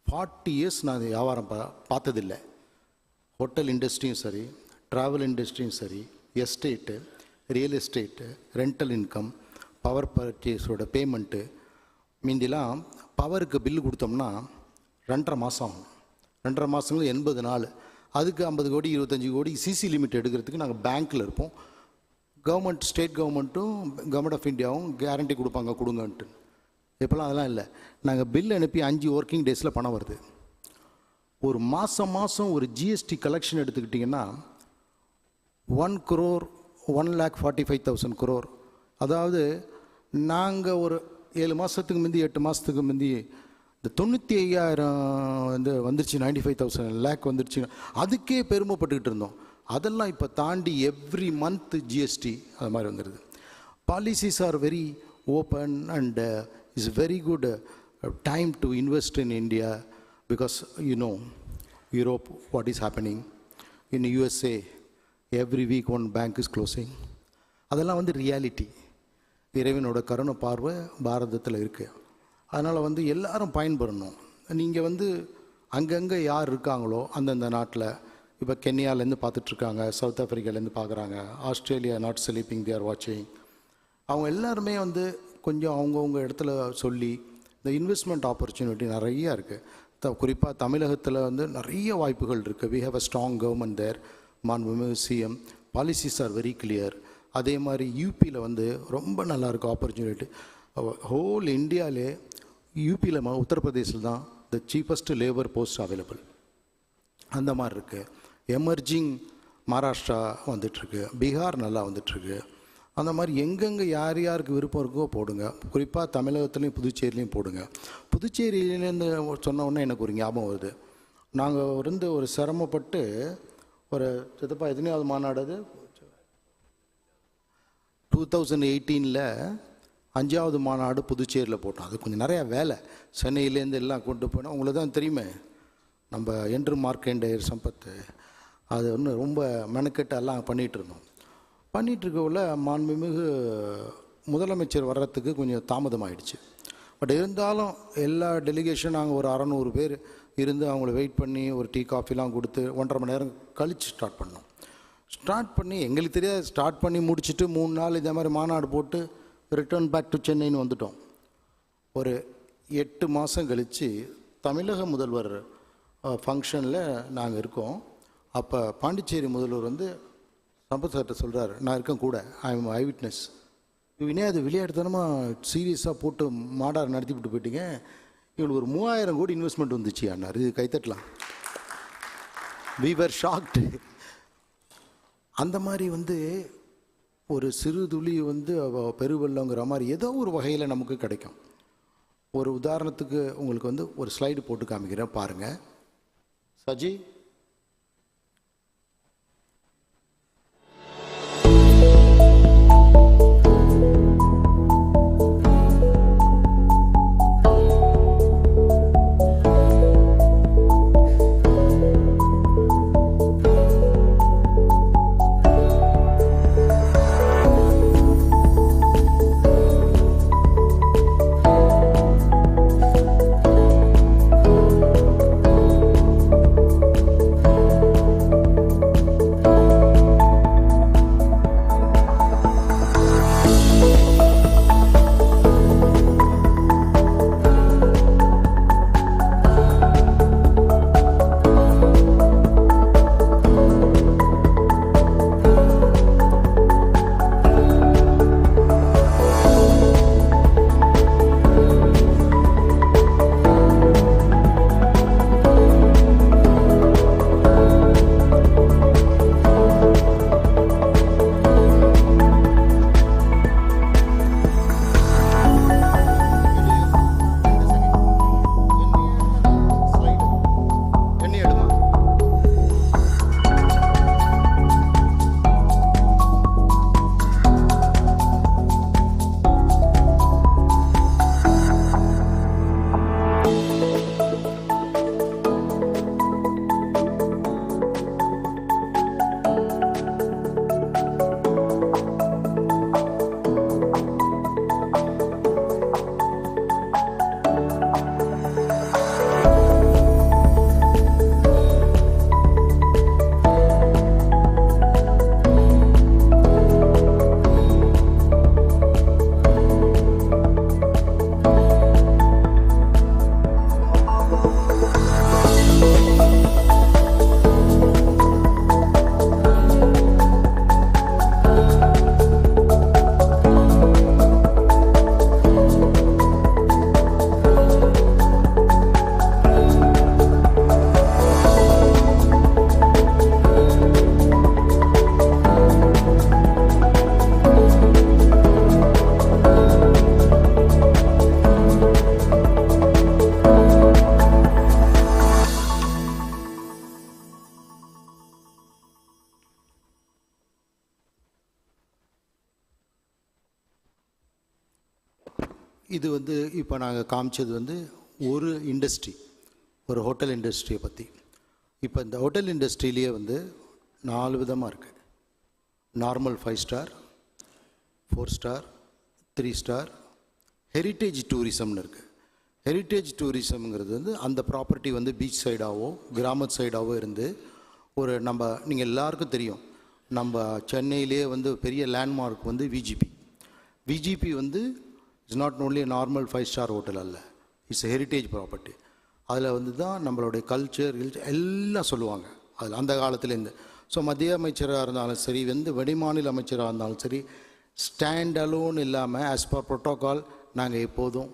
40 இயர்ஸ் நான் வியாபாரம் பார்த்ததில்லை. ஹோட்டல் இண்டஸ்ட்ரியும் சரி, ட்ராவல் இண்டஸ்ட்ரியும் சரி, estate, real estate, rental income, power பர்ச்சேஸோட பேமெண்ட்டு. மீந்திலாம் பவருக்கு பில்லு கொடுத்தோம்னா 2.5 மாதம் ஆகும். 2.5 மாதங்கள் 80 நாள். அதுக்கு 50 கோடி 25 கோடி சிசி லிமிட் எடுக்கிறதுக்கு நாங்கள் பேங்க்கில் இருப்போம். கவர்மெண்ட் ஸ்டேட் கவர்மெண்ட்டும் கவர்மெண்ட் ஆஃப் இந்தியாவும் கேரண்டி கொடுப்பாங்க கொடுங்கன்ட்டு. இப்போலாம் அதெல்லாம் இல்லை. நாங்கள் பில் அனுப்பி 5 ஒர்க்கிங் டேஸில் பணம் வருது. ஒரு மாதம் ஒரு ஜிஎஸ்டி கலெக்ஷன் எடுத்துக்கிட்டிங்கன்னா 1 crore 1,45,000 crore. அதாவது நாங்கள் ஒரு 7 மாதத்துக்கு முந்தி 8 மாதத்துக்கு முந்தி இந்த 95,000 வந்து வந்துருச்சு, 95,000 லேக் வந்துருச்சு, அதுக்கே பெருமைப்பட்டுக்கிட்டு இருந்தோம். அதெல்லாம் இப்போ தாண்டி எவ்ரி மந்த் ஜிஎஸ்டி அது மாதிரி வந்துடுது. Policies are very open and is very good time to invest in India because Europe what is happening, in USA every week one bank is closing. அதெல்லாம் வந்து ரியாலிட்டி. இறைவனோட கருணை பார்வை பாரதத்தில் இருக்குது. அதனால் வந்து எல்லாரும் பயன்பெறணும். நீங்கள் வந்து அங்கங்கே யார் இருக்காங்களோ அந்தந்த நாட்டில், இப்போ கென்யாலேருந்து பார்த்துட்ருக்காங்க, சவுத் ஆஃப்ரிக்காலேருந்து பார்க்குறாங்க, Australia not sleeping they are வாட்சிங். அவங்க எல்லாருமே வந்து கொஞ்சம் அவங்கவுங்க இடத்துல சொல்லி இந்த இன்வெஸ்ட்மெண்ட் ஆப்பர்ச்சுனிட்டி நிறையா இருக்குது. குறிப்பாக தமிழகத்தில் வந்து நிறைய வாய்ப்புகள் இருக்குது. We have a strong government there. மாண்புமிகு CM policies are very clear. அதே மாதிரி யூபியில் வந்து ரொம்ப நல்லாயிருக்கு ஆப்பர்ச்சுனிட்டி. ஹோல் இந்தியாவிலே யூபியில் உத்தரப்பிரதேசில் தான் த சீப்பஸ்ட் லேபர் போஸ்ட் அவைலபிள். அந்த மாதிரி இருக்குது. எமர்ஜிங் மகாராஷ்டிரா வந்துட்டுருக்கு, பீகார் நல்லா வந்துட்டுருக்கு. அந்த மாதிரி எங்கெங்கே யார் யாருக்கு விருப்பம் இருக்கோ போடுங்க. குறிப்பாக தமிழகத்துலேயும் புதுச்சேரிலையும் போடுங்க. புதுச்சேரியிலேருந்து சொன்ன உடனே எனக்கு ஒரு ஞாபகம் வருது. நாங்கள் இருந்து ஒரு சிரமப்பட்டு ஒரு சித்தப்பா எத்தனையாவது மாநாடு அது 2018 5வது மாநாடு புதுச்சேரியில் போட்டோம். அது கொஞ்சம் நிறையா வேலை, சென்னையிலேருந்து எல்லாம் கொண்டு போனோம். உங்களுக்கு தான் தெரியுமே நம்ம என்று மார்க்கெண்டேயர் சம்பத்து, அது ஒன்று ரொம்ப மெனக்கெட்டு எல்லாம் பண்ணிகிட்டு இருந்தோம். பண்ணிகிட்ருக்கக்குள்ள மாண்புமிகு முதலமைச்சர் வர்றதுக்கு கொஞ்சம் தாமதமாகிடுச்சு. பட் இருந்தாலும் எல்லா டெலிகேஷன் நாங்கள் ஒரு 600 பேர் இருந்து அவங்கள வெயிட் பண்ணி ஒரு டீ காஃபிலாம் கொடுத்து 1.5 மணி நேரம் கழித்து ஸ்டார்ட் பண்ணோம். ஸ்டார்ட் பண்ணி எங்களுக்கு தெரியாது, ஸ்டார்ட் பண்ணி முடிச்சுட்டு 3 நாள் இதே மாதிரி மாநாடு போட்டு ரிட்டர்ன் பேக் டு சென்னைன்னு வந்துட்டோம். ஒரு 8 மாதம் கழித்து தமிழக முதல்வர் ஃபங்க்ஷனில் நாங்கள் இருக்கோம். அப்போ பாண்டிச்சேரி முதல்வர் வந்து சம்பத் சார்கிட்ட சொல்கிறார், நான் இருக்கேன் கூட, ஐ எம் ஐ விட்னஸ். இவனே அது விளையாட்டுத்தனமாக சீரியஸாக போட்டு மாநாடு நடத்திவிட்டு போயிட்டீங்க, இவங்களுக்கு ஒரு 3000 கோடி இன்வெஸ்ட்மெண்ட் வந்துச்சு அண்ணார், இது கைத்தட்டலாம். We were shocked. அந்த மாதிரி வந்து ஒரு சிறு துளி வந்து பெருவெள்ளங்கிற மாதிரி ஏதோ ஒரு வகையில் நமக்கு கிடைக்கும். ஒரு உதாரணத்துக்கு உங்களுக்கு வந்து ஒரு ஸ்லைடு போட்டு காமிக்கிறேன் பாருங்கள். சஜி, இது வந்து இப்போ நாங்கள் காமிச்சது வந்து ஒரு இண்டஸ்ட்ரி, ஒரு ஹோட்டல் இண்டஸ்ட்ரியை பற்றி. இப்போ இந்த ஹோட்டல் இண்டஸ்ட்ரியிலேயே வந்து 4 விதமாக இருக்குது. Normal 5 star, 4 star, 3 star, heritage டூரிசம்னு இருக்குது. ஹெரிட்டேஜ் டூரிசம்ங்கிறது வந்து அந்த ப்ராப்பர்ட்டி வந்து பீச் சைடாவோ கிராமத்து சைடாவோ இருந்து ஒரு நீங்கள் எல்லாருக்கும் தெரியும், நம்ம சென்னையிலே வந்து பெரிய லேண்ட்மார்க் வந்து விஜிபி வந்து it's not only normal 5 star hotel அல்ல, இட்ஸ் ஹெரிட்டேஜ் ப்ராப்பர்ட்டி. அதில் வந்து தான் நம்மளுடைய கல்ச்சர் எல்லாம் சொல்லுவாங்க அதில் அந்த காலத்துலேருந்து. ஸோ மத்திய அமைச்சராக இருந்தாலும் சரி, வெளிமாநில அமைச்சராக இருந்தாலும் சரி, ஸ்டாண்ட் அலோன் இல்லாமல் ஆஸ் பர் ப்ரோட்டோகால் நாங்கள் எப்போதும்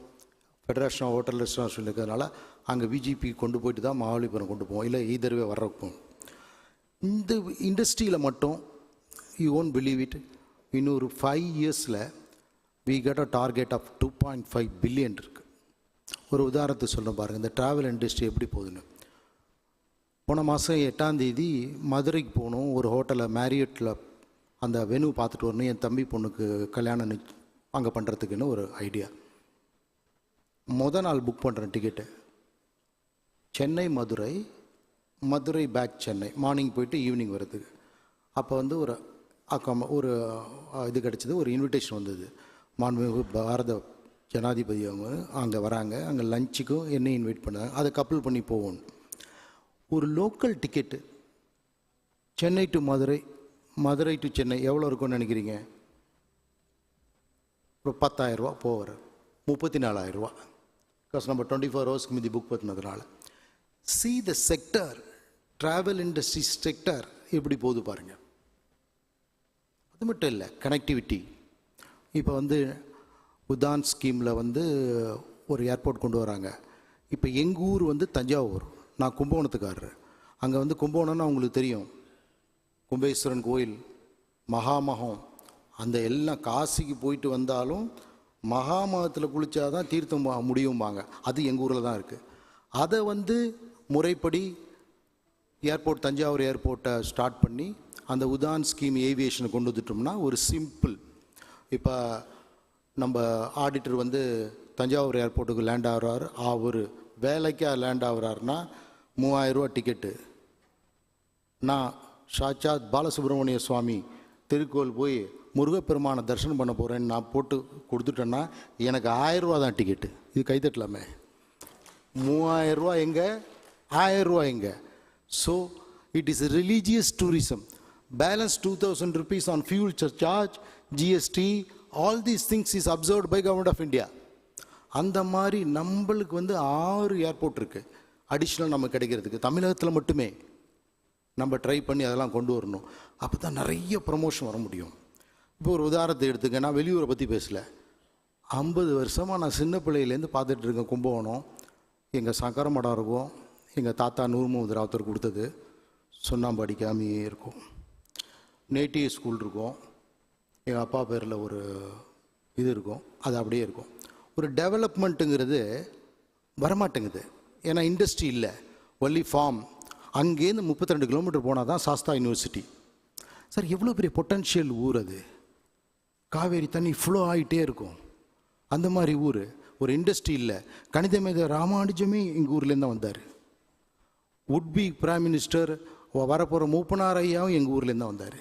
ஃபெடரேஷன் ஆஃப் ஹோட்டல் ரெஸ்டாரண்ட் இருக்கிறதுனால அங்கே விஜிபி கொண்டு போயிட்டு தான் மகாபலிபுரம் கொண்டு போவோம், இல்லை ஈதர்வே வர்றப்போம். இந்த இண்டஸ்ட்ரியில் மட்டும் யூ ஓன்ட் பிலீவ் இட், இன்னொரு 5 இயர்ஸில் we get a target of 2.5 billion இருக்குது. ஒரு உதாரணத்துக்கு சொல்ல பாருங்கள், இந்த ட்ராவல் இண்டஸ்ட்ரி எப்படி போகுதுன்னு. போன மாதம் 8ஆம் தேதி மதுரைக்கு போகணும், ஒரு ஹோட்டலில் மேரியட்டில் அந்த வெனு பார்த்துட்டு வரணும், என் தம்பி பொண்ணுக்கு கல்யாணம் அங்கே பண்ணுறதுக்குன்னு ஒரு ஐடியா. நாள் புக் பண்ணுறேன் ticket, Chennai Madurai back Chennai, morning போயிட்டு ஈவினிங் வர்றதுக்கு. அப்போ வந்து ஒரு இது கிடச்சிது, ஒரு இன்விடேஷன் வந்தது. மாண்புமிகு பாரத ஜனாதிபதி அவங்க அங்கே வராங்க, அங்கே லஞ்சுக்கும் என்ன இன்வைட் பண்ணாங்க, அதை கப்பல் பண்ணி போவோம். ஒரு local ticket Chennai to Madurai to Chennai எவ்வளோ இருக்கும்னு நினைக்கிறீங்க? ஒரு 10,000 ரூபா போவார், 34,000 ரூபா. பிகாஸ் நம்ம 24 ஹவர்ஸ்க்கு மீதி புக் பண்ணதுனால. See the sector, travel industry sector எப்படி போகுது பாருங்கள். அது மட்டும் இல்லை, கனெக்டிவிட்டி. இப்போ வந்து உதான் ஸ்கீமில் வந்து ஒரு ஏர்போர்ட் கொண்டு வராங்க. இப்போ எங்கள் ஊர் வந்து தஞ்சாவூர், நான் கும்பகோணத்துக்காரர். அங்கே வந்து கும்பகோணம்னு அவங்களுக்கு தெரியும், கும்பேஸ்வரன் கோயில், மகாமகம், அந்த எல்லாம் காசிக்கு போயிட்டு வந்தாலும் மகாமகத்தில் குளித்தாதான் தீர்த்தம் முடியும்பாங்க. அது எங்கள் ஊரில் தான் இருக்குது. அதை வந்து முறைப்படி ஏர்போர்ட், தஞ்சாவூர் ஏர்போர்ட்டை ஸ்டார்ட் பண்ணி அந்த உதான் ஸ்கீம் ஏவியேஷனை கொண்டு வந்துட்டோம்னா ஒரு சிம்பிள். இப்போ நம்ம ஆடிட்டர் வந்து தஞ்சாவூர் ஏர்போர்ட்டுக்கு லேண்ட் ஆகிறார், அவர் வேலைக்காக லேண்ட் ஆகிறாருன்னா 3000 ரூபா டிக்கெட்டு. நான் சாட்சாத் பாலசுப்ரமணிய சுவாமி திருக்கோவில் போய் முருகப்பெருமானை தரிசனம் பண்ண போகிறேன்னு நான் போட்டு கொடுத்துட்டேன்னா எனக்கு 1000 ரூபா தான் டிக்கெட்டு. இது கைத்தட்டலாமே. 3000 ரூபா எங்கே, 1000 ரூபா எங்கே? So it is religious tourism. Balance 2000 rupees on fuel charge, GST, all these things is absorbed by Government of India. அந்த மாதிரி நம்மளுக்கு வந்து 6 ஏர்போர்ட் இருக்குது அடிஷ்னல் நம்ம கிடைக்கிறதுக்கு. தமிழகத்தில் மட்டுமே நம்ம ட்ரை பண்ணி அதெல்லாம் கொண்டு வரணும். அப்போ தான் நிறைய ப்ரமோஷன் வர முடியும். இப்போ ஒரு உதாரணத்தை எடுத்துக்க, நான் வெளியூரை பற்றி பேசலை. 50 வருஷமாக நான் சின்ன பிள்ளையிலேருந்து பார்த்துட்டு இருக்கேன். கும்பகோணம் எங்கள் சங்கர மடம் இருக்கும், எங்கள் தாத்தா நூர் முகமது ராவுத்தர் கொடுத்தது, சுண்ணாம்பு அடிக்காமையே இருக்கும். நேட்டிவ் ஸ்கூல் இருக்கும், எங்கள் அப்பா பேரில் ஒரு இது இருக்கும், அது அப்படியே இருக்கும். ஒரு டெவலப்மெண்ட்டுங்கிறது வரமாட்டேங்குது, ஏன்னா இண்டஸ்ட்ரி இல்லை, ஒன்லி ஃபார்ம். அங்கேருந்து 32 கிலோமீட்டர் போனால் தான் சாஸ்தா யூனிவர்சிட்டி. சார் எவ்வளோ பெரிய பொட்டன்ஷியல் ஊர் அது, காவேரி தண்ணி ஃப்ளோ ஆகிட்டே இருக்கும். அந்த மாதிரி ஊர், ஒரு இண்டஸ்ட்ரி இல்லை. கணிதமேத ராமானுஜமே எங்கள் ஊர்லேருந்து தான் வந்தார். உட்பி பிரைம் மினிஸ்டர் வரப்போகிற மூப்பனார் ஐயாவும் எங்கள் ஊர்லேருந்து தான் வந்தார்.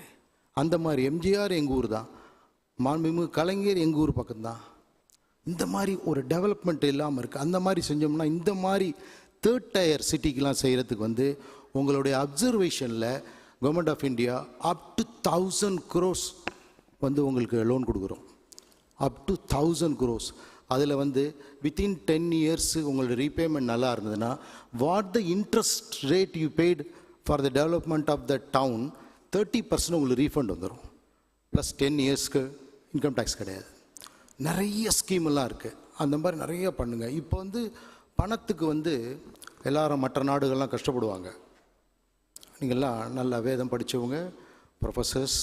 அந்த மாதிரி எம்ஜிஆர் எங்கள் ஊர் தான், மாண்புமிகு கலைஞர் எங்கள் ஊர் பக்கம்தான். இந்த மாதிரி ஒரு டெவலப்மெண்ட் இல்லாமல் இருக்குது. அந்த மாதிரி செஞ்சோம்னா இந்த மாதிரி 3rd tier சிட்டிக்கெலாம் செய்கிறதுக்கு வந்து உங்களுடைய அப்சர்வேஷனில் government of India up to 1000 crores வந்து உங்களுக்கு லோன் கொடுக்குறோம். Up to 1000 crores. அதில் வந்து வித்தின் 10 years உங்களோட ரீபேமெண்ட் நல்லா இருந்ததுன்னா what the interest rate you paid for the development of the town 30% உங்களுக்கு ரீஃபண்ட் வந்துடும். ப்ளஸ் 10 yearsக்கு இன்கம் டேக்ஸ் கிடையாது. நிறைய ஸ்கீமெல்லாம் இருக்குது. அந்த மாதிரி நிறைய பண்ணுங்கள். இப்போ வந்து பணத்துக்கு வந்து எல்லாரும் மற்ற நாடுகள்லாம் கஷ்டப்படுவாங்க. நீங்கள்லாம் நல்லா வேதம் படித்தவங்க, professors,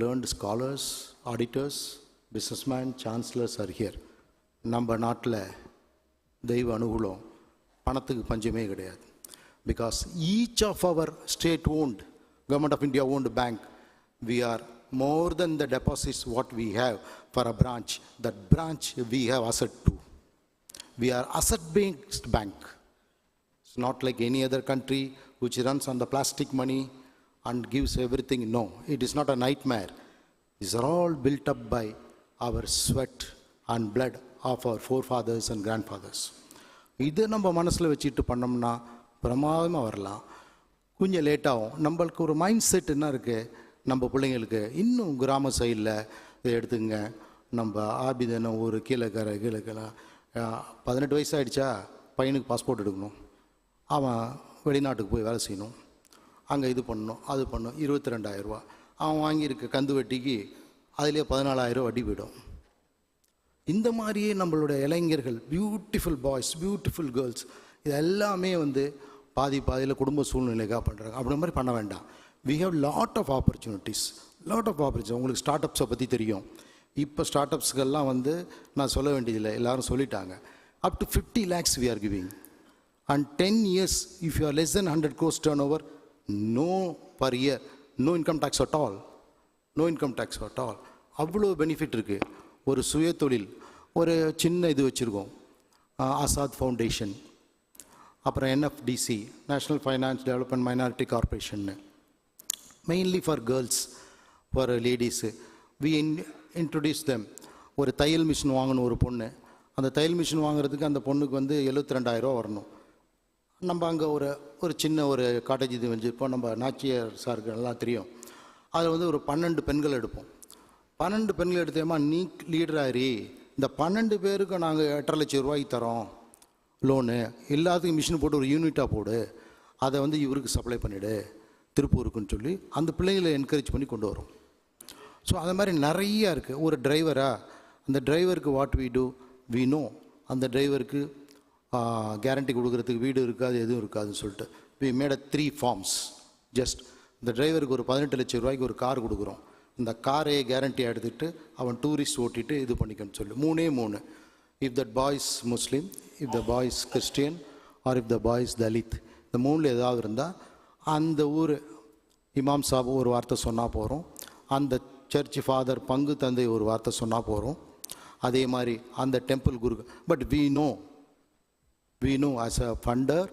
learned scholars, auditors, businessman, chancellors are here. நம்ம நாட்டில் தெய்வ அனுகூலம், பணத்துக்கு பஞ்சமே கிடையாது. Because each of our state owned, Government of India owned bank, we are more than the deposits what we have for a branch, that branch we have asset too. We are asset-based bank. It's not like any other country which runs on the plastic money and gives everything. No, it is not a nightmare. These are all built up by our sweat and blood of our forefathers and grandfathers. இது நம்ம மனசில் வச்சுட்டு பண்ணோம்னா பிரமாதமாக வரலாம். கொஞ்சம் லேட்டாகும். நம்மளுக்கு ஒரு மைண்ட் செட் என்ன இருக்குது, நம்ம பிள்ளைங்களுக்கு இன்னும் கிராம சைடில் இதை எடுத்துங்க. நம்ம ஆபிதனம் ஒரு கீழே 18 வயசு ஆகிடுச்சா பையனுக்கு பாஸ்போர்ட் எடுக்கணும், அவன் வெளிநாட்டுக்கு போய் வேலை செய்யணும், அங்கே இது பண்ணணும் அது பண்ணணும். 22,000 ரூபா அவன் வாங்கியிருக்க கந்து வட்டிக்கு அதிலே 14,000 வட்டி போயிடும். இந்த மாதிரியே நம்மளுடைய இளைஞர்கள், பியூட்டிஃபுல் பாய்ஸ், பியூட்டிஃபுல் கேர்ள்ஸ், இது எல்லாமே பாதியில் குடும்ப சூழ்நிலைக்காக பண்ணுறாங்க. அப்படி மாதிரி பண்ண வேண்டாம். We have lot of opportunities. உங்களுக்கு ஸ்டார்ட் அப்ஸை பற்றி தெரியும். இப்போ ஸ்டார்ட் அப்ஸ்கெல்லாம் நான் சொல்ல வேண்டியதில்லை, எல்லோரும் சொல்லிட்டாங்க. Up to 50 lakhs we are giving. And 10 years, if you are less than 100 crores turnover, no per year, no income tax at all. No income tax at all. அவ்வளோ பெனிஃபிட் இருக்குது. ஒரு சுய தொழில், ஒரு சின்ன இது வச்சுருக்கோம், ஆசாத் ஃபவுண்டேஷன், அப்புறம் NFDC, national finance development minority கார்பரேஷன்னு, mainly for girls, for ladies. We introduce them. ஒரு தையல் மிஷின் வாங்கணும் ஒரு பொண்ணு. அந்த தையல் மிஷின் வாங்குறதுக்கு அந்த பொண்ணுக்கு 72,000 ரூபா வரணும். நம்ம அங்கே ஒரு சின்ன ஒரு காட்டேஜ் இது வச்சுருப்போம். நம்ம நாச்சியார் சாருக்கு எல்லாம் தெரியும். அதில் ஒரு 12 பெண்கள் எடுப்போம். 12 பெண்கள் எடுத்தேம்மா நீ லீடராகி இந்த 12 பேருக்கு நாங்கள் 8.5 லட்சம் ரூபாய்க்கு தரோம் லோனு, எல்லாத்துக்கும் மிஷின் போட்டு ஒரு யூனிட்டாக போடு, அதை இவருக்கு சப்ளை பண்ணிவிடு திருப்பூருக்குன்னு சொல்லி அந்த பிள்ளைங்களை என்கரேஜ் பண்ணி கொண்டு வரும். ஸோ அது மாதிரி நிறையா இருக்குது. ஒரு டிரைவராக, அந்த டிரைவருக்கு what we do, we know அந்த டிரைவருக்கு கேரண்டி கொடுக்குறதுக்கு வீடு இருக்காது, எதுவும் இருக்காதுன்னு சொல்லிட்டு வி மேட் 3 forms. ஜஸ்ட் இந்த டிரைவருக்கு ஒரு 18 லட்சம் ரூபாய்க்கு ஒரு கார் கொடுக்குறோம். இந்த காரையே கேரண்டியாக எடுத்துகிட்டு அவன் டூரிஸ்ட் ஓட்டிட்டு இது பண்ணிக்கணும்னு சொல்லி 3. If that boys Muslim, if the boys Christian, or if the boys Dalit, இந்த 3ல் ஏதாவது இருந்தால் அந்த ஊர் இமாம் சாப் ஒரு வார்த்தை சொன்னால் போகிறோம், அந்த சர்ச் ஃபாதர் பங்கு தந்தை ஒரு வார்த்தை சொன்னால் போகிறோம். அதே மாதிரி அந்த டெம்பிள் குரு. But we know as a funder,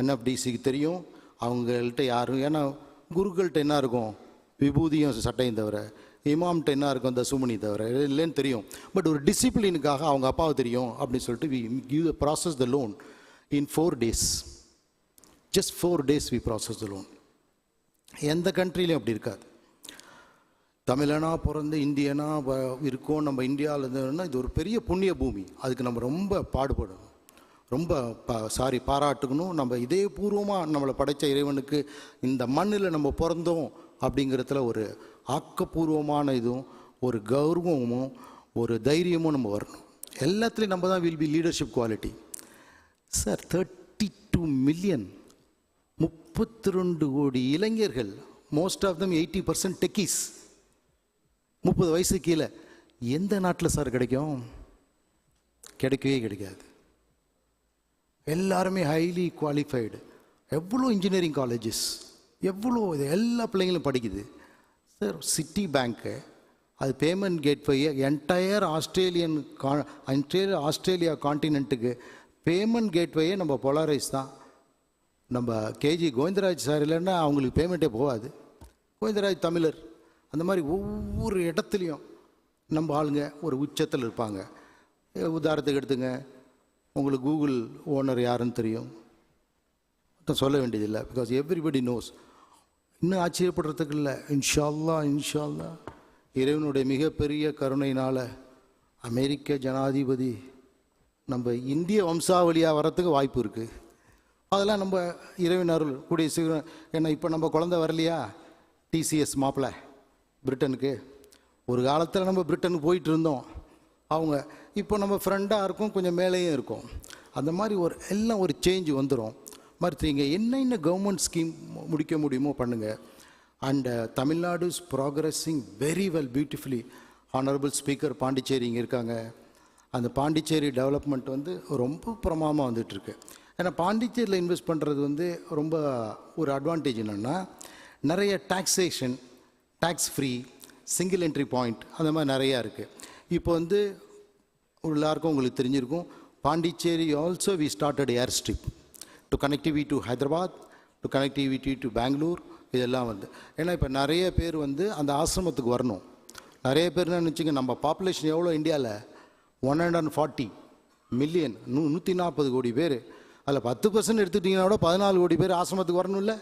NFDCக்கு தெரியும் அவங்கள்ட்ட யாரும். ஏன்னா குருக்கள்கிட்ட என்ன இருக்கும், விபூதியும் சட்டையும் தவிர, இமாம்கிட்ட என்ன இருக்கும், தசுமணி தவிர இல்லைன்னு தெரியும். பட் ஒரு டிசிப்ளினுக்காக அவங்க அப்பாவை தெரியும் அப்படின்னு சொல்லிட்டு we give process the loan in 4 days. Just 4 days we process the loan. எந்த கண்ட்ரிலையும் அப்படி இருக்காது. தமிழனா பிறந்து இந்தியனா இருக்கோம் நம்ம இந்தியாவில் இருந்தோம்னா இது ஒரு பெரிய புண்ணிய பூமி. அதுக்கு நம்ம ரொம்ப பாடுபடணும், ரொம்ப பாராட்டுக்கணும். நம்ம இதே பூர்வமாக நம்மளை படைத்த இறைவனுக்கு இந்த மண்ணில் நம்ம பிறந்தோம் அப்படிங்கிறதுல ஒரு ஆக்கப்பூர்வமான இதுவும் ஒரு கௌரவமும் ஒரு தைரியமும் நம்ம வரணும். எல்லாத்துலேயும் நம்ம தான் will be leadership quality. Sir 32 million, 32 கோடி இளைஞர்கள், மோஸ்ட் ஆஃப் தம் 80% டெக்கீஸ், 30 வயசு கீழே. எந்த நாட்டில் சார் கிடைக்கும்? கிடைக்கவே கிடைக்காது. எல்லாருமே ஹைலி குவாலிஃபைடு. எவ்வளோ இன்ஜினியரிங் காலேஜஸ், எவ்வளோ இது எல்லா பிள்ளைங்களும் படிக்குது சார். சிட்டி பேங்க்கு அது பேமெண்ட் கேட்வே என்டையர் ஆஸ்திரேலியா காண்டினென்ட்டுக்கு பேமெண்ட் கேட்வேயே நம்ம பொலாரைஸ் தான். நம்ம கேஜி கோவிந்தராஜ் சார் இல்லைன்னா அவங்களுக்கு பேமெண்ட்டே போகாது. கோவிந்தராஜ் தமிழர். அந்த மாதிரி ஒவ்வொரு இடத்துலையும் நம்ம ஆளுங்க ஒரு உச்சத்தில் இருப்பாங்க. உதாரணத்துக்கு எடுத்துங்க, உங்களுக்கு கூகுள் ஓனர் யாருன்னு தெரியும், சொல்ல வேண்டியதில்லை. Because everybody knows. இன்னும் ஆச்சரியப்படுறதுக்கு இல்லை. இன்ஷா அல்லாஹ் இறைவனுடைய மிகப்பெரிய கருணையினால் அமெரிக்க ஜனாதிபதி நம்ம இந்திய வம்சாவளியாக வரத்துக்கு வாய்ப்பு இருக்குது. அதெல்லாம் நம்ம இறைவன் அருள் கூடிய சீக்கிரம். ஏன்னா இப்போ நம்ம குழந்தை வரலையா, TCS மாப்பிள்ளை பிரிட்டனுக்கு. ஒரு காலத்தில் நம்ம பிரிட்டனுக்கு போயிட்டு இருந்தோம். அவங்க இப்போ நம்ம ஃப்ரெண்டாக இருக்கும், கொஞ்சம் மேலேயும் இருக்கும். அந்த மாதிரி எல்லாம் ஒரு சேஞ்ச் வந்துடும். மாதிரி இங்கே என்ன கவர்மெண்ட் ஸ்கீம் முடிக்க முடியுமோ பண்ணுங்கள். And Tamil Nadu is progressing very well, beautifully. Honourable speaker Pondicherry இங்கே இருக்காங்க. அந்த பாண்டிச்சேரி டெவலப்மெண்ட் ரொம்ப பிரமாதமாக வந்துட்டுருக்கு. ஏன்னா பாண்டிச்சேரியில் இன்வெஸ்ட் பண்ணுறது ரொம்ப ஒரு அட்வான்டேஜ் என்னென்னா, நிறைய taxation, tax free, single entry point, அந்த மாதிரி நிறையா இருக்குது. இப்போ வந்து எல்லாருக்கும் உங்களுக்கு தெரிஞ்சிருக்கும், Pondicherry also we started air strip to connectivity to Hyderabad, to connectivity to Bangalore. இதெல்லாம் வந்து ஏன்னா இப்போ நிறைய பேர் வந்து அந்த ஆசிரமத்துக்கு வரணும். நிறைய பேர் என்ன நினச்சிங்க, நம்ம பாப்புலேஷன் எவ்வளோ இந்தியாவில் 140 மில்லியன், 140 கோடி பேர். அதில் 10% எடுத்துக்கிட்டிங்கன்னா கூட 14 கோடி பேர் ஆசிரமத்துக்கு வரணும்ல.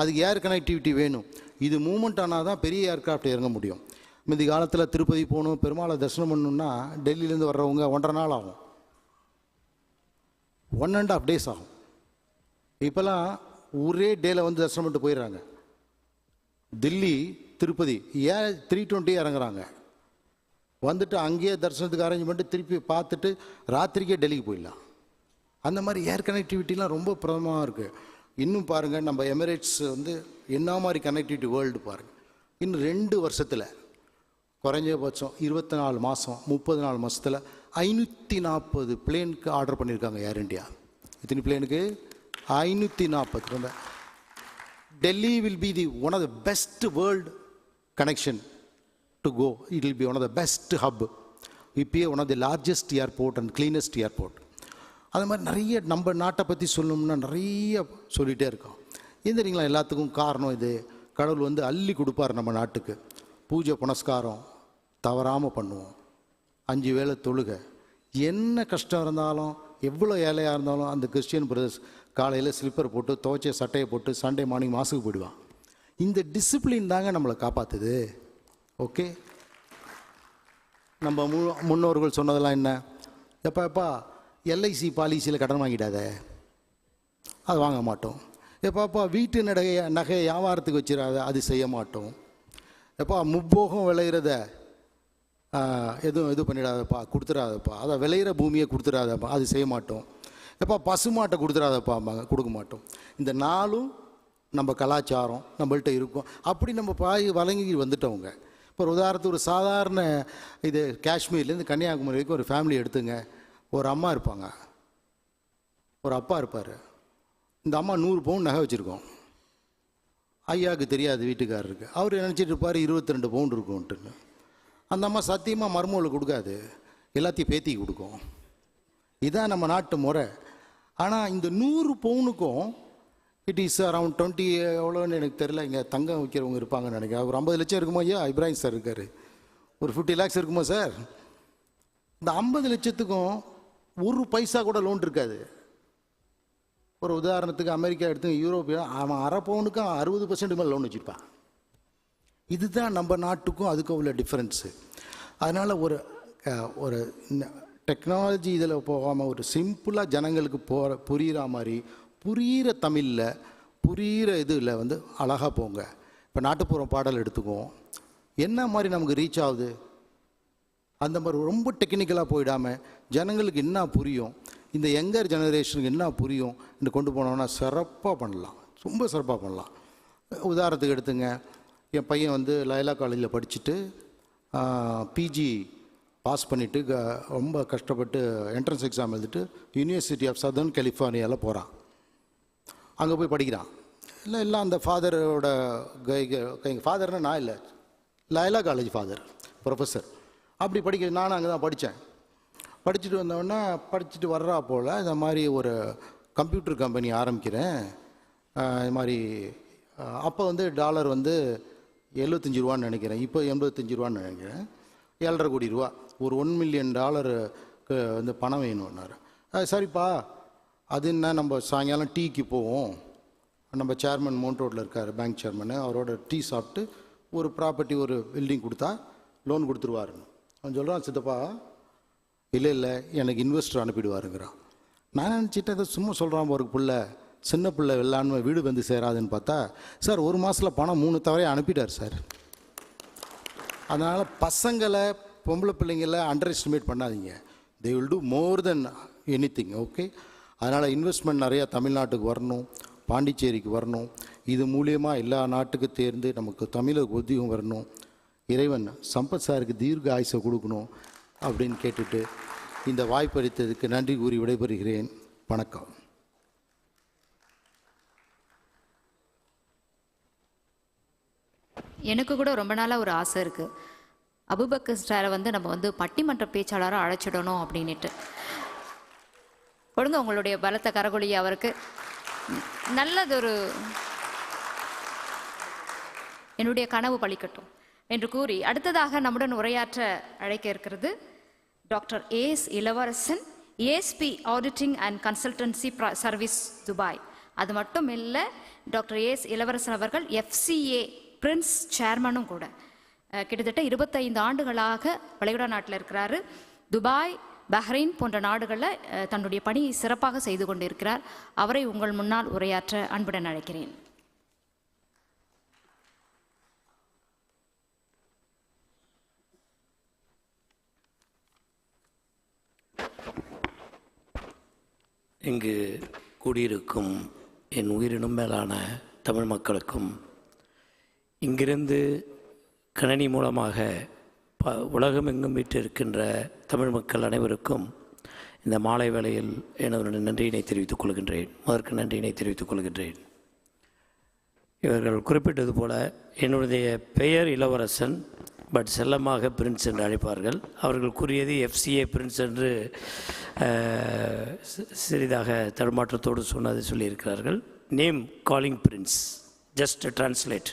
அதுக்கு ஏர் கனெக்டிவிட்டி வேணும். இது மூவ்மெண்ட் ஆனால் தான் பெரிய ஏர்க்ராஃப்ட் இறங்க முடியும். முந்தி காலத்தில் திருப்பதி போகணும், பெருமாளை தரிசனம் பண்ணணுன்னா டெல்லியிலேருந்து வர்றவங்க 1.5 நாள் ஆகும், 1.5 days ஆகும். இப்போல்லாம் ஒரே டேயில் வந்து தரிசனம் பண்ணிட்டு போயிடுறாங்க. தில்லி திருப்பதி ஏன் 320 இறங்குறாங்க, வந்துட்டு அங்கேயே தரிசனத்துக்கு அரேஞ்ச் பண்ணிட்டு திருப்பி பார்த்துட்டு ராத்திரிக்கே டெல்லிக்கு போயிடலாம். அந்த மாதிரி ஏர் கனெக்டிவிட்டிலாம் ரொம்ப பிரதமாக இருக்குது. இன்னும் பாருங்கள், நம்ம எமிரேட்ஸ் வந்து என்ன மாதிரி கனெக்டிவிட்டி வேர்ல்டு பாருங்கள். இன்னும் 2 வருஷத்தில் குறைஞ்சபட்சம் 24 மாதம் 34 மாதத்தில் 540 பிளேனுக்கு ஆர்டர் பண்ணியிருக்காங்க ஏர் இண்டியா. இத்தனை பிளேனுக்கு 540. Delhi will be one of the best world connection to go. It will be one of the best hub. இப்பயே one of the largest airport and cleanest airport. அது மாதிரி நிறைய நம்ம நாட்டை பற்றி சொல்லணும்னா நிறைய சொல்லிகிட்டே இருக்கோம். இது தெரியுங்களா, எல்லாத்துக்கும் காரணம் இது. கடவுள் வந்து அள்ளி கொடுப்பார் நம்ம நாட்டுக்கு. பூஜை புனஸ்காரம் தவறாமல் பண்ணுவோம், 5 வேளை தொழுகை. என்ன கஷ்டம் இருந்தாலும் எவ்வளோ ஏழையாக இருந்தாலும் அந்த கிறிஸ்டியன் பிரதர்ஸ் காலையில் ஸ்லிப்பர் போட்டு துவைச்ச சட்டையை போட்டு சண்டே மார்னிங் மாசுக்கு போயிடுவான். இந்த டிசிப்ளின் தாங்க நம்மளை காப்பாற்றுது. ஓகே, நம்ம முன்னோர்கள் சொன்னதெல்லாம் என்ன, எப்பா எல்ஐசி பாலிசியில் கடன் வாங்கிடாத, அது வாங்க மாட்டோம். எப்பாப்பா வீட்டு நகை வியாபாரத்துக்கு வச்சிடாத, அது செய்ய மாட்டோம். எப்பா முப்போகம் விளையிறத எதுவும் இது பண்ணிடாதப்பா, கொடுத்துடாதப்பா, அதை விளையிற பூமியை கொடுத்துடாதப்பா, அது செய்ய மாட்டோம். எப்பா பசுமாட்டை கொடுத்துடாதப்பா, கொடுக்க மாட்டோம். இந்த 4ம் நம்ம கலாச்சாரம் நம்மள்கிட்ட இருக்கும். அப்படி நம்ம வழங்கி வந்துட்டவங்க. இப்போ உதாரணத்துக்கு ஒரு சாதாரண இது காஷ்மீர்லேருந்து கன்னியாகுமரி வரைக்கும் ஒரு ஃபேமிலி எடுத்துங்க. ஒரு அம்மா இருப்பாங்க, ஒரு அப்பா இருப்பார். இந்த அம்மா 100 பவுன் நகை வச்சுருக்கோம். ஐயாவுக்கு தெரியாது, வீட்டுக்காரருக்கு. அவர் நினச்சிட்டு இருப்பார் 22 பவுன் இருக்கும்ட்டுன்னு. அந்த அம்மா சத்தியமாக மருமகளுக்கு கொடுக்காது, எல்லாத்தையும் பேத்தி கொடுக்கும். இதுதான் நம்ம நாட்டு முறை. ஆனால் இந்த 100 பவுனுக்கும் இட் இஸ் அரவுண்ட் 20 எவ்வளோன்னு எனக்கு தெரியல. இங்கே தங்கம் வைக்கிறவங்க இருப்பாங்கன்னு நினைக்கிறேன். ஒரு 50 லட்சம் இருக்குமோ ஐயா? இப்ராஹிம் சார் இருக்கார். ஒரு 50 lakhs இருக்குமோ சார்? இந்த 50 லட்சத்துக்கும் 1 பைசா கூட லோன் இருக்காது. ஒரு உதாரணத்துக்கு அமெரிக்கா எடுத்து, யூரோப்பியா, அவன் 1/2 பவுனுக்கு 60% மேலே லோன் வச்சுருப்பான். இதுதான் நம்ம நாட்டுக்கும் அதுக்கும் உள்ள டிஃப்ரென்ஸு. அதனால் ஒரு டெக்னாலஜி இதில் போகாமல் ஒரு சிம்பிளாக ஜனங்களுக்கு புரிகிற மாதிரி, புரிகிற தமிழில், புரிகிற இதில் வந்து அழகாக போங்க. இப்போ நாட்டுப்புற பாடல் எடுத்துக்குவோம், என்ன மாதிரி நமக்கு ரீச் ஆகுது, அந்த மாதிரி ரொம்ப டெக்னிக்கலாக போயிடாமல் ஜனங்களுக்கு என்ன புரியும், இந்த யங்கர் ஜெனரேஷனுக்கு என்ன புரியும் என்று கொண்டு போனோம்னா சிறப்பாக பண்ணலாம், ரொம்ப சிறப்பாக பண்ணலாம். உதாரணத்துக்கு எடுத்துங்க, என் பையன் வந்து லயலா காலேஜில் படிச்சுட்டு பிஜி பாஸ் பண்ணிவிட்டு ரொம்ப கஷ்டப்பட்டு என்ட்ரன்ஸ் எக்ஸாம் எழுதிட்டு யூனிவர்சிட்டி ஆஃப் சதர்ன் கலிஃபோர்னியாவில் போகிறான். அங்கே போய் படிக்கிறான். எல்லாம் அந்த ஃபாதரோட ஃபாதர்னா நான் இல்லை, லயலா காலேஜ் ஃபாதர் ப்ரொஃபஸர். அப்படி படிக்க நானும் அங்கே தான் படித்தேன். படிச்சுட்டு வந்தோடனே படிச்சுட்டு வர்றா போல் இந்த மாதிரி ஒரு கம்ப்யூட்டர் கம்பெனி ஆரம்பிக்கிறேன். இது மாதிரி அப்போ வந்து டாலர் வந்து 75 ரூபான்னு நினைக்கிறேன், இப்போ 85 ரூபான்னு நினைக்கிறேன். 7.5 கோடி ரூபா, ஒரு $1 மில்லியன் வந்து பணம் வேணும்னாரு. சரிப்பா, அது என்ன, நம்ம சாயங்காலம் டீக்கு போவோம், நம்ம சேர்மன் மவுண்ட் ரோட்டில் இருக்கார் பேங்க் சேர்மனு, அவரோட டீ சாப்பிட்டு ஒரு ப்ராப்பர்ட்டி ஒரு பில்டிங் கொடுத்தா லோன் கொடுத்துருவாருன்னு அவன் சொல்கிறான். சித்தப்பா இல்லை எனக்கு இன்வெஸ்டர் அனுப்பிடுவாருங்கிறான். நான் நினச்சிட்டு அதை சும்மா சொல்கிறான், ஒரு பிள்ளை சின்ன பிள்ளை வெள்ளாண்மை வீடு வந்து சேராதுன்னு பார்த்தா சார் 1 மாதத்தில் பணம் 3 தவறையை அனுப்பிட்டார் சார். அதனால் பசங்களை பொம்பளை பிள்ளைங்களை அண்டர் எஸ்டிமேட் பண்ணாதீங்க. They will do more then anything. Okay, அதனால் இன்வெஸ்ட்மெண்ட் நிறையா தமிழ்நாட்டுக்கு வரணும், பாண்டிச்சேரிக்கு வரணும். இது மூலியமாக எல்லா நாட்டுக்கும் தேர்ந்து நமக்கு தமிழுக்கு உத்தியோகம் வரணும். இறைவன் சம்பத் சாருக்கு தீர்க்க ஆயுசை கொடுக்கணும் அப்படின்னு கேட்டுட்டு இந்த வாய்ப்பளித்ததுக்கு நன்றி கூறி விடைபெறுகிறேன். வணக்கம். எனக்கு கூட ரொம்ப நாளாக ஒரு ஆசை இருக்குது, அபுபக்கர் ஸ்டாரை வந்து நம்ம வந்து பட்டிமன்ற பேச்சாளராக அழைச்சிடணும் அப்படின்ட்டு. கொடுங்க உங்களுடைய பலத்த கரகொலி அவருக்கு. நல்லதொரு என்னுடைய கனவு பலிக்கட்டும் என்று கூறி அடுத்ததாக நம்முடன் உரையாற்ற அழைக்க இருக்கிறது டாக்டர் ஏஎஸ் இளவரசன், ASP auditing and consultancy service Dubai. அது மட்டும் இல்லை, டாக்டர் ஏஎஸ் இளவரசன் அவர்கள் எஃப்சிஏ பிரின்ஸ் சேர்மனும் கூட. கிட்டத்தட்ட 25 ஆண்டுகளாக வளைகுடா நாட்டில் இருக்கிறாரு. துபாய், பஹ்ரைன் போன்ற நாடுகளில் தன்னுடைய பணியை சிறப்பாக செய்து கொண்டிருக்கிறார். அவரை உங்கள் முன்னால் உரையாற்ற அன்புடன் அழைக்கிறேன். இங்கு கூடியிருக்கும் என் உயிரினும் மேலான தமிழ் மக்களுக்கும், இங்கிருந்து கணினி மூலமாக உலகமெங்கும் வீற்றிருக்கின்ற தமிழ் மக்கள் அனைவருக்கும் இந்த மாலை வேளையில் எனது நன்றியினை தெரிவித்துக் கொள்கின்றேன். முதற்கு நன்றியினை தெரிவித்துக் கொள்கின்றேன். இவர்கள் குறிப்பிட்டது போல என்னுடைய பெயர் இளவரசன், பட் செல்லமாக பிரின்ஸ் என்று அழைப்பார்கள். அவர்கள் கூறியது எஃப்சிஏ பிரின்ஸ் என்று சிறிதாக தடுமாற்றத்தோடு சொன்னதை சொல்லியிருக்கிறார்கள். Name calling Prince, just translate.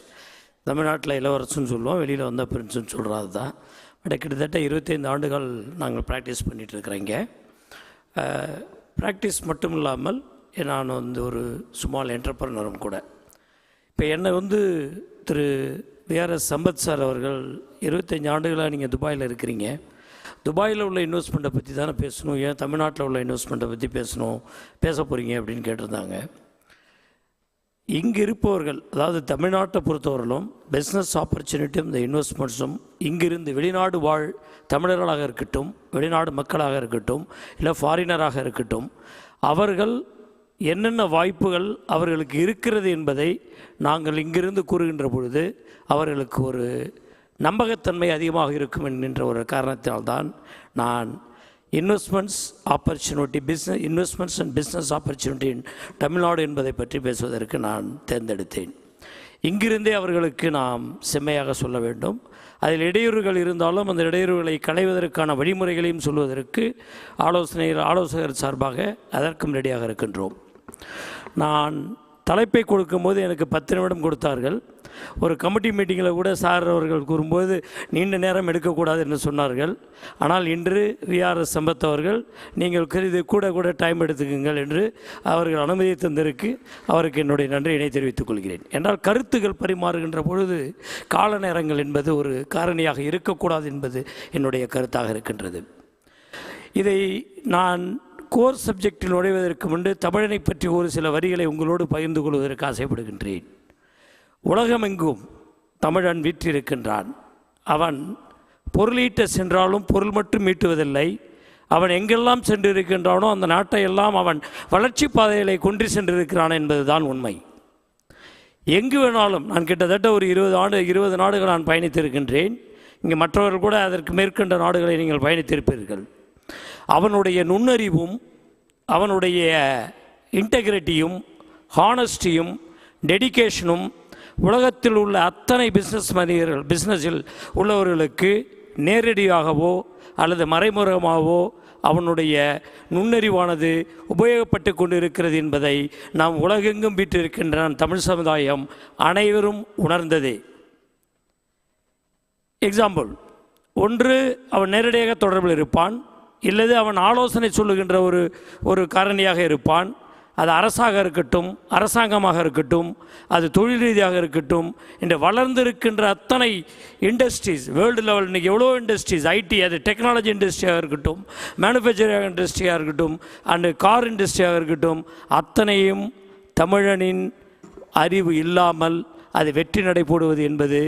தமிழ்நாட்டில் இளவரசன் சொல்லுவோம், வெளியில் வந்தால் பிரின்ஸ்னு சொல்கிறது தான். பட் கிட்டத்தட்ட 25 ஆண்டுகள் நாங்கள் ப்ராக்டிஸ் பண்ணிகிட்ருக்குறேங்க. ப்ராக்டிஸ் மட்டும் இல்லாமல் நான் வந்து ஒரு ஸ்மால் என்டர்பிரனரும் கூட. இப்போ என்னை வந்து திரு விஆர்எஸ் சம்பத் சார் அவர்கள் 25 ஆண்டுகளாக நீங்கள் துபாயில் இருக்கிறீங்க, துபாயில் உள்ள இன்வெஸ்ட்மெண்ட்டை பற்றி தானே பேசணும், ஏன் தமிழ்நாட்டில் உள்ள இன்வெஸ்ட்மெண்ட்டை பற்றி பேச போகிறீங்க அப்படின்னு கேட்டிருந்தாங்க. இங்கு இருப்பவர்கள், அதாவது தமிழ்நாட்டை பொறுத்தவரையிலும் பிஸ்னஸ் ஆப்பர்ச்சுனிட்டியும் இந்த இன்வெஸ்ட்மெண்ட்ஸும் இங்கிருந்து வெளிநாடு வாழ் தமிழர்களாக இருக்கட்டும், வெளிநாடு மக்களாக இருக்கட்டும், இல்லை ஃபாரினராக இருக்கட்டும், அவர்கள் என்னென்ன வாய்ப்புகள் அவர்களுக்கு இருக்கிறது என்பதை நாங்கள் இங்கிருந்து கூறுகின்ற பொழுது அவர்களுக்கு ஒரு நம்பகத்தன்மை அதிகமாக இருக்கும் என்கின்ற ஒரு காரணத்தினால்தான் நான் இன்வெஸ்ட்மெண்ட்ஸ் அண்ட் பிஸ்னஸ் ஆப்பர்ச்சுனிட்டி இன் தமிழ்நாடு என்பதை பற்றி பேசுவதற்கு நான் தேர்ந்தெடுத்தேன். இங்கிருந்தே அவர்களுக்கு நாம் செம்மையாக சொல்ல வேண்டும். அதில் இடையூறுகள் இருந்தாலும் அந்த இடையூறுகளை களைவதற்கான வழிமுறைகளையும் சொல்வதற்கு ஆலோசகர் சார்பாக அதற்கும் ரெடியாக இருக்கின்றோம். நான் தலைப்பை கொடுக்கும்போது எனக்கு 10 நிமிடம் கொடுத்தார்கள். ஒரு கமிட்டி மீட்டிங்கில் கூட சார் அவர்கள் கூறும்போது நீண்ட நேரம் எடுக்கக்கூடாது என்று சொன்னார்கள். ஆனால் இன்று விஆர்எஸ் சம்பத் அவர்கள் நீங்கள் இது கூட டைம் எடுத்துக்குங்கள் என்று அவர்கள் அனுமதி தந்திருக்கு அவருக்கு என்னுடைய நன்றியினை தெரிவித்துக் கொள்கிறேன். என்றால் கருத்துக்கள் பரிமாறுகின்ற பொழுது கால நேரங்கள் என்பது ஒரு காரணியாக இருக்கக்கூடாது என்பது என்னுடைய கருத்தாக இருக்கின்றது. இதை நான் கோர் சப்ஜெக்டில் நுழைவதற்கு முன்பு தமிழனை பற்றி ஒரு சில வரிகளை உங்களோடு பகிர்ந்து கொள்வதற்கு ஆசைப்படுகின்றேன். உலகமெங்கும் தமிழன் வீற்றிருக்கின்றான். அவன் பொருளீட்ட சென்றாலும் பொருள் மட்டும் ஈட்டுவதில்லை. அவன் எங்கெல்லாம் சென்றிருக்கின்றானோ அந்த நாட்டை எல்லாம் அவன் வளர்ச்சி பாதைகளை கொண்டு சென்றிருக்கிறான் என்பதுதான் உண்மை. எங்கு வேணாலும் நான் கிட்டத்தட்ட ஒரு 20 நாடுகள் நான் பயணித்திருக்கின்றேன். இங்கே மற்றவர்கள் கூட அதற்கு மேற்கண்ட நாடுகளை நீங்கள் பயணித்திருப்பீர்கள். அவனுடைய நுண்ணறிவும் அவனுடைய இன்டெகிரிட்டியும் ஹானஸ்டியும் டெடிகேஷனும் உலகத்தில் உள்ள அத்தனை பிஸ்னஸில் உள்ளவர்களுக்கு நேரடியாகவோ அல்லது மறைமுகமாகவோ அவனுடைய நுண்ணறிவானது உபயோகப்பட்டு கொண்டு இருக்கிறது என்பதை நாம் உலகெங்கும் வீற்றிருக்கின்ற தமிழ் சமுதாயம் அனைவரும் உணர்ந்ததே. எக்ஸாம்பிள், ஒன்று அவன் நேரடியாக தொடர்பில் இருப்பான், இல்லது அவன் ஆலோசனை சொல்லுகின்ற ஒரு காரணியாக இருப்பான். அது அரசாக இருக்கட்டும், அரசாங்கமாக இருக்கட்டும், அது தொழில் ரீதியாக இருக்கட்டும், இந்த வளர்ந்திருக்கின்ற அத்தனை இண்டஸ்ட்ரீஸ் வேர்ல்டு லெவல் இன்றைக்கி எவ்வளோ இண்டஸ்ட்ரீஸ், ஐடி, அது டெக்னாலஜி இண்டஸ்ட்ரியாக இருக்கட்டும், மேனுஃபேக்சரிங் இண்டஸ்ட்ரியாக இருக்கட்டும், அண்டு கார் இண்டஸ்ட்ரியாக இருக்கட்டும், அத்தனையும் தமிழனின் அறிவு இல்லாமல் அது வெற்றி நடை போடுவது என்பது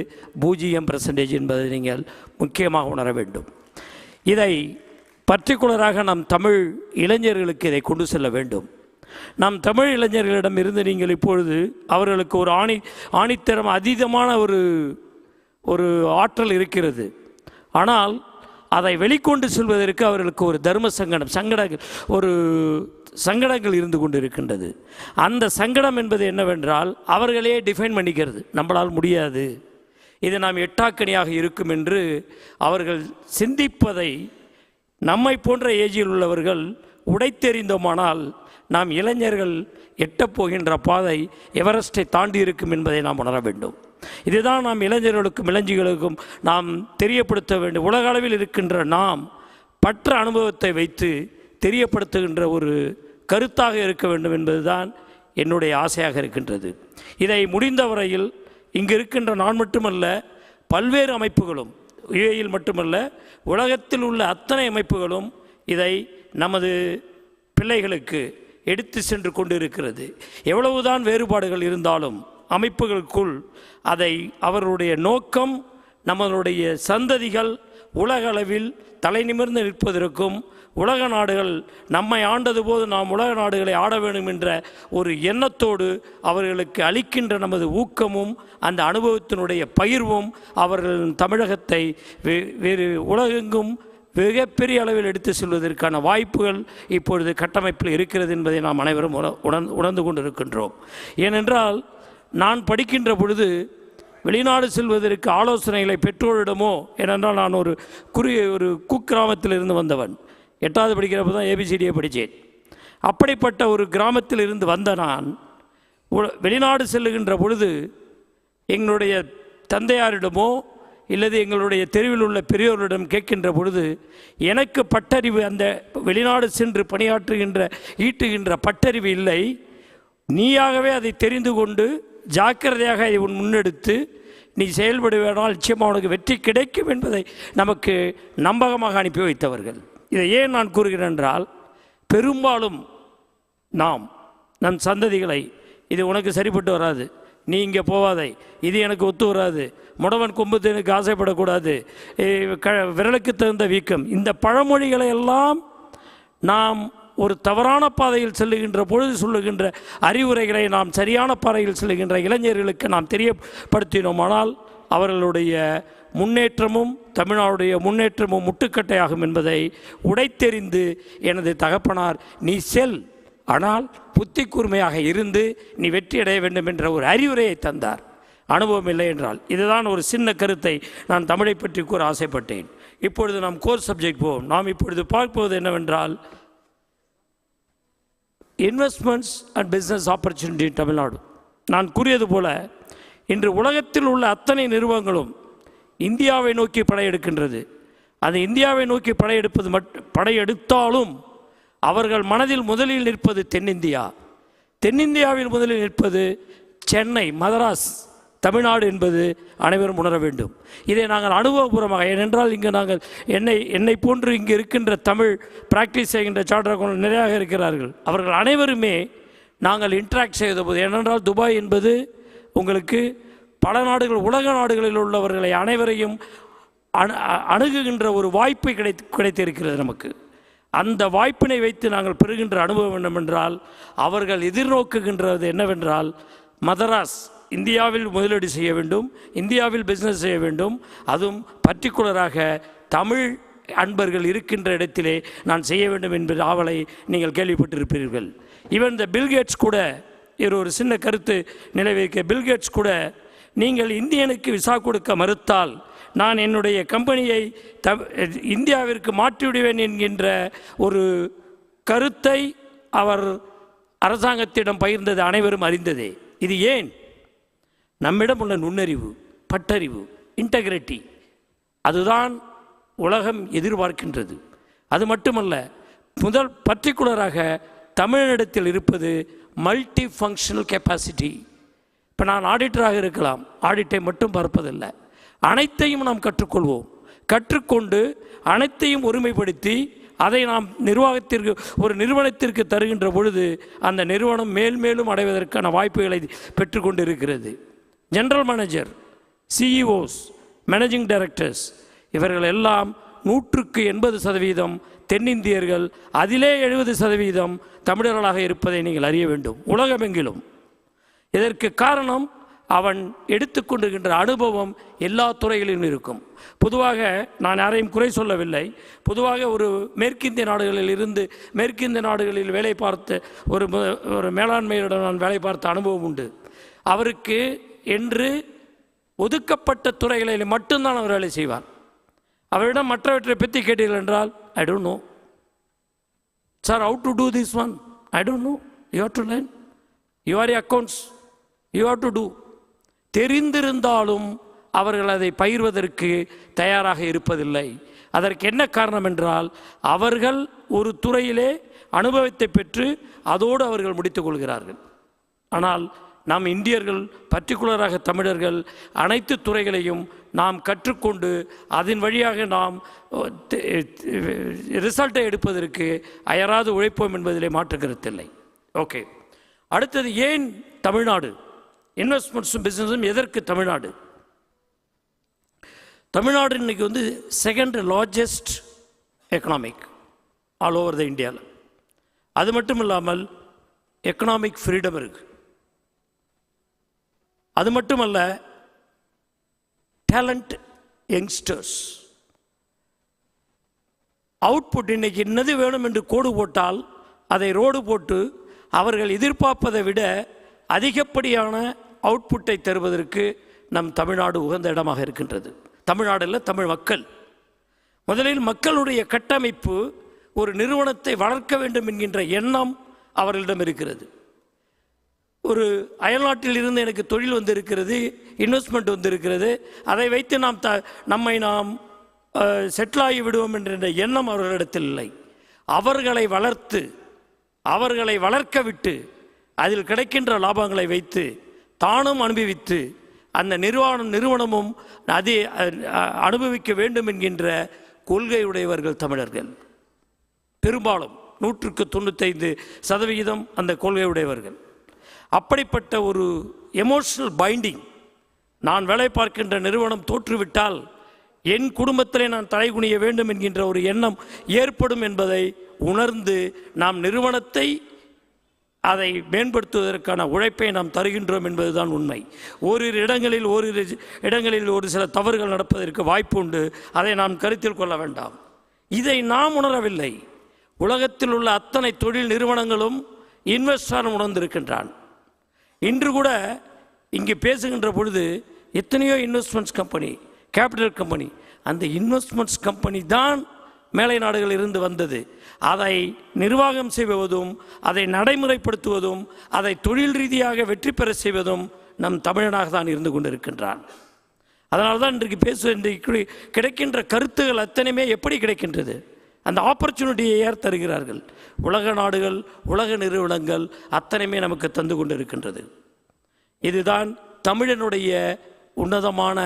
0% என்பதை நீங்கள் முக்கியமாக உணர வேண்டும். இதை பர்டிகுலராக நம் தமிழ் இளைஞர்களுக்கு இதை கொண்டு செல்ல வேண்டும். நம் தமிழ் இளைஞர்களிடம் இருந்து நீங்கள் இப்பொழுது அவர்களுக்கு ஒரு ஆணித்தரம் அதீதமான ஒரு ஆற்றல் இருக்கிறது. ஆனால் அதை வெளிக்கொண்டு செல்வதற்கு அவர்களுக்கு ஒரு தர்ம சங்கடங்கள் இருந்து கொண்டு இருக்கின்றது. அந்த சங்கடம் என்பது என்னவென்றால் அவர்களே டிஃபைன் பண்ணிக்கிறது, நம்மளால் முடியாது, இது நாம் எட்டாக்கணியாக இருக்கும் என்று அவர்கள் சிந்திப்பதை நம்மை போன்ற ஏஜில் உள்ளவர்கள் உடைத்தெறிந்தோமானால் நாம் இளைஞர்கள் எட்டப்போகின்ற பாதை எவரெஸ்டை தாண்டி இருக்கும் என்பதை நாம் உணர வேண்டும். இதுதான் நாம் இளைஞர்களுக்கும் இளைஞர்களுக்கும் நாம் தெரியப்படுத்த வேண்டும். உலக அளவில் இருக்கின்ற நாம் பற்ற அனுபவத்தை வைத்து தெரியப்படுத்துகின்ற ஒரு கருத்தாக இருக்க வேண்டும் என்பதுதான் என்னுடைய ஆசையாக இருக்கின்றது. இதை முடிந்த வரையில் இங்கு இருக்கின்ற நான் மட்டுமல்ல, பல்வேறு அமைப்புகளும், யுஏஇயில் மட்டுமல்ல உலகத்தில் உள்ள அத்தனை அமைப்புகளும் இதை நமது பிள்ளைகளுக்கு எடுத்து சென்று கொண்டு இருக்கிறது. எவ்வளவுதான் வேறுபாடுகள் இருந்தாலும் அமைப்புகளுக்குள் அதை அவர்களுடைய நோக்கம் நம்மளுடைய சந்ததிகள் உலக அளவில் தலை நிமிர்ந்து நிற்பதற்கும், உலக நாடுகள் நம்மை ஆண்டது போது நாம் உலக நாடுகளை ஆட வேண்டும் என்ற ஒரு எண்ணத்தோடு அவர்களுக்கு அளிக்கின்ற நமது ஊக்கமும் அந்த அனுபவத்தினுடைய பகிர்வும் அவர்கள் தமிழகத்தை வேறு உலகெங்கும் மிகப்பெரிய அளவில் எடுத்து செல்வதற்கான வாய்ப்புகள் இப்பொழுது கட்டமைப்பில் இருக்கிறது என்பதை நாம் அனைவரும் உணர்ந்து கொண்டிருக்கின்றோம். ஏனென்றால் நான் படிக்கின்ற பொழுது வெளிநாடு செல்வதற்கு ஆலோசனைகளை பெற்றோரிடமோ, ஏனென்றால் நான் ஒரு குக்கிராமத்தில் இருந்து வந்தவன். 8வது படிக்கிறப்ப தான் ஏபிசிடியை படித்தேன். அப்படிப்பட்ட ஒரு கிராமத்தில் இருந்து வந்த நான் வெளிநாடு செல்லுகின்ற பொழுது எங்களுடைய தந்தையாரிடமோ இல்லது எங்களுடைய தெருவில் உள்ள பெரியோரிடம் கேட்கின்ற பொழுது எனக்கு பட்டறிவு, அந்த வெளிநாடு சென்று ஈட்டுகின்ற பட்டறிவு இல்லை. நீயாகவே அதை தெரிந்து கொண்டு ஜாக்கிரதையாக அதை முன்னெடுத்து நீ செயல்படுவதால் நிச்சயமாக உனக்கு வெற்றி கிடைக்கும் என்பதை நமக்கு நம்பகமாக அனுப்பி வைத்தவர்கள். இதை ஏன் நான் கூறுகிறேன் என்றால், பெரும்பாலும் நம் சந்ததிகளை இது உனக்கு சரிப்பட்டு வராது, நீ இங்கே போவாதை, இது எனக்கு ஒத்து வராது, முடவன் கொம்புத்தனுக்கு ஆசைப்படக்கூடாது, விரலுக்கு தகுந்த வீக்கம், இந்த பழமொழிகளை எல்லாம் நாம் ஒரு தவறான பாதையில் செல்லுகின்ற பொழுது சொல்லுகின்ற அறிவுரைகளை நாம் சரியான பாதையில் செல்லுகின்ற இளைஞர்களுக்கு நாம் தெரியப்படுத்தினோமானால் அவர்களுடைய முன்னேற்றமும் தமிழ்நாடுடைய முன்னேற்றமும் முட்டுக்கட்டையாகும் என்பதை உடைத்தெறிந்து எனது தகப்பனார் நீ செல், ஆனால் புத்தி கூர்மையாக இருந்து நீ வெற்றி அடைய வேண்டும் என்ற ஒரு அறிவுரையை தந்தார். அனுபவம் இல்லை என்றால் இதுதான் ஒரு சின்ன கருத்தை நான் தமிழை பற்றி கூற ஆசைப்பட்டேன். இப்பொழுது நாம் கோர் சப்ஜெக்ட் போவோம். நாம் இப்பொழுது பார்ப்பது என்னவென்றால், இன்வெஸ்ட்மெண்ட்ஸ் அண்ட் பிஸ்னஸ் ஆப்பர்ச்சுனிட்டி இன் தமிழ்நாடு. நான் கூறியது போல இன்று உலகத்தில் உள்ள அத்தனை நிறுவனங்களும் இந்தியாவை நோக்கி படையெடுக்கின்றது. அது இந்தியாவை நோக்கி படையெடுத்தாலும் அவர்கள் மனதில் முதலில் நிற்பது தென்னிந்தியா. தென்னிந்தியாவில் முதலில் நிற்பது சென்னை, மதராஸ், தமிழ்நாடு என்பது அனைவரும் உணர வேண்டும். இதை நாங்கள் அனுபவபூர்வமாக, ஏனென்றால் இங்கு நாங்கள் என்னை போன்று இங்கு இருக்கின்ற தமிழ் பிராக்டிஸ் செய்கின்ற சார்ட்டர் அக்கௌண்டன்ட் நிறையாக இருக்கிறார்கள். அவர்கள் அனைவருமே நாங்கள் இன்ட்ராக்ட் செய்த போது, ஏனென்றால் துபாய் என்பது உங்களுக்கு பல நாடுகள், உலக நாடுகளில் உள்ளவர்களை அனைவரையும் அணுகுகின்ற ஒரு வாய்ப்பு கிடைத்திருக்கிறது நமக்கு. அந்த வாய்ப்பினை வைத்து நாங்கள் பெறுகின்ற அனுபவம் என்னவென்றால், அவர்கள் எதிர்நோக்குகின்றது என்னவென்றால், மதராஸ் இந்தியாவில் முதலீடு செய்ய வேண்டும், இந்தியாவில் பிஸ்னஸ் செய்ய வேண்டும், அதுவும் பர்டிகுலராக தமிழ் அன்பர்கள் இருக்கின்ற இடத்திலே நான் செய்ய வேண்டும் என்ற ஆவலை நீங்கள் கேள்விப்பட்டிருப்பீர்கள். ஈவன் இந்த பில்கேட்ஸ் கூட ஒரு சின்ன கருத்து நிலைவைக்க, பில்கேட்ஸ் கூட நீங்கள் இந்தியனுக்கு விசா கொடுக்க மறுத்தால் நான் என்னுடைய கம்பெனியை இந்தியாவிற்கு மாற்றிவிடுவேன் என்கின்ற ஒரு கருத்தை அவர் அரசாங்கத்திடம் பகிர்ந்தது அனைவரும் அறிந்ததே. இது ஏன்? நம்மிடம் உள்ள நுண்ணறிவு, பட்டறிவு, இன்டெகிரிட்டி, அதுதான் உலகம் எதிர்பார்க்கின்றது. அது மட்டுமல்ல, முதல் பர்டிகுலராக தமிழனிடத்தில் இருப்பது மல்டி ஃபங்க்ஷனல் கெப்பாசிட்டி. இப்போ நான் ஆடிட்டராக இருக்கலாம், ஆடிட்டை மட்டும் பார்ப்பதில்லை, அனைத்தையும் நாம் கற்றுக்கொள்வோம். கற்றுக்கொண்டு அனைத்தையும் ஒருமைப்படுத்தி அதை நாம் ஒரு நிறுவனத்திற்கு தருகின்ற பொழுது அந்த நிறுவனம் மேலும் அடைவதற்கான வாய்ப்புகளை பெற்றுக்கொண்டு இருக்கிறது. General manager, CEOs, managing directors, இவர்கள் எல்லாம் 100% தென்னிந்தியர்கள், அதிலே 70% தமிழர்களாக இருப்பதை நீங்கள் அறிய வேண்டும் உலகமெங்கிலும். இதற்கு காரணம் அவன் எடுத்துக்கொண்டுகின்ற அனுபவம் எல்லா துறைகளிலும் இருக்கும். பொதுவாக நான் யாரையும் குறை சொல்லவில்லை. பொதுவாக ஒரு மேற்கிந்திய நாடுகளில் வேலை பார்த்த ஒரு மேலாண்மையிடம் நான் வேலை பார்த்த அனுபவம் உண்டு. அவருக்கு என்று ஒதுக்கப்பட்ட துறைகளில் மட்டும்தான் அவர் வேலை செய்வார். அவரிடம் மற்றவற்றை பற்றி கேட்டீர்கள் என்றால், I don't know sir, how to do this one, I don't know, you have to learn, you are accounts, you have to do. தெரிந்திருந்தாலும் அவர்கள் அதை பயிர்வதற்கு தயாராக இருப்பதில்லை. அதற்கு என்ன காரணம் என்றால், அவர்கள் ஒரு துறையிலே அனுபவத்தை பெற்று அதோடு அவர்கள் முடித்துக் கொள்கிறார்கள். ஆனால் நாம் இந்தியர்கள், பர்டிகுலராக தமிழர்கள், அனைத்து துறைகளையும் நாம் கற்றுக்கொண்டு அதன் வழியாக நாம் ரிசல்ட்டை எடுப்பதற்கு அயராது உழைப்போம் என்பதிலே மாற்று கருத்தில்லை. ஓகே, அடுத்தது ஏன் தமிழ்நாடு? இன்வெஸ்ட்மெண்ட்ஸும் பிஸ்னஸும் எதற்கு தமிழ்நாடு? தமிழ்நாடு இன்றைக்கி வந்து second largest economic all over the இந்தியாவில். அது மட்டும் இல்லாமல் எக்கனாமிக் ஃப்ரீடம் இருக்குது. அது மட்டுமல்ல, டேலண்ட் யங்ஸ்டர்ஸ் அவுட்புட். இன்றைக்கி என்னது வேணும் என்று கோடு போட்டால் அதை ரோடு போட்டு அவர்கள் எதிர்பார்ப்பதை விட அதிகப்படியான அவுட்புட்டை தருவதற்கு நம் தமிழ்நாடு உகந்த இடமாக இருக்கின்றது. தமிழ்நாடு இல்லை, தமிழ் மக்கள். முதலில் மக்களுடைய கட்டமைப்பு, ஒரு நிறுவனத்தை வளர்க்க வேண்டும் என்கின்ற எண்ணம் அவர்களிடம் இருக்கிறது. ஒரு அயல்நாட்டில் இருந்து எனக்கு தொழில் வந்திருக்கிறது, இன்வெஸ்ட்மெண்ட் வந்திருக்கிறது, அதை வைத்து நம்மை நாம் செட்டில் ஆகி விடுவோம் என்ற எண்ணம் அவர்களிடத்தில் இல்லை. அவர்களை வளர்த்து, அவர்களை வளர்க்க விட்டு, அதில் கிடைக்கின்ற லாபங்களை வைத்து தானும் அனுபவித்து அந்த நிறுவனமும் அதை அனுபவிக்க வேண்டும் என்கின்ற கொள்கையுடையவர்கள் தமிழர்கள். பெரும்பாலும் 95% அந்த கொள்கையுடையவர்கள். அப்படிப்பட்ட ஒரு எமோஷனல் பைண்டிங், நான் வேலை பார்க்கின்ற நிறுவனம் தோற்றுவிட்டால் என் குடும்பத்திலே நான் தலைகுனிய வேண்டும் என்கின்ற ஒரு எண்ணம் ஏற்படும் என்பதை உணர்ந்து நாம் நிறுவனத்தை, அதை மேம்படுத்துவதற்கான உழைப்பை நாம் தருகின்றோம் என்பதுதான் உண்மை. ஓரிரு இடங்களில் ஒரு சில தவறுகள் நடப்பதற்கு வாய்ப்பு உண்டு. அதை நாம் கருத்தில் கொள்ள வேண்டாம். இதை நாம் உணரவில்லை. உலகத்தில் உள்ள அத்தனை தொழில் நிறுவனங்களும் இன்வெஸ்டரும் உணர்ந்திருக்கின்றான். இன்று கூட இங்கே பேசுகின்ற பொழுது எத்தனையோ இன்வெஸ்ட்மெண்ட்ஸ் கம்பெனி, கேபிட்டல் கம்பெனி, அந்த இன்வெஸ்ட்மெண்ட்ஸ் கம்பெனி தான் மேலை நாடுகளில் இருந்து வந்தது. அதை நிர்வாகம் செய்வதும், அதை நடைமுறைப்படுத்துவதும், அதை தொழில் ரீதியாக வெற்றி பெற செய்வதும் நம் தமிழனாக தான் இருந்து கொண்டிருக்கின்றான். அதனால தான் இன்றைக்கு கிடைக்கின்ற கருத்துகள் அத்தனையுமே எப்படி கிடைக்கின்றது? அந்த ஆப்பர்ச்சுனிட்டியை யார் தருகிறார்கள்? உலக நாடுகள், உலக நிறுவனங்கள் அத்தனையுமே நமக்கு தந்து கொண்டிருக்கின்றது. இதுதான் தமிழனுடைய உன்னதமான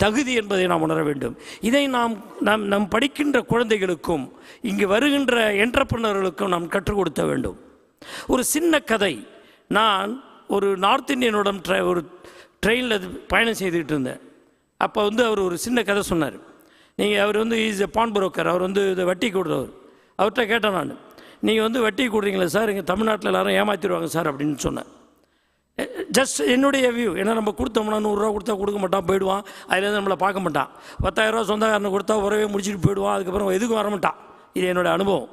தகுதி என்பதை நாம் உணர வேண்டும். இதை நாம் படிக்கின்ற குழந்தைகளுக்கும் இங்கு வருகின்ற என்டர்பிரனர்களுக்கும் நாம் கற்றுக் கொடுக்க வேண்டும். ஒரு சின்ன கதை. நான் ஒரு நார்த் இந்தியனோட ஒரு ட்ரெயினில் பயணம் செய்துக்கிட்டு இருந்தேன். அப்போ அவர் ஒரு சின்ன கதை சொன்னார். அவர் இஸ் எ பான் புரோக்கர். அவர் இதை வட்டி கொடுறவர். அவர்கிட்ட கேட்டேன் நான், நீங்கள் வட்டி கொடுறீங்களா சார்? எங்கள் தமிழ்நாட்டில் எல்லாரும் ஏமாற்றிடுவாங்க சார் அப்படின்னு சொன்னேன். ஜஸ்ட் என்னுடைய வியூ. ஏன்னா நம்ம கொடுத்தோம்னா 100 ரூபா கொடுத்தா கொடுக்க மாட்டான், போயிடுவான். அதுலேருந்து நம்மளை பார்க்க மாட்டான். 10,000 ரூபா சொந்தக்காரனை கொடுத்தா உறவே முடிச்சுட்டு போயிடுவான். அதுக்கப்புறம் எதுக்கும் வரமாட்டான். இது என்னுடைய அனுபவம்.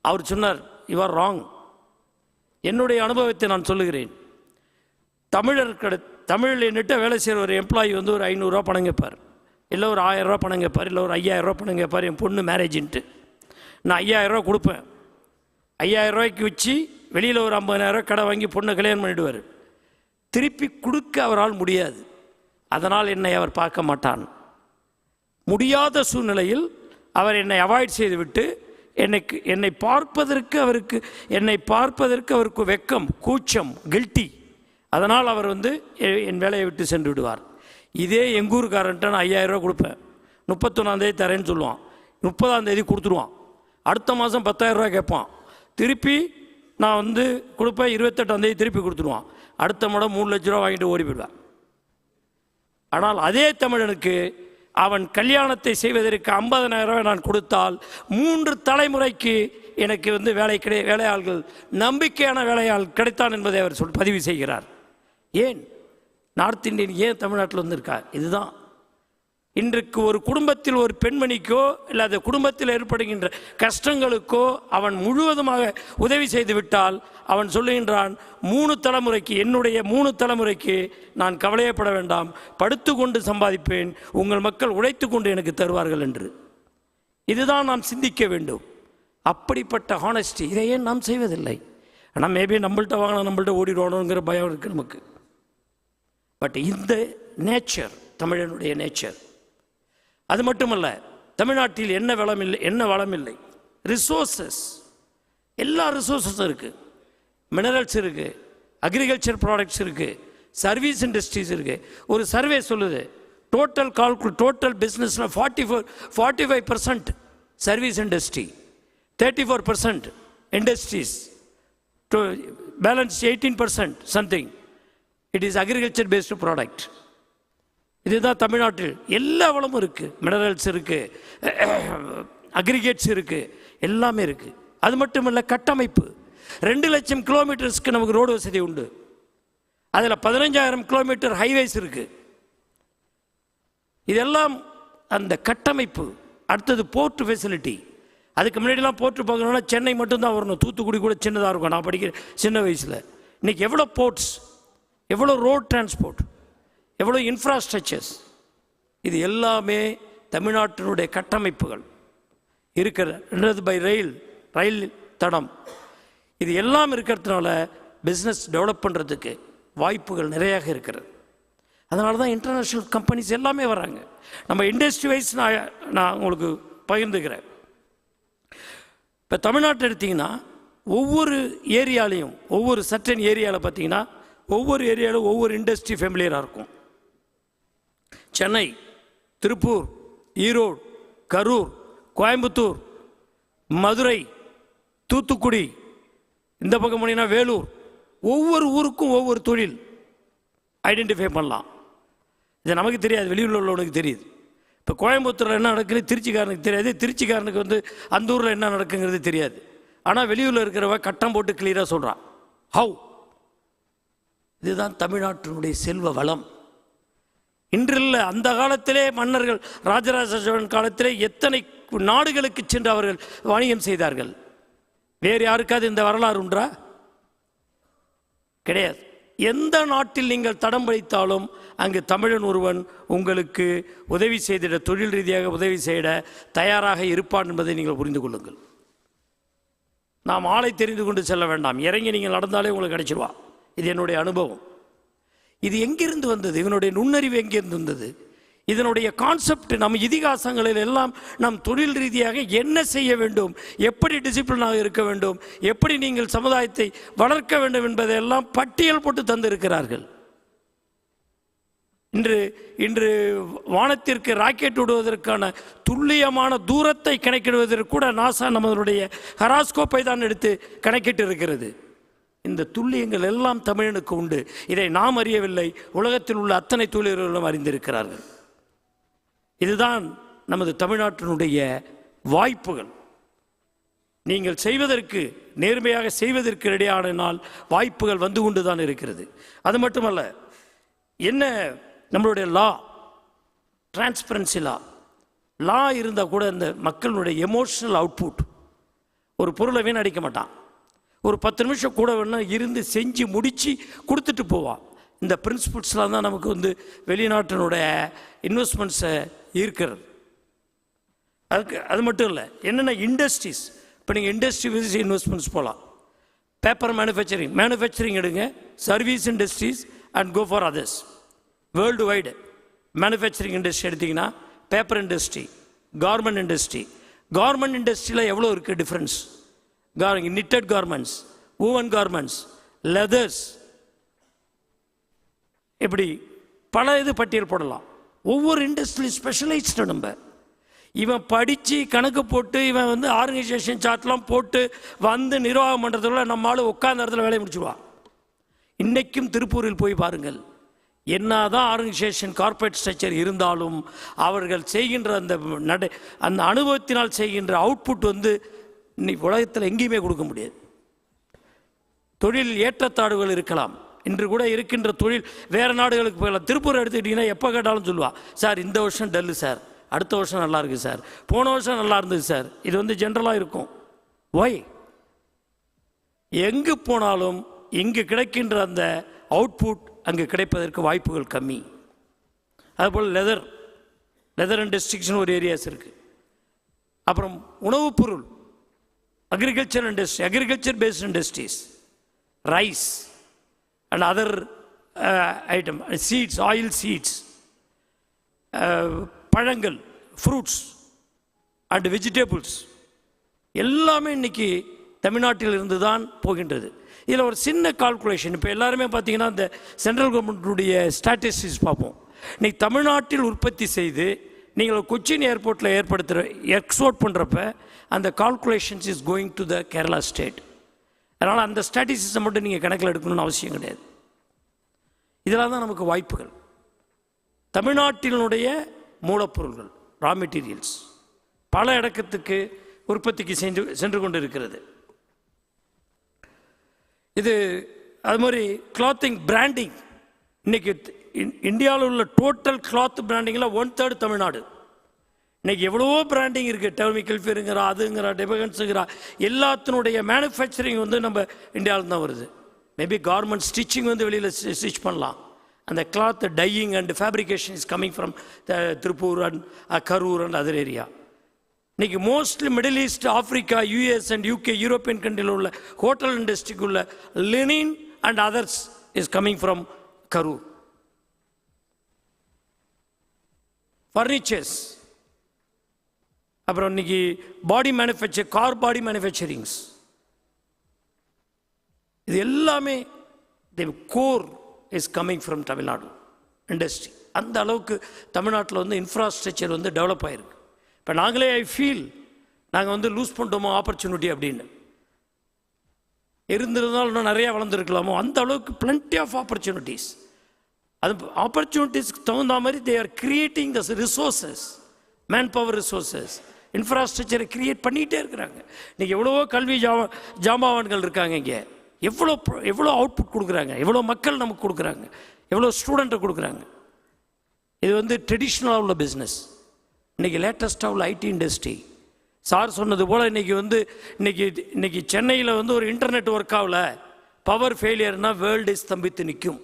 அவர் சொன்னார், யூ ஆர் ராங். என்னுடைய அனுபவத்தை நான் சொல்லுகிறேன். தமிழில் என்னிட்ட வேலை செய்கிற ஒரு எம்ப்ளாயி ஒரு 500 ரூபா பணம் கேட்பார், இல்லை ஒரு 1000 ரூபா பணம் கேட்பார், இல்லை ஒரு 5000 ரூபா பணம் கேட்பார். என் பொண்ணு மேரேஜின்ட்டு நான் 5000 ரூபா கொடுப்பேன். 5000 ரூபாய்க்கு வச்சு வெளியில் ஒரு 50,000 ரூபா கடை வாங்கி பொண்ணை கல்யாணம் பண்ணிவிடுவார். திருப்பி கொடுக்க அவரால் முடியாது. அதனால் என்னை அவர் பார்க்க மாட்டான். முடியாத சூழ்நிலையில் அவர் என்னை அவாய்ட் செய்துவிட்டு என்னை பார்ப்பதற்கு அவருக்கு வெக்கம், கூச்சம், கில்ட்டி. அதனால் அவர் என் வேலையை விட்டு சென்று விடுவார். இதே எங்கூருக்காரன்ட்ட நான் 5000 ரூபா கொடுப்பேன். 31ஆம் தேதி தரேன்னு சொல்லுவான். 30ஆம் தேதி கொடுத்துருவான். அடுத்த மாதம் 10,000 ரூபா கேட்பான். திருப்பி நான் கொடுப்பேன். 28ஆம் தேதி திருப்பி கொடுத்துருவான். அடுத்த மாதம் 3 லட்ச ரூபா வாங்கிட்டு ஓடி போயிடுவான். ஆனால் அதே தமிழனுக்கு அவன் கல்யாணத்தை செய்வதற்கு 50,000 ரூபாய் நான் கொடுத்தால் 3 தலைமுறைக்கு எனக்கு வேலையாள்கள், நம்பிக்கையான வேலையாள் கிடைத்தான் என்பதை அவர் பதிவு செய்கிறார். ஏன் நார்த் இந்தியன் ஏன் தமிழ்நாட்டில் வந்திருக்கா? இதுதான் இன்றைக்கு ஒரு குடும்பத்தில் ஒரு பெண்மணிக்கோ இல்லை அந்த குடும்பத்தில் ஏற்படுகின்ற கஷ்டங்களுக்கோ அவன் முழுவதுமாக உதவி செய்து விட்டால் அவன் சொல்லுகின்றான் 3 தலைமுறைக்கு, என்னுடைய 3 தலைமுறைக்கு நான் கவலையப்பட வேண்டாம், படுத்து கொண்டு சம்பாதிப்பேன், உங்கள் மக்கள் உழைத்து கொண்டு எனக்கு தருவார்கள் என்று. இதுதான் நாம் சிந்திக்க வேண்டும். அப்படிப்பட்ட ஹானஸ்டி இதை ஏன் நாம் செய்வதில்லை? ஆனால் மேபி நம்மள்கிட்ட வாங்கினா நம்மள்ட்ட ஓடிடுவானோங்கிற பயம் இருக்குது நமக்கு. பட் இந்த நேச்சர் தமிழனுடைய நேச்சர். அது மட்டுமல்ல, தமிழ்நாட்டில் என்ன வளம் இல்லை, ரிசோர்ஸஸ், எல்லா ரிசோர்ஸஸும் இருக்குது. மினரல்ஸ் இருக்குது, அக்ரிகல்ச்சர் ப்ராடக்ட்ஸ் இருக்குது, சர்வீஸ் இண்டஸ்ட்ரீஸ் இருக்குது. ஒரு சர்வே சொல்லுது டோட்டல் பிஸ்னஸில் 45% service industry, 34% industries, balance 18% something it is agriculture based product. இதுதான் தமிழ்நாட்டில் எல்லா வளமும் இருக்குது. மினரல்ஸ் இருக்குது, அக்ரிகேட்ஸ் இருக்குது, எல்லாமே இருக்குது. அது மட்டும் இல்லை, கட்டமைப்பு 2 லட்சம் கிலோமீட்டர்ஸ்க்கு நமக்கு ரோடு வசதி உண்டு. அதில் 15,000 கிலோமீட்டர் ஹைவேஸ் இருக்குது. இதெல்லாம் அந்த கட்டமைப்பு. அடுத்தது போர்ட் ஃபெசிலிட்டி. அதுக்கு முன்னாடிலாம் போர்ட்டு பார்க்கணுன்னா சென்னை மட்டும்தான் வரணும், தூத்துக்குடி கூட சின்னதாக இருக்கும் நான் படிக்கிற சின்ன வயசில். இன்றைக்கி எவ்வளோ போர்ட்ஸ், எவ்வளோ ரோட் டிரான்ஸ்போர்ட், எவ்வளோ இன்ஃப்ராஸ்ட்ரக்சர்ஸ், இது எல்லாமே தமிழ்நாட்டினுடைய கட்டமைப்புகள் இருக்கிறது. பை ரயில் தடம், இது எல்லாம் இருக்கிறதுனால பிஸ்னஸ் டெவலப் பண்ணுறதுக்கு வாய்ப்புகள் நிறையாக இருக்கிறது. அதனால தான் இன்டர்நேஷ்னல் கம்பெனிஸ் எல்லாமே வராங்க. நம்ம இண்டஸ்ட்ரி வைஸ் நான் உங்களுக்கு பகிர்ந்துக்கிறேன். இப்போ தமிழ்நாட்டில் எடுத்திங்கன்னா ஒவ்வொரு ஏரியாலையும், ஒவ்வொரு சர்டன் ஏரியாவில் பார்த்தீங்கன்னா ஒவ்வொரு ஏரியாவில் ஒவ்வொரு இண்டஸ்ட்ரி ஃபெமிலியராக இருக்கும். சென்னை, திருப்பூர், ஈரோடு, கரூர், கோயம்புத்தூர், மதுரை, தூத்துக்குடி, இந்த பக்கம் போனீங்கன்னா வேலூர், ஒவ்வொரு ஊருக்கும் ஒவ்வொரு தொழில் ஐடென்டிஃபை பண்ணலாம். இது நமக்கு தெரியாது, வெளியூரில் உள்ளவனுக்கு தெரியுது. இப்போ கோயம்புத்தூரில் என்ன நடக்குது திருச்சிக்காரனுக்கு தெரியாது, திருச்சிக்காரனுக்கு அந்த ஊரில் என்ன நடக்குங்கிறது தெரியாது. ஆனால் வெளியூரில் இருக்கிறவ கட்டம் போட்டு கிளியராக சொல்கிறான். ஹவு? இதுதான் தமிழ்நாட்டினுடைய செல்வ வளம். இன்றில்ல, அந்த காலத்திலே மன்னர்கள், ராஜராஜ சோழன் காலத்திலே எத்தனை நாடுகளுக்கு சென்று அவர்கள் வாணிகம் செய்தார்கள். வேறு யாருக்காவது இந்த வரலாறு உண்டா? கிடையாது. எந்த நாட்டில் நீங்கள் தடம் வைத்தாலும் அங்கு தமிழன் ஒருவன் உங்களுக்கு உதவி செய்திட, தொழில் ரீதியாக உதவி செய்ய தயாராக இருப்பான் என்பதை நீங்கள் புரிந்து கொள்ளுங்கள். நாம் ஆளை தெரிந்து கொண்டு செல்ல வேண்டாம், இறங்கி நீங்கள் நடந்தாலே உங்களுக்கு கிடைச்சிருவா. இது என்னுடைய அனுபவம். இது எங்கிருந்து வந்தது? இதனுடைய நுண்ணறிவு எங்கிருந்து வந்தது? இதனுடைய கான்செப்ட் நம் இதிகாசங்களில் எல்லாம் நம் தொழில் ரீதியாக என்ன செய்ய வேண்டும், எப்படி டிசிப்ளினாக இருக்க வேண்டும், எப்படி நீங்கள் சமுதாயத்தை வளர்க்க வேண்டும் என்பதையெல்லாம் பட்டியல் போட்டு தந்திருக்கிறார்கள். இன்று வானத்திற்கு ராக்கெட் விடுவதற்கான துல்லியமான தூரத்தை கணக்கிடுவதற்கு கூட நாசா நம்மளுடைய ஹராஸ்கோப்பை தான் எடுத்து கணக்கிட்டு இருக்கிறது. இந்த துல்லியங்கள் எல்லாம் தமிழனுக்கு உண்டு. இதை நாம் அறியவில்லை, உலகத்தில் உள்ள அத்தனை தொழில்களும் அறிந்திருக்கிறார்கள். இதுதான் நமது தமிழ்நாட்டினுடைய வாய்ப்புகள். நீங்கள் செய்வதற்கு, நேர்மையாக செய்வதற்கு ரெடியானால் வாய்ப்புகள் வந்து கொண்டு தான் இருக்கிறது. அது மட்டுமல்ல, என்ன நம்மளுடைய லா, டிரான்ஸ்பரன்சி லா இருந்தால் கூட இந்த மக்களுடைய எமோஷனல் அவுட்புட், ஒரு பொருளை வீணடிக்க மாட்டான். ஒரு 10 நிமிஷம் கூட வேணால் இருந்து செஞ்சு முடித்து கொடுத்துட்டு போவான். இந்த பிரின்சிபிள்ஸ்லாம் தான் நமக்கு வெளிநாட்டினுடைய இன்வெஸ்ட்மெண்ட்ஸை ஈர்க்கிறது. அது மட்டும் இல்லை, என்னென்ன இண்டஸ்ட்ரீஸ், இப்போ நீங்கள் இண்டஸ்ட்ரி விசிட் இன்வெஸ்ட்மெண்ட்ஸ் போகலாம். பேப்பர் மேனுஃபேக்சரிங் எடுங்க, service industries and go for others. World wide manufacturing industry எடுத்திங்கன்னா பேப்பர் இண்டஸ்ட்ரி, கார்மெண்ட் இண்டஸ்ட்ரியில் எவ்வளோ இருக்குது difference? knitted garments, woven garments, leathers, இப்படி பல இது பட்டியல் போடலாம். ஒவ்வொரு இண்டஸ்ட்ரி ஸ்பெஷலைஸ்டு. நம்ம இவன் படித்து கணக்கு போட்டு இவன் ஆர்கனைசேஷன் சார்ட்லாம் போட்டு நிர்வாகம் பண்ணுறதுக்குள்ள நம்மளால் உட்கார்ந்த இடத்துல வேலையை முடிச்சுடுவான். இன்றைக்கும் திருப்பூரில் போய் பாருங்கள், என்னதான் ஆர்கனைசேஷன் கார்ப்பரேட் ஸ்ட்ரக்சர் இருந்தாலும் அவர்கள் செய்கின்ற அந்த அனுபவத்தினால் செய்கின்ற அவுட்புட் இன்னைக்கு உலகத்தில் எங்கேயுமே கொடுக்க முடியாது. தொழில் ஏற்றத்தாழ்வுகள் இருக்கலாம், இன்று கூட இருக்கின்ற தொழில் வேறு நாடுகளுக்கு போகலாம். திருப்பூர் எடுத்துக்கிட்டிங்கன்னா எப்போ கேட்டாலும் சொல்லுவா, சார் இந்த வருஷம் டல்லு சார், அடுத்த வருஷம் நல்லா இருக்குது சார், போன வருஷம் நல்லா இருந்தது சார். இது வந்து ஜென்ரலாக இருக்கும். ஒய்? எங்கு போனாலும் இங்கு கிடைக்கின்ற அந்த அவுட்புட் அங்கு கிடைப்பதற்கு வாய்ப்புகள் கம்மி. அதுபோல் லெதர் இண்டஸ்ட்ரிக்ஸ்னு ஒரு ஏரியாஸ் இருக்குது. அப்புறம் உணவுப் பொருள், agriculture industry, agriculture based industries, rice and other item, seeds, oil seeds, பழங்கள், ஃப்ரூட்ஸ் அண்ட் வெஜிடபிள்ஸ் எல்லாமே இன்றைக்கி தமிழ்நாட்டில் இருந்து தான் போகின்றது. இதில் ஒரு சின்ன கால்குலேஷன், இப்போ எல்லாருமே பார்த்தீங்கன்னா இந்த சென்ட்ரல் கவர்மெண்ட்டுடைய ஸ்டாட்டிஸ்டிக்ஸ் பார்ப்போம். இன்றைக்கி தமிழ்நாட்டில் உற்பத்தி செய்து நீங்கள் கொச்சின் ஏர்போர்ட்டில் எக்ஸ்போர்ட் பண்ணுறப்ப அந்த calculations is going to the Kerala state. அதனால் அந்த ஸ்டாட்டிஸ்டிக்ஸை மட்டும் நீங்கள் கணக்கில் எடுக்கணும்னு அவசியம் கிடையாது. இதெல்லாம் தான் நமக்கு வாய்ப்புகள். தமிழ்நாட்டினுடைய மூலப்பொருள்கள், ரா மெட்டீரியல்ஸ் பல இடத்துக்கு உற்பத்திக்கு சென்று கொண்டு இருக்கிறது. இது அது மாதிரி கிளாத்திங் பிராண்டிங், இன்றைக்கி இந்தியாவில் உள்ள டோட்டல் கிளாத் பிராண்டிங்கில் 1/3 தமிழ்நாடு. இன்றைக்கி எவ்வளவோ பிராண்டிங் இருக்குது, டெர்மிக்கல் ஃபீருங்கிறா, அதுங்கிறா, டெபகன்ஸுங்கிறா, எல்லாத்தினுடைய மேனுஃபேக்சரிங் வந்து நம்ம இந்தியாவில் தான் வருது. மேபி கார்மெண்ட் ஸ்டிச்சிங் வந்து வெளியில் ஸ்டிச் பண்ணலாம். அந்த cloth dyeing and fabrication is coming from Tiruppur and Karur and other area. இன்றைக்கி mostly middle east, Africa, US and UK, European கண்ட்ரியில் உள்ள ஹோட்டல் இண்டஸ்ட்ரிக்கு உள்ள linen and others is coming from Karur. Furnitures, அப்புறம் இன்னைக்கு body manufacture, car body manufacturings, இது எல்லாமே the core is coming from Tamil Nadu industry. அந்த அளவுக்கு தமிழ்நாட்டில் வந்து இன்ஃப்ராஸ்ட்ரக்சர் வந்து டெவலப் ஆகிருக்கு. இப்போ நாங்களே ஐ ஃபீல் நாங்கள் வந்து லூஸ் பண்ணிட்டோமோ ஆப்பர்ச்சுனிட்டி அப்படின்னு. இருந்திருந்தாலும் இன்னும் நிறையா வளர்ந்துருக்கலாமோ. அந்த அளவுக்கு பிளண்டி ஆஃப் ஆப்பர்ச்சுனிட்டிஸ். அது ஆப்பர்ச்சுனிட்டிஸ்க்கு தகுந்த மாதிரி they are creating the resources, man power resources, இன்ஃப்ராஸ்ட்ரக்சரை கிரியேட் பண்ணிகிட்டே இருக்கிறாங்க. இன்றைக்கி எவ்வளவோ கல்வி ஜாமான்கள் இருக்காங்க, இங்கே எவ்வளோ அவுட்புட் கொடுக்குறாங்க, எவ்வளோ மக்கள் நமக்கு கொடுக்குறாங்க, எவ்வளோ ஸ்டூடெண்ட்டை கொடுக்குறாங்க. இது வந்து ட்ரெடிஷ்னலாக உள்ள பிஸ்னஸ். இன்றைக்கி லேட்டஸ்ட்டாக உள்ள ஐடி இண்டஸ்ட்ரி. சார் சொன்னது போல் இன்றைக்கி சென்னையில் வந்து ஒரு இன்டர்நெட் ஒர்க் ஆகல, பவர் ஃபெயிலியர்னால் வேர்ல்டு ஸ்தம்பித்து நிற்கும்.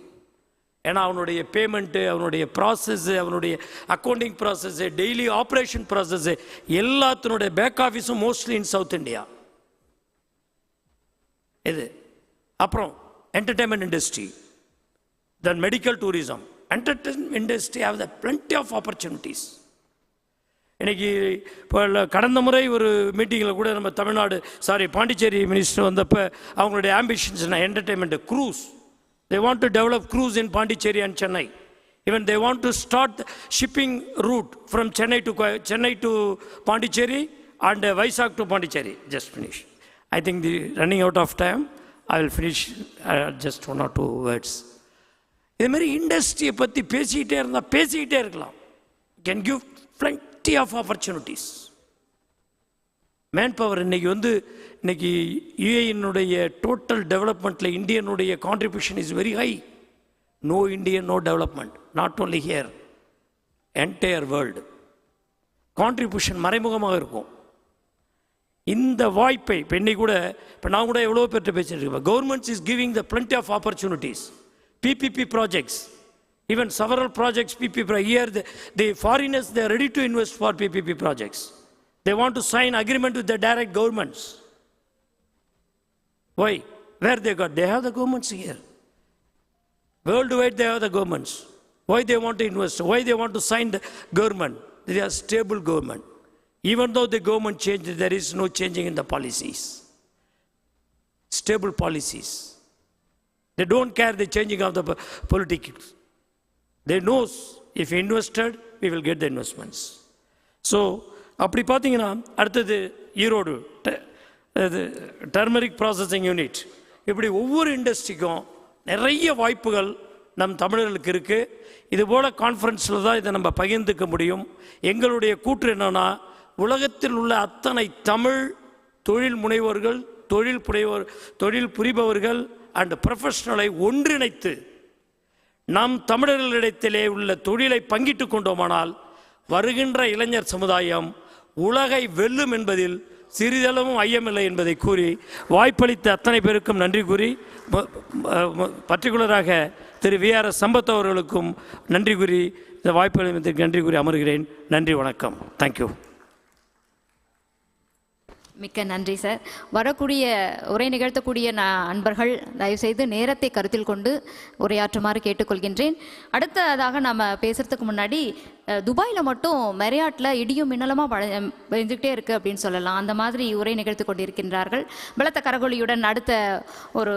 ஏன்னா அவனுடைய பேமெண்ட்டு, அவனுடைய ப்ராசஸ்ஸு, அவனுடைய accounting process, daily operation process எல்லாத்தினுடைய பேக் ஆஃபீஸும் மோஸ்ட்லி இன் சவுத் இந்தியா. இது அப்புறம் entertainment industry, then medical tourism. Entertainment industry have the plenty of opportunities. இன்றைக்கி இப்போ கடந்த முறை ஒரு மீட்டிங்கில் கூட நம்ம பாண்டிச்சேரி மினிஸ்டர் வந்தப்போ அவங்களுடைய ஆம்பிஷன்ஸ்னா entertainment, cruise. They want to develop cruise in Pondicherry and Chennai. Even they want to start shipping route from Chennai to Pondicherry and Vizag to Pondicherry. Just finish. I think running out of time, I will finish just 1 or 2 words. இதே மாதிரி இண்டஸ்ட்ரியை பற்றி பேசிக்கிட்டே இருக்கலாம். Can give plenty of opportunities. Man power இன்னைக்கு யுஏஇனுடைய total டெவலப்மெண்ட்டில் இந்தியனுடைய contribution is very high. No Indian, no development. Not only here, entire world contribution மறைமுகமாக இருக்கும். இந்த வாய்ப்பை இப்போ நான் கூட எவ்வளோ பேர்கிட்ட பேசிட்டு இருக்கேன். Governments is giving the plenty of opportunities. PPP projects, even several projects, here the foreigners, they are ready to invest for PPP projects. They want to sign agreement with the direct governments. Why? Where they got? They have the governments here. Worldwide they have the governments. Why they want to invest? Why they want to sign the government? They are stable government. Even though the government changes, there is no changing in the policies. Stable policies. They don't care the changing of the politics. They know if invested, we will get the investments. So, அப்படி பார்த்தீங்கன்னா அடுத்தது Erode turmeric processing unit. இப்படி ஒவ்வொரு இண்டஸ்ட்ரிக்கும் நிறைய வாய்ப்புகள் நம் தமிழர்களுக்கு இருக்குது. இதுபோல் கான்ஃபரன்ஸில் தான் இதை நம்ம பகிர்ந்துக்க முடியும். எங்களுடைய கூற்று என்னென்னா, உலகத்தில் உள்ள அத்தனை தமிழ் தொழில் முனைவோர்கள், தொழில் புரிபவர்கள் அண்ட் ப்ரொஃபஷனலை ஒன்றிணைத்து நம் தமிழர்களிடத்திலே உள்ள தொழிலை பங்கிட்டு கொண்டோமானால் வருகின்ற இளைஞர் சமுதாயம் உலகை வெல்லும் என்பதில் சிறிதளவும் ஐயமில்லை என்பதை கூறி வாய்ப்பளித்த அத்தனை பேருக்கும் நன்றி கூறி பர்டிகுலராக திரு விஆர்எஸ் சம்பத் அவர்களுக்கும் நன்றி கூறி இந்த வாய்ப்பளித்ததற்கு நன்றி கூறி அமர்கிறேன். நன்றி, வணக்கம். தேங்க்யூ. மிக்க நன்றி சார். வரக்கூடிய உரை நிகழ்த்தக்கூடிய அன்பர்கள் தயவுசெய்து நேரத்தை கருத்தில் கொண்டு உரையாற்றுமாறு கேட்டுக்கொள்கின்றேன். அடுத்ததாக நம்ம பேசுகிறதுக்கு முன்னாடி துபாயில் மட்டும் மெரியாட்டில் இடியும் மின்னலமாக பெஞ்சுக்கிட்டே இருக்குது அப்படின்னு சொல்லலாம். அந்த மாதிரி உரை நிகழ்த்தி கொண்டிருக்கின்றார்கள். பலத்த கரகொலியுடன் அடுத்த ஒரு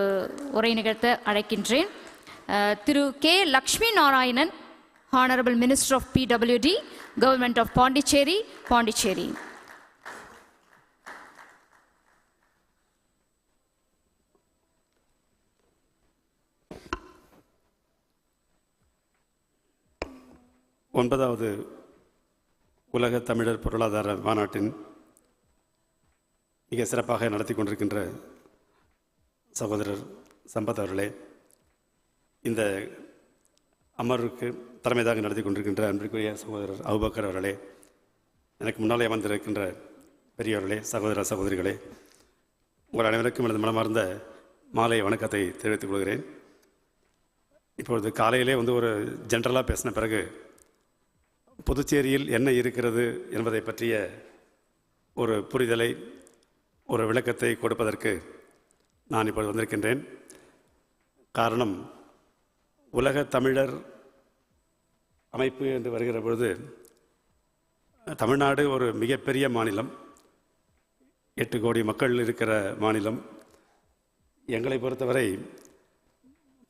உரை நிகழ்த்த அழைக்கின்றேன். Thiru K Lakshmi Narayanan, honourable minister of PWD, government of Pondicherry, Pondicherry. ஒன்பதாவது உலக தமிழர் பொருளாதார மாநாட்டின் மிக சிறப்பாக நடத்தி கொண்டிருக்கின்ற சகோதரர் சம்பத் அவர்களே, இந்த அமர்வுக்கு தலைமையாக நடத்தி கொண்டிருக்கின்ற அன்பிற்குரிய சகோதரர் அபூபக்கர் அவர்களே, எனக்கு முன்னாலே அமர்ந்திருக்கின்ற பெரியவர்களே, சகோதர சகோதரிகளே, உங்கள் அனைவருக்கும் எனது மனமார்ந்த மாலை வணக்கத்தை தெரிவித்துக் கொள்கிறேன். இப்பொழுது காலையிலே ஒரு ஜென்ரலாக பேசின பிறகு புதுச்சேரியில் என்ன இருக்கிறது என்பதை பற்றிய ஒரு புரிதலை, ஒரு விளக்கத்தை கொடுப்பதற்கு நான் இப்பொழுது வந்திருக்கின்றேன். காரணம், உலக தமிழர் அமைப்பு என்று வருகிற பொழுது தமிழ்நாடு ஒரு மிகப்பெரிய மாநிலம், 8 கோடி மக்கள் இருக்கிற மாநிலம். எங்களை பொறுத்தவரை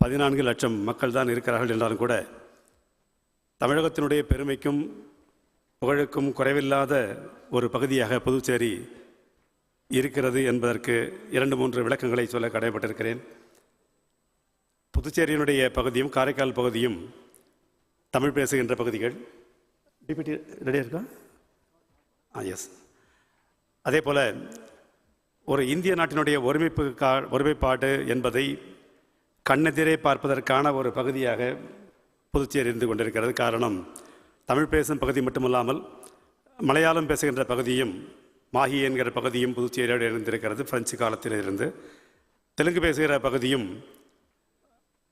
14 லட்சம் மக்கள் தான் இருக்கிறார்கள் என்றாலும் கூட தமிழகத்தினுடைய பெருமைக்கும் புகழுக்கும் குறைவில்லாத ஒரு பகுதியாக புதுச்சேரி இருக்கிறது என்பதற்கு 2-3 விளக்கங்களை சொல்ல கடமைப்பட்டிருக்கிறேன். புதுச்சேரியினுடைய பகுதியும் காரைக்கால் பகுதியும் தமிழ் பேசுகின்ற பகுதிகள். டிபிடி ரெடியாக இருக்கா? எஸ். அதே போல் ஒரு இந்திய நாட்டினுடைய ஒருமைப்பாடு என்பதை கண்ணெதிரே பார்ப்பதற்கான ஒரு பகுதியாக புதுச்சேரி இருந்து கொண்டிருக்கிறது. காரணம், தமிழ் பேசும் பகுதி மட்டுமல்லாமல் மலையாளம் பேசுகின்ற பகுதியும், மாஹி என்கிற பகுதியும் புதுச்சேரியோடு இருந்திருக்கிறது பிரெஞ்சு காலத்தில் இருந்து. தெலுங்கு பேசுகிற பகுதியும்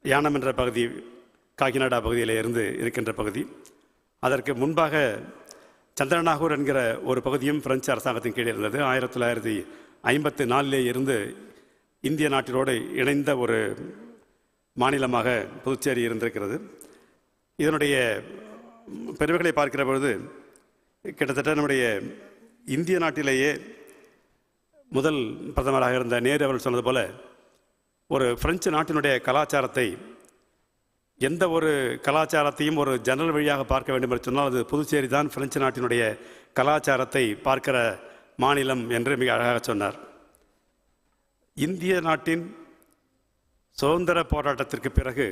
யானம் என்ற பகுதி, காகிநாடா பகுதியில் இருந்து இருக்கின்ற பகுதி. அதற்கு முன்பாக சந்திரநாகூர் என்கிற ஒரு பகுதியும் பிரெஞ்சு அரசாங்கத்தின் கீழே இருந்தது. 1954 இருந்து இந்திய நாட்டினோடு இணைந்த ஒரு மாநிலமாக புதுச்சேரி இருந்திருக்கிறது. இதனுடைய பெருமைகளை பார்க்கிற பொழுது கிட்டத்தட்ட நம்முடைய இந்திய நாட்டிலேயே முதல் பிரதமராக இருந்த நேரு அவர்கள் சொன்னது போல, ஒரு பிரெஞ்சு நாட்டினுடைய கலாச்சாரத்தை, எந்த ஒரு கலாச்சாரத்தையும் ஒரு ஜன்னல் வழியாக பார்க்க வேண்டும் என்று சொன்னால் அது புதுச்சேரி தான் பிரெஞ்சு நாட்டினுடைய கலாச்சாரத்தை பார்க்கிற மாநிலம் என்று மிக அழகாக சொன்னார். இந்திய நாட்டின் சுதந்திர போராட்டத்திற்கு பிறகு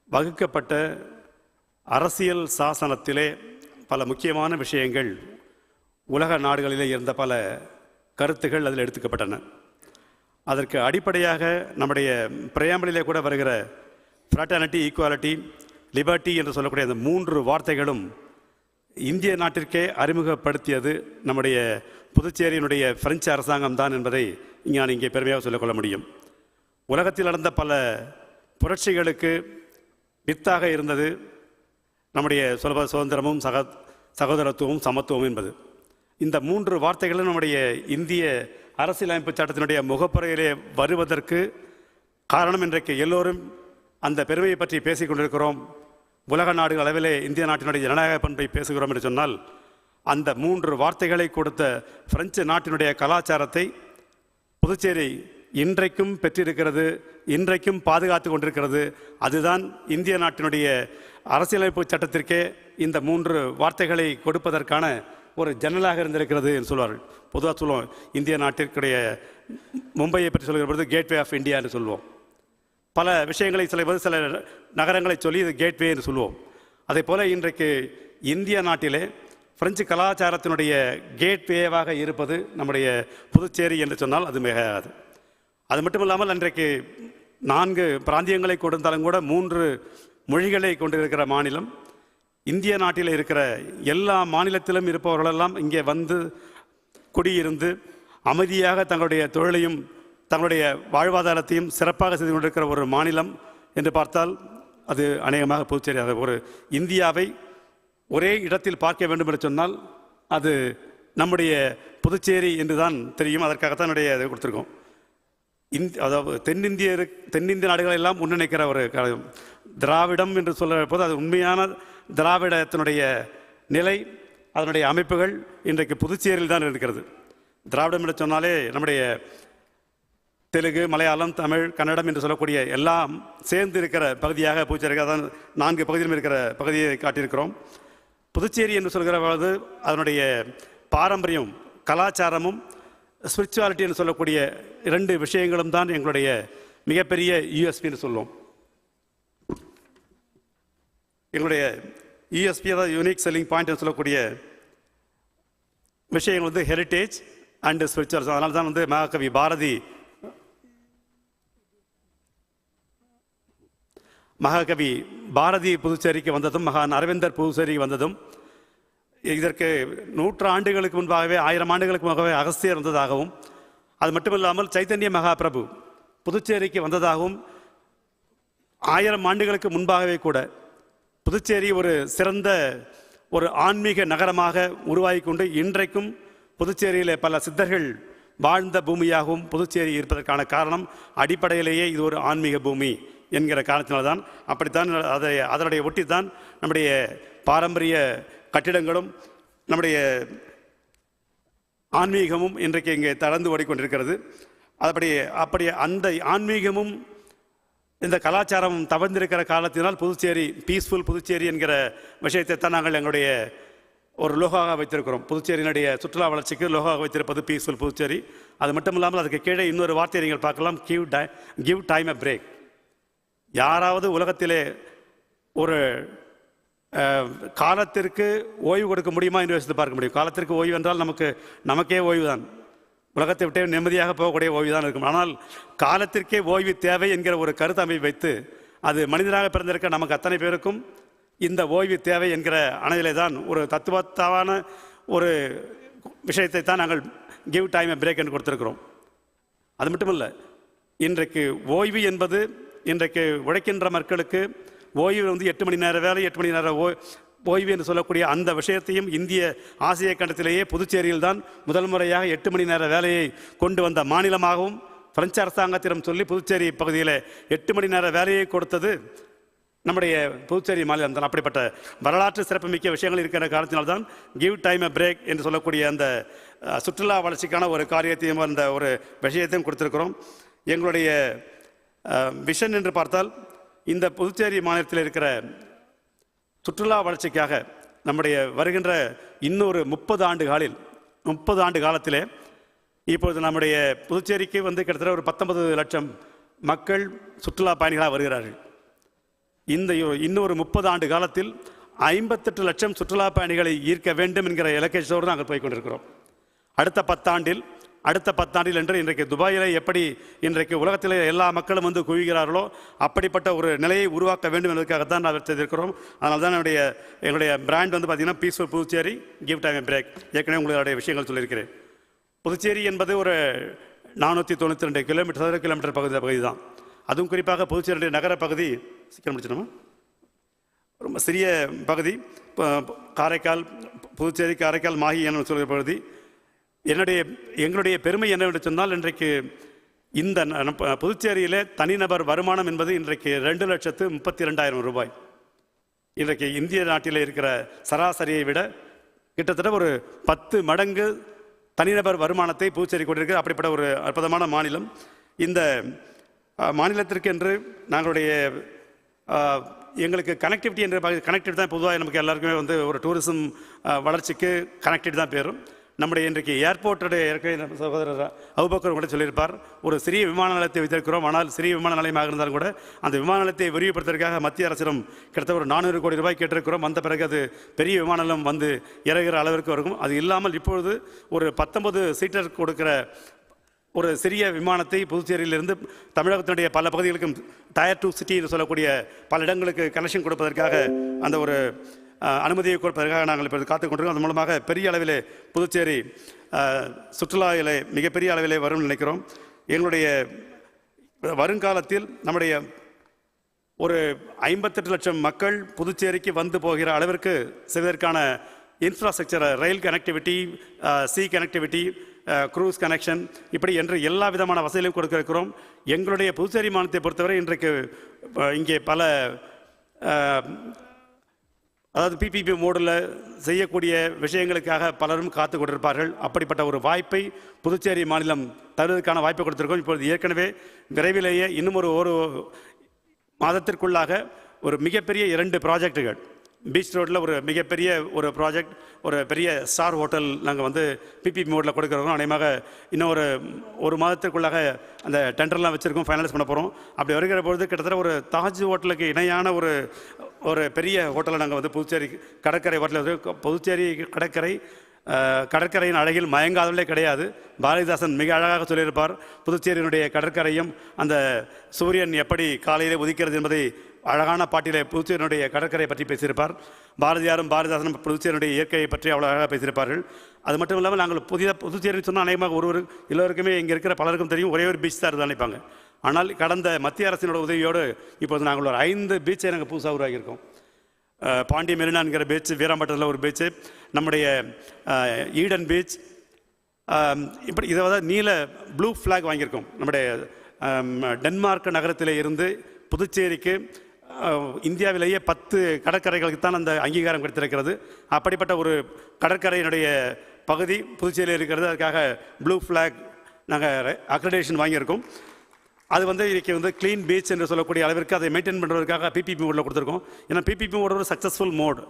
வகுக்கப்பட்ட அரசியல் சாசனத்திலே பல முக்கியமான விஷயங்கள், உலக நாடுகளிலே இருந்த பல கருத்துகள் அதில் எடுத்துக்கப்பட்டன. அதற்கு அடிப்படையாக நம்முடைய பிரயாம்பலிலே கூட வருகிற ஃப்ராட்டர்னிட்டி, ஈக்குவாலிட்டி, லிபர்ட்டி என்று சொல்லக்கூடிய அந்த 3 வார்த்தைகளும் இந்திய நாட்டிற்கே அறிமுகப்படுத்தியது நம்முடைய புதுச்சேரியினுடைய பிரெஞ்சு அரசாங்கம் தான் என்பதை நான் இங்கே பெருமையாக சொல்லிக்கொள்ள முடியும். உலகத்தில் நடந்த பல புரட்சிகளுக்கு வித்தாக இருந்தது நம்முடைய சுதந்திரமும் சகோதரத்துவமும் சமத்துவம் என்பது. இந்த 3 வார்த்தைகளும் நம்முடைய இந்திய அரசியலமைப்பு சட்டத்தினுடைய முகப்புறையிலே வருவதற்கு காரணம், இன்றைக்கு எல்லோரும் அந்த பெருமையை பற்றி பேசிக் கொண்டிருக்கிறோம். உலக நாடுகள் அளவிலே இந்திய நாட்டினுடைய ஜனநாயக பண்பை பேசுகிறோம் என்று சொன்னால், அந்த 3 வார்த்தைகளை கொடுத்த பிரெஞ்சு நாட்டினுடைய கலாச்சாரத்தை புதுச்சேரி இன்றைக்கும் பெற்றிருக்கிறது, இன்றைக்கும் பாதுகாத்து கொண்டிருக்கிறது. அதுதான் இந்திய நாட்டினுடைய அரசியலமைப்பு சட்டத்திற்கே இந்த 3 வார்த்தைகளை கொடுப்பதற்கான ஒரு ஜன்னலாக இருந்திருக்கிறது என்று சொல்வார்கள். பொதுவாக சொல்லுவோம், இந்திய நாட்டிற்குடைய மும்பையை பற்றி சொல்கிற பொழுது கேட்வே ஆஃப் இந்தியா என்று சொல்லுவோம். பல விஷயங்களை சொல்லும்போது சில நகரங்களை சொல்லி இது கேட்வே என்று சொல்லுவோம். அதே போல் இன்றைக்கு இந்திய நாட்டிலே பிரெஞ்சு கலாச்சாரத்தினுடைய கேட்வேவாக இருப்பது நம்முடைய புதுச்சேரி என்று சொன்னால் அது மிகாது. அது மட்டும் இல்லாமல், அன்றைக்கு 4 பிராந்தியங்களை கொண்டிருந்தாலும் கூட 3 மொழிகளை கொண்டிருக்கிற மாநிலம். இந்திய நாட்டில் இருக்கிற எல்லா மாநிலத்திலும் இருப்பவர்களெல்லாம் இங்கே வந்து குடியிருந்து அமைதியாக தங்களுடைய தொழிலையும் தங்களுடைய வாழ்வாதாரத்தையும் சிறப்பாக செய்து கொண்டிருக்கிற ஒரு மாநிலம் என்று பார்த்தால் அது அநேகமாக புதுச்சேரி. அது ஒரு இந்தியாவை ஒரே இடத்தில் பார்க்க வேண்டும் என்று சொன்னால் அது நம்முடைய புதுச்சேரி என்று தான் தெரியும். அதற்காகத்தான் என்னுடைய இதை கொடுத்துருக்கோம். அதாவது தென்னிந்திய நாடுகள் எல்லாம் ஒன்றிணைக்கிற ஒரு திராவிடம் என்று சொல்கிற போது அது உண்மையான திராவிடத்தினுடைய நிலை, அதனுடைய அமைப்புகள் இன்றைக்கு புதுச்சேரியில் தான் இருக்கிறது. திராவிடம் என்று சொன்னாலே நம்முடைய தெலுங்கு, மலையாளம், தமிழ், கன்னடம் என்று சொல்லக்கூடிய எல்லாம் சேர்ந்து இருக்கிற பகுதியாக புதுச்சேரி, அதான் 4 பகுதியிலும் இருக்கிற பகுதியை காட்டியிருக்கிறோம். புதுச்சேரி என்று சொல்கிற பொழுது அதனுடைய பாரம்பரியம், கலாச்சாரமும் ஸ்பிரிச்சுவாலிட்டி என்று சொல்லக்கூடிய 2 விஷயங்களும் தான் எங்களுடைய மிகப்பெரிய யூஎஸ்பி என்று சொல்லுவோம். எங்களுடைய யூஎஸ்பி, அதாவது யூனிக் செல்லிங் பாயிண்ட் என்று சொல்லக்கூடிய விஷயங்கள் வந்து ஹெரிட்டேஜ் அண்ட் ஸ்பிரிச்சுவல். அதனால தான் வந்து மகாகவி பாரதி புதுச்சேரிக்கு வந்ததும், மகான் அரவிந்தர் புதுச்சேரிக்கு வந்ததும், இதற்கு 100 ஆண்டுகளுக்கு முன்பாகவே 1000 ஆண்டுகளுக்கு முன்பாகவே அகஸ்தியர் வந்ததாகவும், அது மட்டுமில்லாமல் சைத்தன்ய மகாபிரபு புதுச்சேரிக்கு வந்ததாகவும், 1000 ஆண்டுகளுக்கு முன்பாகவே கூட புதுச்சேரி ஒரு சிறந்த ஒரு ஆன்மீக நகரமாக உருவாகி கொண்டு இன்றைக்கும் புதுச்சேரியில் பல சித்தர்கள் வாழ்ந்த பூமியாகவும் புதுச்சேரி இருப்பதற்கான காரணம் அடிப்படையிலேயே இது ஒரு ஆன்மீக பூமி என்கிற காரணத்தினால்தான். அப்படித்தான் அதனுடைய ஒட்டி தான் நம்முடைய பாரம்பரிய கட்டிடங்களும் நம்முடைய ஆன்மீகமும் இன்றைக்கு இங்கே தளர்ந்து ஓடிக்கொண்டிருக்கிறது. அப்படி அந்த ஆன்மீகமும் இந்த கலாச்சாரமும் தவழ்ந்திருக்கிற காலத்தினால் புதுச்சேரி பீஸ்ஃபுல் புதுச்சேரி என்கிற விஷயத்தை தான் நாங்கள் எங்களுடைய ஒரு லோகாக வைத்திருக்கிறோம். புதுச்சேரியினுடைய சுற்றுலா வளர்ச்சிக்கு லோகாக வைத்திருப்பது பீஸ்ஃபுல் புதுச்சேரி. அது மட்டும் இல்லாமல் அதுக்கு கீழே இன்னொரு வார்த்தையை நீங்கள் பார்க்கலாம், கிவ் டைம் எ பிரேக். யாராவது உலகத்திலே ஒரு காலத்திற்கு ஓய்வு கொடுக்க முடியுமா என்று யோசித்து பார்க்க முடியும். காலத்திற்கு ஓய்வு என்றால் நமக்கே ஓய்வு தான், உலகத்தை விட்டே நிம்மதியாக போகக்கூடிய ஓய்வு தான் இருக்கும். ஆனால் காலத்திற்கே ஓய்வு தேவை என்கிற ஒரு கருத்தமைப்பை வைத்து அது மனிதனாக பிறந்திருக்க நமக்கு அத்தனை பேருக்கும் இந்த ஓய்வு தேவை என்கிற அணையிலே தான் ஒரு தத்துவத்தான ஒரு விஷயத்தை தான் நாங்கள் கிவ் டைம் எ பிரேக் என்று கொடுத்திருக்கிறோம். அது மட்டுமல்ல, இன்றைக்கு ஓய்வு என்பது இன்றைக்கு உழைக்கின்ற மக்களுக்கு ஓய்வு வந்து 8 மணி நேர வேலை, 8 மணி நேர ஓய்வு என்று சொல்லக்கூடிய அந்த விஷயத்தையும் இந்திய ஆசிய கண்டத்திலேயே புதுச்சேரியில் தான் முதல் முறையாக 8 மணி நேர வேலையை கொண்டு வந்த மாநிலமாகவும் பிரெஞ்சு அரசாங்கத்திடம் சொல்லி புதுச்சேரி பகுதியில் 8 மணி நேர வேலையை கொடுத்தது நம்முடைய புதுச்சேரி மாநிலம் தான். அப்படிப்பட்ட வரலாற்று சிறப்புமிக்க விஷயங்கள் இருக்கிற காரணத்தினால்தான் கிவ் டைம் எ பிரேக் என்று சொல்லக்கூடிய அந்த சுற்றுலா வளர்ச்சிக்கான ஒரு காரியத்தையும் அந்த ஒரு விஷயத்தையும் கொடுத்திருக்கிறோம். எங்களுடைய விஷன் என்று பார்த்தால் இந்த புதுச்சேரி மாநிலத்தில் இருக்கிற சுற்றுலா வளர்ச்சிக்காக நம்முடைய வருகின்ற இன்னொரு 30 ஆண்டு காலத்திலே இப்பொழுது நம்முடைய புதுச்சேரிக்கு வந்து கிட்டத்தட்ட ஒரு 19 லட்சம் மக்கள் சுற்றுலா பயணிகளாக வருகிறார்கள். இந்த இன்னொரு 30 ஆண்டு காலத்தில் 58 லட்சம் சுற்றுலா பயணிகளை ஈர்க்க வேண்டும் என்கிற இலக்கையோடு நாங்கள் போய்கொண்டிருக்கிறோம். அடுத்த 10 ஆண்டில் என்று இன்றைக்கு துபாயில் எப்படி இன்றைக்கு உலகத்தில் எல்லா மக்களும் வந்து குவிகிறார்களோ அப்படிப்பட்ட ஒரு நிலையை உருவாக்க வேண்டும் என்பதற்காகத்தான் நாங்கள் செய்திருக்கிறோம். அதனால தான் எங்களுடைய பிராண்ட் வந்து பார்த்திங்கன்னா பீஸ்ஃபுல் புதுச்சேரி, கிவ் டைம் எ பிரேக். ஏற்கனவே உங்களுடைய விஷயங்கள் சொல்லியிருக்கிறேன். புதுச்சேரி என்பது ஒரு 492 சதுர கிலோமீட்டர் பகுதி தான். அதுவும் குறிப்பாக புதுச்சேரியுடைய நகர பகுதி சீக்கிரம் முடிச்சிடணுமா, ரொம்ப சிறிய பகுதி. காரைக்கால், புதுச்சேரி, காரைக்கால், மாஹி என சொல்கிற பகுதி. எங்களுடைய பெருமை என்னவென்று சொன்னால், இன்றைக்கு இந்த புதுச்சேரியிலே தனிநபர் வருமானம் என்பது இன்றைக்கு 2,32,000 ரூபாய். இன்றைக்கு இந்திய நாட்டில் இருக்கிற சராசரியை விட கிட்டத்தட்ட ஒரு 10 மடங்கு தனிநபர் வருமானத்தை புதுச்சேரி கொண்டிருக்கிற அப்படிப்பட்ட ஒரு அற்புதமான மாநிலம். இந்த மாநிலத்திற்கென்று நாங்களுடைய எங்களுக்கு கனெக்டிவிட்டி என்ற கனெக்டிவிட்டி தான் பொதுவாக நமக்கு எல்லாருக்குமே வந்து ஒரு டூரிசம் வளர்ச்சிக்கு கனெக்டிவிட்டி தான் பேரும். நம்முடைய இன்றைக்கு ஏர்போர்ட்டுடைய சகோதரர் அபுபக்கர் கூட சொல்லியிருப்பார், ஒரு சிறிய விமான நிலையத்தை வைத்திருக்கிறோம். ஆனால் சிறிய விமான நிலையமாக இருந்தாலும் கூட அந்த விமான நிலையத்தை விரிவுபடுத்துவதற்காக மத்திய அரசிடம் கிட்டத்தட்ட ஒரு 400 கோடி ரூபாய் கேட்டிருக்கிறோம். வந்த பிறகு அது பெரிய விமான நிலையம் வந்து இறங்குகிற அளவிற்கு இருக்கும். அது இல்லாமல் இப்பொழுது ஒரு 19 சீட்டர் கொடுக்கிற ஒரு சிறிய விமானத்தை புதுச்சேரியிலிருந்து தமிழகத்தினுடைய பல பகுதிகளுக்கும் டயர் 2 சிட்டி என்று சொல்லக்கூடிய பல இடங்களுக்கு கனெக்ஷன் கொடுப்பதற்காக அந்த ஒரு அனுமதியை கொடுப்பதற்காக நாங்கள் இப்போ காத்துக் கொண்டிருக்கோம். அதன் மூலமாக பெரிய அளவிலே புதுச்சேரி சுற்றுலாவிலே மிகப்பெரிய அளவிலே வரும் நினைக்கிறோம். எங்களுடைய வருங்காலத்தில் நம்முடைய ஒரு 58 லட்சம் மக்கள் புதுச்சேரிக்கு வந்து போகிற அளவிற்கு செய்வதற்கான infrastructure, rail connectivity, sea connectivity, cruise connection, இப்படி என்று எல்லா விதமான வசதிகளையும் கொடுக்க இருக்கிறோம். எங்களுடைய புதுச்சேரி மாநிலத்தை பொறுத்தவரை இன்றைக்கு இங்கே பல அதாவது பிபிபி மோடில் செய்யக்கூடிய விஷயங்களுக்காக பலரும் காத்து கொண்டிருப்பார்கள். அப்படிப்பட்ட ஒரு வாய்ப்பை புதுச்சேரி மாநிலம் தருவதற்கான வாய்ப்பை கொடுத்திருக்கோம். இப்பொழுது ஏற்கனவே விரைவிலேயே இன்னும் ஒரு மாதத்திற்குள்ளாக ஒரு மிகப்பெரிய 2 ப்ராஜெக்டுகள், பீச் ரோட்டில் ஒரு மிகப்பெரிய ஒரு ப்ராஜெக்ட், ஒரு பெரிய ஸ்டார் ஹோட்டல் நாங்கள் வந்து பிபிபி மோடில் கொடுக்குறோம். அநேகமாக இன்னும் ஒரு மாதத்திற்குள்ளாக அந்த டெண்டர்லாம் வச்சுருக்கோம், ஃபைனலைஸ் பண்ண போகிறோம். அப்படி வருகிற பொழுது கிட்டத்தட்ட ஒரு தாஜ் ஹோட்டலுக்கு இணையான ஒரு பெரிய ஹோட்டலை நாங்கள் வந்து புதுச்சேரி கடற்கரை ஹோட்டலில், புதுச்சேரி கடற்கரையின் அழகில் மயங்காதவர்களே கிடையாது. பாரதிதாசன் மிக அழகாக சொல்லியிருப்பார், புதுச்சேரியினுடைய கடற்கரையும் அந்த சூரியன் எப்படி காலையிலே உதிக்கிறது என்பதை அழகான பாட்டிலே புதுச்சேரியினுடைய கடற்கரை பற்றி பேசியிருப்பார். பாரதியாரும் பாரதிதாசனும் புதுச்சேரியினுடைய இயற்கையை பற்றி அவ்வளோ அழகாக பேசியிருப்பார்கள். அது மட்டும் இல்லாமல் நாங்கள் புதுச்சேரின்னு சொன்னால் அநேகமாக எல்லோருக்குமே இங்கே இருக்கிற பலருக்கும் தெரியும், ஒரே ஒரு பீச் தான் நினைப்பாங்க. ஆனால் கடந்த மத்திய அரசினோட உதவியோடு இப்போது நாங்கள் ஒரு 5 பீச்சை நாங்கள் புதுசாக உருவாக்கியிருக்கோம். பாண்டி மெரினாங்கிற பீச், வீராம்பட்டத்தில் ஒரு பீச்சு, நம்முடைய ஈடன் பீச், இப்படி இதை நீல ப்ளூ ஃப்ளாக் வாங்கியிருக்கோம். நம்முடைய டென்மார்க் நகரத்தில் இருந்து புதுச்சேரிக்கு இந்தியாவிலேயே 10 கடற்கரைகளுக்கு தான் அந்த அங்கீகாரம் கிடைத்திருக்கிறது. அப்படிப்பட்ட ஒரு கடற்கரையினுடைய பகுதி புதுச்சேரியில் இருக்கிறது. அதுக்காக ப்ளூ ஃப்ளாக் நாங்கள் அக்ரெடிடேஷன் வாங்கியிருக்கோம். அது வந்து இன்றைக்கி வந்து க்ளீன் பீச் என்று சொல்லக்கூடிய அளவிற்கு அதை மெயின்டைன் பண்ணுறதுக்காக பிபிபி மோடில் கொடுத்துருக்கோம். ஏன்னா பிபிபி மோடு ஒரு சக்ஸஸ்ஃபுல் மோடு.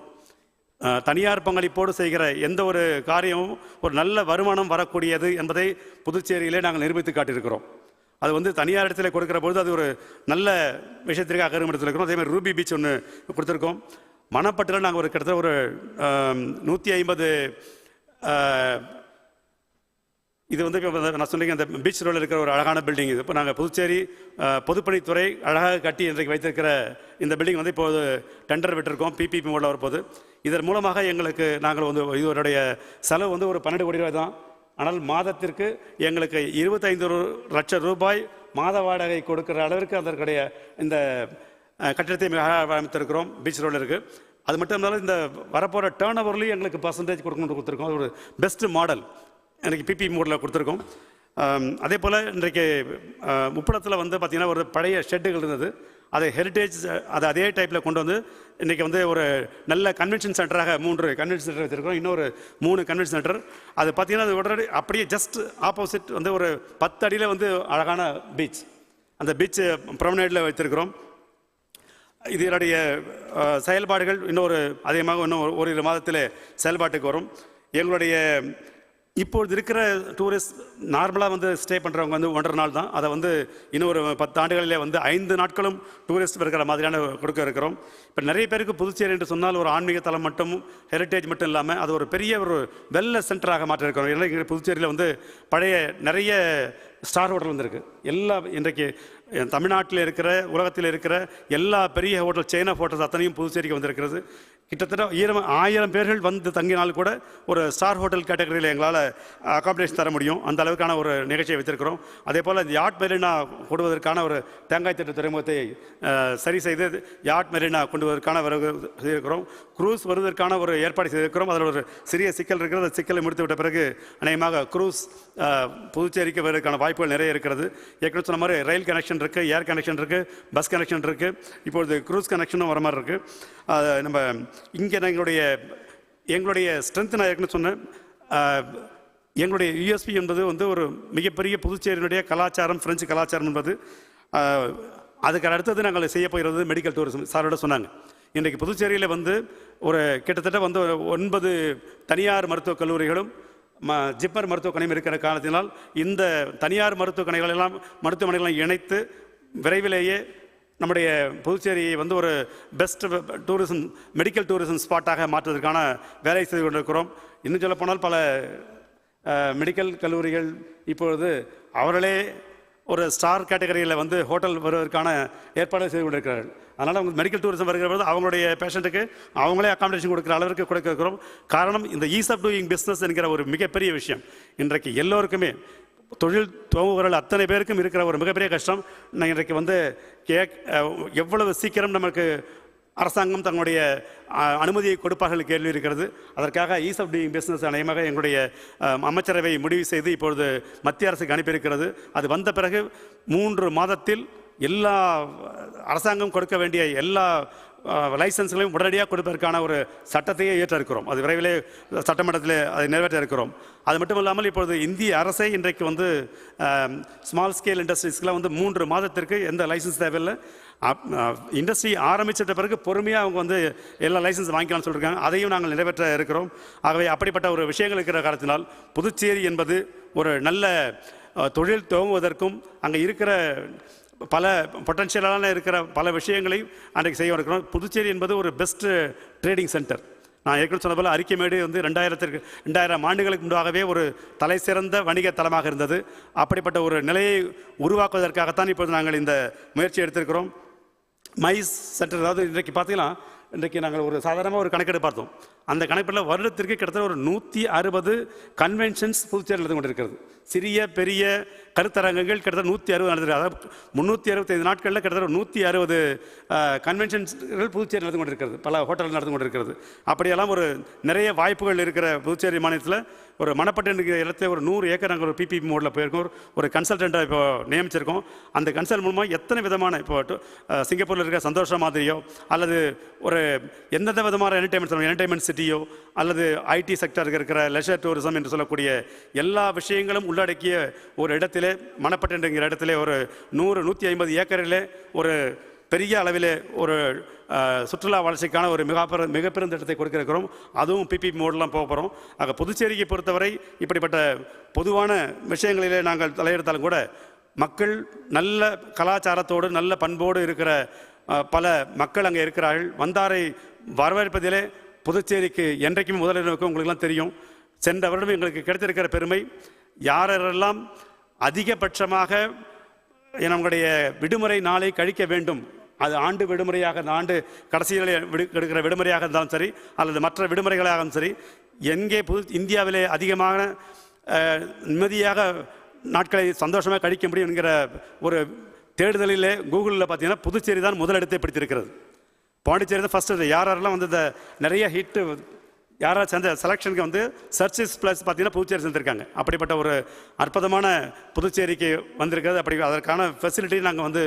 தனியார் பங்களிப்போடு செய்கிற எந்த ஒரு காரியமும் ஒரு நல்ல வருமானம் வரக்கூடியது என்பதை புதுச்சேரியிலே நாங்கள் நிரூபித்து காட்டியிருக்கிறோம். அது வந்து தனியார் இடத்துல கொடுக்குற பொழுது அது ஒரு நல்ல விஷயத்திற்காக அகரமெடுத்துருக்கிறோம். அதேமாதிரி ரூபி பீச் ஒன்று கொடுத்துருக்கோம். மணப்பட்டில் நாங்கள் கிட்டத்தட்ட ஒரு 150 இது வந்து இப்போ நான் சொன்னீங்க அந்த பீச் ரோடில் இருக்கிற ஒரு அழகான பில்டிங். இது இப்போ நாங்கள் புதுச்சேரி பொதுப்பணித்துறை அழகாக கட்டி இன்றைக்கு வைத்திருக்கிற இந்த பில்டிங் வந்து இப்போது டெண்டர் விட்டுருக்கோம், பிபிபி மோடில் வரப்போகுது. இதன் மூலமாக எங்களுக்கு நாங்கள் வந்து இதோடைய செலவு வந்து ஒரு 12 கோடி ரூபாய் தான். ஆனால் மாதத்திற்கு எங்களுக்கு 25 லட்சம் ரூபாய் மாத வாடகை கொடுக்குற அளவிற்கு அதற்குடைய இந்த கட்டிடத்தை மிக அமைத்திருக்கிறோம். பீச் ரோடில் இருக்குது. அது மட்டும் இல்லாமல் இந்த வரப்போகிற டேர்ன் ஓவர்லேயும் எங்களுக்கு பர்சன்டேஜ் கொடுத்துருக்கோம். அது ஒரு பெஸ்ட் மாடல் எனக்கு பிபி மோடில் கொடுத்துருக்கோம். அதே போல் இன்றைக்கு முப்படத்தில் வந்து பார்த்திங்கன்னா ஒரு பழைய ஷெட்டுகள் இருந்தது, அதை ஹெரிட்டேஜ் அதே டைப்பில் கொண்டு வந்து இன்றைக்கி வந்து ஒரு நல்ல கன்வென்ஷன் சென்டராக 3 கன்வென்ஷன் சென்டர் வச்சுருக்கோம். இன்னொரு 3 கன்வென்ஷன் சென்டர். அது பார்த்திங்கன்னா அது உடனடி அப்படியே ஜஸ்ட் ஆப்போசிட் வந்து ஒரு 10 அடியில் வந்து அழகான பீச். அந்த பீச் ப்ரொமனேடில் வைத்திருக்கிறோம். இதனுடைய செயல்பாடுகள் அதிகமாக இன்னும் ஒரு மாதத்தில் செயல்பாட்டுக்கு வரும். எங்களுடைய இப்பொழுது இருக்கிற டூரிஸ்ட் நார்மலாக வந்து ஸ்டே பண்ணுறவங்க வந்து 1.5 நாள் தான். அதை வந்து இன்னும் ஒரு 10 ஆண்டுகளிலே வந்து 5 நாட்களும் டூரிஸ்ட் இருக்கிற மாதிரியான கொடுக்க இருக்கிறோம். இப்போ நிறைய பேருக்கு புதுச்சேரி என்று சொன்னால் ஒரு ஆன்மீக தலம் மட்டும் ஹெரிட்டேஜ் மட்டும் இல்லாமல் அது ஒரு பெரிய ஒரு வெல்னஸ் சென்டராக மாற்ற இருக்கிறோம். ஏன்னா புதுச்சேரியில் வந்து பழைய நிறைய ஸ்டார் ஹோட்டல் வந்துருக்கு. இன்றைக்கு தமிழ்நாட்டில் இருக்கிற உலகத்தில் இருக்கிற எல்லா பெரிய ஹோட்டல் செயின் ஆஃப் ஹோட்டல்ஸ் அத்தனையும் புதுச்சேரிக்கு வந்திருக்கிறது. கிட்டத்தட்ட 1000 பேர்கள் வந்து தங்கினால் கூட ஒரு ஸ்டார் ஹோட்டல் கேட்டகரியில் எங்களால் அகாமடேஷன் தர முடியும். அந்த அளவுக்கான ஒரு நிகழ்ச்சியை வைத்திருக்கிறோம். அதே போல் யாட் மெரினா கொடுவதற்கான ஒரு தேங்காய் திட்ட துறைமுகத்தை சரி செய்து யாட் மெரினா கொண்டு வருவதற்கான செய்திருக்கிறோம். க்ரூஸ் வருவதற்கான ஒரு ஏற்பாடு செய்திருக்கிறோம். அதில் ஒரு சிறிய சிக்கல் இருக்கிறது. அந்த சிக்கலை முடித்துவிட்ட பிறகு அநேகமாக க்ரூஸ் புதுச்சேரிக்கு வருவதற்கான வாய்ப்புகள் நிறைய இருக்கிறது. ஏற்கனவே சொன்ன மாதிரி ரயில் கனெக்ஷன் இருக்குது, ஏர் கனெக்ஷன் இருக்குது, பஸ் கனெக்ஷன் இருக்குது. இப்பொழுது க்ரூஸ் கனெக்ஷனும் வர மாதிரி இருக்குது. நம்ம இங்கே எங்களுடைய ஸ்ட்ரென்த் நான் ஏற்கனவே சொன்னேன். எங்களுடைய யூஎஸ்பி என்பது வந்து ஒரு மிகப்பெரிய புதுச்சேரியினுடைய கலாச்சாரம், பிரெஞ்சு கலாச்சாரம் என்பது. அதுக்கு அடுத்தது நாங்கள் செய்ய போகிறது மெடிக்கல் டூரிசம். சாரோட சொன்னாங்க இன்றைக்கு புதுச்சேரியில் வந்து ஒரு கிட்டத்தட்ட வந்து 9 தனியார் மருத்துவக் கல்லூரிகளும் ஜிப்மர் மருத்துவக்கணையும் இருக்கிற காரணத்தினால் இந்த தனியார் மருத்துவமனைகளெல்லாம் இணைத்து விரைவிலேயே நம்முடைய புதுச்சேரியை வந்து ஒரு பெஸ்ட் டூரிசம் மெடிக்கல் டூரிசம் ஸ்பாட்டாக மாற்றுவதற்கான வேலை செய்து கொண்டிருக்கிறோம். இன்னும் சொல்லப்போனால் பல மெடிக்கல் கல்லூரிகள் இப்பொழுது அவர்களே ஒரு ஸ்டார் கேட்டகரியில் வந்து ஹோட்டல் வருவதற்கான ஏற்பாடு செய்து கொண்டிருக்கிறார்கள். அதனால் அவங்க மெடிக்கல் டூரிசம் வருகிற போது அவங்களுடைய பேஷண்ட்டுக்கு அவங்களே அகாமடேஷன் கொடுக்குற அளவிற்கு கொடுக்க இருக்கிறோம். காரணம் இந்த ஈஸ் ஆஃப் டூயிங் பிஸ்னஸ் என்கிற ஒரு மிகப்பெரிய விஷயம் இன்றைக்கு எல்லோருக்குமே தொழில் துவங்குவர்கள் அத்தனை பேருக்கும் இருக்கிற ஒரு மிகப்பெரிய கஷ்டம். நான் இன்றைக்கு வந்து எவ்வளவு சீக்கிரம் நமக்கு அரசாங்கம் தங்களுடைய அனுமதியை கொடுப்பார்கள் கேள்வி இருக்கிறது. அதற்காக ஈஸ் ஆஃப் டூயிங் பிஸ்னஸ் அநேகமாக எங்களுடைய அமைச்சரவை முடிவு செய்து இப்பொழுது மத்திய அரசுக்கு அனுப்பியிருக்கிறது. அது வந்த பிறகு 3 மாதத்தில் எல்லா அரசாங்கம் கொடுக்க வேண்டிய எல்லா லைசன்ஸ்களையும் உடனடியாக கொடுப்பதற்கான ஒரு சட்டத்தையே ஏற்ற இருக்கிறோம். அது விரைவிலே சட்டமன்றத்தில் அதை நிறைவேற்ற இருக்கிறோம். அது மட்டும் இல்லாமல் இப்பொழுது இந்திய அரசே இன்றைக்கு வந்து ஸ்மால் ஸ்கேல் இண்டஸ்ட்ரீஸ்க்கெலாம் வந்து 3 மாதத்திற்கு எந்த லைசன்ஸ் தேவையில்லை. இண்டஸ்ட்ரி ஆரம்பிச்சிட்ட பிறகு பொறுமையாக அவங்க வந்து எல்லா லைசன்ஸ் வாங்கிக்கலாம்னு சொல்லியிருக்காங்க. அதையும் நாங்கள் நிறைவேற்ற இருக்கிறோம். ஆகவே அப்படிப்பட்ட ஒரு விஷயங்கள் இருக்கிற காரணத்தினால் புதுச்சேரி என்பது ஒரு நல்ல தொழில் துவங்குவதற்கும் அங்கே இருக்கிற பல பொட்டன்ஷியலான இருக்கிற பல விஷயங்களை அன்றைக்கு செய்ய இருக்கிறோம். புதுச்சேரி என்பது ஒரு பெஸ்ட்டு ட்ரேடிங் சென்டர். நான் ஏற்கனவே சொன்ன போல் அரிக்கைமேடு வந்து 2000 ஆண்டுகளுக்கு முன்பாகவே ஒரு தலை சிறந்த வணிக தலமாக இருந்தது. அப்படிப்பட்ட ஒரு நிலையை உருவாக்குவதற்காகத்தான் இப்போது நாங்கள் இந்த முயற்சி எடுத்திருக்கிறோம். மைஸ் சென்டர், அதாவது இன்றைக்கு பார்த்தீங்கன்னா இன்றைக்கு நாங்கள் ஒரு சாதாரணமாக ஒரு கணக்கெடு பார்த்தோம். அந்த கணக்கில் வருடத்திற்கு கிட்டத்தட்ட ஒரு 160 கன்வென்ஷன்ஸ் புதுச்சேரி நடந்து கொண்டிருக்கிறது. சிறிய பெரிய கருத்தரங்கங்கள் கிட்டத்தட்ட 160 நடந்திருக்கு. அதாவது 365 நாட்களில் கிட்டத்தட்ட 160 கன்வென்ஷன்ஸ்கள் புதுச்சேரி நடந்து கொண்டிருக்கிறது. பல ஹோட்டல்கள் நடந்து கொண்டிருக்கிறது. அப்படியெல்லாம் ஒரு நிறைய வாய்ப்புகள் இருக்கிற புதுச்சேரி மாநிலத்தில் ஒரு மணப்பட்டு என்கிற இடத்துல ஒரு 100 ஏக்கர் நாங்கள் ஒரு பிபிபி மோடில் போயிருக்கோம். ஒரு கன்சல்டண்ட்டை இப்போ நியமிச்சிருக்கோம். அந்த கன்சல்ட் மூலமாக எத்தனை விதமான இப்போ சிங்கப்பூரில் இருக்கிற சந்தோஷம் மாதிரியோ அல்லது ஒரு எந்தெந்த விதமான என்டர்டைன்மெண்ட் சிட்டியோ அல்லது ஐடி செக்டருக்கு இருக்கிற லெஷர் டூரிசம் என்று சொல்லக்கூடிய எல்லா விஷயங்களும் உள்ளடக்கிய ஒரு இடத்திலே மணப்பட்டு என்கிற இடத்திலே ஒரு 100-150 ஏக்கரிலே ஒரு பெரிய அளவிலே ஒரு சுற்றுலா வளர்ச்சிக்கான ஒரு மிகப்பெரும் திட்டத்தை கொடுக்க இருக்கிறோம். அதுவும் பிபி மோடெலாம் போக போகிறோம். ஆக புதுச்சேரியை பொறுத்தவரை இப்படிப்பட்ட பொதுவான விஷயங்களிலே நாங்கள் தலையெடுத்தாலும் கூட மக்கள் நல்ல கலாச்சாரத்தோடு நல்ல பண்போடு இருக்கிற பல மக்கள் அங்கே இருக்கிறார்கள். வந்தாரை வரவேற்பதிலே புதுச்சேரிக்கு என்றைக்கும் முதலிடம் இருக்கும். உங்களுக்கெல்லாம் தெரியும், சென்ற வருடம் எங்களுக்கு கிடைத்திருக்கிற பெருமை, யாரெல்லாம் அதிகபட்சமாக நம்முடைய விடுமுறை நாளை கழிக்க வேண்டும், அது ஆண்டு விடுமுறையாக அந்த ஆண்டு கடைசியில் எடுக்கிற விடுமுறையாக இருந்தாலும் சரி அல்லது மற்ற விடுமுறைகளாகவும் சரி, எங்கே இந்தியாவிலே அதிகமான நிம்மதியாக நாட்களை சந்தோஷமாக கழிக்க முடியும் என்கிற ஒரு தேடுதலிலே கூகுளில் பார்த்தீங்கன்னா புதுச்சேரி தான் முதலிடத்தை பிடித்திருக்கிறது. பாண்டிச்சேரி தான் ஃபஸ்ட்டு. யாரெல்லாம் வந்து இந்த நிறைய ஹிட்டு யாராவது சேர்ந்த செலெக்ஷனுக்கு வந்து சர்ச்சஸ் ப்ளஸ் பார்த்தீங்கன்னா புதுச்சேரி சேர்ந்துருக்காங்க. அப்படிப்பட்ட ஒரு அற்புதமான புதுச்சேரிக்கு வந்திருக்கிறது. அப்படி அதற்கான ஃபெசிலிட்டி நாங்கள் வந்து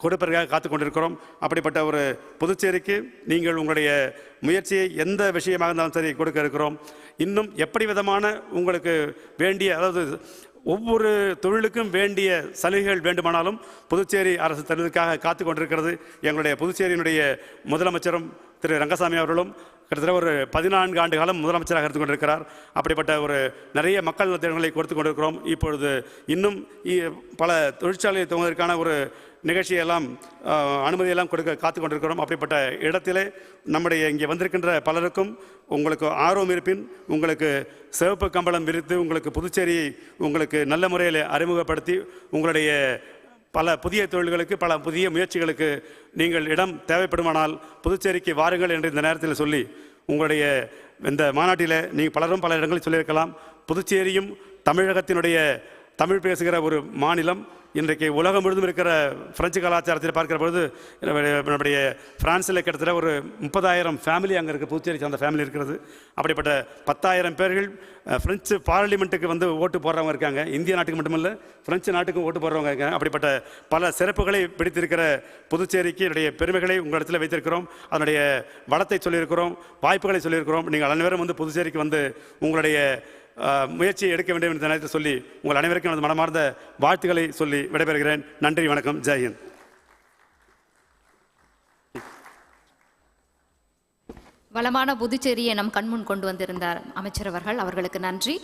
கொடுப்பதற்காக காத்து கொண்டிருக்கிறோம். அப்படிப்பட்ட ஒரு புதுச்சேரிக்கு நீங்கள் உங்களுடைய முயற்சியை எந்த விஷயமாக இருந்தாலும் சரி கொடுக்க இருக்கிறோம். இன்னும் எப்படி விதமான உங்களுக்கு வேண்டிய, அதாவது ஒவ்வொரு தொழிலுக்கும் வேண்டிய சலுகைகள் வேண்டுமானாலும் புதுச்சேரி அரசு தருவதற்காக காத்து கொண்டிருக்கிறது. எங்களுடைய புதுச்சேரியினுடைய முதலமைச்சரும் திரு ரங்கசாமி அவர்களும் கிட்டத்தட்ட ஒரு 14 ஆண்டு காலம் முதலமைச்சராக இருந்து கொண்டிருக்கிறார். அப்படிப்பட்ட ஒரு நிறைய மக்கள் திட்டங்களை கொடுத்து கொண்டிருக்கிறோம். இப்பொழுது இன்னும் பல தொழிற்சாலையை துவங்குவதற்கான ஒரு நிகழ்ச்சியெல்லாம் அனுமதியெல்லாம் கொடுக்க காத்து கொண்டிருக்கிறோம். அப்படிப்பட்ட இடத்திலே நம்முடைய இங்கே வந்திருக்கின்ற பலருக்கும் உங்களுக்கு ஆர்வம் இருப்பின் உங்களுக்கு சிவப்பு கம்பளம் விரித்து உங்களுக்கு புதுச்சேரியை உங்களுக்கு நல்ல முறையில் அறிமுகப்படுத்தி உங்களுடைய பல புதிய தொழில்களுக்கு பல புதிய முயற்சிகளுக்கு நீங்கள் இடம் தேவைப்படுமானால் புதுச்சேரிக்கு வாருங்கள் என்று இந்த நேரத்தில் சொல்லி, உங்களுடைய இந்த மாநாட்டில் நீங்கள் பலரும் பல இடங்களில் சொல்லியிருக்கலாம், புதுச்சேரியும் தமிழகத்தினுடைய தமிழ் பேசுகிற ஒரு மாநிலம். இன்றைக்கு உலகம் முழுவதும் இருக்கிற பிரெஞ்சு கலாச்சாரத்தில் பார்க்கிற பொழுது நம்முடைய பிரான்ஸில் கிட்டத்தட்ட ஒரு 30,000 ஃபேமிலி அங்கே இருக்குது, புதுச்சேரி சார்ந்த ஃபேமிலி இருக்கிறது. அப்படிப்பட்ட 10,000 பேர்கள் பிரெஞ்சு பார்லிமெண்ட்டுக்கு வந்து ஓட்டு போடுறவங்க இருக்காங்க. இந்திய நாட்டுக்கு மட்டுமல்ல, பிரெஞ்சு நாட்டுக்கும் ஓட்டு போடுறவங்க இருக்காங்க. அப்படிப்பட்ட பல சிறப்புகளை பிடித்திருக்கிற புதுச்சேரிக்கு என்னுடைய பெருமைகளை உங்களிடத்தில் வைத்திருக்கிறோம். அதனுடைய வளத்தை சொல்லியிருக்கிறோம், வாய்ப்புகளை சொல்லியிருக்கிறோம். நீங்கள் அனைவரும் வந்து புதுச்சேரிக்கு வந்து உங்களுடைய முயற்சியை எடுக்க வேண்டும் என்ற நேரத்தை சொல்லி உங்கள் அனைவருக்கும் எனது மனமார்ந்த வாழ்த்துக்களை சொல்லி விடைபெறுகிறேன். நன்றி, வணக்கம், ஜெய்ஹிந்த். வளமான புதுச்சேரியை நம் கண்முன் கொண்டு வந்திருந்தார் அமைச்சர் அவர்கள், அவர்களுக்கு நன்றி.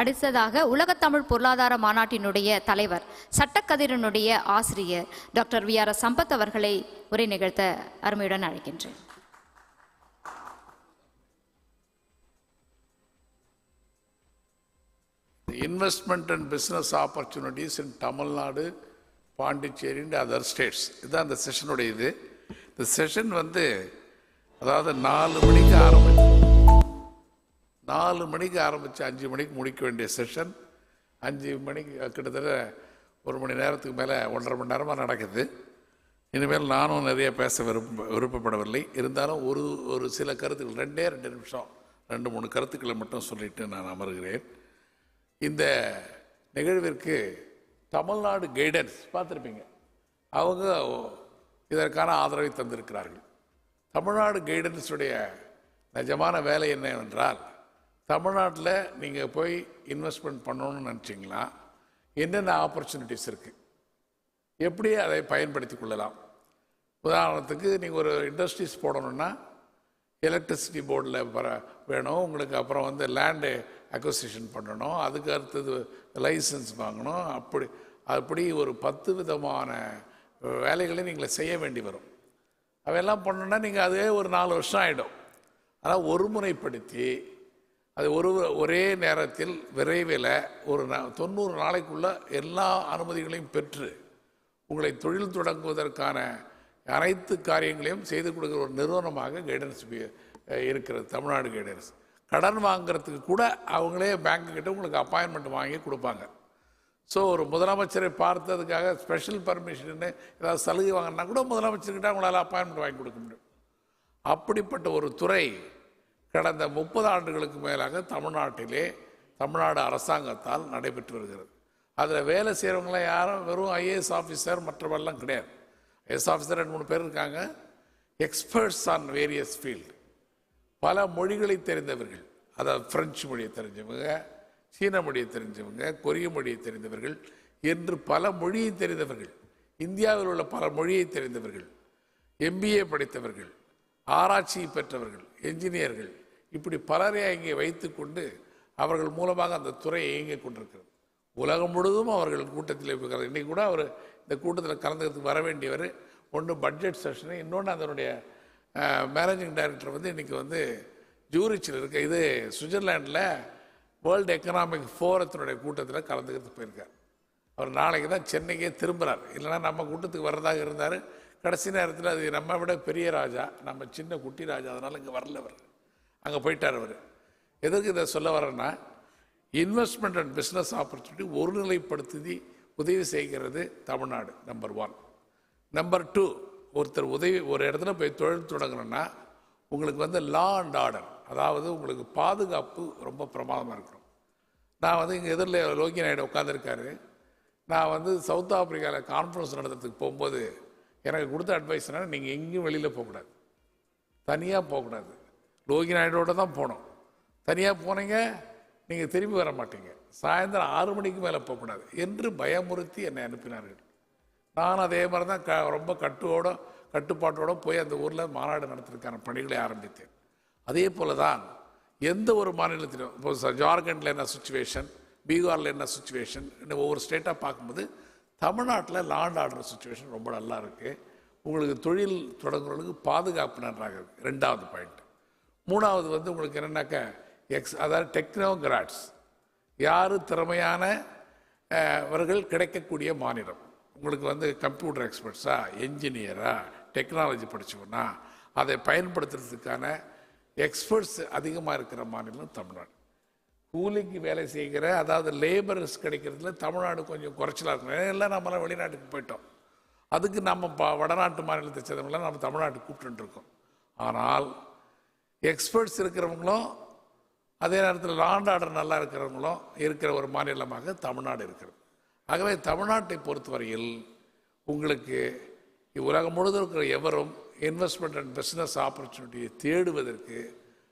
அடுத்ததாக உலகத்தமிழ் பொருளாதார மாநாட்டினுடைய தலைவர், சட்டக்கதிரனுடைய ஆசிரியர் டாக்டர் VR சம்பத் அவர்களை உரை நிகழ்த்த அருமையுடன் அழைக்கின்றேன். investment and business opportunities in Tamil Nadu, Pondicherry and other states. இதுதான் இந்த செஷனுடைய இது. இந்த செஷன் வந்து அதாவது 4 மணிக்கு ஆரம்பிச்சு 5 மணிக்கு முடிக்க வேண்டிய செஷன் 5 மணிக்கு கிட்டத்தட்ட 1 மணி நேரத்துக்கு மேலே 1.5 மணி நேரமாக நடக்குது. இனிமேல் நானும் நிறைய பேச விருப்பப்படவில்லை. இருந்தாலும் ஒரு சில கருத்துக்கள் 2 நிமிஷம் 2-3 கருத்துக்களை மட்டும் சொல்லிட்டு நான் அமர்கிறேன். இந்த நிகழ்விற்கு தமிழ்நாடு கைடன்ஸ் பார்த்துருப்பீங்க, அவங்க இதற்கான ஆதரவை தந்திருக்கிறார்கள். தமிழ்நாடு கைடன்ஸுடைய நிஜமான வேலை என்னவென்றால், தமிழ்நாட்டில் நீங்கள் போய் இன்வெஸ்ட்மெண்ட் பண்ணணும்னு நினச்சிங்களா, என்னென்ன ஆப்பர்ச்சுனிட்டிஸ் இருக்குது, எப்படி அதை பயன்படுத்தி கொள்ளலாம். உதாரணத்துக்கு நீங்கள் ஒரு இண்டஸ்ட்ரீஸ் போடணுன்னா எலக்ட்ரிசிட்டி போர்டில் வேணும் உங்களுக்கு, அப்புறம் வந்து லேண்டு அக்வசிஷன் பண்ணணும், அதுக்கு அடுத்தது லைசன்ஸ் வாங்கணும், அப்படி ஒரு 10 விதமான வேலைகளை நீங்கள் செய்ய வேண்டி வரும். அவையெல்லாம் பண்ணணுன்னா நீங்கள் அதே ஒரு 4 வருஷம் ஆகிடும். ஆனால் ஒருமுறைப்படுத்தி அது ஒரே நேரத்தில் விரைவில் ஒரு 90 நாளைக்குள்ள எல்லா அனுமதிகளையும் பெற்று உங்களை தொழில் தொடங்குவதற்கான அனைத்து காரியங்களையும் செய்து கொடுக்குற ஒரு நிறுவனமாக கைடன்ஸ் இருக்கிறது. தமிழ்நாடு கைடன்ஸ் கடன் வாங்கிறதுக்கு கூட அவங்களே பேங்க்குக்கிட்ட உங்களுக்கு அப்பாயின்மெண்ட் வாங்கி கொடுப்பாங்க. ஸோ ஒரு முதலமைச்சரை பார்த்ததுக்காக ஸ்பெஷல் பர்மிஷன்னு ஏதாவது சலுகை வாங்கினா கூட முதலமைச்சர்கிட்ட அவங்களால அப்பாயின்மெண்ட் வாங்கி கொடுக்க முடியும். அப்படிப்பட்ட ஒரு துறை கடந்த 30 ஆண்டுகளுக்கு மேலாக தமிழ்நாடு அரசாங்கத்தால் நடைபெற்று வருகிறது. அதில் வேலை செய்கிறவங்களாம் யாரும் வெறும் ஐஏஎஸ் ஆஃபீஸர் மற்றவெல்லாம் கிடையாது. ஐஏஎஸ் ஆஃபீஸர் 2-3 பேர் இருக்காங்க. எக்ஸ்பர்ட்ஸ் ஆன் வேரியஸ் ஃபீல்டு, பல மொழிகளை தெரிந்தவர்கள், அதாவது பிரெஞ்சு மொழியை தெரிஞ்சவங்க, சீன மொழியை தெரிஞ்சவங்க, கொரிய மொழியை தெரிந்தவர்கள் என்று பல மொழியை தெரிந்தவர்கள், இந்தியாவில் உள்ள பல மொழியை தெரிந்தவர்கள், MBA படித்தவர்கள், ஆராய்ச்சி பெற்றவர்கள், என்ஜினியர்கள், இப்படி பலரை இங்கே வைத்துக்கொண்டு அவர்கள் மூலமாக அந்த துறை இயங்கிக் கொண்டிருக்கிறது. உலகம் முழுவதும் அவர்கள் கூட்டத்தில் இருக்கிறது. இன்றைக்கி கூட அவர் இந்த கூட்டத்தில் கலந்துக்கிறதுக்கு வர வேண்டியவர். ஒன்று பட்ஜெட் செஷனு, இன்னொன்று அதனுடைய மேனேஜிங் டைரக்டர் வந்து இன்றைக்கி வந்து ஜூரிச்சில் இருக்க, இது சுவிட்சர்லாண்டில் வேர்ல்டு எக்கனாமிக் ஃபோரத்தினுடைய கூட்டத்தில் கலந்துக்கிறதுக்கு போயிருக்கார். அவர் நாளைக்கு தான் சென்னைக்கே திரும்புகிறார். இல்லைனா நம்ம கூட்டத்துக்கு வர்றதாக இருந்தார். கடைசி நேரத்தில் அது நம்ம விட பெரிய ராஜா, நம்ம சின்ன குட்டி ராஜா, அதனால் இங்கே வரல. அவர் அங்கே போயிட்டார். அவர் எதற்கு இதை சொல்ல வரேன்னா, இன்வெஸ்ட்மெண்ட் அண்ட் பிஸ்னஸ் ஆப்பர்ச்சுனிட்டி ஒருநிலைப்படுத்தி உதவி செய்கிறது தமிழ்நாடு. நம்பர் 1. நம்பர் 2, ஒருத்தர் ஒரு இடத்துல போய் தொழில் தொடங்கணும்னா உங்களுக்கு வந்து லா அண்ட் ஆர்டர், அதாவது உங்களுக்கு பாதுகாப்பு ரொம்ப பிரமாதமாக இருக்கணும். நான் வந்து இங்கே எதிரில் லோகி நாயுடு உட்காந்துருக்காரு. நான் வந்து சவுத் ஆப்பிரிக்காவில் கான்ஃபரன்ஸ் நடத்துறதுக்கு போகும்போது எனக்கு கொடுத்த அட்வைஸ்னா, நீங்கள் எங்கேயும் வெளியில் போகக்கூடாது, தனியாக போகக்கூடாது, லோகி நாயுடோடு தான் போகணும். தனியாக போனீங்க நீங்கள் திரும்பி வர மாட்டீங்க, சாயந்தரம் 6 மணிக்கு மேலே போகக்கூடாது என்று பயமுறுத்தி என்னை அனுப்பினார்கள். நான் அதே மாதிரி தான் ரொம்ப கட்டுப்பாட்டோடு போய் அந்த ஊரில் மாநாடு நடத்துறதுக்கான பணிகளை ஆரம்பித்தேன். அதே போல் தான் எந்த ஒரு மாநிலத்திலும், இப்போ ஜார்க்கண்டில் என்ன சுச்சுவேஷன், பீகாரில் என்ன சுச்சுவேஷன், ஒவ்வொரு ஸ்டேட்டாக பார்க்கும்போது தமிழ்நாட்டில் லா அண்ட் ஆர்டர் சுச்சுவேஷன் ரொம்ப நல்லா இருக்குது. உங்களுக்கு தொழில் தொடங்குறவங்களுக்கு பாதுகாப்பு நன்றாக இருக்குது. 2வது பாயிண்ட். 3வது வந்து உங்களுக்கு என்னென்னாக்கா அதாவது டெக்னோகிராட்ஸ், யார் திறமையான அவர்கள் கிடைக்கக்கூடிய மாநிலம். உங்களுக்கு வந்து கம்ப்யூட்டர் எக்ஸ்பர்ட்ஸா, என்ஜினியரா, டெக்னாலஜி படித்தவனா, அதை பயன்படுத்துறதுக்கான எக்ஸ்பர்ட்ஸ் அதிகமாக இருக்கிற மாநிலம் தமிழ்நாடு. கூலிக்கு வேலை செய்கிற, அதாவது லேபர்ஸ் கிடைக்கிறதுல தமிழ்நாடு கொஞ்சம் குறைச்சலாக இருக்கணும். எல்லாம் நம்மளாம் வெளிநாட்டுக்கு போயிட்டோம். அதுக்கு நம்ம வடநாட்டு மாநிலத்தை சேர்ந்தவங்களாம் நம்ம தமிழ்நாட்டுக்கு கூப்பிட்டுருக்கோம். ஆனால் எக்ஸ்பர்ட்ஸ் இருக்கிறவங்களும் அதே நேரத்தில் லா அண்ட் ஆர்டர் நல்லா இருக்கிறவங்களும் இருக்கிற ஒரு மாநிலமாக தமிழ்நாடு இருக்கிறது. ஆகவே தமிழ்நாட்டை பொறுத்தவரையில் உங்களுக்கு உலகம் முழுவதும் இருக்கிற எவரும் இன்வெஸ்ட்மெண்ட் அண்ட் பிஸ்னஸ் ஆப்பர்ச்சுனிட்டியை தேடுவதற்கு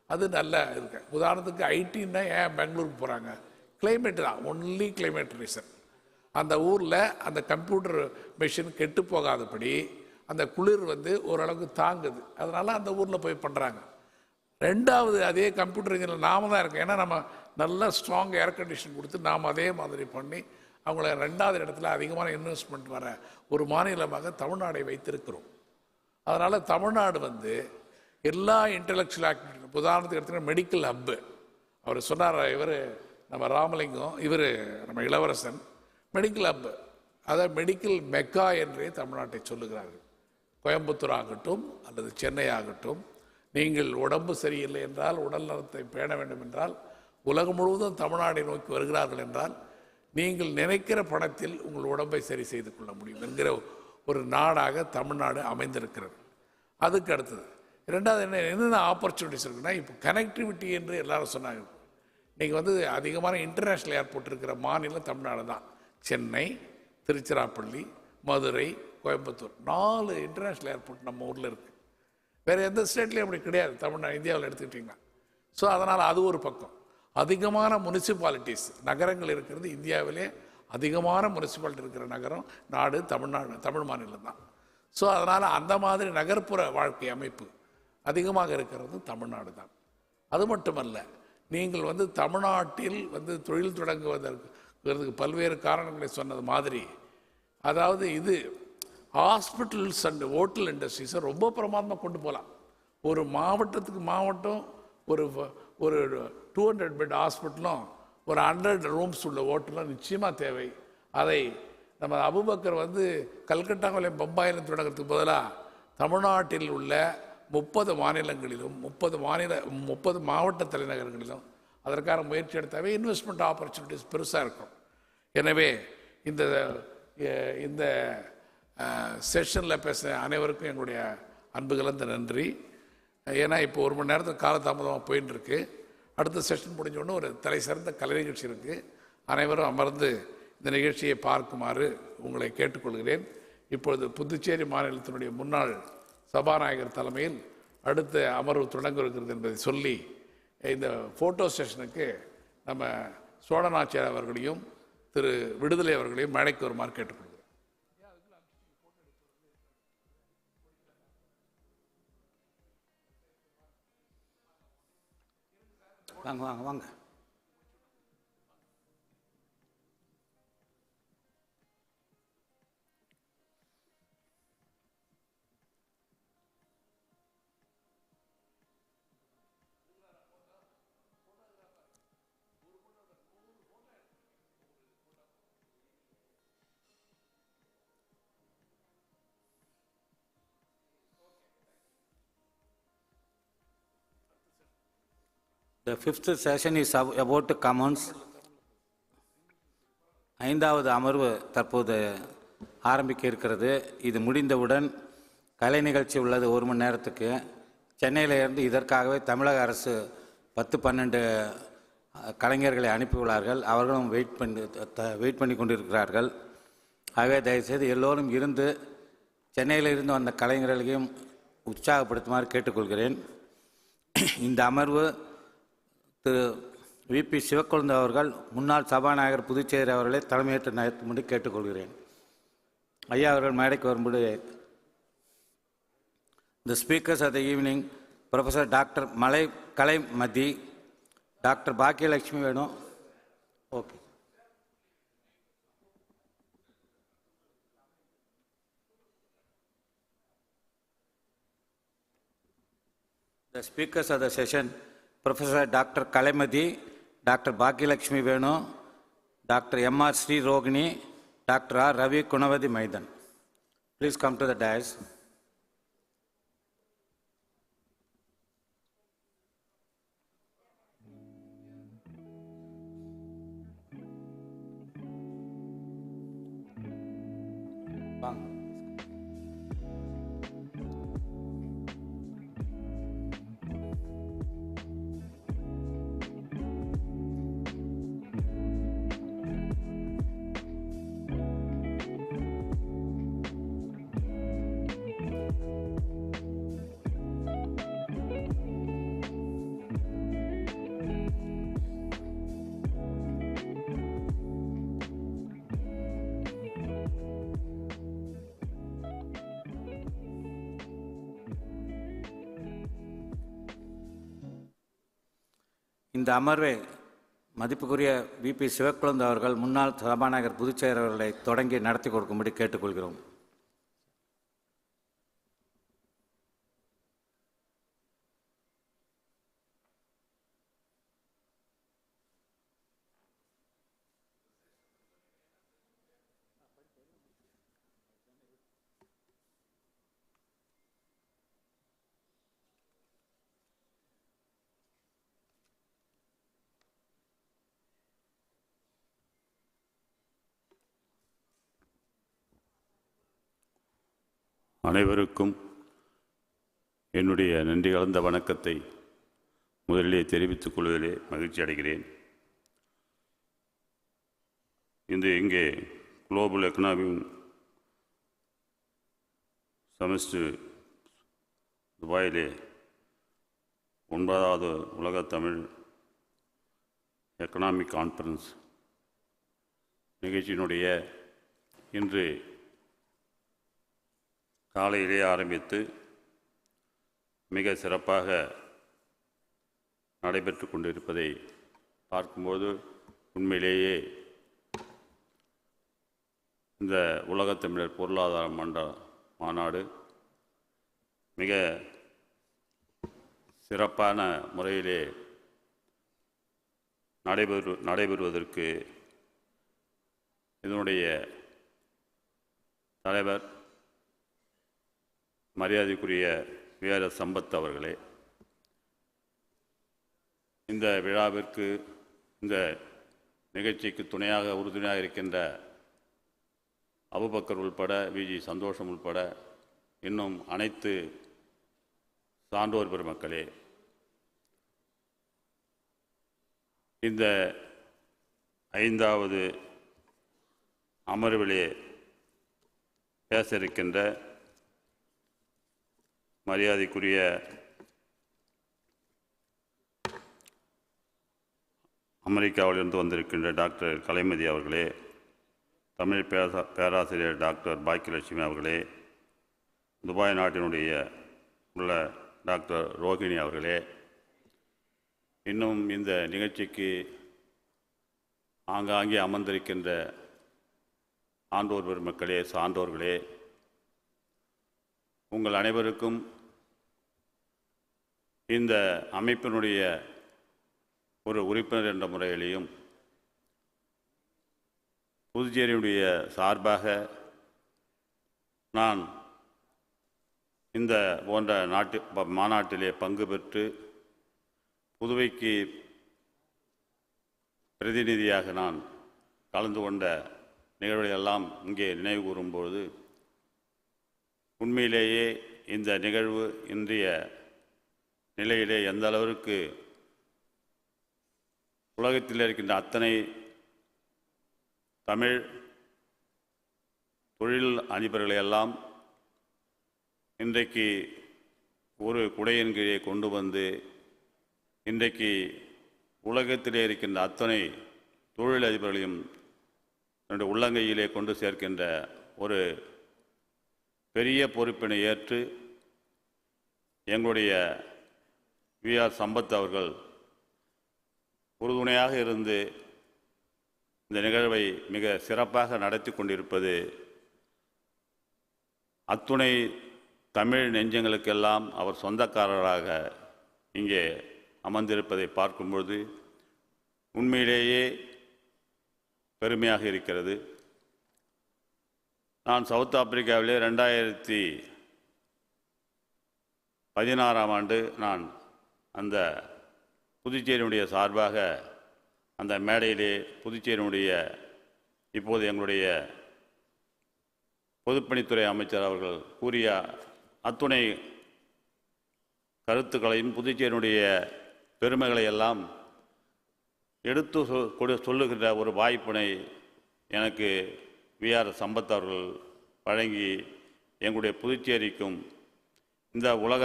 அது நல்லா இருக்கு. உதாரணத்துக்கு ஐடின்னா ஏன் பெங்களூருக்கு போகிறாங்க? கிளைமேட் தான், ஒன்லி கிளைமேட் ரீசன். அந்த ஊரில் அந்த கம்ப்யூட்டர் மெஷின் கெட்டு போகாதபடி அந்த குளிர் வந்து ஓரளவுக்கு தாங்குது, அதனால் அந்த ஊரில் போய் பண்ணுறாங்க. 2வது, அதே கம்ப்யூட்டர் இன்ஜினியர் நாம தான் இருக்கோம். ஏன்னா நம்ம நல்லா ஸ்ட்ராங் ஏர் கண்டிஷன் கொடுத்து நாம் அதே மாதிரி பண்ணி அவங்கள 2வது இடத்துல அதிகமான இன்வெஸ்ட்மெண்ட் வர ஒரு மாநிலமாக தமிழ்நாடை வைத்திருக்கிறோம். அதனால் தமிழ்நாடு வந்து எல்லா இன்டெலெக்சுவல் ஆக்டிவிட்டி, உதாரணத்துக்கு எடுத்துக்கிட்ட மெடிக்கல் ஹப்பு, அவர் சொன்னார், இவர் நம்ம ராமலிங்கம், இவர் நம்ம இளவரசன் மெடிக்கல் ஹப், அதாவது மெடிக்கல் மெக்கா என்றே தமிழ்நாட்டை சொல்லுகிறார்கள். கோயம்புத்தூர் ஆகட்டும் அல்லது சென்னை ஆகட்டும், நீங்கள் உடம்பு சரியில்லை என்றால், உடல் நலத்தை பேண வேண்டும் என்றால், உலகம் முழுவதும் தமிழ்நாடை நோக்கி வருகிறார்கள் என்றால், நீங்கள் நினைக்கிற பணத்தில் உங்கள் உடம்பை சரி செய்து கொள்ள முடியும் என்கிற ஒரு நாடாக தமிழ்நாடு அமைந்திருக்கிறது. அதுக்கு அடுத்தது ரெண்டாவது என்னென்ன ஆப்பர்ச்சுனிட்டிஸ் இருக்குன்னா, இப்போ கனெக்டிவிட்டி என்று எல்லாரும் சொன்னாங்க. இன்றைக்கி வந்து அதிகமான இன்டர்நேஷ்னல் ஏர்போர்ட் இருக்கிற மாநிலம் தமிழ்நாடு தான். சென்னை, திருச்சிராப்பள்ளி, மதுரை, கோயம்புத்தூர் 4 இன்டர்நேஷ்னல் ஏர்போர்ட் நம்ம ஊரில் இருக்குது. வேறு எந்த ஸ்டேட்லேயும் அப்படி கிடையாது தமிழ்நாடு, இந்தியாவில் எடுத்துக்கிட்டிங்கன்னா. ஸோ அதனால் அது ஒரு பக்கம். அதிகமான முனிசிபாலிட்டிஸ் நகரங்கள் இருக்கிறது இந்தியாவிலே. அதிகமான முனிசிபாலிட்டி இருக்கிற நகரம் நாடு தமிழ்நாடு, தமிழ் மாநிலம் தான். ஸோ அதனால் அந்த மாதிரி நகர்ப்புற வாழ்க்கை அமைப்பு அதிகமாக இருக்கிறது தமிழ்நாடு தான். அது மட்டுமல்ல, நீங்கள் வந்து தமிழ்நாட்டில் வந்து தொழில் தொடங்குவதற்கு பல்வேறு காரணங்களை சொன்னது மாதிரி, அதாவது இது ஹாஸ்பிட்டல்ஸ் அண்ட் ஹோட்டல் இண்டஸ்ட்ரீஸை ரொம்ப பிரமாதமாக கொண்டு போகலாம். ஒரு மாவட்டத்துக்கு மாவட்டம் ஒரு 200 பெட் ஹாஸ்பிட்டலும் ஒரு 100 ரூம்ஸ் உள்ள ஹோட்டலும் நிச்சயமாக தேவை. அதை நம்ம அபுபக்கர் வந்து கல்கட்டாவிலையும் பம்பாயிலும் தொடங்கிறதுக்கு பதிலாக தமிழ்நாட்டில் உள்ள 30 மாநிலங்களிலும் 30 மாவட்ட தலைநகரங்களிலும் அதற்கான முயற்சி எடுத்தாவே இன்வெஸ்ட்மெண்ட் ஆப்பர்ச்சுனிட்டிஸ் பெருசாக இருக்கும். எனவே இந்த செஷனில் பேச அனைவருக்கும் எங்களுடைய அன்பு கலந்த நன்றி. ஏன்னா இப்போ 1 மணி நேரத்துக்கு காலதாமதமாக போயின்னு இருக்கு. அடுத்த செஷன் முடிஞ்சோடனே ஒரு தலை சிறந்த கலை நிகழ்ச்சி இருக்குது. அனைவரும் அமர்ந்து இந்த நிகழ்ச்சியை பார்க்குமாறு உங்களை கேட்டுக்கொள்கிறேன். இப்பொழுது புதுச்சேரி மாநிலத்தினுடைய முன்னாள் சபாநாயகர் தலைமையில் அடுத்த அமர்வு தொடங்க இருக்கிறது என்பதை சொல்லி, இந்த ஃபோட்டோ செஷனுக்கு நம்ம சோழநாச்சியார் அவர்களையும் திரு விடுதலை அவர்களையும் மேடைக்கு வருமாறு கேட்டுக்கொள்கிறேன். வாங்க வாங்க வாங்க. The fifth session is about to commence. 5வது அமர்வு தற்போது ஆரம்பிக்க இருக்கிறது. இது முடிந்தவுடன் கலை நிகழ்ச்சி உள்ளது 1 மணி நேரத்துக்கு. சென்னையிலிருந்து இதற்காகவே தமிழக அரசு 10-12 கலைஞர்களை அனுப்பியுள்ளார்கள். அவர்களும் வெயிட் பண்ணி கொண்டிருக்கிறார்கள். ஆகவே தயவுசெய்து எல்லோரும் இருந்து சென்னையிலிருந்து வந்த கலைஞர்களையும் உற்சாகப்படுத்துமாறு கேட்டுக்கொள்கிறேன். இந்த அமர்வு திரு விபி சிவக்கொழுந்து அவர்கள், முன்னாள் சபாநாயகர் புதுச்சேரி அவர்களை தலைமையேற்று நடத்தும்படி கேட்டுக்கொள்கிறேன். ஐயா அவர்கள் மேடைக்கு வரும்படி. The speakers of the evening, Professor Dr. Kalaimadi, Dr. Bhagyalakshmi Venu. Okay. The speakers of the session, Professor Dr. Kalaimadi, Dr. Bhagyalakshmi Venu, Dr. M.R. Sri Rogini, Dr. R. Ravi Kunavadi Maidan. Please come to the dais. இந்த அமர்வை மதிப்புக்குரிய VP Sivakozhundhu அவர்கள், முன்னாள் சபாநாயகர் புதுச்சேரி அவர்களை தொடங்கி நடத்தி கொடுக்கும்படி கேட்டுக்கொள்கிறோம். அனைவருக்கும் என்னுடைய நன்றி கலந்த வணக்கத்தை முதலிலே தெரிவித்துக் கொள்வதிலே மகிழ்ச்சி அடைகிறேன். இங்கே குளோபல் எக்கனாமிக் செமஸ்டர் துபாயிலே 9வது உலக தமிழ் எக்கனாமிக் கான்ஃபரன்ஸ் நிகழ்ச்சியினுடைய இன்று காலையிலே ஆரம்பித்து மிக சிறப்பாக நடைபெற்று கொண்டிருப்பதை பார்க்கும்போது உண்மையிலேயே இந்த உலகத்தமிழர் பொருளாதார மாநாடு மிக சிறப்பான முறையிலே நடைபெறுவதற்கு இதனுடைய தலைவர் மரியாதைக்குரிய வி.ஆர்.எஸ். சம்பத் அவர்களே, இந்த விழாவிற்கு இந்த நிகழ்ச்சிக்கு உறுதுணையாக இருக்கின்ற அபுபக்கர் உள்பட வி.ஜி. சந்தோஷம் உள்பட இன்னும் அனைத்து சான்றோர் பெருமக்களே, இந்த 5வது அமர்விலே பேச இருக்கின்ற மரியாதைக்குரிய அமெரிக்காவிலிருந்து வந்திருக்கின்ற டாக்டர் கலைமதி அவர்களே, தமிழ் பேராசிரியர் டாக்டர் பாக்கியலட்சுமி அவர்களே, துபாய் நாட்டினுடைய உள்ள டாக்டர் ரோஹிணி அவர்களே, இன்னும் இந்த நிகழ்ச்சிக்கு ஆங்காங்கே அமர்ந்திருக்கின்ற ஆண்டோர் பெருமக்களே, சான்றோர்களே, உங்கள் அனைவருக்கும் இந்த அமைப்பினுடைய ஒரு உறுப்பினர் என்ற முறையிலையும் புதுச்சேரியுடைய சார்பாக நான் இந்த போன்ற மாநாட்டிலே பங்கு பெற்று புதுவைக்கு பிரதிநிதியாக நான் கலந்து கொண்ட நிகழ்வுகளெல்லாம் இங்கே நினைவு கூறும்போது உண்மையிலேயே இந்த நிகழ்வு இன்றைய நிலையிலே எந்த அளவிற்கு உலகத்தில் இருக்கின்ற அத்தனை தமிழ் தொழில் அதிபர்களையெல்லாம் இன்றைக்கு ஒரு குடையின் கீழே கொண்டு வந்து இன்றைக்கு உலகத்திலே இருக்கின்ற அத்தனை தொழில் அதிபர்களையும் தன்னுடைய உள்ளங்கையிலே கொண்டு சேர்க்கின்ற ஒரு பெரிய பொறுப்பினை ஏற்று எங்களுடைய வி.ஆர். சம்பத் அவர்கள் உறுதுணையாக இருந்து இந்த நிகழ்வை மிக சிறப்பாக நடத்தி கொண்டிருப்பது அத்துணை தமிழ் நெஞ்சங்களுக்கெல்லாம் அவர் சொந்தக்காரராக இங்கே அமர்ந்திருப்பதை பார்க்கும்பொழுது உண்மையிலேயே பெருமையாக இருக்கிறது. நான் சவுத் ஆப்பிரிக்காவிலே 2016ஆம் ஆண்டு நான் அந்த புதுச்சேரியினுடைய சார்பாக அந்த மேடையிலே புதுச்சேரியினுடைய இப்போது எங்களுடைய பொதுப்பணித்துறை அமைச்சர் அவர்கள் கூறிய அத்துணை கருத்துக்களையும் புதுச்சேரியினுடைய பெருமைகளை எல்லாம் எடுத்து சொல்லுகின்ற ஒரு வாய்ப்பினை எனக்கு வி.ஆர். சம்பத் அவர்கள் வழங்கி எங்களுடைய புதுச்சேரிக்கும் இந்த உலக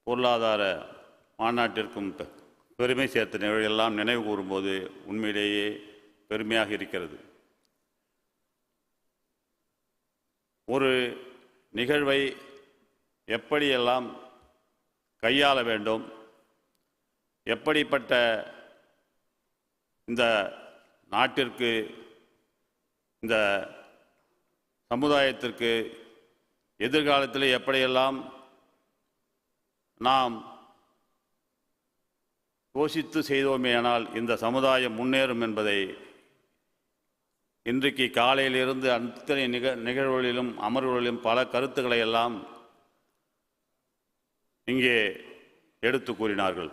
பொருளாதார மாநாட்டிற்கும் பெருமை சேர்த்த நிகழ்வெல்லாம் நினைவு கூறும்போது உண்மையிலேயே பெருமையாக இருக்கிறது. ஒரு நிகழ்வை எப்படியெல்லாம் கையாள வேண்டும், எப்படிப்பட்ட இந்த நாட்டிற்கு இந்த சமுதாயத்திற்கு எதிர்காலத்தில் எப்படியெல்லாம் நாம் யோசித்து செய்தோமேயானால் இந்த சமுதாயம் முன்னேறும் என்பதை இன்றைக்கு காலையிலிருந்து அத்தனை நிகழ்வுகளிலும் அமர்வுகளிலும் பல கருத்துக்களை எல்லாம் இங்கே எடுத்து கூறினார்கள்.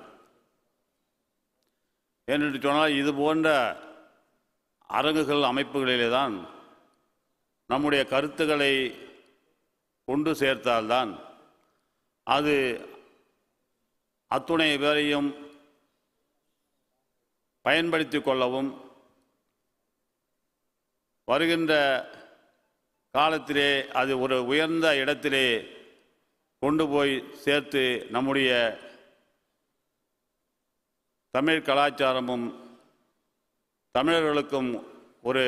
ஏனென்று சொன்னால் இது போன்ற அரங்குகள் அமைப்புகளிலே தான் நம்முடைய கருத்துக்களை கொண்டு சேர்த்தால்தான் அது அத்துணை பேரையும் பயன்படுத்தி கொள்ளவும் வருகின்ற காலத்திலே அது ஒரு உயர்ந்த இடத்திலே கொண்டு போய் சேர்த்து நம்முடைய தமிழ் கலாச்சாரமும் தமிழர்களுக்கும் ஒரு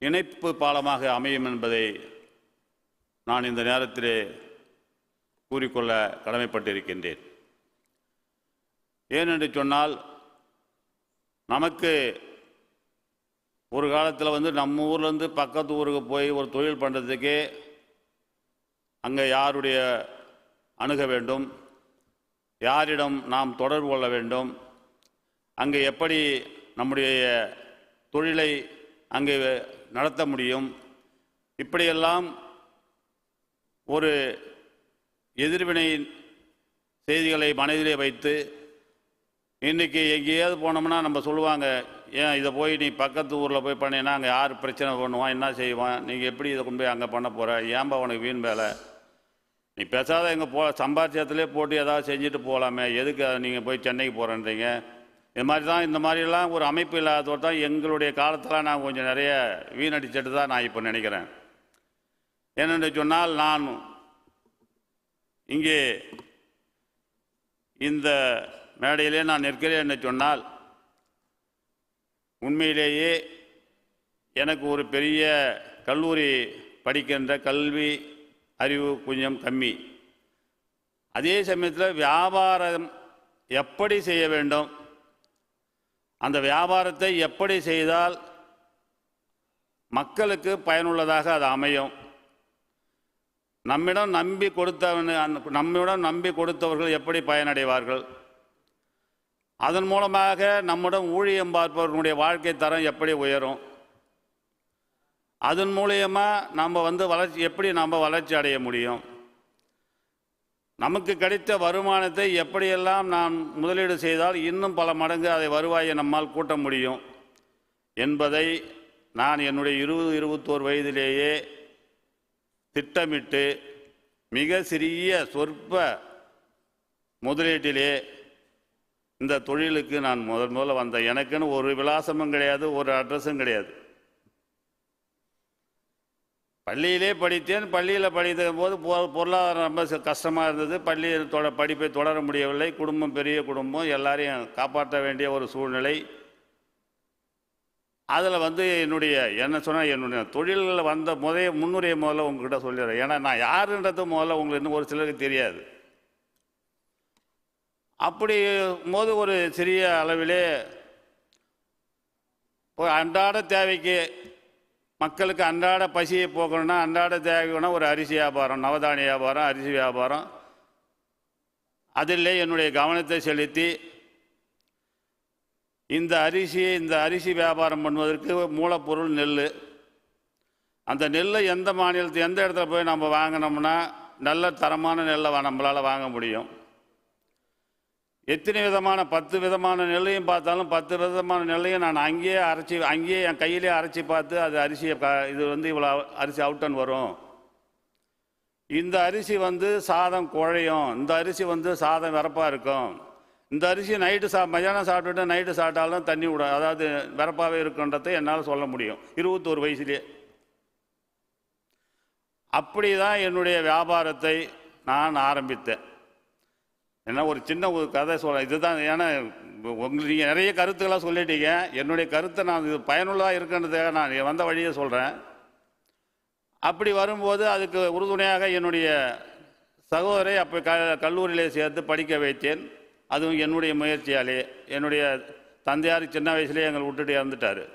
இணைப்பு பாலமாக அமையும் என்பதை நான் இந்த நேரத்திலே கூறிக்கொள்ள கடமைப்பட்டிருக்கின்றேன். ஏனென்று சொன்னால், நமக்கு ஒரு காலத்தில் நம்ம ஊர்லேருந்து பக்கத்து ஊருக்கு போய் ஒரு தொழில் பண்ணுறதுக்கே அங்கே யாருடைய அணுக வேண்டும், யாரிடம் நாம் தொடர்பு கொள்ள வேண்டும், அங்கே எப்படி நம்முடைய தொழிலை அங்கே நடத்த முடியும், இப்படியெல்லாம் ஒரு எதிர்வினை செய்திகளை மனதிலே வைத்து இன்றைக்கி எங்கேயாவது போனோம்னா நம்ம சொல்லுவாங்க, ஏன் இதை போய் நீ பக்கத்து ஊரில் போய் பண்ணினா அங்கே யார் பிரச்சனை பண்ணுவான், என்ன செய்வான், நீங்கள் எப்படி இதை கொண்டு போய் அங்கே பண்ண போகிற, ஏன்பா உனக்கு வீண் வேலை, நீ பேசாத எங்கே சம்பாத்தியத்திலே போட்டு ஏதாவது செஞ்சுட்டு போகலாமே, எதுக்கு நீங்கள் போய் சென்னைக்கு போகிறேன்றீங்க. இந்த மாதிரிலாம் ஒரு அமைப்பு இல்லாததோடு தான் எங்களுடைய காலத்தில் நான் கொஞ்சம் நிறைய வீணடிச்சிட்டு தான் நான் இப்போ நினைக்கிறேன். ஏனென்று சொன்னால், நான் இங்கே இந்த மேடையிலே நான் நிற்கிறேன் என்று சொன்னால், உண்மையிலேயே எனக்கு ஒரு பெரிய கல்லூரி படிக்கின்ற கல்வி அறிவு கொஞ்சம் கம்மி. அதே சமயத்தில் வியாபாரம் எப்படி செய்ய வேண்டும், அந்த வியாபாரத்தை எப்படி செய்தால் மக்களுக்கு பயனுள்ளதாக அது அமையும், நம்மிடம் நம்பி கொடுத்தவர்கள் எப்படி பயனடைவார்கள், அதன் மூலமாக நம்மிடம் ஊழியம் பார்ப்பவர்களுடைய வாழ்க்கை தரம் எப்படி உயரும், அதன் மூலியமாக நம்ம எப்படி வளர்ச்சி அடைய முடியும், நமக்கு கிடைத்த வருமானத்தை எப்படியெல்லாம் நாம் முதலீடு செய்தால் இன்னும் பல மடங்கு அதை வருவாயை நம்மால் கூட்ட முடியும் என்பதை நான் என்னுடைய 20-21 வயதிலேயே திட்டமிட்டு மிக சிறிய சொற்ப முதலீட்டிலே இந்த தொழிலுக்கு நான் முதல்ல வந்தேன். எனக்குன்னு ஒரு விலாசமும் கிடையாது, ஒரு அட்ரஸும் கிடையாது. பள்ளியிலே படித்தேன். பள்ளியில் படித்த போது பொருளாதாரம் ரொம்ப கஷ்டமாக இருந்தது. படிப்பை தொடர முடியவில்லை. குடும்பம் பெரிய குடும்பம், எல்லாரையும் காப்பாற்ற வேண்டிய ஒரு சூழ்நிலை. அதில் என்னுடைய தொழிலில் வந்த முன்னுரையை முதல்ல உங்ககிட்ட சொல்லிடுறேன். ஏன்னா நான் யாருன்றது முதல்ல உங்களுக்கு இன்னும் ஒரு சிலருக்கு தெரியாது. அப்படி போது ஒரு சிறிய அளவிலே அன்றாட தேவைக்கு மக்களுக்கு அன்றாட பசியை போக்கணும்னா அன்றாட தேவைக்குன்னா ஒரு அரிசி வியாபாரம், நவதானிய வியாபாரம், அரிசி வியாபாரம், அதிலே என்னுடைய கவனத்தை செலுத்தி இந்த அரிசி வியாபாரம் பண்ணுவதற்கு மூலப்பொருள் நெல். அந்த நெல்லை எந்த மாநிலத்தில் எந்த இடத்துல போய் நம்ம வாங்கினோம்னா நல்ல தரமான நெல்லை நம்மளால் வாங்க முடியும். எத்தனை விதமான 10 விதமான நெல்லையும் பார்த்தாலும் 10 விதமான நெல்லையும் நான் அங்கேயே என் கையிலே அரைச்சி பார்த்து அது அரிசியை இது இவ்வளோ அரிசி அவுட்டன் வரும், இந்த அரிசி சாதம் குழையும், இந்த அரிசி சாதம் வரப்பாக இருக்கும், இந்த அரிசி மதியானம் சாப்பிட்டுட்டு நைட்டு சாப்பிட்டாலும் தண்ணி விட அதாவது வரப்பாகவே இருக்குன்றதை என்னால் சொல்ல முடியும் 21 வயசுலேயே. அப்படி தான் என்னுடைய வியாபாரத்தை நான் ஆரம்பித்தேன். ஏன்னா ஒரு சின்ன கதை சொல்ல இதுதான். ஏன்னா நீங்கள் நிறைய கருத்துக்களாக சொல்லிட்டீங்க. என்னுடைய கருத்தை நான் இது பயனுள்ளதாக இருக்குன்றதுக்காக நான் வந்த வழியை சொல்கிறேன். அப்படி வரும்போது அதுக்கு உறுதுணையாக என்னுடைய சகோதரை அப்போ கல்லூரியிலே சேர்த்து படிக்க வைத்தேன். அதுவும் என்னுடைய முயற்சியாலே. என்னுடைய தந்தையார் சின்ன வயசுலேயே எங்களை விட்டுட்டு இறந்துட்டார்.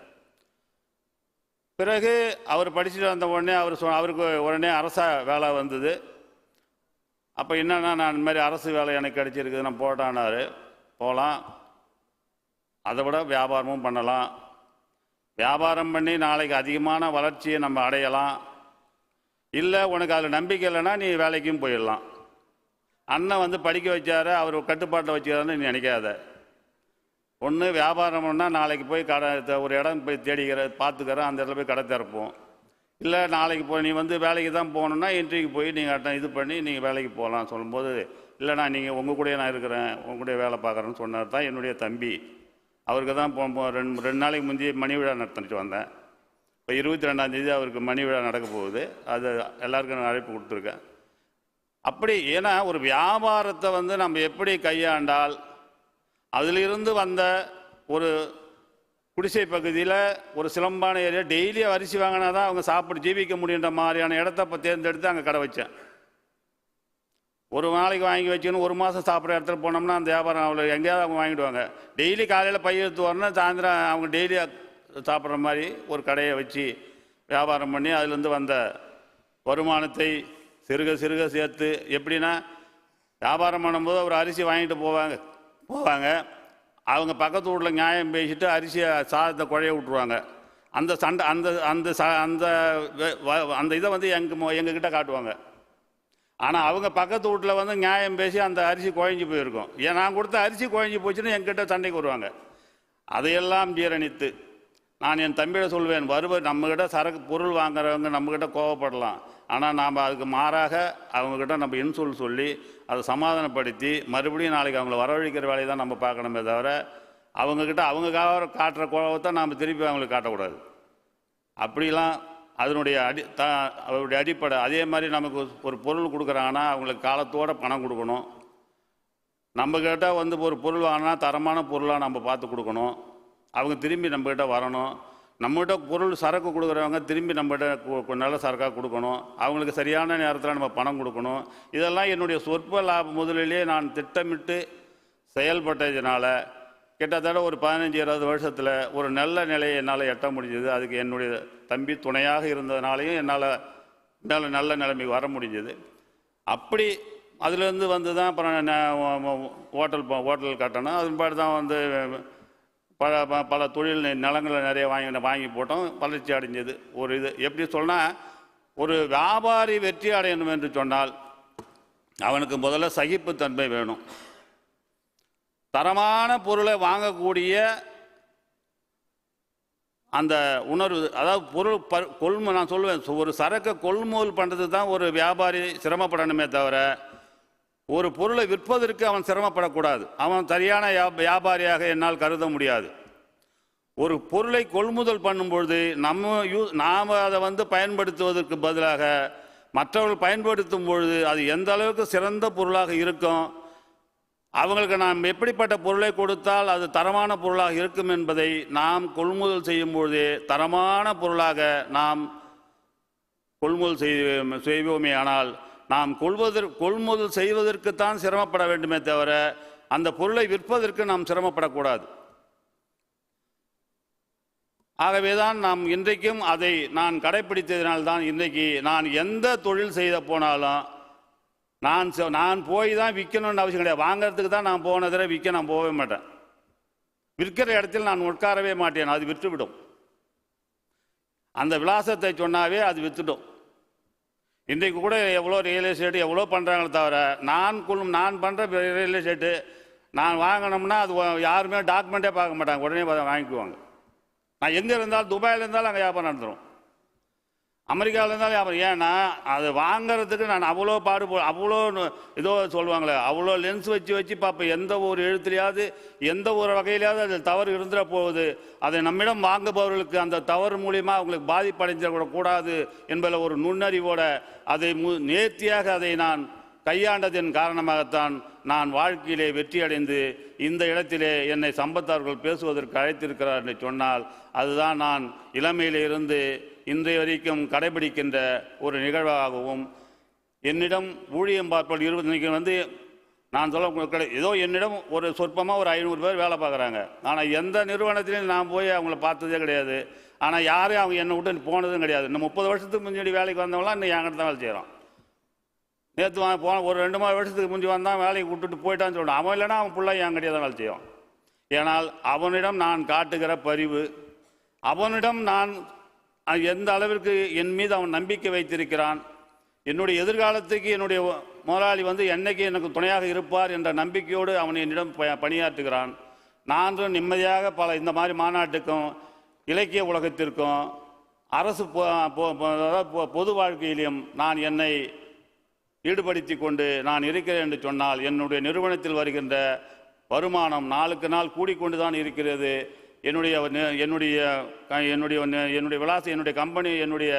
பிறகு அவர் படிச்சுட்டு வந்த உடனே அவருக்கு உடனே அரசா வேலை வந்தது. அப்போ என்னன்னா, நான் இந்த மாதிரி அரசு வேலை எனக்கு கிடைச்சிருக்குது, நான் போட்டானார். போகலாம், அதை விட வியாபாரமும் பண்ணலாம், வியாபாரம் பண்ணி நாளைக்கு அதிகமான வளர்ச்சியை நம்ம அடையலாம், இல்லை உனக்கு அதில் நம்பிக்கை இல்லைன்னா நீ வேலைக்கும் போயிடலாம். அண்ணன் படிக்க வச்சாரு, அவர் கட்டுப்பாட்டில் வச்சுக்கிறாருன்னு நீ நினைக்காத. ஒன்று வியாபாரம் பண்ணால் நாளைக்கு போய் கடை ஒரு இடம் போய் பார்த்துக்கிறேன், அந்த இடத்துல போய் கடை திறப்போம். இல்லை நாளைக்கு நீ வந்து வேலைக்கு தான் போகணுன்னா இன்டர்வியூக்கு போய் நீங்கள் இது பண்ணி நீங்கள் வேலைக்கு போகலாம் சொல்லும்போது, இல்லைண்ணா நீங்கள் உங்கள் கூடயே நான் இருக்கிறேன், உங்கள் கூட வேலை பார்க்குறேன்னு சொன்னார் தான் என்னுடைய தம்பி. அவருக்கு தான் ரெண்டு நாளைக்கு முந்தைய மணி விழா நடத்திட்டு வந்தேன். இப்போ 22ஆம் அவருக்கு மணி விழா நடக்க போகுது. அது எல்லாருக்கும் நான் அழைப்பு கொடுத்துருக்கேன். அப்படி ஏன்னா ஒரு வியாபாரத்தை வந்து நம்ம எப்படி கையாண்டால் அதிலிருந்து வந்த ஒரு குடிசை பகுதியில் ஒரு சிலம்பான ஏரியா டெய்லி அரிசி வாங்கினா தான் அவங்க சாப்பிட்டு ஜீவிக்க முடியுன்ற மாதிரியான இடத்த இப்போ தேர்ந்தெடுத்து அங்கே கடை வச்சேன். ஒரு நாளைக்கு வாங்கி வச்சுக்கணும், ஒரு மாதம் சாப்பிட்ற இடத்துல போனோம்னா அந்த வியாபாரம் அவ்வளோ எங்கேயாவது அவங்க வாங்கிடுவாங்க. டெய்லி காலையில் பை எடுத்து வரணும், சாயந்தரம் அவங்க டெய்லி சாப்பிட்ற மாதிரி ஒரு கடையை வச்சு வியாபாரம் பண்ணி அதுலேருந்து வந்த வருமானத்தை சிறுக சிறுக சேர்த்து எப்படின்னா வியாபாரம் பண்ணும்போது ஒரு அரிசி வாங்கிட்டு போவாங்க அவங்க பக்கத்து வீட்டில் நியாயம் பேசிட்டு அரிசியை சாதத்தை குழைய விட்ருவாங்க. அந்த சண்டை அந்த அந்த அந்த அந்த இதை வந்து எங்ககிட்ட காட்டுவாங்க. ஆனால் அவங்க பக்கத்து வீட்டில் வந்து நியாயம் பேசி அந்த அரிசி குழஞ்சி போயிருக்கும். ஏன் நான் கொடுத்த அரிசி குழஞ்சி போச்சுன்னு என்கிட்ட சண்டைக்கு வருவாங்க. அதையெல்லாம் ஜீரணித்து நான் என் தம்பியிட சொல்வேன், நம்மக்கிட்ட சரக்கு பொருள் வாங்குறவங்க நம்மக்கிட்ட கோவப்படலாம், ஆனால் நாம் அதுக்கு மாறாக அவங்கக்கிட்ட நம்ம இன்சொல் சொல்லி அதை சமாதானப்படுத்தி மறுபடியும் நாளைக்கு அவங்கள வரவழைக்கிற வேலையை தான் நம்ம பார்க்கணுமே தவிர அவங்கக்கிட்ட அவங்க காட்டுற கோவத்தை நாம் திருப்பி அவங்களுக்கு காட்டக்கூடாது. அப்படிலாம் அதனுடைய அவருடைய அடிப்படை. அதே மாதிரி நமக்கு ஒரு பொருள் கொடுக்குறாங்கன்னா அவங்களுக்கு காலத்தோடு பணம் கொடுக்கணும். நம்மக்கிட்ட வந்து ஒரு பொருள் வாங்கினா தரமான பொருளாக நம்ம பார்த்து கொடுக்கணும். அவங்க திரும்பி நம்மக்கிட்ட வரணும். நம்மகிட்ட பொருள் சரக்கு கொடுக்குறவங்க திரும்பி நம்மகிட்ட நல்ல சரக்காக கொடுக்கணும். அவங்களுக்கு சரியான நேரத்தில் நம்ம பணம் கொடுக்கணும். இதெல்லாம் என்னுடைய சொற்ப லாப முதலிலே நான் திட்டமிட்டு செயல்பட்டதுனால கிட்டத்தட்ட ஒரு 15-20 வருஷத்தில் ஒரு நல்ல நிலையை என்னால் எட்ட முடிஞ்சது. அதுக்கு என்னுடைய தம்பி துணையாக இருந்ததுனாலையும் என்னால் நல்ல நிலைமைக்கு வர முடிஞ்சது. அப்படி அதுலேருந்து வந்து தான் அப்புறம் ஹோட்டல் கட்டணும். அதன்பாடு தான் வந்து பல தொழில் நிலங்களை நிறைய வாங்கி போட்டோம். வளர்ச்சி அடைஞ்சது. ஒரு இது எப்படி சொன்னால் ஒரு வியாபாரி வெற்றி அடையணும் என்று சொன்னால் அவனுக்கு முதல்ல சகிப்புத்தன்மை வேணும். தரமான பொருளை வாங்கக்கூடிய அந்த உணர்வு, அதாவது பொருள் நான் சொல்லுவேன், ஒரு சரக்கை கொள்முதல் பண்ணுறது தான் ஒரு வியாபாரி சிரமப்படணுமே தவிர ஒரு பொருளை விற்பதற்கு அவன் சிரமப்படக்கூடாது. அவன் சரியான வியாபாரியாக என்னால் கருத முடியாது. ஒரு பொருளை கொள்முதல் பண்ணும்பொழுது நாம் அதை வந்து பயன்படுத்துவதற்கு பதிலாக மற்றவர்கள் பயன்படுத்தும் பொழுது அது எந்த அளவுக்கு சிறந்த பொருளாக இருக்கும், அவங்களுக்கு நாம் எப்படிப்பட்ட பொருளை கொடுத்தால் அது தரமான பொருளாக இருக்கும் என்பதை நாம் கொள்முதல் செய்யும் பொழுதே தரமான பொருளாக நாம் கொள்முதல் செய்வோமே. ஆனால் நாம் கொள்முதல் செய்வதற்குத்தான் சிரமப்பட வேண்டுமே தவிர அந்த பொருளை விற்பதற்கு நாம் சிரமப்படக்கூடாது. ஆகவேதான் நாம் இன்றைக்கும் அதை நான் கடைப்பிடித்ததினால்தான் இன்றைக்கு நான் எந்த தொழில் செய்த போனாலும் நான் போய் தான் விற்கணும்னு அவசியம் கிடையாது. வாங்கிறதுக்கு தான் நான் போனதில் விற்க நான் போகவே மாட்டேன். விற்கிற இடத்தில் நான் உட்காரவே மாட்டேன். அது விற்றுவிடும். அந்த விலாசத்தை சொன்னாவே அது விற்றுடும். இன்றைக்கு கூட எவ்வளோ ரியல் எஸ்டேட்டு எவ்வளோ பண்ணுறாங்களே தவிர நான் பண்ணுற ரியல் எஸ்டேட்டு நான் வாங்கினோம்னா அது யாருமே டாக்குமெண்ட்டே பார்க்க மாட்டாங்க, உடனே வாங்கிக்குவாங்க. நான் எங்கே இருந்தாலும் துபாயில் இருந்தாலும் அங்கே வியாபாரம் நடந்துடும், அமெரிக்காவில் இருந்தாலும் வியாபாரம். ஏன்னா அது வாங்கிறதுக்கு நான் அவ்வளோ அவ்வளோ ஏதோ சொல்லுவாங்களே அவ்வளோ லென்ஸ் வச்சு பார்ப்பேன். எந்த ஒரு எழுத்துலையாவது எந்த ஒரு வகையிலாவது அது தவறு இருந்துட போகுது. அதை நம்மிடம் வாங்குபவர்களுக்கு அந்த தவறு மூலியமாக அவங்களுக்கு பாதிப்படைஞ்சிடக்கூடாது என்பதில் ஒரு நுண்ணறிவோட அதை நேர்த்தியாக அதை நான் கையாண்டதன் காரணமாகத்தான் நான் வாழ்க்கையிலே வெற்றி அடைந்து இந்த இடத்திலே என்னை சம்பத்தார்கள் பேசுவதற்கு அழைத்திருக்கிறார் என்று சொன்னால் அதுதான் நான் இளமையிலே இருந்து இன்றைய வரைக்கும் கடைபிடிக்கின்ற ஒரு நிகழ்வாகவும் என்னிடம் ஊழியம் பார்ப்பது இன்றைக்கி வந்து நான் சொல்ல ஏதோ என்னிடம் ஒரு சொற்பமாக ஒரு 500 பேர் வேலை பார்க்குறாங்க. ஆனால் எந்த நிறுவனத்திலையும் நான் போய் அவங்கள பார்த்ததே கிடையாது. ஆனால் யாரையும் அவங்க என்னை விட்டு போனதும் கிடையாது. இன்னும் 30 வருஷத்துக்கு முன்னாடி வேலைக்கு வந்தவங்களாம் இன்னும் என்கிட்ட தான் வேலை செய்கிறோம். நேற்று போன ஒரு 2-3 வருஷத்துக்கு முந்தி வந்தான் வேலைக்கு விட்டுட்டு போயிட்டான்னு சொல்லணும். அவன் இல்லைன்னா அவன் பிள்ளை என்கிட்டயே தான் வேலை செய்வான். ஏனால் அவனிடம் நான் காட்டுகிற பரிவு, அவனிடம் நான் எந்த அளவிற்கு என் மீது அவன் நம்பிக்கை வைத்திருக்கிறான், என்னுடைய எதிர்காலத்துக்கு என்னுடைய முதலாளி வந்து என்னைக்கு எனக்கு துணையாக இருப்பார் என்ற நம்பிக்கையோடு அவன் என்னிடம் பணியாற்றுகிறான். நானும் நிம்மதியாக இந்த மாதிரி மாநாட்டுக்கும் இலக்கிய உலகத்திற்கும் அரசு பொது வாழ்க்கையிலும் நான் என்னை ஈடுபடுத்தி கொண்டு நான் இருக்கிறேன் என்று சொன்னால் என்னுடைய நிறுவனத்தில் வருகின்ற வருமானம் நாளுக்கு நாள் கூடிக்கொண்டு தான் இருக்கிறது. என்னுடைய விலாசம், என்னுடைய கம்பெனி, என்னுடைய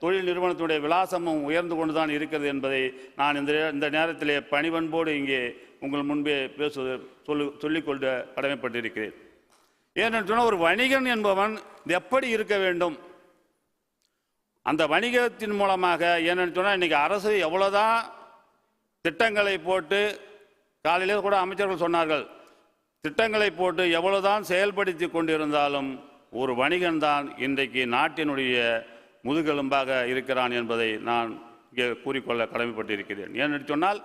தொழில் நிறுவனத்தினுடைய விலாசமும் உயர்ந்து கொண்டு தான் இருக்கிறது என்பதை நான் இந்த நேரத்திலே பணிவன்போடு இங்கே உங்கள் முன்பே சொல்லிக்கொண்டு கடமைப்பட்டிருக்கிறேன். ஏனென்று சொன்னால் ஒரு வணிகன் என்பவன் எப்படி இருக்க வேண்டும், அந்த வணிகத்தின் மூலமாக ஏனென்று சொன்னால் இன்றைக்கி அரசு எவ்வளோதான் திட்டங்களை போட்டு, காலையிலே கூட அமைச்சர்கள் சொன்னார்கள், திட்டங்களை போட்டு எவ்வளவுதான் செயல்படுத்தி கொண்டிருந்தாலும் ஒரு வணிகன் தான் இன்றைக்கு நாட்டினுடைய முதுகெலும்பாக இருக்கிறான் என்பதை நான் இங்கே கூறிக்கொள்ள கடமைப்பட்டிருக்கிறேன். ஏனென்று சொன்னால்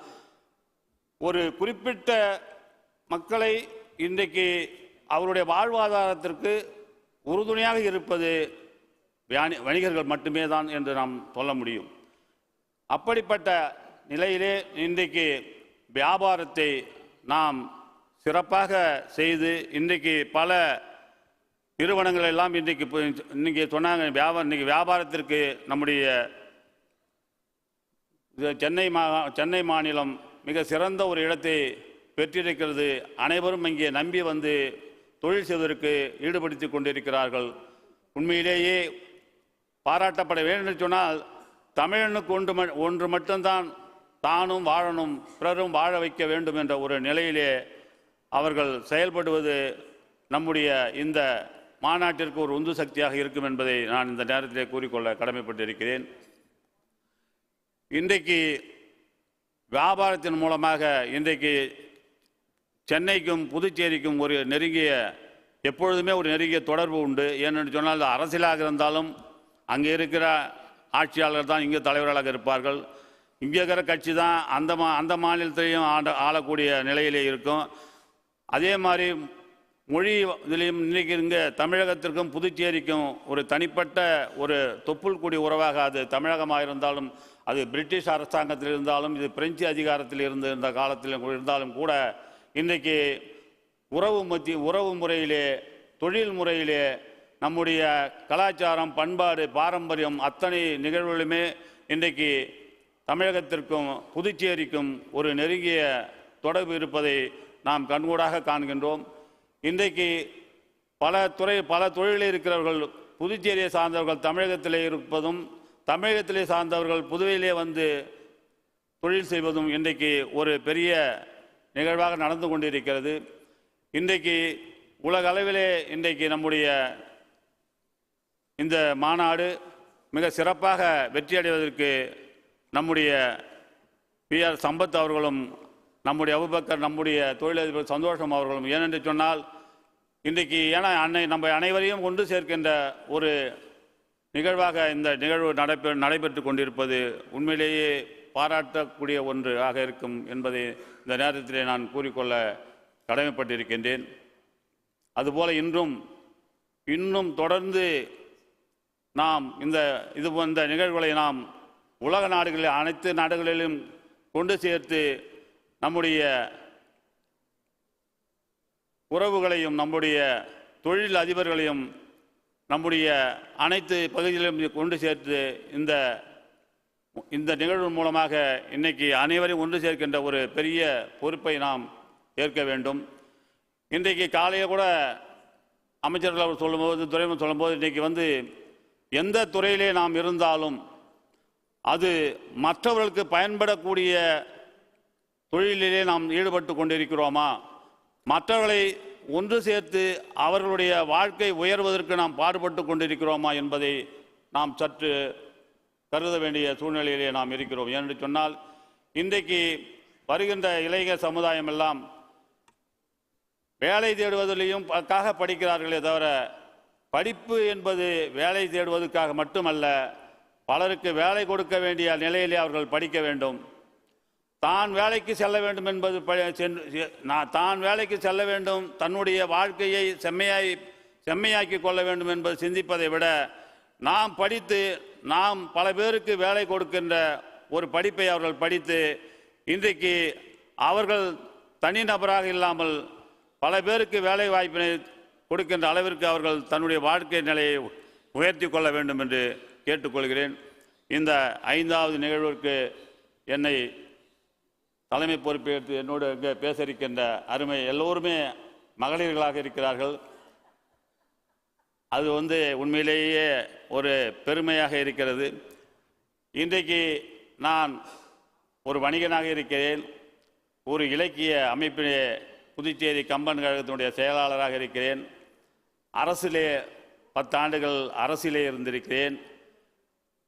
ஒரு குறிப்பிட்ட மக்களை இன்றைக்கு அவருடைய வாழ்வாதாரத்திற்கு உறுதுணையாக இருப்பது வணிகர்கள் மட்டுமே தான் என்று நாம் சொல்ல முடியும். அப்படிப்பட்ட நிலையிலே இன்றைக்கு வியாபாரத்தை நாம் சிறப்பாக செய்து இன்றைக்கு பல நிறுவனங்கள் எல்லாம் இன்றைக்கி சொன்னாங்க இன்றைக்கி வியாபாரத்திற்கு நம்முடைய சென்னை மாநிலம் மிக சிறந்த ஒரு இடத்தை பெற்றிருக்கிறது. அனைவரும் இங்கே நம்பி வந்து தொழில் செய்வதற்கு ஈடுபடுத்தி கொண்டிருக்கிறார்கள். உண்மையிலேயே பாராட்டப்பட வேண்டும் என்று சொன்னால் தமிழனுக்கு ஒன்று மட்டும்தான் தானும் வாழணும், பிறரும் வாழ வைக்க வேண்டும் என்ற ஒரு நிலையிலே அவர்கள் செயல்படுவது நம்முடைய இந்த மாநாட்டிற்கு ஒரு உந்து சக்தியாக இருக்கும் என்பதை நான் இந்த நேரத்திலே கூறிக்கொள்ள கடமைப்பட்டிருக்கிறேன். இன்றைக்கு வியாபாரத்தின் மூலமாக இன்றைக்கு சென்னைக்கும் புதுச்சேரிக்கும் ஒரு எப்பொழுதுமே ஒரு நெருங்கிய தொடர்பு உண்டு. ஏனென்று சொன்னால் அரசியலாக இருந்தாலும் அங்கே இருக்கிற ஆட்சியாளர்கள் தான் இங்கே தலைவர்களாக இருப்பார்கள். இங்கே இருக்கிற கட்சி தான் அந்த மாநிலத்திலையும் ஆளக்கூடிய நிலையிலே இருக்கும். அதே மாதிரி மொழி இதிலையும் இன்றைக்கி இங்கே தமிழகத்திற்கும் புதுச்சேரிக்கும் ஒரு தனிப்பட்ட ஒரு தொப்புள் கூடிய உறவாக அது தமிழகமாக இருந்தாலும், அது பிரிட்டிஷ் அரசாங்கத்தில் இருந்தாலும், இது பிரெஞ்சு அதிகாரத்தில் இருந்த காலத்தில் இருந்தாலும் கூட இன்றைக்கு உறவு முறையிலே, தொழில் முறையிலே நம்முடைய கலாச்சாரம், பண்பாடு, பாரம்பரியம் அத்தனை நிகழ்வுகளுமே இன்றைக்கு தமிழகத்திற்கும் புதுச்சேரிக்கும் ஒரு நெருங்கிய தொடர்பு இருப்பதை நாம் கண்கூடாக காண்கின்றோம். இன்றைக்கு பல தொழிலில் இருக்கிறவர்கள் புதுச்சேரியை சார்ந்தவர்கள் தமிழகத்திலே இருப்பதும், தமிழகத்திலே சார்ந்தவர்கள் புதுவையிலே வந்து தொழில் செய்வதும் இன்றைக்கு ஒரு பெரிய நிகழ்வாக நடந்து கொண்டிருக்கிறது. இன்றைக்கு உலக அளவிலே இன்றைக்கு நம்முடைய இந்த மாநாடு மிக சிறப்பாக வெற்றியடைவதற்கு நம்முடைய பிஆர் சம்பத் அவர்களும், நம்முடைய அபுபக்கர், நம்முடைய தொழிலதிபர் சந்தோஷம் அவர்களும், ஏனென்று சொன்னால் இன்றைக்கு நம்ம அனைவரையும் கொண்டு சேர்க்கின்ற ஒரு நிகழ்வாக இந்த நிகழ்வு நடைபெற்று கொண்டிருப்பது உண்மையிலேயே பாராட்டக்கூடிய ஒன்றாக இருக்கும் என்பதை இந்த நேரத்திலே நான் கூறிக்கொள்ள கடமைப்பட்டிருக்கின்றேன். அதுபோல இன்னும் தொடர்ந்து நாம் இந்த நிகழ்வுகளை நாம் உலக நாடுகளில் அனைத்து நாடுகளிலும் கொண்டு சேர்த்து நம்முடைய உறவுகளையும், நம்முடைய தொழில் அதிபர்களையும் நம்முடைய அனைத்து பகுதிகளிலும் கொண்டு சேர்த்து இந்த நிகழ்வு மூலமாக இன்னைக்கு அனைவரையும் ஒன்று சேர்க்கின்ற ஒரு பெரிய பொறுப்பை நாம் ஏற்க வேண்டும். இன்றைக்கு காலையில் கூட அமைச்சர்கள் அவர் சொல்லும்போது, துறைமுகம் சொல்லும்போது, இன்றைக்கி எந்த துறையிலே நாம் இருந்தாலும் அது மற்றவர்களுக்கு பயன்படக்கூடிய தொழிலிலே நாம் ஈடுபட்டு கொண்டிருக்கிறோமா, மற்றவர்களை ஒன்று சேர்த்து அவர்களுடைய வாழ்க்கை உயர்வதற்கு நாம் பாடுபட்டு கொண்டிருக்கிறோமா என்பதை நாம் சற்று கருத வேண்டிய சூழ்நிலையிலே நாம் இருக்கிறோம். ஏனென்று சொன்னால் இன்றைக்கு வருகின்ற இளைஞர் சமுதாயம் எல்லாம் வேலை தேடுவதிலையும் படிக்கிறார்களே தவிர, படிப்பு என்பது வேலை தேடுவதற்காக மட்டுமல்ல, பலருக்கு வேலை கொடுக்க வேண்டிய நிலையிலே அவர்கள் படிக்க வேண்டும். தான் வேலைக்கு செல்ல வேண்டும் என்பது தான் வேலைக்கு செல்ல வேண்டும், தன்னுடைய வாழ்க்கையை செம்மையாக்கி கொள்ள வேண்டும் என்பது சிந்திப்பதை விட, நாம் படித்து நாம் பல பேருக்கு வேலை கொடுக்கின்ற ஒரு படிப்பை அவர்கள் படித்து இன்றைக்கு அவர்கள் தனிநபராக இல்லாமல் பல பேருக்கு வேலை வாய்ப்பினை கொடுக்கின்ற அளவிற்கு அவர்கள் தன்னுடைய வாழ்க்கை நிலையை உயர்த்தி கொள்ள வேண்டும் என்று கேட்டுக்கொள்கிறேன். இந்த 5வது நிகழ்விற்கு என்னை தலைமை பொறுப்பேற்று என்னோடு இங்கே பேச இருக்கின்ற அருமை எல்லோருமே மகளிர்களாக இருக்கிறார்கள். அது உண்மையிலேயே ஒரு பெருமையாக இருக்கிறது. இன்றைக்கு நான் ஒரு வணிகனாக இருக்கிறேன். ஒரு இலக்கிய அமைப்பிலே புதுச்சேரி கம்பன் கழகத்தினுடைய செயலாளராக இருக்கிறேன். அரசிலே 10 ஆண்டுகள் அரசிலே இருந்திருக்கிறேன்.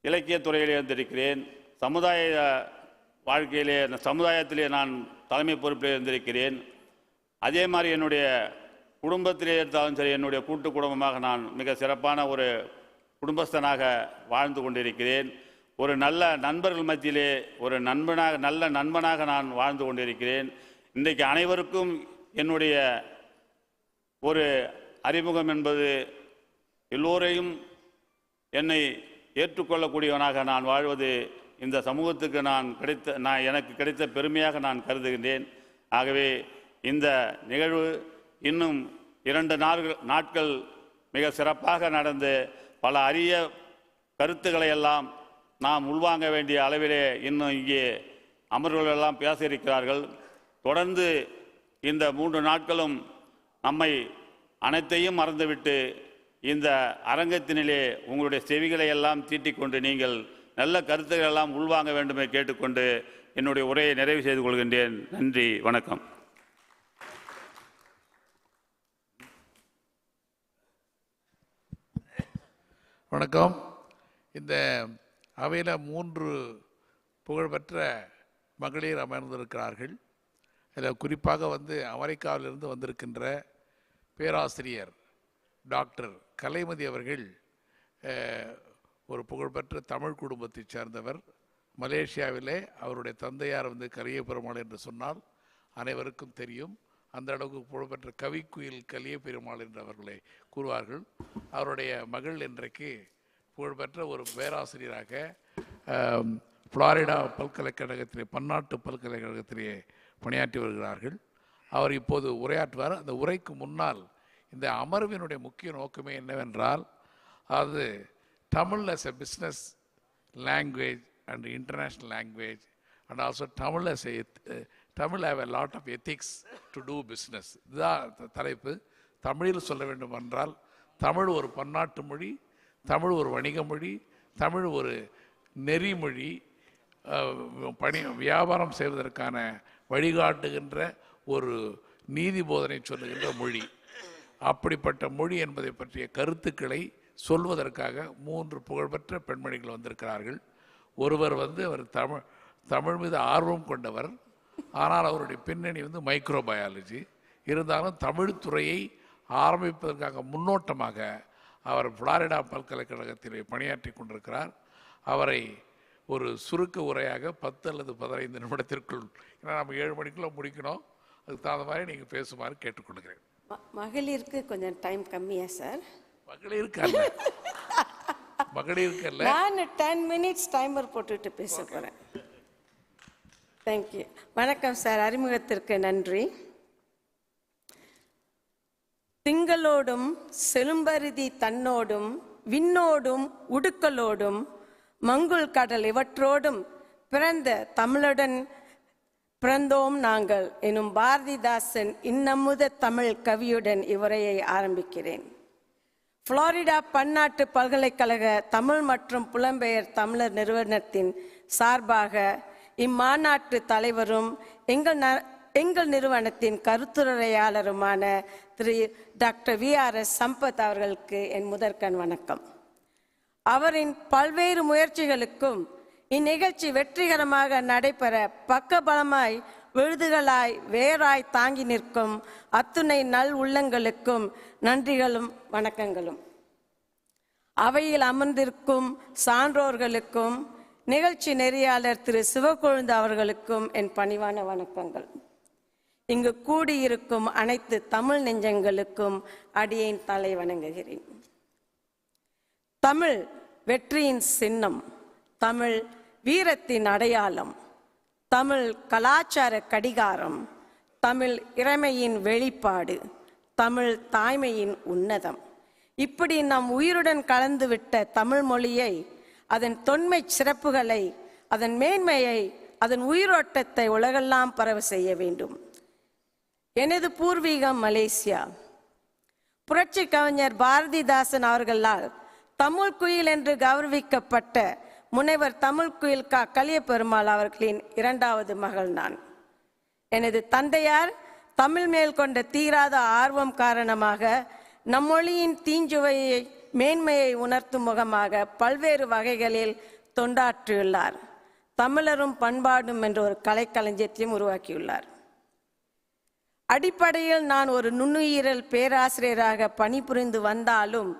இலக்கியத்துறையிலே இருந்திருக்கிறேன். சமுதாய வாழ்க்கையிலே சமுதாயத்திலே நான் தலைமை பொறுப்பில் இருந்திருக்கிறேன். அதே மாதிரி என்னுடைய குடும்பத்திலே இருந்தாலும் சரி, என்னுடைய கூட்டு குடும்பமாக நான் மிக சிறப்பான ஒரு குடும்பஸ்தனாக வாழ்ந்து கொண்டிருக்கிறேன். ஒரு நல்ல நண்பர்கள் மத்தியிலே ஒரு நல்ல நண்பனாக நான் வாழ்ந்து கொண்டிருக்கிறேன். இன்றைக்கு அனைவருக்கும் என்னுடைய ஒரு அறிமுகம் என்பது எல்லோரையும் என்னை ஏற்றுக்கொள்ளக்கூடியவனாக நான் வாழ்வது இந்த சமூகத்துக்கு எனக்கு கிடைத்த பெருமையாக நான் கருதுகின்றேன். ஆகவே இந்த நிகழ்வு இன்னும் 2 நாட்கள் மிக சிறப்பாக நடந்து பல அரிய கருத்துக்களை எல்லாம் நாம் உள்வாங்க வேண்டிய அளவிலே இன்னும் இங்கே அமர்வுகள் எல்லாம் பேச இருக்கிறார்கள். தொடர்ந்து இந்த 3 நாட்களும் நம்மை அனைத்தையும் மறந்துவிட்டு இந்த அரங்கத்தினிலே உங்களுடைய செவிகளை எல்லாம் தீட்டிக்கொண்டு நீங்கள் நல்ல கருத்துக்கள் எல்லாம் உள்வாங்க வேண்டும் என்று கேட்டுக்கொண்டு என்னுடைய உரையை நிறைவு செய்து கொள்கின்றேன். நன்றி, வணக்கம். வணக்கம். இந்த அவையில் 3 புகழ்பெற்ற மகளிர் அமர்ந்திருக்கிறார்கள். இதில் குறிப்பாக அமெரிக்காவிலிருந்து வந்திருக்கின்ற பேராசிரியர் டாக்டர் கலைமதி அவர்கள் ஒரு புகழ்பெற்ற தமிழ் குடும்பத்தைச் சேர்ந்தவர். மலேசியாவிலே அவருடைய தந்தையார் கலிய பெருமாள் என்று சொன்னால் அனைவருக்கும் தெரியும். அந்த அளவுக்கு புகழ்பெற்ற கவிக்குயில் கலிய பெருமாள் என்று அவர்களை கூறுவார்கள். அவருடைய மகள் இன்றைக்கு புகழ்பெற்ற ஒரு பேராசிரியராக புளாரிடா பல்கலைக்கழகத்திலே பன்னாட்டு பல்கலைக்கழகத்திலே பணியாற்றி வருகிறார்கள். அவர் இப்போது உரையாற்றுவார். அந்த உரைக்கு முன்னால் இந்த அமர்வினுடைய முக்கிய நோக்கமே என்னவென்றால், அது Tamil as a business language and international language, and also Tamil as a Tamil have a lot of ethics to do business. இதுதான் தலைப்பு. தமிழில் சொல்ல வேண்டும் என்றால், தமிழ் ஒரு பன்னாட்டு மொழி, தமிழ் ஒரு வணிக மொழி, தமிழ் ஒரு நெறிமொழி, வியாபாரம் செய்வதற்கான வழிகாட்டுகின்ற ஒரு நீதி போதனை சொல்லுகின்ற மொழி. அப்படிப்பட்ட மொழி என்பதை பற்றிய கருத்துக்களை சொல்வதற்காக 3 புகழ்பெற்ற பெண்மணிகள் வந்திருக்கிறார்கள். ஒருவர் அவர் தமிழ் மீது ஆர்வம் கொண்டவர். ஆனால் அவருடைய பின்னணி மைக்ரோபயாலஜி. இருந்தாலும் தமிழ் துறையை ஆரம்பிப்பதற்காக முன்னோட்டமாக அவர் புளாரிடா பல்கலைக்கழகத்தில் பணியாற்றி கொண்டிருக்கிறார். அவரை ஒரு சுருக்க உரையாக 10 அல்லது 15 நிமிடத்திற்குள், ஏன்னா நம்ம 7 மணிக்குள்ளே முடிக்கணும், அதுக்கு தகுந்த மாதிரி நீங்கள் பேசுமாறு கேட்டுக்கொள்கிறேன். மகளிருக்கு கொஞ்சம் டைம் கம்மியா சார்? மகளிருக்கு அல்ல, மகளிருக்கு அல்ல. நான் 10 மினிட்ஸ் டைமர் போட்டுட்டு பேச போகிறேன். தேங்க்யூ. வணக்கம் சார். அறிமுகத்திற்கு நன்றி. திங்களோடும் செலும்பருதி தன்னோடும் விண்ணோடும் உடுக்கலோடும் மங்குள் கடல் இவற்றோடும் பிறந்த தமிழுடன் பிறந்தோம் நாங்கள் எனும் பாரதிதாசன் இன்னமுத தமிழ் கவியுடன் இவ்வுரையை ஆரம்பிக்கிறேன். புளோரிடா பன்னாட்டு பல்கலைக்கழக தமிழ் மற்றும் புலம்பெயர் தமிழர் நிறுவனத்தின் சார்பாக இம்மாநாட்டு தலைவரும் எங்கள் நிறுவனத்தின் கருத்துரையாளருமான திரு டாக்டர் VRS சம்பத் அவர்களுக்கு என் முதற்கண் வணக்கம். அவரின் பல்வேறு முயற்சிகளுக்கும் இந்நிகழ்ச்சி வெற்றிகரமாக நடைபெற பக்கபலமாய் விழுதுகளாய் வேராய் தாங்கி நிற்கும் அத்துணை நல் உள்ளங்களுக்கும் நன்றிகளும் வணக்கங்களும். அவையில் அமர்ந்திருக்கும் சான்றோர்களுக்கும் நிகழ்ச்சி நெறியாளர் திரு சிவக்கொழுந்து அவர்களுக்கும் என் பணிவான வணக்கங்கள். இங்கு கூடியிருக்கும் அனைத்து தமிழ் நெஞ்சங்களுக்கும் அடியேன் தலை வணங்குகிறேன். தமிழ் வெற்றியின் சின்னம், தமிழ் வீரத்தின் அடையாளம், தமிழ் கலாச்சார கடிகாரம், தமிழ் இறைமையின் வெளிப்பாடு, தமிழ் தாய்மையின் உன்னதம். இப்படி நாம் உயிருடன் கலந்துவிட்ட தமிழ் மொழியை, அதன் தொன்மை சிறப்புகளை, அதன் மேன்மையை, அதன் உயிரோட்டத்தை உலகெல்லாம் பரவ செய்ய வேண்டும். எனது பூர்வீகம் மலேசியா. புரட்சி கவிஞர் பாரதிதாசன் அவர்களால் தமிழ் குயில் என்று கௌரவிக்கப்பட்ட முனைவர் தமிழ் குயில் கலியபெருமாள் அவர்களின் இரண்டாவது மகள் நான். எனது தந்தையார் தமிழ் மேல் கொண்ட தீராத ஆர்வம் காரணமாக நம்மொழியின் தீஞ்சுவையை மேன்மையை உணர்த்தும் முகமாக பல்வேறு வகைகளில் தொண்டாற்றியுள்ளார். தமிழரும் பண்பாடும் என்ற ஒரு கலைக்களஞ்சியத்தையும் உருவாக்கியுள்ளார். அடிப்படையில் நான் ஒரு நுண்ணுயிரல் பேராசிரியராக பணிபுரிந்து வந்தாலும்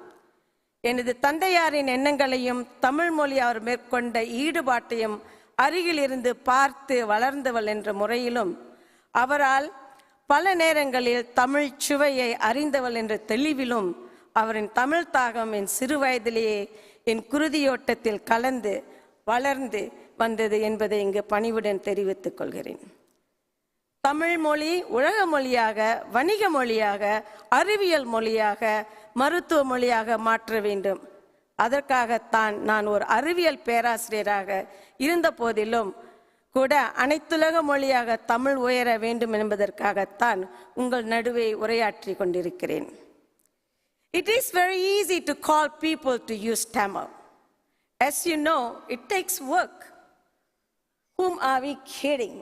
எனது தந்தையாரின் எண்ணங்களையும் தமிழ் மொழி அவர் மேற்கொண்ட ஈடுபாட்டையும் அருகில் இருந்து பார்த்து வளர்ந்தவள் என்ற முறையிலும் அவரால் பல நேரங்களில் தமிழ் சுவையை அறிந்தவள் என்ற தெளிவிலும் அவரின் தமிழ் தாகம் என் சிறு வயதிலேயே என் குருதியோட்டத்தில் கலந்து வளர்ந்து வந்தது என்பதை இங்கு பணிவுடன் தெரிவித்துக் கொள்கிறேன். தமிழ் மொழி உலக மொழியாக, வணிக மொழியாக, அறிவியல் மொழியாக, மருத்துவ மொழியாக மாற்ற வேண்டும். அதற்காகத்தான் நான் ஒரு அறிவியல் பேராசிரியராக இருந்த போதிலும் கூட அனைத்துலக மொழியாக தமிழ் உயர வேண்டும் என்பதற்காகத்தான் உங்கள் நடுவே உரையாற்றி கொண்டிருக்கிறேன். It is very easy to call people to use Tamil. As you know, it takes work. Whom are we kidding?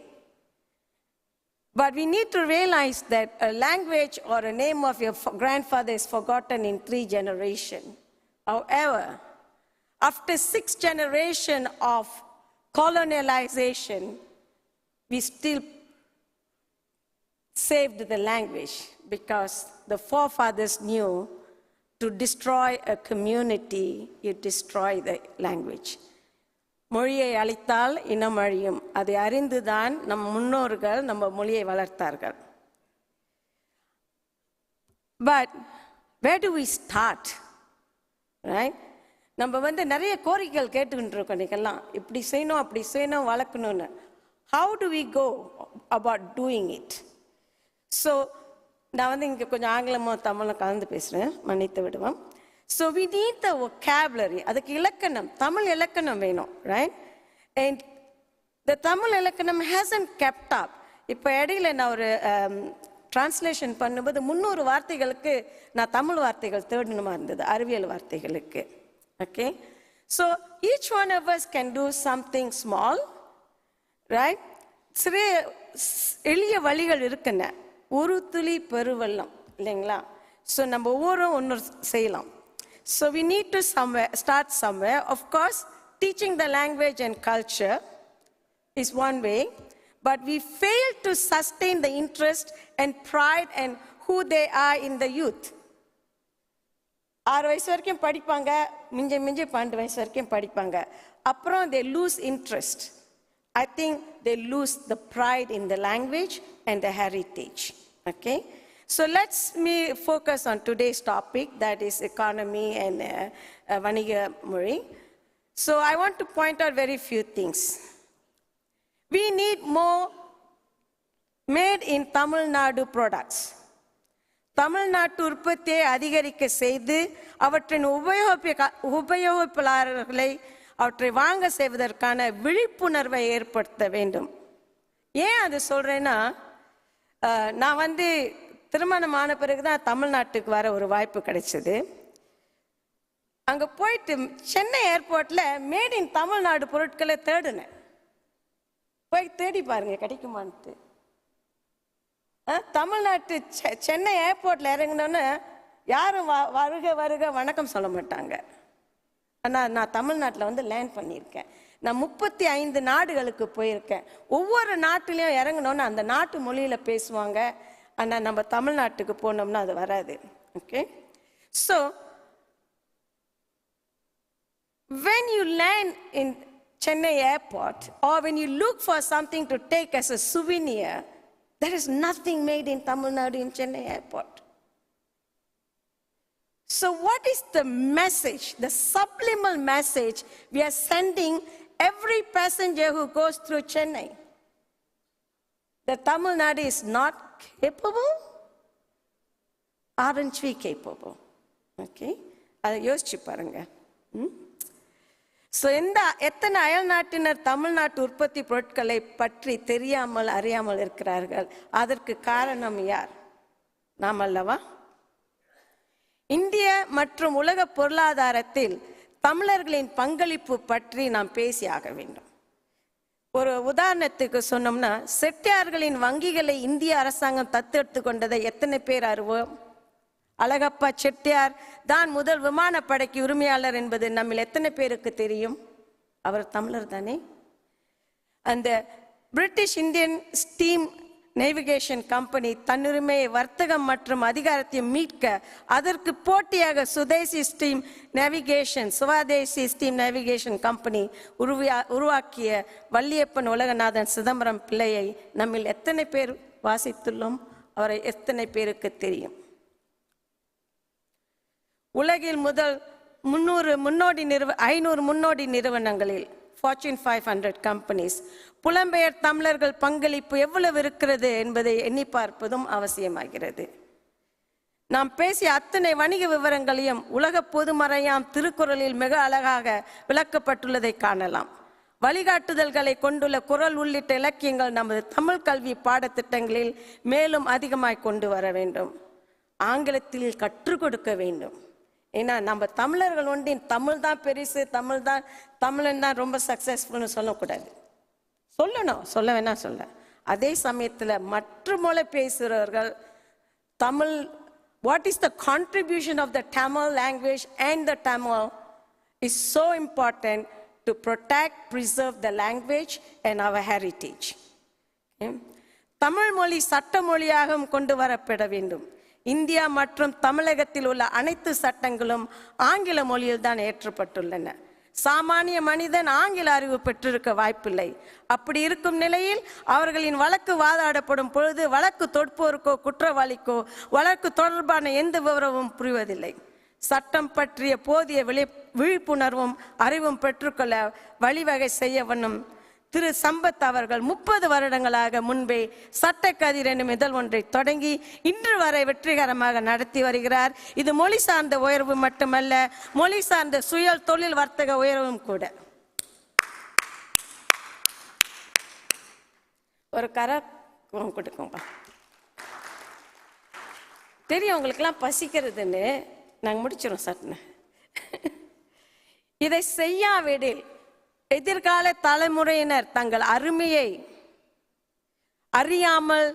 But we need to realize that a language or a name of your grandfather is forgotten in 3 generations. However, after 6 generations of colonialization, we still saved the language because the forefathers knew to destroy a community, you destroy the language. மொழியை அழித்தால் இனம் அழியும். அதை அறிந்துதான் நம் முன்னோர்கள் நம்ம மொழியை வளர்த்தார்கள். But where do we start? Right? நம்ம நிறைய கோரிக்கைகள் கேட்டுக்கிட்டு இருக்கோம் இன்னைக்கெல்லாம். இப்படி செய்யணும், அப்படி செய்யணும், வளர்க்கணும்னு. How do we go about doing it? So நான் இங்கே கொஞ்சம் ஆங்கிலமும் தமிழும் கலந்து பேசுகிறேன், மன்னித்து விடுவோம். So we need the vocabulary. அதுக்கு இலக்கணம், தமிழ் இலக்கணம் வேணும், right? And the Tamil இலக்கணம் hasn't kept up. இப்போ இடையில நான் ஒரு டிரான்ஸ்லேஷன் பண்ணும்போது 300 வார்த்தைகளுக்கு நான் தமிழ் வார்த்தைகள் தேடணுமா இருந்தது, அறிவியல் வார்த்தைகளுக்கு. Okay? So each one of us can do something small, right? சிறிய எளிய வழிகள் இருக்குன்னு. ஒரு துளி பெருவெள்ளம் இல்லைங்களா? ஸோ நம்ம ஒவ்வொருவரும் ஒன்று செய்யலாம். So we need to start somewhere. Of course, teaching the language and culture is one way, but we fail to sustain the interest and pride and who they are in the youth. 6 வயசு வரைக்கும் படிப்பாங்க, மிஞ்சி 12 வயசு வரைக்கும் படிப்பாங்க. அப்புறம் they lose interest. I think they lose the pride in the language and the heritage. Okay? So let's focus on today's topic, that is economy and vaniga mori. So I want to point out very few things. We need more made in Tamil Nadu products. தமிழ்நாட்டு உற்பத்தியை அதிகரிக்க செய்து அவற்றின் உபயோகிப்பாளர்களை அவற்றை வாங்க செய்வதற்கான விழிப்புணர்வை ஏற்படுத்த வேண்டும். ஏன் அது சொல்றேன்னா, நான் திருமணமான பிறகுதான் தமிழ்நாட்டுக்கு வர ஒரு வாய்ப்பு கிடைச்சது. அங்க போயிட்டு சென்னை ஏர்போர்ட்ல மேட் இன் தமிழ்நாடு பொருட்களை தேடினேன். போய் தேடி பாருங்க கிடைக்குமான்ட்டு. தமிழ்நாட்டு சென்னை ஏர்போர்ட்ல இறங்கினோன்னு யாரும் வருக வருக வணக்கம் சொல்ல மாட்டாங்க. ஆனால் நான் தமிழ்நாட்டில் லேண்ட் பண்ணியிருக்கேன். நான் 35 நாடுகளுக்கு போயிருக்கேன். ஒவ்வொரு நாட்டிலையும் இறங்கினோன்னு அந்த நாட்டு மொழியில் பேசுவாங்க. ஆனால் நம்ம தமிழ்நாட்டுக்கு போனோம்னா அது வராது. Okay, so when you land in Chennai airport or when you look for something to take as a souvenir, there is nothing made in Tamil Nadu in Chennai airport. So what is the message, the subliminal message we are sending every passenger who goes through Chennai? That Tamil Nadu is not capable? Aren't we capable? Okay. அதை யோசிச்சு பாருங்க. So எத்தனை அயல் நாட்டினர் தமிழ்நாட்டு உற்பத்தி பொருட்களை பற்றி தெரியாமல் அறியாமல் இருக்கிறார்கள்? அதற்கு காரணம் யார்? நாம் அல்லவா? இந்திய மற்றும் உலக பொருளாதாரத்தில் தமிழர்களின் பங்களிப்பு பற்றி நாம் பேசியாக வேண்டும். ஒரு உதாரணத்துக்கு சொன்னோம்னா, செட்டியார்களின் வங்கிகளை இந்திய அரசாங்கம் தத்தெடுத்து கொண்டதை எத்தனை பேர் அறிவோம்? அழகப்பா செட்டியார் தான் முதல் விமானப்படைக்கு உரிமையாளர் என்பது நம்மில் எத்தனை பேருக்கு தெரியும்? அவர் தமிழர் தானே. அந்த British Indian steam navigation company தன்னுரிமையை வர்த்தகம் மற்றும் அதிகாரத்தை மீட்க அதற்கு போட்டியாக சுதேசி ஸ்டீம் நேவிகேஷன் கம்பெனி உருவாக்கிய வள்ளியப்பன் உலகநாதன் சிதம்பரம் பிள்ளையை நம்மில் எத்தனை பேர் வாசித்துள்ளோம்? அவரை எத்தனை பேருக்கு தெரியும்? உலகில் முதல் 500 முன்னோடி நிறுவனங்களில் Fortune 500 companies புலம்பெயர் தமிழர்கள் பங்களிப்பு எவ்வளவு இருக்கிறது என்பதை எண்ணி பார்ப்பதும் அவசியமாகிறது. நாம் பேசிய அத்தனை வணிக விவரங்களையும் உலக பொதுமறையாம் திருக்குறளில் மிக அழகாக விளக்கப்பட்டுள்ளதை காணலாம். வழிகாட்டுதல்களை கொண்டுள்ள குறள் உள்ளிட்ட இலக்கியங்கள் நமது தமிழ் கல்வி பாடத்திட்டங்களில் மேலும் அதிகமாய் கொண்டு வர வேண்டும். ஆங்கிலத்தில் கற்றுக் கொடுக்க வேண்டும். ஏன்னா நம்ம தமிழர்கள் ஒன்றின் தமிழ் தான் பெருசு, தமிழன் தான் ரொம்ப சக்சஸ்ஃபுல்னு சொல்லக்கூடாது. சொல்லணும், சொல்ல வேணா சொல்ல. அதே சமயத்தில் மற்ற மொழி பேசுகிறவர்கள் Tamil, what is the contribution of the Tamil language and the Tamil is so important to protect, preserve the language and our heritage. Tamil மொழி சட்ட மொழியாகவும் கொண்டு வரப்பட வேண்டும். இந்தியா மற்றும் தமிழகத்தில் உள்ள அனைத்து சட்டங்களும் ஆங்கில மொழியில் தான் ஏற்றப்பட்டுள்ளன. சாமானிய மனிதன் ஆங்கில அறிவு பெற்றிருக்க வாய்ப்பில்லை. அப்படி இருக்கும் நிலையில் அவர்களின் வழக்கு வாதாடப்படும் பொழுது வழக்கு தொடுப்போருக்கோ குற்றவாளிக்கோ வழக்கு தொடர்பான எந்த விவரமும் புரிவதில்லை. சட்டம் பற்றிய போதிய விழிப்புணர்வும் அறிவும் பெற்றுக்கொள்ள வழிவகை செய்யவனும் திரு சம்பத் அவர்கள் 30 வருடங்களாக முன்பே சட்டக்கதிர் எனும் இதழ் ஒன்றை தொடங்கி இன்று வரை வெற்றிகரமாக நடத்தி வருகிறார். இது மொழி சார்ந்த உயர்வு மட்டுமல்ல, மொழி சார்ந்த சுய தொழில் வர்த்தக உயர்வும் கூட. ஒரு கரம் கொடுக்குங்க. தெரியும் உங்களுக்கெல்லாம் பசிக்கிறதுன்னு. நாங்கள் முடிச்சிடும் சட்னு. இதை செய்யாவிடில் எதிர்கால தலைமுறையினர் தங்கள் அருமையை அறியாமல்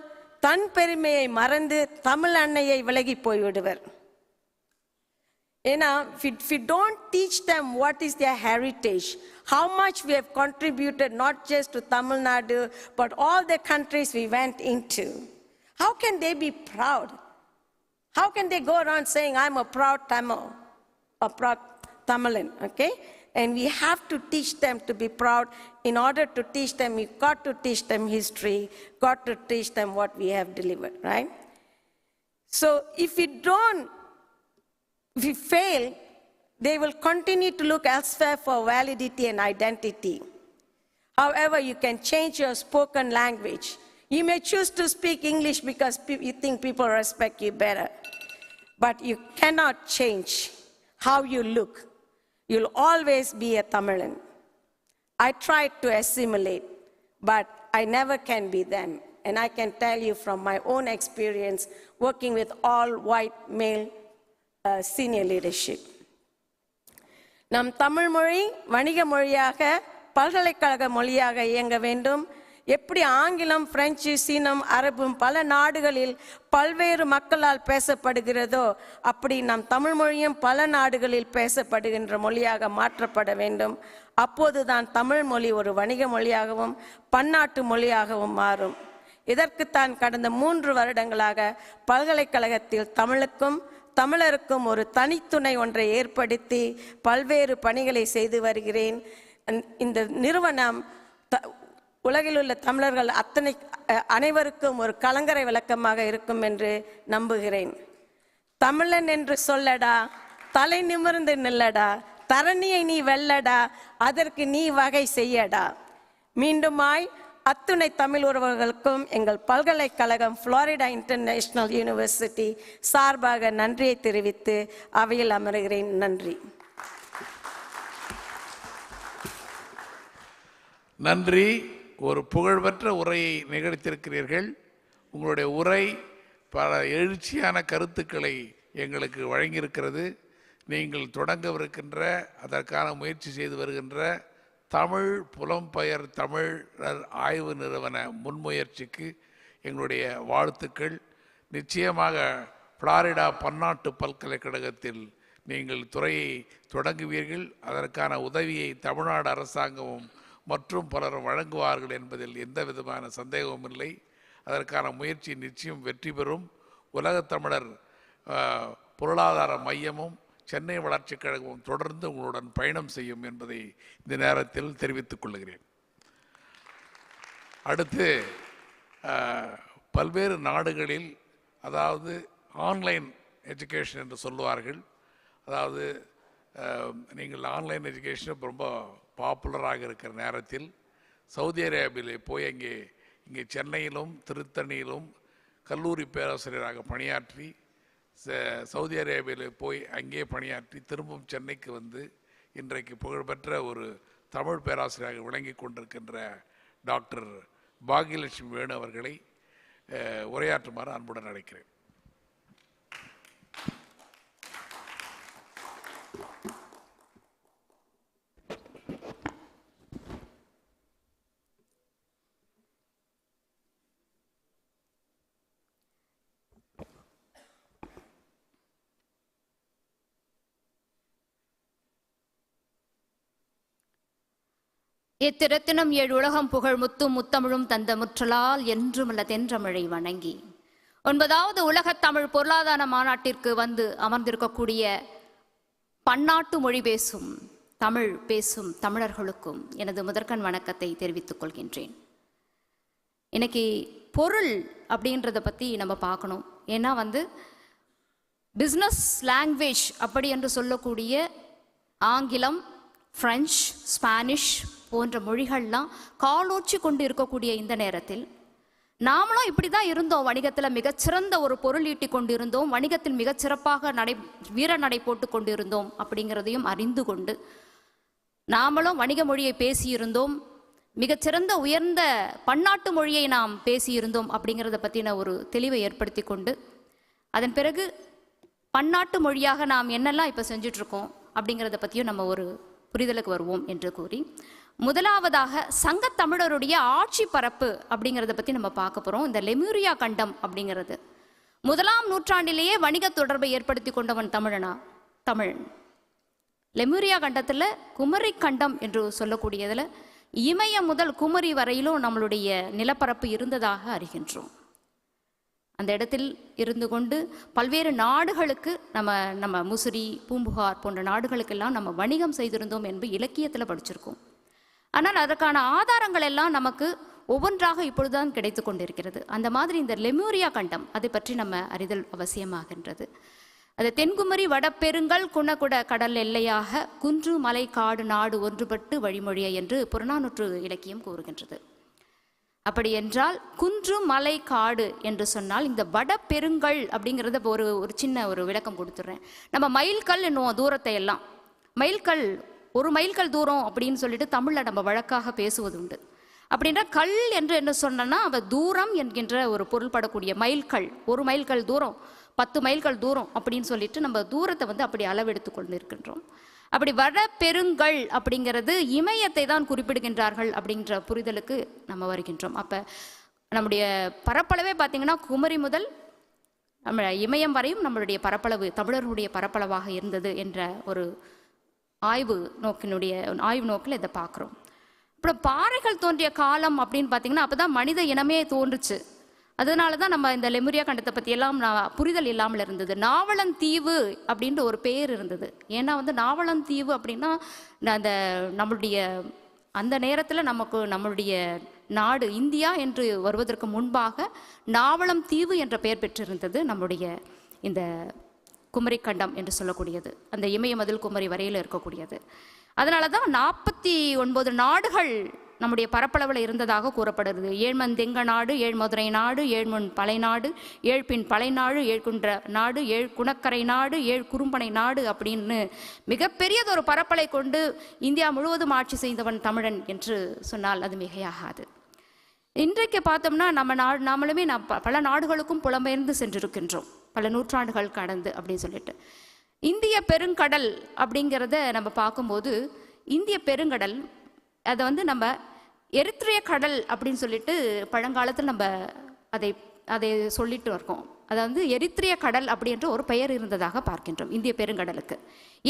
தன் பெருமையை மறந்து தமிழ் அன்னையை விலகி போய்விடுவர். ஏன்னா if we don't teach them what is their heritage, how much we have contributed not just to Tamil Nadu but all the countries we went into, how can they be proud? How can they go around saying I'm a proud Tamil, a proud Tamilan? Okay. And we have to teach them to be proud. In order to teach them, we got to teach them history, got to teach them what we have delivered, right? So if we fail, they will continue to look elsewhere for validity and identity. However, you can change your spoken language. You may choose to speak English because you think people respect you better. But you cannot change how you look. You'll always be a Tamilan. I tried to assimilate, but I never can be them. And I can tell you from my own experience working with all white male senior leadership. நம் தமிழ் மொழி வணிக மொழியாக பல்கலைக்கழக மொழியாக இயங்க வேண்டும். எப்படி ஆங்கிலம், பிரெஞ்சு, சீனம், அரபும் பல நாடுகளில் பல்வேறு மக்களால் பேசப்படுகிறதோ அப்படி நம் தமிழ் மொழியும் பல நாடுகளில் பேசப்படுகின்ற மொழியாக மாற்றப்பட வேண்டும். அப்போதுதான் தமிழ் மொழி ஒரு வணிக மொழியாகவும் பன்னாட்டு மொழியாகவும் மாறும். இதற்குத்தான் கடந்த 3 வருடங்களாக பல்கலைக்கழகத்தில் தமிழுக்கும் தமிழருக்கும் ஒரு தனித்துணை ஒன்றை ஏற்படுத்தி பல்வேறு பணிகளை செய்து வருகிறேன். இந்த நிறுவனம் உலகில் உள்ள தமிழர்கள் அனைவருக்கும் ஒரு கலங்கரை விளக்கமாக இருக்கும் என்று நம்புகிறேன். தமிழன் என்று சொல்லடா, தலை நிமிர்ந்து நில்லடா, தரணியை நீ வெல்லடா, அதற்கு நீ வகை செய்யடா. மீண்டுமாய் அத்துணை தமிழ் உறவுகளுக்கும் எங்கள் பல்கலைக்கழகம் ஃப்ளோரிடா இன்டர்நேஷனல் யூனிவர்சிட்டி சார்பாக நன்றியை தெரிவித்து அவையில் அமர்கிறேன். நன்றி. நன்றி. ஒரு புகழ்பெற்ற உரையை நிகழ்த்தியிருக்கிறீர்கள். உங்களுடைய உரை பல எழுச்சியான கருத்துக்களை எங்களுக்கு வழங்கியிருக்கிறது. நீங்கள் தொடங்கவிருக்கின்ற அதற்கான முயற்சி செய்து வருகின்ற தமிழ் புலம்பெயர் தமிழர் ஆய்வு நிறுவன முன்முயற்சிக்கு எங்களுடைய வாழ்த்துக்கள். நிச்சயமாக புளோரிடா பன்னாட்டு பல்கலைக்கழகத்தில் நீங்கள் துறையை தொடங்குவீர்கள். அதற்கான உதவியை தமிழ்நாடு அரசாங்கமும் மற்றும் பலரும் வழங்குவார்கள் என்பதில் எந்த விதமான சந்தேகமும் இல்லை. அதற்கான முயற்சி நிச்சயம் வெற்றி பெறும். உலகத் தமிழர் பொருளாதார மையமும் சென்னை வளர்ச்சிக் கழகமும் தொடர்ந்து உங்களுடன் பயணம் செய்யும் என்பதை இந்த நேரத்தில் தெரிவித்துக் கொள்கிறேன். அடுத்து பல்வேறு நாடுகளில் அதாவது ஆன்லைன் எஜுகேஷன் என்று சொல்லுவார்கள். அதாவது நீங்கள் ஆன்லைன் எஜுகேஷன் ரொம்ப பாப்புலராக இருக்கிற நேரத்தில் சவுதி அரேபியாவிலே போய் இங்கே சென்னையிலும் திருத்தணியிலும் கல்லூரி பேராசிரியராக பணியாற்றி சவுதி அரேபியாவில் போய் அங்கே பணியாற்றி திரும்பவும் சென்னைக்கு வந்து இன்றைக்கு புகழ்பெற்ற ஒரு தமிழ் பேராசிரியராக விளங்கி கொண்டிருக்கின்ற டாக்டர் பாக்யலட்சுமி வேணு அவர்களை உரையாற்றுமாறு அன்புடன் அழைக்கிறேன். எத்திரத்தினம் ஏழு உலகம் புகழ் முத்தும் முத்தமிழும் தந்த முற்றலால் என்றுமல்ல தென்றமிழை வணங்கி 9வது உலகத் தமிழ் பொருளாதார மாநாட்டிற்கு வந்து அமர்ந்திருக்கக்கூடிய பன்னாட்டு மொழி பேசும் தமிழ் பேசும் தமிழர்களுக்கும் எனது முதற்கண் வணக்கத்தை தெரிவித்துக் கொள்கின்றேன். இன்னைக்கு பொருள் அப்படின்றத பற்றி நம்ம பார்க்கணும். ஏன்னா பிஸ்னஸ் லாங்குவேஜ் அப்படி என்று சொல்லக்கூடிய ஆங்கிலம், பிரெஞ்சு, ஸ்பானிஷ் போன்ற மொழிகள்லாம் காலோச்சி கொண்டு இருக்கக்கூடிய இந்த நேரத்தில் நாமளும் இப்படி தான் இருந்தோம். வணிகத்தில் மிகச்சிறந்த ஒரு பொருள் ஈட்டி கொண்டு இருந்தோம். வணிகத்தில் மிகச்சிறப்பாக வீர நடை போட்டு கொண்டு இருந்தோம் அப்படிங்கிறதையும் அறிந்து கொண்டு நாமளும் வணிக மொழியை பேசியிருந்தோம். மிகச்சிறந்த உயர்ந்த பன்னாட்டு மொழியை நாம் பேசியிருந்தோம் அப்படிங்கிறத பற்றின ஒரு தெளிவை ஏற்படுத்தி கொண்டு அதன் பிறகு பன்னாட்டு மொழியாக நாம் என்னெல்லாம் இப்போ செஞ்சிட்ருக்கோம் அப்படிங்கிறத பற்றியும் நம்ம ஒரு புரிதலுக்கு வருவோம் என்று கூறி, முதலாவதாக சங்கத்தமிழருடைய ஆட்சி பரப்பு அப்படிங்கிறத பற்றி நம்ம பார்க்க போகிறோம். இந்த லெமூரியா கண்டம் அப்படிங்கிறது 1ஆம் நூற்றாண்டிலேயே வணிக தொடர்பை ஏற்படுத்தி கொண்டவன் தமிழன். லெமூரியா கண்டத்தில் குமரி கண்டம் என்று சொல்லக்கூடியதில் இமயம் முதல் குமரி வரையிலும் நம்மளுடைய நிலப்பரப்பு இருந்ததாக அறிகின்றோம். அந்த இடத்தில் இருந்து கொண்டு பல்வேறு நாடுகளுக்கு நம்ம முசிறி, பூம்புகார் போன்ற நாடுகளுக்கெல்லாம் நம்ம வணிகம் செய்திருந்தோம் என்று இலக்கியத்தில் படிச்சிருக்கோம். ஆனால் அதற்கான ஆதாரங்கள் எல்லாம் நமக்கு ஒவ்வொன்றாக இப்பொழுதுதான் கிடைத்து கொண்டிருக்கிறது. அந்த மாதிரி இந்த லெமூரியா கண்டம் அதை பற்றி நம்ம அறிதல் அவசியமாகின்றது. அது தென்குமரி வடபெருங்கல் குணகுட கடல் எல்லையாக குன்று மலை காடு நாடு ஒன்றுபட்டு வழிமொழிய என்று புறநானூற்று இலக்கியம் கூறுகின்றது. அப்படி என்றால் குன்று மலை காடு என்று சொன்னால் இந்த வடபெருங்கல் அப்படிங்கிறத ஒரு சின்ன ஒரு விளக்கம் கொடுத்துட்றேன். நம்ம மைல்கல் என்னுவோம் தூரத்தை எல்லாம். மைல்கல் 1 மைல்கல் தூரம் அப்படின்னு சொல்லிட்டு தமிழில் நம்ம வழக்காக பேசுவது உண்டு. அப்படின்ற கல் என்று என்ன சொன்னோன்னா தூரம் என்கின்ற ஒரு பொருள்படக்கூடிய மைல்கல், 1 மைல்கல் தூரம், 10 மைல்கள் தூரம் அப்படின்னு சொல்லிட்டு நம்ம தூரத்தை அப்படி அளவெடுத்து கொண்டு இருக்கின்றோம். அப்படி வடபெருங்கல் அப்படிங்கிறது இமயத்தை தான் குறிப்பிடுகின்றார்கள் அப்படின்ற புரிதலுக்கு நம்ம வருகின்றோம். அப்போ நம்முடைய பரப்பளவே பார்த்திங்கன்னா குமரி முதல் நம்ம இமயம் வரையும் நம்மளுடைய பரப்பளவு தமிழர்களுடைய பரப்பளவாக இருந்தது என்ற ஒரு ஆய்வு நோக்கில் இதை பார்க்குறோம். அப்புறம் பாறைகள் தோன்றிய காலம் அப்படின்னு பார்த்தீங்கன்னா அப்போ தான் மனித இனமே தோன்றுச்சு. அதனால தான் நம்ம இந்த லெமூரியா கண்டத்தை பற்றியெல்லாம் புரிதல் இல்லாமல் இருந்தது. நாவலந்தீவு அப்படின்ற ஒரு பேர் இருந்தது. ஏன்னா நாவலந்தீவு அப்படின்னா நம்மளுடைய அந்த நேரத்தில் நம்மளுடைய நாடு இந்தியா என்று வருவதற்கு முன்பாக நாவலம் தீவு என்ற பெயர் பெற்றிருந்தது நம்முடைய இந்த குமரி கண்டம் என்று சொல்லக்கூடியது. அந்த இமய மதில் குமரி வரையில் இருக்கக்கூடியது. அதனால தான் 49 நாடுகள் நம்முடைய பரப்பளவில் இருந்ததாக கூறப்படுகிறது. ஏழ்மந்தெங்க நாடு, ஏழ்மதுரை நாடு, ஏழ்முன் பலை நாடு, ஏழ்பின் பலை நாடு, ஏழ்குன்ற நாடு, குணக்கரை நாடு, குறும்பனை நாடு அப்படின்னு மிகப்பெரியதொரு பரப்பலை கொண்டு இந்தியா முழுவதும் ஆட்சி செய்தவன் தமிழன் என்று சொன்னால் அது மிகையாகாது. இன்றைக்கு பார்த்தோம்னா நாமளுமே பல நாடுகளுக்கும் புலம்பெயர்ந்து சென்றிருக்கின்றோம், பல நூற்றாண்டுகள் கடந்து அப்படின்னு சொல்லிட்டு. இந்திய பெருங்கடல் அப்படிங்கிறத நம்ம பார்க்கும்போது, இந்திய பெருங்கடல் அதை வந்து நம்ம எரித்ரிய கடல் அப்படின்னு சொல்லிட்டு பழங்காலத்தில் நம்ம அதை சொல்லிட்டு இருக்கோம். அதை வந்து எரித்ரிய கடல் அப்படின்ற ஒரு பெயர் இருந்ததாக பார்க்கின்றோம் இந்திய பெருங்கடலுக்கு.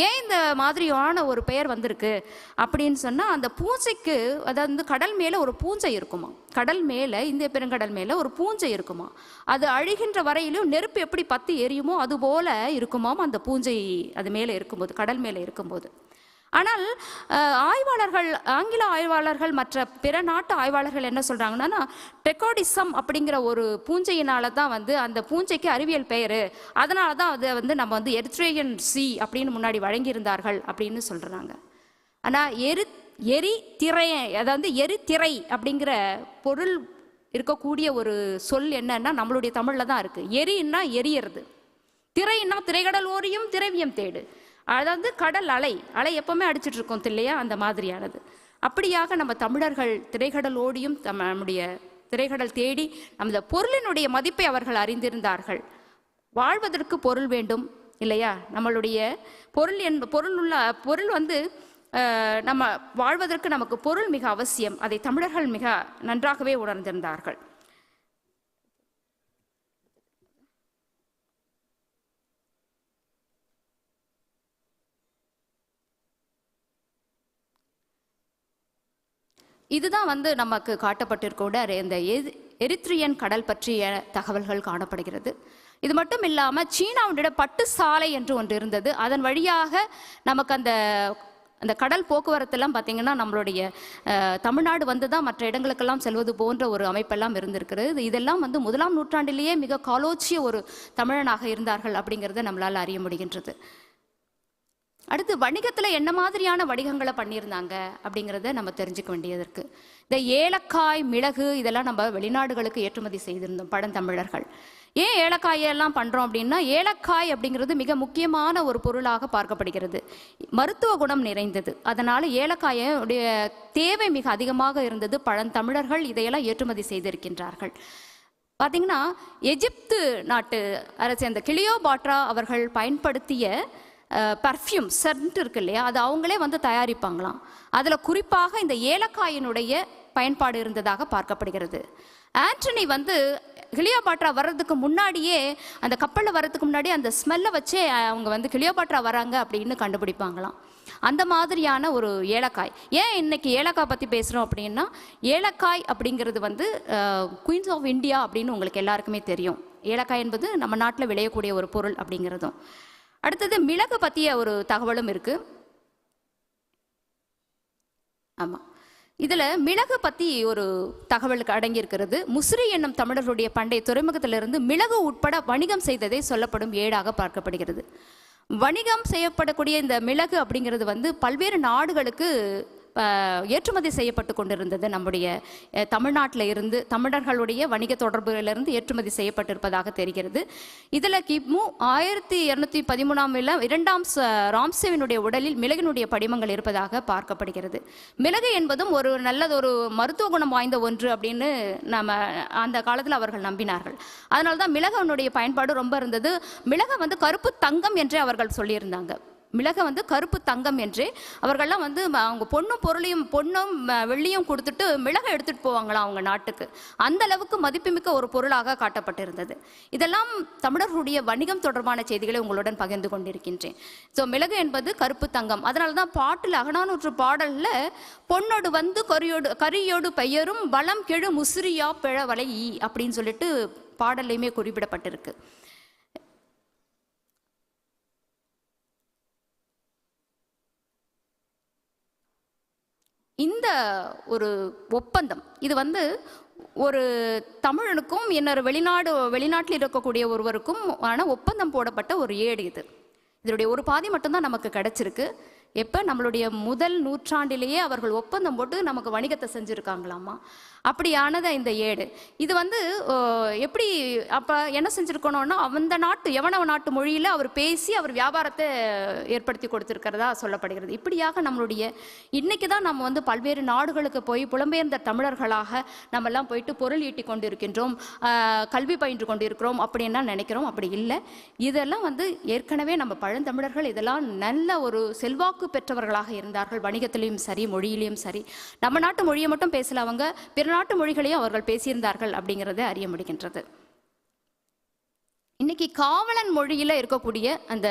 ஏன் இந்த மாதிரியான ஒரு பெயர் வந்திருக்கு அப்படின்னு சொன்னால், அந்த பூஞ்சைக்கு, அதாவது கடல் மேலே ஒரு பூஞ்சை இருக்குமா, கடல் மேலே, இந்திய பெருங்கடல் மேலே ஒரு பூஞ்சை இருக்குமா, அது அழிகின்ற வரையிலும் நெருப்பு எப்படி பற்றி எரியுமோ அது போல இருக்குமாம் அந்த பூஞ்சை அது மேலே இருக்கும்போது, கடல் மேலே இருக்கும்போது. ஆனால் ஆய்வாளர்கள், ஆங்கில ஆய்வாளர்கள், மற்ற பிற நாட்டு ஆய்வாளர்கள் என்ன சொல்கிறாங்கன்னா, டெக்கோடிசம் அப்படிங்கிற ஒரு பூஞ்சையினால தான் வந்து அந்த பூஞ்சைக்கு அறிவியல் பெயர், அதனால தான் அதை வந்து நம்ம வந்து எரித்ரேயன் சி அப்படின்னு முன்னாடி வழங்கியிருந்தார்கள் அப்படின்னு சொல்கிறாங்க. ஆனால் எரித்திரை, அதாவது எரித்திரை அப்படிங்கிற பொருள் இருக்கக்கூடிய ஒரு சொல் என்னன்னா நம்மளுடைய தமிழில் தான் இருக்குது. எரின்னா எரியறது, திரைன்னா திரைக்கடல் ஓரியும் திரவியம் தேடு, அதாவது கடல் அலை எப்பவுமே அடிச்சுட்டு இருக்கோம் இல்லையா, அந்த மாதிரியானது. அப்படியாக நம்ம தமிழர்கள் திரைக்கடலோடியும் நம்முடைய திரைக்கடல் தேடி நமது பொருளினுடைய மதிப்பை அவர்கள் அறிந்திருந்தார்கள். வாழ்வதற்கு பொருள் வேண்டும் இல்லையா, நம்மளுடைய பொருள் வந்து நம்ம வாழ்வதற்கு நமக்கு பொருள் மிக அவசியம். அதை தமிழர்கள் மிக நன்றாகவே உணர்ந்திருந்தார்கள். இதுதான் வந்து நமக்கு காட்டப்பட்டிருக்கூட இந்த எரித்ரியன் கடல் பற்றிய தகவல்கள் காணப்படுகிறது. இது மட்டும் இல்லாமல் சீனாவுடைய பட்டு சாலை என்று ஒன்று இருந்தது. அதன் வழியாக நமக்கு அந்த கடல் போக்குவரத்தெல்லாம் பார்த்திங்கன்னா நம்மளுடைய தமிழ்நாடு வந்து தான் மற்ற இடங்களுக்கெல்லாம் செல்வது போன்ற ஒரு அமைப்பெல்லாம் இருந்திருக்கிறது. இதெல்லாம் வந்து 1ஆம் நூற்றாண்டிலேயே மிக காலோச்சிய ஒரு தமிழனாக இருந்தார்கள் அப்படிங்கிறத நம்மளால் அறிய முடிகின்றது. அடுத்து வணிகத்தில் என்ன மாதிரியான வணிகங்களை பண்ணியிருந்தாங்க அப்படிங்கிறத நம்ம தெரிஞ்சுக்க வேண்டியது இருக்குது. இந்த ஏலக்காய், மிளகு இதெல்லாம் நம்ம வெளிநாடுகளுக்கு ஏற்றுமதி செய்திருந்தோம் பழந்தமிழர்கள். ஏன் ஏலக்காயெல்லாம் பண்ணுறோம் அப்படின்னா, ஏலக்காய் அப்படிங்கிறது மிக முக்கியமான ஒரு பொருளாக பார்க்கப்படுகிறது, மருத்துவ குணம் நிறைந்தது. அதனால் ஏலக்காயுடைய தேவை மிக அதிகமாக இருந்தது. பழந்தமிழர்கள் இதையெல்லாம் ஏற்றுமதி செய்திருக்கின்றார்கள். பார்த்திங்கன்னா எகிப்து நாட்டு அரசு அந்த கிளியோபாட்ரா அவர்கள் பயன்படுத்திய பர்ஃப்யூம் சென்ட் இருக்கு இல்லையா, அது அவங்களே வந்து தயாரிப்பாங்களாம். அதில் குறிப்பாக இந்த ஏலக்காயினுடைய பயன்பாடு இருந்ததாக பார்க்கப்படுகிறது. ஆண்டனி வந்து கிளியோபாட்ரா வர்றதுக்கு முன்னாடியே, அந்த கப்பலில் வர்றதுக்கு முன்னாடி அந்த ஸ்மெல்லை வச்சே அவங்க வந்து கிளியோபாட்ரா வராங்க அப்படின்னு கண்டுபிடிப்பாங்களாம். அந்த மாதிரியான ஒரு ஏலக்காய். ஏன் இன்னைக்கு ஏலக்காய் பற்றி பேசுகிறோம் அப்படின்னா, ஏலக்காய் அப்படிங்கிறது வந்து குயின்ஸ் ஆஃப் இந்தியா அப்படின்னு உங்களுக்கு எல்லாருக்குமே தெரியும். ஏலக்காய் என்பது நம்ம நாட்டில் விளையக்கூடிய ஒரு பொருள் அப்படிங்கிறதும். அடுத்தது மிளகு பற்றிய ஒரு தகவலும் இருக்குது. ஆமாம், இதில் மிளகு பற்றி ஒரு தகவலுக்கு அடங்கியிருக்கிறது. முசிறி என்னும் தமிழர்களுடைய பண்டைய துறைமுகத்திலிருந்து மிளகு உட்பட வணிகம் செய்ததை சொல்லப்படும் ஏடாக பார்க்கப்படுகிறது. வணிகம் செய்யப்படக்கூடிய இந்த மிளகு அப்படிங்கிறது வந்து பல்வேறு நாடுகளுக்கு ஏற்றுமதி செய்யப்பட்டு கொண்டிருந்தது. நம்முடைய தமிழ்நாட்டில் இருந்து தமிழர்களுடைய வணிக தொடர்புகளிலிருந்து ஏற்றுமதி செய்யப்பட்டிருப்பதாக தெரிகிறது. இதில் கிமு 1213 இரண்டாம் ராம்சேவினுடைய உடலில் மிளகினுடைய படிமங்கள் இருப்பதாக பார்க்கப்படுகிறது. மிளகு என்பதும் ஒரு நல்லதொரு மருத்துவ குணம் வாய்ந்த ஒன்று அப்படின்னு நம்ம அந்த காலத்தில் அவர்கள் நம்பினார்கள். அதனால தான் மிளகனுடைய பயன்பாடு ரொம்ப இருந்தது. மிளகை வந்து கருப்பு தங்கம் என்றே அவர்கள் சொல்லியிருந்தாங்க. மிளகை வந்து கருப்பு தங்கம் என்றே அவர்கள்லாம் வந்து அவங்க பொன்னும் வெள்ளியும் கொடுத்துட்டு மிளகை எடுத்துகிட்டு போவாங்களாம் அவங்க நாட்டுக்கு. அந்த அளவுக்கு மதிப்புமிக்க ஒரு பொருளாக காட்டப்பட்டிருந்தது. இதெல்லாம் தமிழர்களுடைய வணிகம் தொடர்பான செய்திகளை உங்களுடன் பகிர்ந்து கொண்டிருக்கின்றேன். ஸோ மிளகு என்பது கருப்பு தங்கம். அதனால தான் பாட்டில் அகநானூற்று பாடலில் பொன்னோடு வந்து கரியோடு பெயரும் வளம் கெழு முசிறியா பிழவலை அப்படின்னு சொல்லிட்டு பாடல்லையுமே குறிப்பிடப்பட்டிருக்கு. இந்த ஒரு ஒப்பந்தம் இது வந்து ஒரு தமிழனுக்கும் இன்னொரு வெளிநாட்டில் இருக்கக்கூடிய ஒருவருக்கும் ஆன ஒப்பந்தம் போடப்பட்ட ஒரு ஏடு. இதனுடைய ஒரு பாதி மட்டும்தான் நமக்கு கிடைச்சிருக்கு. எப்போ நம்மளுடைய முதல் நூற்றாண்டிலேயே அவர்கள் ஒப்பந்தம் போட்டு நமக்கு வணிகத்தை செஞ்சுருக்காங்களாமா. அப்படியானது இந்த ஏடு. இது வந்து எப்படி அப்போ என்ன செஞ்சுருக்கணும்னா, அந்த நாட்டு எவனவ நாட்டு மொழியில் அவர் பேசி அவர் வியாபாரத்தை ஏற்படுத்தி கொடுத்துருக்கிறதா சொல்லப்படுகிறது. இப்படியாக நம்மளுடைய இன்றைக்கி தான் நம்ம வந்து பல்வேறு நாடுகளுக்கு போய் புலம்பெயர்ந்த தமிழர்களாக நம்மெல்லாம் போயிட்டு பொருள் ஈட்டி கொண்டு இருக்கின்றோம், கல்வி பயின்று கொண்டு இருக்கிறோம் அப்படின்னா நினைக்கிறோம். அப்படி இல்லை. இதெல்லாம் வந்து ஏற்கனவே நம்ம பழந்தமிழர்கள் இதெல்லாம் நல்ல ஒரு செல்வாக்கு பெற்றவர்களாக இருந்தார்கள். வணிகத்திலையும் சரி, மொழியிலையும் சரி. நம்ம நாட்டு மொழியை மட்டும் பேசல, அவங்க பிற நாட்டு மொழிகளையும் அவர்கள் பேசியிருந்தார்கள் அப்படிங்கிறத அறிய முடிகின்றது. இன்னைக்கு காவலன் மொழியில் இருக்கக்கூடிய அந்த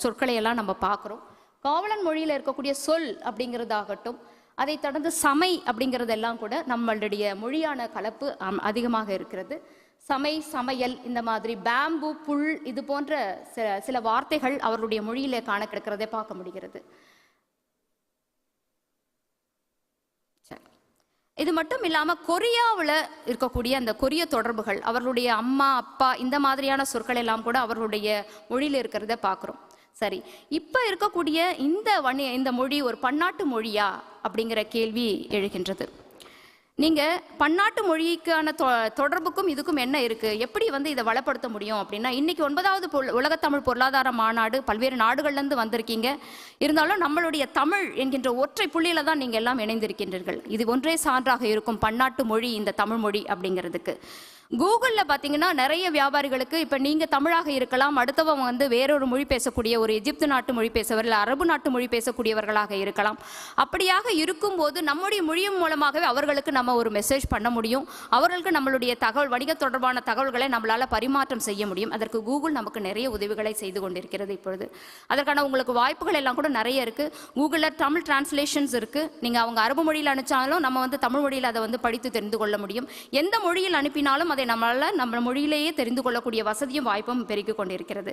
சொற்களை எல்லாம் நம்ம பார்க்குறோம். காவலன் மொழியில் இருக்கக்கூடிய சொல் அப்படிங்கிறதாகட்டும், அதை தொடர்ந்து சமை அப்படிங்கிறதெல்லாம் கூட நம்மளுடைய மொழியான கலப்பு அதிகமாக இருக்கிறது. சமை, சமையல், இந்த மாதிரி பேம்பு, புல், இது போன்ற சில வார்த்தைகள் அவருடைய மொழியிலே காண கிடைக்கிறதை பார்க்க முடிகிறது. இது மட்டும் இல்லாமல் கொரியாவில் இருக்கக்கூடிய அந்த கொரிய தொடர்புகள், அவர்களுடைய அம்மா அப்பா இந்த மாதிரியான சொற்கள் எல்லாம் கூட அவர்களுடைய மொழியில் இருக்கிறத பார்க்குறோம். சரி, இப்போ இருக்கக்கூடிய இந்த மொழி ஒரு பன்னாட்டு மொழியா அப்படிங்கிற கேள்வி எழுகின்றது. நீங்கள் பன்னாட்டு மொழிக்கான தொடர்புக்கும் இதுக்கும் என்ன இருக்குது, எப்படி வந்து இதை வளப்படுத்த முடியும் அப்படின்னா, இன்றைக்கி 9வது உலகத்தமிழ் பொருளாதார மாநாடு, பல்வேறு நாடுகள்லேருந்து வந்திருக்கீங்க. இருந்தாலும் நம்மளுடைய தமிழ் என்கின்ற ஒற்றை புள்ளியில் தான் நீங்கள் எல்லாம் இணைந்திருக்கின்றீர்கள். இது ஒன்றே சான்றாக இருக்கும் பன்னாட்டு மொழி இந்த தமிழ் மொழி அப்படிங்கிறதுக்கு. கூகுளில் பார்த்தீங்கன்னா நிறைய வியாபாரிகளுக்கு இப்போ நீங்கள் தமிழாக இருக்கலாம், அடுத்தவங்க வந்து வேறொரு மொழி பேசக்கூடிய ஒரு எகிப்து நாட்டு மொழி பேசவர் இல்லை அரபு நாட்டு மொழி பேசக்கூடியவர்களாக இருக்கலாம். அப்படியாக இருக்கும்போது நம்முடைய மொழியின் மூலமாகவே அவர்களுக்கு நம்ம ஒரு மெசேஜ் பண்ண முடியும். அவர்களுக்கு நம்மளுடைய வணிக தொடர்பான தகவல்களை நம்மளால் பரிமாற்றம் செய்ய முடியும். அதற்கு கூகுள் நமக்கு நிறைய உதவிகளை செய்து கொண்டிருக்கிறது இப்பொழுது. அதற்கான உங்களுக்கு வாய்ப்புகள் எல்லாம் கூட நிறைய இருக்குது. கூகுளில் தமிழ் டிரான்ஸ்லேஷன்ஸ் இருக்குது. நீங்கள் அவங்க அரபு மொழியில் அனுப்பிச்சாலும் நம்ம வந்து தமிழ் மொழியில் அதை வந்து படித்து தெரிந்து கொள்ள முடியும். எந்த மொழியில் அனுப்பினாலும் அதை நம்மளால் நம்ம மொழியிலேயே தெரிந்து கொள்ளக்கூடிய வசதியும் வாய்ப்பும் பெருக்கிக் கொண்டிருக்கிறது.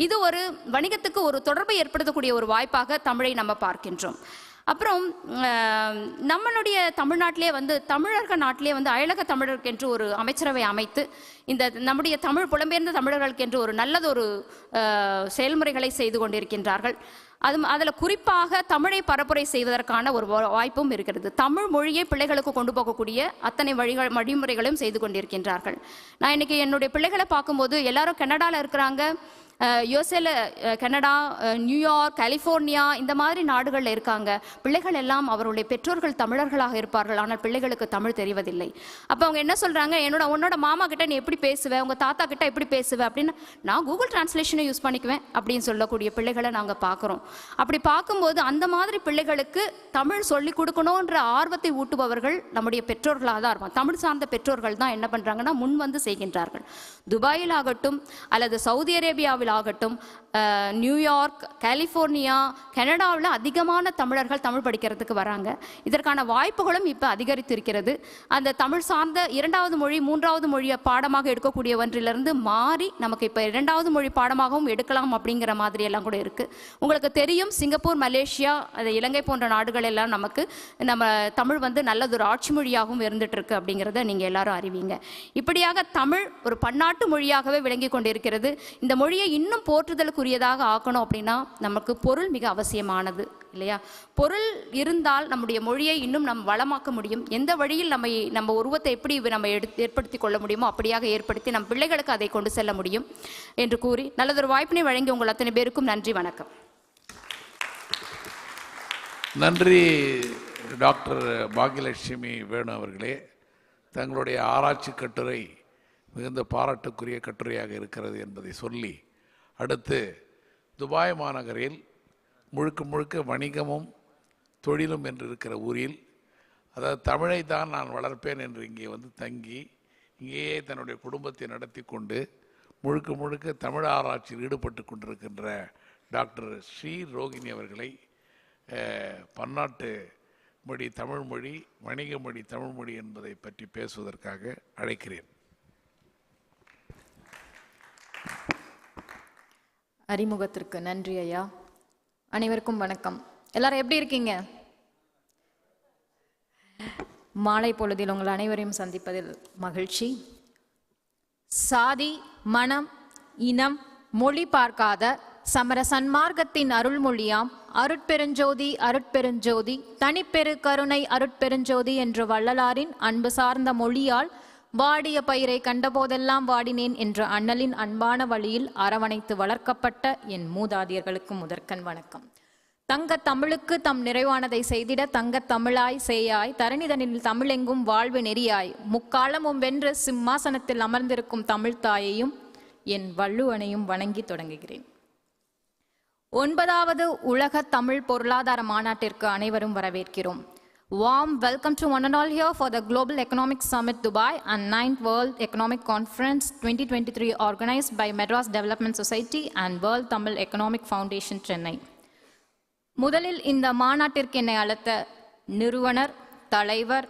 இது ஒரு வணிகத்துக்கு ஒரு தொடர்பை ஏற்படுத்தக்கூடிய ஒரு வாய்ப்பாக தமிழை நம்ம பார்க்கின்றோம். அப்புறம் நம்மளுடைய தமிழ்நாட்டிலே வந்து தமிழர்கள் நாட்டிலே வந்து அயலக தமிழருக்கு என்று ஒரு அமைச்சரவை அமைத்து இந்த நம்முடைய தமிழ் புலம்பெயர்ந்த தமிழர்களுக்கு என்று ஒரு நல்லதொரு செயல்முறைகளை செய்து கொண்டிருக்கின்றார்கள். அதில் குறிப்பாக தமிழை பரப்புரை செய்வதற்கான ஒரு வாய்ப்பும் இருக்கிறது. தமிழ் மொழியை பிள்ளைகளுக்கு கொண்டு போகக்கூடிய அத்தனை வழிமுறைகளையும் செய்து கொண்டிருக்கின்றார்கள். நான் இன்னைக்கு என்னுடைய பிள்ளைகளை பார்க்கும்போது எல்லாரும் கனடாவில் இருக்கிறாங்க, யுஎஸ்ஏல, கனடா, நியூயார்க், கலிஃபோர்னியா இந்த மாதிரி நாடுகளில் இருக்காங்க. பிள்ளைகள் எல்லாம் அவருடைய பெற்றோர்கள் தமிழர்களாக இருப்பார்கள், ஆனால் பிள்ளைகளுக்கு தமிழ் தெரிவதில்லை. அப்போ அவங்க என்ன சொல்கிறாங்க, உன்னோட மாமா கிட்ட நீ எப்படி பேசுவேன், உங்கள் தாத்தா கிட்ட எப்படி பேசுவேன் அப்படின்னு, நான் கூகுள் டிரான்ஸ்லேஷனை யூஸ் பண்ணிக்குவேன் அப்படின்னு சொல்லக்கூடிய பிள்ளைகளை நாங்கள் பார்க்குறோம். அப்படி பார்க்கும்போது அந்த மாதிரி பிள்ளைகளுக்கு தமிழ் சொல்லிக் கொடுக்கணுன்ற ஆர்வத்தை ஊட்டுபவர்கள் நம்முடைய பெற்றோர்களாக தான் இருப்பாங்க. தமிழ் சார்ந்த பெற்றோர்கள் தான் என்ன பண்ணுறாங்கன்னா முன் வந்து செய்கின்றார்கள். துபாயில் ஆகட்டும் அல்லது சவுதி அரேபியாவில் ஆகட்டும், நியூயார்க், கலிஃபோர்னியா, கனடாவில் அதிகமான தமிழர்கள் தமிழ் படிக்கிறதுக்கு வராங்க. இதற்கான வாய்ப்புகளும் இப்போ அதிகரித்திருக்கிறது. அந்த தமிழ் சார்ந்த 2வது மொழி 3வது மொழியை பாடமாக எடுக்கக்கூடிய ஒன்றிலிருந்து மாறி நமக்கு இப்போ 2வது மொழி பாடமாகவும் எடுக்கலாம் அப்படிங்கிற மாதிரி எல்லாம் கூட இருக்குது. உங்களுக்கு தெரியும், சிங்கப்பூர், மலேசியா, இலங்கை போன்ற நாடுகள் எல்லாம் நமக்கு நம்ம தமிழ் வந்து நல்லதொரு ஆட்சி மொழியாகவும் இருந்துட்டு இருக்கு அப்படிங்கிறத நீங்கள் எல்லாரும் அறிவீங்க. இப்படியாக தமிழ் ஒரு பன்னாட்டு மொழியாகவே விளங்கி கொண்டிருக்கிறது. இந்த மொழியை இன்னும் போற்றுதலுக்குரியதாக ஆக்கணும் அப்படின்னா நமக்கு பொருள் மிக அவசியமானது இல்லையா? பொருள் இருந்தால் நம்முடைய மொழியை இன்னும் நம்ம வளமாக்க முடியும். எந்த வழியில் நம்ம உருவத்தை எப்படி நம்ம ஏற்படுத்தி கொள்ள முடியுமோ அப்படியாக ஏற்படுத்தி நம் பிள்ளைகளுக்கு அதை கொண்டு செல்ல முடியும் என்று கூறி நல்லதொரு வாய்ப்பினை வழங்கி உங்கள் அத்தனை பேருக்கும் நன்றி, வணக்கம். நன்றி டாக்டர் பாக்யலட்சுமி வேணு அவர்களே. தங்களுடைய ஆராய்ச்சி கட்டுரை மிகுந்த பாராட்டுக்குரிய கட்டுரையாக இருக்கிறது என்பதை சொல்லி, அடுத்து துபாய் மாநகரில் முழுக்க வணிகமும் தொழிலும் என்று இருக்கிற ஊரில், அதாவது தமிழை தான் நான் வளர்ப்பேன் என்று இங்கே வந்து தங்கி இங்கேயே தன்னுடைய குடும்பத்தை நடத்தி கொண்டு முழுக்க தமிழ் ஆராய்ச்சியில் ஈடுபட்டு கொண்டிருக்கின்ற டாக்டர் ஸ்ரீ ரோகிணி அவர்களை பன்னாட்டு மொழி தமிழ்மொழி, வணிக மொழி தமிழ்மொழி என்பதை பற்றி பேசுவதற்காக அழைக்கிறேன். அறிமுகத்திற்கு நன்றி ஐயா. அனைவருக்கும் வணக்கம். எல்லாரும் எப்படி இருக்கீங்க? மாலை பொழுதில் உங்கள் அனைவரையும் சந்திப்பதில் மகிழ்ச்சி. சாதி, மனம், இனம், மொழி பார்க்காத சமர சன்மார்க்கத்தின் அருள்மொழியாம் அருட்பெருஞ்சோதி அருட்பெருஞ்சோதி தனிப்பெரு கருணை அருட்பெருஞ்சோதி என்ற வள்ளலாரின் அன்பு சார்ந்த மொழியால் வாடிய பயிரை கண்டபோதெல்லாம் வாடினேன் என்ற அண்ணலின் அன்பான வழியில் அரவணைத்து வளர்க்கப்பட்ட என் மூதாதையர்களுக்கு முதற்கண் வணக்கம். தங்க தமிழுக்கு தம் நிறைவானதை செய்திட தங்கத் தமிழாய் சேயாய் தரணிதனில் தமிழெங்கும் வாழ்வு நெறியாய் முக்காலமும் வென்று சிம்மாசனத்தில் அமர்ந்திருக்கும் தமிழ் தாயையும் என் வள்ளுவனையும் வணங்கி தொடங்குகிறேன். 9வது உலக தமிழ் பொருளாதார மாநாட்டிற்கு அனைவரும் வரவேற்கிறோம். Warm welcome to one and all here for the Global Economic Summit Dubai and 9th World Economic Conference 2023 organized by Madras Development Society and World Tamil Economic Foundation Chennai. முதலில் இந்த மாநாட்டிற்கு என்னை அழைத்த நிறுவனர் தலைவர்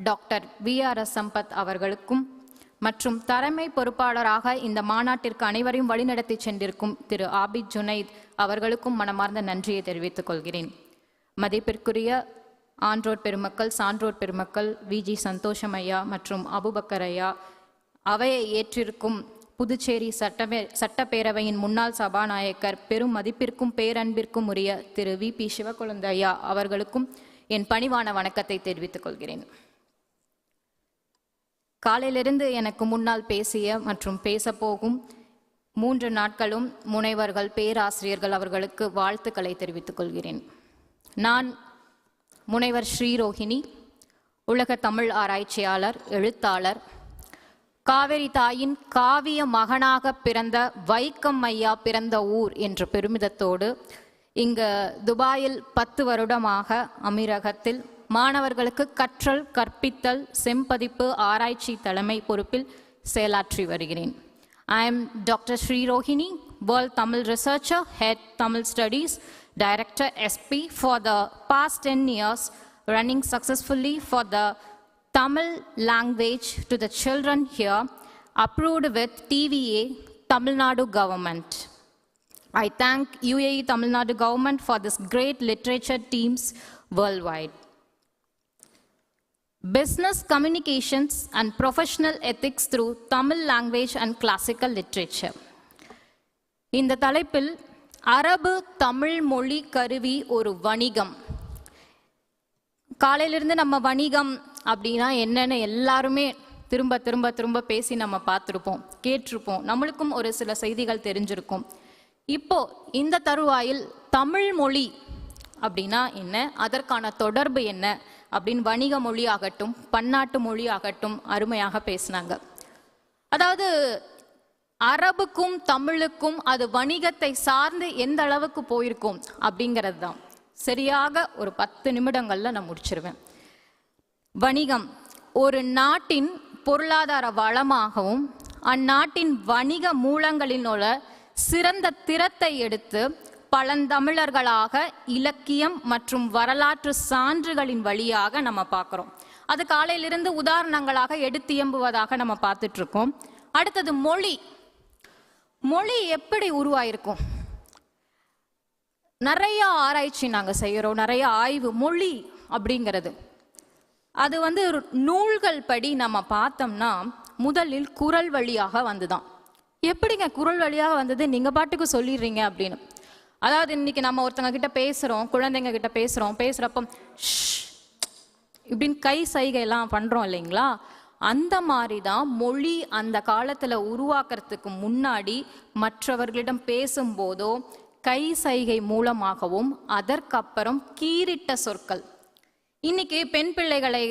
டாக்டர் VRS சம்பத் அவர்களுக்கும் மற்றும் தலைமை பொறுப்பாளராக இந்த மாநாட்டிற்கு அனைவரையும் வழிநடத்தி சென்றிருக்கும் திரு ஆபித் ஜுனைத் அவர்களுக்கும் மனமார்ந்த நன்றியை தெரிவித்துக் கொள்கிறேன். மதிப்பிற்குரிய ஆன்றோர் பெருமக்கள், சான்றோர் பெருமக்கள், VG சந்தோஷம் ஐயா மற்றும் அபுபக்கர் ஐயா, அவையை ஏற்றிருக்கும் புதுச்சேரி சட்டப்பேரவையின் முன்னாள் சபாநாயகர், பெரும் மதிப்பிற்கும் பேரன்பிற்கும் உரிய திரு VP சிவக்கொழுந்து ஐயா அவர்களுக்கும் என் பணிவான வணக்கத்தை தெரிவித்துக் கொள்கிறேன். காலையிலிருந்து எனக்கு முன்னால் பேசிய மற்றும் பேசப்போகும் 3 நாட்களும் முனைவர்கள், பேராசிரியர்கள் அவர்களுக்கு வாழ்த்துக்களை தெரிவித்துக் கொள்கிறேன். நான் முனைவர் ஸ்ரீரோஹிணி, உலக தமிழ் ஆராய்ச்சியாளர், எழுத்தாளர், காவிரி தாயின் காவிய மகனாக பிறந்த வைக்கம் ஐயா பிறந்த ஊர் என்ற பெருமிதத்தோடு இங்கு துபாயில் 10 வருடமாக அமீரகத்தில் மாணவர்களுக்கு கற்றல், கற்பித்தல், செம்பதிப்பு, ஆராய்ச்சி தலைமை பொறுப்பில் செயலாற்றி வருகிறேன். I am Dr. Sri Rohini, World Tamil Researcher, Head Tamil Studies, Director SP for the past 10 years, running successfully for the Tamil language to the children here, approved with TVA, Tamil Nadu government. I thank UAE Tamil Nadu government for this great literature teams worldwide. Business communications and professional ethics through Tamil language and classical literature. இந்த தலைப்பில் அரபு தமிழ் மொழி கருவி ஒரு வணிகம். காலையிலிருந்து நம்ம வணிகம் அப்படின்னா என்னன்னு எல்லாருமே திரும்ப திரும்ப திரும்ப பேசி நம்ம பார்த்துருப்போம், கேட்டிருப்போம். நம்மளுக்கும் ஒரு சில செய்திகள் தெரிஞ்சிருக்கும். இப்போ இந்த தருவாயில் தமிழ் மொழி அப்படின்னா என்ன, அதற்கான தொடர்பு என்ன அப்படின்னு வணிக மொழி ஆகட்டும், பன்னாட்டு மொழி ஆகட்டும் அருமையாக பேசினாங்க. அதாவது அரபுக்கும் தமிழுக்கும் அது வணிகத்தை சார்ந்து எந்த அளவுக்கு போயிருக்கும் அப்படிங்கிறது தான். சரியாக ஒரு 10 நிமிடங்கள்ல நான் முடிச்சிருவேன். வணிகம் ஒரு நாட்டின் பொருளாதார வளமாகவும் அந்நாட்டின் வணிக மூலங்களினோட சிறந்த திறத்தை எடுத்து பழந்தமிழர்களாக இலக்கியம் மற்றும் வரலாற்று சான்றுகளின் வழியாக நம்ம பார்க்குறோம். அது காலையிலிருந்து உதாரணங்களாக எடுத்து இயம்புவதாக நம்ம பார்த்துட்டு இருக்கோம். அடுத்தது மொழி. மொழி எப்படி உருவாயிருக்கும்? நிறைய ஆராய்ச்சி நாங்கள் செய்கிறோம், நிறைய ஆய்வு. மொழி அப்படிங்கிறது அது நூல்கள் படி நம்ம பார்த்தோம்னா முதலில் குரல் வழியாக வந்துதான். எப்படிங்க குரல் வழியாக வந்தது நீங்கள் பாட்டுக்கு சொல்லிடுறீங்க அப்படின்னு. அதாவது இன்னைக்கு நம்ம ஒருத்தங்க கிட்ட பேசுகிறோம், குழந்தைங்க கிட்ட பேசுகிறப்ப இப்படின்னு கை சைகையெல்லாம் பண்ணுறோம் இல்லைங்களா? அந்த மாதிரி தான் மொழி அந்த காலத்தில் உருவாக்குறதுக்கு முன்னாடி மற்றவர்களிடம் பேசும்போதோ கை சைகை மூலமாகவும் அதற்கப்புறம் கீறிட்ட சொற்கள். இன்னைக்கு பெண் பிள்ளைகளை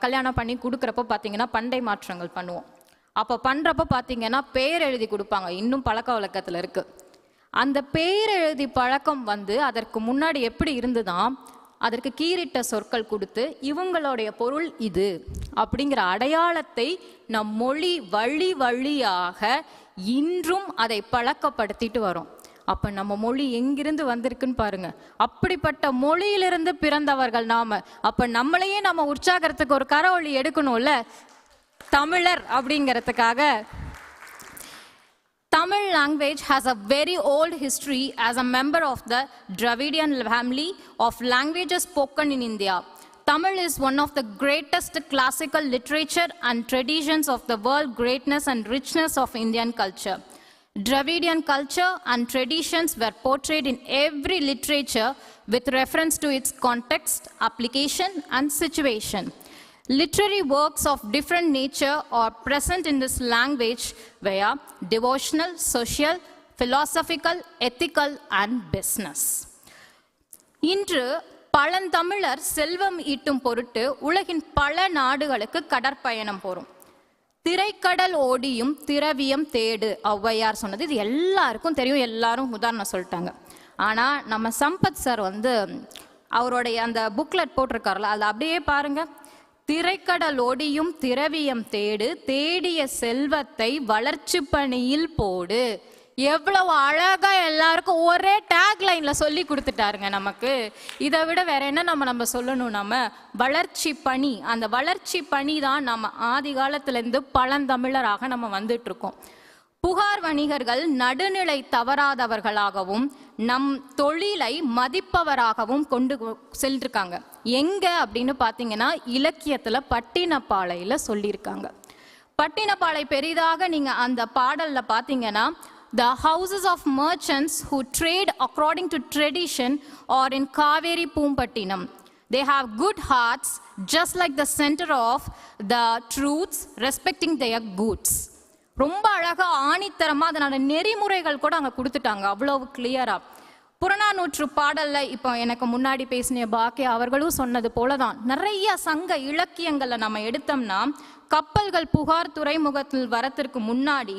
கல்யாணம் பண்ணி கொடுக்குறப்ப பார்த்தீங்கன்னா பண்டை மாற்றங்கள் பண்ணுவோம். அப்போ பண்ணுறப்ப பார்த்தீங்கன்னா பேர் எழுதி கொடுப்பாங்க, இன்னும் பழக்க வழக்கத்தில் இருக்குது. அந்த பேர் எழுதி பழக்கம் அதற்கு முன்னாடி எப்படி இருந்துதான், அதற்கு கீறிட்ட சொற்கள் கொடுத்து இவங்களுடைய பொருள் இது அப்படிங்கிற அடையாளத்தை நம் மொழி வழி வழியாக இன்றும் அதை பழக்கப்படுத்திட்டு வரோம். அப்ப நம்ம மொழி எங்கிருந்து வந்திருக்குன்னு பாருங்க. அப்படிப்பட்ட மொழியிலிருந்து பிறந்தவர்கள் நாம. அப்ப நம்மளையே நம்ம உற்சாகத்துக்கு ஒரு கரவொலி எடுக்கணும்ல, தமிழர் அப்படிங்கிறதுக்காக. Tamil language has a very old history as a member of the Dravidian family of languages spoken in India. Tamil is one of the greatest classical literature and traditions of the world greatness and richness of Indian culture. Dravidian culture and traditions were portrayed in every literature with reference to its context, application, and situation. Literary works of different nature are present in this language via devotional, social, philosophical, ethical, and business. இன்று பழந்தமிழர் செல்வம் ஈட்டும் பொருட்டு உலகின் பல நாடுகளுக்கு கடற்பயணம் போகிறோம். திரைக்கடல் ஓடியும் திரவியம் தேடு ஔவையார் சொன்னது இது எல்லாருக்கும் தெரியும், எல்லாரும் உதாரணம் சொல்லிட்டாங்க. ஆனால் நம்ம சம்பத் சார் வந்து அவருடைய அந்த புக்லெட் போட்டிருக்காருல, அதை அப்படியே பாருங்க. திரைக்கடல் ஓடியும் திரவியம் தேடு, தேடிய செல்வத்தை வளர்ச்சி பணியில் போடு. எவ்வளவு அழகா எல்லாருக்கும் ஒரே டேக் லைன்ல சொல்லி கொடுத்துட்டாருங்க நமக்கு. இதை விட வேற என்ன நம்ம சொல்லணும்? நம்ம வளர்ச்சி பணி, அந்த வளர்ச்சி பணி தான் நம்ம ஆதி காலத்திலிருந்து பழந்தமிழராக நம்ம வந்துட்டு இருக்கோம். புகார் வணிகர்கள் நடுநிலை தவறாதவர்களாகவும் நம் தொழிலை மதிப்பவராகவும் கொண்டு சென்றிருக்காங்க. எங்க அப்படின்னு பார்த்தீங்கன்னா இலக்கியத்துல பட்டினப்பாளையில சொல்லியிருக்காங்க. பட்டினப்பாளை பெரிதாக நீங்க அந்த பாடல்ல பார்த்தீங்கன்னா, the houses of merchants who trade according to tradition are in Kaveri Pumpattinam. They have good hearts, just like the center of the truths, respecting their goods. ரொம்ப அழகா ஆணித்தரமா அதனோட நெறிமுறைகள் கூட அங்க கொடுத்துட்டாங்க, அவ்வளவு கிளியரா. புறநானூற்று பாடல்ல இப்போ எனக்கு முன்னாடி பேசின பாக்கியா அவர்களும் சொன்னது போலதான் நிறைய சங்க இலக்கியங்கள்ல நம்ம எடுத்தோம்னா, கப்பல்கள் புகார் துறைமுகத்தில் வரத்திற்கு முன்னாடி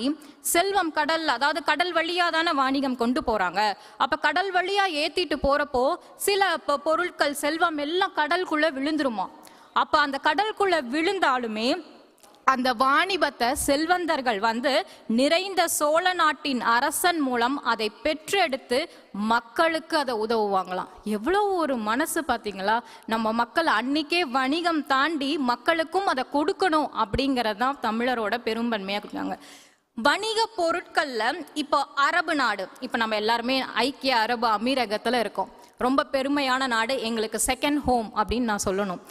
செல்வம் கடல், அதாவது கடல் வழியா தானே வாணிகம் கொண்டு போறாங்க. அப்ப கடல் வழியா ஏத்திட்டு போறப்போ சில பொருட்கள் செல்வம் எல்லாம் கடலுக்குள்ள விழுந்துருமா. அப்ப அந்த கடலுக்குள்ள விழுந்தாலுமே அந்த வாணிபத்தை செல்வந்தர்கள் வந்து நிறைந்த சோழ நாட்டின் அரசன் மூலம் அதை பெற்றெடுத்து மக்களுக்கு அதை உதவுவாங்களாம். எவ்வளவு ஒரு மனசு பார்த்தீங்களா? நம்ம மக்கள் அன்னைக்கே வணிகம் தாண்டி மக்களுக்கும் அதை கொடுக்கணும் அப்படிங்கிறது தான் தமிழரோட பெரும்பன்மையாக இருக்காங்க. வணிக பொருட்கள்ல இப்போ அரபு நாடு, இப்போ நம்ம எல்லாருமே ஐக்கிய அரபு அமீரகத்துல இருக்கோம். ரொம்ப பெருமையான நாடு, எங்களுக்கு செகண்ட் ஹோம் அப்படின்னு நான் சொல்லணும்.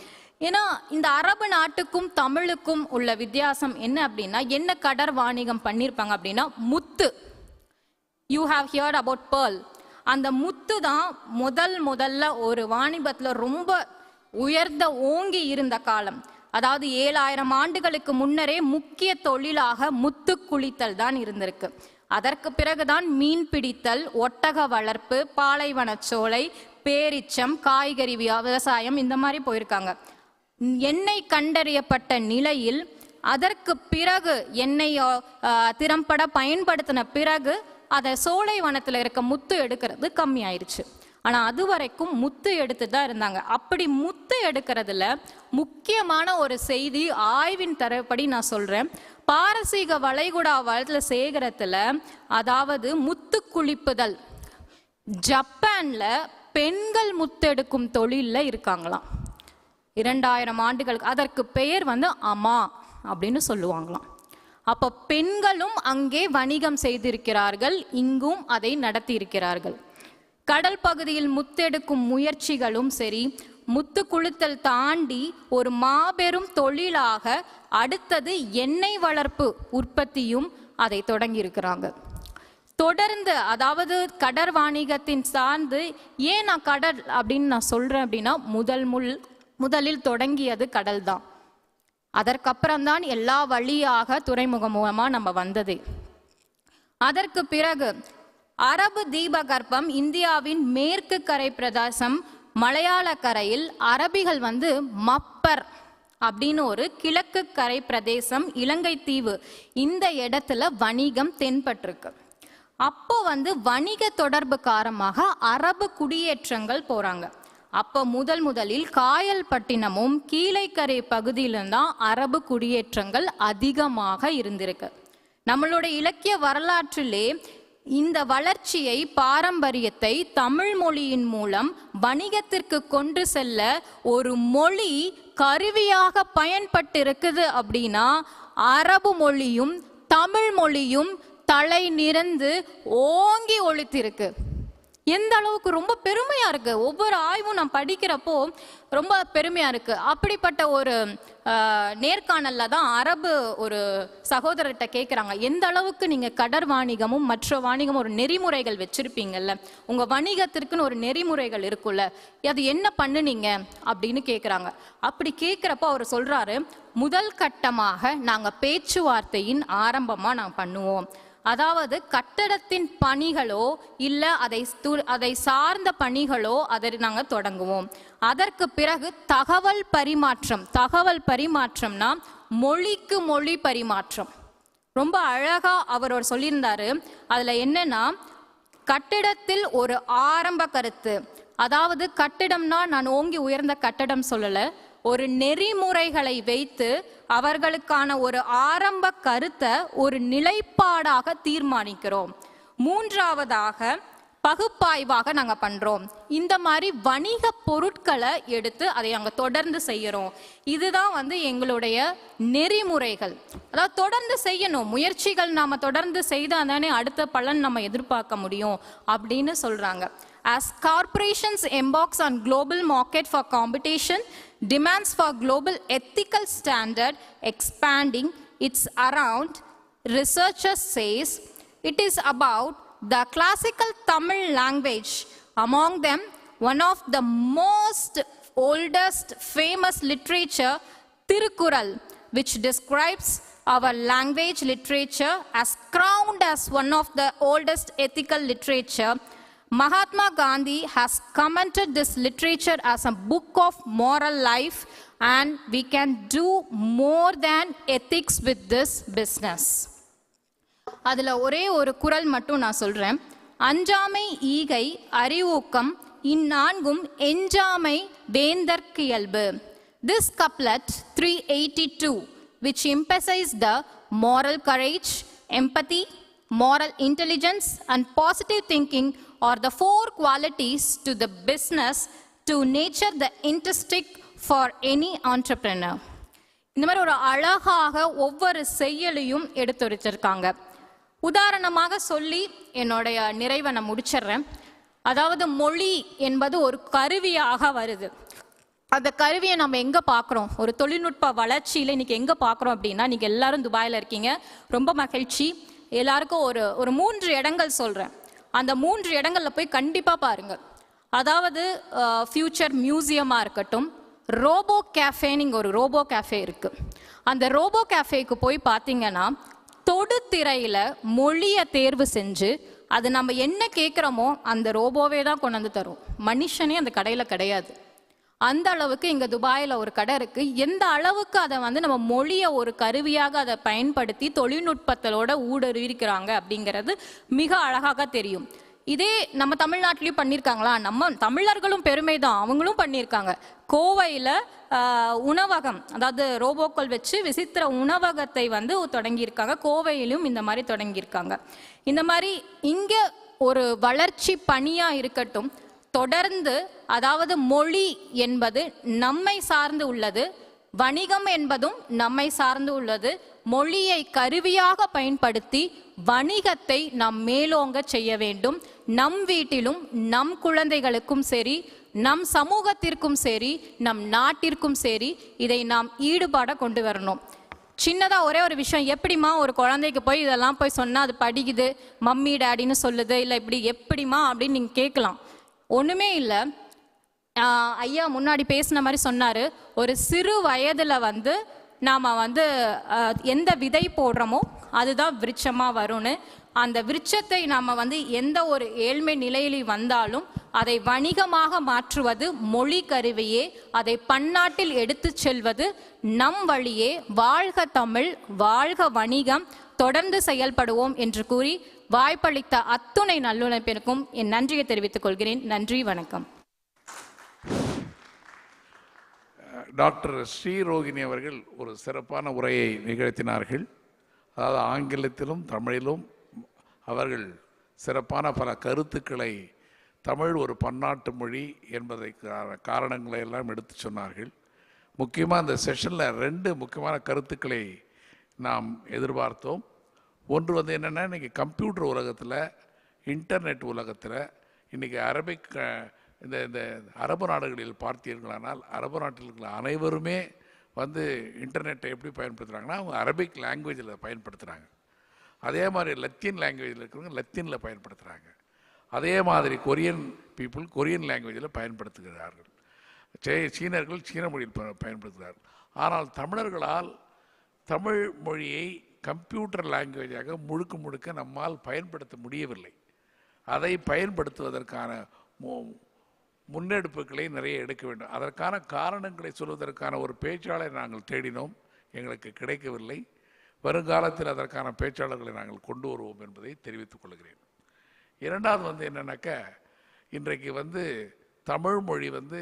ஏன்னா இந்த அரபு நாட்டுக்கும் தமிழுக்கும் உள்ள வித்தியாசம் என்ன அப்படின்னா, என்ன கடற் வாணிகம் பண்ணியிருப்பாங்க அப்படின்னா முத்து. You have heard about pearl. அந்த முத்து தான் முதல்ல ஒரு வாணிபத்தில் ரொம்ப உயர்ந்த ஓங்கி இருந்த காலம். அதாவது 7000 ஆண்டுகளுக்கு முன்னரே முக்கிய தொழிலாக முத்து குளித்தல் தான் இருந்திருக்கு. அதற்கு பிறகுதான் மீன் பிடித்தல், ஒட்டக வளர்ப்பு, பாலைவனச்சோலை, பேரிச்சம், காய்கறி விவசாயம் இந்த மாதிரி போயிருக்காங்க. எண்ணெய் கண்டறியப்பட்ட நிலையில் அதற்கு பிறகு எண்ணெய் திறம்பட பயன்படுத்தின பிறகு அதை சோலை வனத்தில் இருக்க முத்து எடுக்கிறது கம்மி ஆயிடுச்சு. ஆனால் அது வரைக்கும் முத்து எடுத்து தான் இருந்தாங்க. அப்படி முத்து எடுக்கிறதுல முக்கியமான ஒரு செய்தி ஆய்வின் தரப்படி நான் சொல்கிறேன். பாரசீக வளைகுடா வளத்தில் சேகரத்தில், அதாவது முத்து குளிப்புதல், ஜப்பானில் பெண்கள் முத்தெடுக்கும் தொழிலில் இருக்காங்களாம் 2000 ஆண்டுகளுக்கு. அதற்கு பெயர் வந்து அமா அப்படின்னு சொல்லுவாங்களாம். அப்போ பெண்களும் அங்கே வணிகம் செய்திருக்கிறார்கள், இங்கும் அதை நடத்தி இருக்கிறார்கள். கடல் பகுதியில் முத்தெடுக்கும் முயற்சிகளும் சரி, முத்து குளித்தல் தாண்டி ஒரு மாபெரும் தொழிலாக அடுத்தது எண்ணெய் வளர்ப்பு உற்பத்தியும் அதை தொடங்கி இருக்கிறாங்க. தொடர்ந்து, அதாவது கடற் வாணிகத்தின் சார்ந்து ஏன் நான் கடல் அப்படின்னு நான் சொல்றேன் அப்படின்னா, முதலில் தொடங்கியது கடல் தான். அதற்கப்புறம்தான் எல்லா வழியாக துறைமுகம் மூலமாக நம்ம வந்தது. அதற்கு பிறகு அரபு தீபகற்பம், இந்தியாவின் மேற்கு கரை பிரதேசம், மலையாள கரையில் அரபிகள் வந்து மப்பர் அப்படின்னு ஒரு கிழக்கு கரை பிரதேசம், இலங்கை தீவு, இந்த இடத்துல வணிகம் தென்பட்டிருக்கு. அப்போ வந்து வணிக தொடர்பு காரணமாக அரபு குடியேற்றங்கள் போறாங்க. அப்போ முதலில் காயல்பட்டினமும் கீழைக்கரை பகுதியில்தான் அரபு குடியேற்றங்கள் அதிகமாக இருந்திருக்கு. நம்மளுடைய இலக்கிய வரலாற்றிலே இந்த வளர்ச்சியை, பாரம்பரியத்தை தமிழ் மொழியின் மூலம் வணிகத்திற்கு கொண்டு செல்ல ஒரு மொழி கருவியாக பயன்பட்டு இருக்குது அப்படின்னா, அரபு மொழியும் தமிழ் மொழியும் தலை நிறந்து ஓங்கி ஒழித்திருக்கு. எந்த அளவுக்கு ரொம்ப பெருமையாக இருக்குது. ஒவ்வொரு ஆய்வும் நான் படிக்கிறப்போ ரொம்ப பெருமையாக இருக்குது. அப்படிப்பட்ட ஒரு நேர்காணலில் தான் அரபு ஒரு சகோதரர்கிட்ட கேட்குறாங்க, எந்த அளவுக்கு நீங்கள் கடற் வாணிகமும் மற்ற வாணிகமும் ஒரு நெறிமுறைகள் வச்சுருப்பீங்கல்ல, உங்கள் வணிகத்திற்குன்னு ஒரு நெறிமுறைகள் இருக்குல்ல, அது என்ன பண்ணுனீங்க அப்படின்னு கேட்குறாங்க. அப்படி கேட்குறப்போ அவர் சொல்கிறாரு, முதல் கட்டமாக நாங்கள் பேச்சுவார்த்தையின் ஆரம்பமாக நாங்கள் பண்ணுவோம். அதாவது கட்டடத்தின் பணிகளோ இல்லை அதை சார்ந்த பணிகளோ அதை நாங்கள் தொடங்குவோம். அதற்கு பிறகு தகவல் பரிமாற்றம்னா மொழிக்கு மொழி பரிமாற்றம். ரொம்ப அழகா அவர் சொல்லியிருந்தாரு. அதுல என்னன்னா, கட்டிடத்தில் ஒரு ஆரம்ப கருத்து, அதாவது கட்டிடம்னா நான் ஓங்கி உயர்ந்த கட்டடம் சொல்லல, ஒரு நெறிமுறைகளை வைத்து அவர்களுக்கான ஒரு ஆரம்ப கருத்தை ஒரு நிலைப்பாடாக தீர்மானிக்கிறோம். மூன்றாவதாக பகுப்பாய்வாக நாங்கள் பண்ணுறோம். இந்த மாதிரி வணிக பொருட்களை எடுத்து அதை நாங்கள் தொடர்ந்து செய்கிறோம். இதுதான் எங்களுடைய நெறிமுறைகள். அதாவது தொடர்ந்து செய்யணும், முயற்சிகள் நாம் தொடர்ந்து செய்தால் தானே அடுத்த பலன் நம்ம எதிர்பார்க்க முடியும் அப்படின்னு சொல்கிறாங்க. As corporations embarks on global market for competition, demands for global ethical standard expanding, it's around, researchers says, it is about the classical Tamil language. Among them, one of the most oldest famous literature, Tirukkural, which describes our language literature as crowned as one of the oldest ethical literature. Mahatma Gandhi has commented this literature as a book of moral life, and we can do more than ethics with this business. அதில் ஒரே ஒரு குறள் மட்டும் நான் சொல்கிறேன். அஞ்சாமை ஈகை அறிவூக்கம் இந்நான்கும் எஞ்சாமை வேந்தற்கு இயல்பு. This couplet 382, which emphasizes the moral courage, empathy, moral intelligence and positive thinking are the four qualities to the business to nature the intrinsic for any entrepreneur. இந்த மாதிரி ஒரு அழகாக ஒவ்வொரு செயலையும் எடுத்துரைச்சிருக்காங்க. உதாரணமாக சொல்லி என்னுடைய நிறைவை நான் முடிச்சிடுறேன். அதாவது மொழி என்பது ஒரு கருவியாக வருது. அந்த கருவியை நம்ம எங்கே பார்க்குறோம், ஒரு தொழில்நுட்ப வளர்ச்சியில் இன்றைக்கி எங்கே பார்க்குறோம் அப்படின்னா, நீங்கள் எல்லாரும் துபாயில் இருக்கீங்க, ரொம்ப மகிழ்ச்சி. எல்லாருக்கும் ஒரு 3 இடங்கள் சொல்கிறேன். அந்த 3 இடங்களில் போய் கண்டிப்பாக பாருங்கள். அதாவது ஃப்யூச்சர் மியூசியமாக இருக்கட்டும், ரோபோ கேஃபேன்னு இங்கே ஒரு ரோபோ கேஃபே இருக்குது. அந்த ரோபோ கேஃபேக்கு போய் பார்த்தீங்கன்னா தொடுதிரையில் மொழியை தேர்வு செஞ்சு அது நம்ம என்ன கேட்குறோமோ அந்த ரோபோவே தான் கொண்டு வந்து தரும். மனுஷனே அந்த கடையில் கிடையாது. அந்த அளவுக்கு இங்கே துபாயில் ஒரு கடை இருக்குது. எந்த அளவுக்கு அதை நம்ம மொழியை ஒரு கருவியாக அதை பயன்படுத்தி தொழில்நுட்பத்தோட ஊடுருவிக்கிறாங்க அப்படிங்கிறது மிக அழகாக தெரியும். இதே நம்ம தமிழ்நாட்டிலையும் பண்ணியிருக்காங்களா? நம்ம தமிழர்களும் பெருமை தான், அவங்களும் பண்ணியிருக்காங்க. கோவையில் உணவகம், அதாவது ரோபோக்கள் வச்சு விசித்திர உணவகத்தை தொடங்கியிருக்காங்க. கோவையிலும் இந்த மாதிரி தொடங்கியிருக்காங்க. இந்த மாதிரி இங்கே ஒரு வளர்ச்சி பணியாக இருக்கட்டும், தொடர்ந்து அதாவது மொழி என்பது நம்மை சார்ந்து உள்ளது, வணிகம் என்பதும் நம்மை சார்ந்து உள்ளது. மொழியை கருவியாக பயன்படுத்தி வணிகத்தை நாம் மேலோங்க செய்ய வேண்டும். நம் வீட்டிலும் நம் குழந்தைகளுக்கும் சரி, நம் சமூகத்திற்கும் சரி, நம் நாட்டிற்கும் சரி இதை நாம் ஈடுபாட கொண்டு வரணும். சின்னதாக ஒரே ஒரு விஷயம், எப்படிமா ஒரு குழந்தைக்கு போய் இதெல்லாம் போய் சொன்னால் அது படிக்குது, மம்மி டேடின்னு சொல்லுது, இல்லை இப்படி எப்படிமா அப்படின்னு நீங்கள் கேட்கலாம். ஒன்றுமே இல்லை. ஐயா முன்னாடி பேசின மாதிரி சொன்னார், ஒரு சிறு வயதில் நாம் எந்த விதை போடுறோமோ அதுதான் விருட்சமாக வரும்னு. அந்த விருட்சத்தை நாம் எந்த ஒரு ஏழ்மை நிலையில் வந்தாலும் அதை வணிகமாக மாற்றுவது மொழி கருவியே, அதை பன்னாட்டில் எடுத்து செல்வது நம் வழியே. வாழ்க தமிழ், வாழ்க வணிகம், தொடர்ந்து செயல்படுவோம் என்று கூறி வாய்ப்பளித்த அத்துணை நல்லுழைப்பிற்கும் என் நன்றியை தெரிவித்துக் கொள்கிறேன். நன்றி, வணக்கம். டாக்டர் ஸ்ரீரோகிணி அவர்கள் ஒரு சிறப்பான உரையை நிகழ்த்தினார்கள். அதாவது ஆங்கிலத்திலும் தமிழிலும் அவர்கள் சிறப்பான பல கருத்துக்களை, தமிழ் ஒரு பன்னாட்டு மொழி என்பதற்கான காரணங்களை எல்லாம் எடுத்து சொன்னார்கள். முக்கியமாக இந்த செஷனில் 2 முக்கியமான கருத்துக்களை நாம் எதிர்பார்த்தோம். ஒன்று என்னென்னா, இன்றைக்கி கம்ப்யூட்டர் உலகத்தில், இன்டர்நெட் உலகத்தில் இன்றைக்கி அரபிக் இந்த அரபு நாடுகளில் பார்த்தீர்களானால் அரபு நாட்டில் இருக்கிற அனைவருமே வந்து இன்டர்நெட்டை எப்படி பயன்படுத்துகிறாங்கன்னா அவங்க அரபிக் லாங்குவேஜில் பயன்படுத்துகிறாங்க. அதே மாதிரி லத்தீன் லாங்குவேஜில் இருக்கிறவங்க லத்தீனில் பயன்படுத்துகிறாங்க. அதே மாதிரி கொரியன் பீப்புள் கொரியன் லாங்குவேஜில் பயன்படுத்துகிறார்கள். சீனர்கள் சீன மொழியில் பயன்படுத்துகிறார்கள். ஆனால் தமிழர்களால் தமிழ் மொழியை கம்ப்யூட்டர் லாங்குவேஜாக முழுக்க நம்மால் பயன்படுத்த முடியவில்லை. அதை பயன்படுத்துவதற்கான முன்னெடுப்புகளை நிறைய எடுக்க வேண்டும். அதற்கான காரணங்களை சொல்வதற்கான ஒரு பேச்சாளரை நாங்கள் தேடினோம், எங்களுக்கு கிடைக்கவில்லை. வருங்காலத்தில் அதற்கான பேச்சாளர்களை நாங்கள் கொண்டு வருவோம் என்பதை தெரிவித்துக் கொள்கிறேன். இரண்டாவது வந்து என்னன்னாக்க, இன்றைக்கு வந்து தமிழ் மொழி வந்து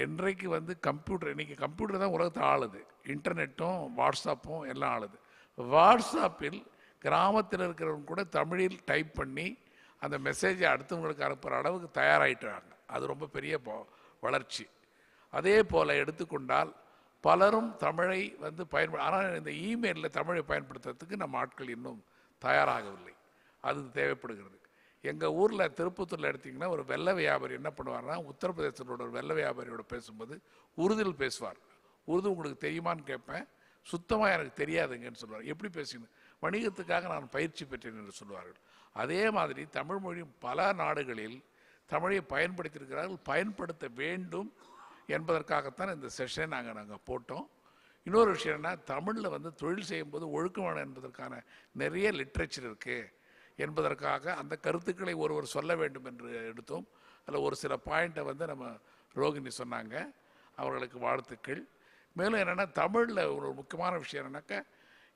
என்றைக்கு வந்து கம்ப்யூட்டர், இன்றைக்கி கம்ப்யூட்டர் தான் உலகத்தை ஆளுது, இன்டர்நெட்டும் வாட்ஸ்அப்பும் எல்லாம் ஆளுது. வாட்ஸ்அப்பில் கிராமத்தில் இருக்கிறவங்க கூட தமிழில் டைப் பண்ணி அந்த மெசேஜை அடுத்தவங்களுக்கு அனுப்புகிற அளவுக்கு தயாராகிட்டாங்க. அது ரொம்ப பெரிய வளர்ச்சி. அதே போல் எடுத்துக்கொண்டால் பலரும் தமிழை வந்து ஆனால் இந்த இமெயிலில் தமிழை பயன்படுத்துறதுக்கு நம்ம ஆட்கள் இன்னும் தயாராகவில்லை. அது தேவைப்படுகிறது. எங்கள் ஊரில் திருப்பத்தூரில் எடுத்திங்கன்னா ஒரு வெள்ளை வியாபாரி என்ன பண்ணுவார்னா, உத்தரப்பிரதேசத்தோட ஒரு வெள்ளை வியாபாரியோட பேசும்போது உருதில் பேசுவார். உருது உங்களுக்கு தெரியுமான்னு கேட்பேன், சுத்தமாக எனக்கு தெரியாதுங்கன்னு சொல்லுவார். எப்படி பேசணும், வணிகத்துக்காக நான் பயிற்சி பெற்றேன் என்று சொல்லுவார்கள். அதே மாதிரி தமிழ் மொழி பல நாடுகளில் தமிழை பயன்படுத்தியிருக்கிறார்கள், பயன்படுத்த வேண்டும் என்பதற்காகத்தான் இந்த செஷன் நாங்கள் போட்டோம். இன்னொரு விஷயம்னா, தமிழில் வந்து தொழில் செய்யும்போது ஒழுக்கம் வேணும் என்பதற்கான நிறைய லிட்ரேச்சர் இருக்குது என்பதற்காக அந்த கருத்துக்களை ஒருவர் சொல்ல வேண்டும் என்று எடுத்தோம். அதில் ஒரு சில பாயிண்ட்டை வந்து நம்ம ரோகிணி சொன்னாங்க, அவர்களுக்கு வாழ்த்துக்கள். மேலும் என்னென்னா, தமிழில் ஒரு முக்கியமான விஷயம் என்னன்னாக்கா,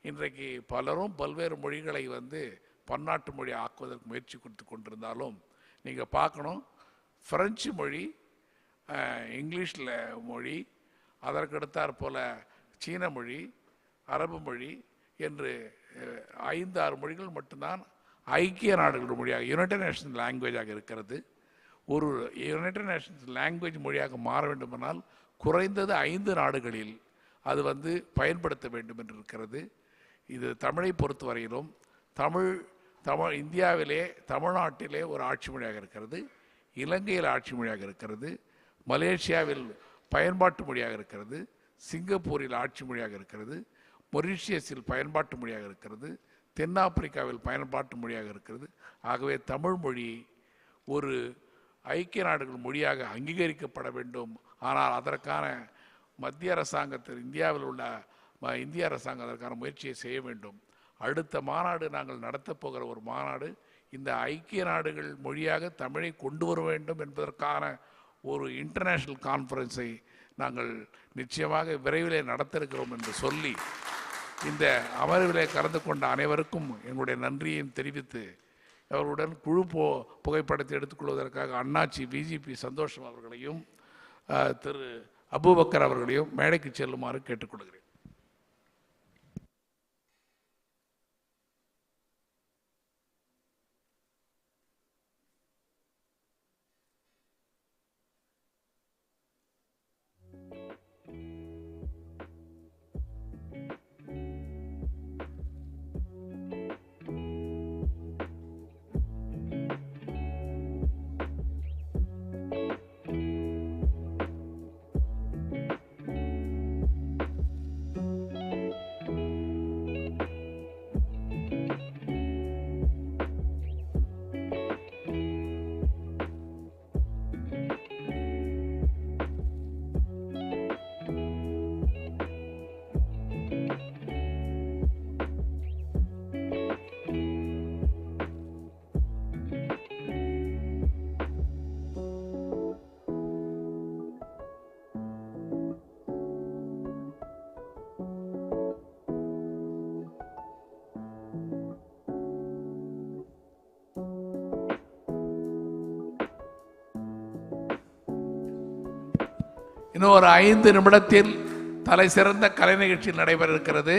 இன்றைக்கு பலரும் பல்வேறு மொழிகளை வந்து பன்னாட்டு மொழி ஆக்குவதற்கு முயற்சி கொடுத்து கொண்டிருந்தாலும் நீங்கள் பார்க்கணும், ஃப்ரெஞ்சு மொழி, இங்கிலீஷில் மொழி, அதற்கடுத்தாற் போல் சீன மொழி, அரபு மொழி என்று 5-6 மொழிகள் மட்டும்தான் ஐக்கிய நாடுகள் மொழியாக, யுனைடெட் நேஷன்ஸ் லாங்குவேஜாக இருக்கிறது. ஒரு யுனைடெட் நேஷன்ஸ் லாங்குவேஜ் மொழியாக மாற வேண்டுமானால் குறைந்தது 5 நாடுகளில் அது வந்து பயன்படுத்த வேண்டும் என்று இருக்கிறது. இது தமிழை பொறுத்தவரையிலும் இந்தியாவிலே தமிழ்நாட்டிலே ஒரு ஆட்சி மொழியாக இருக்கிறது, இலங்கையில் ஆட்சி மொழியாக இருக்கிறது, மலேசியாவில் பயன்பாட்டு மொழியாக இருக்கிறது, சிங்கப்பூரில் ஆட்சி மொழியாக இருக்கிறது, மொரிஷியஸில் பயன்பாட்டு மொழியாக இருக்கிறது, தென்னாப்பிரிக்காவில் பயன்பாட்டு மொழியாக இருக்கிறது. ஆகவே தமிழ் மொழி ஒரு ஐக்கிய நாடுகள் மொழியாக அங்கீகரிக்கப்பட வேண்டும். ஆனால் அதற்கான மத்திய அரசாங்கத்தில் இந்தியாவில் உள்ள இந்திய அரசாங்கம் அதற்கான முயற்சியை செய்ய வேண்டும். அடுத்த மாநாடு நாங்கள் நடத்தப் போகிற ஒரு மாநாடு இந்த ஐக்கிய நாடுகள் மொழியாக தமிழை கொண்டு வர வேண்டும் என்பதற்கான ஒரு இன்டர்நேஷ்னல் கான்ஃபரன்ஸை நாங்கள் நிச்சயமாக விரைவிலே நடத்த இருக்கிறோம் என்று சொல்லி, இந்த அமர்விலே கலந்து கொண்ட அனைவருக்கும் எங்களுடைய நன்றியையும் தெரிவித்து, அவர்களுடன் குழு புகைப்படத்தை எடுத்துக்கொள்வதற்காக அண்ணாச்சி விஜிபி சந்தோஷம் அவர்களையும் திரு அபூபக்கர் அவர்களையும் மேடைக்கு செல்லுமாறு கேட்டுக்கொள்கிறேன். இன்னும் ஒரு 5 நிமிடத்தில் தலை சிறந்த கலை நிகழ்ச்சி நடைபெற இருக்கிறது.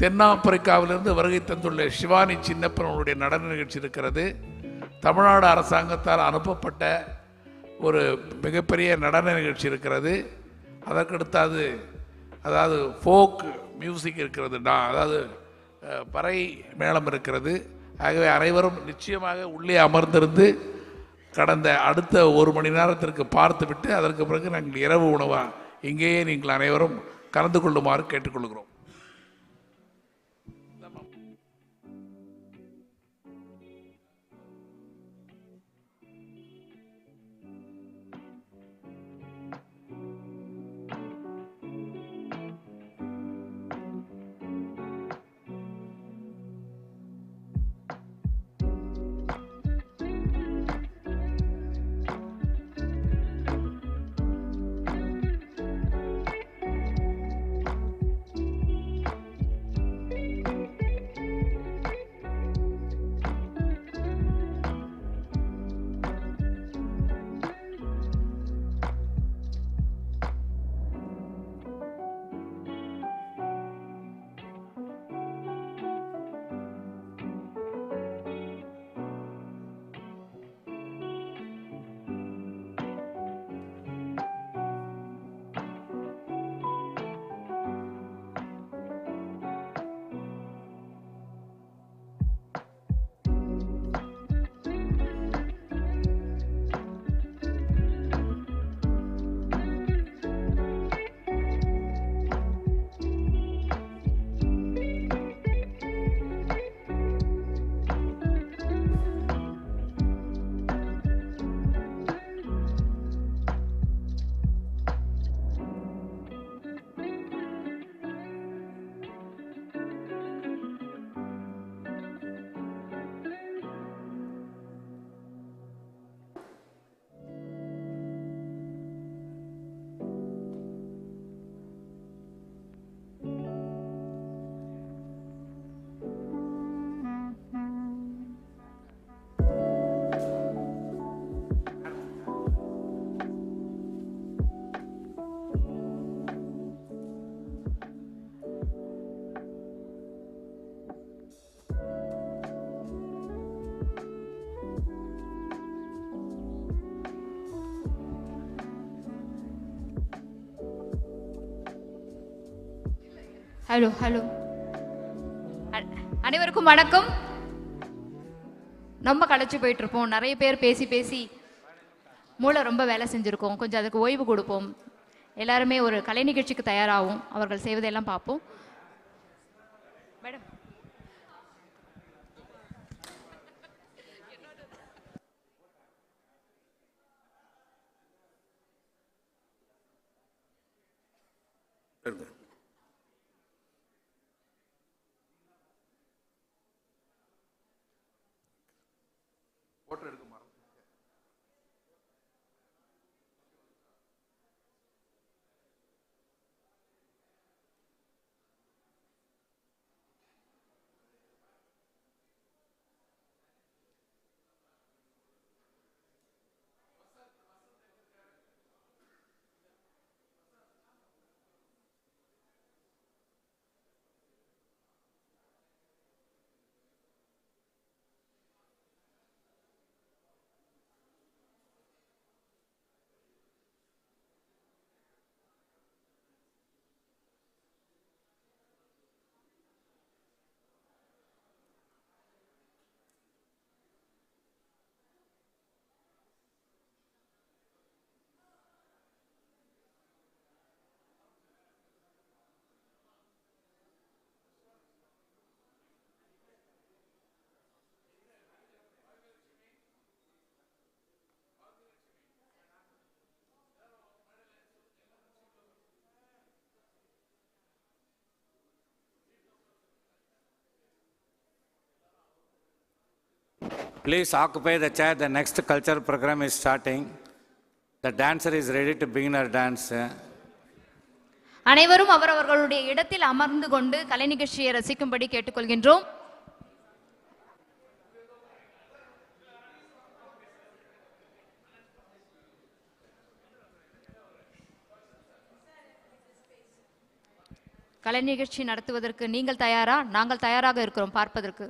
தென்னாப்பிரிக்காவிலிருந்து வருகை தந்துள்ள சிவானி சின்னப்பன் அவருடைய நடன நிகழ்ச்சி இருக்கிறது. தமிழ்நாடு அரசாங்கத்தால் அனுப்பப்பட்ட ஒரு மிகப்பெரிய நடன நிகழ்ச்சி இருக்கிறது. அதற்கடுத்தது அதாவது ஃபோக் மியூசிக் இருக்கிறது, அதாவது பறை மேளம் இருக்கிறது. ஆகவே அனைவரும் நிச்சயமாக உள்ளே அமர்ந்திருந்து கடந்த அடுத்த 1 மணி நேரத்திற்கு பார்த்துவிட்டு அதற்கு பிறகு நாங்கள் இரவு உணவாக இங்கேயே நீங்கள் அனைவரும் கலந்து கொள்ளுமாறு கேட்டுக்கொள்கிறோம். ஹலோ ஹலோ அனைவருக்கும் வணக்கம். ரொம்ப களைச்சு போயிட்டு இருப்போம், நிறைய பேர் பேசி பேசி மூளை ரொம்ப வேலை செஞ்சுருக்கோம். கொஞ்சம் அதுக்கு ஓய்வு கொடுப்போம். எல்லாருமே ஒரு கலை நிகழ்ச்சிக்கு தயாராகும், அவர்கள் செய்வதையெல்லாம் பார்ப்போம். Madam Please occupy the chair. The next cultural program is starting. The dancer is ready to begin her dance. அனைவரும் அவரவர்களுடைய இடத்தில் அமர்ந்து கொண்டு கலை நிகழ்ச்சியை ரசிக்கும்படி கேட்டுக்கொள்கின்றோம். கலை நிகழ்ச்சி நடத்துவதற்கு நீங்கள் தயாரா? நாங்கள் தயாராக இருக்கிறோம் பார்ப்பதற்கு.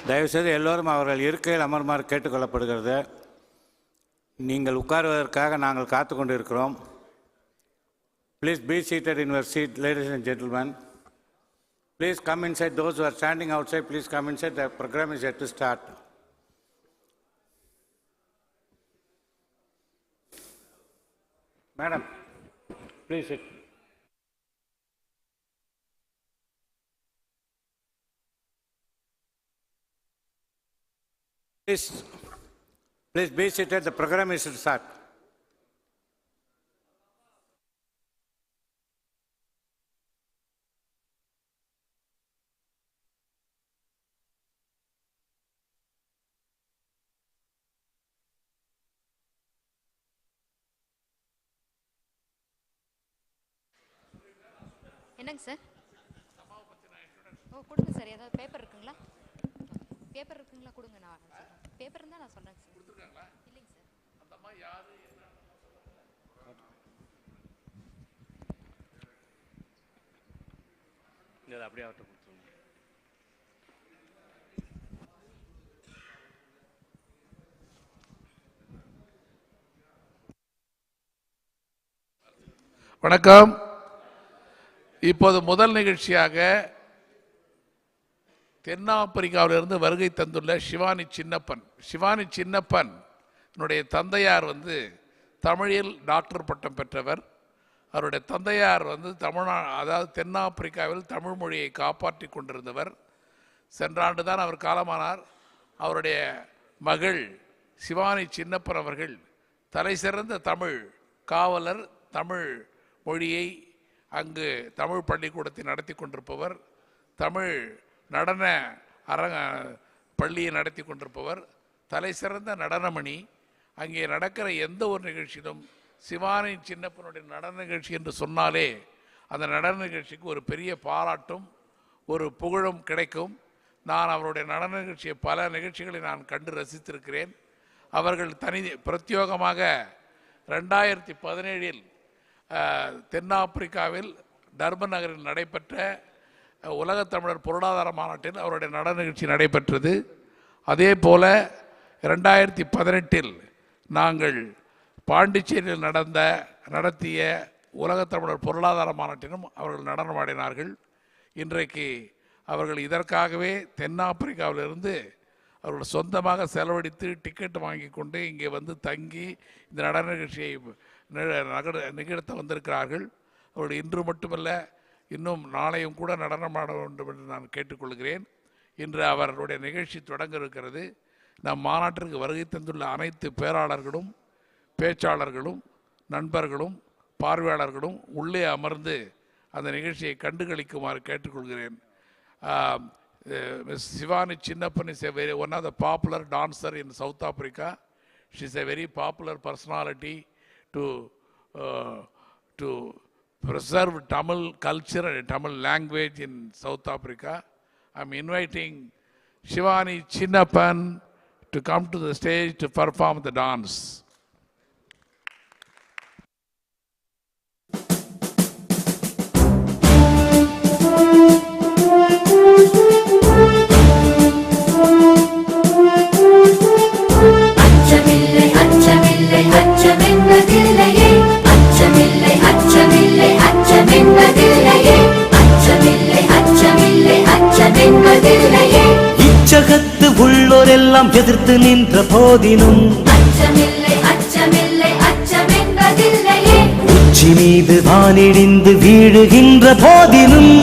தயவுசெய்து எல்லோரும் அவர்கள் இருக்கையில் அமருமாறு கேட்டுக்கொள்ளப்படுகிறது. நீங்கள் உட்காருவதற்காக நாங்கள் காத்து கொண்டிருக்கிறோம். Please be seated in your seat, ladies and gentlemen. Please come inside. Those who are standing outside, please come inside. The program is yet to start. Madam, please sit. Please be seated. The program is to start. என்னங்க sir? ஓ கொடுங்க sir. ஏதாவது paper இருக்குங்களா? Paper இருக்குங்களா? கொடுங்க. நான் paper இருந்தால் நான் சொல்கிறேன் சார். கொடுத்துருக்காங்களா? இல்லைங்க சார். அந்த அம்மா யாரு? இல்லை அப்படியே அவர்கிட்ட கொடுத்துருங்க. வணக்கம். இப்போது முதல் நிகழ்ச்சியாக தென்னாப்பிரிக்காவிலிருந்து வருகை தந்துள்ள சிவானி சின்னப்பன். சிவானி சின்னப்பன் என்னுடைய தந்தையார் தமிழில் டாக்டர் பட்டம் பெற்றவர். அவருடைய தந்தையார் அதாவது தென்னாப்பிரிக்காவில் தமிழ் மொழியை காப்பாற்றி கொண்டிருந்தவர். சென்ற ஆண்டு தான் அவர் காலமானார். அவருடைய மகள் சிவானி சின்னப்பன் அவர்கள் தலை சிறந்த தமிழ் காவலர், தமிழ் மொழியை அங்கு தமிழ் பள்ளிக்கூடத்தை நடத்தி கொண்டிருப்பவர், தமிழ் நடன பள்ளியை நடத்தி கொண்டிருப்பவர், தலை சிறந்த நடனமணி. அங்கே நடக்கிற எந்த ஒரு நிகழ்ச்சியிலும் சிவானி சின்னப்பனுடைய நடன நிகழ்ச்சி என்று சொன்னாலே அந்த நடன நிகழ்ச்சிக்கு ஒரு பெரிய பாராட்டும் ஒரு புகழும் கிடைக்கும். நான் அவருடைய நடன நிகழ்ச்சியை பல நிகழ்ச்சிகளை நான் கண்டு ரசித்திருக்கிறேன். அவர்கள் பிரத்யேகமாக 2017 தென்னாப்பிரிக்காவில் டர்பன் நகரில் நடைபெற்ற உலகத்தமிழர் பொருளாதார மாநாட்டில் அவருடைய நடன நிகழ்ச்சி நடைபெற்றது. அதே போல் 2018 நாங்கள் பாண்டிச்சேரியில் நடத்திய உலகத்தமிழர் பொருளாதார மாநாட்டிலும் அவர்கள் நடனமாடினார்கள். இன்றைக்கு அவர்கள் இதற்காகவே தென்னாப்பிரிக்காவிலிருந்து அவர்கள் சொந்தமாக செலவழித்து டிக்கெட் வாங்கி கொண்டு இங்கே தங்கி இந்த நடன நிகழ்ச்சியை நிகழ்த்த வந்திருக்கிறார்கள். அவர்கள் இன்று மட்டுமல்ல, இன்னும் நாளையும் கூட நடனமாட வேண்டும் என்று நான் கேட்டுக்கொள்கிறேன். இன்று அவர்களுடைய நிகழ்ச்சி தொடங்க இருக்கிறது. நம் மாநாட்டிற்கு வருகை தந்துள்ள அனைத்து பேராளர்களும், பேச்சாளர்களும், நண்பர்களும், பார்வையாளர்களும் உள்ளே அமர்ந்து அந்த நிகழ்ச்சியை கண்டுகளிக்குமாறு கேட்டுக்கொள்கிறேன். Ms. Shivani Chinnapan is one of the popular dancer in South Africa. She is a very popular personality to preserve Tamil culture and Tamil language in South Africa. I am inviting Shivani Chinnapan to come to the stage to perform the dance. இச்சகத்து உள்ளோரெல்லாம் எதிர்த்து நின்ற போதினும் உச்சி மீது வானிடிந்து வீழுகின்ற போதினும்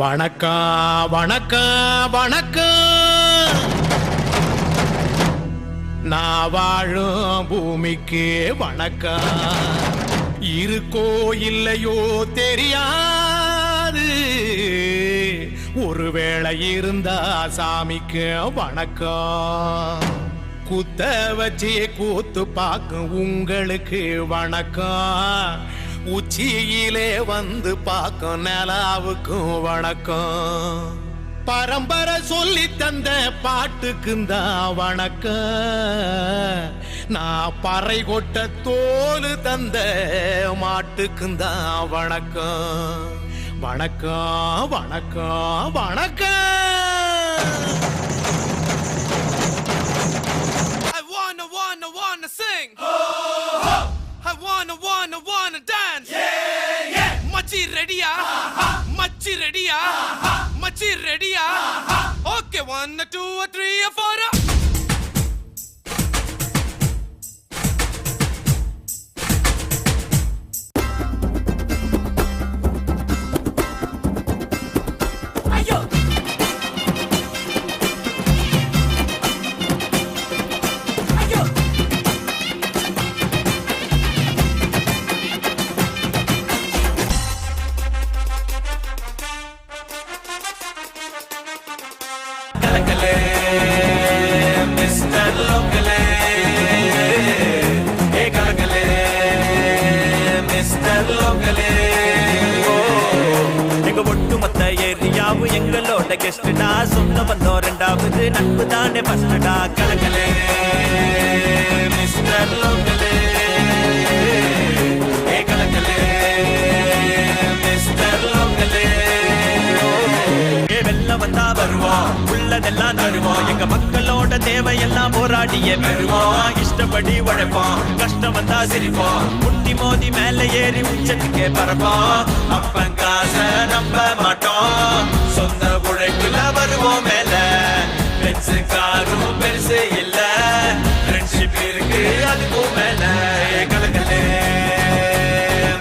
வணக்கம் வணக்கம் வணக்கம். நான் வாழும் பூமிக்கு வணக்கம். இருக்கோ இல்லையோ தெரியாது, ஒருவேளை இருந்தா சாமிக்கு வணக்கம். குத்த வச்சு கூத்து பார்க்கும் உங்களுக்கு வணக்கம். உச்சியிலே பார்க்கும் நிலாவுக்கும் வணக்கம். பரம்பரை சொல்லி தந்த பாட்டுக்குந்தா வணக்கம். நான் பறை கொட்ட தோலு தந்த மாட்டுக்குந்தா வணக்கம். வணக்கம் வணக்கம் வணக்கம். I wanna sing. I wanna dance. Machi ready-ya? Machi ready-ya? Machi ready-ya? Okay, 1, 2, 3, 4. எங்க ஒட்டுமொத்த ஏரியாவும் எங்களோட கெஸ்டா, சொந்த பந்தம் ரெண்டாவது, நட்பு தானே ஃபர்ஸ்டா. கலக்கலே மிஸ்டர் லோக்கலே, கலக்கலே மிஸ்டர் லோக்கலே. வெள்ள வந்தா வருவோம், உள்ளதெல்லாம் தருவோம், எங்க மக்களோட தேவையெல்லாம் போராடியே பெறுவோம். இஷ்டப்படி உழைப்போம், கஷ்டம் வந்தா சிரிப்போம், முட்டி மோதி மேல ஏறி உச்சத்துக்கே பறப்போம். அப்பங்காச நம்ப மாட்டோம், சொந்த உழைப்புல வருவோம் மேல. பெருசு காரும் பெருசு இல்ல, ஃப்ரெண்ட்ஷிப் இருக்கு அதுக்கும் மேல. கலக்கலே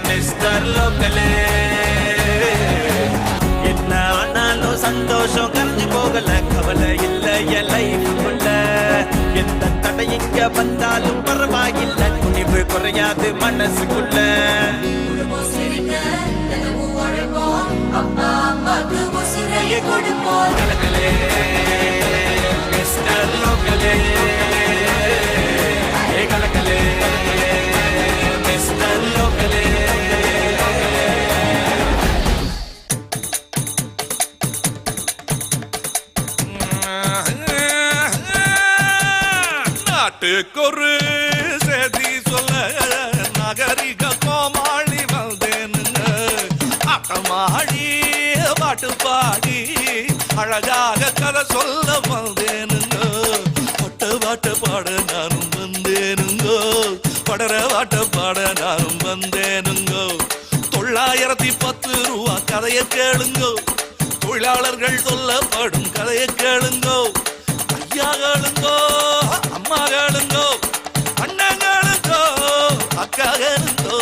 மிஸ்டர் லோக்கலே. என்ன ஆனாலும் சந்தோஷம் கரைஞ்சு போகல, கவலை இல்ல என் லைஃப்குள்ள. எந்த தடை இங்க வந்தாலும் பரவாயில்லை, துணிவு குறையாது மனசுக்குள்ள. கலக்கலே மிஸ்டர் லோக்கலே, கலக்கலே மிஸ்டர் லோக்கலே. நாட்டுக்கொரு செய்தி சொல்ல நகரிக கோமாளி வந்தேனுங்க. ஆட்டமாடி பாட்டு பாடி அழகாக கதை சொல்ல வந்தேனுங்க. பட்ட பாட்ட பாட நானும் வந்தேனுங்கோ, படற பாட்ட பாட நானும் வந்தேனுங்கோ. 910 ரூபா கதையை கேளுங்கோ, தொழிலாளர்கள் சொல்லப்படும் கதையை கேளுங்கோ. ஐயாகளுங்கோ அம்மாகளுங்கோ அண்ணங்களுங்கோ அக்காகளுங்கோ,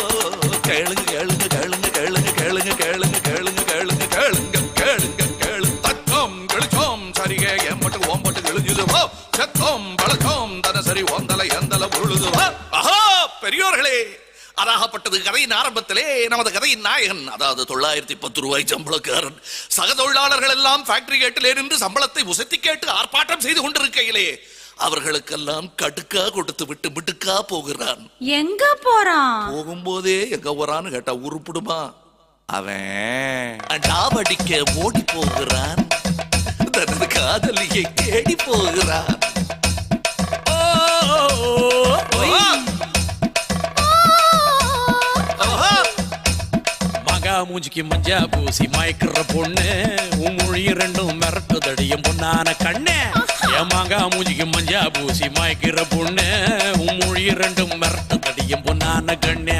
கேளுங்க கேளுங்க கேளுங்க கேளுங்க கேளுங்க கேளுங்க கேளுங்க கேளுங்க கேளுங்க கேளுங்க கேளு. தத்தம் கெளிச்சோம் சரிகே எம்பட்டு ஓம்பட்டு எழுதுவோ, செத்தோம் பழச்சோம் தனசரி ஓந்தலை எந்தல உருளுதுவோ. ஆஹா பெரியோர்களே, அதாகப்பட்டது கதையின் ஆரம்பத்திலே நமது கதையின் நாயகன், அதாவது 910 ரூபாய் சம்பளக்காரன். சக தொழிலாளர்கள் எல்லாம் ஃபேக்டரி கேட்டிலே நின்று சம்பளத்தை உசத்தி கேட்டு ஆர்ப்பாட்டம் செய்து கொண்டிருக்கையிலே அவர்களுக்கெல்லாம் கடுக்கா கொடுத்து விட்டு மிடுக்கா போகிறான். எங்க போறான்? போகும்போதே எங்க போறான்னு கேட்டா உருப்பிடுமா? அவன் டாவடிக்க ஓடி போகிறான், தனது காதலியை தேடி போகிறான். மூஞ்சிக்கு மஞ்சா பூசி மயக்கிற பொண்ணு, உன் மொழி ரெண்டும் மிரட்டு தடியும் பொண்ணான கண்ணு. ஏமாங்கா மூஞ்சிக்கு மஞ்சா பூசி மயக்கிற பொண்ணு, உன் மொழி ரெண்டும் மிரட்டு தடியும் பொண்ணான கண்ணு.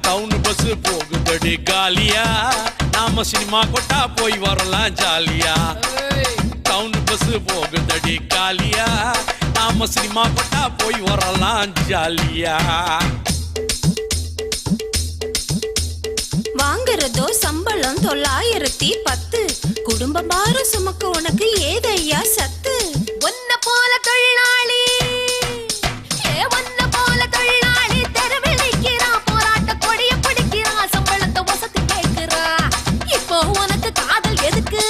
டவுன் பஸ் போகுதடி காலியா, நாம சினிமா கொட்டா போய் வரலாம் ஜாலியா. டவுன் பஸ் போகுதடி காலியா, நாம சினிமா கொட்டா போய் வரலாம் ஜாலியா. வாங்குறதோ சம்பளம் 910, குடும்ப பாரம் சுமக்க உனக்கு ஏதையா சத்து? ஒன்ன போல தொழிலாளி, ஒன்ன போல தொழிலாளி தெருவில் நிற்கிறான், போராட்ட கொடிய பிடிக்கிறான், சம்பளத்தை வசதி கேட்கிறான். இப்போ உனக்கு காதல் எதுக்கு?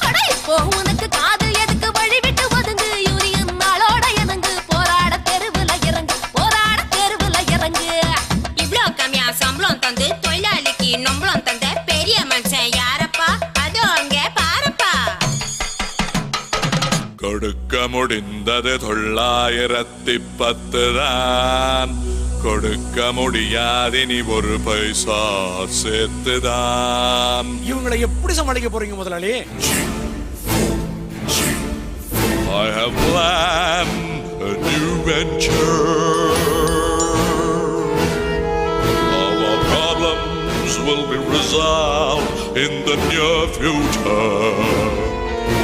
அட இப்போ உனக்கு காதல் எதுக்கு? வழி விட்டு ஒதுங்கு, யூனியன் நாளோட இறங்கு, போராட தெருவுல இறங்கு, போராட தெருவுல இறங்கு. இவ்ளோ கம்மியா சம்பளம் தந்து தொழிலாளிக்கு நம்பளம் தந்த பெரிய மனுஷன் யாரப்பா? அது அங்க பாருப்பா. முடிந்தது 910 தான். கொடுக்க முடியாது நீ ஒரு பைசா சேர்த்துதான். இவங்களை எப்படி சமாளிக்க போறீங்க முதலாளி? I have planned a new venture. Our problems will be resolved in the near future.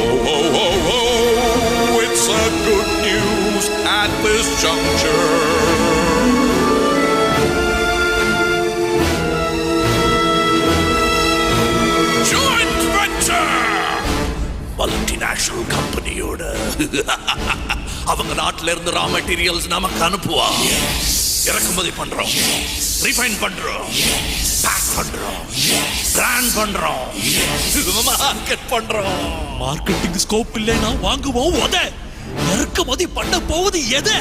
Oh, oh, oh, oh, it's a good news at this juncture. Joint venture! Multinational company-யோட அவங்க நாட்டில இருந்து ரா மெட்டீரியல்ஸ் நமக்கு அனுப்புவா. இறக்குமதி பண்றோம், refine பண்றோம், back பண்றோம், brand பண்றோம், market பண்றோம். மார்க்கெட்டிங் ஸ்கோப் இல்லைன்னா வாங்குவோம் உத. இறக்குமதி பண்ண போவது எது?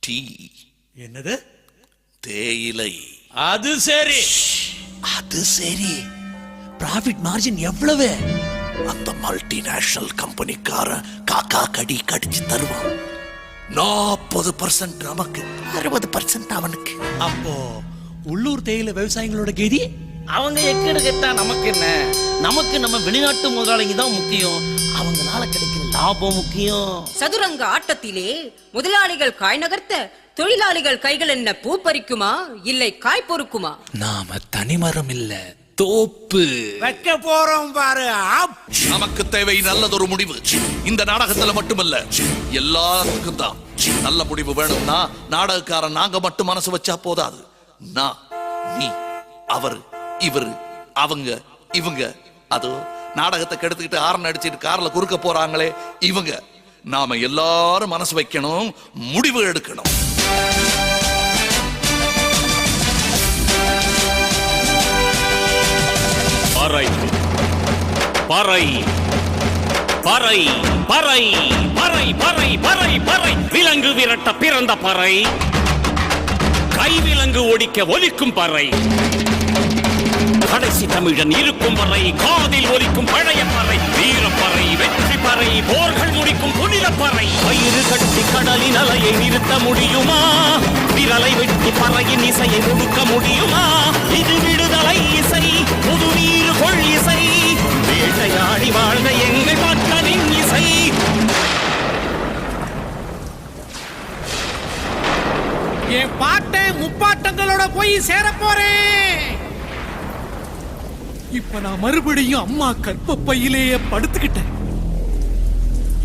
டீ. என்னது? தேயிலை. அது சரி. அது சரி. ப்ராஃபிட் மார்ஜின் எவ்வளவு? அந்த மல்டிநேஷனல் கம்பெனிக்காரன் காக்கா கடி கடிச்சு தருவான். 40% நமக்கு, 60% அவனுக்கு. அப்போ உள்ளூர் தேயிலை விவசாயிகளோட கதி? அவங்க எக்கேடு கேட்டா நமக்கு என்ன? நமக்கு நம்ம வெளிநாட்டு முதலாளிங்க தான் முக்கியம். அவங்களால கிடைக்கிற லாபம் முக்கியம். சதுரங்க ஆட்டத்திலே முதலாளிகள் காய் நகர்த்த தொழிலாளிகள் கைகள் என்ன பூ பறிக்குமா இல்லை காய் பொறுக்குமா? நாம தனிமரம் இல்ல, தோப்பு வைக்க போறோம் பாரு. நமக்கு தேவை நல்லதொரு முடிவு. இந்த நாடகத்துல மட்டுமல்ல, எல்லாத்துக்கும் தான் நல்ல முடிவு வேணும்னா நாடகக்காரன் நாங்க மட்டும் மனசு வச்சா போதாது. நான், நீ, அவர், இவர், அவங்க, இவங்க, அதோ நாடகத்தை கெடுத்துக்கிட்டு ஹாரன் அடிச்சிட்டு கார்ல குறுக்க போறாங்களே இவங்க, நாம எல்லாரும் மனசு வைக்கணும், முடிவு எடுக்கணும். பறை பறை பறை பறை பறை பறை பறை பறை விலங்கு விரட்ட பிறந்த பறை, கைவிலங்கு ஒடிக்க ஒலிக்கும் பறை, கடைசி தமிழன் இருக்கும் வரை காதில் ஒலிக்கும் பழைய பறை, வீரப்பறை, வெற்றி பறை, போர்கள் முடிக்கும் புனித பறை. வயிறு கட்டி கடலின் அலையை நிறுத்த முடியுமா? விரலை வெட்டி பறையின் இசையை ஒடுக்க முடியுமா? இது விடுதலை இசை, புது நீர் கொள் இசை, வேட்டையாடி வாழ்ந்த எங்கள் மக்களின் இசை. என் பாட்டை முப்பாட்டங்களோட போய் சேர போறேன். இப்ப நான் மறுபடியும் அம்மா கற்பப்பையிலேயே படுத்துக்கிட்டேன்.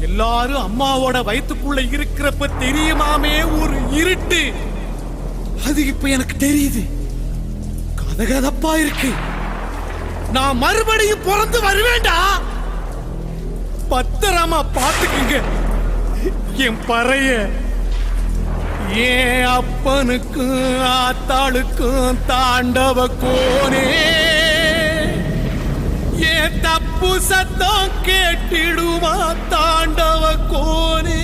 எல்லாரும் அம்மாவோட வயிற்றுக்குள்ள இருக்கிறப்ப தெரியுமாமே ஒரு இருட்டு, அது இப்ப எனக்கு தெரியுது. கதகதப்பா இருக்கு. நான் மறுபடியும் பிறந்து வருவேண்டா. பத்திரமா பாத்துக்குங்க என் பறைய. ஏன் அப்பனுக்கும் ஆத்தாளுக்கும் தாண்டவ கோனே, ஏன் தப்பு சத்தம் கேட்டிடுமா தாண்டவ கோனே.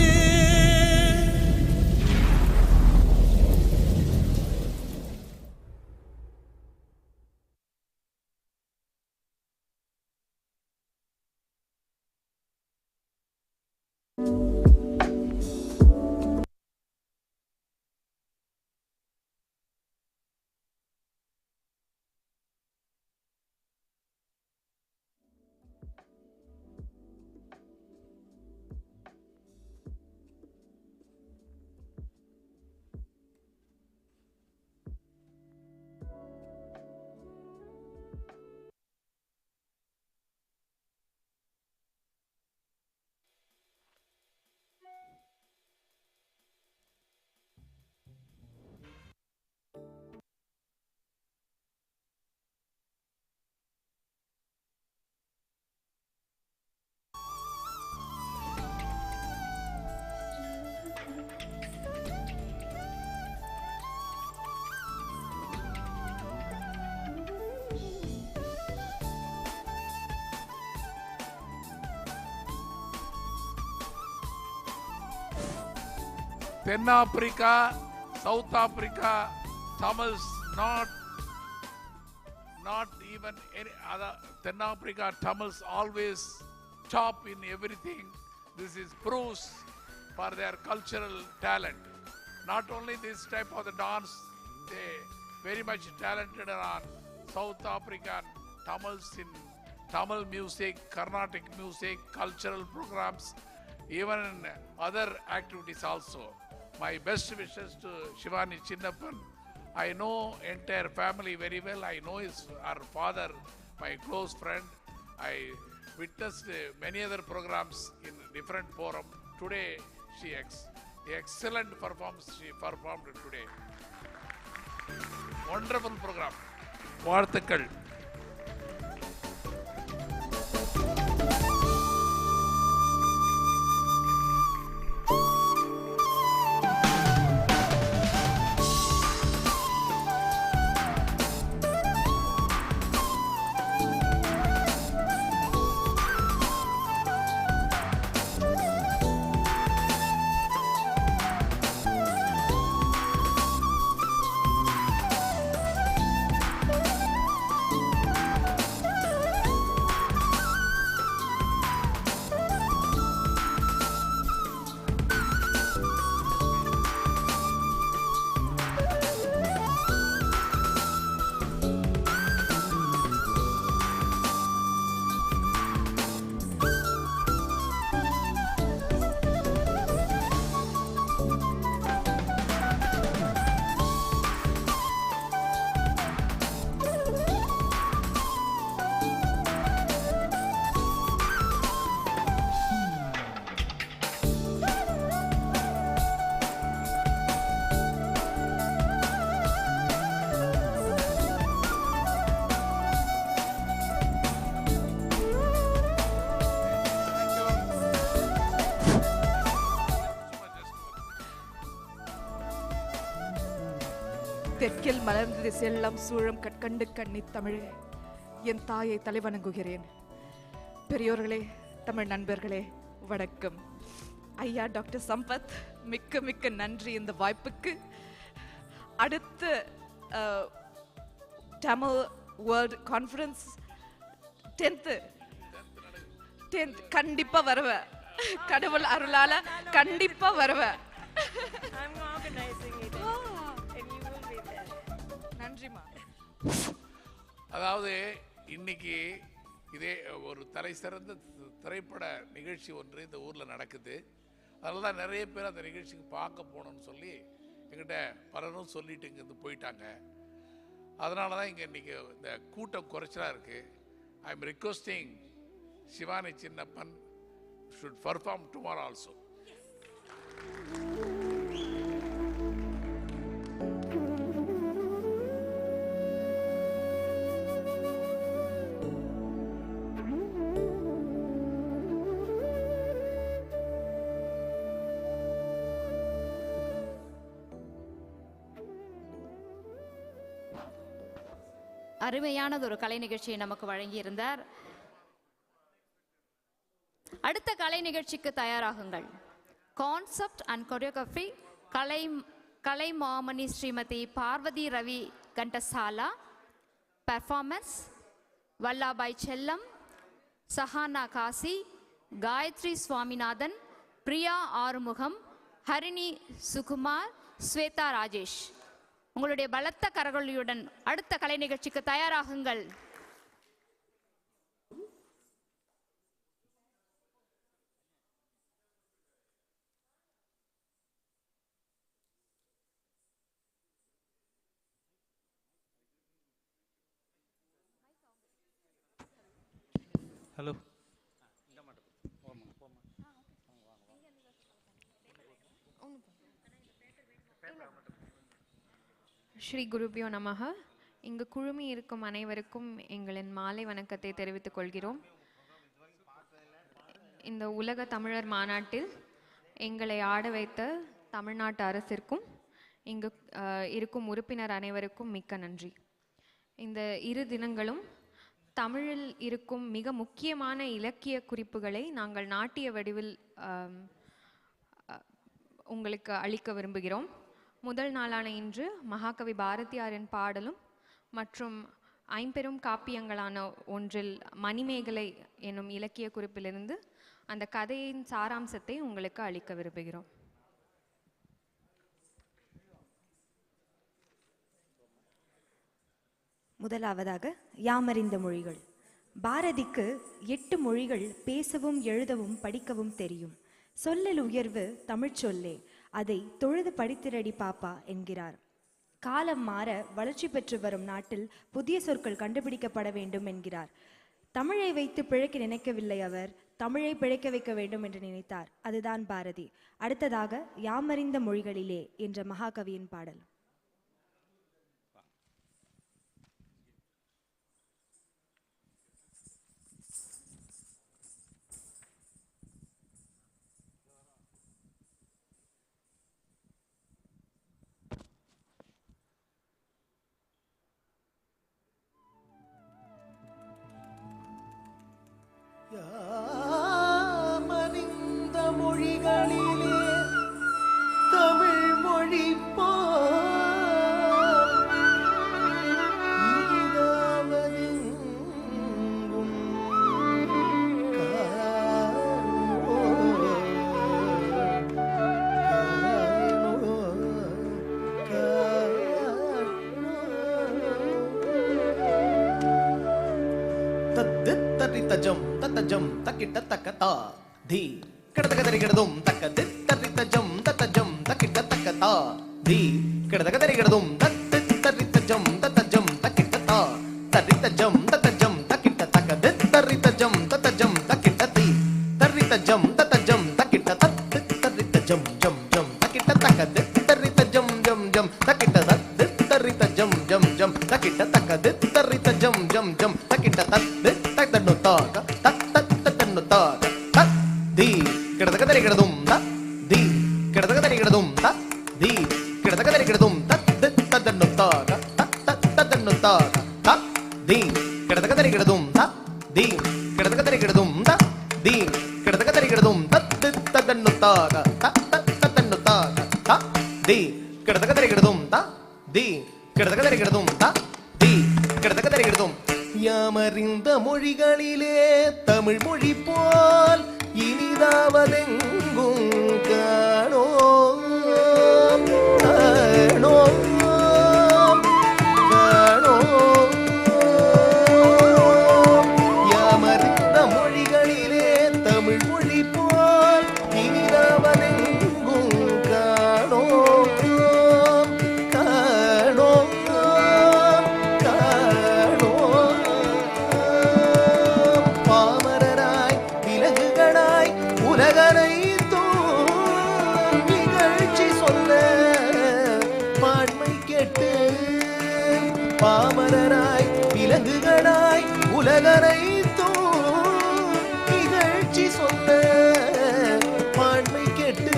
தென்னாப்பிரிக்கா, south Africa, Tamils not even any other Ten Africa Tamils always top in everything. This is proves for their cultural talent. Not only this type of the dance, they very much talented on South African Tamils in Tamil music, Carnatic music, cultural programs, even in other activities also. My best wishes to Shivani Chinnappan. I know entire family very well. I know her father, my close friend. I witnessed many other programs in different forum. Today, excellent performance she performed today. Wonderful program. வாழ்த்துக்கள். தெற்கில் மலர்ந்தது செல்லம் சூழம் கற்கண்டு கண்ணி தமிழே, என் தாயை தலைவணங்குகிறேன். பெரியோர்களே, தமிழ் நண்பர்களே, வணக்கம். ஐயா டாக்டர் சம்பத், மிக்க மிக்க நன்றி இந்த வாய்ப்புக்கு. அடுத்த தமிழ் வேர்ல்ட் கான்ஃபரன்ஸ் 10th கண்டிப்பா வருவேன். கடவுள் அருளால கண்டிப்பா வருவேன். நன்றிமா. அதாவது இன்னைக்கு இதே ஒரு தலை சிறந்த திரைப்பட நிகழ்ச்சி ஒன்று இந்த ஊரில் நடக்குது. அதனால தான் நிறைய பேர் அந்த நிகழ்ச்சிக்கு பார்க்க போகணும்னு சொல்லி எங்கிட்ட பலரும் சொல்லிட்டு இங்கேருந்து போயிட்டாங்க. அதனால தான் இங்கே இன்றைக்கி இந்த கூட்டம் குறைச்சலாக இருக்குது. I am requesting Shivani Chinnappan should perform tomorrow also. அருமையானது ஒரு கலை நிகழ்ச்சியை நமக்கு வழங்கியிருந்தார். அடுத்த கலை நிகழ்ச்சிக்கு தயாராகுங்கள். Concept and choreography Kalai Mamani Srimathi Parvati Ravi Ghantasala. Performance Vallabhbhai செல்லம், சஹானா காசி, காயத்ரி சுவாமிநாதன், பிரியா ஆறுமுகம், ஹரிணி சுகுமார், ஸ்வேதா ராஜேஷ். உங்களுடைய பலத்த கரகொலியுடன் அடுத்த கலை நிகழ்ச்சிக்கு தயாராகுங்கள். ஹலோ. ஸ்ரீ குருபியோ நமக. இங்கு குழுமி இருக்கும் அனைவருக்கும் எங்களின் மாலை வணக்கத்தை தெரிவித்துக் கொள்கிறோம். இந்த உலக தமிழர் மாநாட்டில் எங்களை ஆட வைத்த தமிழ்நாட்டு அரசிற்கும் இங்கு இருக்கும் உறுப்பினர் அனைவருக்கும் மிக்க நன்றி. இந்த இரு தினங்களும் தமிழில் இருக்கும் மிக முக்கியமான இலக்கிய குறிப்புகளை நாங்கள் நாட்டிய வடிவில் உங்களுக்கு அளிக்க விரும்புகிறோம். முதல் நாளான இன்று மகாகவி பாரதியாரின் பாடலும் மற்றும் ஐம்பெரும் காப்பியங்களான ஒன்றில் மணிமேகலை என்னும் இலக்கிய குறிப்பிலிருந்து அந்த கதையின் சாராம்சத்தை உங்களுக்கு அளிக்க விரும்புகிறோம். முதலாவதாக யாமறிந்த மொழிகள். பாரதிக்கு 8 மொழிகள் பேசவும் எழுதவும் படிக்கவும் தெரியும். சொல்லல் உயர்வு தமிழ் சொல்லே, அதை தொழுது படித்திரடி பாப்பா என்கிறார். காலம் மாற வளர்ச்சி பெற்று வரும் நாட்டில் புதிய சொற்கள் கண்டுபிடிக்கப்பட வேண்டும் என்கிறார். தமிழை வைத்து பிழைக்க நினைக்கவில்லை அவர், தமிழை பிழைக்க வைக்க வேண்டும் என்று நினைத்தார். அதுதான் பாரதி. அடுத்ததாக யாமறிந்த மொழிகளிலே என்ற மகாகவியின் பாடல். யாமறிந்த மொழிகளிலே தமிழ் மொழி தஜம் தத்தஜம் தக்கிட்ட தக்கதா தி கிடதகதரி கிடதும் தக்கது தரி தஜம் தத்தஜம் தக்கிட்ட தக்கதா தி கிடதகதரி கிடதும் தத்து தரி தஜம் தத்தஜம் தக்கிட்டதா தரி தஜம் தத்தஜம் தக்கிட்ட தக்கது தரி தஜம் தத்தஜம் தக்கிட்ட தி தரி தஜம் தத்தஜம் தக்கிட்ட தத்து தரி தஜம் ஜம் ஜம் தக்கிட்ட தக்கது தரி தஜம் ஜம் ஜம் தக்கிட்ட தத்து தரி தஜம் ஜம் ஜம் தக்கிட்ட தக்கது தரி தஜம் ஜம் ஜம் தக்கிட்ட தத்து தத்தன்னு தாக தத் தத் தத்தன்னு தாக தத் தி கிடதகதரி கிடதும் த தி கிடதகதரி கிடதும் த தி கிடதகதரி கிடதும் தத் தத்தன்னு தாக தத் தத் தத்தன்னு தாக த தி கிடதகதரி கிடதும் த தி கிடதகதரி கிடதும் த தி கிடதகதரி கிடதும் தத் தத்தன்னு தாக தத் தத் தத்தன்னு தாக த தி கிடதகதரி கிடதும் த தி கிடதகதரி கிடதும் த தி கிடதகதரி கிடதும் யாமறிந்த மொழிகளிலே தமிழ் மொழி போல் இனிதாவதெங்கும் காணோ காணோ காணோ யாமறிந்த மொழிகளிலே தமிழ் மொழி போல் இனிதாவதெங்கும் காணோ காணோ காணோ பாமரராய் விலங்குகளாய் உலகனை நிகழ்ச்சி சொல்ல பான்மை கேட்டு பாமரராய் விலங்குகளாய் உலகனை நிகழ்ச்சி சொல்ல பான்மை கேட்டு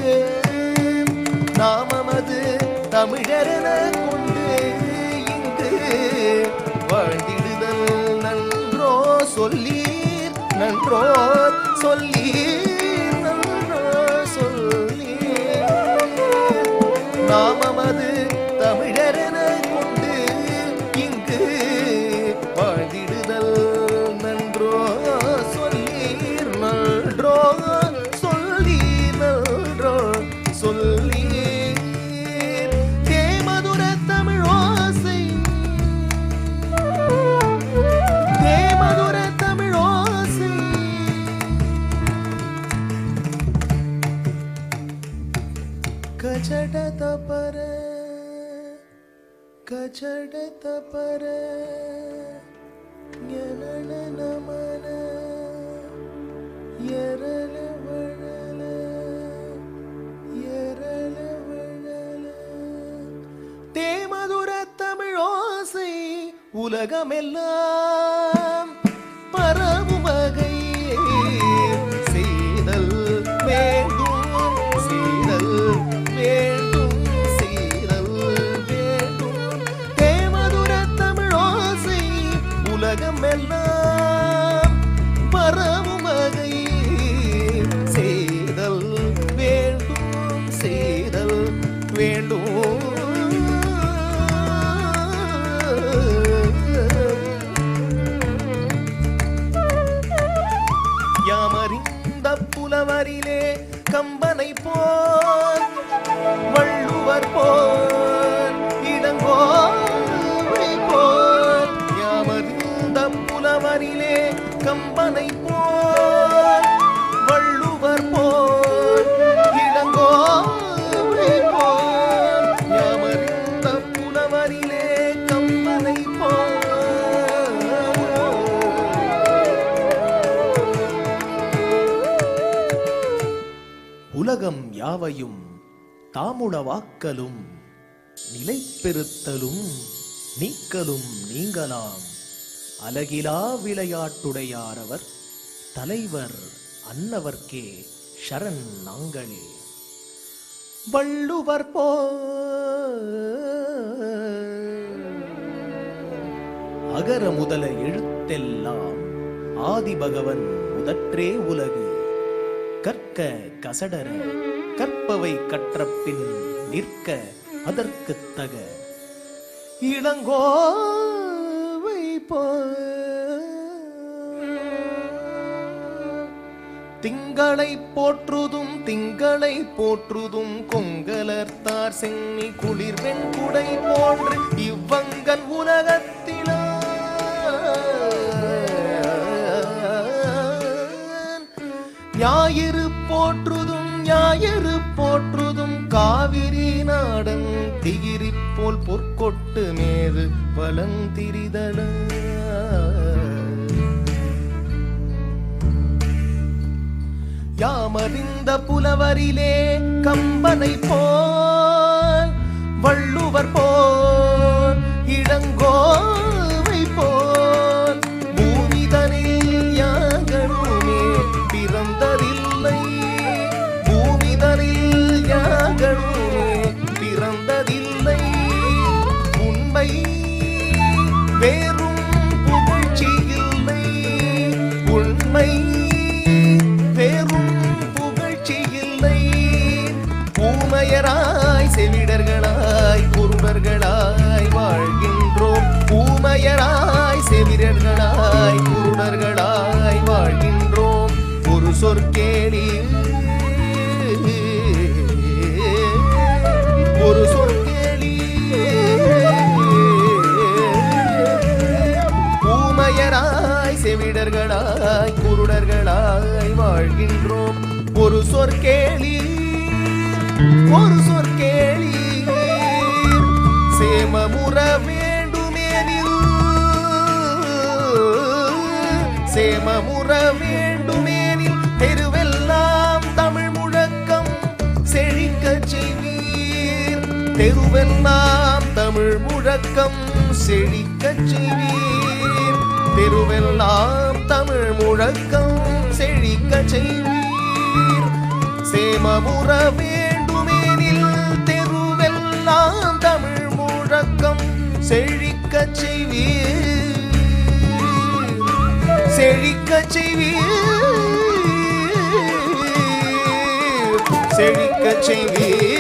நாமமது தமிழரென கொண்டு இங்கு வாழ்ந்திடுதல் நன்றோ சொல்லீர் நன்றோ சொல்லீர் நன்றோ சொல்லீர் நாமமது தமிழரென கொண்டு இங்கு வாழ்ந்திடுதல் நன்றோ சொல்லீர் நன்றோ சொல்லீர் நன்றோ சொல்லீர் தேமதுர தமிழ் ஓசை தேமதுர தமிழ் ஓசை கஜடத பர கஜடத பர யனன நமன யரல வழல யரல வழல தேமதுர தமிழ் ஓசை உலகமெல்லாம் பரவும் வகை செய்தல் வேண்டும் செய்தல் வேண்டும் செய்தல் வேண்டும் தேமதுர தமிழ் ஓசை உலகமெல்லாம் பரவும் வகை செய்தல் வேண்டும் செய்தல் வேண்டும் யாவையும் தாமுளவாக்கலும் நிலைப்பெறுத்தலும் நீக்கலும் நீங்கலாம் அலகிலா விளையாட்டுடையாரவர் தலைவர் அன்னவர்க்கே சரண் நாங்களே. வள்ளுவர் அகர முதல எழுத்தெல்லாம் ஆதிபகவன் முதற்றே உலகு கற்க கசடர கற்பவை கற்றபின் நிற்க அதற்குத் தக இளங்கோவை திங்களை போற்றுதும் கொங்கலர்த்தார் சென்னி குளிர்வெண் குடை போன்று இவ்வங்கன் உலகத்தில ஞாயிறு போற்றுதும் காவிரி நாடன் திகிரி போல் பொற்கொட்டு மேது வலந்திரிதல யாமறிந்த புலவரிலே கம்பனை போல் வள்ளுவர் போல் இளங்கோவை போல் பூமிதனில் யாகனுமே பிறந்ததில்லை பூமிதனில் யாகனுமே பிறந்ததில்லை உண்மை வேறும் புகழ்ச்சி இல்லை உண்மை வேறும் புகழ்ச்சி இல்லை ஊமையராய் செவிடர்களாய் குருடர்களாய் வாழ்கின்றோம் ஊமையராய் செவிடர்களாய் குருடர்களாய் வாழ்கின்றோம் ஒரு சொற்கேளி ஒரு சொற்கேளி ஊமையராய் செவிடர்களாய் குருடர்களாய் வாழ்கின்றோம் ஒரு சொற்கேளி ஒரு சொற்கேளி சேமமுற வேண்டுமேனில் சேமமுற வேண்டுமேனில் தெருவெல்லாம் தமிழ் முழக்கம் செழிக்கச் செய்வீர் தெருவெல்லாம் தமிழ் முழக்கம் செழிக்கச் செய்வீர் தெருவெல்லாம் தமிழ் முழக்கம் செழிக்கச் செய்வீர் சேமமுற வேண்டுமேனில் தெருவெல்லாம் தமிழ் முழக்கம் செழிக்கச் செய்வீர் செழிக்கச் செய்வீர் செழிக்கச் செய்வீர்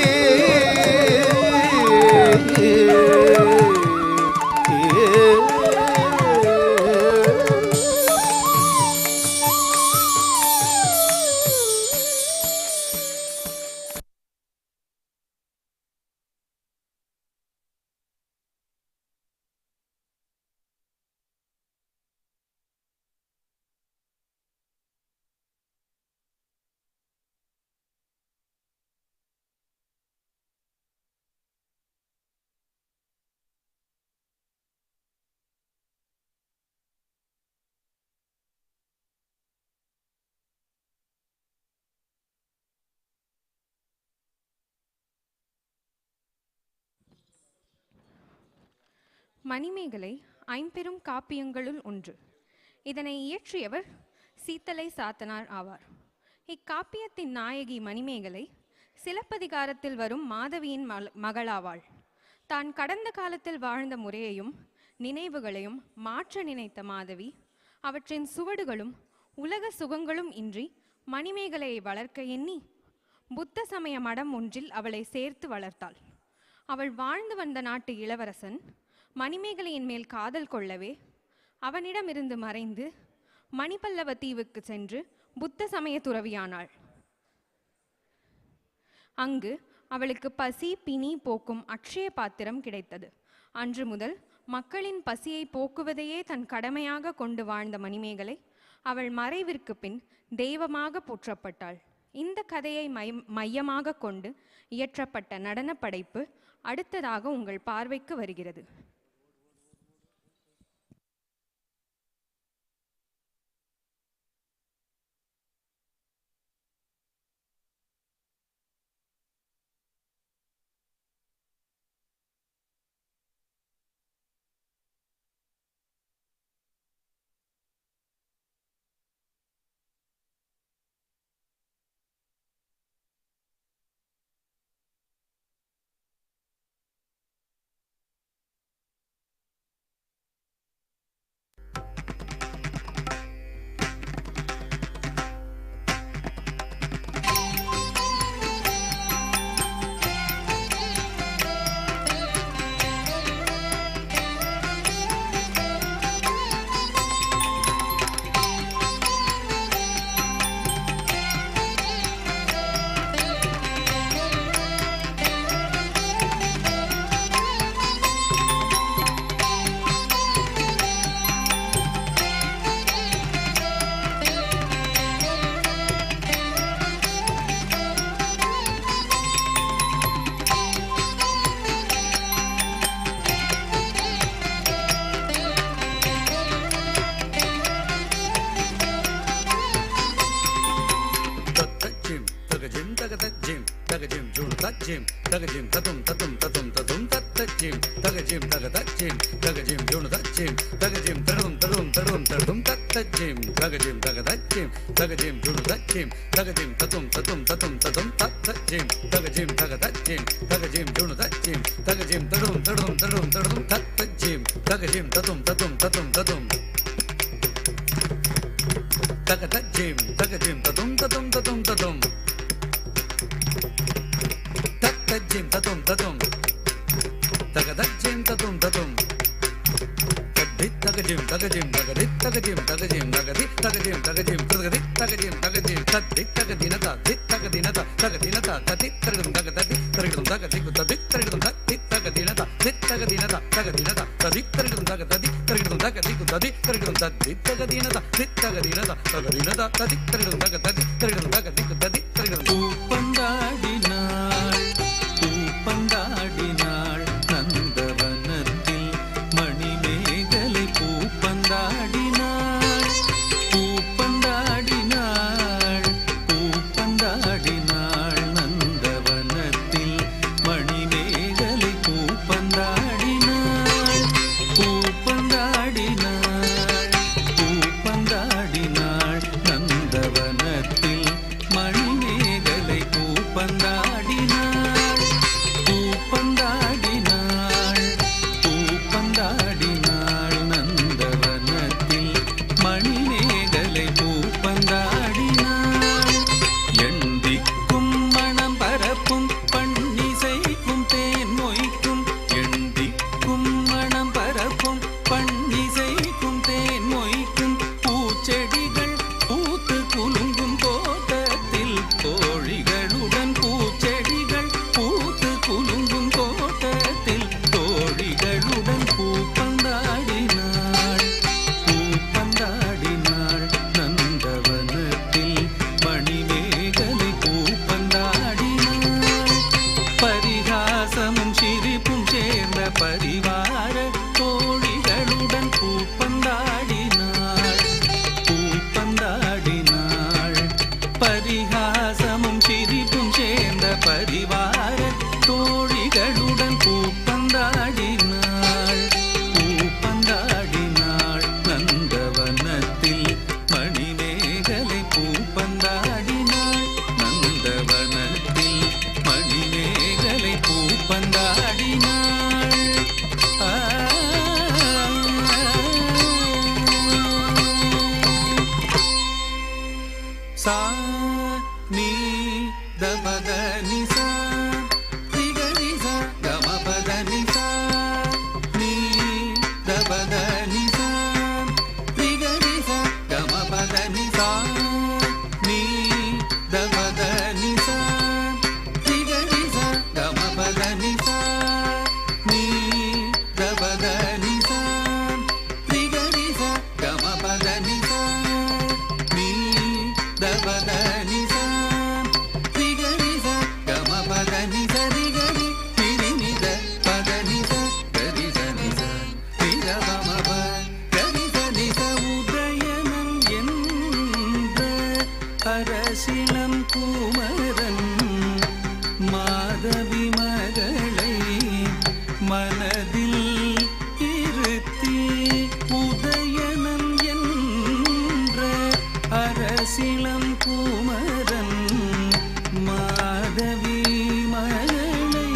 மணிமேகலை ஐம்பெரும் காப்பியங்களுள் ஒன்று. இதனை இயற்றியவர் சீத்தலை சாத்தனார் ஆவார். இக்காப்பியத்தின் நாயகி மணிமேகலை சிலப்பதிகாரத்தில் வரும் மாதவியின் மகளாவாள். தான் கடந்த காலத்தில் வாழ்ந்த முறையையும் நினைவுகளையும் மாற்ற நினைத்த மாதவி அவற்றின் சுவடுகளும் உலக சுகங்களும் இன்றி மணிமேகலையை வளர்க்க எண்ணி புத்த சமய மடம் ஒன்றில் அவளை சேர்த்து வளர்த்தாள். அவள் வாழ்ந்து வந்த நாட்டு இளவரசன் மணிமேகலையின் மேல் காதல் கொள்ளவே அவனிடமிருந்து மறைந்து மணிபல்லவ தீவுக்கு சென்று புத்த சமய துறவியானாள். அங்கு அவளுக்கு பசி பிணி போக்கும் அக்ஷய பாத்திரம் கிடைத்தது. அன்று முதல் மக்களின் பசியை போக்குவதையே தன் கடமையாக கொண்டு வாழ்ந்த மணிமேகலை அவள் மறைவிற்கு பின் தெய்வமாக போற்றப்பட்டாள். இந்த கதையை மையமாக கொண்டு இயற்றப்பட்ட நடன படைப்பு அடுத்ததாக உங்கள் பார்வைக்கு வருகிறது. தகதஜிம் தகஜிம் ஜூனு தஜிம் தகஜிம் ததும் ததும் ததும் ததும் தத்தஜிம் தகஜிம் தகதஜிம் தகஜிம் ஜூனு தஜிம் தகஜிம் தடும் தடும் தடும் தடும் தத்தஜிம் தகஜிம் தகதஜிம் தகஜிம் ஜூனு தஜிம் தகஜிம் ததும் ததும் ததும் ததும் தத்தஜிம் தகஜிம் தகதஜிம் தகஜிம் ஜூனு தஜிம் தகஜிம் தடும் தடும் தடும் தடும் தத்தஜிம் தகஜிம் ததும் ததும் ததும் ததும் தகதஜிம் தகஜிம் ததும் ததும் ததும் ததும் தத்தஜிம் ததும் ததும் தகதஜிம் ததும் ததும் தத்தித் தகஜிம் தகஜிம் தகதித் தகஜிம் தகஜிம் தகதி தகஜிம் தகஜிம் தகதி தகஜிம் தகஜிம் தத்தித் தகதினதா தித் தகதினதா தகதினதா ததித் தகதும் தகதி தகதும் தகதிகு ததித் தகதும் தத்தித் தகதினதா தித் தகதினதா தகதினதா ததித் தகதும் தகதி தகதும் தகதிகு ததித் தகதும் தத்தித் தகதினதா தித் தகதினதா தகதினதா ததித் தகதும் தகதி தகதும் தகதிகு ததித் தகதும் பூப்பந்தாடினாள் பூப்பந்தாடினாள் நந்தவனத்தில் மணிமேகலை பூப்பந்தாடினாள் பூப்பந்தாடினாள் பூப்பந்தாடினாள் நந்தவனத்தில் மணிமேகலை பூப்பந்தாடினாள் பூப்பந்தாடினாள் பூப்பந்தாடினாள் நந்தவனத்தில் மணிமேகலை பூப்பந்தாடினாள் பூப்பந்தாடினாள் பூப்பந்தாடினாள் நந்தவனத்தில் மணிமேகலை பூப்பந்தாடினாள் எண்டிக்கும் மணம் பரப்பும் பண்ணிசைக்கும் தேன் மொய்க்கும் எண்டிக்கும் மணம் பரப்பும் பண்ணிசைக்கும் தேன் மொய்க்கும் பூச்செடிகள் பூத்து குலுங்கும் தோட்டத்தில் தோழிகளுடன் பூச்செடிகள் பூத்து குலுங்கும் தோட்டத்தில் தோழிகளுடன் பூப்பந்தாடினாள் பூப்பந்தாடினாள் நந்தவனத்தில் மணிமேகலை பூப்பந்தாடினாள் பரிகாசமும் சிரிப்பும் சேர்ந்த பரிவார தோழிகளுடன் பூப்பந்தாடினாள் பூப்பந்தாடினாள் பரிகாசமும் சிரிப்பும் சேர்ந்த பரிவார தோழிகளுடன் பூப்பந்தாடினாள் பூப்பந்தாடினாள் நந்தவனத்தில் மணிமேகலை பூப்பந்தாடினாள் நந்தவனத்தில் மணிமேகலை பூப்பந்தாடினாள் சா நீ தபத நிசா திகரிசா கமபத நிசா நீ தபத நிசா திகரிசா கமபத நிசா நீ தபத நிசா திகரிசா கமபத நிசா நீ தபத நிசா திகரிசா கமபத நிசா நீ தபத நிசா திகரிசா கமபத நிச திகரி திரிநித பத நிச கரிச நிச நிரவமப கரிச நிச உதயனன் என்ற அரசிலம் குமரன் மாதவி மகளை மனதில் இருத்தி உதயனன் என்ற அரசிலம் குமரன் மாதவி மகளை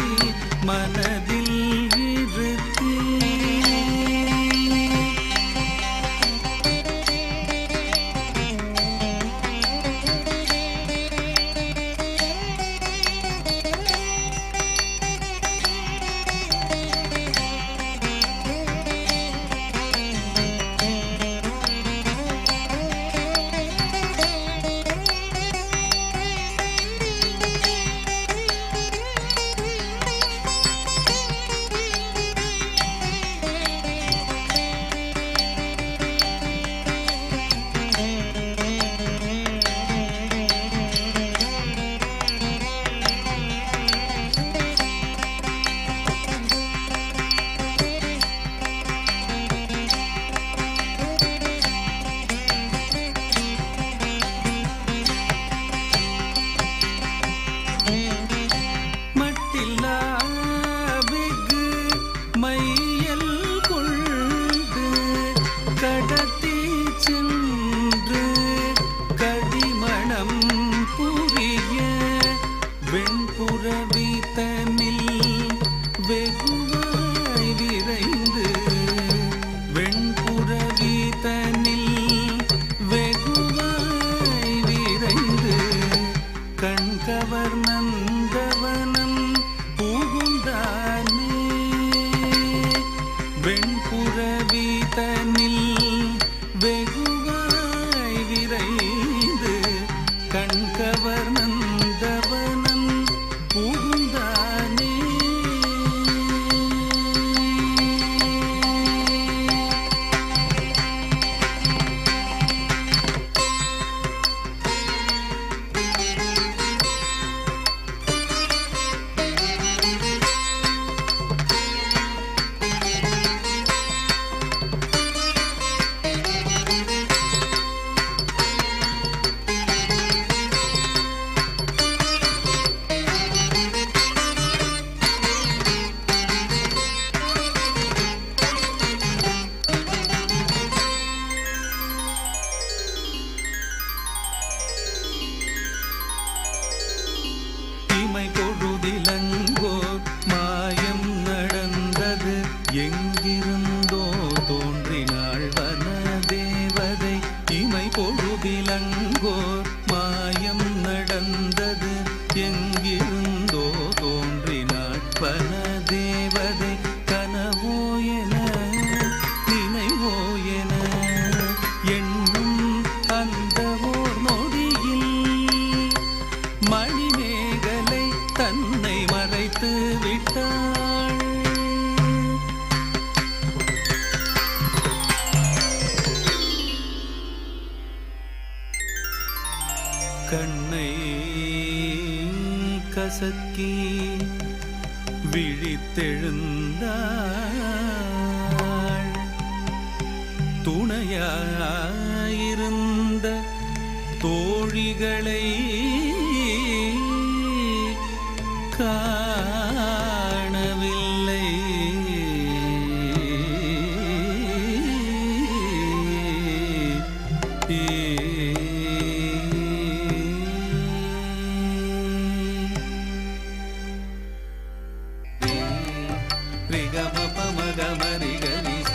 மனதில் இருத்தி வெண்புறவி தன்னில் வெகுவாய் விரைந்து வெண்புறவி தன்னில் வெகுவாய் விரைந்து கண்கவர் நந்தவனம் புகுந்தானே வெண்புறவி தன்னில் வெகுவாய் விரைந்து கண்கவர் நந்தவனம் புகுந்தானே இமை பொழுதிலங்கோர் மாயம் நடந்தது எங்கிருந்தோ தோன்றினாள் வன தேவதை இமை பொழுதிலங்கோர் மாயம் நடந்தது எங்கிருந்தோ தோன்றினாள் வன தேவதை கனவோ என நினைவோ என எண்ணும் அந்த ஓர் நொடியில் மணிமேகலை தன்னை மறைத்து விட்டாள் கண்ணை கசக்கி விழித்தெழுந்தாள் துணையாயிருந்த தோழிகளை காணவில்லை ரிகம பமகம ரிகரிச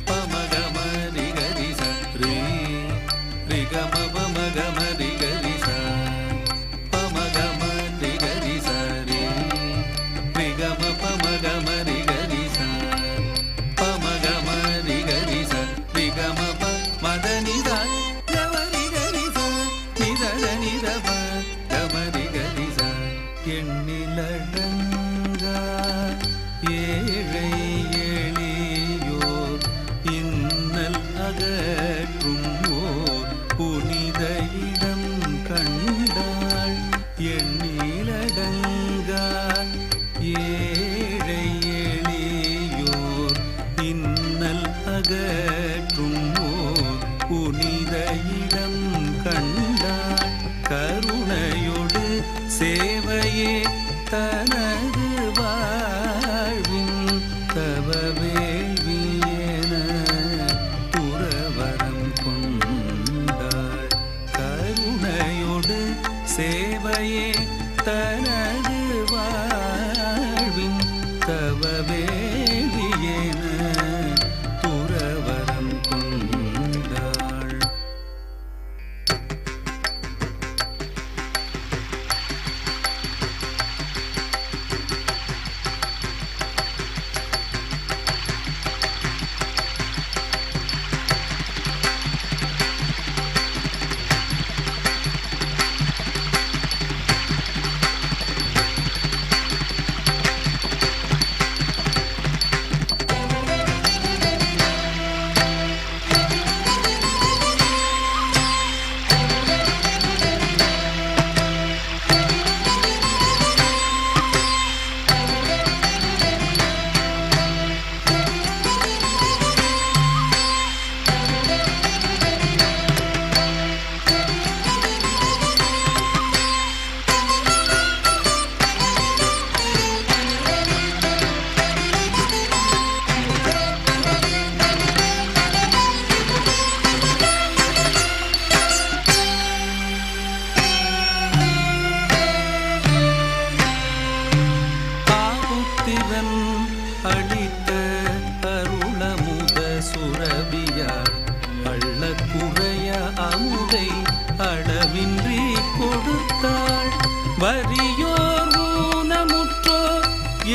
பமகம ரிகரிச ரிகம பமகம ரிகரிச பமகம ரிகரிச ரிகம பமகம ரிகரிச பமகம ரிகரிச ரிகம ப மதனித கமரிகரிச நிதத நிதப கமரிகரிச எண்ணிலடங்கா ஏழை எளியோர் இன்னல் அகற்றும் ஓர் புனித இடம் கண்டாள் எண்ணிலடங்கா ஏழை எளியோர் இன்னல் அகற்றும் ஓர் புனித இடம் கண்டாள் கருணையோடு சேவையே தனது வாழ்வின் தவ வேள்வியென துறவரம் கொண்டாள் கருணையோடு சேவையே தனது வாழ்வின் தவ வேள்வியென துறவரம் கொண்டாள்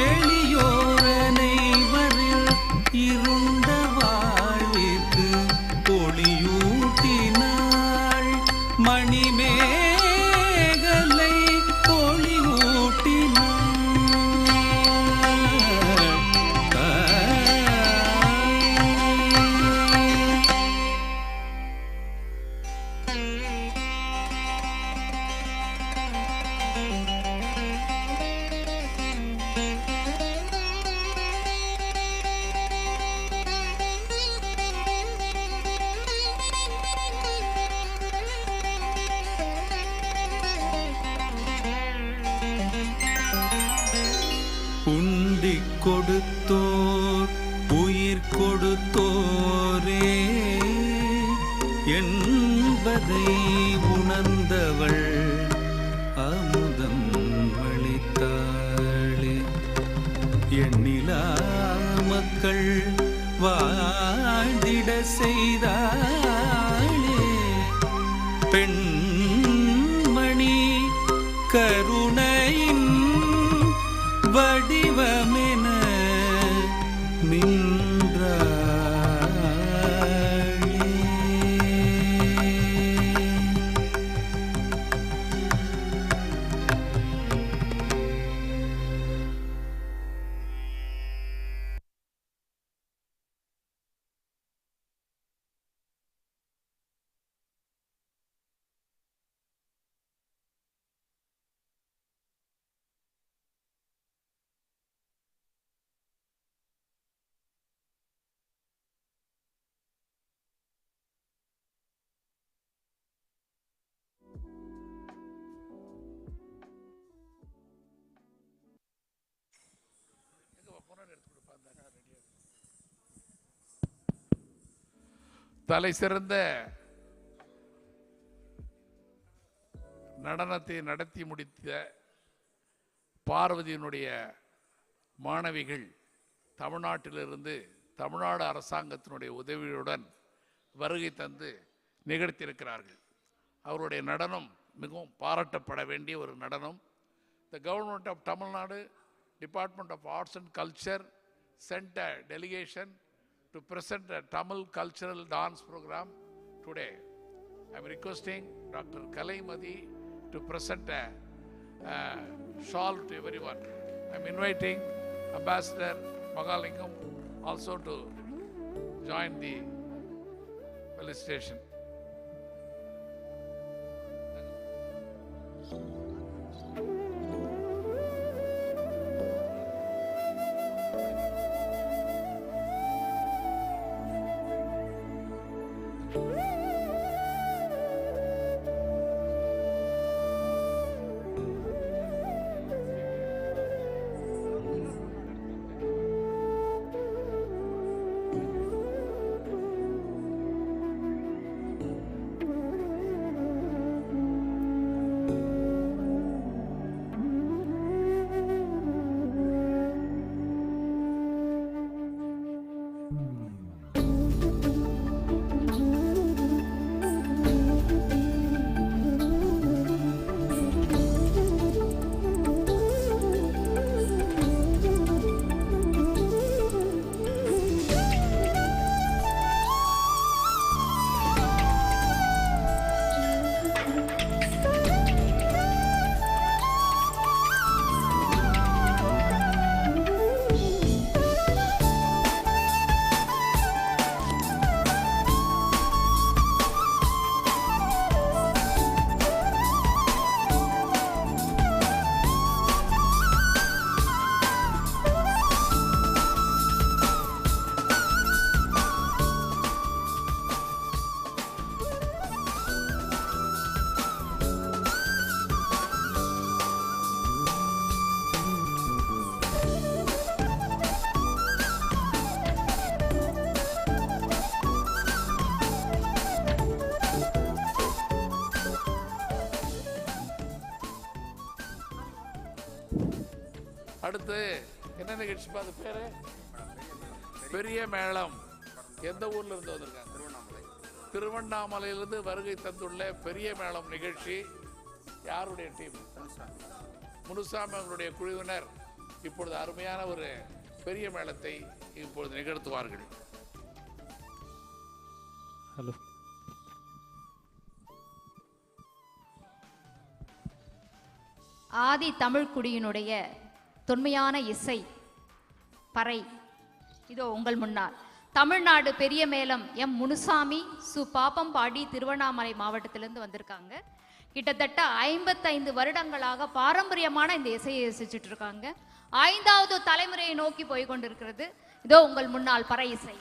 எளியோரனைவரில் இருண்ட வாழ்விற்கு ஒளியூட்டினாள். மணிமேகலை ஒளியூட்டினாள். உண்டிக் கொடுத்தோர் உயிர் கொடுத்தோரே என்பதை உணர்ந்தவள் அமுதம் அளித்தாளே. எண்ணிலா மக்கள் வாழ்ந்திட செய்தாளே. பெண்மணி கருணையின் வடிவமென நின்றாளே. தலை சிறந்த நடனத்தை நடத்தி முடித்த பார்வதியினுடைய மாணவிகள் தமிழ்நாட்டிலிருந்து தமிழ்நாடு அரசாங்கத்தினுடைய உதவியுடன் வருகை தந்து நிகழ்த்தியிருக்கிறார்கள். அவருடைய நடனம் மிகவும் பாராட்டப்பட வேண்டிய ஒரு நடனம். The government of Tamil Nadu, Department of Arts and Culture sent a delegation to present a Tamil cultural dance program today. I am requesting Dr. Kalaimadi to present a shawl to everyone. I am inviting Ambassador Magalingam also to join the felicitation. அடுத்து என்ன நிகழ்ச்சிப்பா அது பேரு? பெரிய மேளம். எந்த ஊர்ல இருந்து வந்திருக்காங்க? திருவண்ணாமலையிலிருந்து வருகை தந்துள்ள பெரிய மேளம் நிகழ்ச்சி. யாருடைய டீம்? முனுசாமி அவருடைய குழுவினர் இப்பொழுது அருமையான ஒரு பெரிய மேளத்தை இப்பொழுது நிகழ்த்துவார்கள். ஹலோ. ஆதி தமிழ் குடியினுடைய தொன்மையான இசை பறை இதோ உங்கள் முன்னால். தமிழ்நாடு பெரிய மேளம் எம் முனுசாமி சு பாப்பம்பாடி திருவண்ணாமலை மாவட்டத்திலிருந்து வந்திருக்காங்க. கிட்டத்தட்ட 55 வருடங்களாக பாரம்பரியமான இந்த இசையை ரசிச்சுட்டு இருக்காங்க. 5வது தலைமுறையை நோக்கி போய் கொண்டிருக்கிறது. இதோ உங்கள் முன்னால் பறை இசை.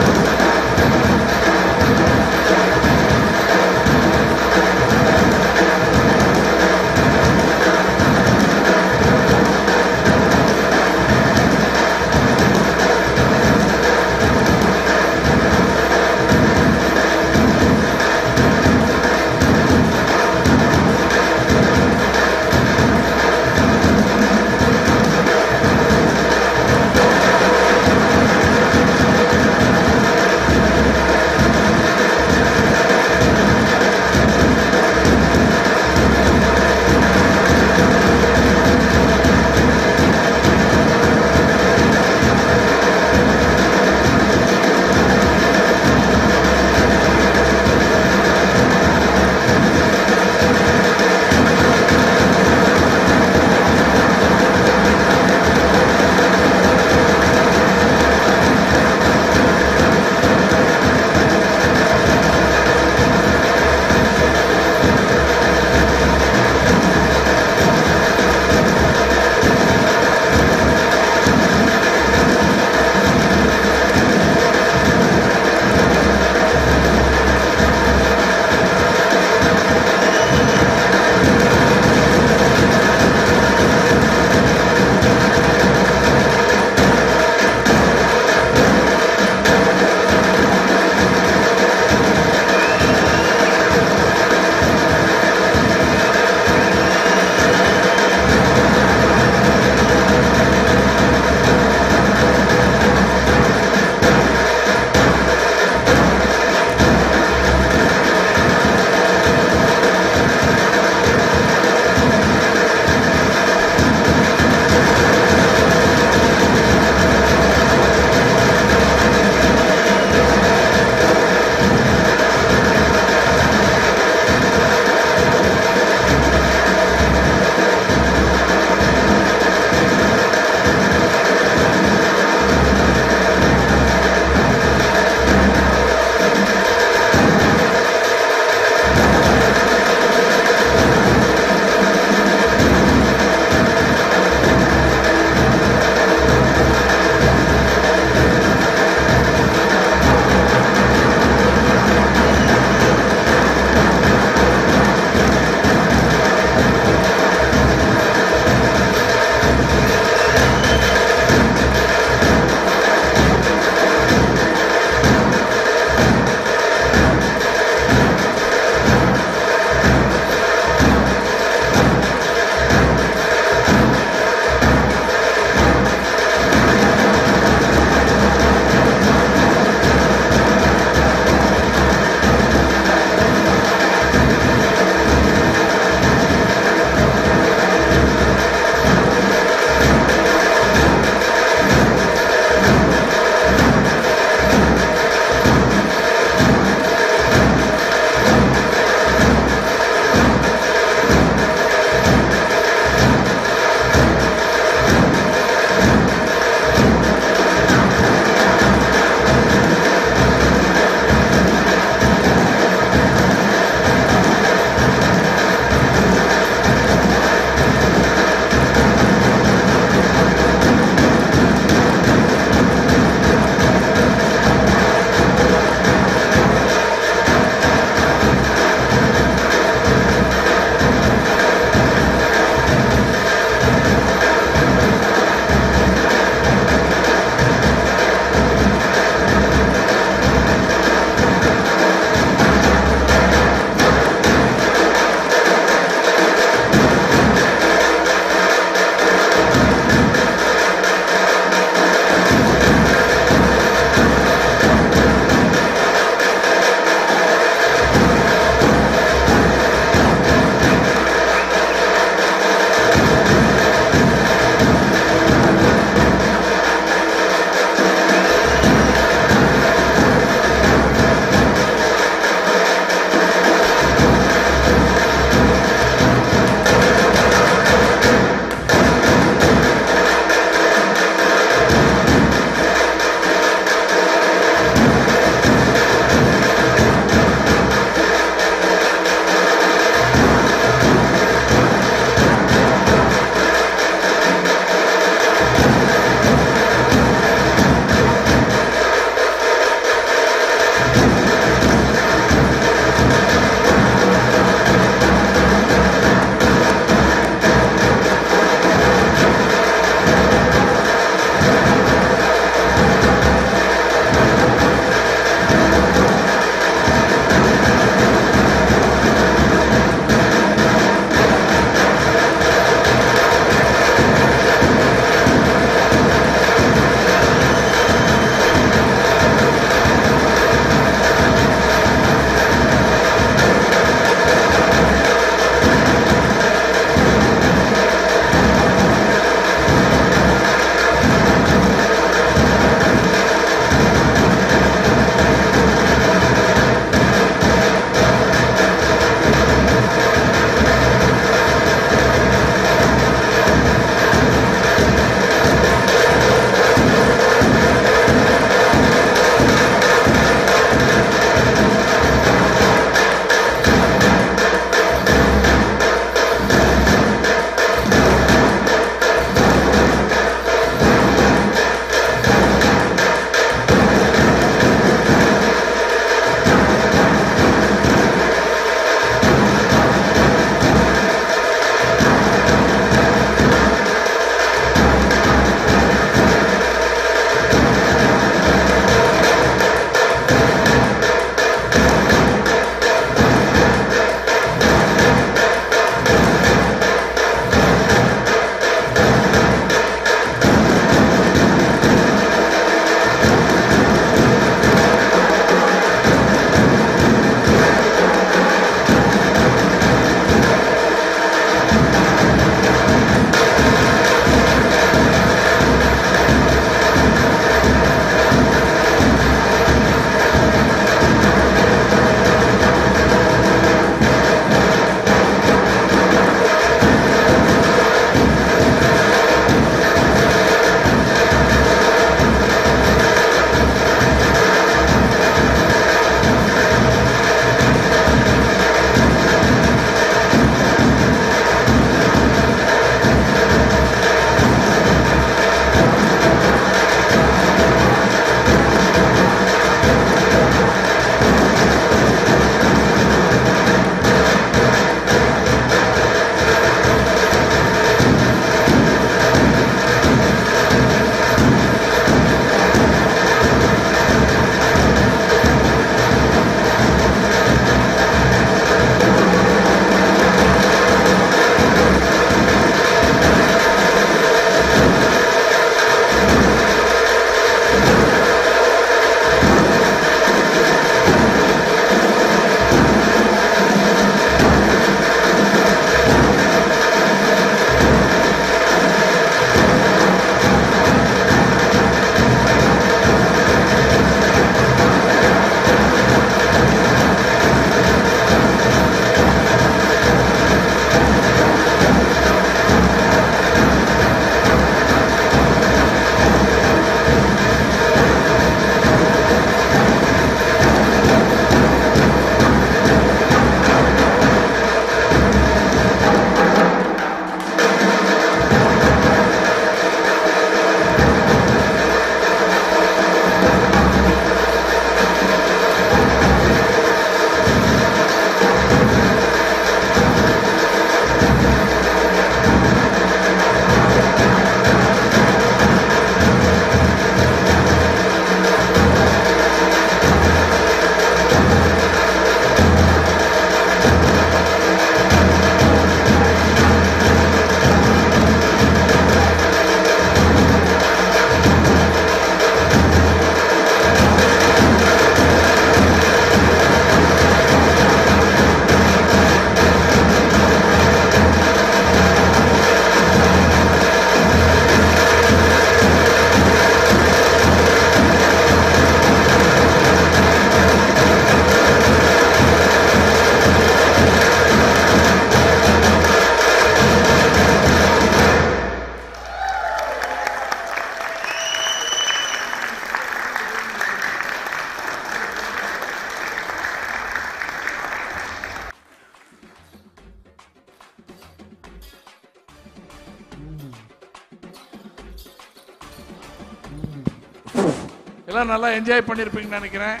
எல்லாம் நல்லா என்ஜாய் பண்ணியிருப்பீங்கன்னு நினைக்கிறேன்.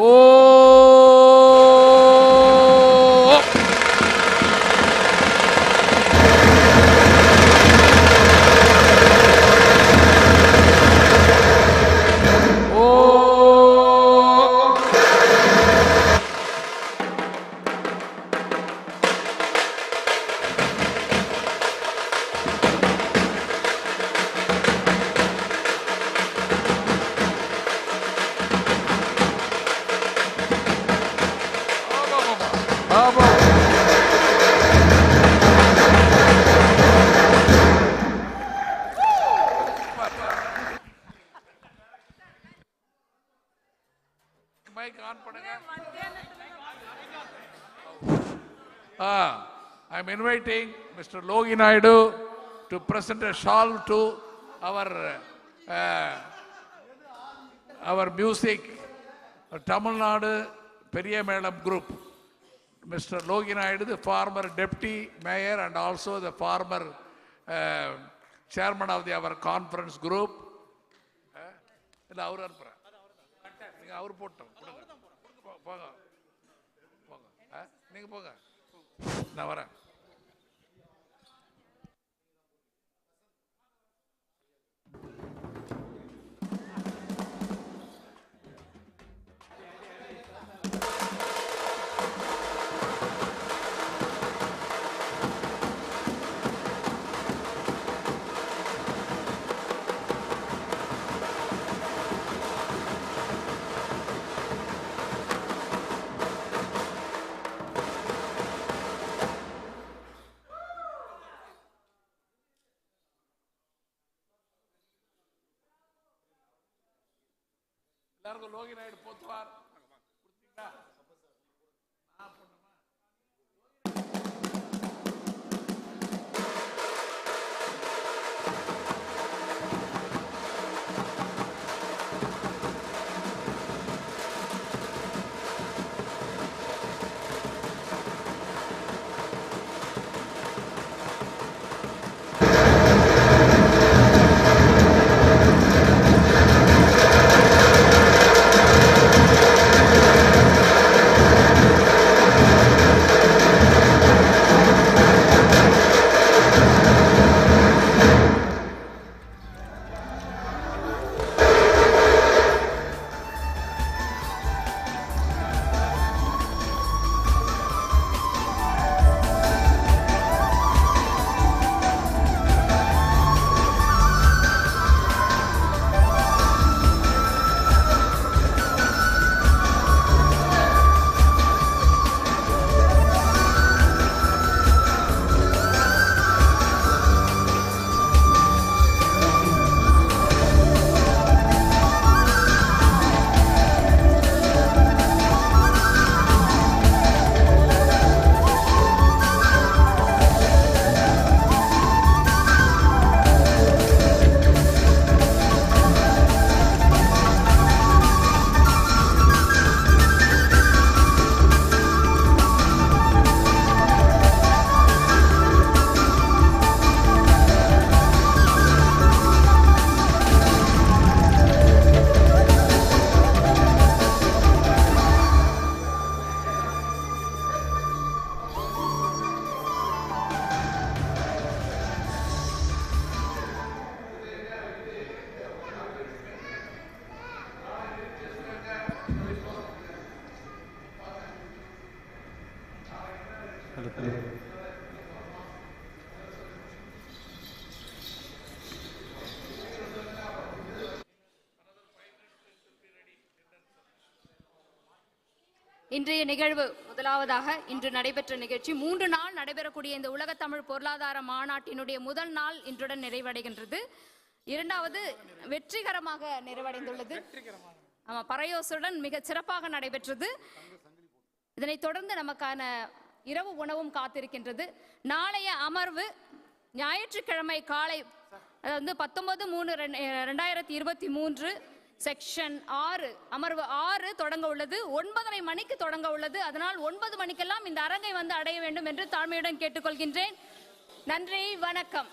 ஓ I'm inviting Mr. Logi Naidu to present a shawl to our music Tamil Nadu Periyamelam group. Mr. Logi Naidu, the former deputy mayor and also the former chairman of our conference group. நான் வரேன். எல்லாருக்கும் Loki Naidu போத்துவார். இன்றைய நிகழ்வு முதலாவதாக இன்று நடைபெற்ற நிகழ்ச்சி 3 நாள் நடைபெறக்கூடிய இந்த உலக தமிழ் பொருளாதார மாநாட்டினுடைய முதல் நாள் இன்றுடன் நிறைவடைகின்றது. இரண்டாவது வெற்றிகரமாக நிறைவடைந்துள்ளது. ஆமா, பறையோசுடன் மிக சிறப்பாக நடைபெற்றது. இதனைத் தொடர்ந்து நமக்கான இரவு உணவும் காத்திருக்கின்றது. நாளைய அமர்வு ஞாயிற்றுக்கிழமை காலை, அதாவது 19/3/2023 செக்ஷன் 6 அமர்வு 6 தொடங்க உள்ளது. 9:30 மணிக்கு தொடங்க உள்ளது. அதனால் 9 மணிக்கெல்லாம் இந்த அரங்கை வந்து அடைய வேண்டும் என்று தாழ்மையுடன் கேட்டுக்கொள்கின்றேன். நன்றி, வணக்கம்.